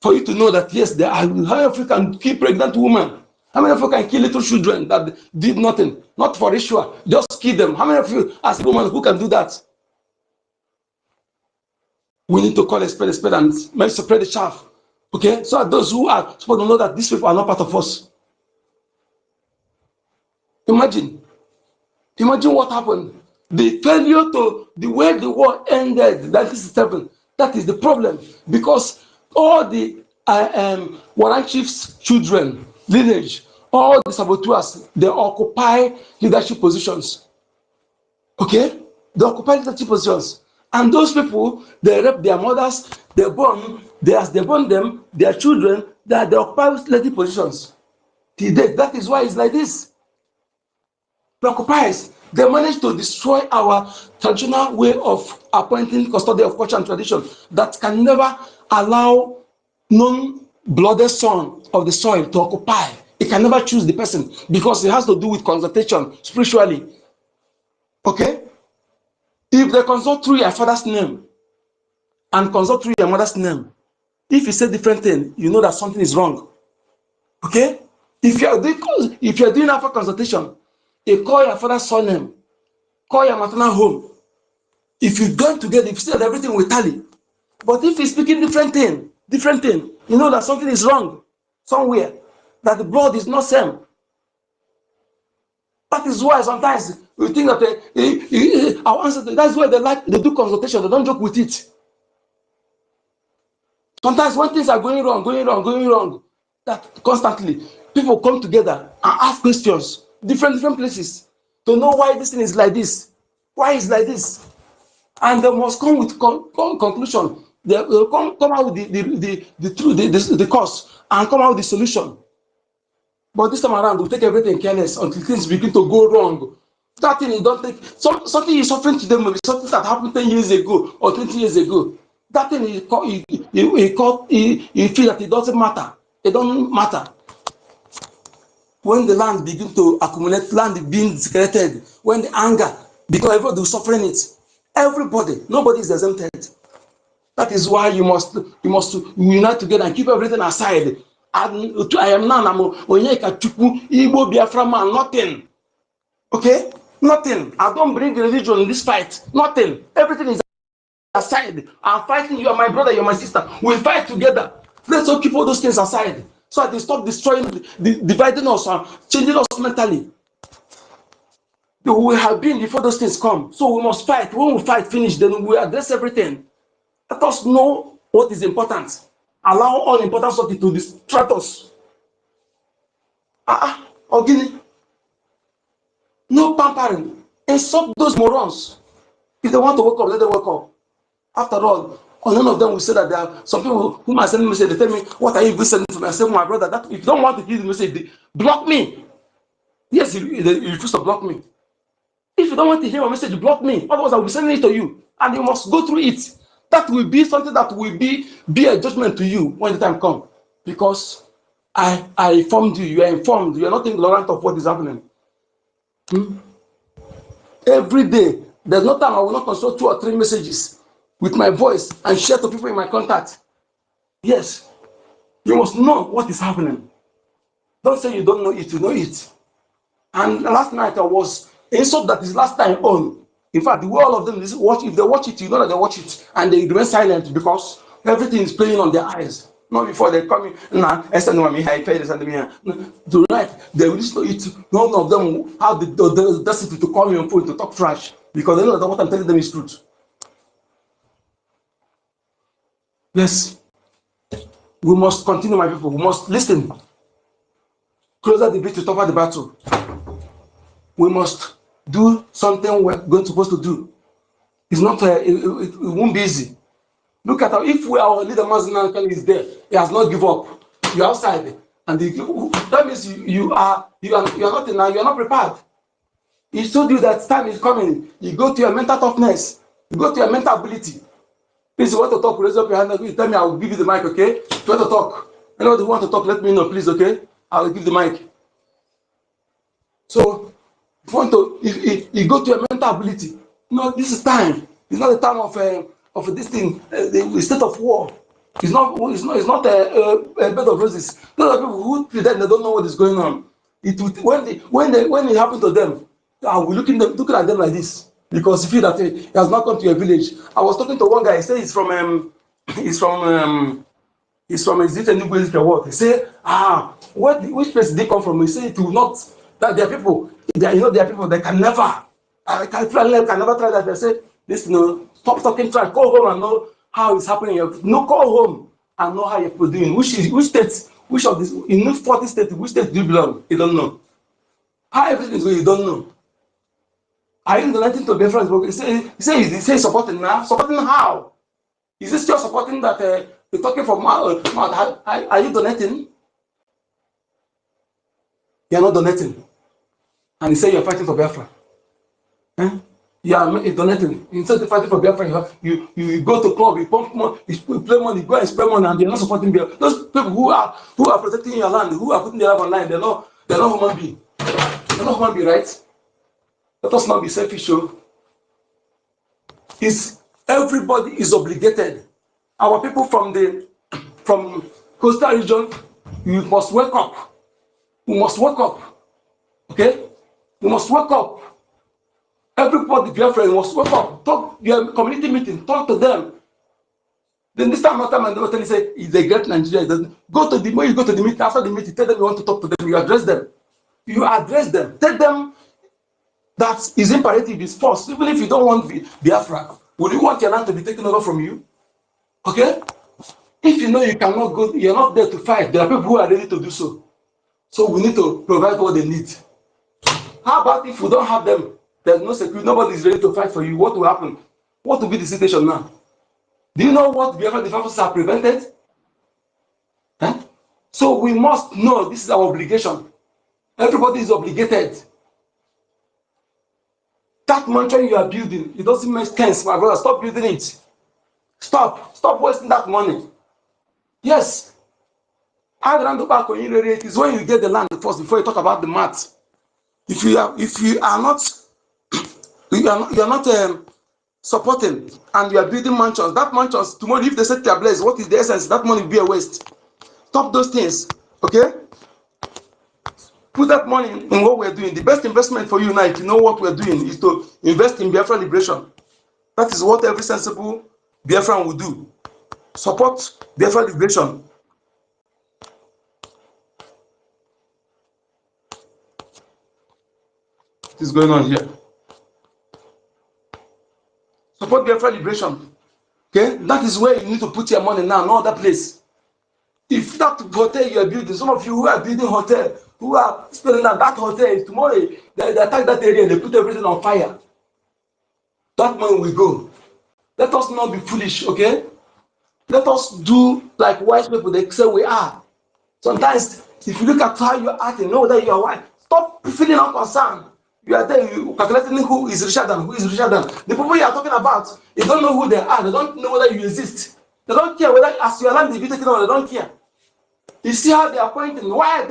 For you to know that yes, there are, how many of you can kill pregnant women? How many of you can kill little children that did nothing? Not for ritual, just kill them. How many of you as a woman who can do that? We need to call a spade and spread the chaff. Okay? So that those who are supposed to know that these people are not part of us. Imagine what happened. The failure to the way the war ended, 1967, that is the problem. Because all the Warren Chief's children, lineage, all the saboteurs, they occupy leadership positions. Okay? They occupy leadership positions. And those people, they rape their mothers, they burn them, their children, they occupy leadership positions. Today, that is why it's like this. Preoccupies, they managed to destroy our traditional way of appointing custodian of culture and tradition that can never allow non-blooded son of the soil to occupy. It can never choose the person because it has to do with consultation spiritually. Okay? If they consult through your father's name and consult through your mother's name, if you say different thing, you know that something is wrong. Okay? If you are doing after consultation, you call your father's surname, call your maternal home. If you join together, if you say that everything will tally. But if you're speaking different thing, you know that something is wrong somewhere, that the blood is not same. That is why sometimes we think that our ancestors, that's why they do consultation, they don't joke with it. Sometimes when things are going wrong, that constantly people come together and ask questions, different places, to know why this thing is like this, why it's like this. And they must come with conclusion. They will come out with the cause and come out with the solution. But this time around, we'll take everything careless until things begin to go wrong. That thing you don't take something you're suffering today, maybe something that happened 10 years ago or 20 years ago. That thing he feel that it doesn't matter. It doesn't matter. When the land begin to accumulate, land being secreted, when the anger, because everybody is suffering it. Everybody, nobody is exempted. That is why you must unite together and keep everything aside. And I am now, I'm Onyeka Chukwu, Igbo Biafra man, nothing. Okay? Nothing. I don't bring religion in this fight. Nothing. Everything is aside. I'm fighting. You are my brother, you're my sister. We'll fight together. Let's all keep all those things aside. So that they stop destroying, dividing us, changing us mentally. We have been before those things come. So we must fight. When we fight, finish, then we address everything. Let us know what is important. Allow all important stuff to distract us. Ogini. No pampering. Insult those morons. If they want to wake up, let them wake up. After all, none of them will say that there are some people who might send me message. They tell me, "What are you sending to me?" I say, "My brother, that if you don't want to hear the message, block me." Yes, you refuse to block me. If you don't want to hear my message, block me. Otherwise, I will be sending it to you, and you must go through it. That will be something that will be a judgment to you when the time comes, because I informed you. You are informed. You are not ignorant of what is happening. Every day, there's no time I will not consult 2 or 3 messages with my voice and share to people in my contact. Yes, you must know what is happening. Don't say you don't know it, you know it. And last night I was insult that is last time on. In fact, the way all of them watch, if they watch it, you know that they watch it, and they remain silent because everything is playing on their eyes. Not before they come in. Nah, tonight they will listen to it. None of them have the audacity to call me on phone to talk trash because they know that what I'm telling them is truth. Yes, we must continue, my people. We must listen. Closer the bit to tougher the battle. We must do something we're supposed to do. It's not. It won't be easy. Look at how if our leader Mazinankan is there, he has not given up. You're outside, and that means you are not in. You are not prepared. He told you that time is coming. You go to your mental toughness. You go to your mental ability. Please, you want to talk? Raise up your hand. You tell me. I will give you the mic. Okay? If you want to talk, anybody who want to talk, let me know, please. Okay? I will give the mic. So, if you go to your mental ability, no, this is time. It's not the time of this thing, the state of war. It's not a bed of roses. Those are people who pretend they don't know what is going on. When it happened to them, I will looking at them like this because you feel that he has not come to your village. I was talking to one guy. He said he's from is it a new place what? He say, which place did they come from? He say it will not, that there are people, there are people that can never, can never try that. They say, listen, stop talking, try, call home and know how it's happening. No, call home and know how you're doing. Which state, which of this, in 40 states, which state do you belong? You don't know. How everything is going, you don't know. Are you donating to Biafrans? He say supporting now. Supporting how? Is this still supporting that you're talking from mouth? Are you donating? You're not donating. And you say you're fighting for Biafra. You are donating. Instead of fighting for Biafra, you go to club, you pump money, you play money, you go and spend money, and you're not supporting Biafra. Those people who are protecting your land, who are putting their life online, they're not human beings. They're not human beings, right? Let us not be selfish. Everybody is obligated. Our people from coastal region, you must wake up. We must wake up. Okay? We must wake up. Everybody, Biafra, must wake up. Talk your community meeting. Talk to them. Then this time after, and they say, "Is a great Nigeria." It doesn't. When you go to the meeting, after the meeting, tell them you want to talk to them. You address them. You address them. Tell them that is imperative, is force. Even if you don't want Biafra, would you want your land to be taken over from you? Okay? If you know you cannot go, you're not there to fight. There are people who are ready to do so. So we need to provide what they need. How about if we don't have them? There's no security. Nobody is ready to fight for you. What will happen? What will be the situation now? Do you know what Biafra defenses are prevented? So we must know this is our obligation. Everybody is obligated. That mantra you are building, it doesn't make sense, my brother. Stop building it. Stop wasting that money. Yes. It is when you get the land first before you talk about the math. If you are not supporting and you are building mansions, that mansions tomorrow, if they set their blaze, what is the essence? That money will be a waste. Stop those things. Okay? Put that money in what we're doing. The best investment for you now, if you know what we're doing, is to invest in Biafra liberation. That is what every sensible Biafran will do. Support Biafra liberation. What is going on here? Support Biafra liberation. Okay? That is where you need to put your money now, no other place. If that hotel you are building, some of you who are building hotel, who are spending that hotel, tomorrow they attack that area and they put everything on fire. That money will go. Let us not be foolish, okay? Let us do like wise people they say we are. Sometimes, if you look at how you are acting, know that you are wise. Stop feeling unconcerned. You are there, you calculating who is richer than, who is richer than. The people you are talking about, you don't know who they are. They don't know whether you exist. They don't care whether as your land is being taken over, they don't care. You see how they are pointing. Why?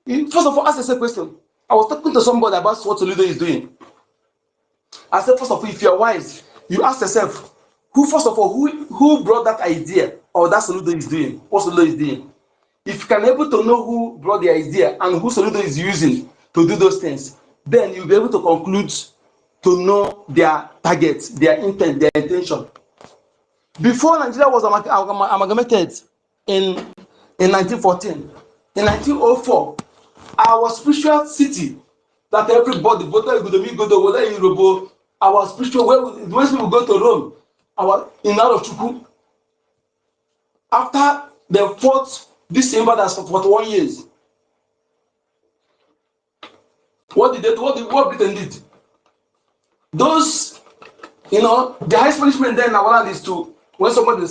First of all, ask yourself a question. I was talking to somebody about what Soludo is doing. I said, first of all, if you are wise, you ask yourself, who brought that idea or that Soludo is doing? What Soludo is doing? If you can able to know who brought the idea and who Soludo is using to do those things, then you'll be able to conclude to know their targets, their intent, their intention. Before Nigeria was amalgamated in 1914, in 1904, our spiritual city that everybody, whether in Yoruba, our spiritual, when people go to Rome, in Arochukwu, after they fought this invaders for 41 years, what did they do? What Britain did? Those, the highest punishment then in our land is to, when somebody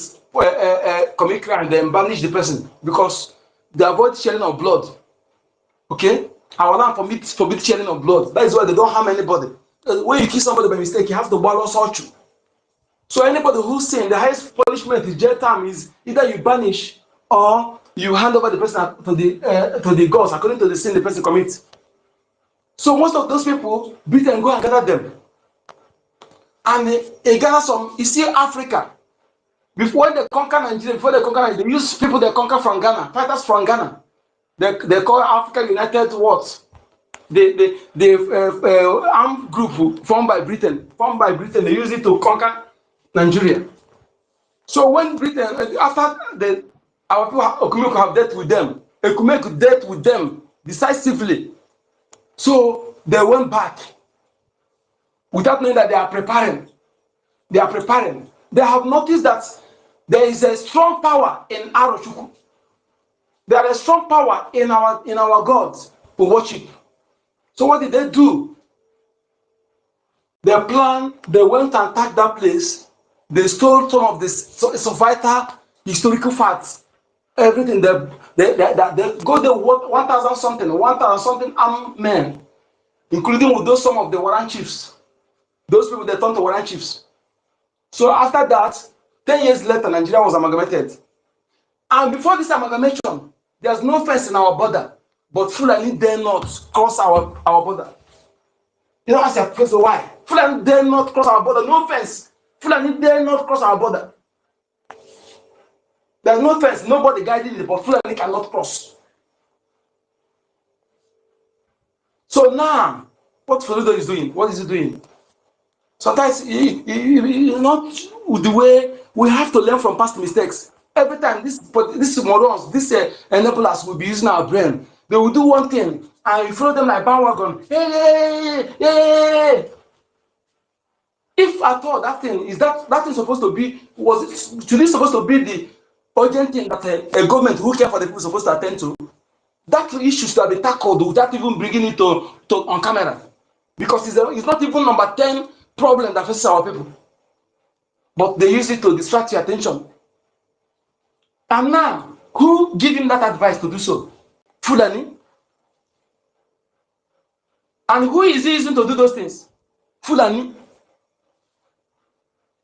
commit crime, then banish the person because they avoid sharing of blood. Okay? Our land forbids sharing of blood. That is why they don't harm anybody. When you kill somebody by mistake, you have to balance out you. So anybody who's sin, the highest punishment is jail time is either you banish or you hand over the person to the gods according to the sin the person commits. So most of those people, Britain go and gather them. And they gather some, you see Africa. Before they conquer Nigeria, they use people they conquer from Ghana, fighters from Ghana. They call Africa United what? The armed group formed by Britain, they use it to conquer Nigeria. So when Britain, after our people Okumeku have dealt with them, Okumeku dealt with them decisively. So they went back without knowing that they are preparing. They have noticed that there is a strong power in Arochukwu. There is a strong power in our gods who worship. So what did they do? They went and attacked that place. They stole some of this vital historical facts. Everything they go there 1,000 something armed men, including with some of the Warren chiefs. Those people they turned to Warren chiefs. So after that, 10 years later, Nigeria was amalgamated. And before this amalgamation, there's no fence in our border, but Fulani dare not cross our border. You know, ask your question why? Fulani dare not cross our border, no fence. Fulani dare not cross our border. There's no fence, nobody guiding it, but Fulani cannot cross. So now, what Fulani is doing, what is he doing? Sometimes he's not with the way we have to learn from past mistakes. Every time this morons, these enablers will be using our brain. They will do one thing and you follow them like bandwagon. Hey. If at all that thing supposed to be supposed to be the urgent thing that a government who care for the people is supposed to attend to, that issue should have been tackled without even bringing it to on camera, because it's not even number 10 problem that faces our people, but they use it to distract your attention. And now, who give him that advice to do so? Fulani. And who is he using to do those things? Fulani.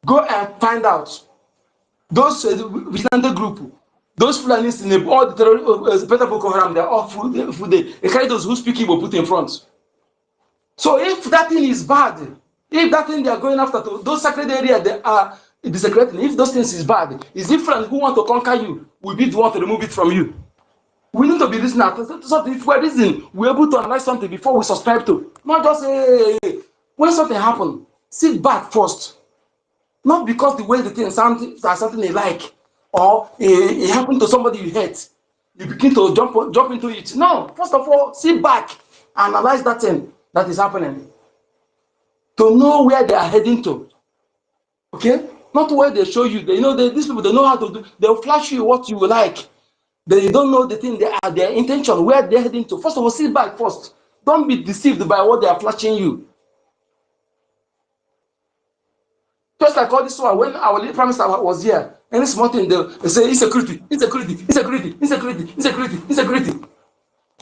Go and find out. Those vigilante group, those Fulanis in all the terrorists, Boko Haram, they're all full day. They carry those who speak Igbo put in front. So if that thing is bad, if that thing they are going after, those sacred areas they are desecrating, if those things is bad, it's different who want to conquer you will be the one to remove it from you. We need to be listening. So if we're listening, we're able to analyze something before we subscribe to. Not just say, hey, when something happens, sit back first. Not because the way the thing sounds something they like, or it happened to somebody you hate, you begin to jump into it. No, first of all, sit back, analyze that thing that is happening, to know where they are heading to. Okay, not where they show you. These people, they know how to do. They'll flash you what you like. They don't know the thing, their intention, where they're heading to. First of all, sit back first. Don't be deceived by what they are flashing you. Just like all this one, when our lead prime minister was here, any small thing they say insecurity, insecurity, insecurity, insecurity, insecurity, insecurity.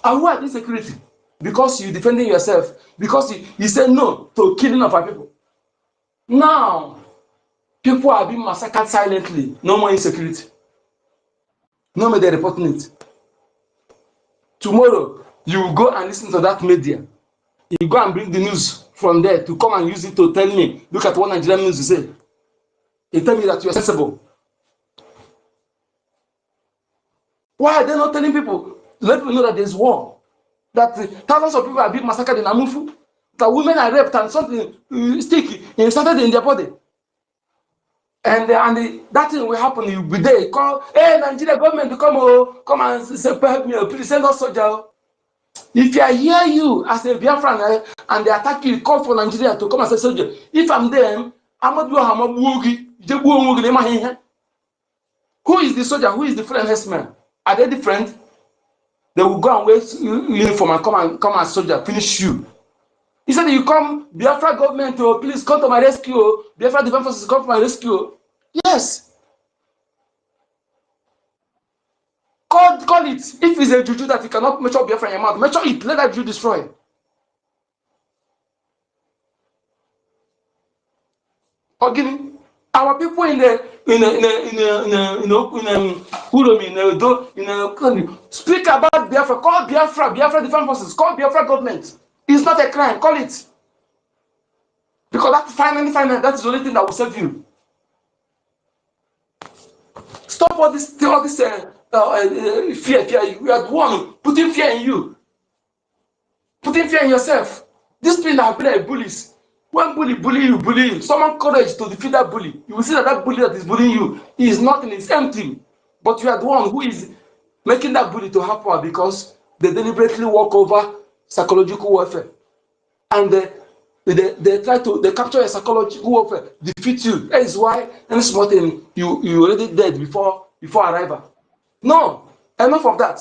And why insecurity? Because you defending yourself. Because you said no to killing of our people. Now, people are being massacred silently. No more insecurity. No more they're reporting it. Tomorrow, you will go and listen to that media. You go and bring the news from there to come and use it to tell me, look at what Nigerian news you say. You tell me that you're sensible. Why are they not telling people? Let people know that there's war. That thousands of people are being massacred in Amufu. That women are raped and something stick inserted in their body. And that thing will happen. You'll be there. You call, hey, Nigeria government, to come and say, help me, please send us soldier. If I hear you as a Biafran and they attack you, call for Nigeria to come and say soldier. If I'm them, I'm not doing who is the soldier? Who is the friend herdsman? Are they different? They will go and wear uniform and come as soldier, finish you. He said, you come, Biafra government, please come to my rescue. Biafra defense forces, come to my rescue. Yes. Call it. If it's a juju that you cannot measure Biafra in your mouth, measure it. Let that juju destroy. Again, our people speak about Biafra. Call Biafra defense forces. Call Biafra government. It's not a crime. Call it. Because that finally, that is the only thing that will save you. Stop all this fear. You are the one putting fear in you. Putting fear in yourself. This thing that have been like bullies. When bully you. Someone courage to defeat that bully. You will see that bully that is bullying you is not in his empty. But you are the one who is making that bully to happen because they deliberately walk over psychological warfare. And they try to capture a psychological warfare, defeat you. That is why any small thing you already dead before arrival. No, enough of that.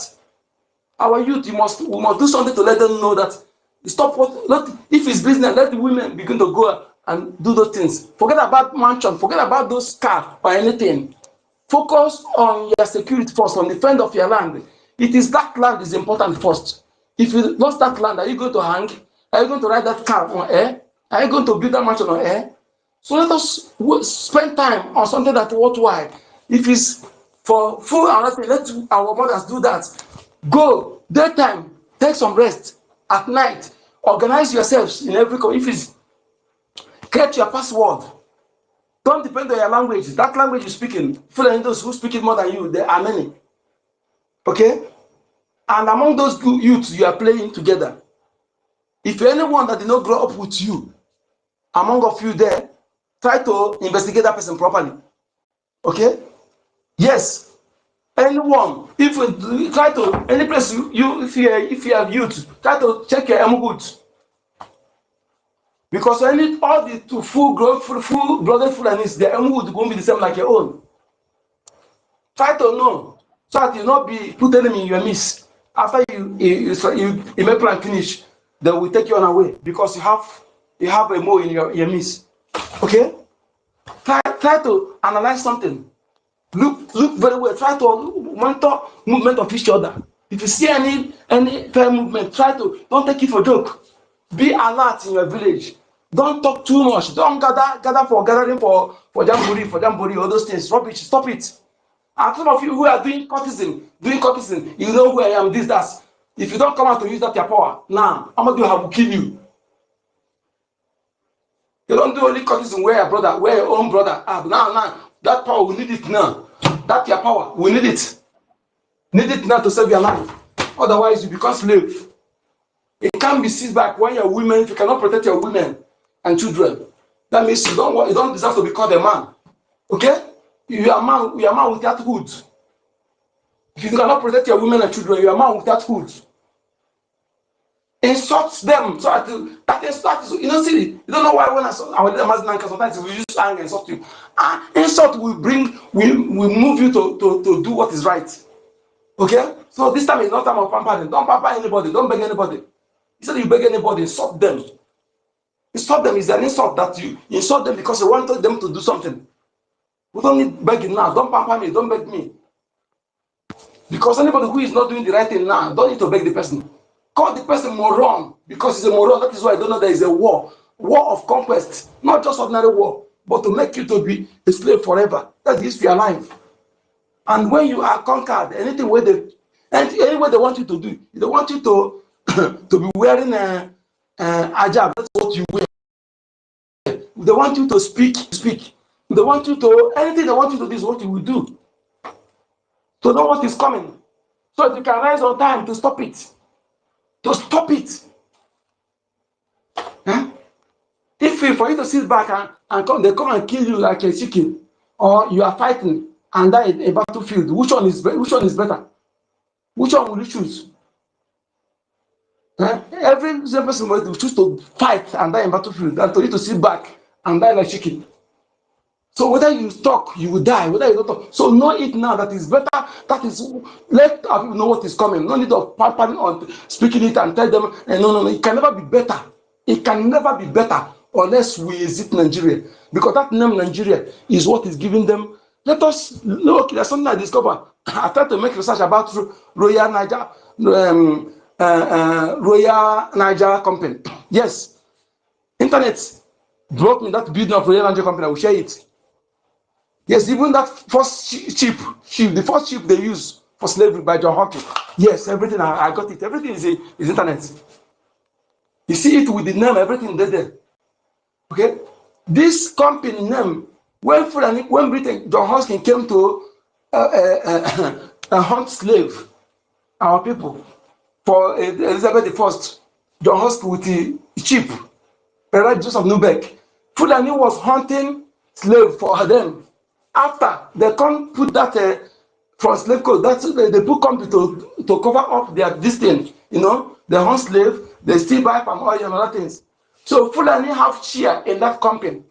Our youth, we must do something to let them know that stop if it's business, let the women begin to go and do those things. Forget about mansion, forget about those cars or anything. Focus on your security first, on the defense of your land. It is that land is important first. If you lost that land, are you going to hang? Are you going to ride that car on air? Are you going to build that mansion on air? So let us spend time on something that's worthwhile. If it's for food and nothing, let our mothers do that. Go daytime, take some rest. At night, organize yourselves in every. If it's create your password. Don't depend on your language. That language you're speaking, those who speak it more than you, there are many. Okay? And among those youths you are playing together, if anyone that did not grow up with you, among of you there, try to investigate that person properly. Okay? Yes. Anyone, if you try to, any place if you have youth, try to check your good. Because all the full-blooded Fulanis, their wood won't be the same like your own. Try to know, so that you not be put enemy in your midst. After you make plan finish, they will take you on away because you have a more in your midst. Okay? Try to analyze something. Look very well. Try to monitor movement of each other. If you see any fair movement, don't take it for joke. Be alert in your village. Don't talk too much. Don't gather for gathering for for Jamboree, all those things, rubbish, stop it. And some of you who are doing courtesan, you know who I am, this, that. If you don't come out to use that your power, now, I'm going to kill you. You don't do only courtesan where your own brother. Now, that power, we need it now. That's your power, we need it. Need it now to save your life. Otherwise, you become slave. It can't be seized back when you're women, if you cannot protect your women and children. That means you don't deserve to be called a man. Okay? You are a man without hood. If you cannot protect your women and children, you are a man without hood. Insult them so that insult is, see, you don't know why when sometimes we use anger and insult you. Insult will move you to do what is right. Okay? So this time is not time of pampering. Don't pamper anybody, don't beg anybody. Instead you beg anybody, insult them. Insult them is an insult that you insult them because you wanted them to do something. We don't need begging now. Don't pamper me, don't beg me. Because anybody who is not doing the right thing now, don't need to beg the person. Call the person moron because he's a moron. That is why I don't know there is a war of conquest, not just ordinary war, but to make you to be a slave forever. That is your life. And when you are conquered, any way they want you to do, they want you to to be wearing a hijab. That's what you wear. They want you to speak. They want you to anything they want you to do is what you will do. To know what is coming, so if you can rise on time to stop it. Huh? If for you to sit back and come, they come and kill you like a chicken, or you are fighting and die in a battlefield, which one is better? Which one will you choose? Every person will choose to fight and die in battlefield than to you to sit back and die like chicken. So whether you talk, you will die. Whether you don't talk, so know it now. That is better. That is let our people know what is coming. No need of pampering on speaking it and tell them. No. It can never be better. It can never be better unless we exit Nigeria, because that name Nigeria is what is giving them. Let us look. There's something I discovered. I tried to make research about Royal Niger, Royal Niger Company. Yes, internet brought me that building of Royal Niger Company. I will share it. Yes, even that first ship, the first ship they use for slavery by John Hawkins. Yes, everything, I got it. Everything is internet. You see it with the name, everything there. Okay? This company name, when Britain, John Hawkins came to hunt slave, our people, for Elizabeth I, John Hawkins with the ship, Joseph Nubeck, Fulani was hunting slave for them. After they can't put that from slave code, that's they put company to cover up their distance. They hunt slave, they still buy palm oil and other things. So Fulani have share in that company.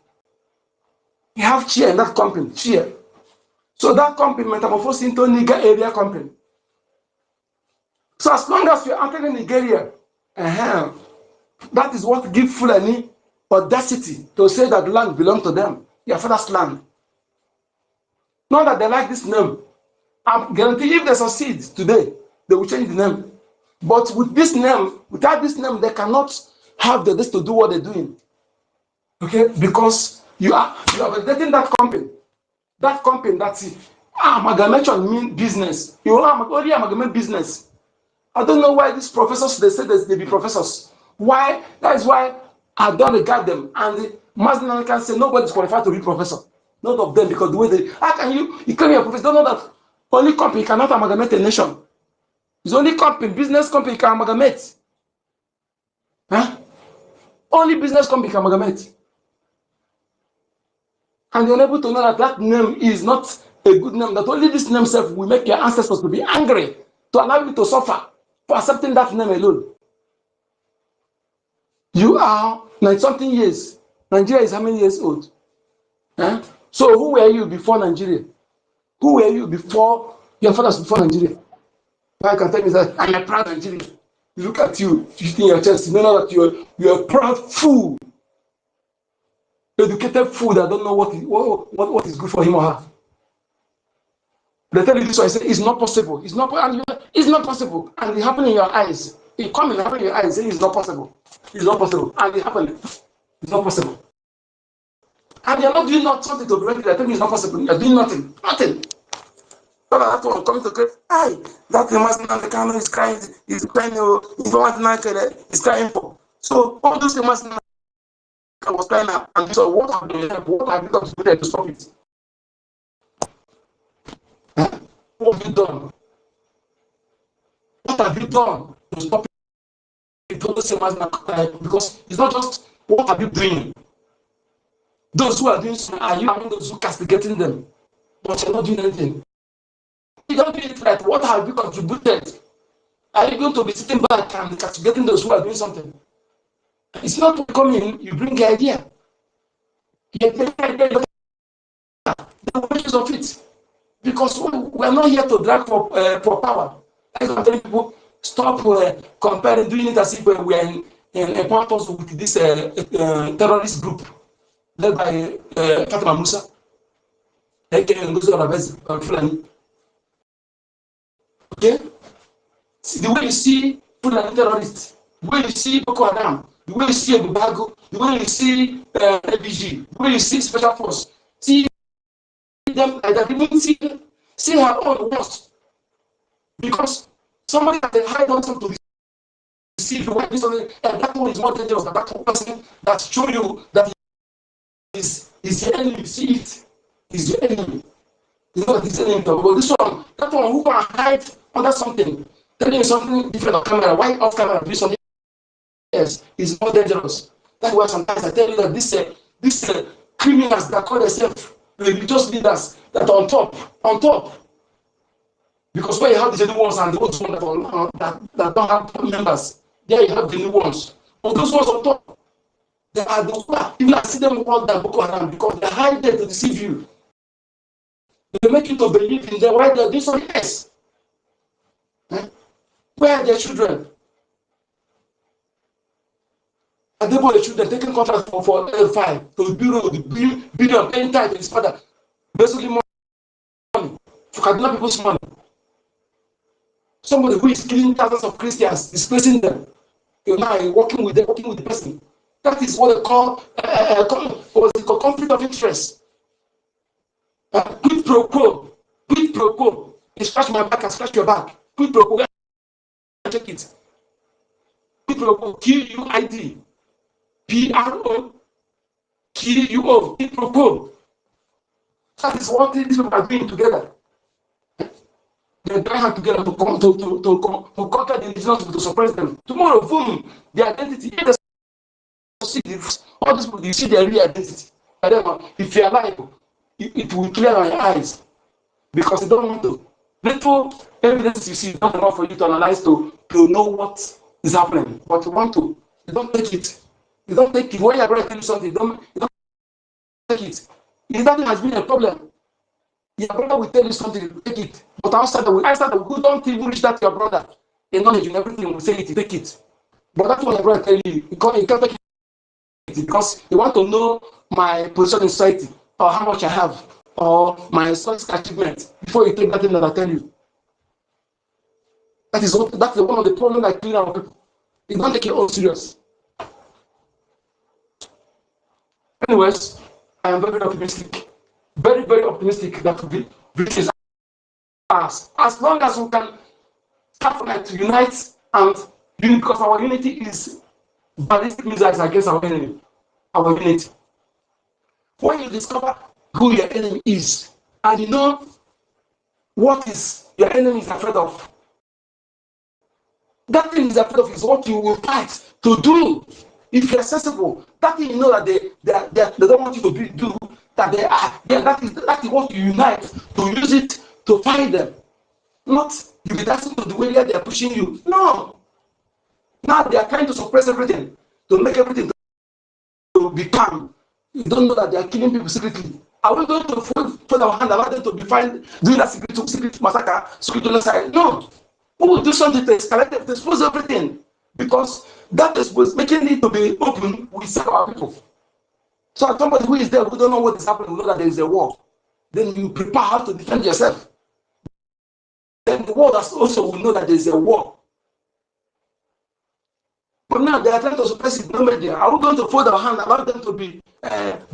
He have share in that company, share. So that company metamorphosed into Niger area company. So as long as you are entering Nigeria, that is what gives Fulani audacity to say that the land belongs to them, your father's land. Not that they like this name. I'm guaranteed if they succeed today, they will change the name. But with this name, without this name, they cannot have the this to do what they're doing. Okay, because you are validating that company. That company that's amalgamation mean business. You only amalgamate business. I don't know why these professors they say they be professors. Why? That is why I don't regard them. And the Muslim can say nobody's qualified to be professor. None of them, because the way they how can you claim you're a professor? Don't know that only company cannot amalgamate a nation. It's only company, business company can amalgamate. Huh? Only business company can amalgamate. And you're able to know that that name is not a good name, that only this name self will make your ancestors to be angry, to allow you to suffer for accepting that name alone. You are 90-something years. Nigeria is how many years old? Huh? So who were you before Nigeria? Who were you before your fathers before Nigeria? I can tell you that I'm a proud Nigerian. You look at you in your chest, you know that you're a proud fool. Educated fool that don't know what is good for him or her. They tell you this, I say it's not possible. It's not possible. And it happened in your eyes. It comes and happen in your eyes, say it's not possible. It's not possible. And it happened. It's not possible. And you're not doing something to prevent it. I think it's not possible. You're doing nothing. Nothing. So that one coming to say, hey, that the master and the camera is crying, he's crying, he's crying for. So all those things master was crying out. And so what have you done? What have you done to do to stop it? Huh? What have you done? What have you done to stop it? Because it's not just what have you doing. Those who are doing something, are you among those who castigating them? But you're not doing anything. You don't do it right. What have you contributed? Are you going to be sitting back and castigating those who are doing something? It's not coming, you bring the idea. The wages of it. Because we are not here to drag for power. As I'm telling people, stop comparing, doing it as if we are in partners with this terrorist group led by Fatima Musa, aka NGOZI. Okay? The way you see Fulani terrorists, the way you see Boko Haram, the way you see Ebubago, the way you see BRGIE, the way you see Special Force, see them like that, even see her own worse. Because somebody can hide on something to deceive you, and that one is more dangerous than that person that show you that is your enemy. See it, is your enemy. You know that it's enemy. But this one, that one who can hide under something, telling you something different on camera, why off camera, do something else is more dangerous. That's why sometimes I tell you that these criminals that call themselves religious leaders that are on top. Because where you have the new ones and the old ones that don't have members, there you have the new ones. But those ones on top, they are the ones, even I see them called that Boko Haram because they hide there to deceive you. They make you to believe in them while they're doing something else. Where are their children? And they were the children taking contracts for L5 to bureau, the billion paying time to his father, basically money, to kidnap people's money. Somebody who is killing thousands of Christians, displacing them. You're now working with the person. That is what they call conflict of interest. Quid pro quo. Quid pro quo. You scratch my back, I scratch your back. Quid pro quo. Check it. Quid pro quo. QUID. PRO. QUO. Quid pro quo. That is what these people are doing together. They try hard together to conquer the indigenous people, to suppress them. Tomorrow, boom, the identity. All these people, you see their real identity. If you are alive, it will clear your eyes because they don't want to. Little evidence you see is not enough for you to analyze to know what is happening. But you want to, you don't take it. You don't take it. When you're going to tell you something, you don't take it. If that has been a problem, your brother will tell you something, take it. But outside the don't even reach that to your brother. The knowledge and everything will say it, take it. But that's what your brother tell you. You can't take it. Because you want to know my position in society or how much I have or my success achievement before you take that thing that I tell you. That's one of the problems I clear out people. You don't take your own serious. Anyways, I am very optimistic. Very, very optimistic that this is us. As long as we can start to unite and because our unity is ballistic missiles against our enemy. Our unity. When you discover who your enemy is, and you know what is your enemy is afraid of, that thing is afraid of is what you will fight to do. If you're sensible, that thing you know that they don't want you to do, that they are, that is what you unite to use it to fight them. Not you be dancing to the way they are pushing you. No. Now they are trying to suppress everything, to make everything to be calm. You don't know that they are killing people secretly. Are we going to put our hand around them to be fine doing that secret massacre, secret genocide? No. We will do something to escalate it, to expose everything. Because that is making it to be open, we save our people. So somebody who is there who don't know what is happening, will know that there is a war. Then you prepare how to defend yourself. Then the world also will know that there is a war. But now they are trying to suppress it. No media. Are we going to fold our hand, allow them to be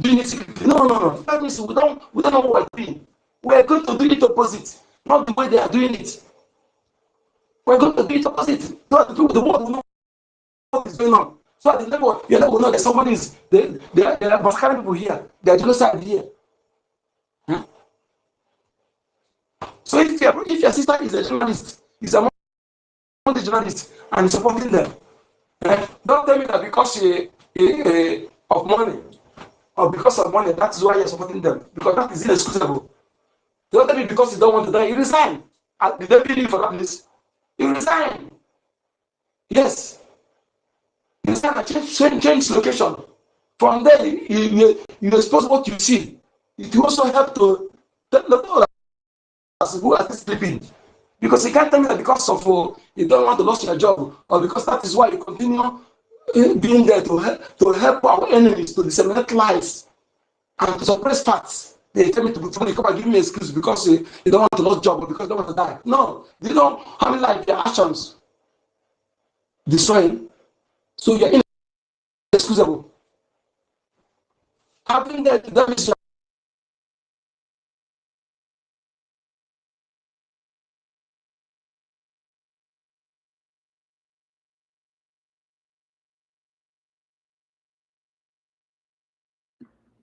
doing it secretly? No, no, no. That means we don't know what we're doing. We're going to do it opposite, not the way they are doing it. We're going to do it opposite. So that the world will know what is going on. So at the level, you will know that somebody is there are masquerading people here. There are genocide here. Hmm? So if your sister is a journalist, is among the journalists and supporting them, don't tell me that because of money or because of money, that is why you're supporting them. Because that is inexcusable. Don't tell me because you don't want to die, you resign. Did they pay you for that place? You resign. Yes. You resign and change location. From there, you expose what you see. It will also help to tell the people who are sleeping. Because you can't tell me that because of you don't want to lose your job, or because that is why you continue being there to help our enemies to disseminate lies and to suppress facts. They tell me to come and give me an excuse because you don't want to lose job or because you don't want to die. No, you know how many lives their actions destroying. So you're inexcusable. Having that is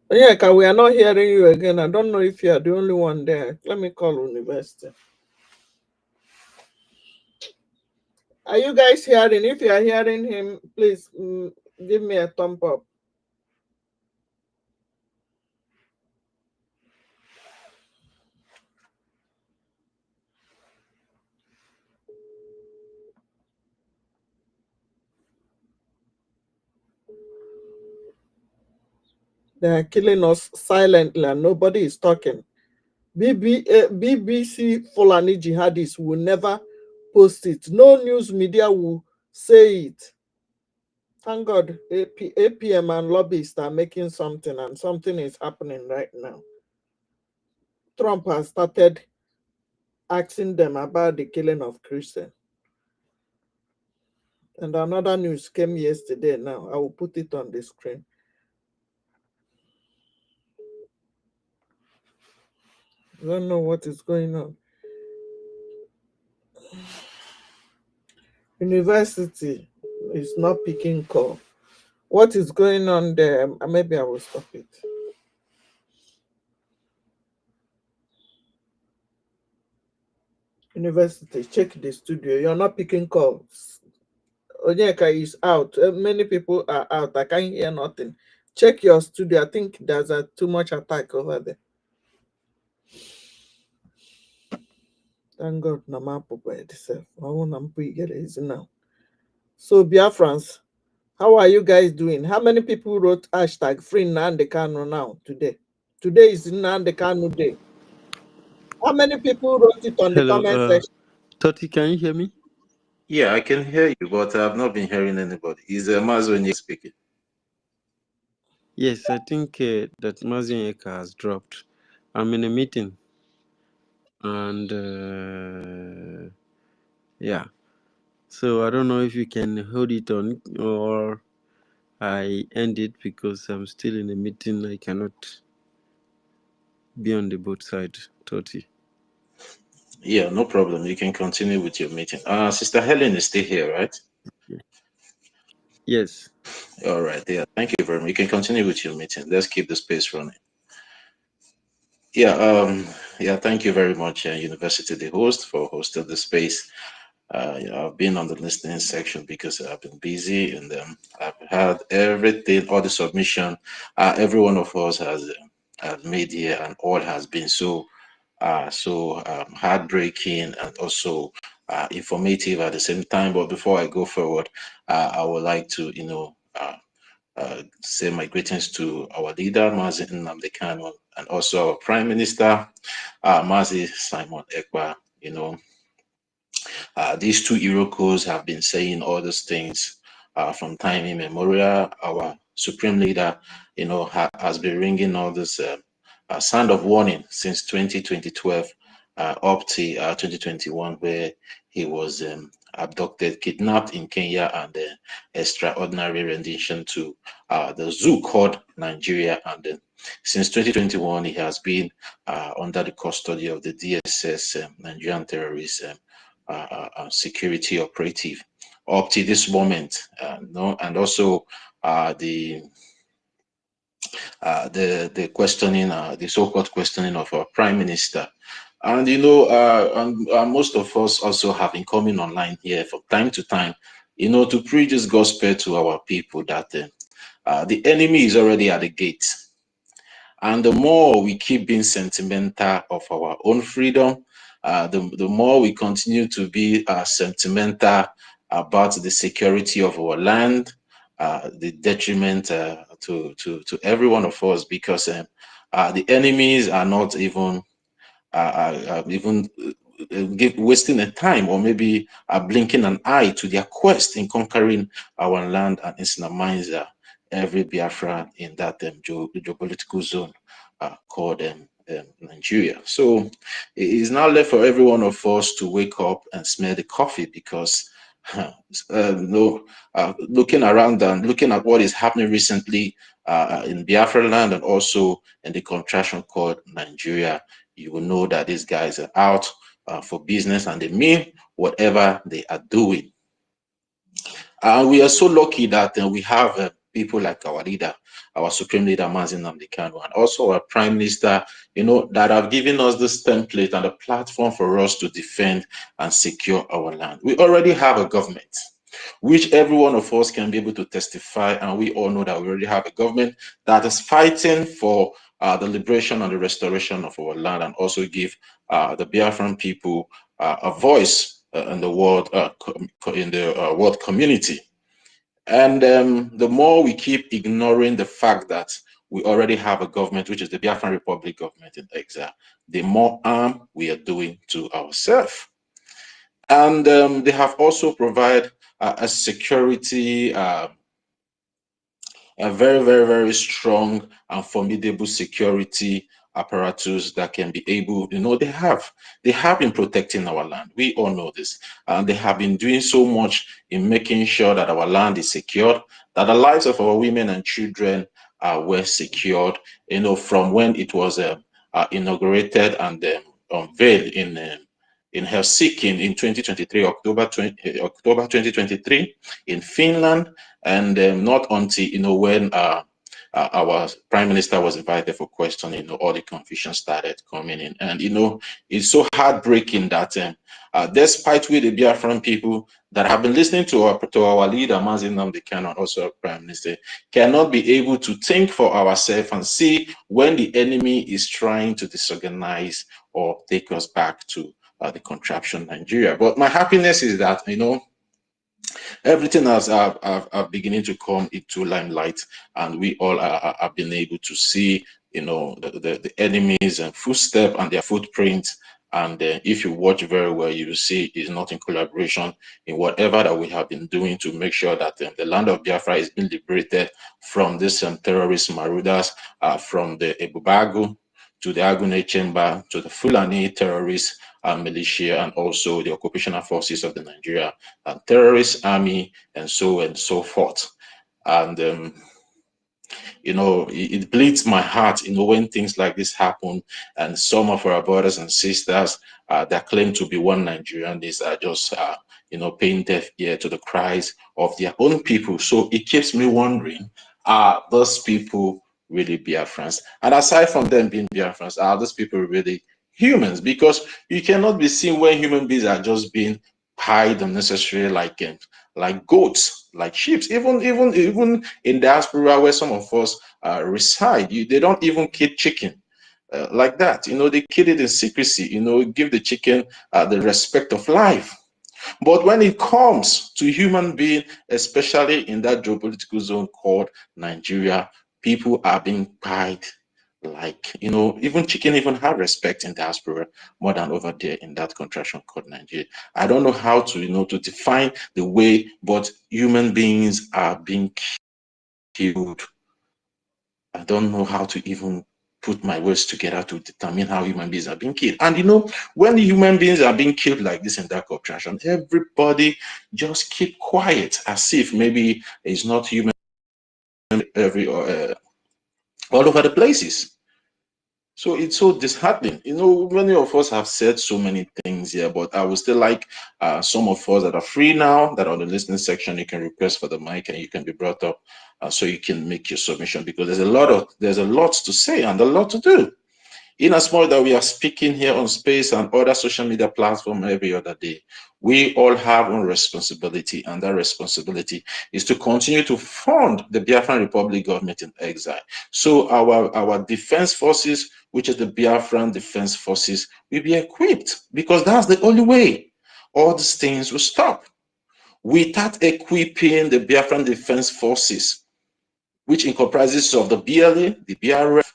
Yeah, we are not hearing you again. I don't know if you are the only one there. Let me call university. Are you guys hearing? If you are hearing him, please give me a thumb up. They are killing us silently and nobody is talking. BBC Fulani jihadists will never post it. No news media will say it. Thank God, APM and lobbyists are making something, and something is happening right now. Trump has started asking them about the killing of Christians. And another news came yesterday now. I will put it on the screen. I don't know what is going on. University is not picking call. What is going on there? Maybe I will stop it. University, check the studio. You're not picking calls. Onyeka is out. Many people are out. I can't hear nothing. Check your studio. I think there's too much attack over there. Thank God, Namapo by itself. I want to get it now. So, Biafrans, how are you guys doing? How many people wrote hashtag free Nnamdi Kanu now today? Today is Nnamdi Kanu day. How many people wrote it on the comment section? Toti, can you hear me? Yeah, I can hear you, but I've not been hearing anybody. Is Mazwenye speaking? Yes, I think that Mazin Eka has dropped. I'm in a meeting, and yeah, so I don't know if you can hold it on or I end it because I'm still in a meeting. I cannot be on the both side, Toti. Yeah, no problem. You can continue with your meeting. Sister Helen is still here, right? Yes. All right. Yeah. Thank you very much. You can continue with your meeting. Let's keep the space running. Yeah. Yeah. Thank you very much, University, the host, for hosting the space. I've been on the listening section because I've been busy, and I've had everything, all the submission, every one of us has made here, and all has been so heartbreaking and also informative at the same time. But before I go forward, I would like to, say my greetings to our leader, Mazi Nnamdi Kanu, and also our Prime Minister, Mazi Simon Ekpa. These two Irokos have been saying all these things from time immemorial. Our supreme leader, has been ringing all this sound of warning since 2012 up to 2021, where he was abducted, kidnapped in Kenya, and extraordinary rendition to the zoo called Nigeria. And since 2021, he has been under the custody of the DSS, Nigerian terrorist security operative, up to this moment. And also the questioning, the so-called questioning of our prime minister. And most of us also have been coming online here from time to time, to preach this gospel to our people that the enemy is already at the gate. And the more we keep being sentimental of our own freedom, the more we continue to be sentimental about the security of our land, the detriment to every one of us, because the enemies are not even wasting a time, or maybe blinking an eye to their quest in conquering our land and Islamizing every Biafra in that geopolitical zone called Nigeria. So it is now left for every one of us to wake up and smell the coffee, because looking around and looking at what is happening recently in Biafra land and also in the contraction called Nigeria, you will know that these guys are out for business, and they mean whatever they are doing. We are so lucky that we have people like our leader, our supreme leader, Mazi Nnamdi Kanu, and also our prime minister, that have given us this template and a platform for us to defend and secure our land. We already have a government, which every one of us can be able to testify, and we all know that we already have a government that is fighting for the liberation and the restoration of our land, and also give the Biafran people a voice in the world world community. And the more we keep ignoring the fact that we already have a government, which is the Biafran Republic government in exile, the more harm we are doing to ourselves. And they have also provided a security, a very, very, very strong and formidable security apparatus that can be able, they have been protecting our land. We all know this. And they have been doing so much in making sure that our land is secured, that the lives of our women and children were secured, from when it was inaugurated and unveiled in Helsinki in 2023, October 2023, in Finland, and not until when our prime minister was invited for questioning, all the confusion started coming in. And it's so heartbreaking that despite we the Biafran people that have been listening to our leader Mazi Nnamdi Kanu, and also our prime minister, cannot be able to think for ourselves and see when the enemy is trying to disorganize or take us back to the contraption Nigeria. But my happiness is that everything else are beginning to come into limelight, and we all have been able to see the enemies and footstep and their footprints. And if you watch very well, you will see it's not in collaboration in whatever that we have been doing to make sure that the land of Biafra is being liberated from these terrorist marauders, from the Ebubagu to the Agune Chamber to the Fulani terrorists and militia, and also the occupational forces of the Nigeria terrorist army, and so on and so forth. And it bleeds my heart, when things like this happen, and some of our brothers and sisters that claim to be one Nigerian, these are just paying deaf ear to the cries of their own people. So it keeps me wondering, are those people really Biafrans? And aside from them being Biafrans, are those people really humans? Because you cannot be seen when human beings are just being pied unnecessarily like goats, like sheep. Even in diaspora where some of us reside, they don't even kill chicken like that. They kill it in secrecy. Give the chicken the respect of life. But when it comes to human being, especially in that geopolitical zone called Nigeria, people are being pied like, even chicken even have respect in diaspora more than over there in that contraction called Nigeria. I don't know how to, to define the way, but human beings are being killed. I don't know how to even put my words together to determine how human beings are being killed. And you know, when human beings are being killed like this in dark obstruction, everybody just keep quiet, as if maybe it's not human all over the places. So it's so disheartening. You know, many of us have said so many things here, but I would still like some of us that are free now, that are on the listening section, you can request for the mic and you can be brought up so you can make your submission, because there's a lot to say and a lot to do. In as much that we are speaking here on Space and other social media platforms every other day, we all have a responsibility, and that responsibility is to continue to fund the Biafran Republic government in exile. So our defense forces, which is the Biafran Defense Forces, will be equipped, because that's the only way all these things will stop. Without equipping the Biafran Defense Forces, which comprises of the BLA, the BRF,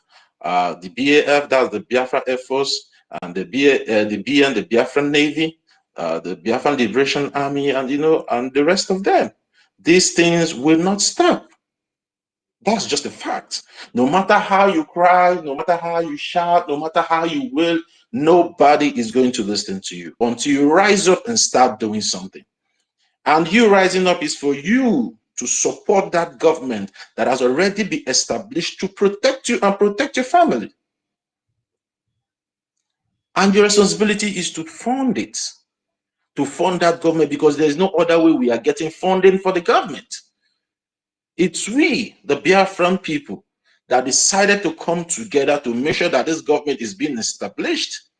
the BAF, that's the Biafra Air Force, and the BN, the Biafran Navy, the Biafran Liberation Army, and and the rest of them. These things will not stop. That's just a fact. No matter how you cry, no matter how you shout, no matter how you will, nobody is going to listen to you until you rise up and start doing something. And you rising up is for you to support that government that has already been established to protect you and protect your family. And your responsibility is to fund it, to fund that government, because there's no other way we are getting funding for the government. It's we, the Biafran people, that decided to come together to make sure that this government is being established.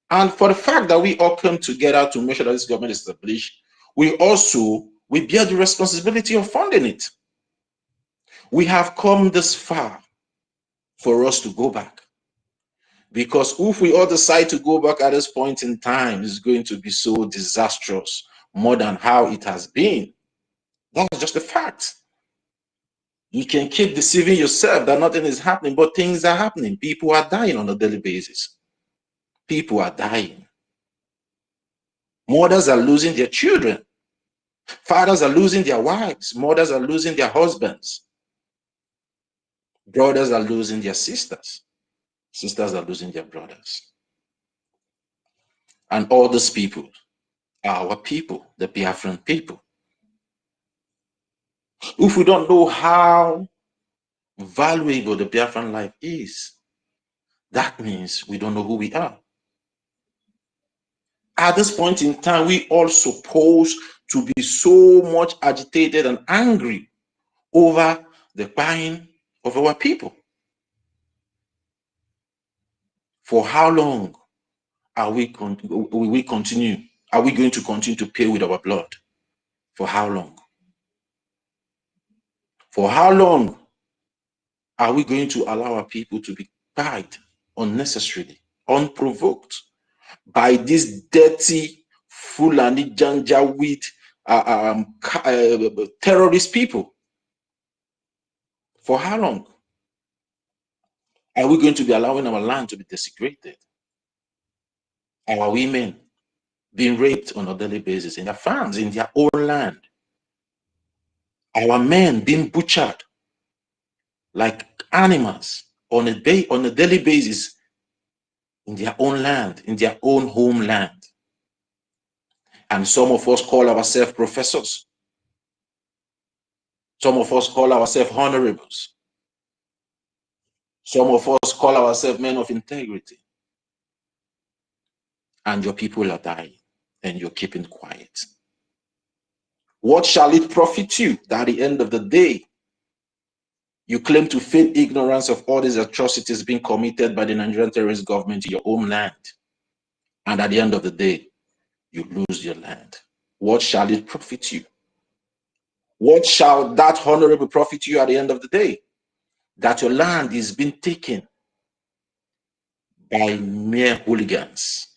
And for the fact that we all come together to make sure that this government is established, we bear the responsibility of funding it. We have come this far for us to go back. Because if we all decide to go back at this point in time, it's going to be so disastrous, more than how it has been. That's just a fact. You can keep deceiving yourself that nothing is happening, but things are happening. People are dying on a daily basis. People are dying. Mothers are losing their children. Fathers are losing their wives. Mothers are losing their husbands. Brothers are losing their sisters. Sisters are losing their brothers. And all these people are our people, the Biafran people. If we don't know how valuable the Biafran life is, that means we don't know who we are. At this point in time, we all supposed to be so much agitated and angry over the buying of our people. For how long are we going to continue to pay with our blood? For how long? For how long are we going to allow our people to be died unnecessarily, unprovoked, by these dirty Fulani Janjaweed terrorist people? For how long are we going to be allowing our land to be desecrated? Our women being raped on a daily basis in their farms, in their own land. Our men being butchered like animals on a daily basis in their own land, in their own homeland. And some of us call ourselves professors. Some of us call ourselves honorables. Some of us call ourselves men of integrity. And your people are dying, and you're keeping quiet. What shall it profit you that at the end of the day, you claim to feign ignorance of all these atrocities being committed by the Nigerian terrorist government in your own land, and at the end of the day, you lose your land? What shall it profit you? What shall that honorable profit you at the end of the day? That your land is being taken by mere hooligans,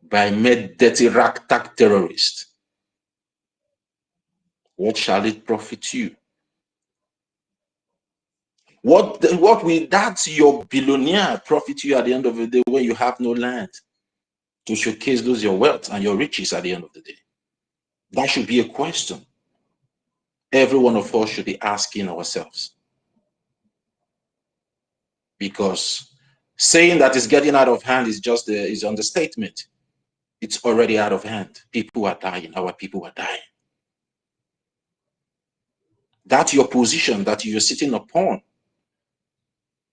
by mere dirty ragtag terrorists. What shall it profit you? What will that your billionaire profit you at the end of the day when you have no land to showcase those your wealth and your riches at the end of the day? That should be a question every one of us should be asking ourselves. because saying that it's getting out of hand is just is understatement. It's already out of hand. People are dying. Our people are dying. That's your position that you're sitting upon,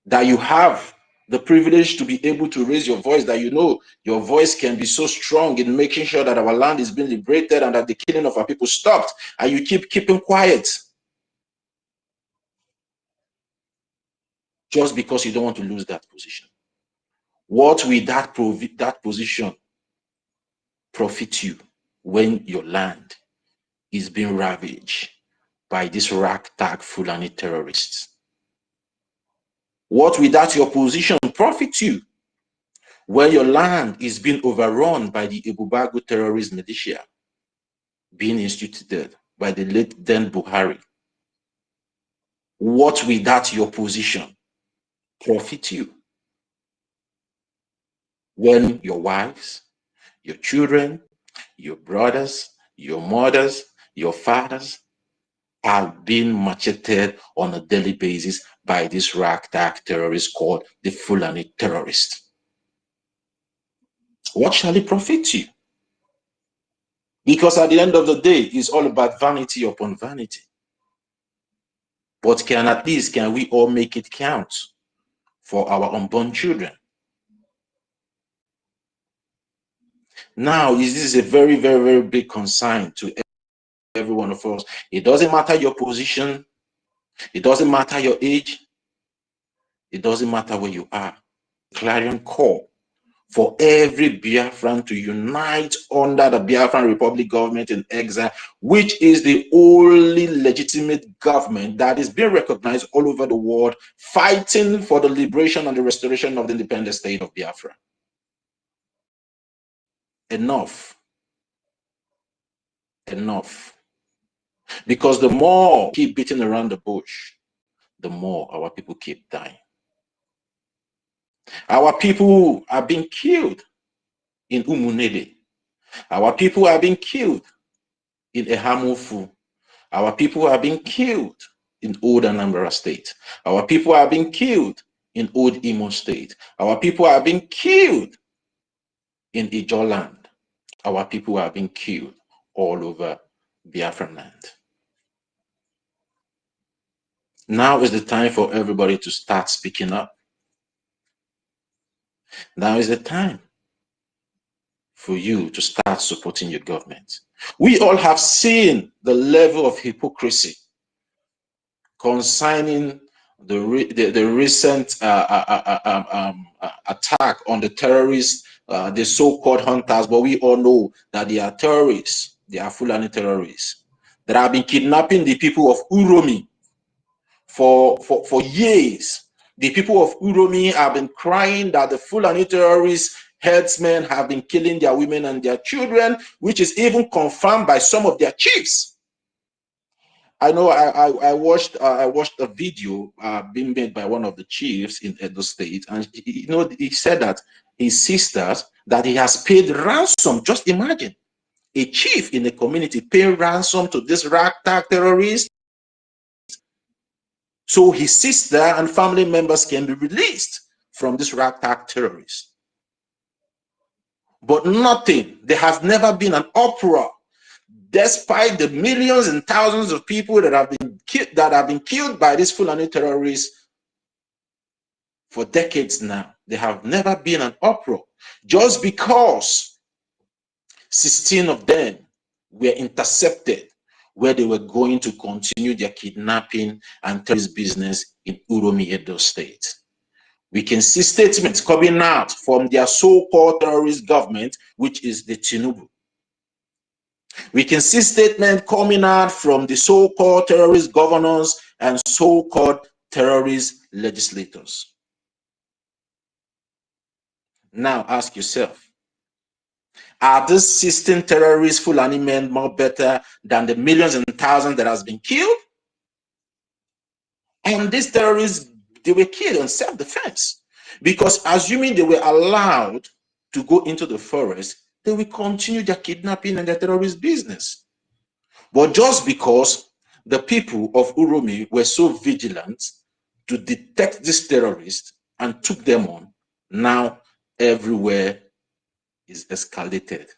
that you have the privilege to be able to raise your voice, that you know your voice can be so strong in making sure that our land is being liberated and that the killing of our people stopped, and you keeping quiet just because you don't want to lose that position. What will that position profit you when your land is being ravaged by these ragtag Fulani terrorists? What will that your position profit you when your land is being overrun by the Ebubago terrorist militia being instituted by the late then Buhari? What will that your position profit you when your wives, your children, your brothers, your mothers, your fathers are being macheted on a daily basis by this ragtag terrorist called the Fulani terrorist? What shall it profit you? Because at the end of the day, it's all about vanity upon vanity. But at least can we all make it count for our unborn children? Now, this is a very, very, very big concern to every one of us. It doesn't matter your position. It doesn't matter your age. It doesn't matter where you are. Clarion call for every Biafran to unite under the Biafran Republic government in exile, which is the only legitimate government that is being recognized all over the world, fighting for the liberation and the restoration of the independent state of Biafra. Enough. Enough. Because the more we keep beating around the bush, the more our people keep dying. Our people are being killed in Umunede. Our people are being killed in Ehamufu. Our people are being killed in Old Anambra State. Our people are being killed in Old Imo State. Our people are being killed in Ijoland. Our people are being killed all over Biafran land. Now is the time for everybody to start speaking up. Now is the time for you to start supporting your government. We all have seen the level of hypocrisy concerning the recent attack on the terrorists, the so-called hunters, but we all know that they are terrorists. They are Fulani terrorists that have been kidnapping the people of Uromi for years. The people of Uromi have been crying that the Fulani terrorists, herdsmen, have been killing their women and their children, which is even confirmed by some of their chiefs. I know I watched a video being made by one of the chiefs in Edo State, and he said that his sisters, that he has paid ransom. Just imagine a chief in a community paying ransom to this ragtag terrorist, so his sister and family members can be released from this ragtag terrorist. But nothing. There has never been an uproar. Despite the millions and thousands of people that have been killed by these Fulani terrorists for decades now, there have never been an uproar. Just because 16 of them were intercepted where they were going to continue their kidnapping and terrorist business in Uromi, Edo State. We can see statements coming out from their so-called terrorist government, which is the Tinubu. We can see statements coming out from the so-called terrorist governors and so-called terrorist legislators. Now ask yourself, are these 16 terrorist Fulani men more better than the millions and thousands that has been killed? And these terrorists, they were killed in self-defense, because assuming they were allowed to go into the forest, they will continue their kidnapping and their terrorist business. But just because the people of Uromi were so vigilant to detect these terrorists and took them on. Now everywhere is escalated.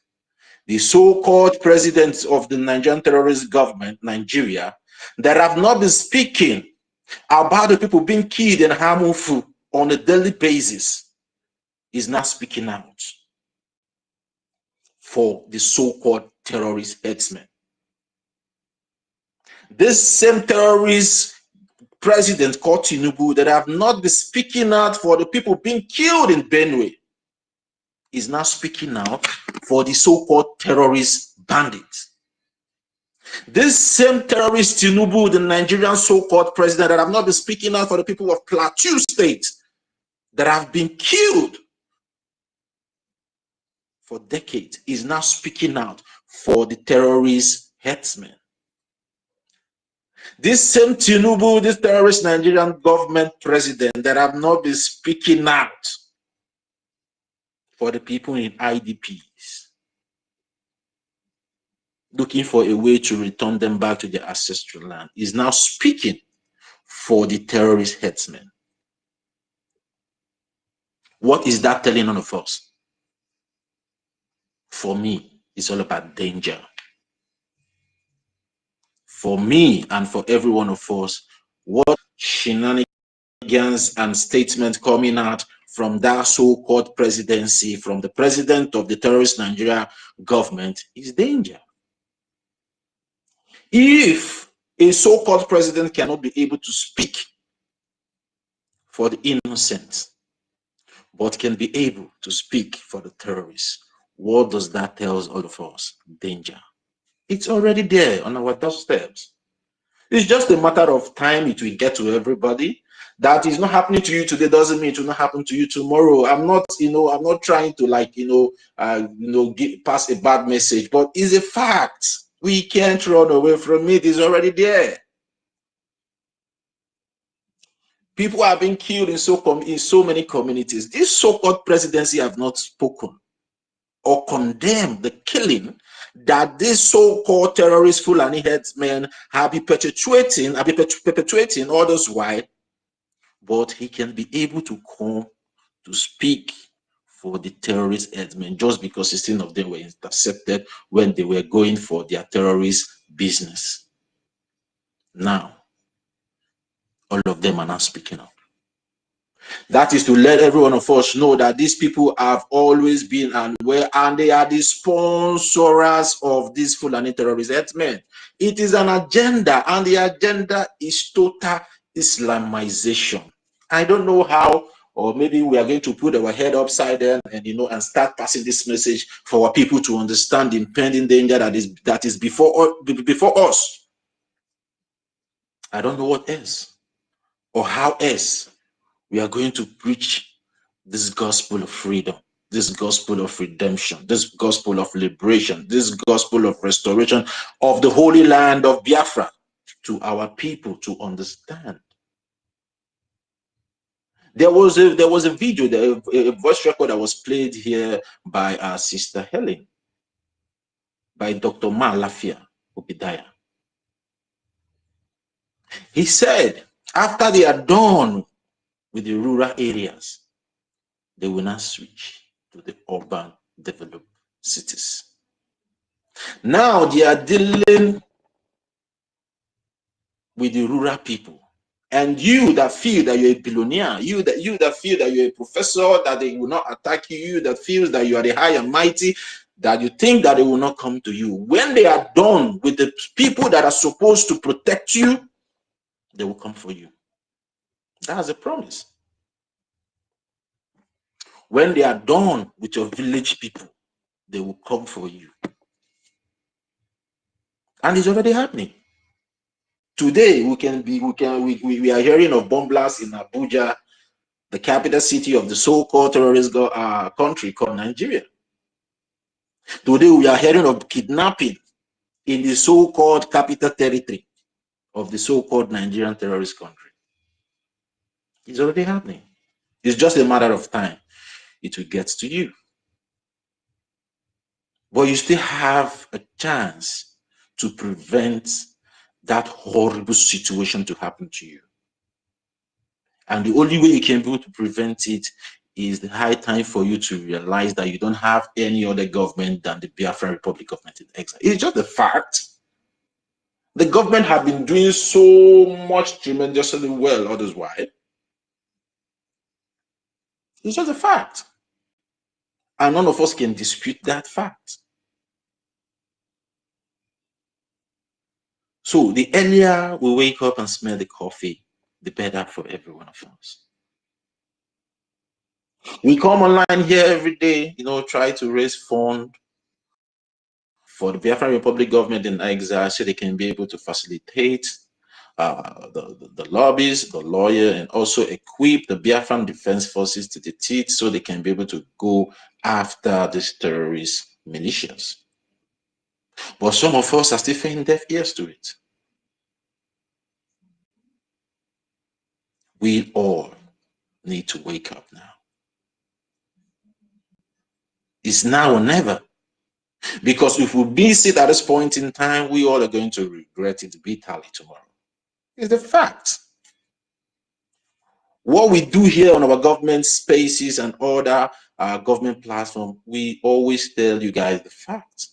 The so-called presidents of the Nigerian terrorist government, Nigeria, that have not been speaking about the people being killed in Hamufu on a daily basis, is now speaking out for the so-called terrorist headsmen. This same terrorist president called Tinubu that have not been speaking out for the people being killed in Benue is now speaking out for the so-called terrorist bandits. This same terrorist Tinubu, the Nigerian so-called president that have not been speaking out for the people of Plateau State that have been killed for decades, is now speaking out for the terrorist headsmen. This same Tinubu, this terrorist Nigerian government president that have not been speaking out for the people in IDPs, looking for a way to return them back to their ancestral land, is now speaking for the terrorist headsmen. What is that telling all of us? For me, it's all about danger. For me and for every one of us, what shenanigans and statements coming out from that so-called presidency, from the president of the terrorist Nigeria government, is danger. If a so-called president cannot be able to speak for the innocent, but can be able to speak for the terrorists, what does that tell all of us? Danger. It's already there on our doorsteps. It's just a matter of time it will get to everybody. That is not happening to you today doesn't mean it will not happen to you tomorrow. I'm not, I'm not trying to pass a bad message, but it's a fact. We can't run away from it. It's already there. People are being killed in so many communities. This so-called presidency have not spoken or condemned the killing that these so-called terrorist Fulani headsmen have been perpetuating all this while, but he can be able to come to speak for the terrorist headsmen just because 16 of them were intercepted when they were going for their terrorist business. Now, all of them are now speaking up. That is to let every one of us know that these people have always been and they are the sponsors of these Fulani terrorist headsmen. It is an agenda, and the agenda is total Islamization. I don't know how, or maybe we are going to put our head upside down and start passing this message for our people to understand the impending danger that is before us. I don't know what else or how else we are going to preach this gospel of freedom, this gospel of redemption, this gospel of liberation, this gospel of restoration of the holy land of Biafra to our people to understand. There was a video, a voice record that was played here by our sister Helen, by Dr. Malafia Obidaya. He said after they are done with the rural areas, they will not switch to the urban developed cities. Now they are dealing with the rural people. And you that feel that you're a billionaire, you that feel that you're a professor, that they will not attack you, you that feels that you are the high and mighty, that you think that they will not come to you. When they are done with the people that are supposed to protect you, they will come for you. That's a promise. When they are done with your village people, they will come for you. And it's already happening. Today, we are hearing of bomb blasts in Abuja, the capital city of the so-called terrorist country called Nigeria. Today, we are hearing of kidnapping in the so-called capital territory of the so-called Nigerian terrorist country. It's already happening. It's just a matter of time. It will get to you. But you still have a chance to prevent that horrible situation to happen to you. And the only way you can be able to prevent it is the high time for you to realize that you don't have any other government than the Biafran Republic government in exile. It's just the fact. The government have been doing so much tremendously well all this while. It's just a fact. And none of us can dispute that fact. So the earlier we wake up and smell the coffee, the better for every one of us. We come online here every day, try to raise funds for the Biafran Republic government in exile so they can be able to facilitate the lobbies, the lawyer, and also equip the Biafran Defense Forces to the teeth so they can be able to go after these terrorist militias. But some of us are still paying deaf ears to it. We all need to wake up now. It's now or never. Because if we miss it at this point in time, we all are going to regret it bitterly tomorrow. It's the fact. What we do here on our government spaces and other government platforms, we always tell you guys the fact.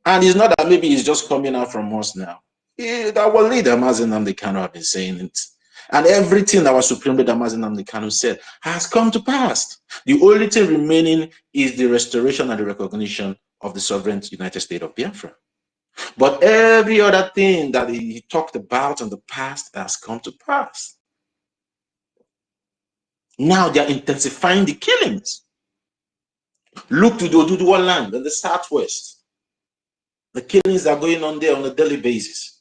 And it's not that maybe it's just coming out from us now. Our leader, Mazi Nnamdi Kanu, have been saying it. And everything our Supreme Leader, Mazi Nnamdi Kanu, said has come to pass. The only thing remaining is the restoration and the recognition of the sovereign United States of Biafra. But every other thing that he talked about in the past has come to pass. Now they are intensifying the killings. Look to the Oduduwa land in the southwest. The killings are going on there on a daily basis.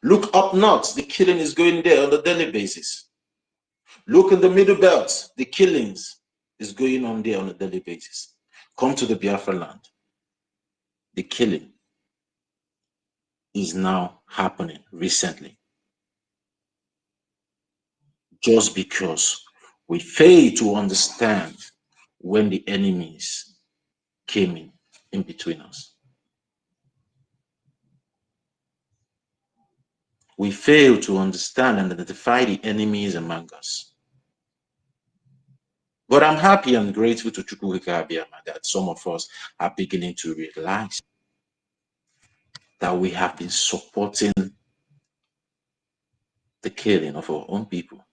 Look up north, the killing is going there on a daily basis. Look in the middle belt, the killings is going on there on a daily basis. Come to the Biafra land. The killing is now happening recently. Just because we fail to understand when the enemies came in between us. We fail to understand and identify the enemies among us. But I'm happy and grateful to Chukwuka Abiyama that some of us are beginning to realize that we have been supporting the killing of our own people.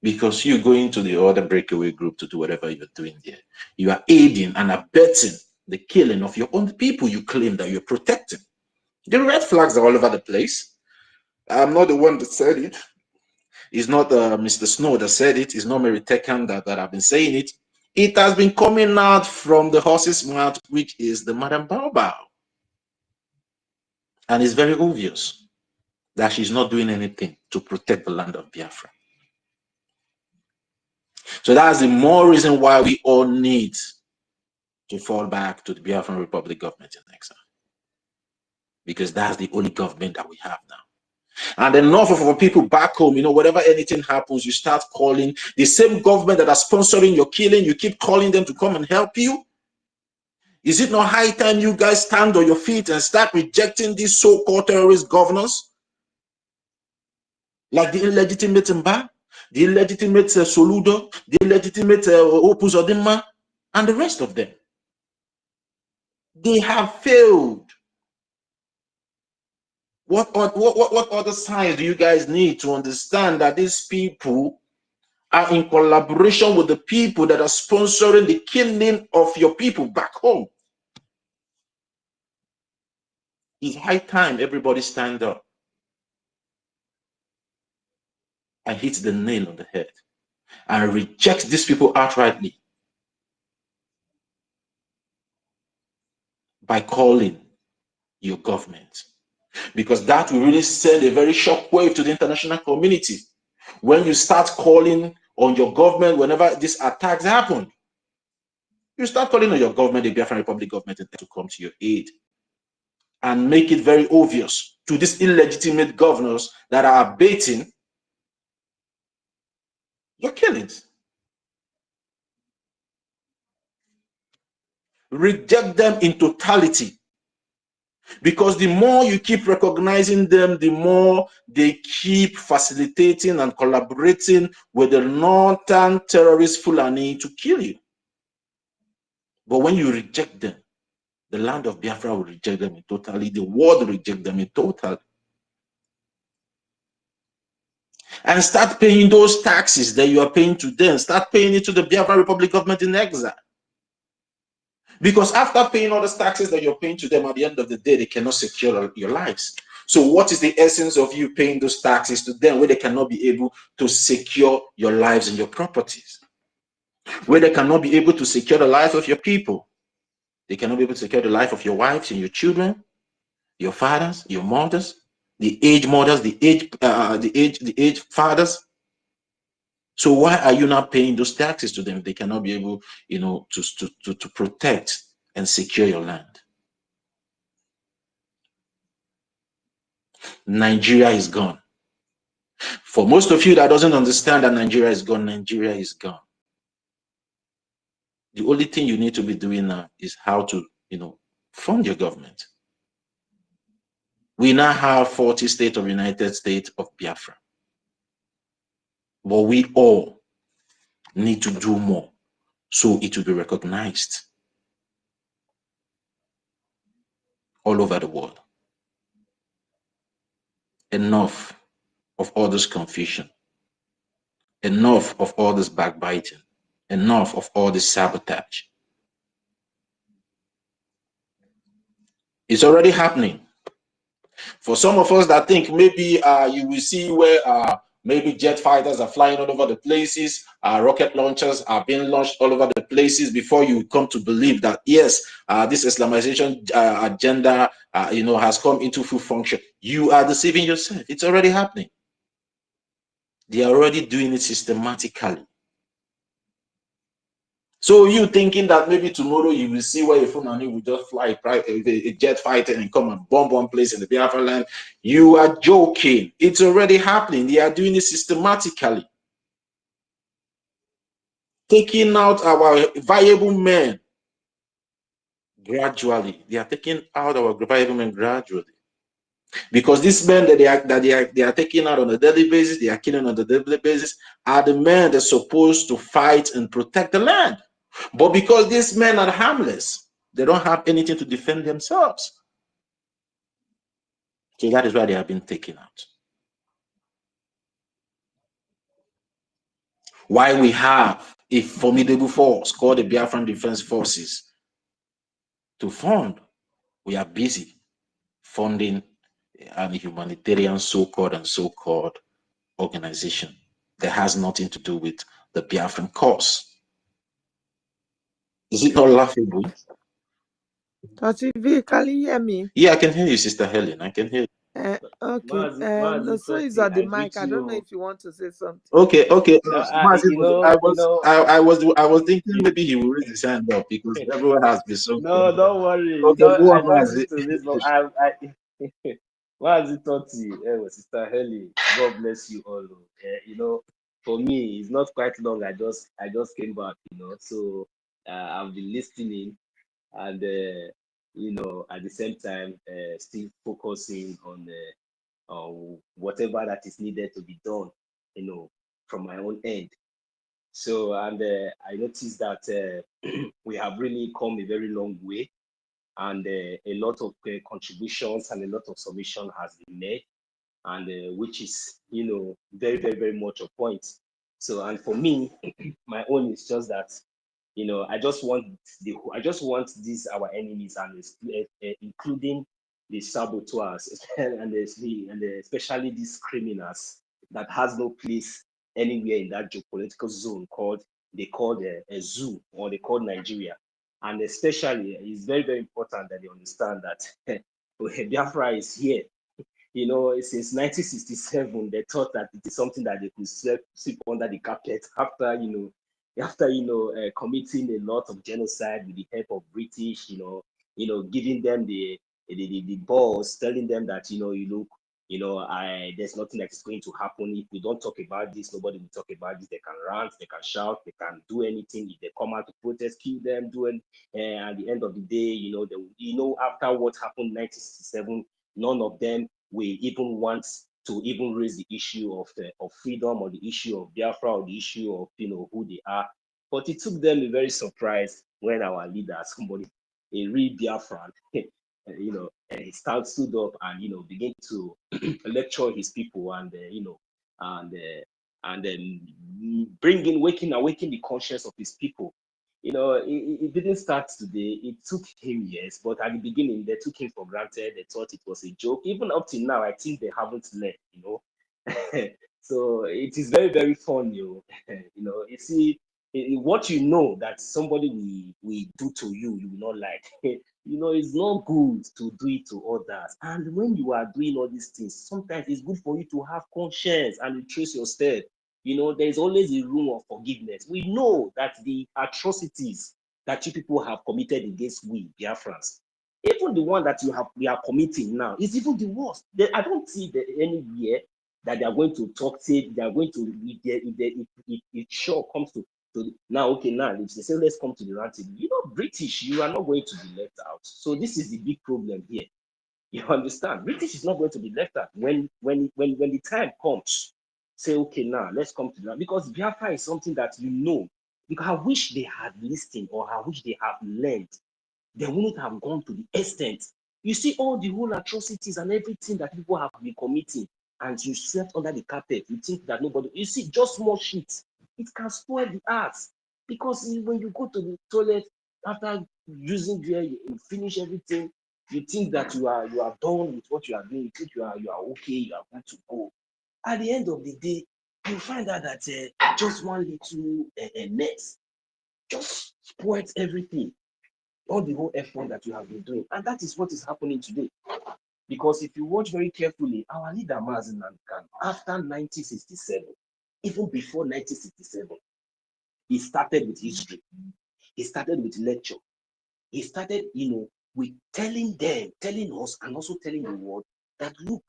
Because you go into the other breakaway group to do whatever you're doing there, you are aiding and abetting the killing of your own people you claim that you're protecting. The red flags are all over the place. I'm not the one that said it. It's not Mr. Snow that said it. It's not Mary Tekan that I've been saying it. It has been coming out from the horse's mouth, which is the Madam Baobab. And it's very obvious that she's not doing anything to protect the land of Biafra. So that's the more reason why we all need to fall back to the Biafran Republic government in exile. Because that's the only government that we have now. And enough of our people back home, whatever anything happens, you start calling the same government that are sponsoring your killing, you keep calling them to come and help you. Is it not high time you guys stand on your feet and start rejecting these so-called terrorist governors? Like the illegitimate Mba, the illegitimate Soludo, the illegitimate Opus Odinma, and the rest of them. They have failed. What other signs do you guys need to understand that these people are in collaboration with the people that are sponsoring the killing of your people back home? It's high time everybody stand up and hit the nail on the head and reject these people outrightly by calling your government. Because that will really send a very shock wave to the international community when you start calling on your government whenever these attacks happen. You start calling on your government, the Biafran Republic government, to come to your aid and make it very obvious to these illegitimate governors that are abating your killings. Reject them in totality. Because the more you keep recognizing them, the more they keep facilitating and collaborating with the northern terrorist Fulani to kill you. But when you reject them, the land of Biafra will reject them totally. The world will reject them totally. And start paying those taxes that you are paying to them. Start paying it to the Biafra Republic government in exile. Because after paying all those taxes that you're paying to them, at the end of the day, they cannot secure your lives. So what is the essence of you paying those taxes to them where they cannot be able to secure your lives and your properties? Where they cannot be able to secure the life of your people? They cannot be able to secure the life of your wives and your children, your fathers, your mothers, the aged mothers, the aged fathers. So why are you not paying those taxes to them? They cannot be able, to protect and secure your land. Nigeria is gone. For most of you that doesn't understand that Nigeria is gone, Nigeria is gone. The only thing you need to be doing now is how to, fund your government. We now have 40 states of United States of Biafra. But we all need to do more so it will be recognized all over the world. Enough of all this confusion. Enough of all this backbiting. Enough of all this sabotage. It's already happening. For some of us that think maybe you will see where maybe jet fighters are flying all over the places, rocket launchers are being launched all over the places before you come to believe that, yes, this Islamization agenda, has come into full function. You are deceiving yourself. It's already happening. They are already doing it systematically. So you thinking that maybe tomorrow you will see where a Fulani will just fly a jet fighter and come and bomb one place in the Biafra land? You are joking. It's already happening. They are doing it systematically. Taking out our viable men gradually. They are taking out our viable men gradually. Because these men that they are taking out on a daily basis, they are killing on a daily basis, are the men that are supposed to fight and protect the land. But because these men are harmless, they don't have anything to defend themselves. So that is why they have been taken out. Why we have a formidable force called the Biafran Defense Forces to fund, we are busy funding a humanitarian so-called organization that has nothing to do with the Biafran cause. Is it not laughable? Tativi, can you hear me? Yeah, I can hear you, Sister Helen. I can hear you. Okay. Mazi So is Totti, at the I greet mic. I don't know you. if you want to say something. Okay. I was thinking maybe he will raise his hand up because everyone has been so No, quiet. don't worry. Okay, go I on, don't Mazi. need to this, but Mazi Totti, Sister Heli, God bless you all. For me, it's not quite long. I just came back, so I've been listening and at the same time still focusing on whatever that is needed to be done, from my own end. So, and I noticed that we have really come a very long way, and a lot of contributions and a lot of submission has been made, and which is, very, very, very much a point. So, and for me, my own is just that, I just want these our enemies, and including the saboteurs and especially these criminals that has no place anywhere in that geopolitical zone they called a zoo, or they called Nigeria. And especially, it's very, very important that they understand that Biafra is here. Since 1967, they thought that it is something that they could sweep under the carpet after committing a lot of genocide with the help of British, giving them the balls, telling them that, You know, there's nothing that is going to happen if we don't talk about this. Nobody will talk about this. They can rant, they can shout, they can do anything. If they come out to protest, kill them, do it. At the end of the day, you know, after what happened in 1967, none of them will even want to even raise the issue of freedom or the issue of Biafra or the issue of, you know, who they are. But it took them a very surprise when our leader, somebody, a real Biafran, you know, he stood up and, you know, begin to lecture his people and, you know, and then awaken the conscience of his people. You know, it didn't start today. It took him years, but at the beginning, they took him for granted. They thought it was a joke. Even up till now, I think they haven't learned, you know. So it is very, very fun, you know, you see, what you know that somebody will do to you, you will not like. You know, it's not good to do it to others. And when you are doing all these things, sometimes it's good for you to have conscience and retrace your step. You know, there's always a room of forgiveness. We know that the atrocities that you people have committed against we, Biafrans, even the one that we are committing now, is even the worst. I don't see anywhere that they are going to talk, say they are going to, if it sure comes to now, okay, now if they say let's come to the round table, you know, British, you are not going to be left out. So this is the big problem here. You understand? British is not going to be left out when the time comes. Say, okay, now let's come to that, because Biafra is something that, you know, because I wish they had listened, or I wish they have learned. They wouldn't have gone to the extent. You see all the whole atrocities and everything that people have been committing, and you swept under the carpet. You think that nobody, you see, just more shit. It can spoil the arts, because when you go to the toilet after using there, you finish everything, you think that you are done with what you are doing. You think you are okay, you are good to go. At the end of the day, you find out that just one little mess just spoils everything, all the whole effort that you have been doing. And that is what is happening today. Because if you watch very carefully, our leader Mazen Nankan, after 1967, even before 1967, he started with history. He started with lecture. He started, you know, with telling us, and also telling the world that look,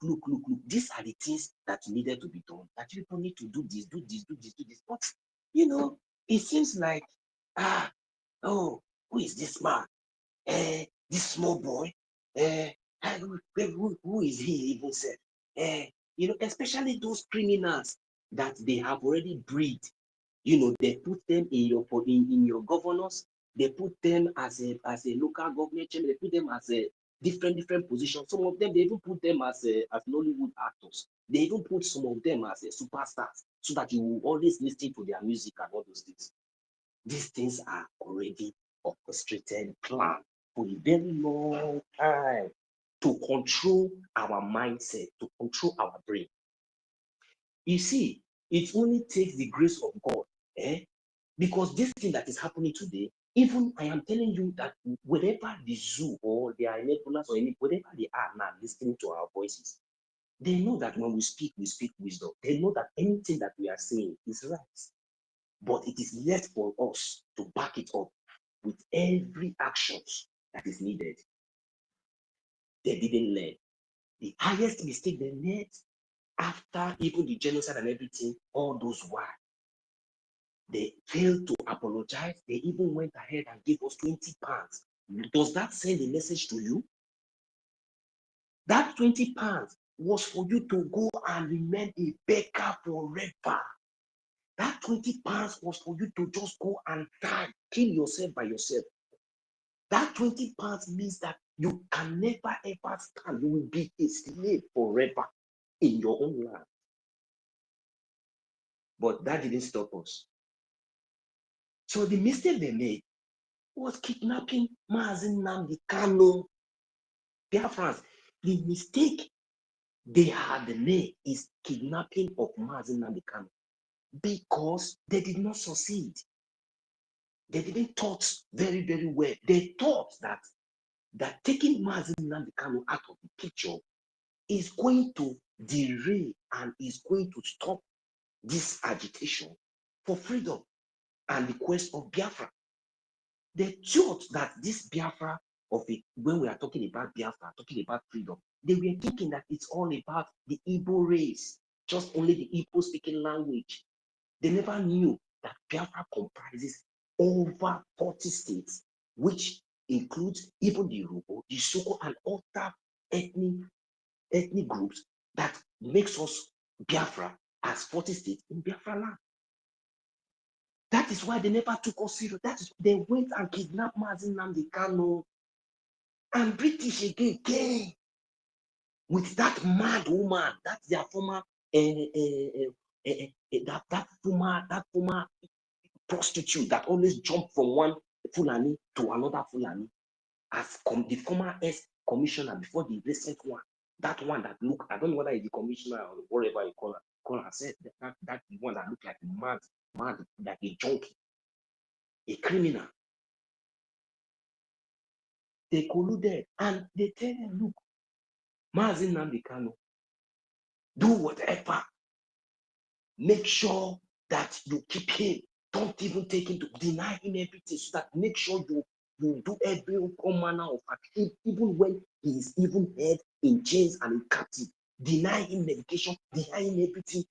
these are the things that needed to be done. That people need to do this, do this, do this, do this. But, you know, it seems like, who is this man? This small boy, who is he even said? You know, especially those criminals that they have already breed. You know, they put them in your governors. They put them as a local government chairman. They put them as a different positions. Some of them, they even put them as Nollywood actors. They even put some of them as superstars, so that you will always listen to their music and all those things. These things are already orchestrated, planned for a very long time to control our mindset, to control our brain. You see, it only takes the grace of God, because this thing that is happening today, even I am telling you that wherever the zoo or their enablers or whatever they are now listening to our voices, they know that when we speak wisdom. They know that anything that we are saying is right. But it is left for us to back it up with every actions that is needed. They didn't learn. The highest mistake they made after even the genocide and everything, all those while, they failed to apologize. They even went ahead and gave us 20 pounds. Does that send a message to you? That 20 pounds was for you to go and remain a beggar forever. That 20 pounds was for you to just go and die, kill yourself by yourself. That 20 pounds means that you can never ever stand. You will be a slave forever in your own land. But that didn't stop us. So the mistake they made was kidnapping Mazen Nnamdi Kanu. Biafrans, the mistake they had made is kidnapping of Mazen Nnamdi Kanu, because they did not succeed. They didn't thought very, very well. They thought that taking Mazen Nnamdi Kanu out of the picture is going to derail and is going to stop this agitation for freedom and the quest of Biafra. They thought that this Biafra when we are talking about Biafra, talking about freedom, They were thinking that it's all about the Igbo race, just only the Igbo speaking language. They never knew that Biafra comprises over 40 states, which includes even the Yoruba, the Soko, and other ethnic groups that makes us Biafra as 40 states in Biafra land. That is why they never took us serious. That is they went and kidnapped Mazi Nnamdi Kanu, and British again came with that mad woman. That's their former that former prostitute that always jumped from one Fulani to another Fulani as the former ex-commissioner before the recent one. That one that look, I don't know whether it's the commissioner or whatever you call her, said that the one that looked like mad, like a junkie, a criminal. They colluded and they tell them, look, Mazi Nnamdi Kanu, do whatever. Make sure that you keep him. Don't even take him to deny him everything. So that make sure you do every manner of action, even when he is even held in chains and in captive. Deny him medication, deny him everything.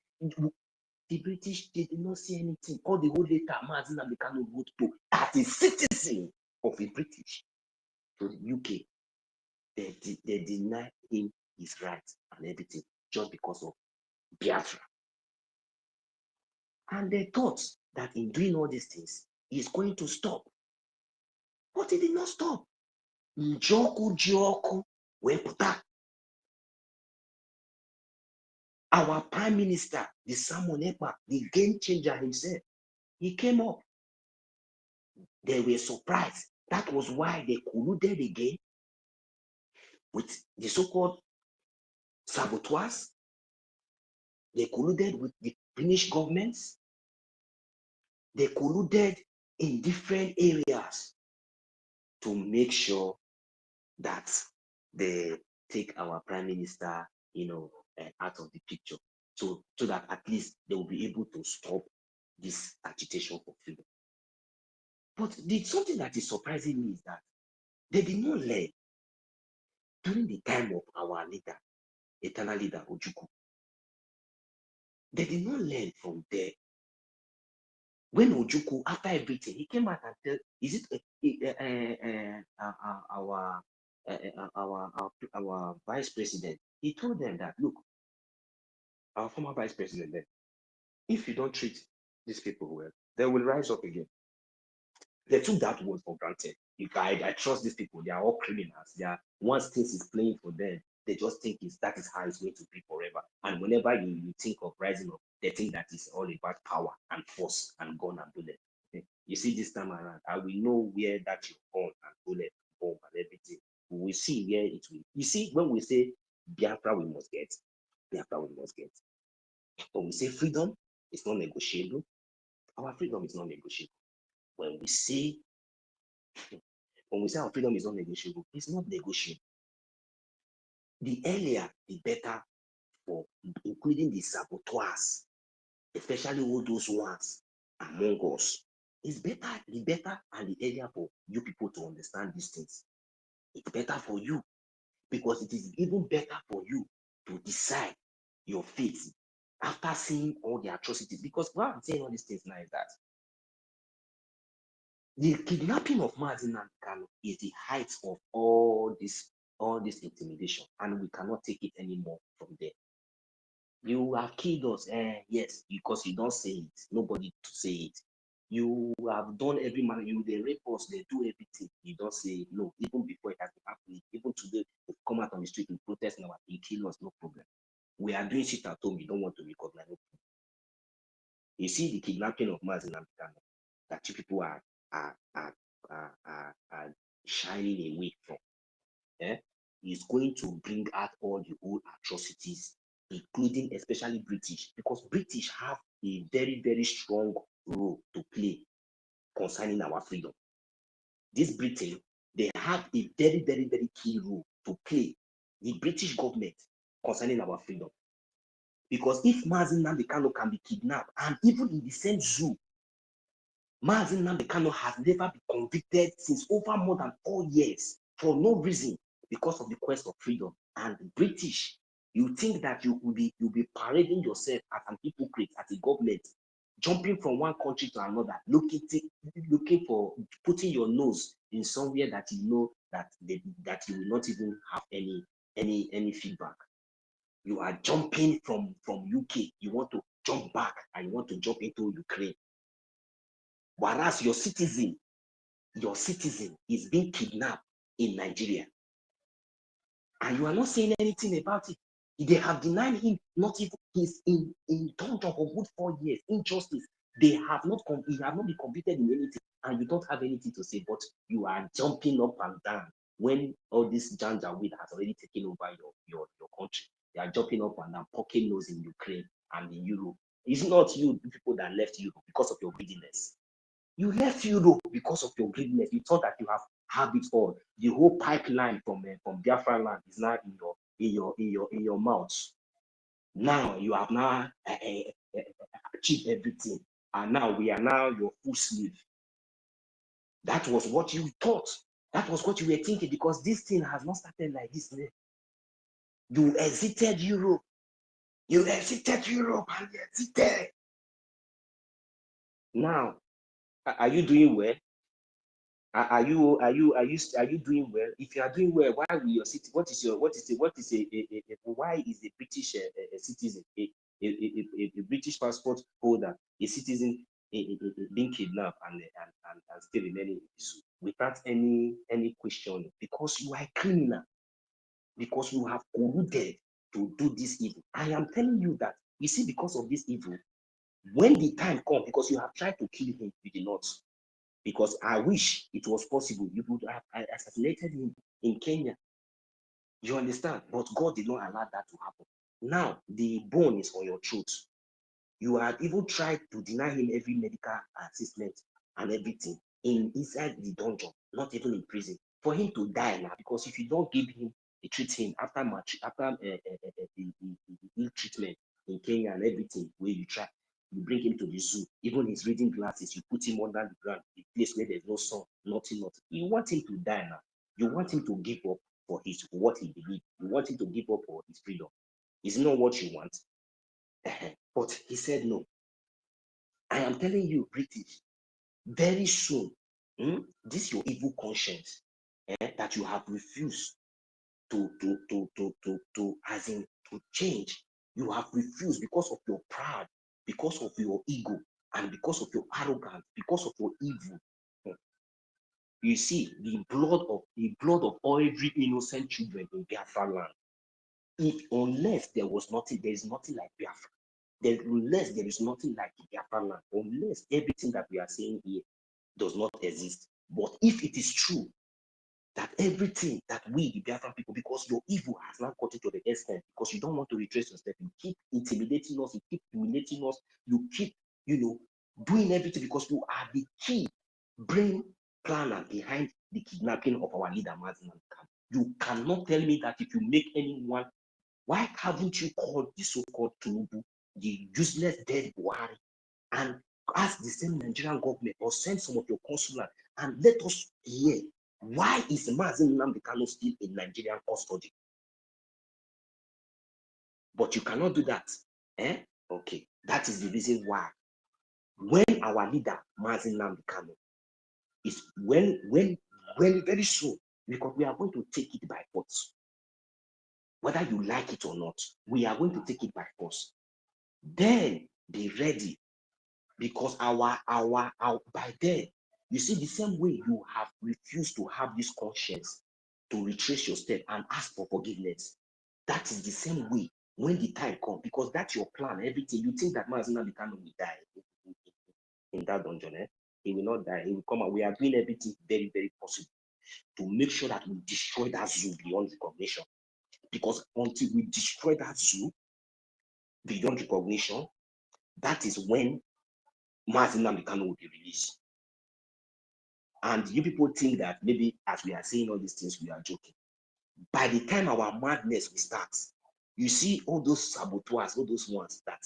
The British, they did not see anything. All the whole letter Mazi Nnamdi Kanu wrote to as a citizen of a British to the UK. They deny him his rights and everything just because of Biafra. And they thought that in doing all these things, he's going to stop. But he did not stop. Our prime minister, the Simon Ekpa, the game changer himself, he came up. They were surprised. That was why they colluded again with the so-called saboteurs. They colluded with the Finnish governments. They colluded in different areas to make sure that they take our prime minister, out of the picture, so that at least they will be able to stop this agitation for freedom. But something that is surprising me is that they did not learn during the time of our leader, eternal leader Ojukwu. They did not learn from there. When Ojukwu, after everything, he came out and said, "Is it our vice president?" He told them that, look, our former vice president, then, if you don't treat these people well, they will rise up again. They took that word for granted. If I trust these people, they are all criminals. They are, once things is playing for them, they just think that is how it's going to be forever. And whenever you think of rising up, they think that it's all about power and force and gun and bullet. You see, this time around, I will know where that your gun and bullet, bomb and everything. We will see where it will. You see, when we say Biafra, we must get. Biafra, we must get. When we say freedom, it's not negotiable. Our freedom is not negotiable. When we say our freedom is not negotiable, it's not negotiable. The earlier, the better, for including the saboteurs, especially all those ones among us. It's better, the better and the earlier for you people to understand these things. It's better for you, because it is even better for you to decide your fate after seeing all the atrocities. Because why I'm saying all these things now is that the kidnapping of Mazi Nnamdi Kanu is the height of all this intimidation, and we cannot take it anymore from there. You have killed us, yes, because you don't say it. Nobody to say it. You have done every manner. They rape us, they do everything. You don't say it. No, even before it has been happening, even today, we come out on the street and protest now. You kill us, no problem. We are doing shit at home. You don't want to recognize. No problem. You see the kidnapping of Mazi Nnamdi Kanu that you people are shining away from, is going to bring out all the old atrocities, including especially British, because British have a very, very strong role to play concerning our freedom. This Britain, they have a very, very, very key role to play, the British government, concerning our freedom. Because if Mazi Nnamdi Kanu can be kidnapped, and even in the same zoo, Mazi Nnamdi Kanu has never been convicted since over more than 4 years for no reason, because of the quest of freedom. and British. You think that you'll be parading yourself as an hypocrite, as a government, jumping from one country to another, looking for putting your nose in somewhere that you know that that you will not even have any feedback. You are jumping from UK. You want to jump back and you want to jump into Ukraine. Whereas your citizen is being kidnapped in Nigeria. And you are not saying anything about it. They have denied him not even he's in dungeon for good 4 years. Injustice. He have not been convicted in anything, and you don't have anything to say, but you are jumping up and down when all this janja weed has already taken over your country. They are jumping up and down, poking nose in Ukraine and in Europe. It's not you people that left Europe because of your greediness. You left Europe because of your greediness. You thought that you have it all. The whole pipeline from Biafra land is now in your mouth. Now you have now achieved everything, and now we are now your full slave. That was what you thought. That was what you were thinking, because this thing has not started like this. You exited Europe. You exited Europe and you exited. Now, are you doing well? Are you doing well? If you are doing well, why will your city? Why is a British citizen, a British passport holder, a citizen being kidnapped and still remaining without any question? Because you are a criminal. Because you have colluded to do this evil. I am telling you that, you see, because of this evil, when the time comes, because you have tried to kill him, you did not. Because I wish it was possible, you would have assassinated him in Kenya. You understand? But God did not allow that to happen. Now, the bone is on your throat. You have even tried to deny him every medical assistance and everything inside the dungeon, not even in prison, for him to die now. Because if you don't give him, treat him after the ill treatment in Kenya and everything, where you try, you bring him to the zoo, even his reading glasses, you put him under the ground, a place where there's no sun, nothing. You want him to die now. You want him to give up for what he believes. You want him to give up for his freedom. Is not what you want. But he said no. I am telling you, British, very soon, this your evil conscience that you have refused to as in to change. You have refused because of your pride, because of your ego, and because of your arrogance, because of your evil. You see, the blood of every innocent children in Biafra land. Unless there is nothing like Biafra. Unless there is nothing like Biafra land, unless everything that we are saying here does not exist. But if it is true that everything that we, the Biafran people, because your evil has not got it to the extent, because you don't want to retrace your step, you keep intimidating us, you keep humiliating us, you keep, doing everything because you are the key brain planner behind the kidnapping of our leader, Martin. You cannot tell me that if you make anyone, why haven't you called the so-called Tinubu, the useless dead Buhari, and ask the same Nigerian government or send some of your consular and let us hear why is Mazi Nnamdi Kanu still in Nigerian custody? But you cannot do that. Okay, that is the reason why when our leader Mazi Nnamdi Kanu is when very soon, because we are going to take it by force. Whether you like it or not, we are going to take it by force. Then be ready, because our by then, you see, the same way you have refused to have this conscience to retrace your step and ask for forgiveness, that is the same way when the time comes, because that's your plan. Everything you think that Mazi Nnamdi Kanu will die in that dungeon, he will not die. He will come out. We are doing everything very, very possible to make sure that we destroy that zoo beyond recognition. Because until we destroy that zoo beyond recognition, that is when Mazi Nnamdi Kanu will be released. And you people think that maybe as we are saying all these things, we are joking. By the time our madness will start, you see all those saboteurs, all those ones that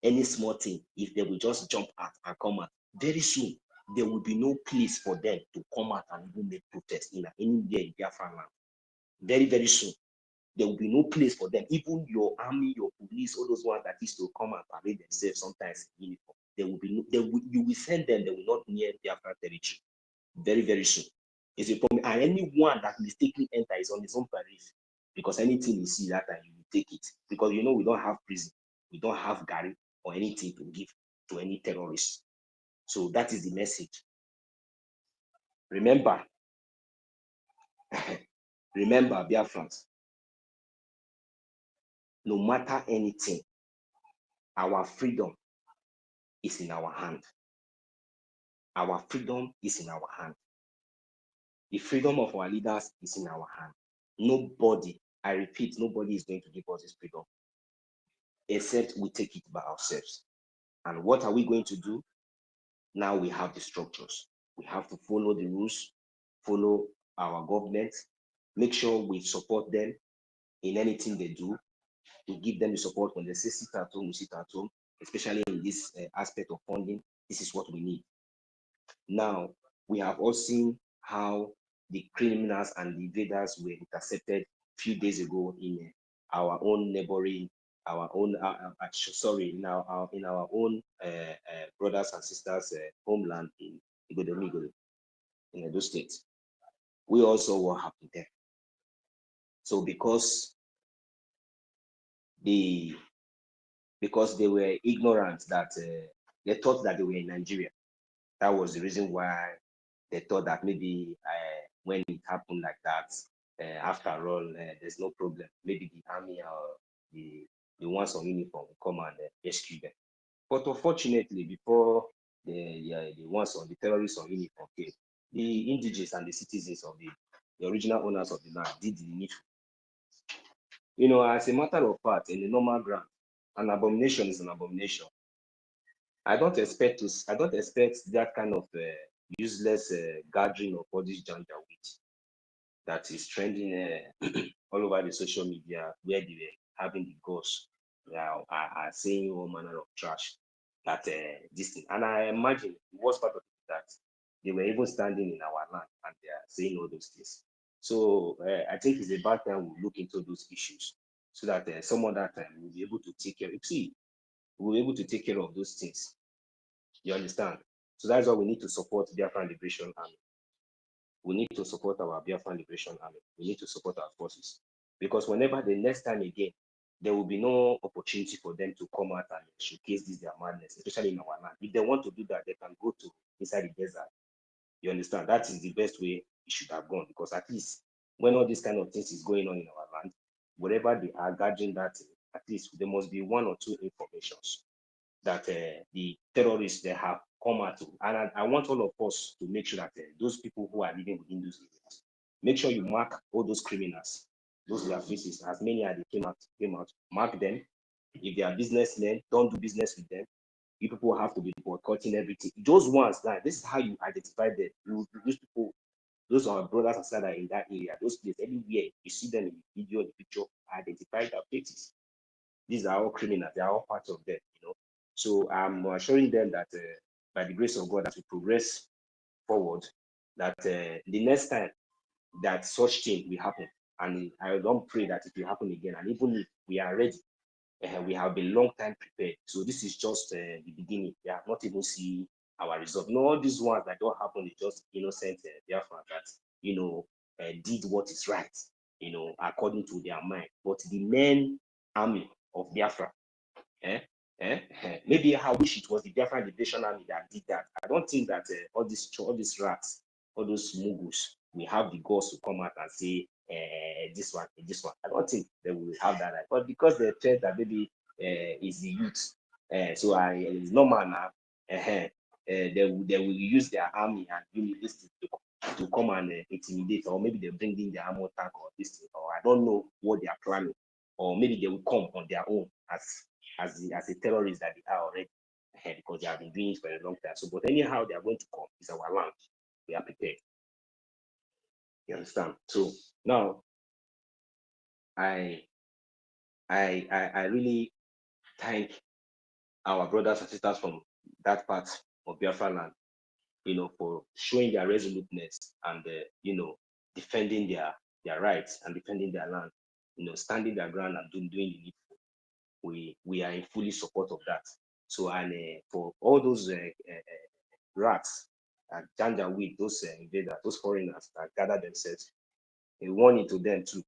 any small thing, if they will just jump out and come out, very soon there will be no place for them to come out and even make protest in anywhere in Biafra land. Very, very soon. there will be no place for them. Even your army, your police, all those ones that used to come and parade themselves sometimes in uniform, there will be no, you will send them, they will not near Biafra territory very, very soon. It's a problem. And anyone that mistakenly enter is on his own parade, because anything you see that time, you will take it. Because you know we don't have prison, we don't have Gary or anything to give to any terrorist. So that is the message. Remember, remember, Biafrans, no matter anything, our freedom is in our hand. Our freedom is in our hand. The freedom of our leaders is in our hand. Nobody, I repeat, nobody is going to give us this freedom except we take it by ourselves. And what are we going to do? Now we have the structures. We have to follow the rules, follow our government, make sure we support them in anything they do, to give them the support when they say sit at home, we sit at home, especially in this aspect of funding. This is what we need. Now, we have all seen how the criminals and the invaders were intercepted a few days ago in our own neighboring, our own, in our own brothers and sisters' homeland in Igodomigo, in Edo State. We also what happened there. So because they were ignorant that they thought that they were in Nigeria. That was the reason why they thought that maybe when it happened like that, after all, there's no problem. Maybe the army or the ones on uniform will come and rescue them. But unfortunately, before the ones on the terrorists on uniform came, the indigenous and the citizens of the original owners of the land did the needful. You know, as a matter of fact, in the normal ground, an abomination is an abomination. I don't expect that kind of useless gathering of all this janjaweed that is trending all over the social media, where they were having the ghosts are saying all manner of trash that this thing. And I imagine the worst part of it that they were even standing in our land and they are saying all those things. So I think it's about time we look into those issues so that some other time we'll be able to take care. See, we'll be able to take care of those things. You understand? So that's why we need to support Biafran Liberation Army. We need to support our Biafran Liberation Army. We need to support our forces. Because whenever the next time again, there will be no opportunity for them to come out and showcase this their madness, especially in our land. If they want to do that, they can go to inside the desert. You understand? That is the best way it should have gone, because at least when all this kind of things is going on in our land, wherever they are gathering that, at least there must be one or two informations that the terrorists they have come out to. And I want all of us to make sure that those people who are living within those areas, make sure you mark all those criminals, those their faces, as many as they came out, mark them. If they are businessmen, don't do business with them. You people have to be boycotting everything. Those ones, that this is how you identify them. Those people, those are brothers and sisters in that area, those places, anywhere you see them in the video, in the picture, identify their faces. These are all criminals, they are all part of them, you know. So I'm assuring them that by the grace of God, as we progress forward, that the next time that such thing will happen, and I don't pray that it will happen again, and even if we are ready, we have been long time prepared. So this is just the beginning. We have not even seen our result. No, all these ones that don't happen is just innocent Biafra that, you know, did what is right, you know, according to their mind. But the main army of Biafra, maybe I wish it was the Biafran Liberation Army that did that. I don't think that all these rats, all those mugus, we have the guts to come out and say this one. I don't think they will have that right. But because they felt that maybe is the youth, so it's normal now. They will use their army and units to come and intimidate, or maybe they bring in their armor tank or this thing, or I don't know what they are planning, or maybe they will come on their own as a terrorist that they are already, because they have been doing it for a long time. So, but anyhow, they are going to come. It's our land. We are prepared. You understand? So now, I really thank our brothers and sisters from that part of Biafra land, you know, for showing their resoluteness and you know, defending their rights and defending their land. standing their ground and doing the needful. We are in fully support of that. So, and for all those rats, janjaweed, those invaders, those foreigners that gather themselves, a warning to them too.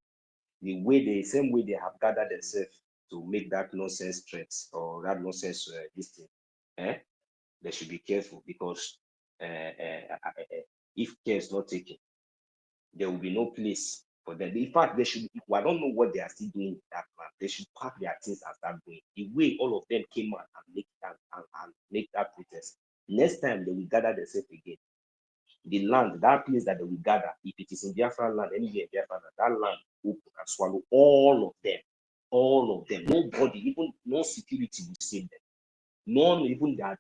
The same way they have gathered themselves to make that nonsense threats or that nonsense this thing, they should be careful, because if care is not taken, there will be no place for them. In fact, they should. I don't know what they are still doing in that plan. They should pack their things and start going. The way all of them came out and make that protest. Next time they will gather themselves again. The land, that place that they will gather, if it is in Biafra land, anywhere in Biafra land, that land will open and swallow all of them. All of them. Nobody, even no security will save them. None, even that,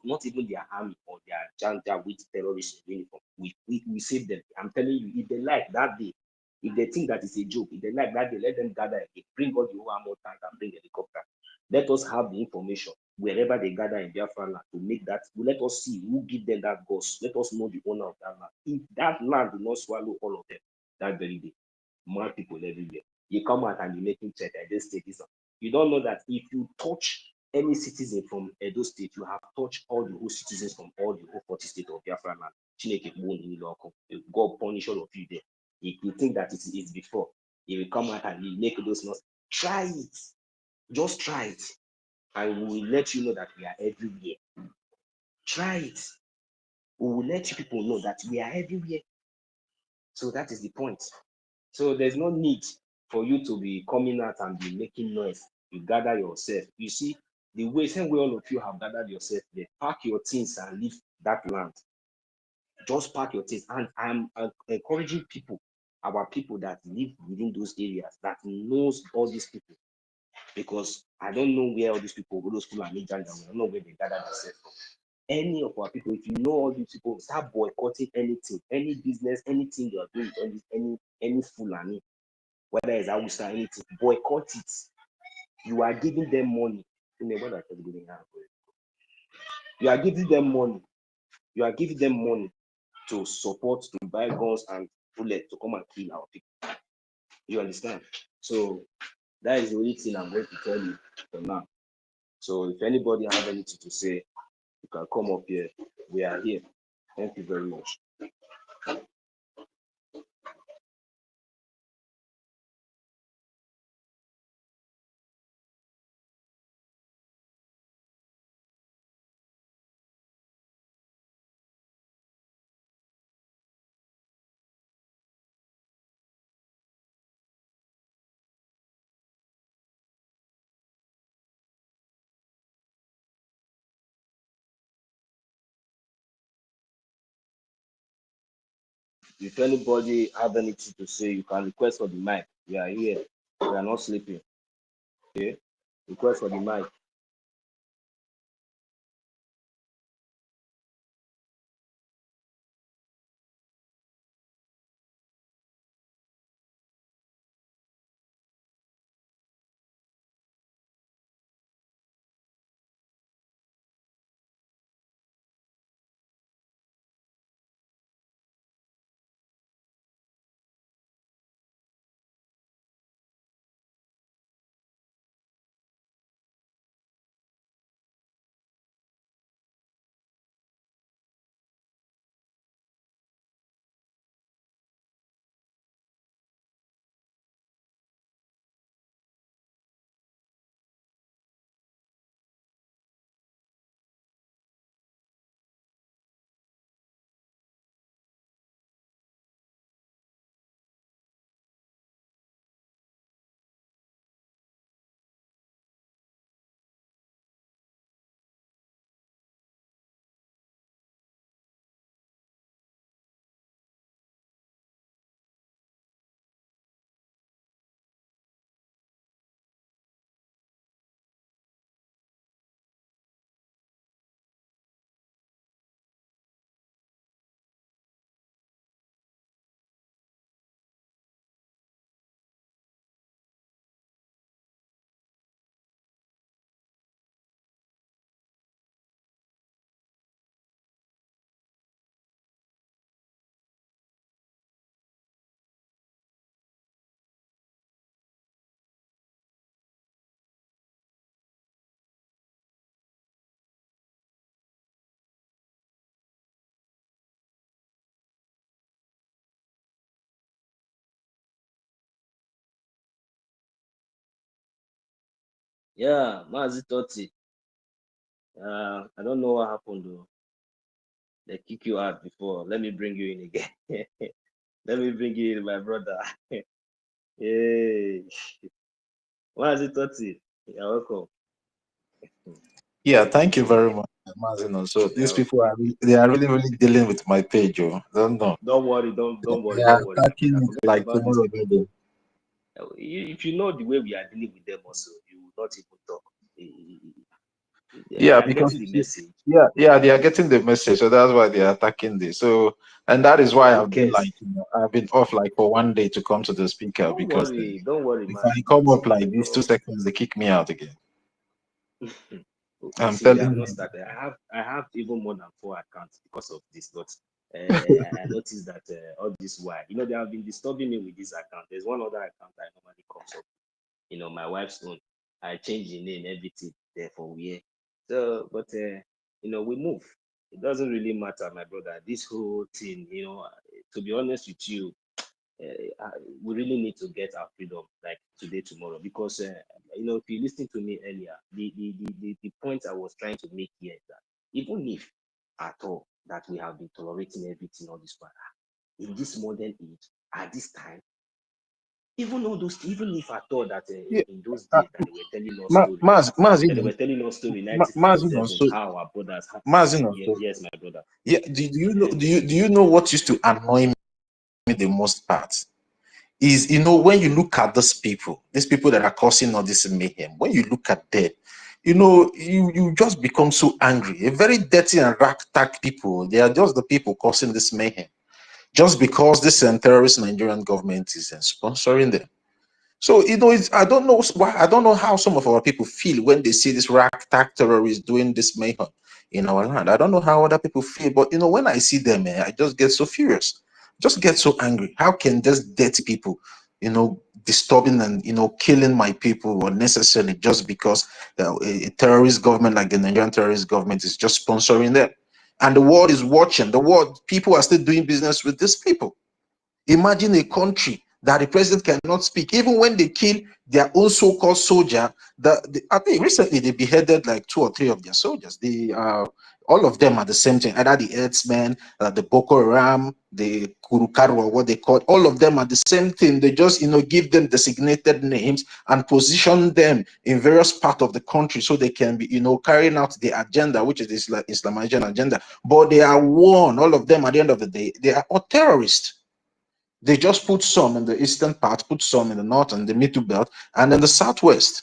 not even their army or their janja with terrorists uniform. We save them. I'm telling you, if they like that day, if they think that is a joke, if they like that day, let them gather again, bring all the armor tank and bring helicopter. Let us have the information wherever they gather in Biafra land to make that. Let us see who give them that ghost. Let us know the owner of that land. If that land will not swallow all of them that very day, mad people everywhere. You come out and you making threat. I just take this one. You don't know that if you touch any citizen from Edo State, you have touched all the whole citizens from all the whole 40 states of Biafra land. God punish all of you there. If you think that it is before, you will come out and you make those noise. Try it. Just try it. And we will let you know that we are everywhere. Try it. We will let you people know that we are everywhere. So that is the point. So there's no need for you to be coming out and be making noise. You gather yourself. You see, the way, same way all of you have gathered yourself there, pack your things and leave that land. Just pack your things. And I'm encouraging people, our people that live within those areas, that knows all these people. Because I don't know where all these people, those people are made, I don't know where they gather themselves from. Any of our people, if you know all these people, start boycotting anything, any business, anything you are doing, any Fulani, whether it's Hausa, anything, boycott it. You are giving them money. You are giving them money. You are giving them money to support, to buy guns and bullets to come and kill our people. You understand? So that is the only thing I'm going to tell you for now. So if anybody have anything to say, you can come up here. We are here. Thank you very much. If anybody have anything to say, you can request for the mic. We are here. We are not sleeping. Okay? Request for the mic. Yeah, Mazi Toti. I don't know what happened though. They kick you out before. Let me bring you in again. Let me bring you in, my brother. Hey, Mazi Toti. You're welcome. Yeah, thank you very much, Mazino. So these Yeah, people are they are really dealing with my page, oh. Don't know. don't worry, don't worry, They are don't worry, my attacking brother. it Forget like about these tomorrow, people. baby. If you know the way we are dealing with them also, you will not even talk. They Yeah, are because getting the message. yeah, they are getting the message, so that's why they are attacking this. So, and that is why Who I've been cares? like, I've been off like for one day to come to the speaker because Don't worry, if Mazi I come Toti. up like these 2 seconds, they kick me out again. You I'm see, we telling have not you. started. I have even more than 4 accounts because of this. But I noticed that all this while, they have been disturbing me with this account. There's one other account I normally comes up. My wife's own. I changed the name, everything there for where. So, but we move. It doesn't really matter, my brother. This whole thing, to be honest with you, we really need to get our freedom like today, tomorrow, because if you listen to me earlier, the point I was trying to make here is that even if at all that we have been tolerating everything all this while, in this modern age, at this time, even if I thought that Yeah, in those uh, days that they were telling us story, that they were telling us story Mazino, 1957, so how our brothers had, Mazino, so yes, my brother. yeah. Do you know? Do you know what used to annoy me the most part? Is when you look at these people that are causing all this mayhem, when you look at them, you just become so angry. A very dirty and ragtag people, they are just the people causing this mayhem, just because this terrorist Nigerian government is sponsoring them. So I don't know why. I don't know how some of our people feel when they see this ragtag terrorists doing this mayhem in our land. I don't know how other people feel, but when I see them, I just get so furious, just get so angry. How can these dirty people, disturbing and killing my people unnecessarily just because a terrorist government like the Nigerian terrorist government is just sponsoring them, and the world is watching. The world people are still doing business with these people. Imagine a country that the president cannot speak, even when they kill their own so-called soldier. I think recently they beheaded like 2 or 3 of their soldiers. All of them are the same thing. Either the herdsmen, the Boko Haram, the Kurukaru, or what they call it, all of them are the same thing. They just give them designated names and position them in various parts of the country so they can be carrying out the agenda, which is the Islamization agenda. But they are one. All of them at the end of the day, they are all terrorists. They just put some in the eastern part, put some in the north and the middle belt, and then the southwest,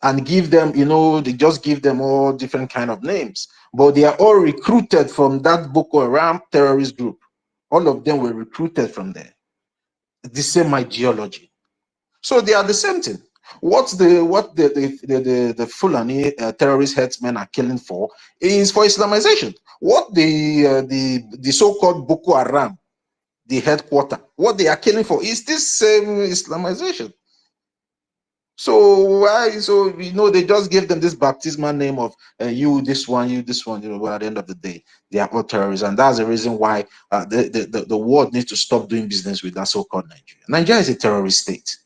and give them, they just give them all different kind of names. But they are all recruited from that Boko Haram terrorist group. All of them were recruited from there. The same ideology. So they are the same thing. What the Fulani terrorist headsmen are killing for is for Islamization. What the so-called Boko Haram, the headquarter, what they are killing for is this same Islamization. So why? So they just give them this baptismal name of you this one, you this one. But at the end of the day, they are all terrorists, and that's the reason why the world needs to stop doing business with that so-called Nigeria. Nigeria is a terrorist state.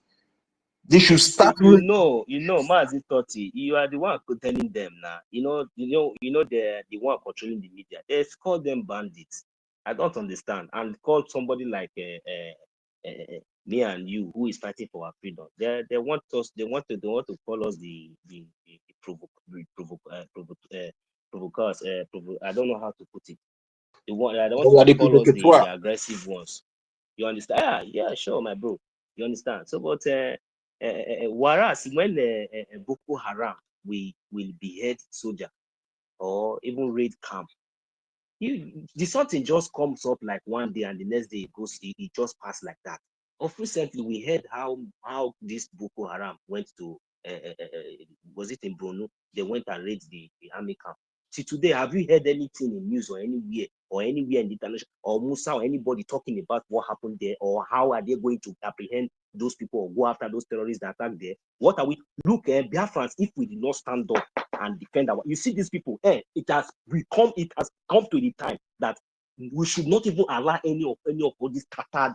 They should start. Mazi Toti, you are the one telling them now. The one controlling the media. They call them bandits. I don't understand. And call somebody like me and you, who is fighting for our freedom. They want us. They want to call us the provocateurs. I don't know how to put it. They want to call us the aggressive ones. You understand? Yeah, sure, my bro. You understand? So, but whereas when Boko Haram will behead soldier or even raid camp, the something just comes up like one day and the next day it just passed like that. Of recently, we heard how this Boko Haram went to was it in Borno? They went and raided the army camp. See, today, have you heard anything in news or anywhere in the international, or Musa or anybody talking about what happened there, or how are they going to apprehend those people or go after those terrorists that attack there? What are we? Look, Biafrans, if we did not stand up and defend you see these people, it has come to the time that we should not even allow any of all these tattered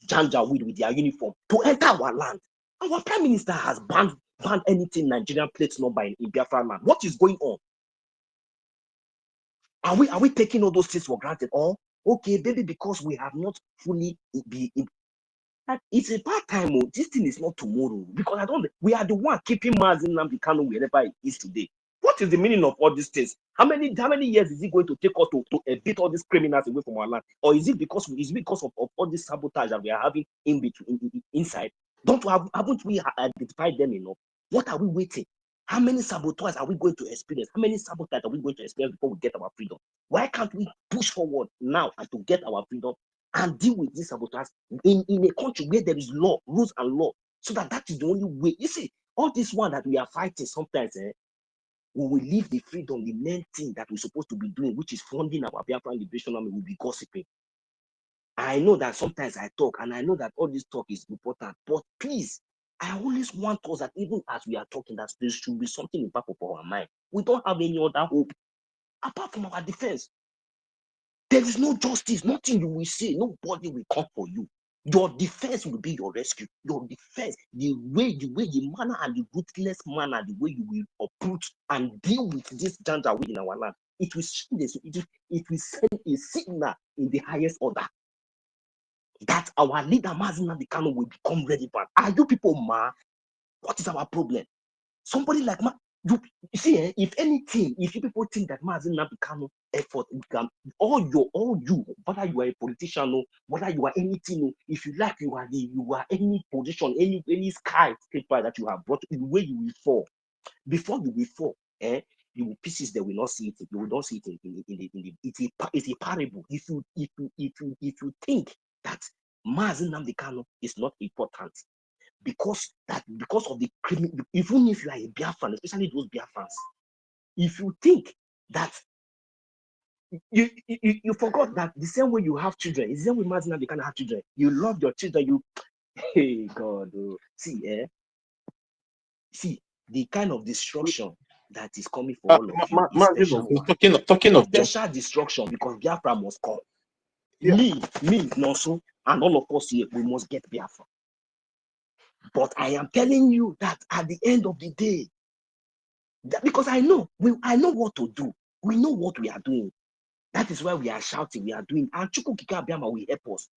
janjaweed with their uniform to enter our land. Our prime minister has banned ban anything Nigerian plate number in Biafra land. What is going on? Are we taking all those things for granted? Or okay, maybe because we have not fully it's a part time. This thing is not tomorrow, because we are the one keeping Mazi Nnamdi Kanu wherever it is today. What is the meaning of all these things? How many years is it going to take us to beat all these criminals away from our land? Or is it because of all this sabotage that we are having in between inside? Haven't we identified them enough? What are we waiting? How many saboteurs are we going to experience? How many sabotage are we going to experience before we get our freedom? Why can't we push forward now and to get our freedom and deal with these saboteurs in a country where there is law, rules and law, so that is the only way? You see, all this one that we are fighting sometimes, we will leave the freedom, the main thing that we're supposed to be doing, which is funding our Biafran Liberation Army, will be gossiping. I know that sometimes I talk, and I know that all this talk is important, but please, I always want us that even as we are talking, that there should be something in the back of our mind. We don't have any other hope apart from our defense. There is no justice, nothing you will see, nobody will come for you. Your defense will be your rescue. Your defense, the manner and the ruthless manner, the way you will uproot and deal with this danger within our land, it will send a signal in the highest order that our leader Mazi Nnamdi Kanu will become relevant. Are you people mad? What is our problem? Somebody like you see, if anything, if you people think that Mazi Nnamdi Kanu effort can all you, whether you are a politician, whether you are anything, if you like, you are any position, any skyscraper that you have brought, the way you will fall. Before you will fall, you will pieces that will not see it. You will not see it in the it's a parable. If you think that Mazi Nnamdi Kanu is not important, because of the criminal, even if you are a Biafran, especially those Biafrans, if you think that you forgot that the same way you have children, is the same way Mazi Nnamdi Kanu have children. You love your children. Hey God, see the kind of destruction that is coming for all of you is special one. Talking of Special destruction, because Biafra must come. Yeah. Me, Nonso, and all of us here, we must get Biafra. But I am telling you that at the end of the day, because I know what to do. We know what we are doing. That is why we are shouting, we are doing. And Chukwukika Abiyama will help us.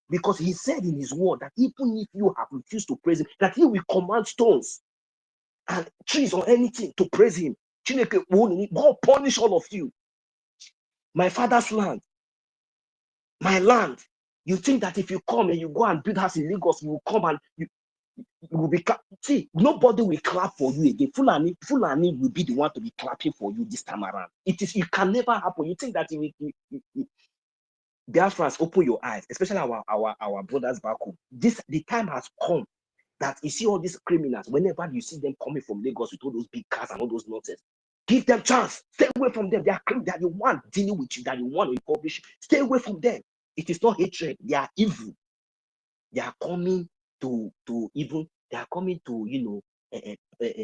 Because he said in his word that even if you have refused to praise him, that he will command stones and trees or anything to praise him. God punish all of you. My father's land, my land. You think that if you come and you go and build house in Lagos, you will come and you will be see, nobody will clap for you again. Fulani will be the one to be clapping for you this time around. It can never happen. You think that Biafrans, open your eyes, especially our brothers back home. The time has come that you see all these criminals, whenever you see them coming from Lagos with all those big cars and all those nonsense, give them chance. Stay away from them. They are the one dealing with you, that you want to publish. Stay away from them. It is not hatred. They are evil. They are coming to even, they are coming to,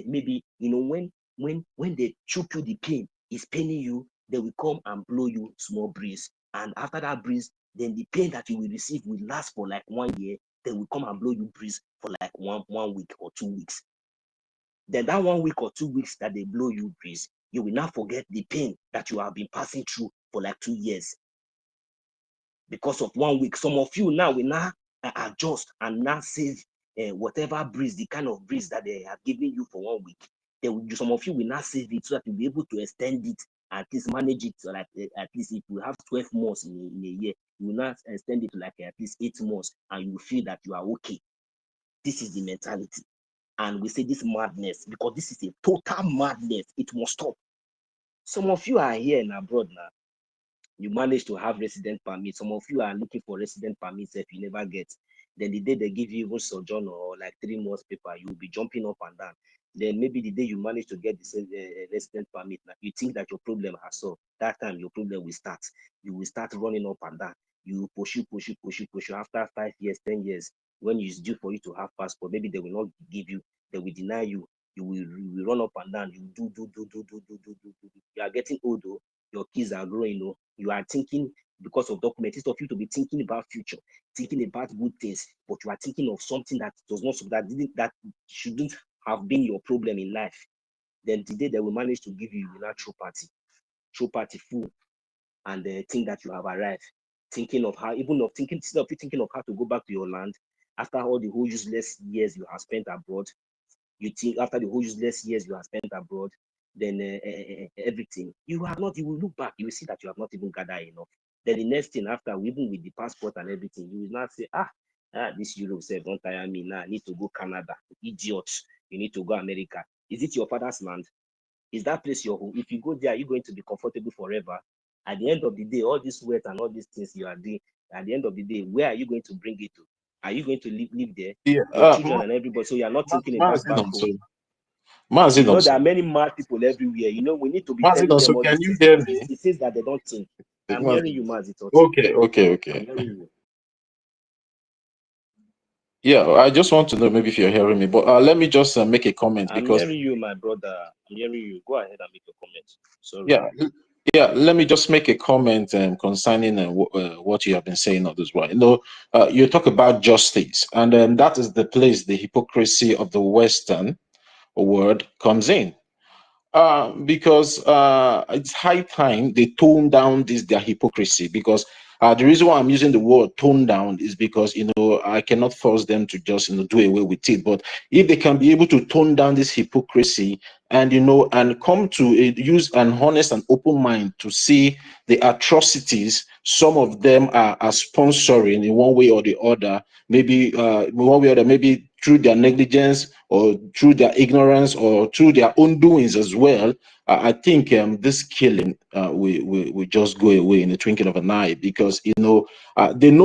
maybe, when they choke you, the pain is paining you, they will come and blow you small breeze. And after that breeze, then the pain that you will receive will last for like 1 year. They will come and blow you breeze for like one week or 2 weeks. Then that 1 week or 2 weeks that they blow you breeze, you will not forget the pain that you have been passing through for like 2 years. Because of 1 week, some of you now will now adjust and now save whatever breeze, the kind of breeze that they have given you for 1 week. Some of you will now save it so that you'll be able to extend it, at least manage it. So like at least if you have 12 months in a year, you will not extend it to like at least 8 months, and you will feel that you are okay. This is the mentality. And we say this madness, because this is a total madness. It must stop. Some of you are here and abroad now. You manage to have resident permit. Some of you are looking for resident permits if you never get. Then the day they give you even sojourn or like 3 months paper, you will be jumping up and down. Then maybe the day you manage to get the resident permit, you think that your problem has solved. That time your problem will start. You will start running up and down. You push. After 5 years, 10 years, when it's due for you to have passport, maybe they will not give you. They will deny you. You will run up and down. You do. You are getting old, though. Your kids are growing, though. You are thinking, because of documents, instead of you to be thinking about future, thinking about good things, but you are thinking of something that does not, that shouldn't have been your problem in life, then today they will manage to give you a true party full, and think that you have arrived, thinking of how, instead of you thinking of how to go back to your land after all the whole useless years you have spent abroad. You think after the whole useless years you have spent abroad, then everything you will look back, you will see that you have not even gathered enough. Then the next thing after, even with the passport and everything, you will not say, this Europe said, don't tire me now. I need to go Canada. Idiots, you need to go America. Is it your father's land? Is that place your home? If you go there, are you going to be comfortable forever? At the end of the day, all this weight and all these things you are doing, at the end of the day, where are you going to bring it to? Are you going to live there? Yeah, Your children and everybody. So you are not thinking about back home. You know, there are many mad people everywhere. You know, we need to be telling them all can these you things. hear me? It says that they don't think. I'm hearing you, Mazito. Okay. I'm hearing you. Yeah, I just want to know maybe if you're hearing me, but let me just make a comment I'm because hearing you, my brother. I'm hearing you. Go ahead and make your comment. Sorry. yeah, let me just make a comment concerning what you have been saying all this while. You know, you talk about justice, and that is the place the hypocrisy of the Western world comes in. Because it's high time they tone down their hypocrisy. Because the reason why I'm using the word tone down is because I cannot force them to just do away with it. But if they can be able to tone down this hypocrisy and and come to use an honest and open mind to see the atrocities some of them are sponsoring in one way or the other, maybe one way or the other, maybe through their negligence or through their ignorance or through their own doings as well, I think this killing will just go away in the twinkling of an eye, because they know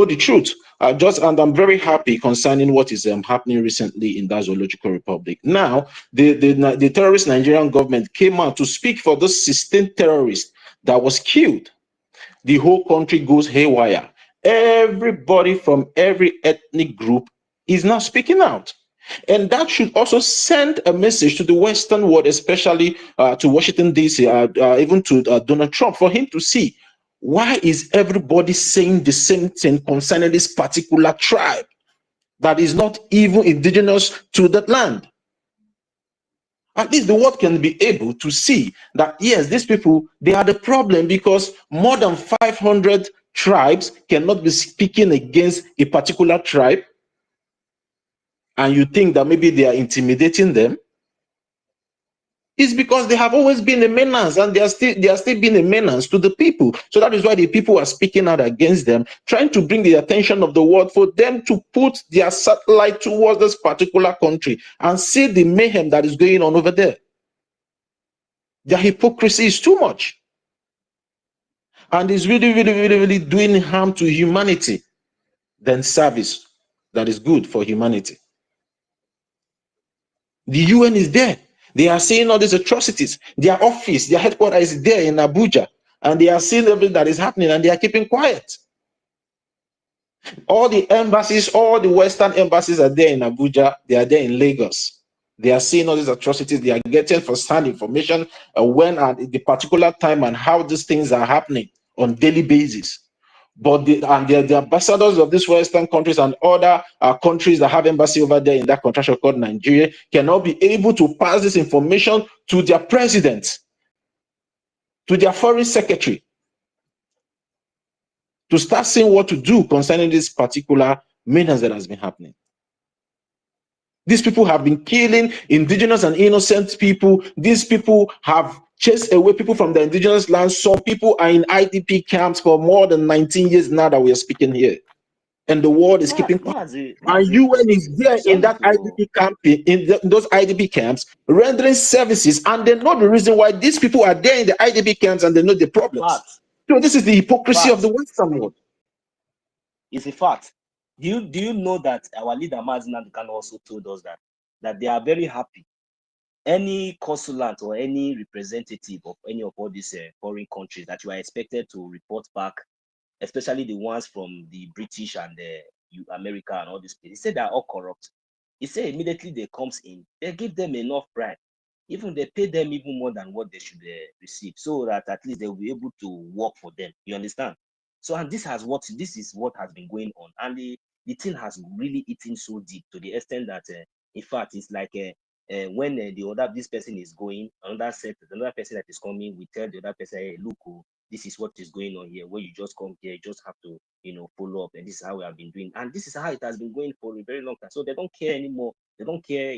the truth. And I'm very happy concerning what is happening recently in that Zoological Republic. Now, the terrorist Nigerian government came out to speak for this sustained terrorist that was killed. The whole country goes haywire. Everybody from every ethnic group is now speaking out. And that should also send a message to the Western world, especially to Washington, D.C., even to Donald Trump, for him to see, why is everybody saying the same thing concerning this particular tribe that is not even indigenous to that land? At least the world can be able to see that, yes, these people, they are the problem, because more than 500 tribes cannot be speaking against a particular tribe, and you think that maybe they are intimidating them. It's because they have always been a menace, and they are still being a menace to the people. So that is why the people are speaking out against them, trying to bring the attention of the world for them to put their satellite towards this particular country and see the mayhem that is going on over there. Their hypocrisy is too much, and is really, really, really, really doing harm to humanity than service that is good for humanity. The UN is there. They are seeing all these atrocities. Their office, their headquarters is there in Abuja, and they are seeing everything that is happening, and they are keeping quiet. All the embassies, all the Western embassies are there in Abuja. They are there in Lagos. They are seeing all these atrocities. They are getting first-hand information when at the particular time and how these things are happening on daily basis. But the ambassadors of these Western countries and other countries that have embassy over there in that country called Nigeria cannot be able to pass this information to their president, to their foreign secretary, to start seeing what to do concerning this particular menace that has been happening. These people have been killing indigenous and innocent people. These people have chased away people from the indigenous lands. Some people are in IDP camps for more than 19 years now that we are speaking here. And the world is keeping quiet. And UN is there in that IDP camp, in those IDP camps, rendering services, and they know the reason why these people are there in the IDP camps, and they know the problems. So this is the hypocrisy of the Western world. It's a fact. Do you know that our leader Mazin Khan also told us that they are very happy. Any consulant or any representative of any of all these foreign countries that you are expected to report back, especially the ones from the British and the America and all these places, he said they are all corrupt. He said immediately they comes in, they give them enough bribe. Even they pay them even more than what they should receive, so that at least they will be able to work for them. You understand? So, and this is what has been going on, and the thing has really eaten so deep to the extent that, in fact, it's like when this person is going, another person that is coming, we tell the other person, hey, look, oh, this is what is going on here. Where you just come here, you just have to, follow up, and this is how we have been doing, and this is how it has been going for a very long time. So they don't care anymore. They don't care.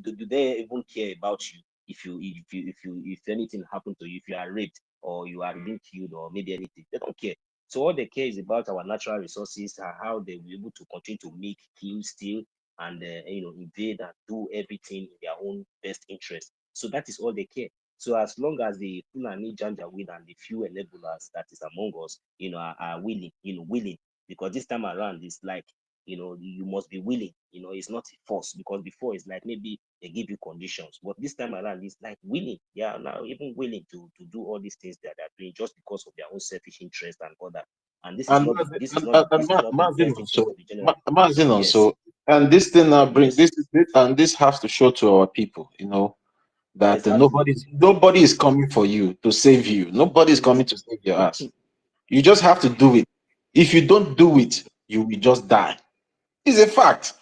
Do they even care about you if anything happened to you, if you are raped or you are being killed or maybe anything? They don't care. So all they care is about our natural resources, how they will be able to continue to make, kill, steal, and invade and do everything in their own best interest. So that is all they care. So as long as the Fulani Janjaweed and the few enablers that is among us, are willing, because this time around it's like, you must be willing. It's not force, because before it's like maybe they give you conditions, but this time around it's like willing. They are now even willing to do all these things that they're doing just because of their own selfish interest and all that. And this is And not the best interest of the general. Mazin Yes. also, and this thing now brings Yes. and this has to show to our people, that Exactly. nobody is coming for you to save you. Nobody is coming to save your ass. You just have to do it. If you don't do it, you will just die. It's a fact.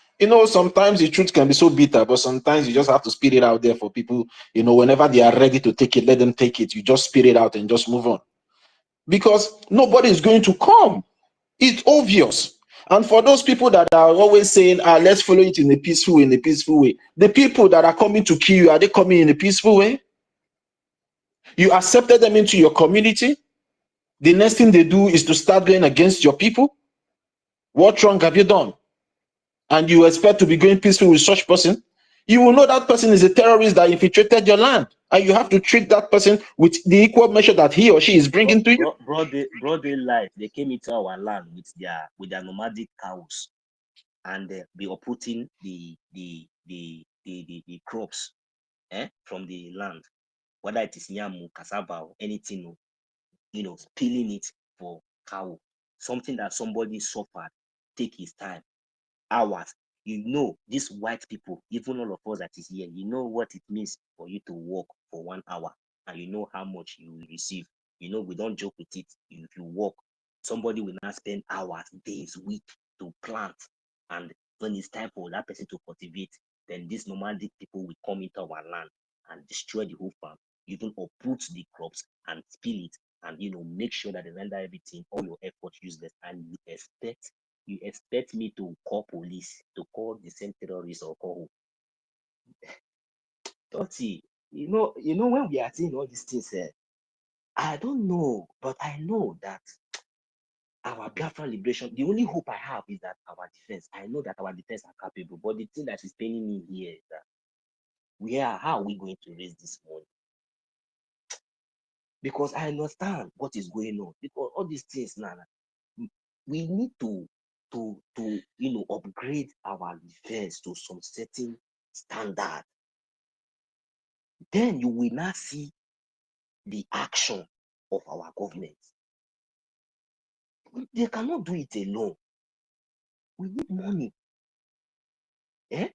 Sometimes the truth can be so bitter, but sometimes you just have to spit it out there for people. Whenever they are ready to take it, let them take it. You just spit it out and just move on. Because nobody is going to come. It's obvious. And for those people that are always saying, let's follow it in a peaceful way, the people that are coming to kill you, are they coming in a peaceful way? You accepted them into your community. The next thing they do is to start going against your people. What wrong have you done? And you expect to be going peaceful with such person? You will know that person is a terrorist that infiltrated your land, and you have to treat that person with the equal measure that he or she is bringing to you. Broad daylight, they came into our land with their nomadic cows, and be uprooting the crops from the land, whether it is yam, cassava, or anything, peeling it for cow, something that somebody suffered, take his time, hours. These white people, even all of us that is here, what it means for you to work for 1 hour, and you know how much you will receive. We don't joke with it. If you work, somebody will not spend hours, days, weeks to plant, and when it's time for that person to cultivate, then these nomadic people will come into our land and destroy the whole farm, even uproot the crops and spill it, and make sure that they render everything, all your effort, useless. And you expect me to call police, to call the same terrorists, or call who? Dirty. When we are seeing all these things, I don't know, but I know that our Biafra liberation, the only hope I have is that our defense, I know that our defense are capable, but the thing that is paining me here is that how are we going to raise this money? Because I understand what is going on, because all these things now, we need to upgrade our defense to some certain standard. Then you will not see the action of our government. They cannot do it alone. We need money. They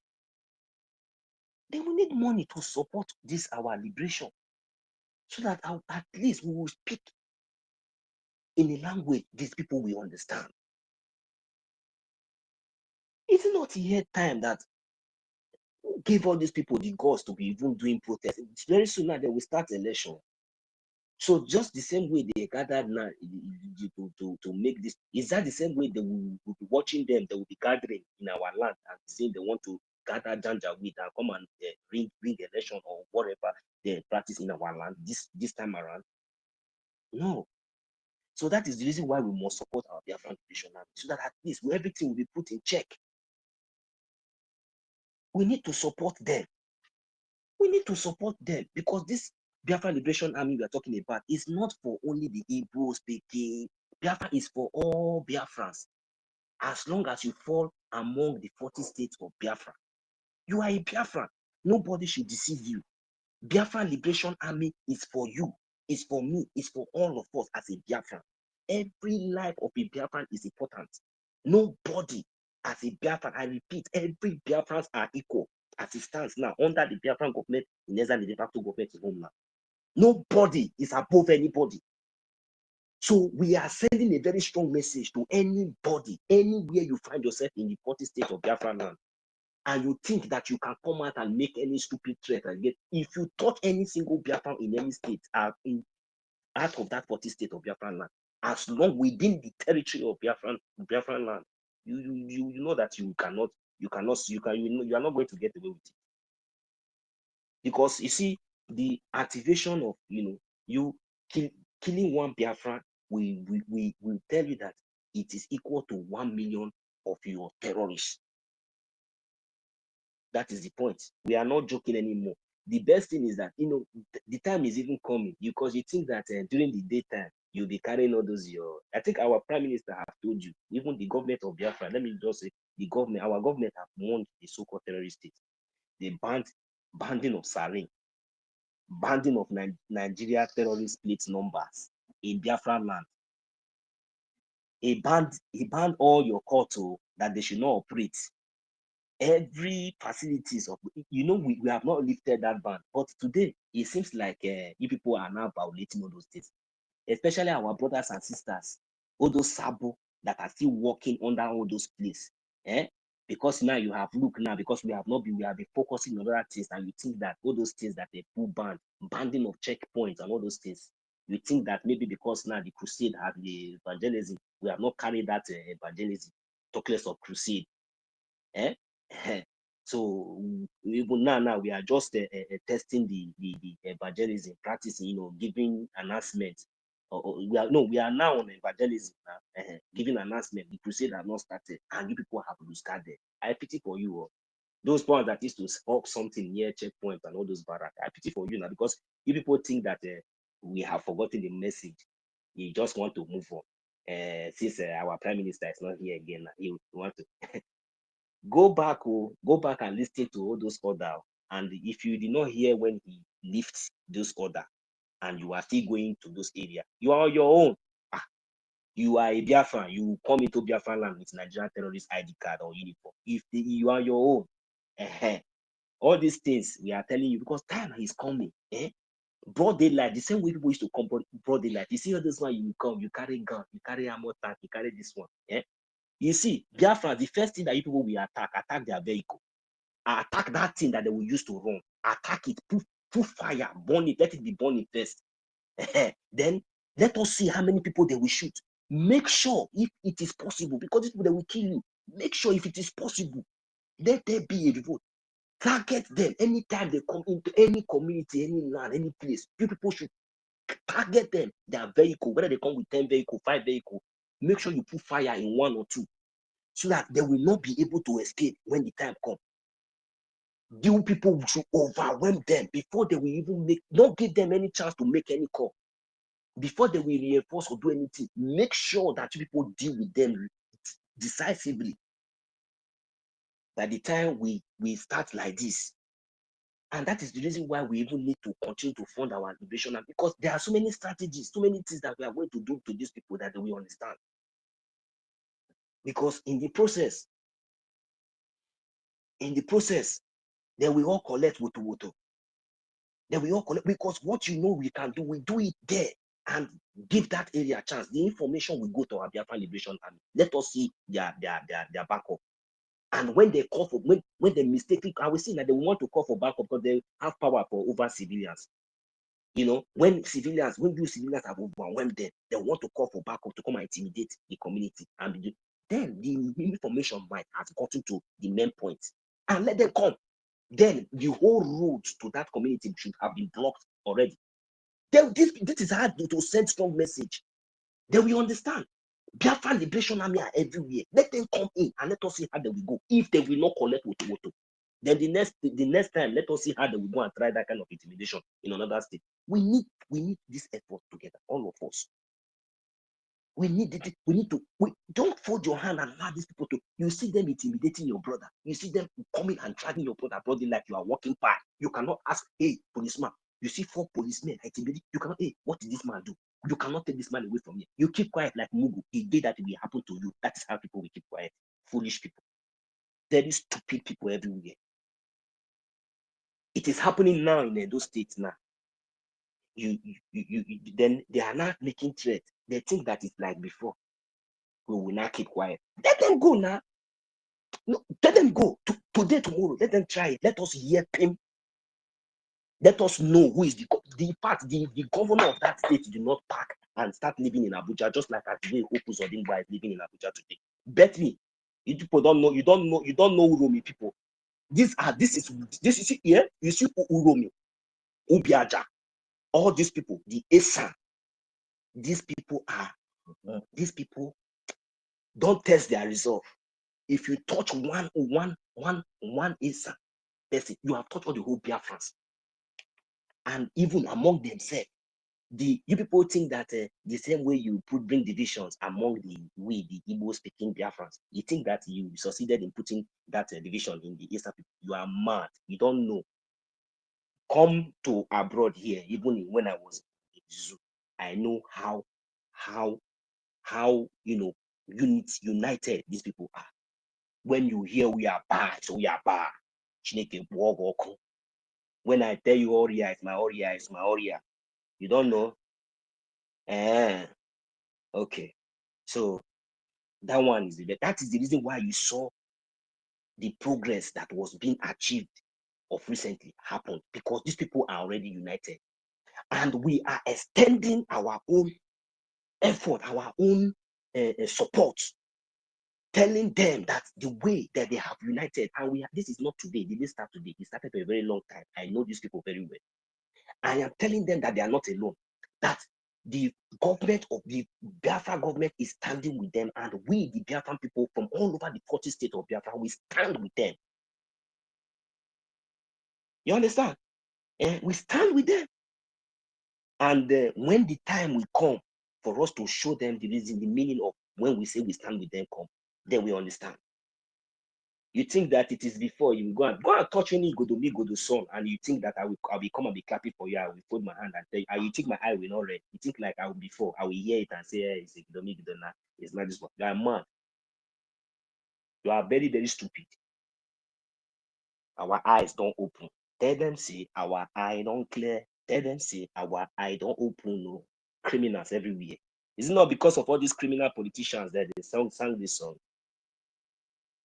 will need money to support this our liberation, so that at least we will speak in a language these people will understand. It's not yet time that give all these people the guts to be even doing protests. Very soon now they will start election. So just the same way they gathered now to make this, is that the same way they will be watching them? They will be gathering in our land and saying they want to gather Janjaweed and come and ring election or whatever they practice in our land this time around. No. So that is the reason why we must support our Biafran Nation, so that at least everything will be put in check. We need to support them. We need to support them, because this Biafra Liberation Army we are talking about is not for only the Igbo speaking. Biafra is for all Biafrans. As long as you fall among the 40 states of Biafra, you are a Biafran. Nobody should deceive you. Biafra Liberation Army is for you, is for me, is for all of us as a Biafran. Every life of a Biafran is important. Nobody as a Biafran, I repeat, every Biafrans are equal as it stands now under the Biafran government, in the de facto government in homeland. Nobody is above anybody. So we are sending a very strong message to anybody, anywhere you find yourself in the 40 states of Biafra land. and you think that you can come out and make any stupid threat and get, if you touch any single Biafran in any state, out of that 40 state of Biafran land, as long within the territory of Biafran land, you know that you are not going to get away with it. Because you see, the activation of you killing one Biafran will tell you that it is equal to 1 million of your terrorists. That is the point. We are not joking anymore. The best thing is that the time is even coming, because you think that during the daytime you'll be carrying all those I think our prime minister have told you, even the government of Biafra, let me just say our government have warned the so-called terrorist states. They banding of sarin, banding of Nigeria terrorist plate numbers in Biafra land. He banned all your court that they should not operate. Every facilities of we have not lifted that ban, but today it seems like you people are now violating all those things, especially our brothers and sisters, all those sabo that are still working under all those places. Because now you have because we have been focusing on other things, and you think that all those things that they put banding of checkpoints and all those things, you think that maybe because now the crusade had the evangelism, we have not carried that evangelism, talk less of crusade. So even now we are just testing the evangelism, practicing, giving announcements. We are now on evangelism now, giving announcement. The crusade has not started, and you people have to start there. I pity for you. Those ones that used to hawk something near checkpoint and all those barracks. I pity for you now, because you people think that we have forgotten the message. You just want to move on. Since our prime minister is not here again, you want to go back and listen to all those orders. And if you did not hear when he lifts those orders, and you are still going to those areas, you are on your own. You are a Biafran, you come into Biafran land with Nigerian terrorist ID card or uniform. If you are your own, all these things we are telling you, because time is coming. Broad daylight, the same way people used to come broad daylight. You see all this one, you come, you carry gun, you carry ammo tank, you carry this one. You see, Biafra, the first thing that you people will attack their vehicle. Attack that thing that they will use to run. Attack it, put fire, burn it, let it be burned first. Then let us see how many people they will shoot. Make sure if it is possible, because these people they will kill you. Make sure if it is possible, let there be a revolt. Target them anytime they come into any community, any land, any place. You people should target them, their vehicle, whether they come with 10 vehicles, 5 vehicles. Make sure you put fire in 1 or 2, so that they will not be able to escape when the time comes. You people should overwhelm them before they will even don't give them any chance to make any call. Before they will reinforce or do anything, make sure that you people deal with them decisively. By the time we start like this, and that is the reason why we even need to continue to fund our liberation, because there are so many strategies, so many things that we are going to do to these people that they will understand. Because in the process, they will all collect woto. They will all collect, because what we can do, we do it there and give that area a chance. The information will go to our Biafran Liberation Army. Let us see their backup. And when they call for, when they mistakenly, I will see that they want to call for backup because they have power over civilians. When you civilians have overwhelmed them, they want to call for backup to come and intimidate the community. And then the information might have gotten to the main point. And let them come. Then the whole road to that community should have been blocked already. This is how to send strong message. They will understand. Biafra Liberation Army are everywhere. Let them come in and let us see how they will go. If they will not collect woto, then the next time, let us see how they will go and try that kind of intimidation in another state. We need this effort together, all of us. We need it. Don't fold your hand and allow these people to. You see them intimidating your brother. You see them coming and dragging your brother like you are walking by. You cannot ask, hey, policeman. You see 4 policemen intimidating. You cannot, hey, what did this man do? You cannot take this man away from me. You keep quiet like Mugu. The day that will happen to you, that is how people will keep quiet. Foolish people. Very stupid people everywhere. It is happening now in those states now. Then they are not making threats. They think that it's like before. We will not keep quiet. Let them go now. No, let them go today, tomorrow. Let them try it. Let us hear him. Let us know who is the governor of that state did not pack and start living in Abuja, just like as the way Opus Odimba is living in Abuja today. Bet me, you people don't know. You don't know Uromi people. This is here. You see Uromi, Ubiaja, all these people, the Esan. These people don't test their resolve. If you touch one Esan person, you have touched all the whole Biafrans. And even among themselves, you people think that the same way you bring divisions among the Igbo speaking Biafrans, you think that you succeeded in putting that division in the Eastern people. You are mad. You don't know. Come to abroad here, even when I was in zoo, I know how united these people are. When you hear we are bad, so we are bad. When I tell you Oria is my Oria is my Oria, you don't know. Okay. So that one is that is the reason why you saw the progress that was being achieved of recently happened, because these people are already united, and we are extending our own effort, our own support, telling them that the way that they have united, and this is not today, they didn't start today, it started for a very long time. I know these people very well. I am telling them that they are not alone, that the government of the Biafra government is standing with them, and we, the Biafran people from all over the 40 states of Biafra, we stand with them. You understand? We stand with them. And when the time will come for us to show them the reason, the meaning of when we say we stand with them come, then we understand. You think that it is before you go and touch any Godo song, and you think that I will come and be clapping for you, I will fold my hand and tell you, and you think my eye will not red. You think like I will before, I will hear it and say, hey, it's a Godona, it's not this one. You are mad. You are very, very stupid. Our eyes don't open. Tell them say our eye don't clear. Tell them say our eye don't open. No criminals everywhere. Is it not because of all these criminal politicians that they sang this song?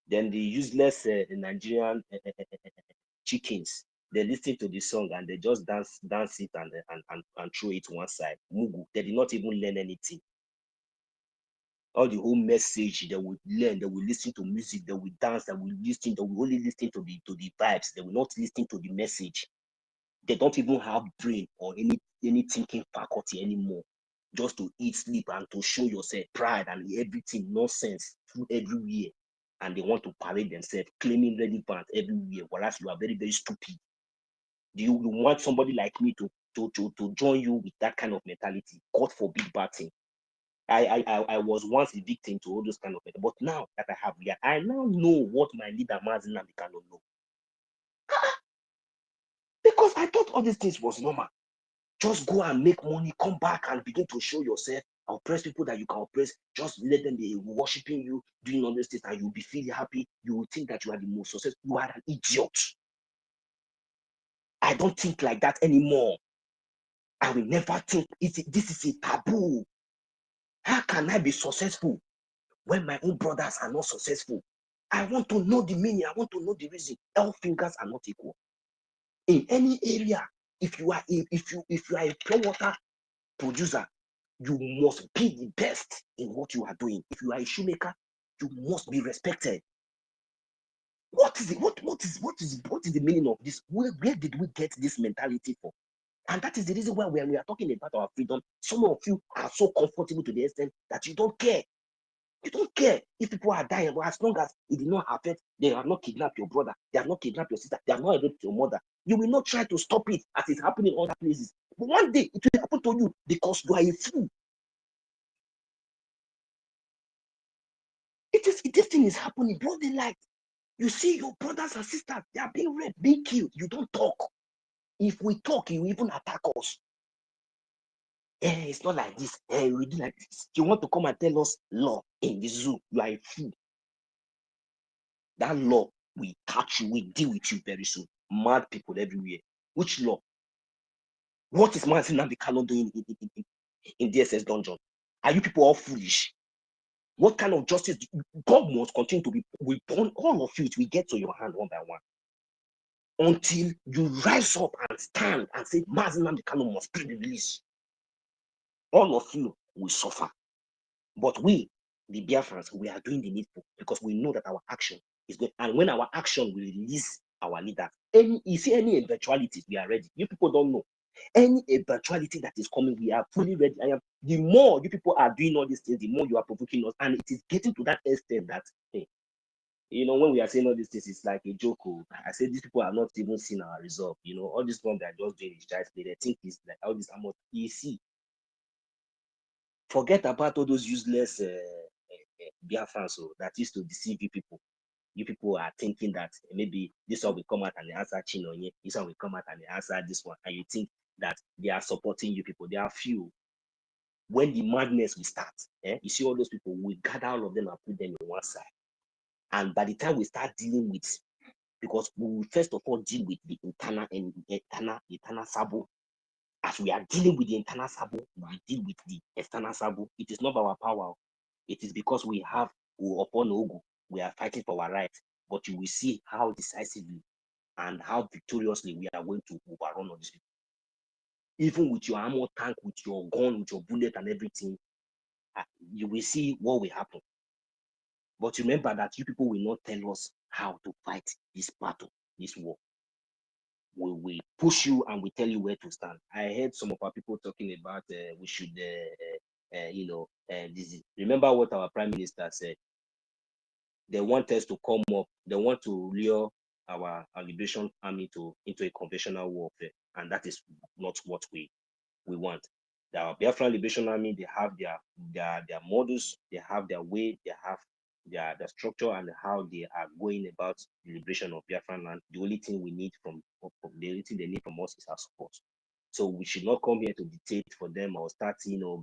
Then the useless Nigerian chickens, they listen to the song and they just dance it and throw it one side. Mugu, they did not even learn anything. All the whole message they will learn, they will listen to music, they will dance, they will listen, they will only listen to the vibes, they will not listen to the message. They don't even have brain or any thinking faculty anymore. Just to eat, sleep, and to show yourself pride and everything, nonsense everywhere. And they want to parade themselves, claiming relevant everywhere, whereas you are very, very stupid. Do you want somebody like me to join you with that kind of mentality? God forbid bad thing. I was once a victim to all those kind of things, but now that I have realized, I now know what my leader Mazi Nnamdi Kanu know. Because I thought all these things was normal. Just go and make money, come back and begin to show yourself, oppress people that you can oppress. Just let them be worshiping you, doing all these things, and you'll be feeling happy. You will think that you are the most successful. You are an idiot. I don't think like that anymore. I will never think this is a taboo. How can I be successful when my own brothers are not successful? I want to know the meaning. I want to know the reason. All fingers are not equal. In any area, if you are a pure water producer, you must be the best in what you are doing. If you are a shoemaker, you must be respected. What is it? What is the meaning of this? Where did we get this mentality from? And that is the reason why when we are talking about our freedom, some of you are so comfortable to the extent that you don't care. You don't care if people are dying, but as long as it did not affect, they have not kidnapped your brother, they have not kidnapped your sister, they have not raped your mother. You will not try to stop it as it's happening in other places. But one day it will happen to you because you are a fool. This thing is happening, broad daylight. You see your brothers and sisters, they are being raped, being killed. You don't talk. If we talk, you even attack us. It's not like this. We do like this. You want to come and tell us law in the zoo? You are a fool. That law will catch you, will deal with you very soon. Mad people everywhere. Which law? What is Mazi Nnamdi Kanu doing in DSS dungeon? Are you people all foolish? What kind of justice? God must continue to be born. All of you, it will get to your hand one by one. Until you rise up and stand and say, Mazi Nnamdi Kanu must be released. All of you will suffer. But we, the Biafrans, we are doing the needful because we know that our action is good. And when our action will release our leader, any eventuality, we are ready. You people don't know. Any eventuality that is coming, we are fully ready. The more you people are doing all these things, the more you are provoking us. And it is getting to that extent that, hey, you know, when we are saying all these things, it's like a joke. I say these people are not even seeing our result. You know, all this one they are just doing is just they think it's like all this amount. You see, forget about all those useless Biafrans that used to deceive you people. You people are thinking that maybe this one will come out and answer Chinonye, this one will come out and answer this one, and you think that they are supporting you people. There are few. When the madness will start, you see all those people, we gather all of them and put them in one side. And by the time we start dealing with, because we will first of all deal with the internal sabo. As we are dealing with the internal sabo, we deal with the external sabo. It is not our power. It is because we have upon Ogu, we are fighting for our rights. But you will see how decisively and how victoriously we are going to overrun all these people. Even with your armor tank, with your gun, with your bullet and everything, you will see what will happen. But remember that you people will not tell us how to fight this battle, this war. We will push you and we tell you where to stand. I heard some of our people talking about we should, remember what our prime minister said. They want us to come up. They want to lure our liberation army into a conventional warfare, and that is not what we want. The Biafran Liberation Army, they have their modus, they have their way, they have their structure and how they are going about the liberation of Biafran land. The only thing we need the only thing they need from us is our support. So we should not come here to dictate for them or start,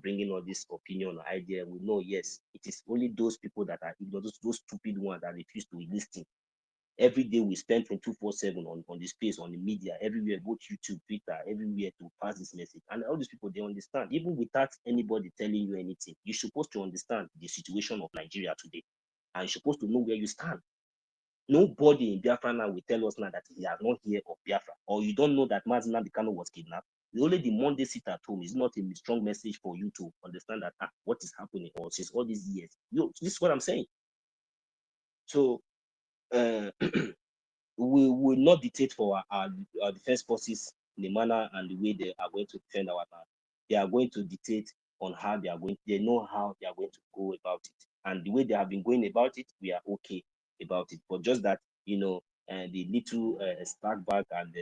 bringing all this opinion or idea. We know, yes, it is only those people that are those stupid ones that refuse to listen. Every day we spend 24/7 on the space, on the media, everywhere, both YouTube, Twitter, everywhere to pass this message. And all these people, they understand. Even without anybody telling you anything, you're supposed to understand the situation of Nigeria today. And you're supposed to know where you stand. Nobody in Biafra now will tell us now that he has not heard of Biafra. Or you don't know that Mazi Nnamdi Kanu was kidnapped. Only the Monday sit at home is not a strong message for you to understand that what is happening or since all these years. This is what I'm saying. So we will not dictate for our defense forces in the manner and the way they are going to defend our land. They are going to dictate on how they are going. They know how they are going to go about it, and the way they have been going about it, we are okay about it. But just that, the little stack back and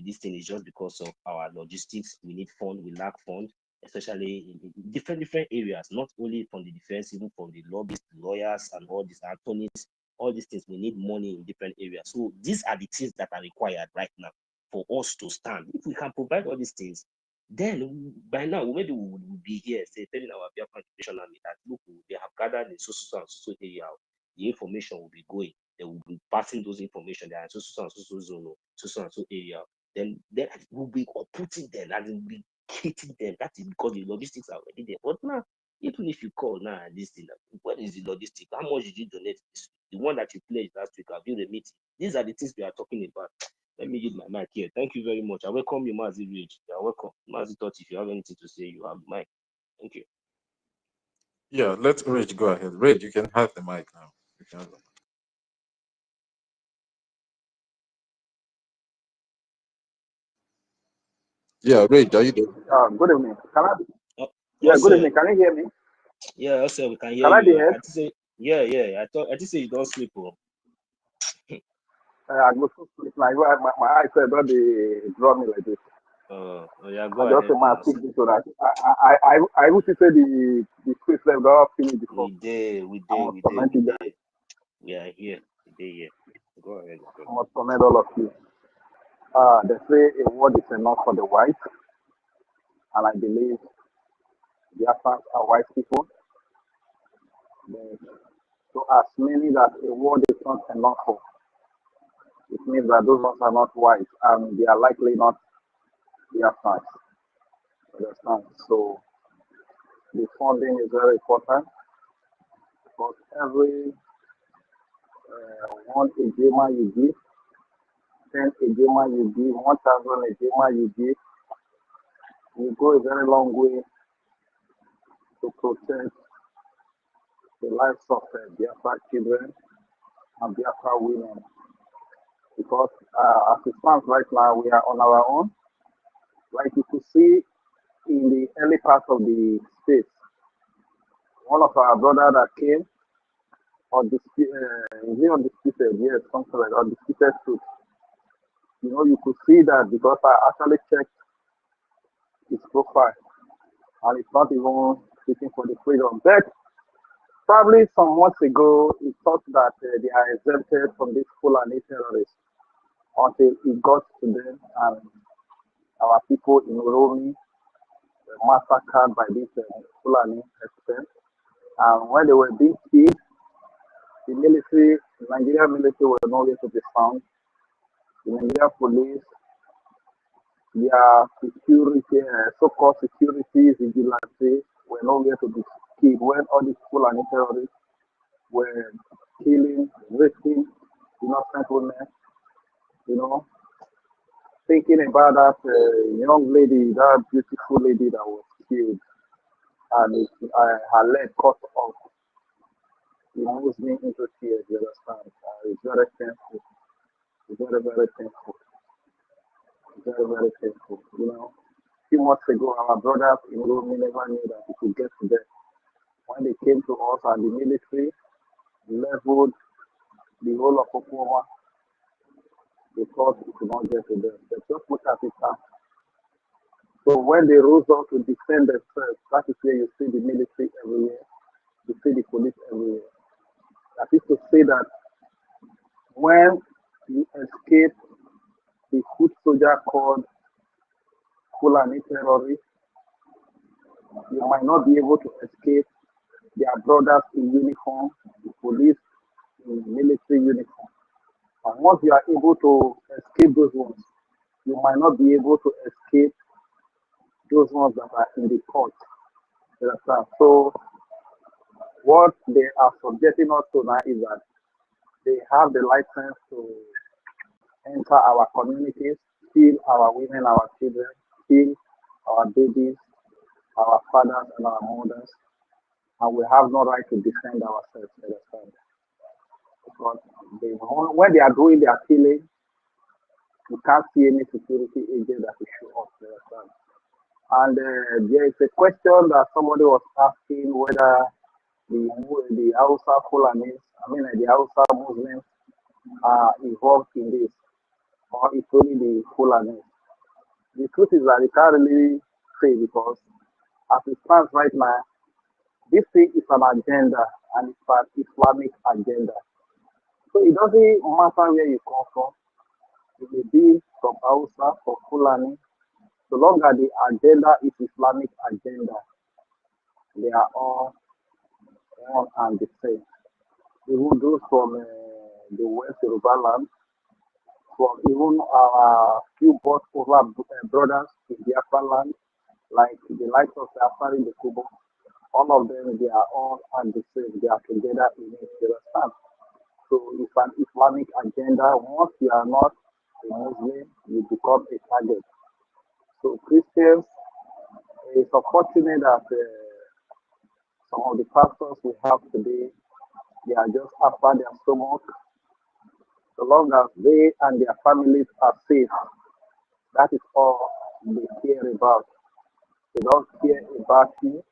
this thing is just because of our logistics. We need fund. We lack fund, especially in different areas, not only from the defense, even from the lobbyists, lawyers, and all these attorneys. All these things, we need money in different areas. So these are the things that are required right now for us to stand. If we can provide all these things, then by now maybe we will be here, say, telling our Biafran Liberation Army that look, they have gathered in so area. The information will be going. They will be passing those information. They are so zone, so area. Then we'll be putting them and we'll be hitting them. That is because the logistics are already there. But now, even if you call now this thing, what is the logistics? How much did you donate this week? The one that you pledged last week, have you remitted? These are the things we are talking about. Let me use my mic here. Thank you very much. I welcome you, Mazi Rich. You are welcome. Mazi Tot, if you have anything to say, you have the mic. Thank you. Yeah, let Rich go ahead. Rich, you can have the mic now. You can have the mic. Yeah, Rich, are you there? Good evening. Yeah, good Also, evening. Can you hear me? yeah, also we can hear Can I be you. heard? I say, yeah. I just say you don't sleep. I go to sleep like my eyes said, don't they draw me like this. Yeah, go I just ahead say my now. quick so that I would say the space left don't finish before. We are here. Go ahead. I must commend all of you. They say a word is enough for the white, and I believe the Biafrans are white people. So as many that a word is not enough for, it means that those ones are not white, and they are likely not Biafrans. Understand? So the funding is very important. Because every one Ejema you give, 10 Ejema you give, 1,000 Ejema you give, you go a very long way to protect the lives of Biafra children and Biafra women. Because as it stands right now, we are on our own. Like you could see in the early part of the space, one of our brothers that came, is he undisputed? Yes, something like undisputed truth. You know, you could see that because I actually checked his profile, and it's not even seeking for the freedom. But probably some months ago, he thought that they are exempted from this Fulani terrorists until it got to them, and our people in Uromi were massacred by these Fulani experts. And when they were being killed, the military, the Nigerian military were nowhere to be found. The Nigerian police, their security, so-called security vigilantes were nowhere to be killed when all these Fulani terrorists were killing, raping innocent women, you know, thinking about that young lady, that beautiful lady that was killed, and her leg cut off. It moves me into tears, you understand? It's very painful. It's very, very painful. It's very, very painful. You know, a few months ago, our brothers in Rome never knew that we could get to them. When they came to us and the military leveled the whole of Oklahoma, they thought we could not get to them. But just look at it now. So when they rose up to defend themselves, that is where you see the military everywhere, you see the police everywhere. That is to say that when you escape the foot soldier called Fulani terrorists, you might not be able to escape their brothers in uniform, the police in military uniform. And once you are able to escape those ones, you might not be able to escape those ones that are in the court. So what they are subjecting us to now is that they have the license to enter our communities, kill our women, our children, kill our babies, our fathers and our mothers, and we have no right to defend ourselves. Because when they are doing their killing, you can't see any security agent that will show up. And there is a question that somebody was asking whether the Hausa Fulanis, the Hausa Muslims are involved in this, or it's only the Fulanis. The truth is that you can't really say, because as it stands right now, this thing is an agenda, and it's an Islamic agenda. So it doesn't matter where you come from. It may be from Hausa or Fulani, so long as the agenda is Islamic agenda, they are all one and the same. Even those from the West Yoruba land, from even our few bought over brothers in Biafra land, like the likes of Afari the Kubo, all of them, they are all and the same. They are together in it. You understand? So it's an Islamic agenda. Once you are not a Muslim, you become a target. So Christians, it's unfortunate that some of the pastors we have today, they are just after their stomach. So long as they and their families are safe, that is all they care about. They don't care about you.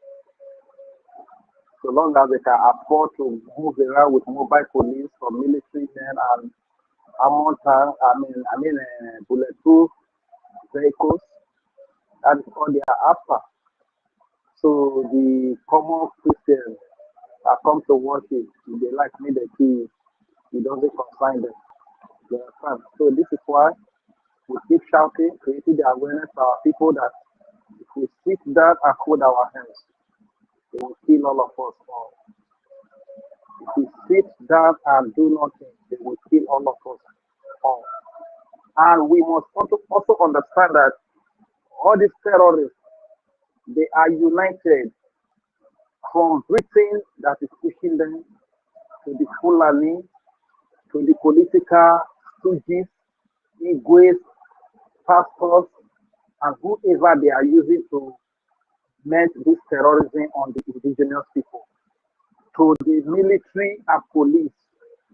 So long as they can afford to move around with mobile police or military men and bulletproof vehicles, that is all they are after. So the common Christians that come to worship, if they like me the key, it doesn't concern them. You understand? So this is why we keep shouting, creating the awareness to our people that if we sit down and hold our hands, they will kill all of us all. If we sit down and do nothing, they will kill all of us all. And we must also understand that all these terrorists, they are united from Britain that is pushing them, to the Fulani, to the political stooges, Igwes, pastors, and whoever they are using to meant this terrorism on the indigenous people. To the military and police,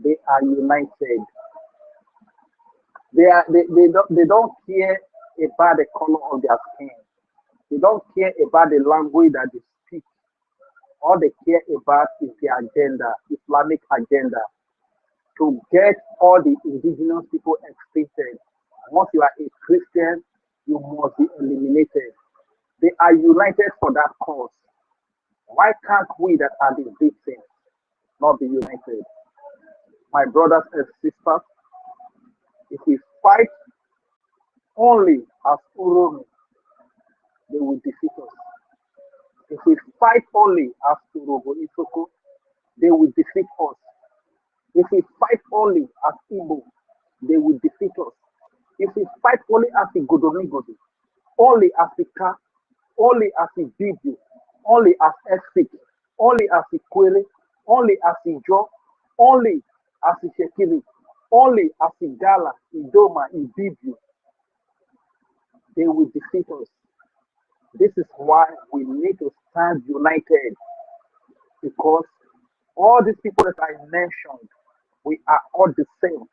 they are united. They don't care about the color of their skin. They don't care about the language that they speak. All they care about is their agenda, Islamic agenda, to get all the indigenous people extinct. Once you are a Christian, you must be eliminated. They are united for that cause. Why can't we that are the victims not be united? My brothers and sisters, if we fight only as Uromi, they will defeat us. If we fight only as Urobo Isoko, they will defeat us. If we fight only as Igbo, they will defeat us. If we fight only as Igodomigodi, only as Ika, only as Ibibio, only as EFIK, only as Ikwere, only as Ijo, only as Ishekiri, only as Igala, Idoma, Ibibio, they will defeat us. This is why we need to stand united, because all these people that I mentioned, we are all the same.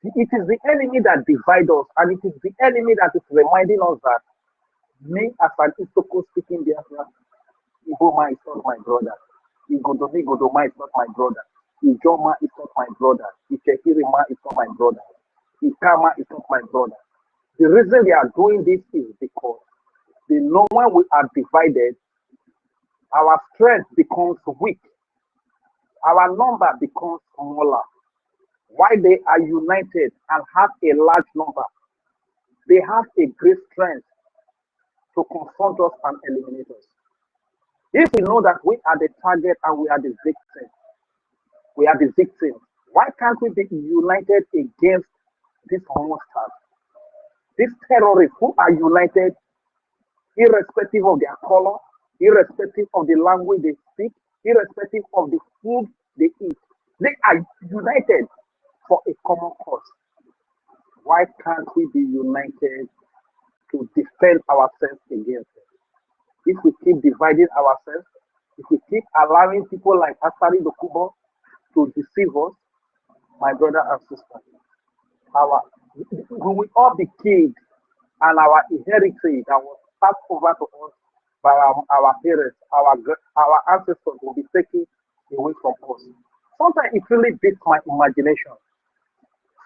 It is the enemy that divides us, and it is the enemy that is reminding us that me, as an Isoko speaking Biafra, Igoma is not my brother. Igodomi Godoma is not my brother. Ijoma is not my brother. Ichekirima is not my brother. Ikama is not my brother. The reason they are doing this is because they know when we are divided, our strength becomes weak. Our number becomes smaller. Why they are united and have a large number, they have a great strength to confront us and eliminate us. If we know that we are the target and we are the victims, why can't we be united against these monsters, these terrorists who are united irrespective of their color, irrespective of the language they speak, irrespective of the food they eat? They are united for a common cause. Why can't we be united to defend ourselves against them? If we keep dividing ourselves, if we keep allowing people like Asari Dokubo to deceive us, my brother and sister, we will all be killed, and our heritage that was passed over to us by our parents, our ancestors will be taken away from us. Sometimes it really beats my imagination,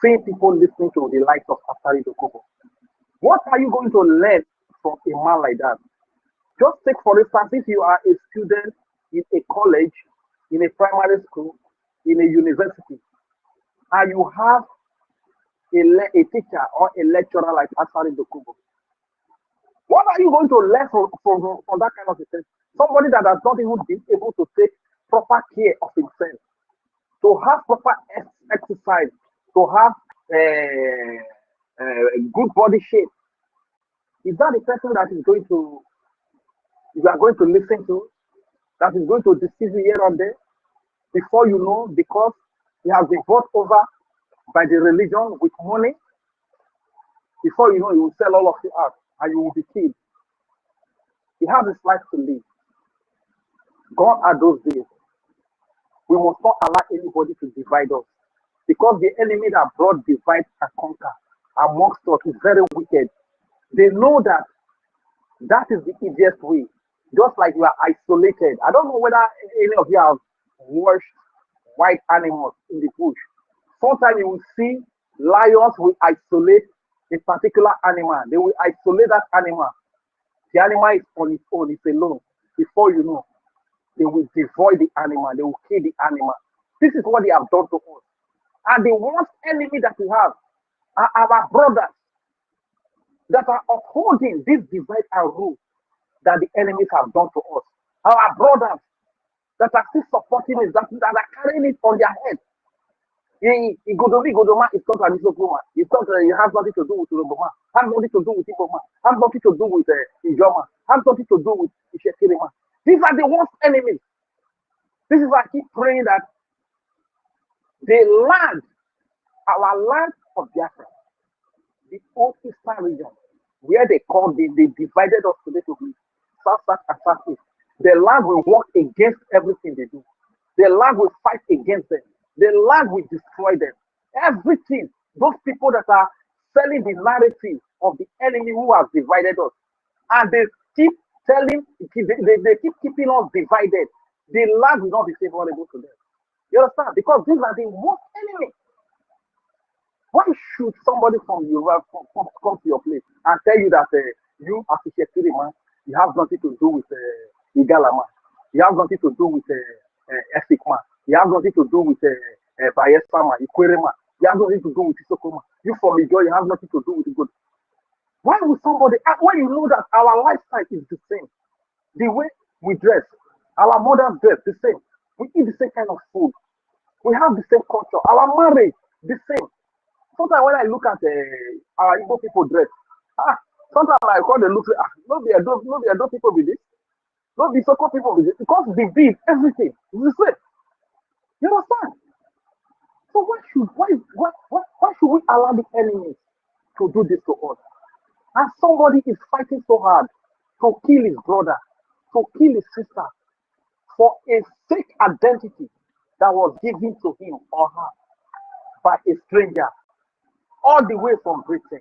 seeing people listening to the likes of Asari Dokubo. What are you going to learn from a man like that? Just take, for instance, if you are a student in a college, in a primary school, in a university, and you have a teacher or a lecturer like Asari Dokubo. What are you going to learn from that kind of thing? Somebody that has not even been able to take proper care of himself, to have proper exercise, to have good body shape. Is that the person that is going to, you are going to listen to, that is going to deceive you here and there? Before you know, because he has been bought over by the religion with money, before you know, he will sell all of you out and you will be killed. He has his life to live. Gone are those days. We must not allow anybody to divide us, because the enemy that brought divide and conquer amongst us is very wicked. They know that that is the easiest way. Just like you are isolated. I don't know whether any of you have watched wild animals in the bush. Sometimes you will see lions will isolate a particular animal. They will isolate that animal. The animal is on its own, it's alone. Before you know, they will devour the animal, they will kill the animal. This is what they have done to us. And the worst enemy that we have are our brothers that are upholding this divide and rule that the enemies have done to us. Our brothers that are still supporting us, that are carrying it on their head. Godoma is not an Isokuma. It's not, it has nothing to do with Uroboma, has nothing to do with Ikoma, has nothing to do with Ijoma, has nothing to do with Ishekirima. These are the worst enemies. This is why I keep praying that the land, our land of Biafra, the old eastern region, where they divided us today to be south and southeast. The land will work against everything they do. The land will fight against them. The land will destroy them. Everything. Those people that are selling the narrative of the enemy who has divided us, and they keep telling, they keep keeping us divided. The land will not be favorable to them. You understand? Because these are the worst enemies. Why should somebody from Europe come to your place and tell you that you, as a Shekiri man, you have nothing to do with Igala man, you have nothing to do with EFIK man, you have nothing to do with Biafra man, Ikwere man, you have nothing to do with Isoko man, you from Ijo, you have nothing to do with good. Why would somebody, when you know that our lifestyle is the same, the way we dress, our mothers dress the same, we eat the same kind of food, we have the same culture, our marriage the same. Sometimes when I look at our Igbo people dress, sometimes I call them look, no be those people with this, no be Soko people with this, because the beat, everything is the same. You understand? So why should we allow the enemies to do this to us? And somebody is fighting so hard to kill his brother, to kill his sister, for a fake identity that was given to him or her by a stranger, all the way from Britain.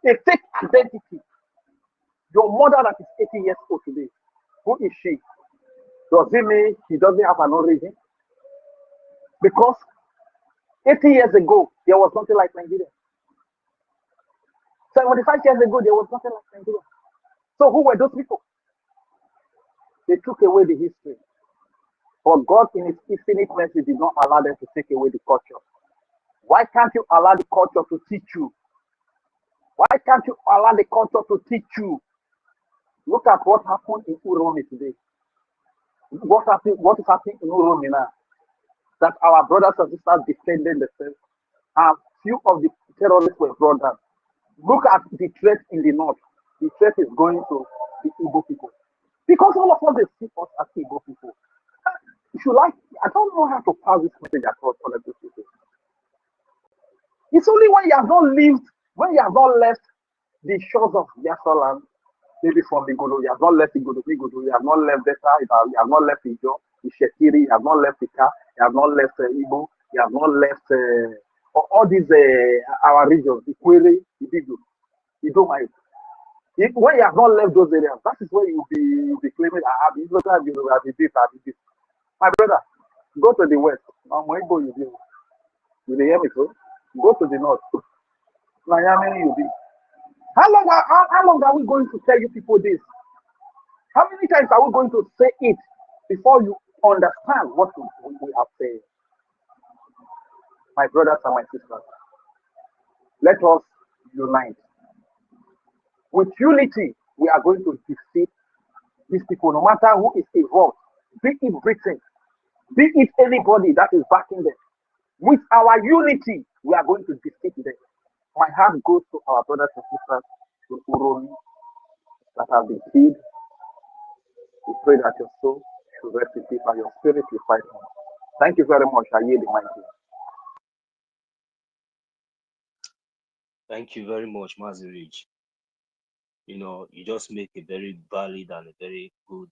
A fake identity. Your mother that is 80 years old today, who is she? Does it mean she doesn't have an origin? Because 80 years ago, there was nothing like Nigeria. 75 years ago, there was nothing like Nigeria. So who were those people? They took away the history. But God, in His infinite mercy, did not allow them to take away the culture. Why can't you allow the culture to teach you? Why can't you allow the culture to teach you? Look at what happened in Uromi today. What is happening in Uromi now? That our brothers and sisters defending themselves, and few of the terrorists were brought down. Look at the threat in the north. The threat is going to the Igbo people. Because all of us, they see us as Igbo people. I don't know how to pass this message across all of these people. It's only when you have not left the shores of Biafra land, maybe from Igodo, you have not left Igodo, you have not left Beta, you have not left Ijo, Ishekiri, you have not left Ika, you have not left Igbo, you have not left all these our regions, Ikwere, Ibigo, Idomai. When you have not left those areas, that is where you'll be claiming, I have this. My brother, go to the west. You hear me, so? Go to the north. Miami, you be. How long are we going to tell you people this? How many times are we going to say it before you understand what we are saying? My brothers and my sisters, let us unite. With unity, we are going to defeat these people, no matter who is involved, be it Britain, be it anybody that is backing them. With our unity, we are going to defeat them. My heart goes to our brothers and sisters in Uromi that have been killed. We pray that your soul should rest in peace and your spirit will fight on. Thank you very much. I yield the mic. Thank you very much, Mazirich. You know, you just make a very valid and a very good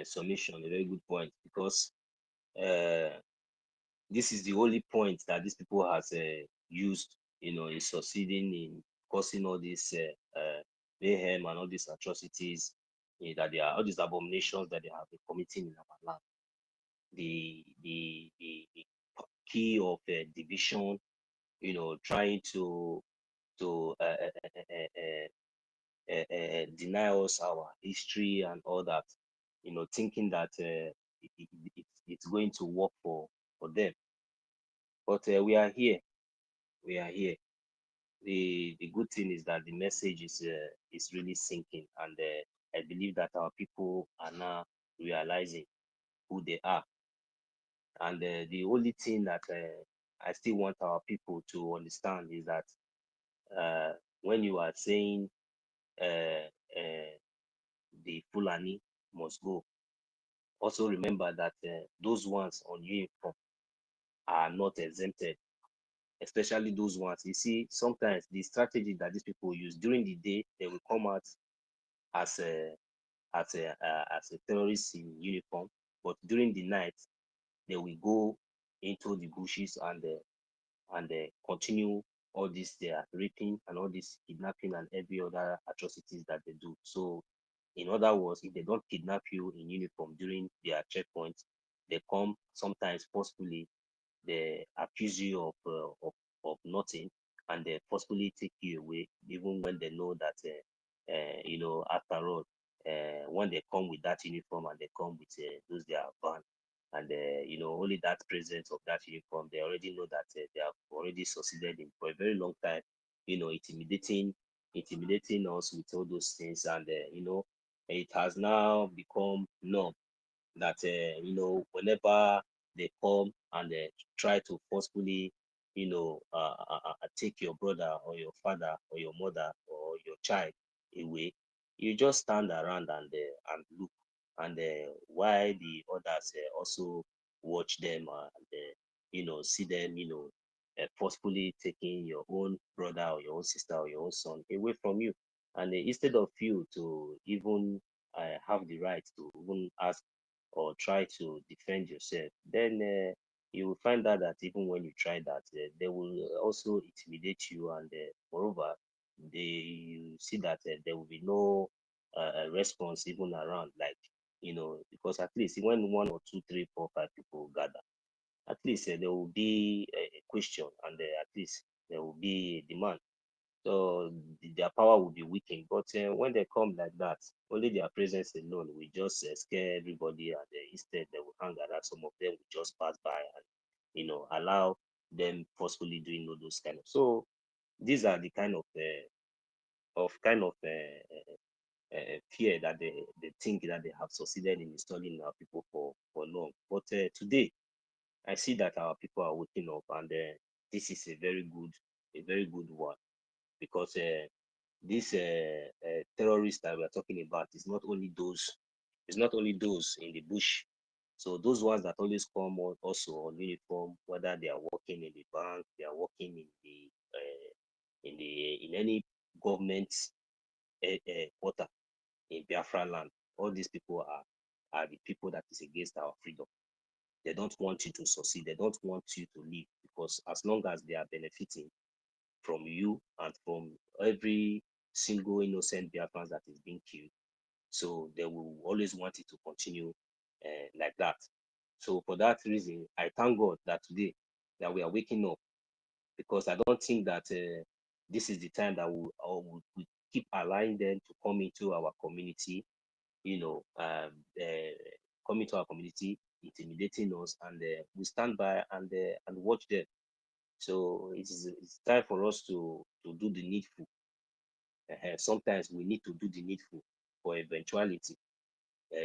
submission, a very good point, because this is the only point that these people has used, you know, in succeeding in causing all this mayhem and all these atrocities that they are, all these abominations that they have been committing in our land. The key of division, you know, trying to deny us our history and all that, you know, thinking that it's going to work for them. But we are here. We are here. The good thing is that the message is really sinking, and I believe that our people are now realizing who they are. And the only thing that I still want our people to understand is that when you are saying the Fulani must go, Also remember that those ones on uniform are not exempted, especially those ones. You see, sometimes the strategy that these people use during the day, they will come out as a terrorist in uniform, but during the night, they will go into the bushes and continue all this their raping and all this kidnapping and every other atrocities that they do. So, in other words, if they don't kidnap you in uniform during their checkpoints, they come sometimes forcefully. They accuse you of nothing, and they forcefully take you away, even when they know that after all, when they come with that uniform and they come with those their van, and only that presence of that uniform, they already know that they have already succeeded in for a very long time, intimidating us with all those things, and it has now become norm that whenever they come and they try to forcefully take your brother or your father or your mother or your child away, you just stand around and look, and while the others also watch them and see them forcefully taking your own brother or your own sister or your own son away from you, and instead of you to even have the right to even ask or try to defend yourself, then you will find out that even when you try that, they will also intimidate you, and moreover, you see that there will be no response even around, like because at least when 1 or 2, 3, 4, 5 people gather, at least there will be a question, and at least there will be a demand. So their power will be weakened. But when they come like that, only their presence alone will just scare everybody, and instead they will hang around. Some of them will just pass by and allow them forcefully doing all those kind of. So these are the kind of fear that they think that they have succeeded in installing our people for long. But today, I see that our people are waking up, and this is a very good one, because these terrorists that we're talking about is not only those in the bush. So those ones that always come on also on uniform, whether they are working in the bank, they are working in any government quarter in Biafra land, all these people are the people that is against our freedom. They don't want you to succeed. They don't want you to live, because as long as they are benefiting from you and from every single innocent Biafrans that is being killed, so they will always want it to continue like that. So for that reason, I thank God that today that we are waking up, because I don't think that this is the time that we keep allowing them to come into our community, come into our community, intimidating us, and we stand by and watch them. So it's time for us to do the needful. Sometimes we need to do the needful for eventuality,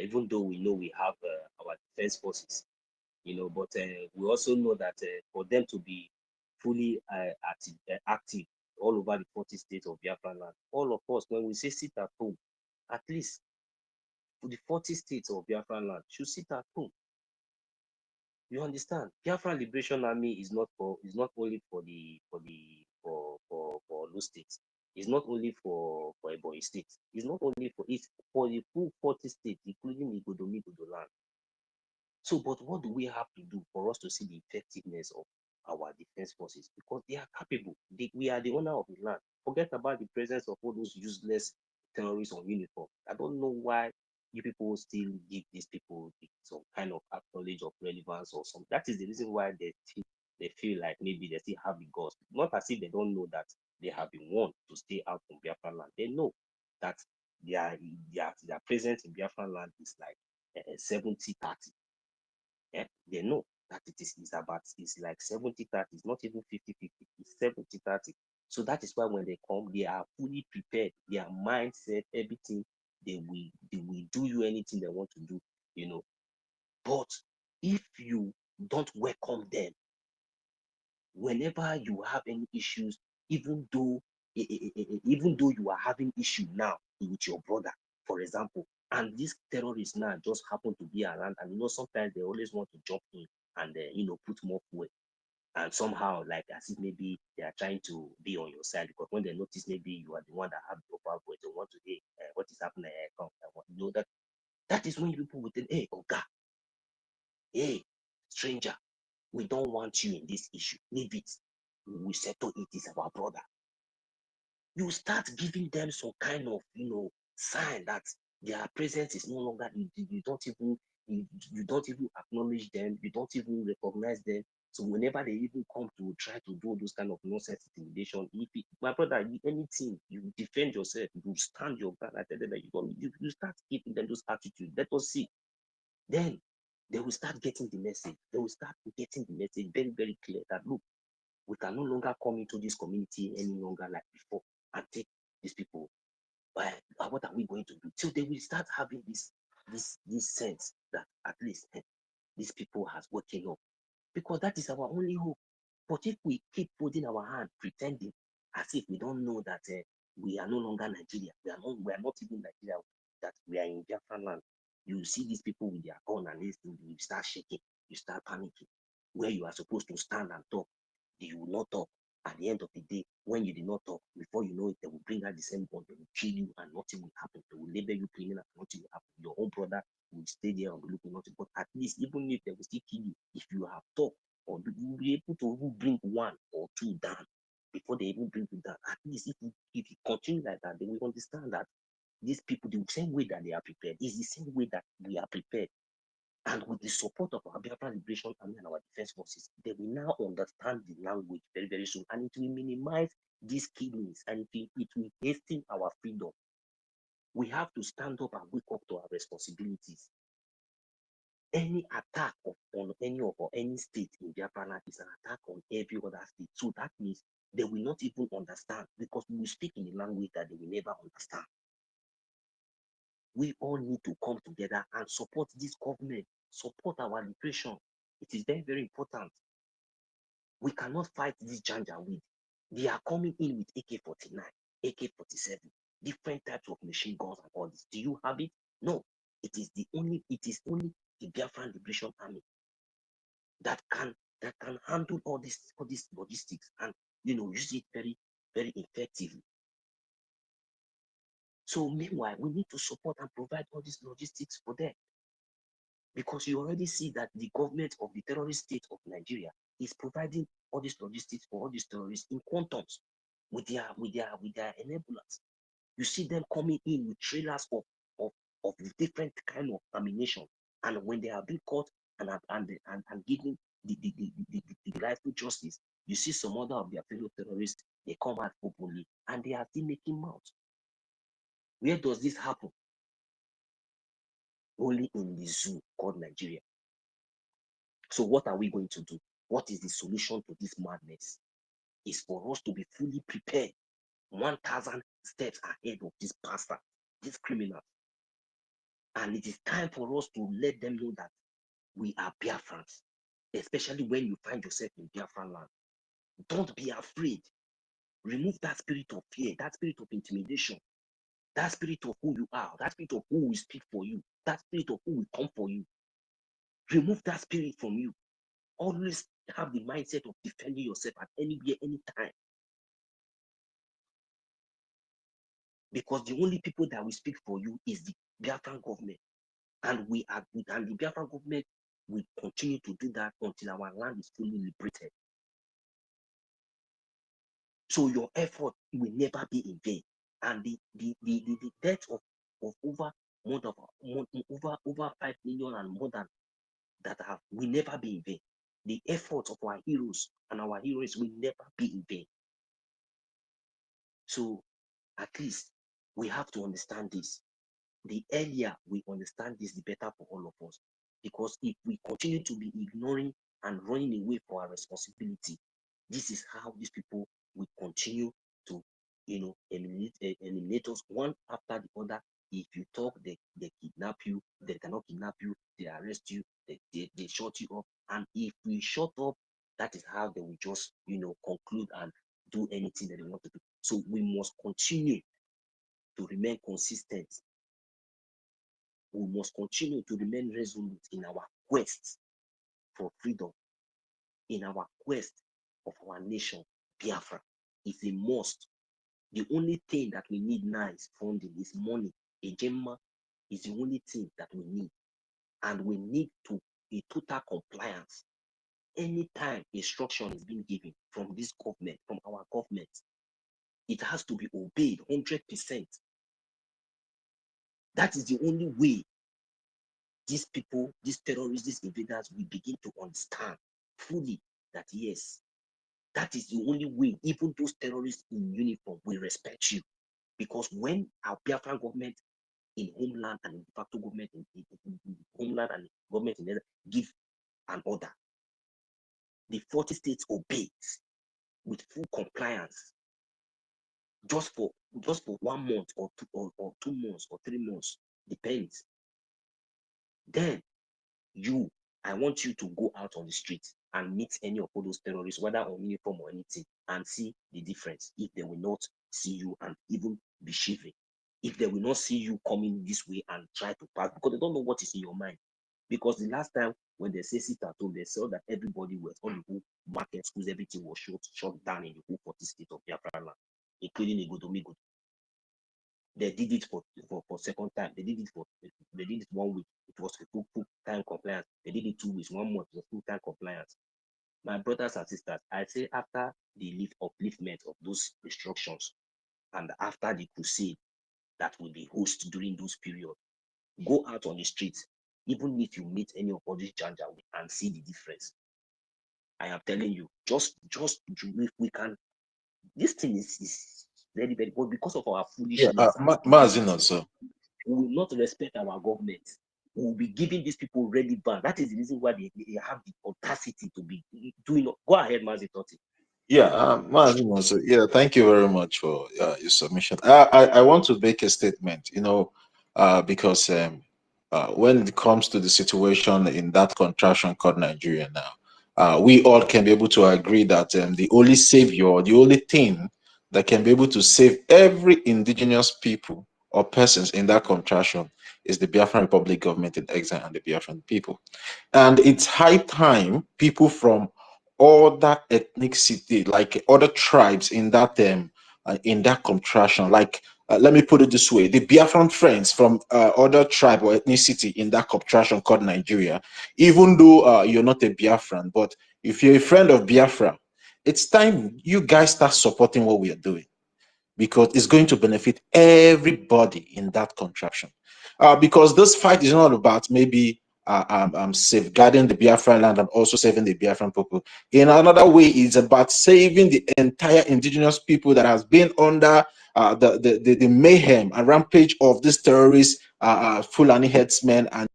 even though we know we have our defense forces, but we also know that for them to be fully active all over the 40 states of Biafra land, all of us, when we say sit at home, at least for the 40 states of Biafra land should sit at home. You understand? Biafra Liberation Army is not only for those states. It's not only for Ebonyi State. It's not only it's for the full 40 states, including Igodomi land. So, but what do we have to do for us to see the effectiveness of our defense forces? Because they are capable. We are the owner of the land. Forget about the presence of all those useless terrorists on uniform. I don't know why you people still give these people some kind of knowledge of relevance or something. That is the reason why they feel like maybe they still have the guts. Not as if they don't know that they have been warned to stay out from Biafra land. They know that their presence in Biafra land is like 70-30. Yeah, they know that it's like 70-30. It's not even 50-50. It's 70-30. So that is why when they come, they are fully prepared. Their mindset, everything, they will do you anything they want to do, But if you don't welcome them, whenever you have any issues, even though you are having issue now with your brother, for example, And these terrorists now just happen to be around, and sometimes they always want to jump in and put more fuel. And somehow, like as if maybe they are trying to be on your side, because when they notice maybe you are the one that have the upper voice, they want to, hey, what is happening? Come, that is when people will think, hey, Oga, hey, stranger, we don't want you in this issue. Leave it. We settle it. It's our brother. You start giving them some kind of, sign that their presence is no longer. You don't even acknowledge them. You don't even recognize them. So whenever they even come to try to do those kind of nonsense intimidation, my brother, anything, you defend yourself, you stand your ground. I tell them that you start giving them those attitudes. Let us see. Then they will start getting the message. They will start getting the message very, very clear that look, we can no longer come into this community any longer like before and take these people. But what are we going to do? So they will start having this sense that at least these people has woken up, because that is our only hope. But if we keep putting our hand, pretending as if we don't know that we are no longer Nigeria, we are not even Nigeria, that we are in Biafran land, you see these people with their gun and this, you start shaking, you start panicking. Where you are supposed to stand and talk, you will not talk. At the end of the day, when you did not talk, before you know it, they will bring out the same gun, they will kill you and nothing will happen. They will label you criminal and nothing will happen. Your own brother will stay there and be looking nothing. But at least, even if they will still kill you, if you have talked, or you will be able to even bring one or two down before they even bring you down. At least if you continue like that, they will understand that these people, the same way that they are prepared, is the same way that we are prepared. And with the support of our Biafra Liberation Army and our defense forces, they will now understand the language very, very soon. And it will minimize these killings, and it will hasten our freedom. We have to stand up and wake up to our responsibilities. Any attack on any state in Biafra land is an attack on every other state. So that means they will not even understand, because we will speak in a language that they will never understand. We all need to come together and support this government, support our liberation. It is very, very important. We cannot fight this janjaweed. They are coming in with AK-49, AK-47, different types of machine guns and all this. Do you have it? No. It is only the Biafran Liberation Army that can handle all this logistics and use it very, very effectively. So meanwhile, we need to support and provide all these logistics for them, because you already see that the government of the terrorist state of Nigeria is providing all these logistics for all these terrorists in quantums with their enablers. You see them coming in with trailers of different kind of ammunition, and when they are being caught and given the rightful justice, you see some other of their fellow terrorists, they come out openly and they are still making mouth. Where does this happen? Only in the zoo called Nigeria. So what are we going to do? What is the solution to this madness? Is for us to be fully prepared, 1,000 steps ahead of this pastor, this criminal. And it is time for us to let them know that we are Biafrans, especially when you find yourself in Biafran land. Don't be afraid. Remove that spirit of fear, that spirit of intimidation, that spirit of who you are, that spirit of who will speak for you, that spirit of who will come for you. Remove that spirit from you. Always have the mindset of defending yourself at anywhere, anytime. Because the only people that will speak for you is the Biafran government. And the Biafran government will continue to do that until our land is fully liberated. So your effort will never be in vain. And the death of over 5 million and more than that will never be in vain. The efforts of our heroes and our heroes will never be in vain. So at least we have to understand this. The earlier we understand this, the better for all of us. Because if we continue to be ignoring and running away from our responsibility, this is how these people will continue to, eliminate us one after the other. If you talk, they kidnap you. They cannot kidnap you. They arrest you. They shut you up. And if we shut up, that is how they will just, conclude and do anything that they want to do. So we must continue to remain consistent we must continue to remain resolute in our quest for freedom, in our quest of our nation, Biafra. It's a must. The only thing that we need now is funding, is money. Ejema is the only thing that we need. And we need to be total compliance. Anytime instruction is being given from this government, from our government, it has to be obeyed 100%. That is the only way these people, these terrorists, these invaders will begin to understand fully that yes, that is the only way even those terrorists in uniform will respect you. Because when our Biafran government in homeland and in de facto government in homeland and government in other give an order, the 40 states obey with full compliance. Just for 1 month or 2 months or 3 months, depends. Then I want you to go out on the street and meet any of all those terrorists, whether on uniform or anything, and see the difference. If they will not see you and even be shivering, if they will not see you coming this way and try to pass, because they don't know what is in your mind. Because the last time when they say sit at home, they saw that everybody was on the whole market, schools, everything was shut down in the whole 40 states of Biafra land, including Igodomigo. They did it for second time. They did it 1 week. It was a full time compliance. They did it 2 weeks, 1 month, it was full time compliance. My brothers and sisters, I say after the upliftment of those instructions and after the crusade that will be hosted during those periods, go out on the streets, even if you meet any of all these janjaweed and see the difference. I am telling you, just if we can, this thing is very, very good because of our foolishness. We will not respect our government. We will be giving these people relevant. That is the reason why they have the audacity to be doing. Go ahead, Mazi Totti. Yeah, thank you very much for your submission. I want to make a statement, because when it comes to the situation in that contraction called Nigeria now, we all can be able to agree that the only savior, the only thing that can be able to save every indigenous people or persons in that contraction is the Biafran Republic government in exile and the Biafran people. And it's high time people from other ethnicity, like other tribes in that contraction, like let me put it this way: the Biafran friends from other tribe or ethnicity in that contraction called Nigeria, even though you're not a Biafran, but if you're a friend of Biafra, it's time you guys start supporting what we are doing, because it's going to benefit everybody in that contraction. Because this fight is not about maybe safeguarding the Biafran land and also saving the Biafran people. In another way, it's about saving the entire indigenous people that has been under the mayhem and rampage of these terrorists, Fulani headsmen and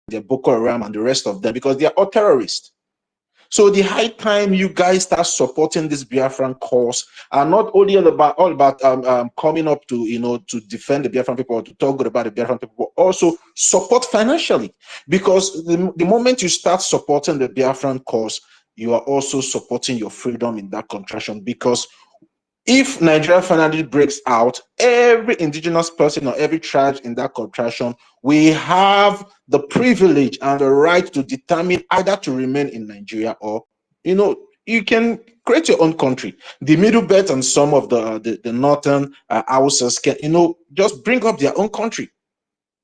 the Boko Haram and the rest of them, because they are all terrorists. So the high time you guys start supporting this Biafran cause, and not only all about coming up to to defend the Biafran people or to talk good about the Biafran people, but also support financially, because the moment you start supporting the Biafran cause, you are also supporting your freedom in that contraction. Because if Nigeria finally breaks out, every indigenous person or every tribe in that contraction, we have the privilege and the right to determine either to remain in Nigeria or, you can create your own country. The Middle Belt and some of the northern Hausas can, just bring up their own country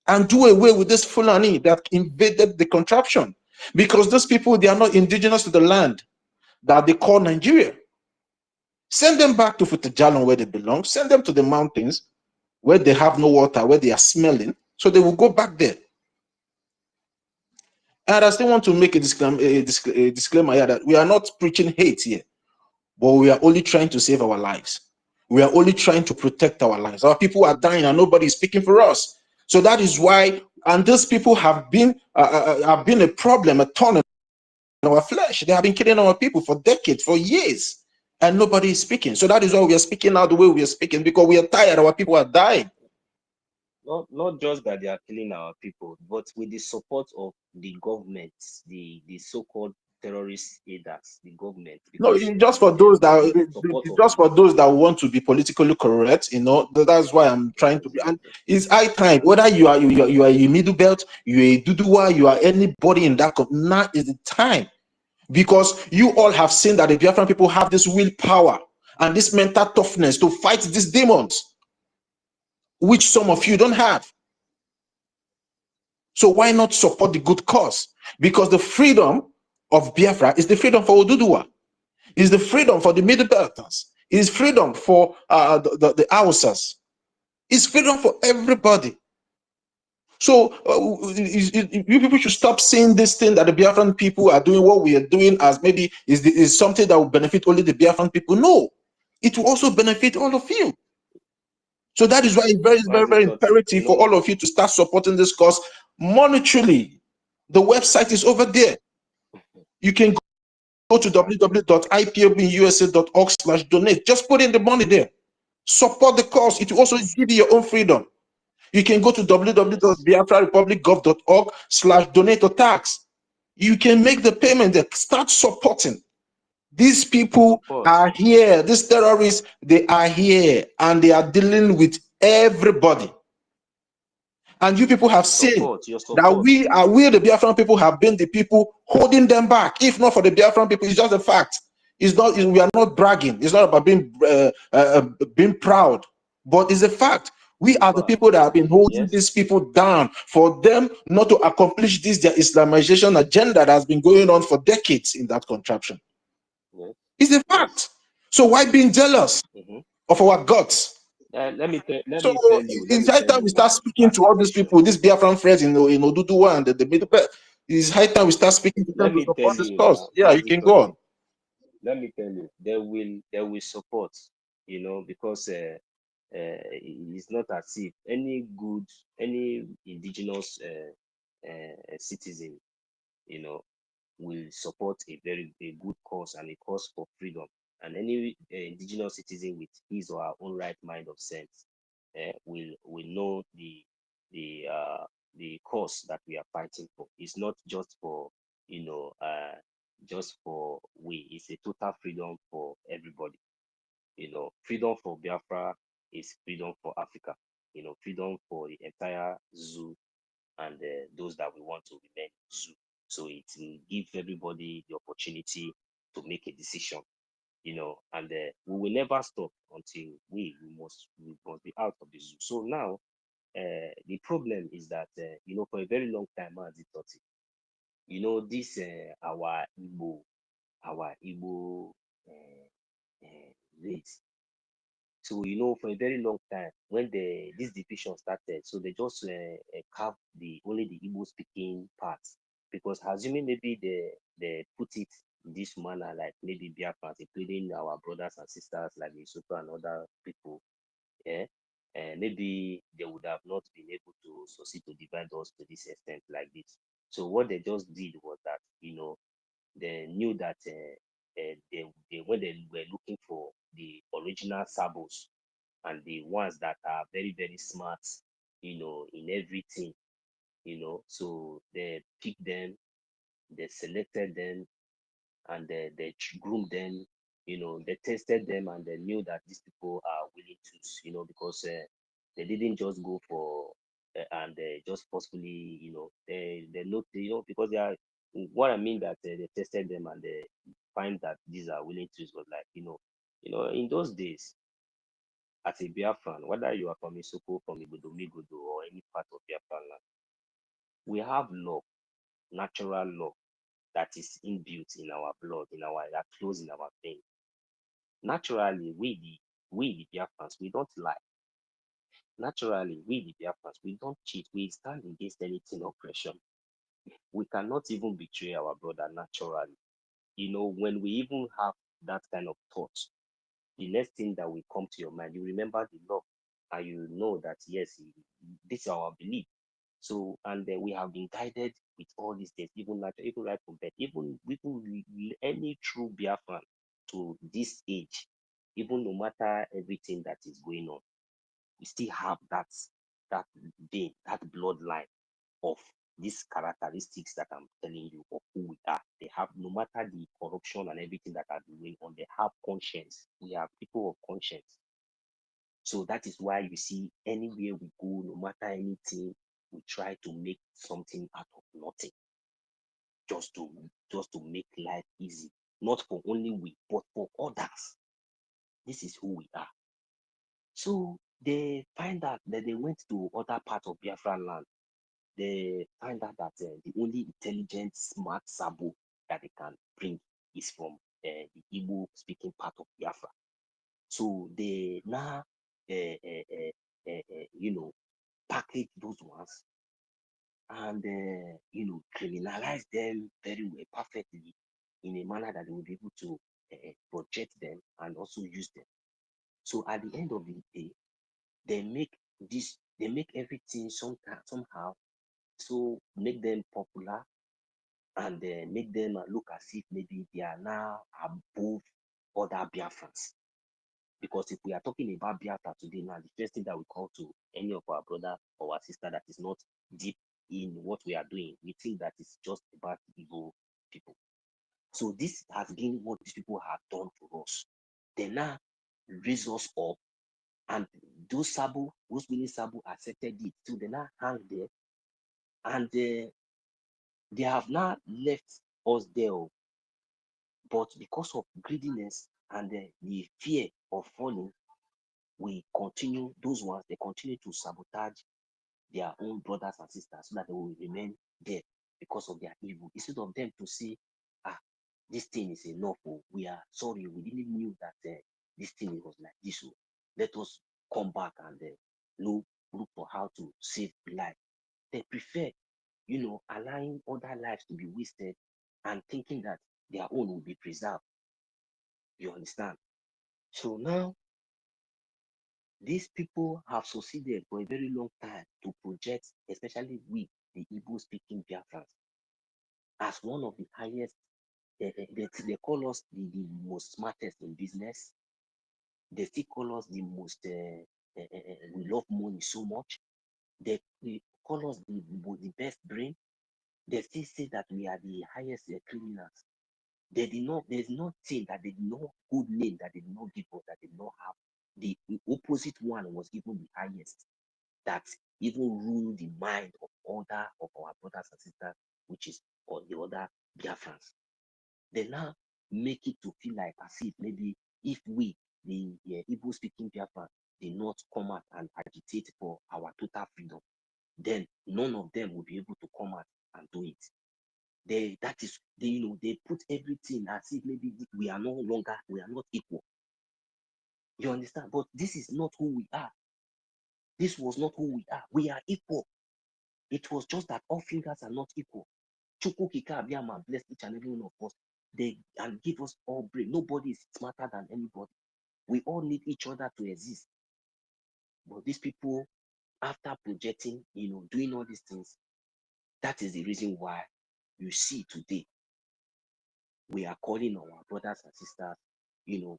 and do away with this Fulani that invaded the contraption. Because those people, they are not indigenous to the land that they call Nigeria. Send them back to Futajalon where they belong. Send them to the mountains where they have no water, where they are smelling, so they will go back there. And I still want to make a disclaimer here that we are not preaching hate here, but we are only trying to save our lives. We are only trying to protect our lives. Our people are dying and nobody is speaking for us. So that is why, and these people have been a problem, a thorn in our flesh. They have been killing our people for decades, for years. And nobody is speaking. So that is why we are speaking out the way we are speaking, because we are tired. Our people are dying. Not just that they are killing our people, but with the support of the government, the so-called terrorist aiders, the government, No, because just for they are those that getting support of just for those that want to be politically correct, that's why I'm trying to be. And it's high time. Whether you are a middle belt, you are a Dudua, you are anybody in that. Now is the time, because you all have seen that the Biafran people have this willpower and this mental toughness to fight these demons, which some of you don't have. So why not support the good cause? Because the freedom of Biafra is the freedom for Oduduwa. Is the freedom for the Middle Belters. Is freedom for the Hausas. Is freedom for everybody. So you people should stop seeing this thing that the Biafran people are doing, what we are doing, as maybe is something that will benefit only the Biafran people. No, it will also benefit all of you. So that is why it's very, very, very imperative for all of you to start supporting this cause monetarily. The website is over there. You can go to www.ipobinUSA.org/donate. Just put in the money there. Support the cause. It will also give you your own freedom. You can go to www.biafrarepublicgov.org/donate or tax. You can make the payment there. Start supporting. These people are here. These terrorists, they are here, and they are dealing with everybody. And you people have seen that we the Biafran people have been the people holding them back. If not for the Biafran people, it's just a fact. It's not. We are not bragging. It's not about being proud, but it's a fact. We are the people that have been holding these people down for them not to accomplish this their Islamization agenda that has been going on for decades in that contraption. It's a fact. So why being jealous of our gods? Let me tell you. It's high time we start speaking to all these people, these Biafran friends in Oduduwa and the Middle Belt. It's high time we start speaking to them to support this cause. Yeah, you can go on. Let me tell you, they will support, because it's not as if any indigenous citizen, will support a good cause and a cause for freedom. And any indigenous citizen with his or her own right mind of sense will know the cause that we are fighting for. It's not just for just for we. It's a total freedom for everybody. Freedom for Biafra is freedom for Africa. Freedom for the entire zoo and those that we want to remain zoo. So it will give everybody the opportunity to make a decision, and we will never stop until we must be out of the zoo. So now, the problem is that, for a very long time, as it thought, this our Igbo race. So, for a very long time, when this division started, so they just carved only the Igbo speaking part, because assuming maybe they put it in this manner, like maybe Biafrans, including our brothers and sisters like Lesotho and other people, maybe they would have not been able to succeed to divide us to this extent like this. So what they just did was that, they knew that when they were looking for the original sabos and the ones that are very, very smart, in everything, so they picked them, they selected them, and they groomed them, they tested them, and they knew that these people are willing to, because they didn't just go for and just forcefully, they look, because they are, what I mean that they tested them and they find that these are willing to, was like, in those days, as a Biafran, whether you are from Isoko, from Igodo, or any part of Biafran land, we have law, natural law, that is inbuilt in our blood, that flows in our veins. Naturally, we the Biafrans, we don't lie. Naturally, we the Biafrans, we don't cheat. We stand against anything oppression. We cannot even betray our brother naturally. When we even have that kind of thought, the next thing that will come to your mind, you remember the law, and you know that yes, this is our belief. So, and we have been guided with all these things, even right from birth, even any true Biafran to this age, even no matter everything that is going on, we still have that vein, that bloodline of these characteristics that I'm telling you of who we are. They have, no matter the corruption and everything that are going on, they have conscience. We are people of conscience. So that is why you see anywhere we go, no matter anything, we try to make something out of nothing, just to make life easy, not for only we, but for others. This is who we are. So they find out that they went to other parts of Biafra land. They find out that the only intelligent, smart Sabo that they can bring is from the Igbo speaking part of Biafra. So they now, package those ones and, criminalize them very well, perfectly, in a manner that they will be able to project them and also use them. So at the end of the day, they make everything somehow, so make them popular and make them look as if maybe they are now above other Biafrans. Because if we are talking about Biafra today now, the first thing that we call to any of our brother or our sister that is not deep in what we are doing, we think that it's just about evil people. So this has been what these people have done to us. They now raise us up, and those many Sabo accepted it. So they now hang there, and they have now left us there. But because of greediness and the fear of falling, we continue, those ones, they continue to sabotage their own brothers and sisters so that they will remain there because of their evil. Instead of them to say, this thing is enough, we are sorry, we didn't knew that this thing was like this. Let us come back and look for how to save life. They prefer, allowing other lives to be wasted and thinking that their own will be preserved. You understand? So now, these people have succeeded for a very long time to project, especially we, the Igbo-speaking Biafrans, as one of the highest. They call us the most smartest in business. They still call us the most, we love money so much. They call us the best brain. They still say that we are the highest criminals. There's nothing that they did not, good name that they did not give us, that they did not have. The opposite one was even the highest, that even ruled the mind of other of our brothers and sisters, which is or the other Biafrans. They now make it to feel like as if maybe if we, the Igbo speaking Biafran, did not come out and agitate for our total freedom, then none of them will be able to come out and do it. They put everything as if maybe we are not equal. You understand? But this is not who we are. This was not who we are. We are equal. It was just that all fingers are not equal. Chukwu Kika Abiyama bless each and every one of us. And give us all brain. Nobody is smarter than anybody. We all need each other to exist. But these people, after projecting, doing all these things, that is the reason why you see today we are calling on our brothers and sisters,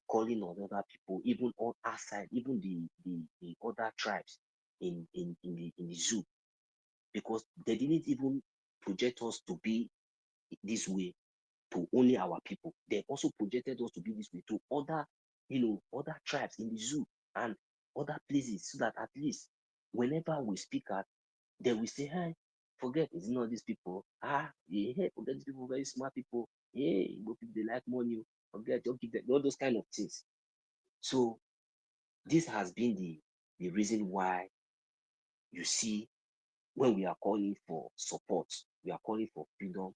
calling on other people, even on our side, even the other tribes in the zoo, because they didn't even project us to be this way to only our people. They also projected us to be this way to other, other tribes in the zoo and other places, so that at least whenever we speak out, they will say, hey, forget it's not these people. Yeah, forget these people, very smart people. Yeah, they like money. Forget, don't give them all those kind of things. So this has been the reason why you see when we are calling for support, we are calling for freedom.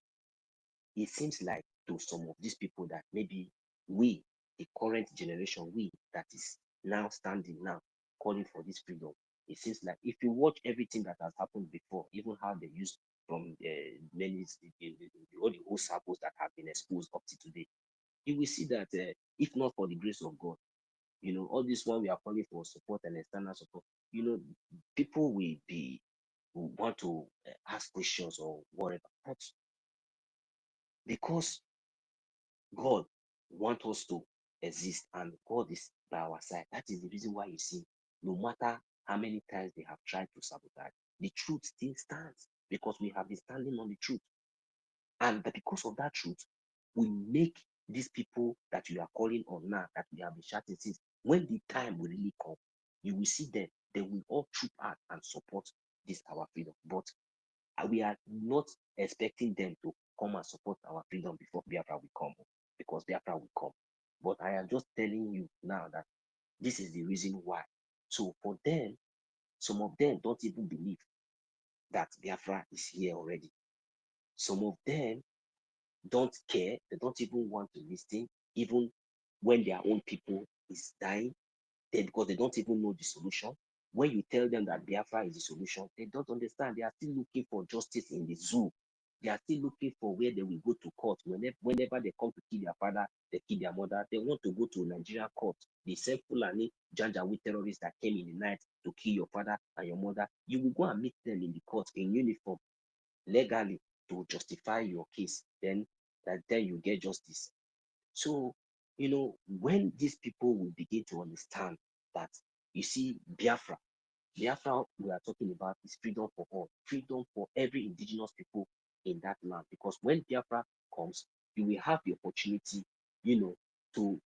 It seems like to some of these people that maybe we, the current generation, we that is now standing now calling for this freedom, it seems like if you watch everything that has happened before, even how they used from many all the old circles that have been exposed up to today, you will see that if not for the grace of God, all this one we are calling for support and external support, people will want to ask questions or whatever. But because God wants us to exist and God is by our side, that is the reason why you see, no matter how many times they have tried to sabotage, the truth still stands. because we have been standing on the truth. And because of that truth, we make these people that you are calling on now, that we have been shouting since, when the time will really come, you will see them, they will all troop out and support this our freedom. But we are not expecting them to come and support our freedom before Biafra will come, because Biafra will come. But I am just telling you now that this is the reason why. So for them, some of them don't even believe that Biafra is here already. Some of them don't care. They don't even want to listen, even when their own people is dying, because they don't even know the solution. When you tell them that Biafra is the solution, they don't understand. They are still looking for justice in the zoo. They are still looking for where they will go to court. Whenever they come to kill their father, they kill their mother, they want to go to Nigerian court. The same Fulani Janjaweed terrorists that came in the night to kill your father and your mother, you will go and meet them in the court in uniform, legally, to justify your case. Then you get justice. So, when these people will begin to understand that, you see, Biafra we are talking about is freedom for all, freedom for every indigenous people in that land. Because when Biafra comes, you will have the opportunity, to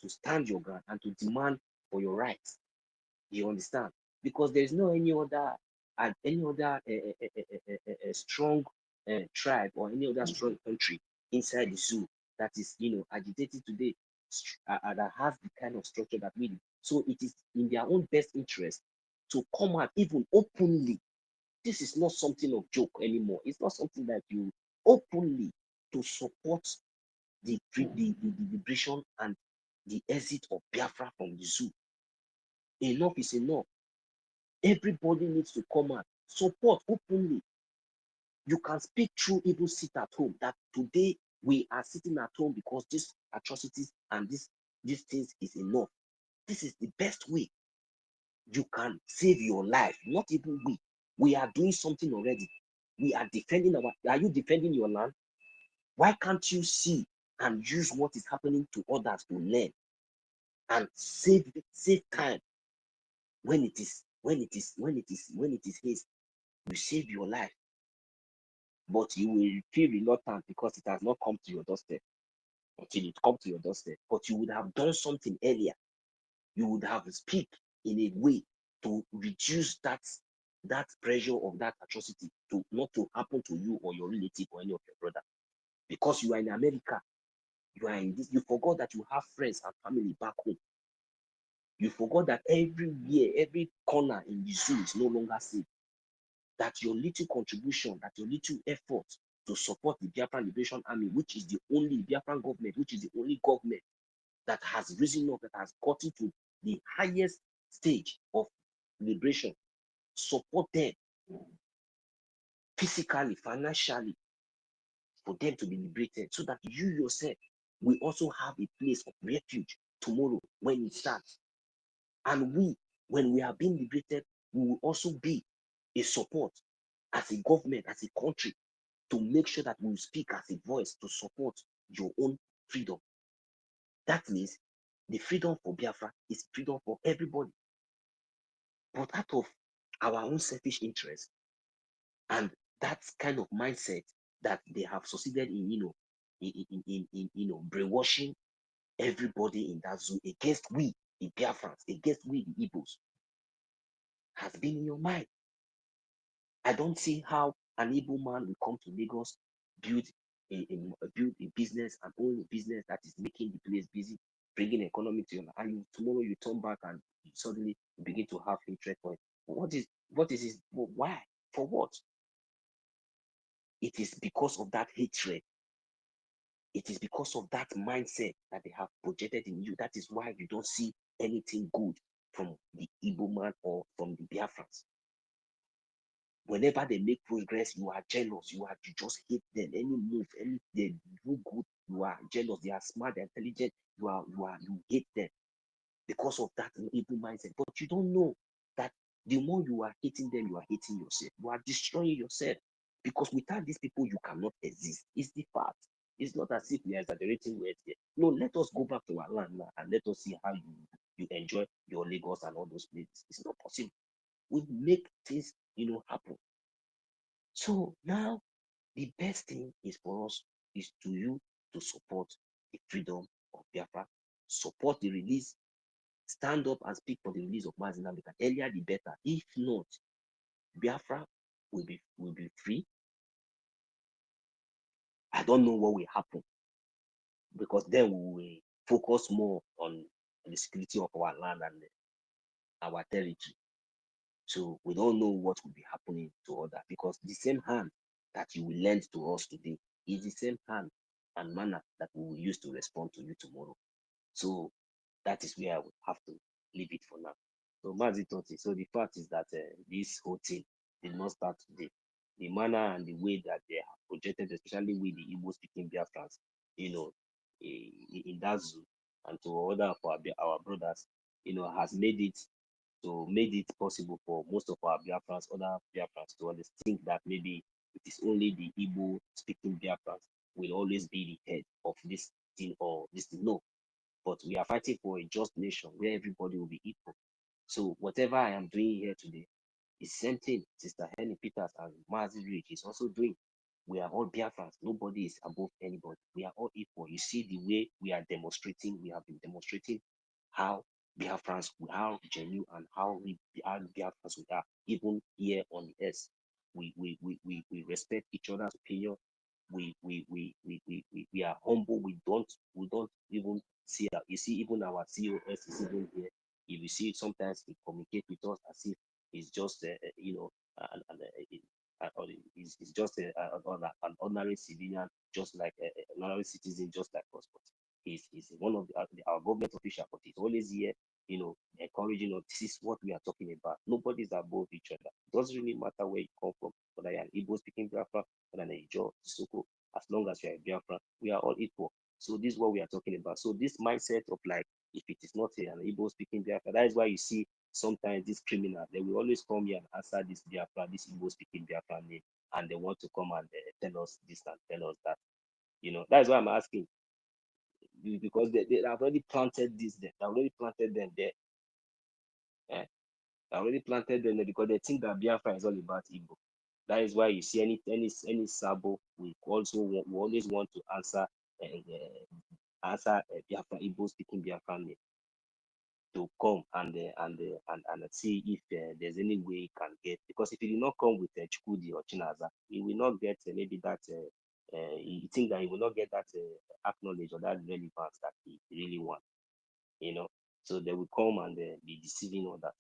stand your ground and to demand for your rights. You understand? Because there is no any other strong tribe or any other strong country inside the zoo that is agitated today, that has the kind of structure that we do. So it is in their own best interest to come out even openly. This is not something of joke anymore. It's not something that you openly to support the liberation and the exit of Biafra from the zoo. Enough is enough. Everybody needs to come out, support openly. You can speak through, even sit at home, that today we are sitting at home because these atrocities and these things is enough. This is the best way you can save your life. Not even we. We are doing something already. We are defending are you defending your land? Why can't you see and use what is happening to others to learn and save time when it is haste? You save your life. But you will feel reluctant because it has not come to your doorstep until it comes to your doorstep. But you would have done something earlier. You would have speak in a way to reduce that pressure of that atrocity to not to happen to you or your relative or any of your brother. Because you are in America, you are in this, you forgot that you have friends and family back home. You forgot that everywhere, every corner in the zoo is no longer safe. That your little contribution, that your little effort to support the Biafran Liberation Army, which is the only Biafran government, which is the only government that has risen up, that has gotten to the highest stage of liberation, support them physically, financially, for them to be liberated, so that you yourself will also have a place of refuge tomorrow when it starts. And we, when we are being liberated, we will also be a support as a government, as a country, to make sure that we speak as a voice to support your own freedom. That means the freedom for Biafra is freedom for everybody. But out of our own selfish interest and that kind of mindset that they have succeeded in, brainwashing everybody in that zoo against we, the Biafrans, against we, the Igbos, has been in your mind. I don't see how an Igbo man will come to Lagos, build a business, and own a business that is making the place busy, bringing economy to you, and tomorrow you turn back and you suddenly begin to have hatred for it. What is it? Why? For what? It is because of that hatred. It is because of that mindset that they have projected in you. That is why you don't see anything good from the Igbo man or from the Biafrans. Whenever they make progress, you are jealous. You just hate them. Any move, they do good, you are jealous. They are smart, they're intelligent. You hate them because of that evil mindset. But you don't know that the more you are hating them, you are hating yourself. You are destroying yourself, because without these people, you cannot exist. It's the fact. It's not as if we are exaggerating words here. No, let us go back to our land now and let us see how you enjoy your Lagos and all those places. It's not possible. We make things, happen. So now the best thing is for us is to you to support the freedom of Biafra, support the release, stand up and speak for the release of Mazi Nnamdi Kanu. Earlier the better. If not, Biafra will be free. I don't know what will happen, because then we will focus more on the security of our land and our territory. So we don't know what will be happening to others, because the same hand that you will lend to us today is the same hand and manner that we will use to respond to you tomorrow. So that is where I will have to leave it for now. So Mazi Toti, so the fact is that this whole thing did not start today. The manner and the way that they have projected, especially with the Igbo speaking Biafrans, you know, in that zoo, and to other of our brothers, you know, has made it possible for most of our Biafrans, other Biafrans, to think that maybe it is only the Igbo speaking Biafrans will always be the head of this thing or this thing. No, but we are fighting for a just nation where everybody will be equal. So whatever I am doing here today is the same thing Sister Henny Peters and Mazi Rich is also doing. We are all Biafrans. Nobody is above anybody. We are all equal. You see the way we are demonstrating. We have been demonstrating how Biafrans, how genuine and how Biafrans we are, even here on the earth. We respect each other's opinion. We are humble. We don't even see that. You see, even our COS is even here. If you see it, sometimes he communicate with us as if it's just you know, it's just an ordinary civilian, just like an ordinary citizen, just like us. But he's one of our government official, but he's always here, you know, encouraging us. This is what we are talking about. Nobody's above each other. It doesn't really matter where you come from, whether you're an Igbo speaking Biafra, whether you're a Ijaw, Soko, as long as you're a Biafra, we are all equal. So this is what we are talking about. So this mindset of like, if it is not an Igbo speaking Biafra, that is why you see sometimes this criminal, they will always come here and answer this Biafra, this Igbo speaking Biafra name, and they want to come and tell us this and tell us that. You know, that's why I'm asking, because they have already planted this there. They have already planted them there. They already planted them there because they think that Biafra is all about Igbo. That is why you see any Sabo, we always want to answer Biafra, Igbo speaking Biafra name, to come and see if there's any way he can get, because if he did not come with Chukudi or Chinaza, he will not get maybe that you think that he will not get that acknowledge or that relevance that he really wants, you know. So they will come and be deceiving others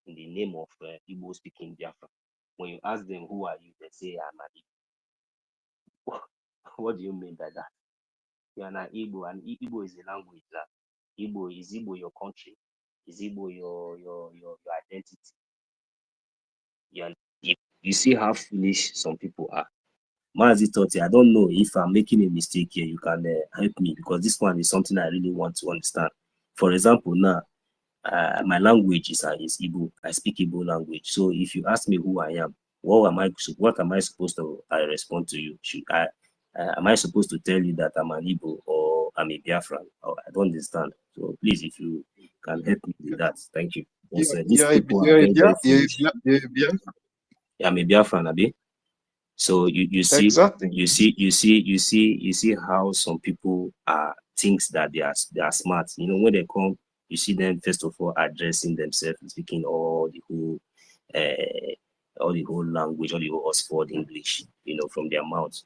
in the name of Igbo speaking Biafra. When you ask them who are you, they say I'm an Igbo. What do you mean by that? You are an Igbo, and Igbo is a language now. Is Igbo your country? Is Igbo your identity? You see how foolish some people are. Mazi Toti, I don't know if I'm making a mistake here. You can help me, because this one is something I really want to understand. For example, now, my language is Igbo. I speak Igbo language. So if you ask me who I am, what am I supposed to respond to you? Am I supposed to tell you that I'm an Igbo or I'm a Biafran? Oh, I don't understand. So please, if you can help me with that, thank you. Because these people are very, very foolish. Yeah, I'm a Biafran, Abi. So you see, exactly. you see how some people thinks that they are smart. You know, when they come, you see them first of all addressing themselves, speaking all the whole language, all the whole Oxford English, you know, from their mouth.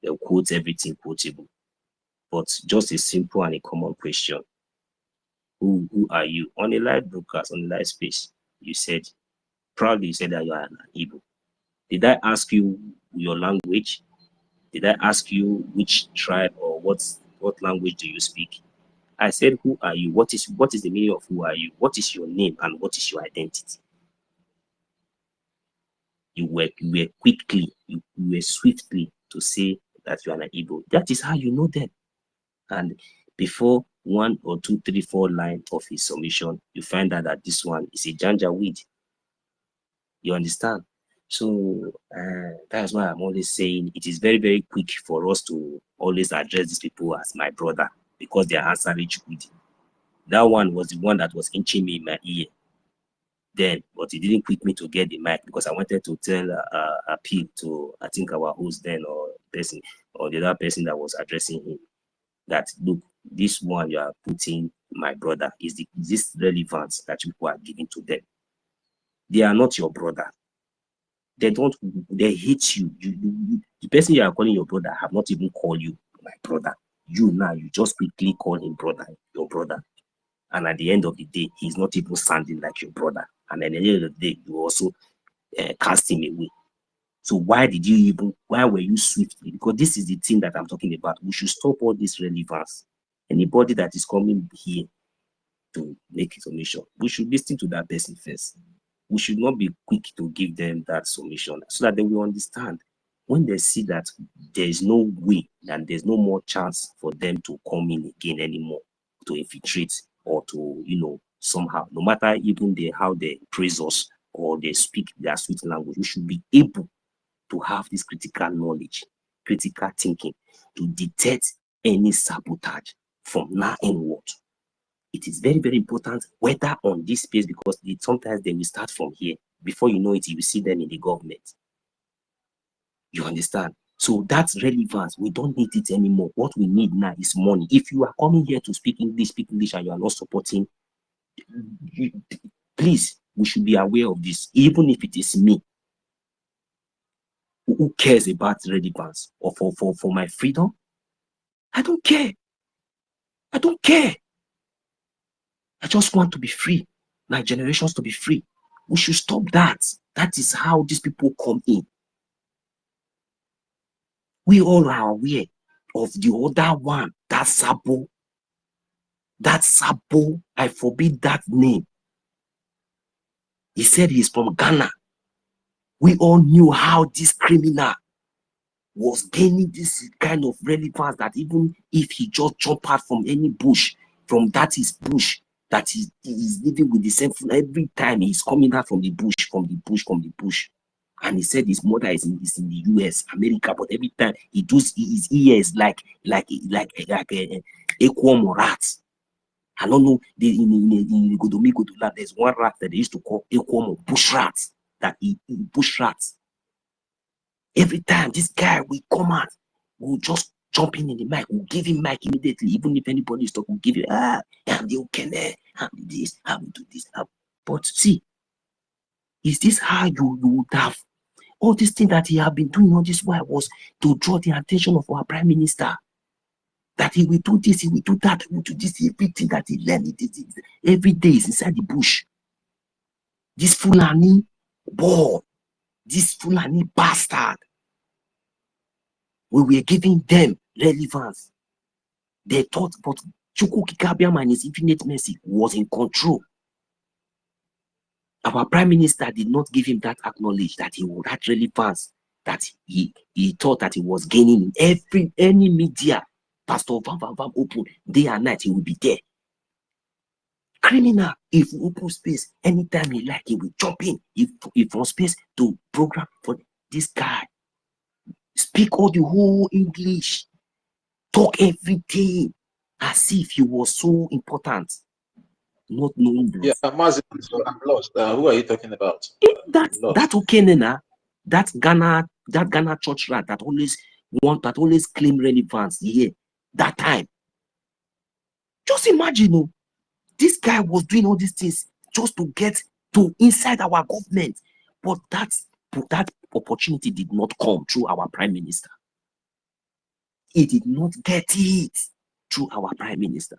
They'll quote everything quotable. But just a simple and a common question: Who are you? On a live broadcast, on a live space, you said proudly that you are an Igbo. Did I ask you your language? Did I ask you which tribe or what language do you speak? I said, who are you? What is the meaning of who are you? What is your name and what is your identity? You were swiftly to say that you are an Igbo. That is how you know them. And before 1 or 2, 3, 4 lines of his submission, you find out that this one is a janjaweed. You understand? So that's why I'm always saying it is very, very quick for us to always address these people as my brother, because they are answering Chukwudi. That one was the one that was inching me in my ear. then, but he didn't quit me to get the mic because I wanted to tell appeal to, I think, our host then, or person, or the other person that was addressing him, that look, this one you are putting, my brother, is this relevance that people are giving to them. They are not your brother. They hate you. The person you are calling your brother have not even called you my brother. You now, you just quickly call him brother, your brother. And at the end of the day, he's not even sounding like your brother. And at the end of the day, you also cast him away. So why were you swiftly? Because this is the thing that I'm talking about. We should stop all this relevance. Anybody that is coming here to make a submission, we should listen to that person first. We should not be quick to give them that submission so that they will understand. When they see that there is no way and there's no more chance for them to come in again anymore, to infiltrate or to, somehow, no matter even how they praise us or they speak their sweet language, we should be able to have this critical knowledge, critical thinking, to detect any sabotage from now onward. It is very, very important, whether on this space, because sometimes they will start from here. Before you know it, you will see them in the government. You understand? So that's relevance. We don't need it anymore. What we need now is money. If you are coming here to speak English, and you are not supporting, please, we should be aware of this. Even if it is me, who cares about relevance or for my freedom? I don't care. I don't care. I just want to be free. My generations to be free. We should stop that. That is how these people come in. We all are aware of the other one, that Sabo. That Sabo, I forbid that name. He said he's from Ghana. We all knew how this criminal was gaining this kind of relevance, that even if he just jump out from any bush, from that his bush, that he is living with the same food every time he's coming out from the bush. And he said his mother is in the US, America, but every time he does his ears like a EKID or rats. I don't know, in Godomigo, there's one rat that they used to call EKID or bush rats, that he bush rats. Every time this guy will come out, we'll just jump in the mic, we'll give him mic immediately, even if anybody is talking, we'll give you, I'm the okay, I'm this, I'm do this. But see, is this how you would have all these things that he have been doing all this while was to draw the attention of our prime minister? That he will do this, he will do that, he will do this, everything that he learned, every day is inside the bush. This Fulani boy, this Fulani bastard, we were giving them relevance. They thought, but Chukwu Kikabiam and his infinite mercy was in control. Our prime minister did not give him that acknowledge, that he would have relevance, that he thought that he was gaining in any media. Pastor Vam open day and night, he will be there. Criminal, if we open space, anytime he like, he will jump in. If from space to program for this guy, speak all the whole English, talk everything as if he was so important, not knowing that. Yeah, I'm lost. Who are you talking about? That Okenena, that Ghana church rat that always claim relevance here. That time, just imagine, this guy was doing all these things just to get to inside our government, but that opportunity did not come through our prime minister. He did not get it through our prime minister.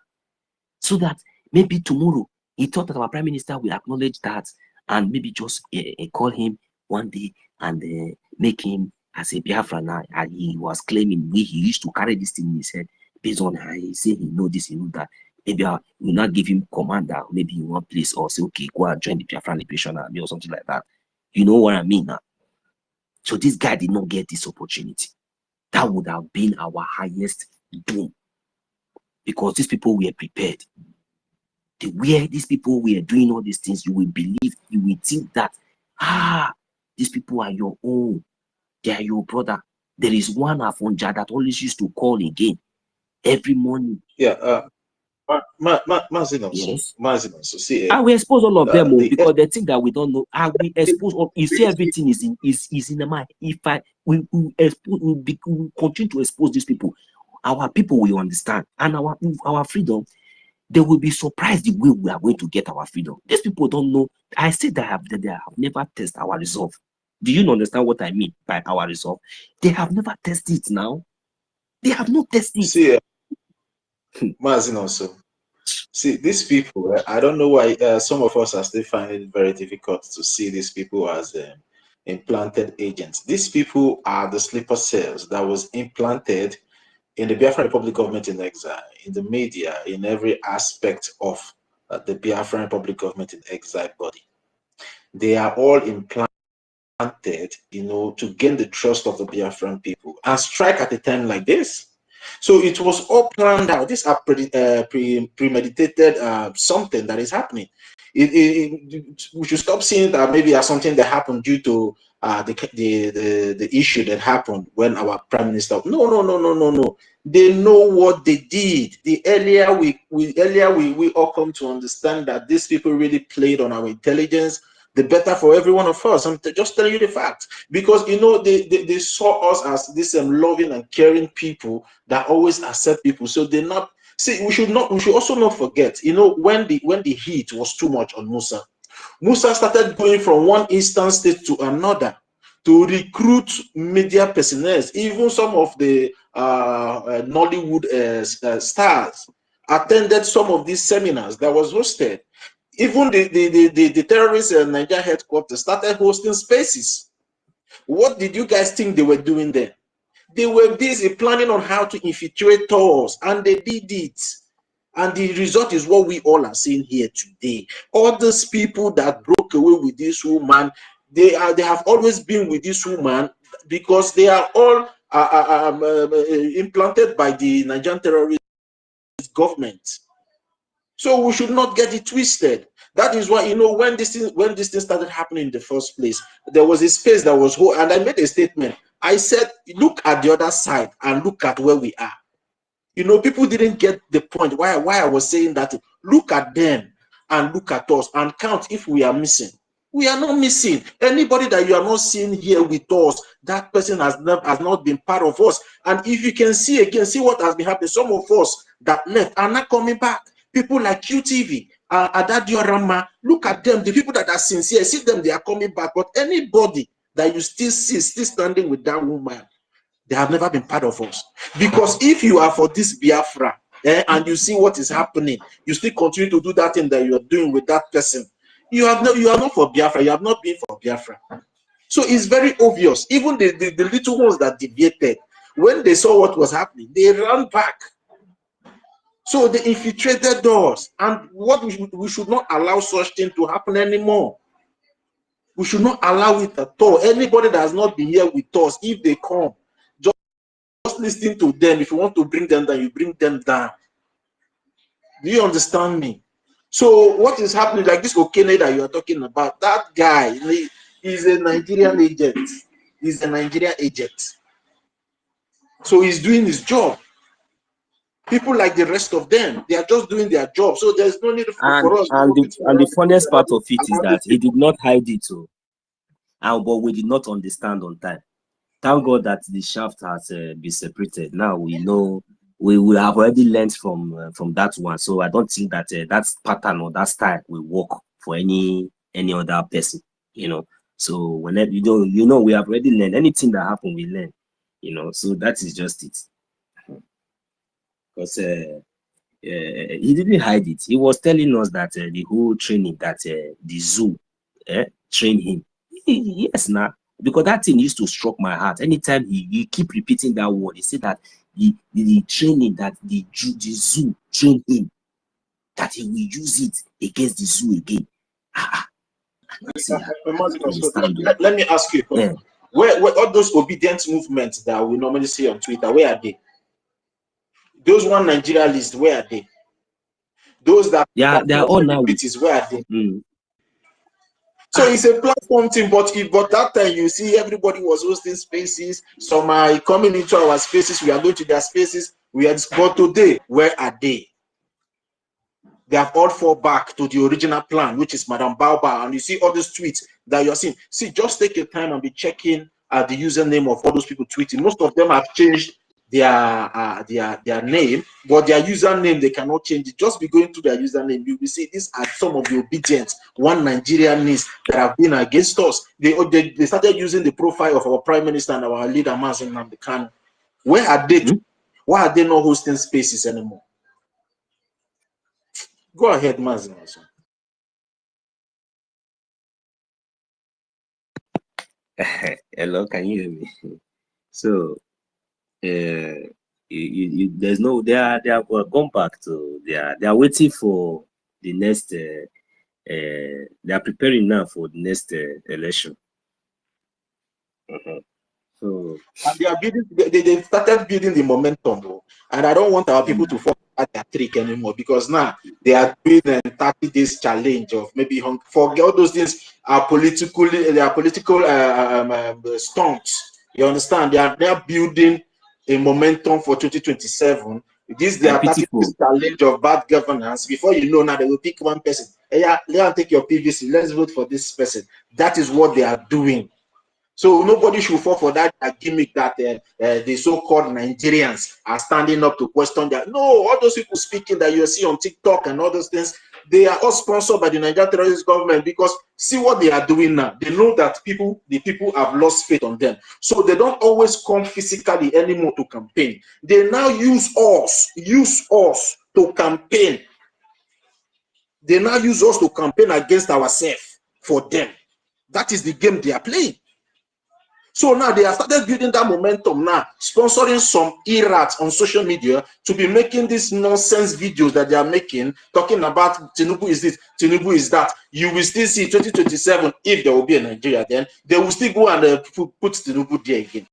So that maybe tomorrow he thought that our prime minister will acknowledge that and maybe just call him one day and make him as a Biafra now. And he was claiming he used to carry this thing in his head based on how he say he know this, he know that. Maybe I will not give him commander, maybe in one place, or say, okay, go and join the Biafran Liberation Army or something like that. You know what I mean now? So this guy did not get this opportunity. That would have been our highest doom, because these people were prepared. The way these people were doing all these things, you will believe, you will think that, these people are your own. They are your brother. There is one Afonja that always used to call again every morning. Yeah. Yes. So see, I will expose all of them because they think that we don't know. I will expose all. You see, everything is in the mind. If we continue to expose these people, our people will understand, and our freedom. They will be surprised the way we are going to get our freedom. These people don't know. I said they have never tested our resolve. Do you understand what I mean by our resolve? They have never tested it now. They have not tested it. See, Mazin also. See, these people, I don't know why some of us are still finding it very difficult to see these people as implanted agents. These people are the sleeper cells that was implanted in the Biafran Republic government in exile, in the media, in every aspect of the Biafran Republic government in exile body. They are all implanted, to gain the trust of the Biafran people and strike at a time like this. So it was all planned out. These are premeditated something that is happening. We should stop seeing that maybe as something that happened due to the issue that happened when our prime minister. No. They know what they did. The earlier we all come to understand that these people really played on our intelligence, the better for every one of us. I'm just telling you the fact, because they saw us as this loving and caring people that always accept people. So they're not. See, we should also not forget. When the heat was too much on Musa started going from one eastern state to another to recruit media personnel. Even some of the Nollywood stars attended some of these seminars that was hosted. Even the terrorist Nigeria headquarters started hosting spaces. What did you guys think they were doing there? They were busy planning on how to infiltrate us, and they did it. And the result is what we all are seeing here today. All these people that broke away with this woman, they have always been with this woman because they are all implanted by the Nigerian terrorist government. So we should not get it twisted. That is why, when this thing started happening in the first place, there was a space that was whole, and I made a statement. I said, look at the other side and look at where we are. People didn't get the point why I was saying that. Look at them and look at us and count if we are missing. We are not missing. Anybody that you are not seeing here with us, that person has not been part of us. And if you can see what has been happening. Some of us that left are not coming back. People like QTV, Adadiorama, look at them. The people that are sincere, see them, they are coming back. But anybody that you still see still standing with that woman, they have never been part of us. Because if you are for this Biafra, and you see what is happening, you still continue to do that thing that you are doing with that person, you are not for Biafra. You have not been for Biafra. So it's very obvious. Even the little ones that deviated, when they saw what was happening, they ran back. So they infiltrated us, and what we should not allow such thing to happen anymore. We should not allow it at all. Anybody that has not been here with us, if they come, just listen to them. If you want to bring them down, you bring them down. Do you understand me? So what is happening, like this Okene that you are talking about, that guy is a Nigerian agent. He's a Nigerian agent. So he's doing his job. People like the rest of them, they are just doing their job. So there's no need for us. And the funniest part of it is that he did not hide it. But we did not understand on time. Thank God that the shaft has been separated. Now we know, we will have already learned from that one. So I don't think that that pattern or that style will work for any other person. So whenever we have already learned. Anything that happens, we learn. So that is just it. Because he didn't hide it. He was telling us that the whole training that the zoo trained him. Yes, now. Because that thing used to struck my heart. Anytime he keep repeating that word, he said that the training that the zoo trained him, that he will use it against the zoo again. Let me ask you, where all those obedient movements that we normally see on Twitter, where are they? Those one Nigeria list, where are they? Those that they are all now with where are they? So it's a platform thing, but that time you see everybody was hosting spaces. Some are coming into our spaces. We are going to their spaces. But today, where are they? They have all fall back to the original plan, which is Madam Baobab. And you see all these tweets that you're seeing. See, just take your time and be checking the username of all those people tweeting. Most of them have changed their name, but their username they cannot change it. Just be going to their username, you will see these are some of the obedient one Nigerianists that have been against us. They started using the profile of our prime minister and our leader Mazen Nnamdi Kanu. Where are they? Why are they not hosting spaces anymore? Go ahead, Mazen. Hello, can you hear me? So there's no they are gone back to they are waiting for the next they are preparing now for the next election. So and they are building they started building the momentum though. And I don't want our people to fall at that trick anymore, because now they are doing a 30 days challenge of maybe forget all those things are political stunts. You understand? They are building a momentum for 2027. This they are 30 days challenge of bad governance. Before you know, now they will pick one person. Hey, yeah, let them take your PVC. Let's vote for this person. That is what they are doing. So nobody should fall for that gimmick that the so-called Nigerians are standing up to question that. No, all those people speaking that you see on TikTok and all those things, they are all sponsored by the Nigerian terrorist government, because see what they are doing now. They know that the people have lost faith on them. So they don't always come physically anymore to campaign. They now use us to campaign. They now use us to campaign against ourselves for them. That is the game they are playing. So now they have started building that momentum now, sponsoring some irats on social media to be making these nonsense videos that they are making, talking about Tinubu is this, Tinubu is that. You will still see 2027, if there will be a Nigeria, then they will still go and put Tinubu there again.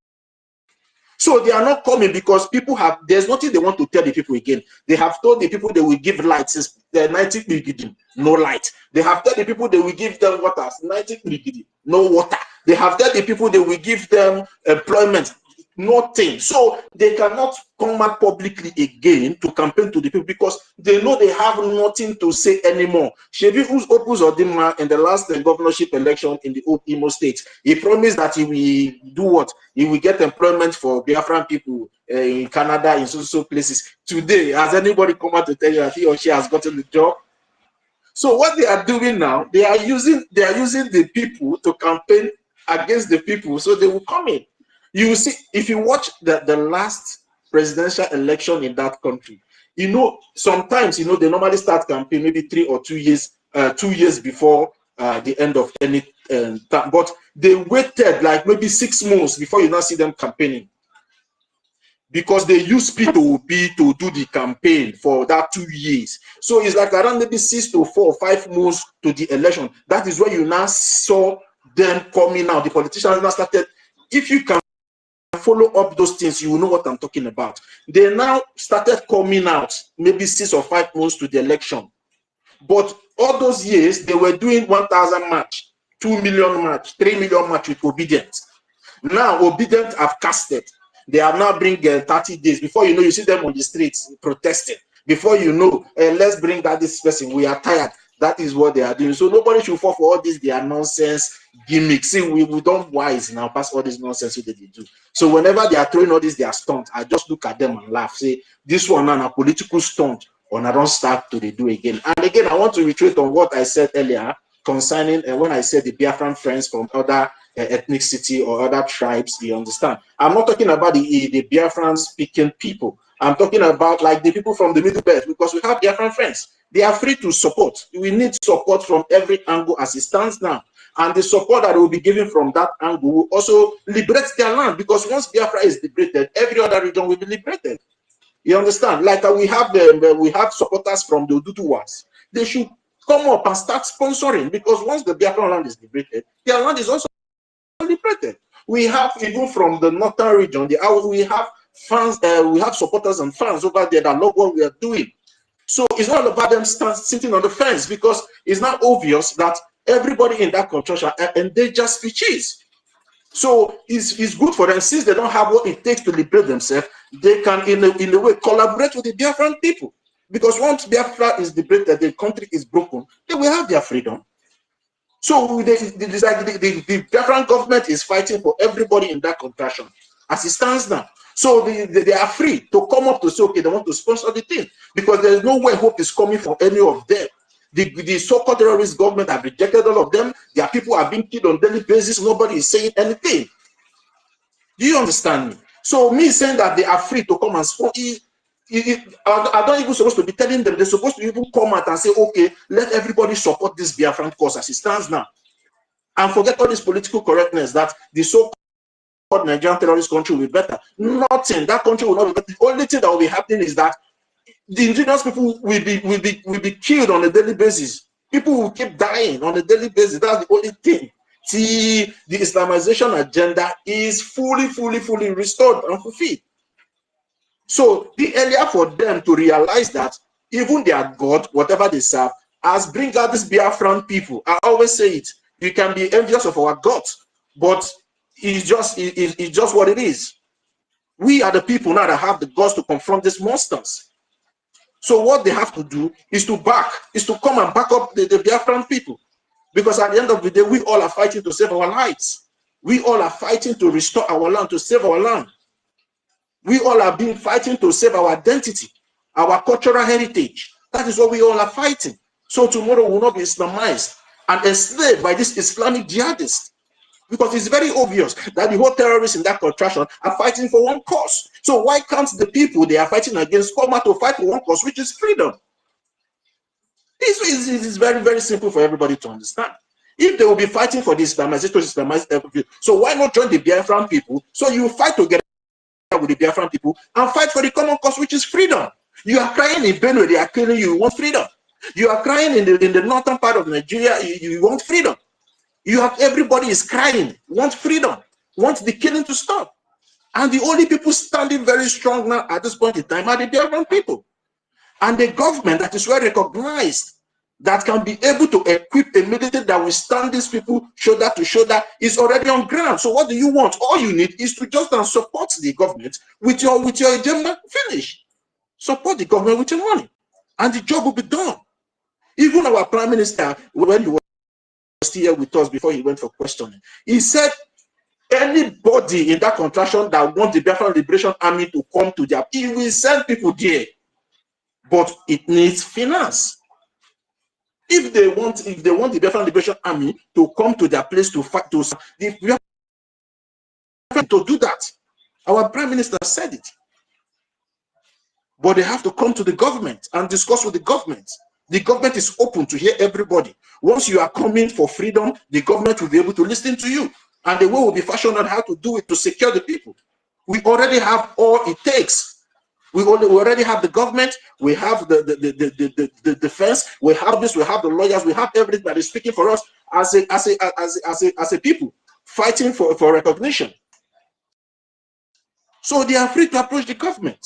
So they are not coming because people have, there's nothing they want to tell the people again. They have told the people they will give light since 90 million, no light. They have told the people they will give them water, 90 million, no water. They have told the people they will give them employment, nothing. So they cannot come out publicly again to campaign to the people because they know they have nothing to say anymore. Shebi Opus Odinma in the last governorship election in the old Imo state, he promised that he will do what? He will get employment for Biafran people in Canada, in so places. Today, has anybody come out to tell you that he or she has gotten the job? So what they are doing now, they are using the people to campaign against the people, so they will come in. You see, if you watch the last presidential election in that country, you know, sometimes, you know, they normally start campaign maybe 2 years before the end of any time, but they waited like maybe 6 months before you now see them campaigning, because they use P2B to do the campaign for that 2 years. So it's like around maybe 6 to 4 or 5 months to the election. That is where you now saw them coming out. The politicians now started. If you can follow up those things, you will know what I'm talking about. They now started coming out maybe 6 or 5 months to the election. But all those years, they were doing 1,000 match, 2 million match, 3 million match with Obedient. Now, Obedient have casted. They are now bringing 30 days. Before you know, you see them on the streets protesting. Before you know, let's bring that this person. We are tired. That is what they are doing. So nobody should fall for all this, their nonsense gimmicks. See, we don't wise now pass all this nonsense that they do. So whenever they are throwing all this, their stunt, I just look at them and laugh. Say, this one now a political stunt, or I don't start to do again. And again, I want to reiterate on what I said earlier concerning when I said the Biafran friends from other ethnicity or other tribes. You understand? I'm not talking about the Biafran speaking people. I'm talking about like the people from the Middle Belt, because we have Biafran friends. They are free to support. We need support from every angle as it stands now. And the support that will be given from that angle will also liberate their land, because once Biafra is liberated, every other region will be liberated. You understand? Like we have supporters from the Oduduwas. They should come up and start sponsoring, because once the Biafran land is liberated, their land is also liberated. We have even from the northern region, we have fans, we have supporters and fans over there that love what we are doing. So it's not about them sitting on the fence, because it's not obvious that everybody in that culture are endangered species. So it's good for them, since they don't have what it takes to liberate themselves. They can, in a way, collaborate with the Biafran people. Because once Biafra is liberated, the country is broken, they will have their freedom. So the Biafran government is fighting for everybody in that contraction as it stands now. So they are free to come up to say, okay, they want to sponsor the thing, because there is no way hope is coming from any of them. The so-called terrorist government have rejected all of them. Their people are being killed on daily basis. Nobody is saying anything. Do you understand me? So me saying that they are free to come and sponsor, I don't even supposed to be telling them. They're supposed to even come out and say, okay, let everybody support this Biafran cause as it stands now. And forget all this political correctness that the so-called Nigerian terrorist country will be better. Nothing. That country will not be better. The only thing that will be happening is that the indigenous people will be killed on a daily basis. People will keep dying on a daily basis. That's the only thing. See, the Islamization agenda is fully restored and fulfilled. So the earlier for them to realize that even their God, whatever they serve, has bring out this Biafran people. I always say it. You can be envious of our God, but it's just what it is. We are the people now that have the guts to confront these monsters. So what they have to do is to come and back up the Biafran people. Because at the end of the day, we all are fighting to save our lives. We all are fighting to restore our land, to save our land. We all have been fighting to save our identity, our cultural heritage. That is what we all are fighting. So tomorrow will not be Islamized and enslaved by this Islamic jihadists. Because it's very obvious that the whole terrorists in that contraction are fighting for one cause. So why can't the people they are fighting against come out to fight for one cause, which is freedom? This is very simple for everybody to understand. If they will be fighting for the Islamized, so why not join the Biafran people? So you fight together with the Biafran people and fight for the common cause, which is freedom. You are crying in Benue, they are killing you, you want freedom. You are crying in the northern part of Nigeria, you want freedom. You have everybody is crying, want freedom, want the killing to stop. And the only people standing very strong now at this point in time are the Biafran people. And the government that is well recognized, that can be able to equip a military that will stand these people shoulder to shoulder, is already on ground. So what do you want? All you need is to just support the government with your agenda. Finish. Support the government with your money, and the job will be done. Even our prime minister, when he was still here with us before he went for questioning, he said anybody in that contraction that wants the Biafran Liberation Army to come to their, he will send people there, but it needs finance. If they want the Biafran Liberation Army to come to their place to fight, to do that, our prime minister said it. But they have to come to the government and discuss with the government. The government is open to hear everybody. Once you are coming for freedom, the government will be able to listen to you, and the way will be fashioned on how to do it to secure the people. We already have all it takes. We already have the government, we have the defense, we have this, we have the lawyers, we have everything that is speaking for us as a people fighting for recognition. So they are free to approach the government.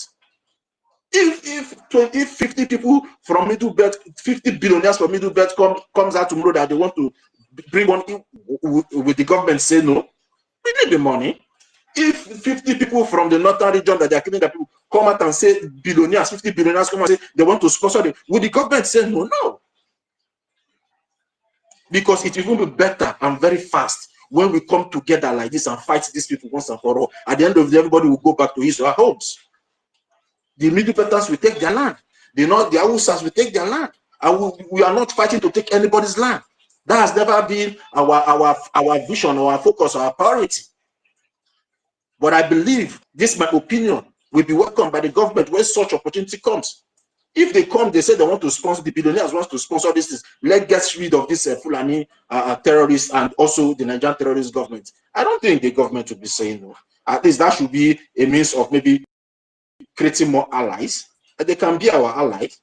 If 50 people from Middle Belt, 50 billionaires from Middle Belt comes out tomorrow that they want to bring one in, with the government say no, we need the money. If 50 people from the northern region that they are killing the people come out and say billionaires, 50 billionaires come and say they want to sponsor them, will the government say no? No. Because it will be better and very fast when we come together like this and fight these people once and for all. At the end of the day, everybody will go back to his or her homes. The Middle Belters will take their land. The Hausas will take their land. And we are not fighting to take anybody's land. That has never been our vision or our focus or our priority. But I believe, this is my opinion, will be welcomed by the government when such opportunity comes. If they come, they say they want to sponsor, the billionaires want to sponsor this, let's get rid of this Fulani terrorists and also the Nigerian terrorist government. I don't think the government will be saying no. At least that should be a means of maybe creating more allies. They can be our allies.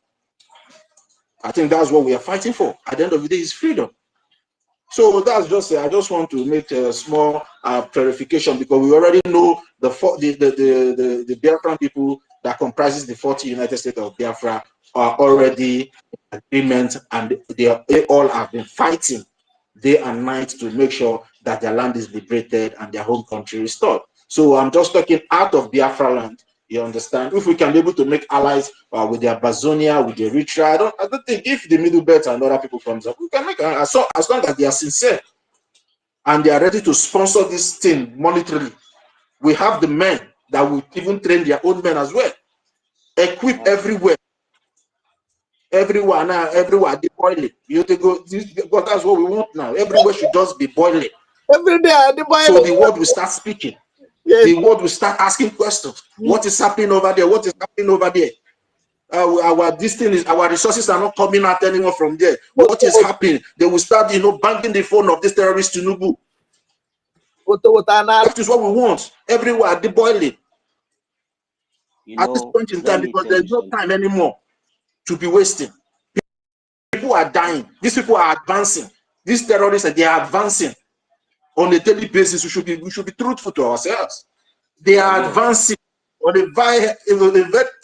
I think that's what we are fighting for. At the end of the day, is freedom. So that's just, I just want to make a small clarification, because we already know the Biafran people that comprises the 40 United States of Biafra are already in agreement, and they all have been fighting day and night to make sure that their land is liberated and their home country restored. So I'm just talking out of Biafra land. You understand? If we can be able to make allies with the Amazonia, with the Eritrea, I don't think if the Middle Belt and other people comes up, we can make as long as they are sincere and they are ready to sponsor this thing monetarily. We have the men that will even train their own men as well. Equip everywhere. Everywhere now, everywhere they boiling. You have to go. But that's what we want now. Everywhere should just be boiling. Every day at the So boiling. the world will start speaking. Yes. The world will start asking questions. What is happening over there? What is happening over there? This thing is, our resources are not coming out anymore from there. What is happening? They will start, banking the phone of this terrorist Tinubu. That is what we want. Everywhere at the boiling. At this point in time, because there's no time anymore to be wasting. People are dying. These people are advancing. These terrorists, they are advancing on a daily basis. We should be truthful to ourselves. They are advancing on a very,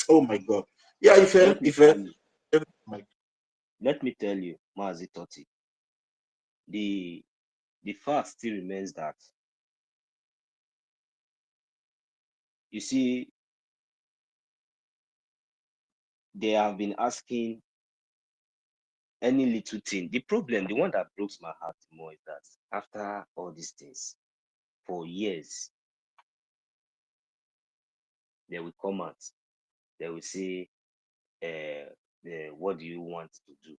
oh my God. Yeah, let me tell you, Mazi Toti, the fact still remains that, you see, they have been asking any little thing. The problem, the one that breaks my heart more, is that after all these things, for years, they will come out, they will say, what do you want to do?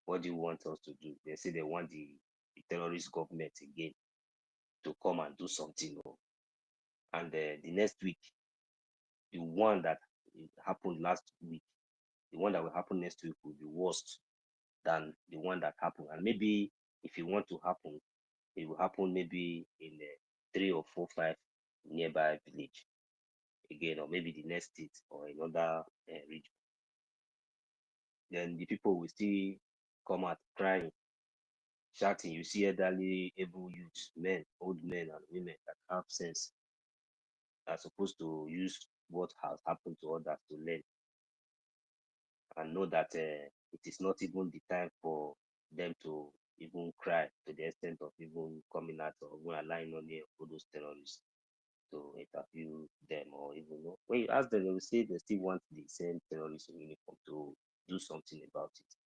What do you want us to do? They say they want the terrorist government again to come and do something. And the next week, the one that happened last week, the one that will happen next week will be worse than the one that happened. And maybe if it want to happen, it will happen maybe in 3 or 4, 5 nearby village again, or maybe the next state or another region. Then the people will still come out crying, shouting. You see elderly, able youths, men, old men and women that have sense are supposed to use what has happened to others to learn and know that it is not even the time for them to even cry to the extent of even coming out or even allowing on all those terrorists to interview them, or even know. When you ask them, they will say they still want the same terrorist uniform to do something about it.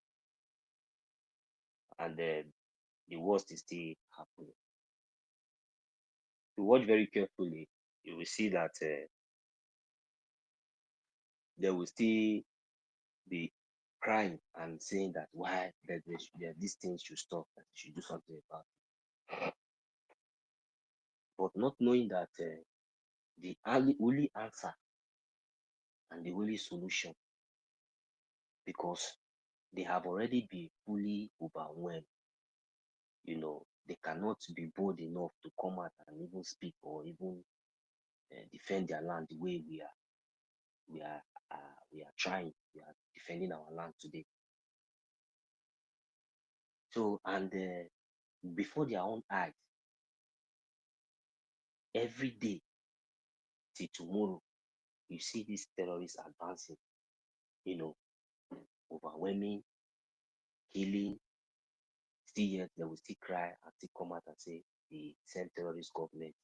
And the worst is still happening. If you watch very carefully, you will see that they will still be crying and saying that why that these things should stop, that they should do something about it. But not knowing that the only answer and the only solution, because they have already been fully overwhelmed. They cannot be bold enough to come out and even speak or even defend their land the way we are trying. We are defending our land today. So, and before their own eyes, every day till tomorrow, you see these terrorists advancing, overwhelming, killing. Still yet they will still cry and still come out and say the same terrorist government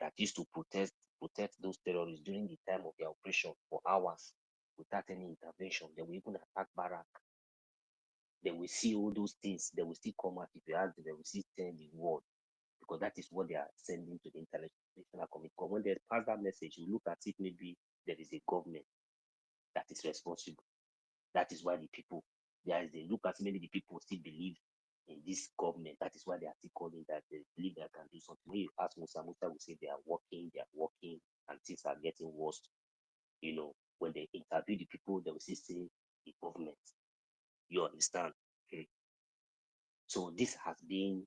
that used to protect those terrorists during the time of their operation for hours without any intervention. They will even attack barrack. They will see all those things. They will still come out. If you ask them, they will still tell the world, because that is what they are sending to the international community. Because when they pass that message, you look at it, maybe there is a government that is responsible. That is why the people, they look at maybe the people still believe in this government. That is why they are still calling that they believe they can do something. When you ask Musa will say they are working, and things are getting worse. When they interview the people, they will still say the government. You understand? Okay. So this has been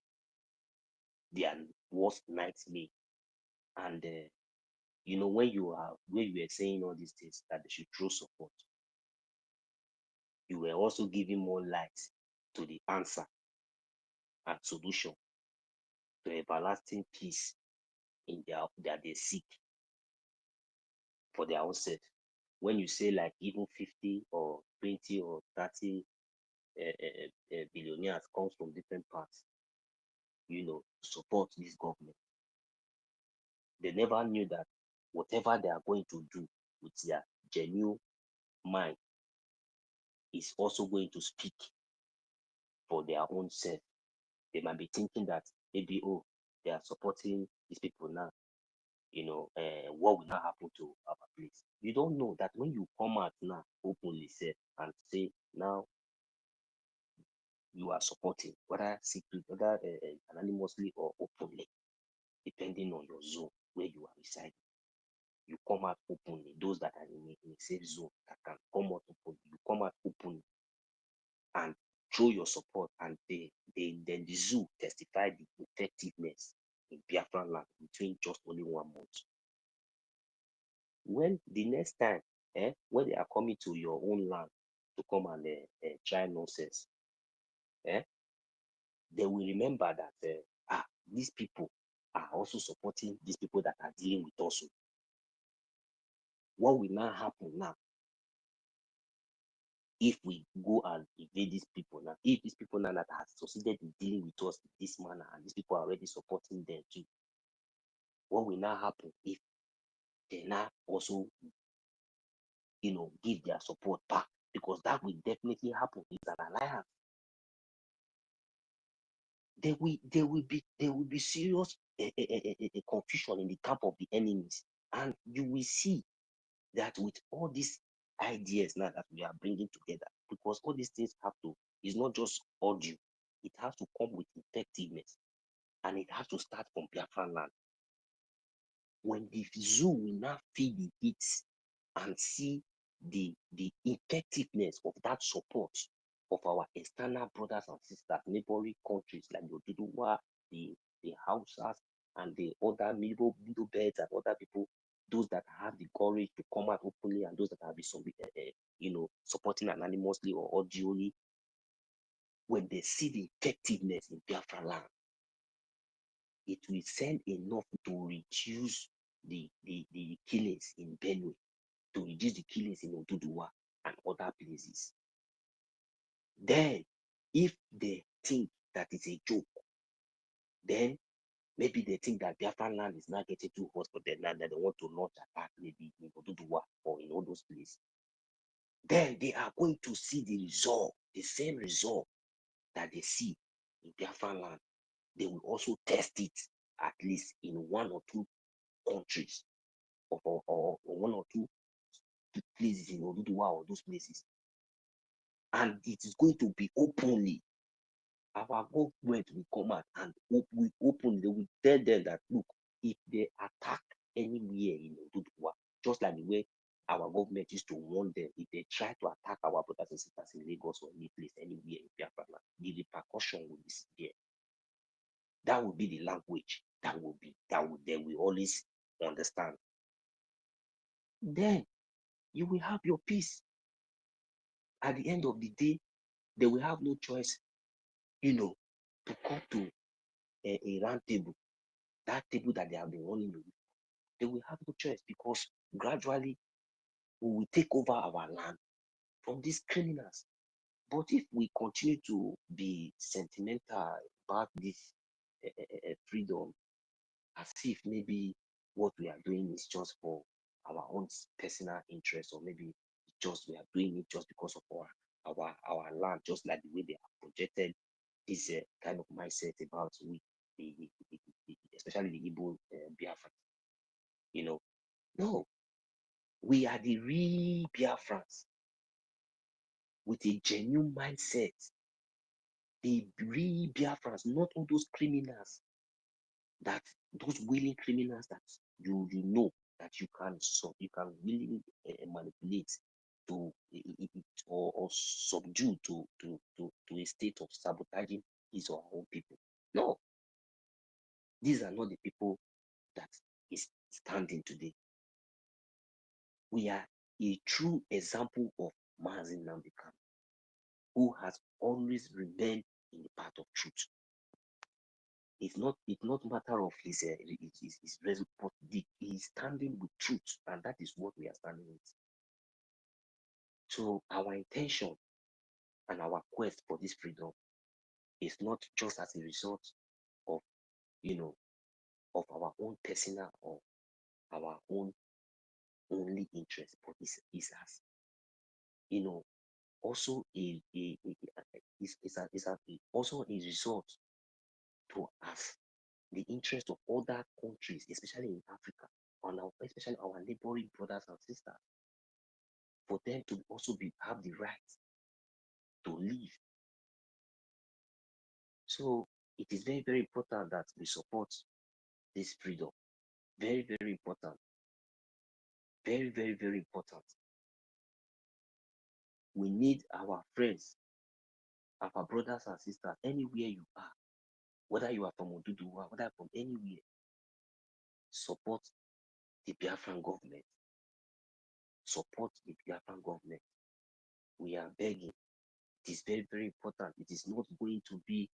their worst nightmare. And when you were saying all these things that they should throw support, you were also giving more light to the answer and solution to everlasting peace in that they seek for their own self. When you say like even 50 or 20 or 30 billionaires comes from different parts, support this government, they never knew that whatever they are going to do, with their genuine mind is also going to speak for their own self. They might be thinking that maybe, oh, they are supporting these people now. What will now happen to our place? You don't know that when you come out now openly say and say now you are supporting, whether secret, whether anonymously or openly, depending on your zone where you are residing. You come out openly. Those that are in a safe zone that can come out openly, you come out openly and show your support, and then the zoo testify the effectiveness in Biafran land between just only 1 month. When the next time, when they are coming to your own land to come and try nonsense, they will remember that these people are also supporting these people that are dealing with us. What will now happen now if we go and invade these people now? If these people now that have succeeded in dealing with us in this manner, and these people are already supporting them too, what will now happen if they now also, give their support back? Because that will definitely happen. It's an alliance. There will be serious confusion in the camp of the enemies, and you will see that with all these ideas now that we are bringing together, because all these things have to, it's not just audio, it has to come with effectiveness, and it has to start from Biafran land. When the zoo will now feel the hits and see the effectiveness of that support of our external brothers and sisters, neighboring countries like the Oduduwa, the Hausas, and the other middle beds and other people, those that have the courage to come out openly, and those that have been supporting anonymously or audioly, when they see the effectiveness in Biafra land, it will send enough to reduce the killings in Benue, to reduce the killings in Oduduwa and other places. Then, if they think that it's a joke, then maybe they think that Biafran land is not getting too hot for them, and that they want to launch attack maybe in Oduduwa or in all those places. Then they are going to see the result, the same result that they see in Biafran land. They will also test it at least in 1 or 2 countries, or 1 or 2 places in Oduduwa or those places. And it is going to be openly. Our government will come out and we openly, they will tell them that, look, if they attack anywhere in Oduduwa, just like the way our government used to warn them, if they try to attack our brothers and sisters in Lagos or any place, anywhere in Biafra, the repercussion will be severe. That will be the language they will always understand. Then you will have your peace. At the end of the day, they will have no choice, to come to a round table, that table that they have been wanting to. They will have no choice, because gradually we will take over our land from these criminals. But if we continue to be sentimental about this freedom, as if maybe what we are doing is just for our own personal interest, or maybe just we are doing it just because of our land, just like the way they have projected this kind of mindset about especially the Igbo Biafrans. No, we are the real Biafrans with a genuine mindset. The real Biafrans, not all those criminals, those willing criminals that you know that you can really manipulate to or subdue to a state of sabotaging his or her own people. No, these are not the people that is standing today. We are a true example of Mazi Nnamdi Kanu, who has always remained in the path of truth. It's not matter of his but he's standing with truth, and that is what we are standing with. So our intention and our quest for this freedom is not just as a result of of our own personal or our own only interest, but it's as, you know, also also a result to us the interest of other countries, especially in Africa, especially our neighboring brothers and sisters, for them to also have the right to live. So it is very, very important that we support this freedom. Very, very important. Very, very, very important. We need our friends, our brothers and sisters, anywhere you are, whether you are from Oduduwa, whether from anywhere, support the Biafran government. Support the Biafran government. We are begging. It is very, very important. It is not going to be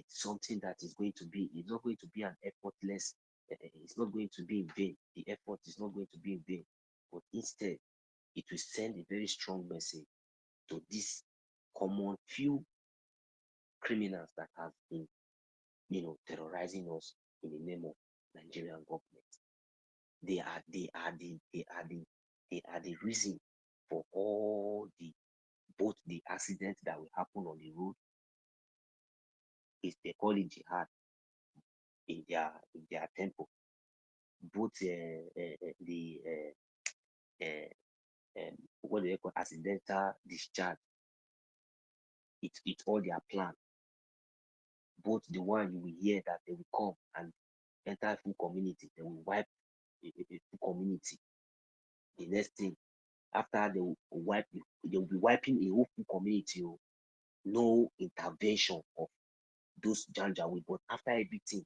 something that is going to be, it's not going to be an effortless, it's not going to be in vain. The effort is not going to be in vain, but instead, it will send a very strong message to these common few criminals that have been, terrorizing us in the name of Nigerian government. They are the reason for all both the accidents that will happen on the road. Is they call it jihad in their temple. Both what they call accidental discharge. It's all their plan. Both the one you will hear that they will come and enter a full community, they will wipe a full community. The next thing, after they will be wiping a whole full community. No intervention of those Janjaweed, but after everything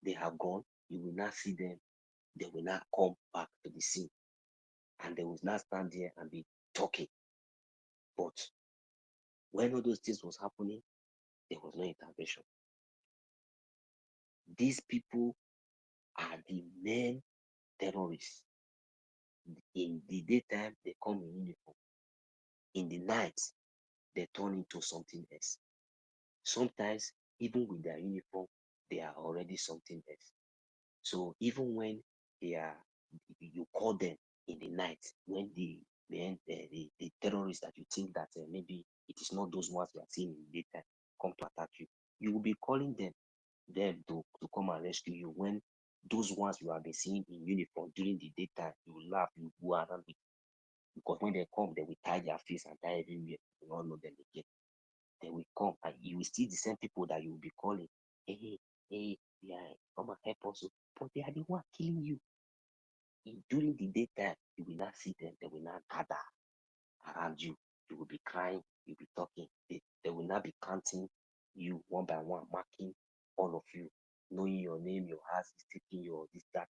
they have gone, you will not see them. They will not come back to the scene, and they will not stand there and be talking. But when all those things was happening, there was no intervention. These people are the main terrorists. In the daytime, they come in uniform. In the night, they turn into something else. Sometimes, even with their uniform, they are already something else. So even when you call them in the night, when the terrorists that you think that maybe it is not those ones you are seeing in the daytime come to attack you, you will be calling them to come and rescue you. When those ones you have been seeing in uniform during the daytime, you will laugh, you will go around with, because when they come, they will tie their face and tie everywhere. You will not know them again. They will come and you will see the same people that you will be calling. Hey, yeah, come and help us. But they are the one killing you. During the daytime, you will not see them. They will not gather around you. You will be crying. You'll be talking. They will not be counting you one by one, marking all of you, knowing your name, your house is taking your this, that.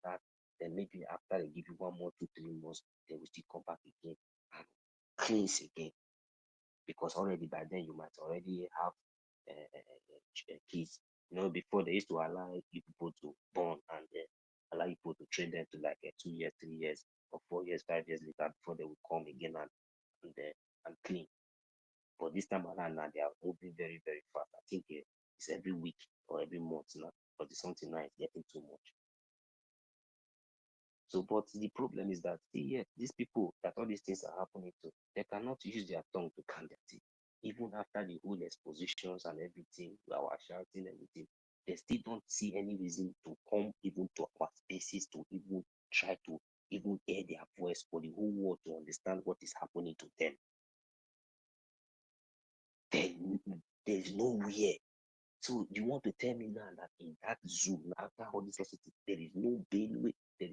Then maybe after they give you 1 month, 2, 3 months, they will still come back again and cleanse again. Because already by then you might already have kids. Before they used to allow people to born and allow people to train them to like 2 years, 3 years, or 4 years, 5 years later before they will come again and clean. But this time around now they are moving very, very fast. I think it's every week or every month now. But it's something now is getting too much. So, but the problem is that these people that all these things are happening to, they cannot use their tongue to calm their teeth. Even after the whole expositions and everything, our shouting, everything, they still don't see any reason to come even to our spaces to even try to even hear their voice for the whole world to understand what is happening to them. Then there's nowhere. So you want to tell me now that in that zoo, after all this, there is no bailway, there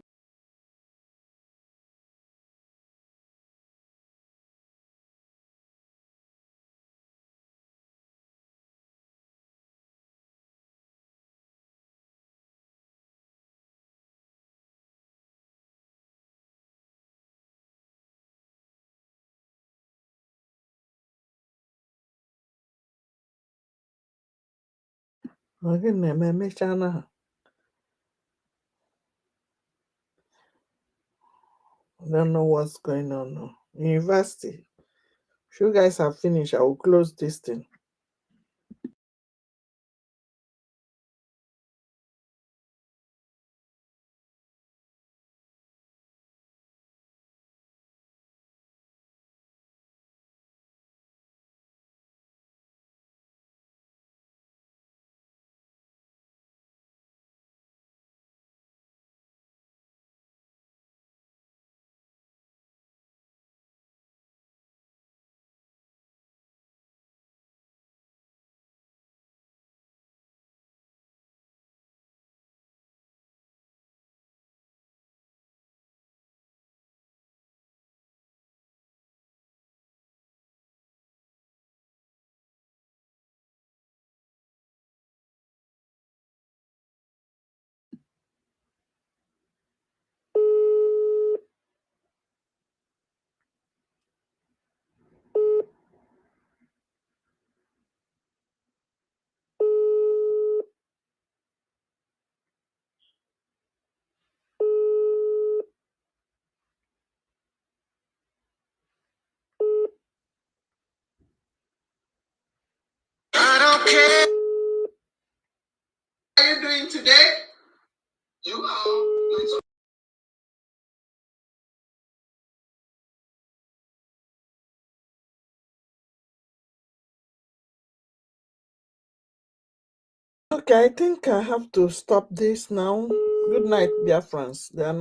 Again, me chana. I don't know what's going on now. University. If you guys have finished, I will close this thing. watching today, you are going to Okay, I think I have to stop this now. Good night, dear friends. They are not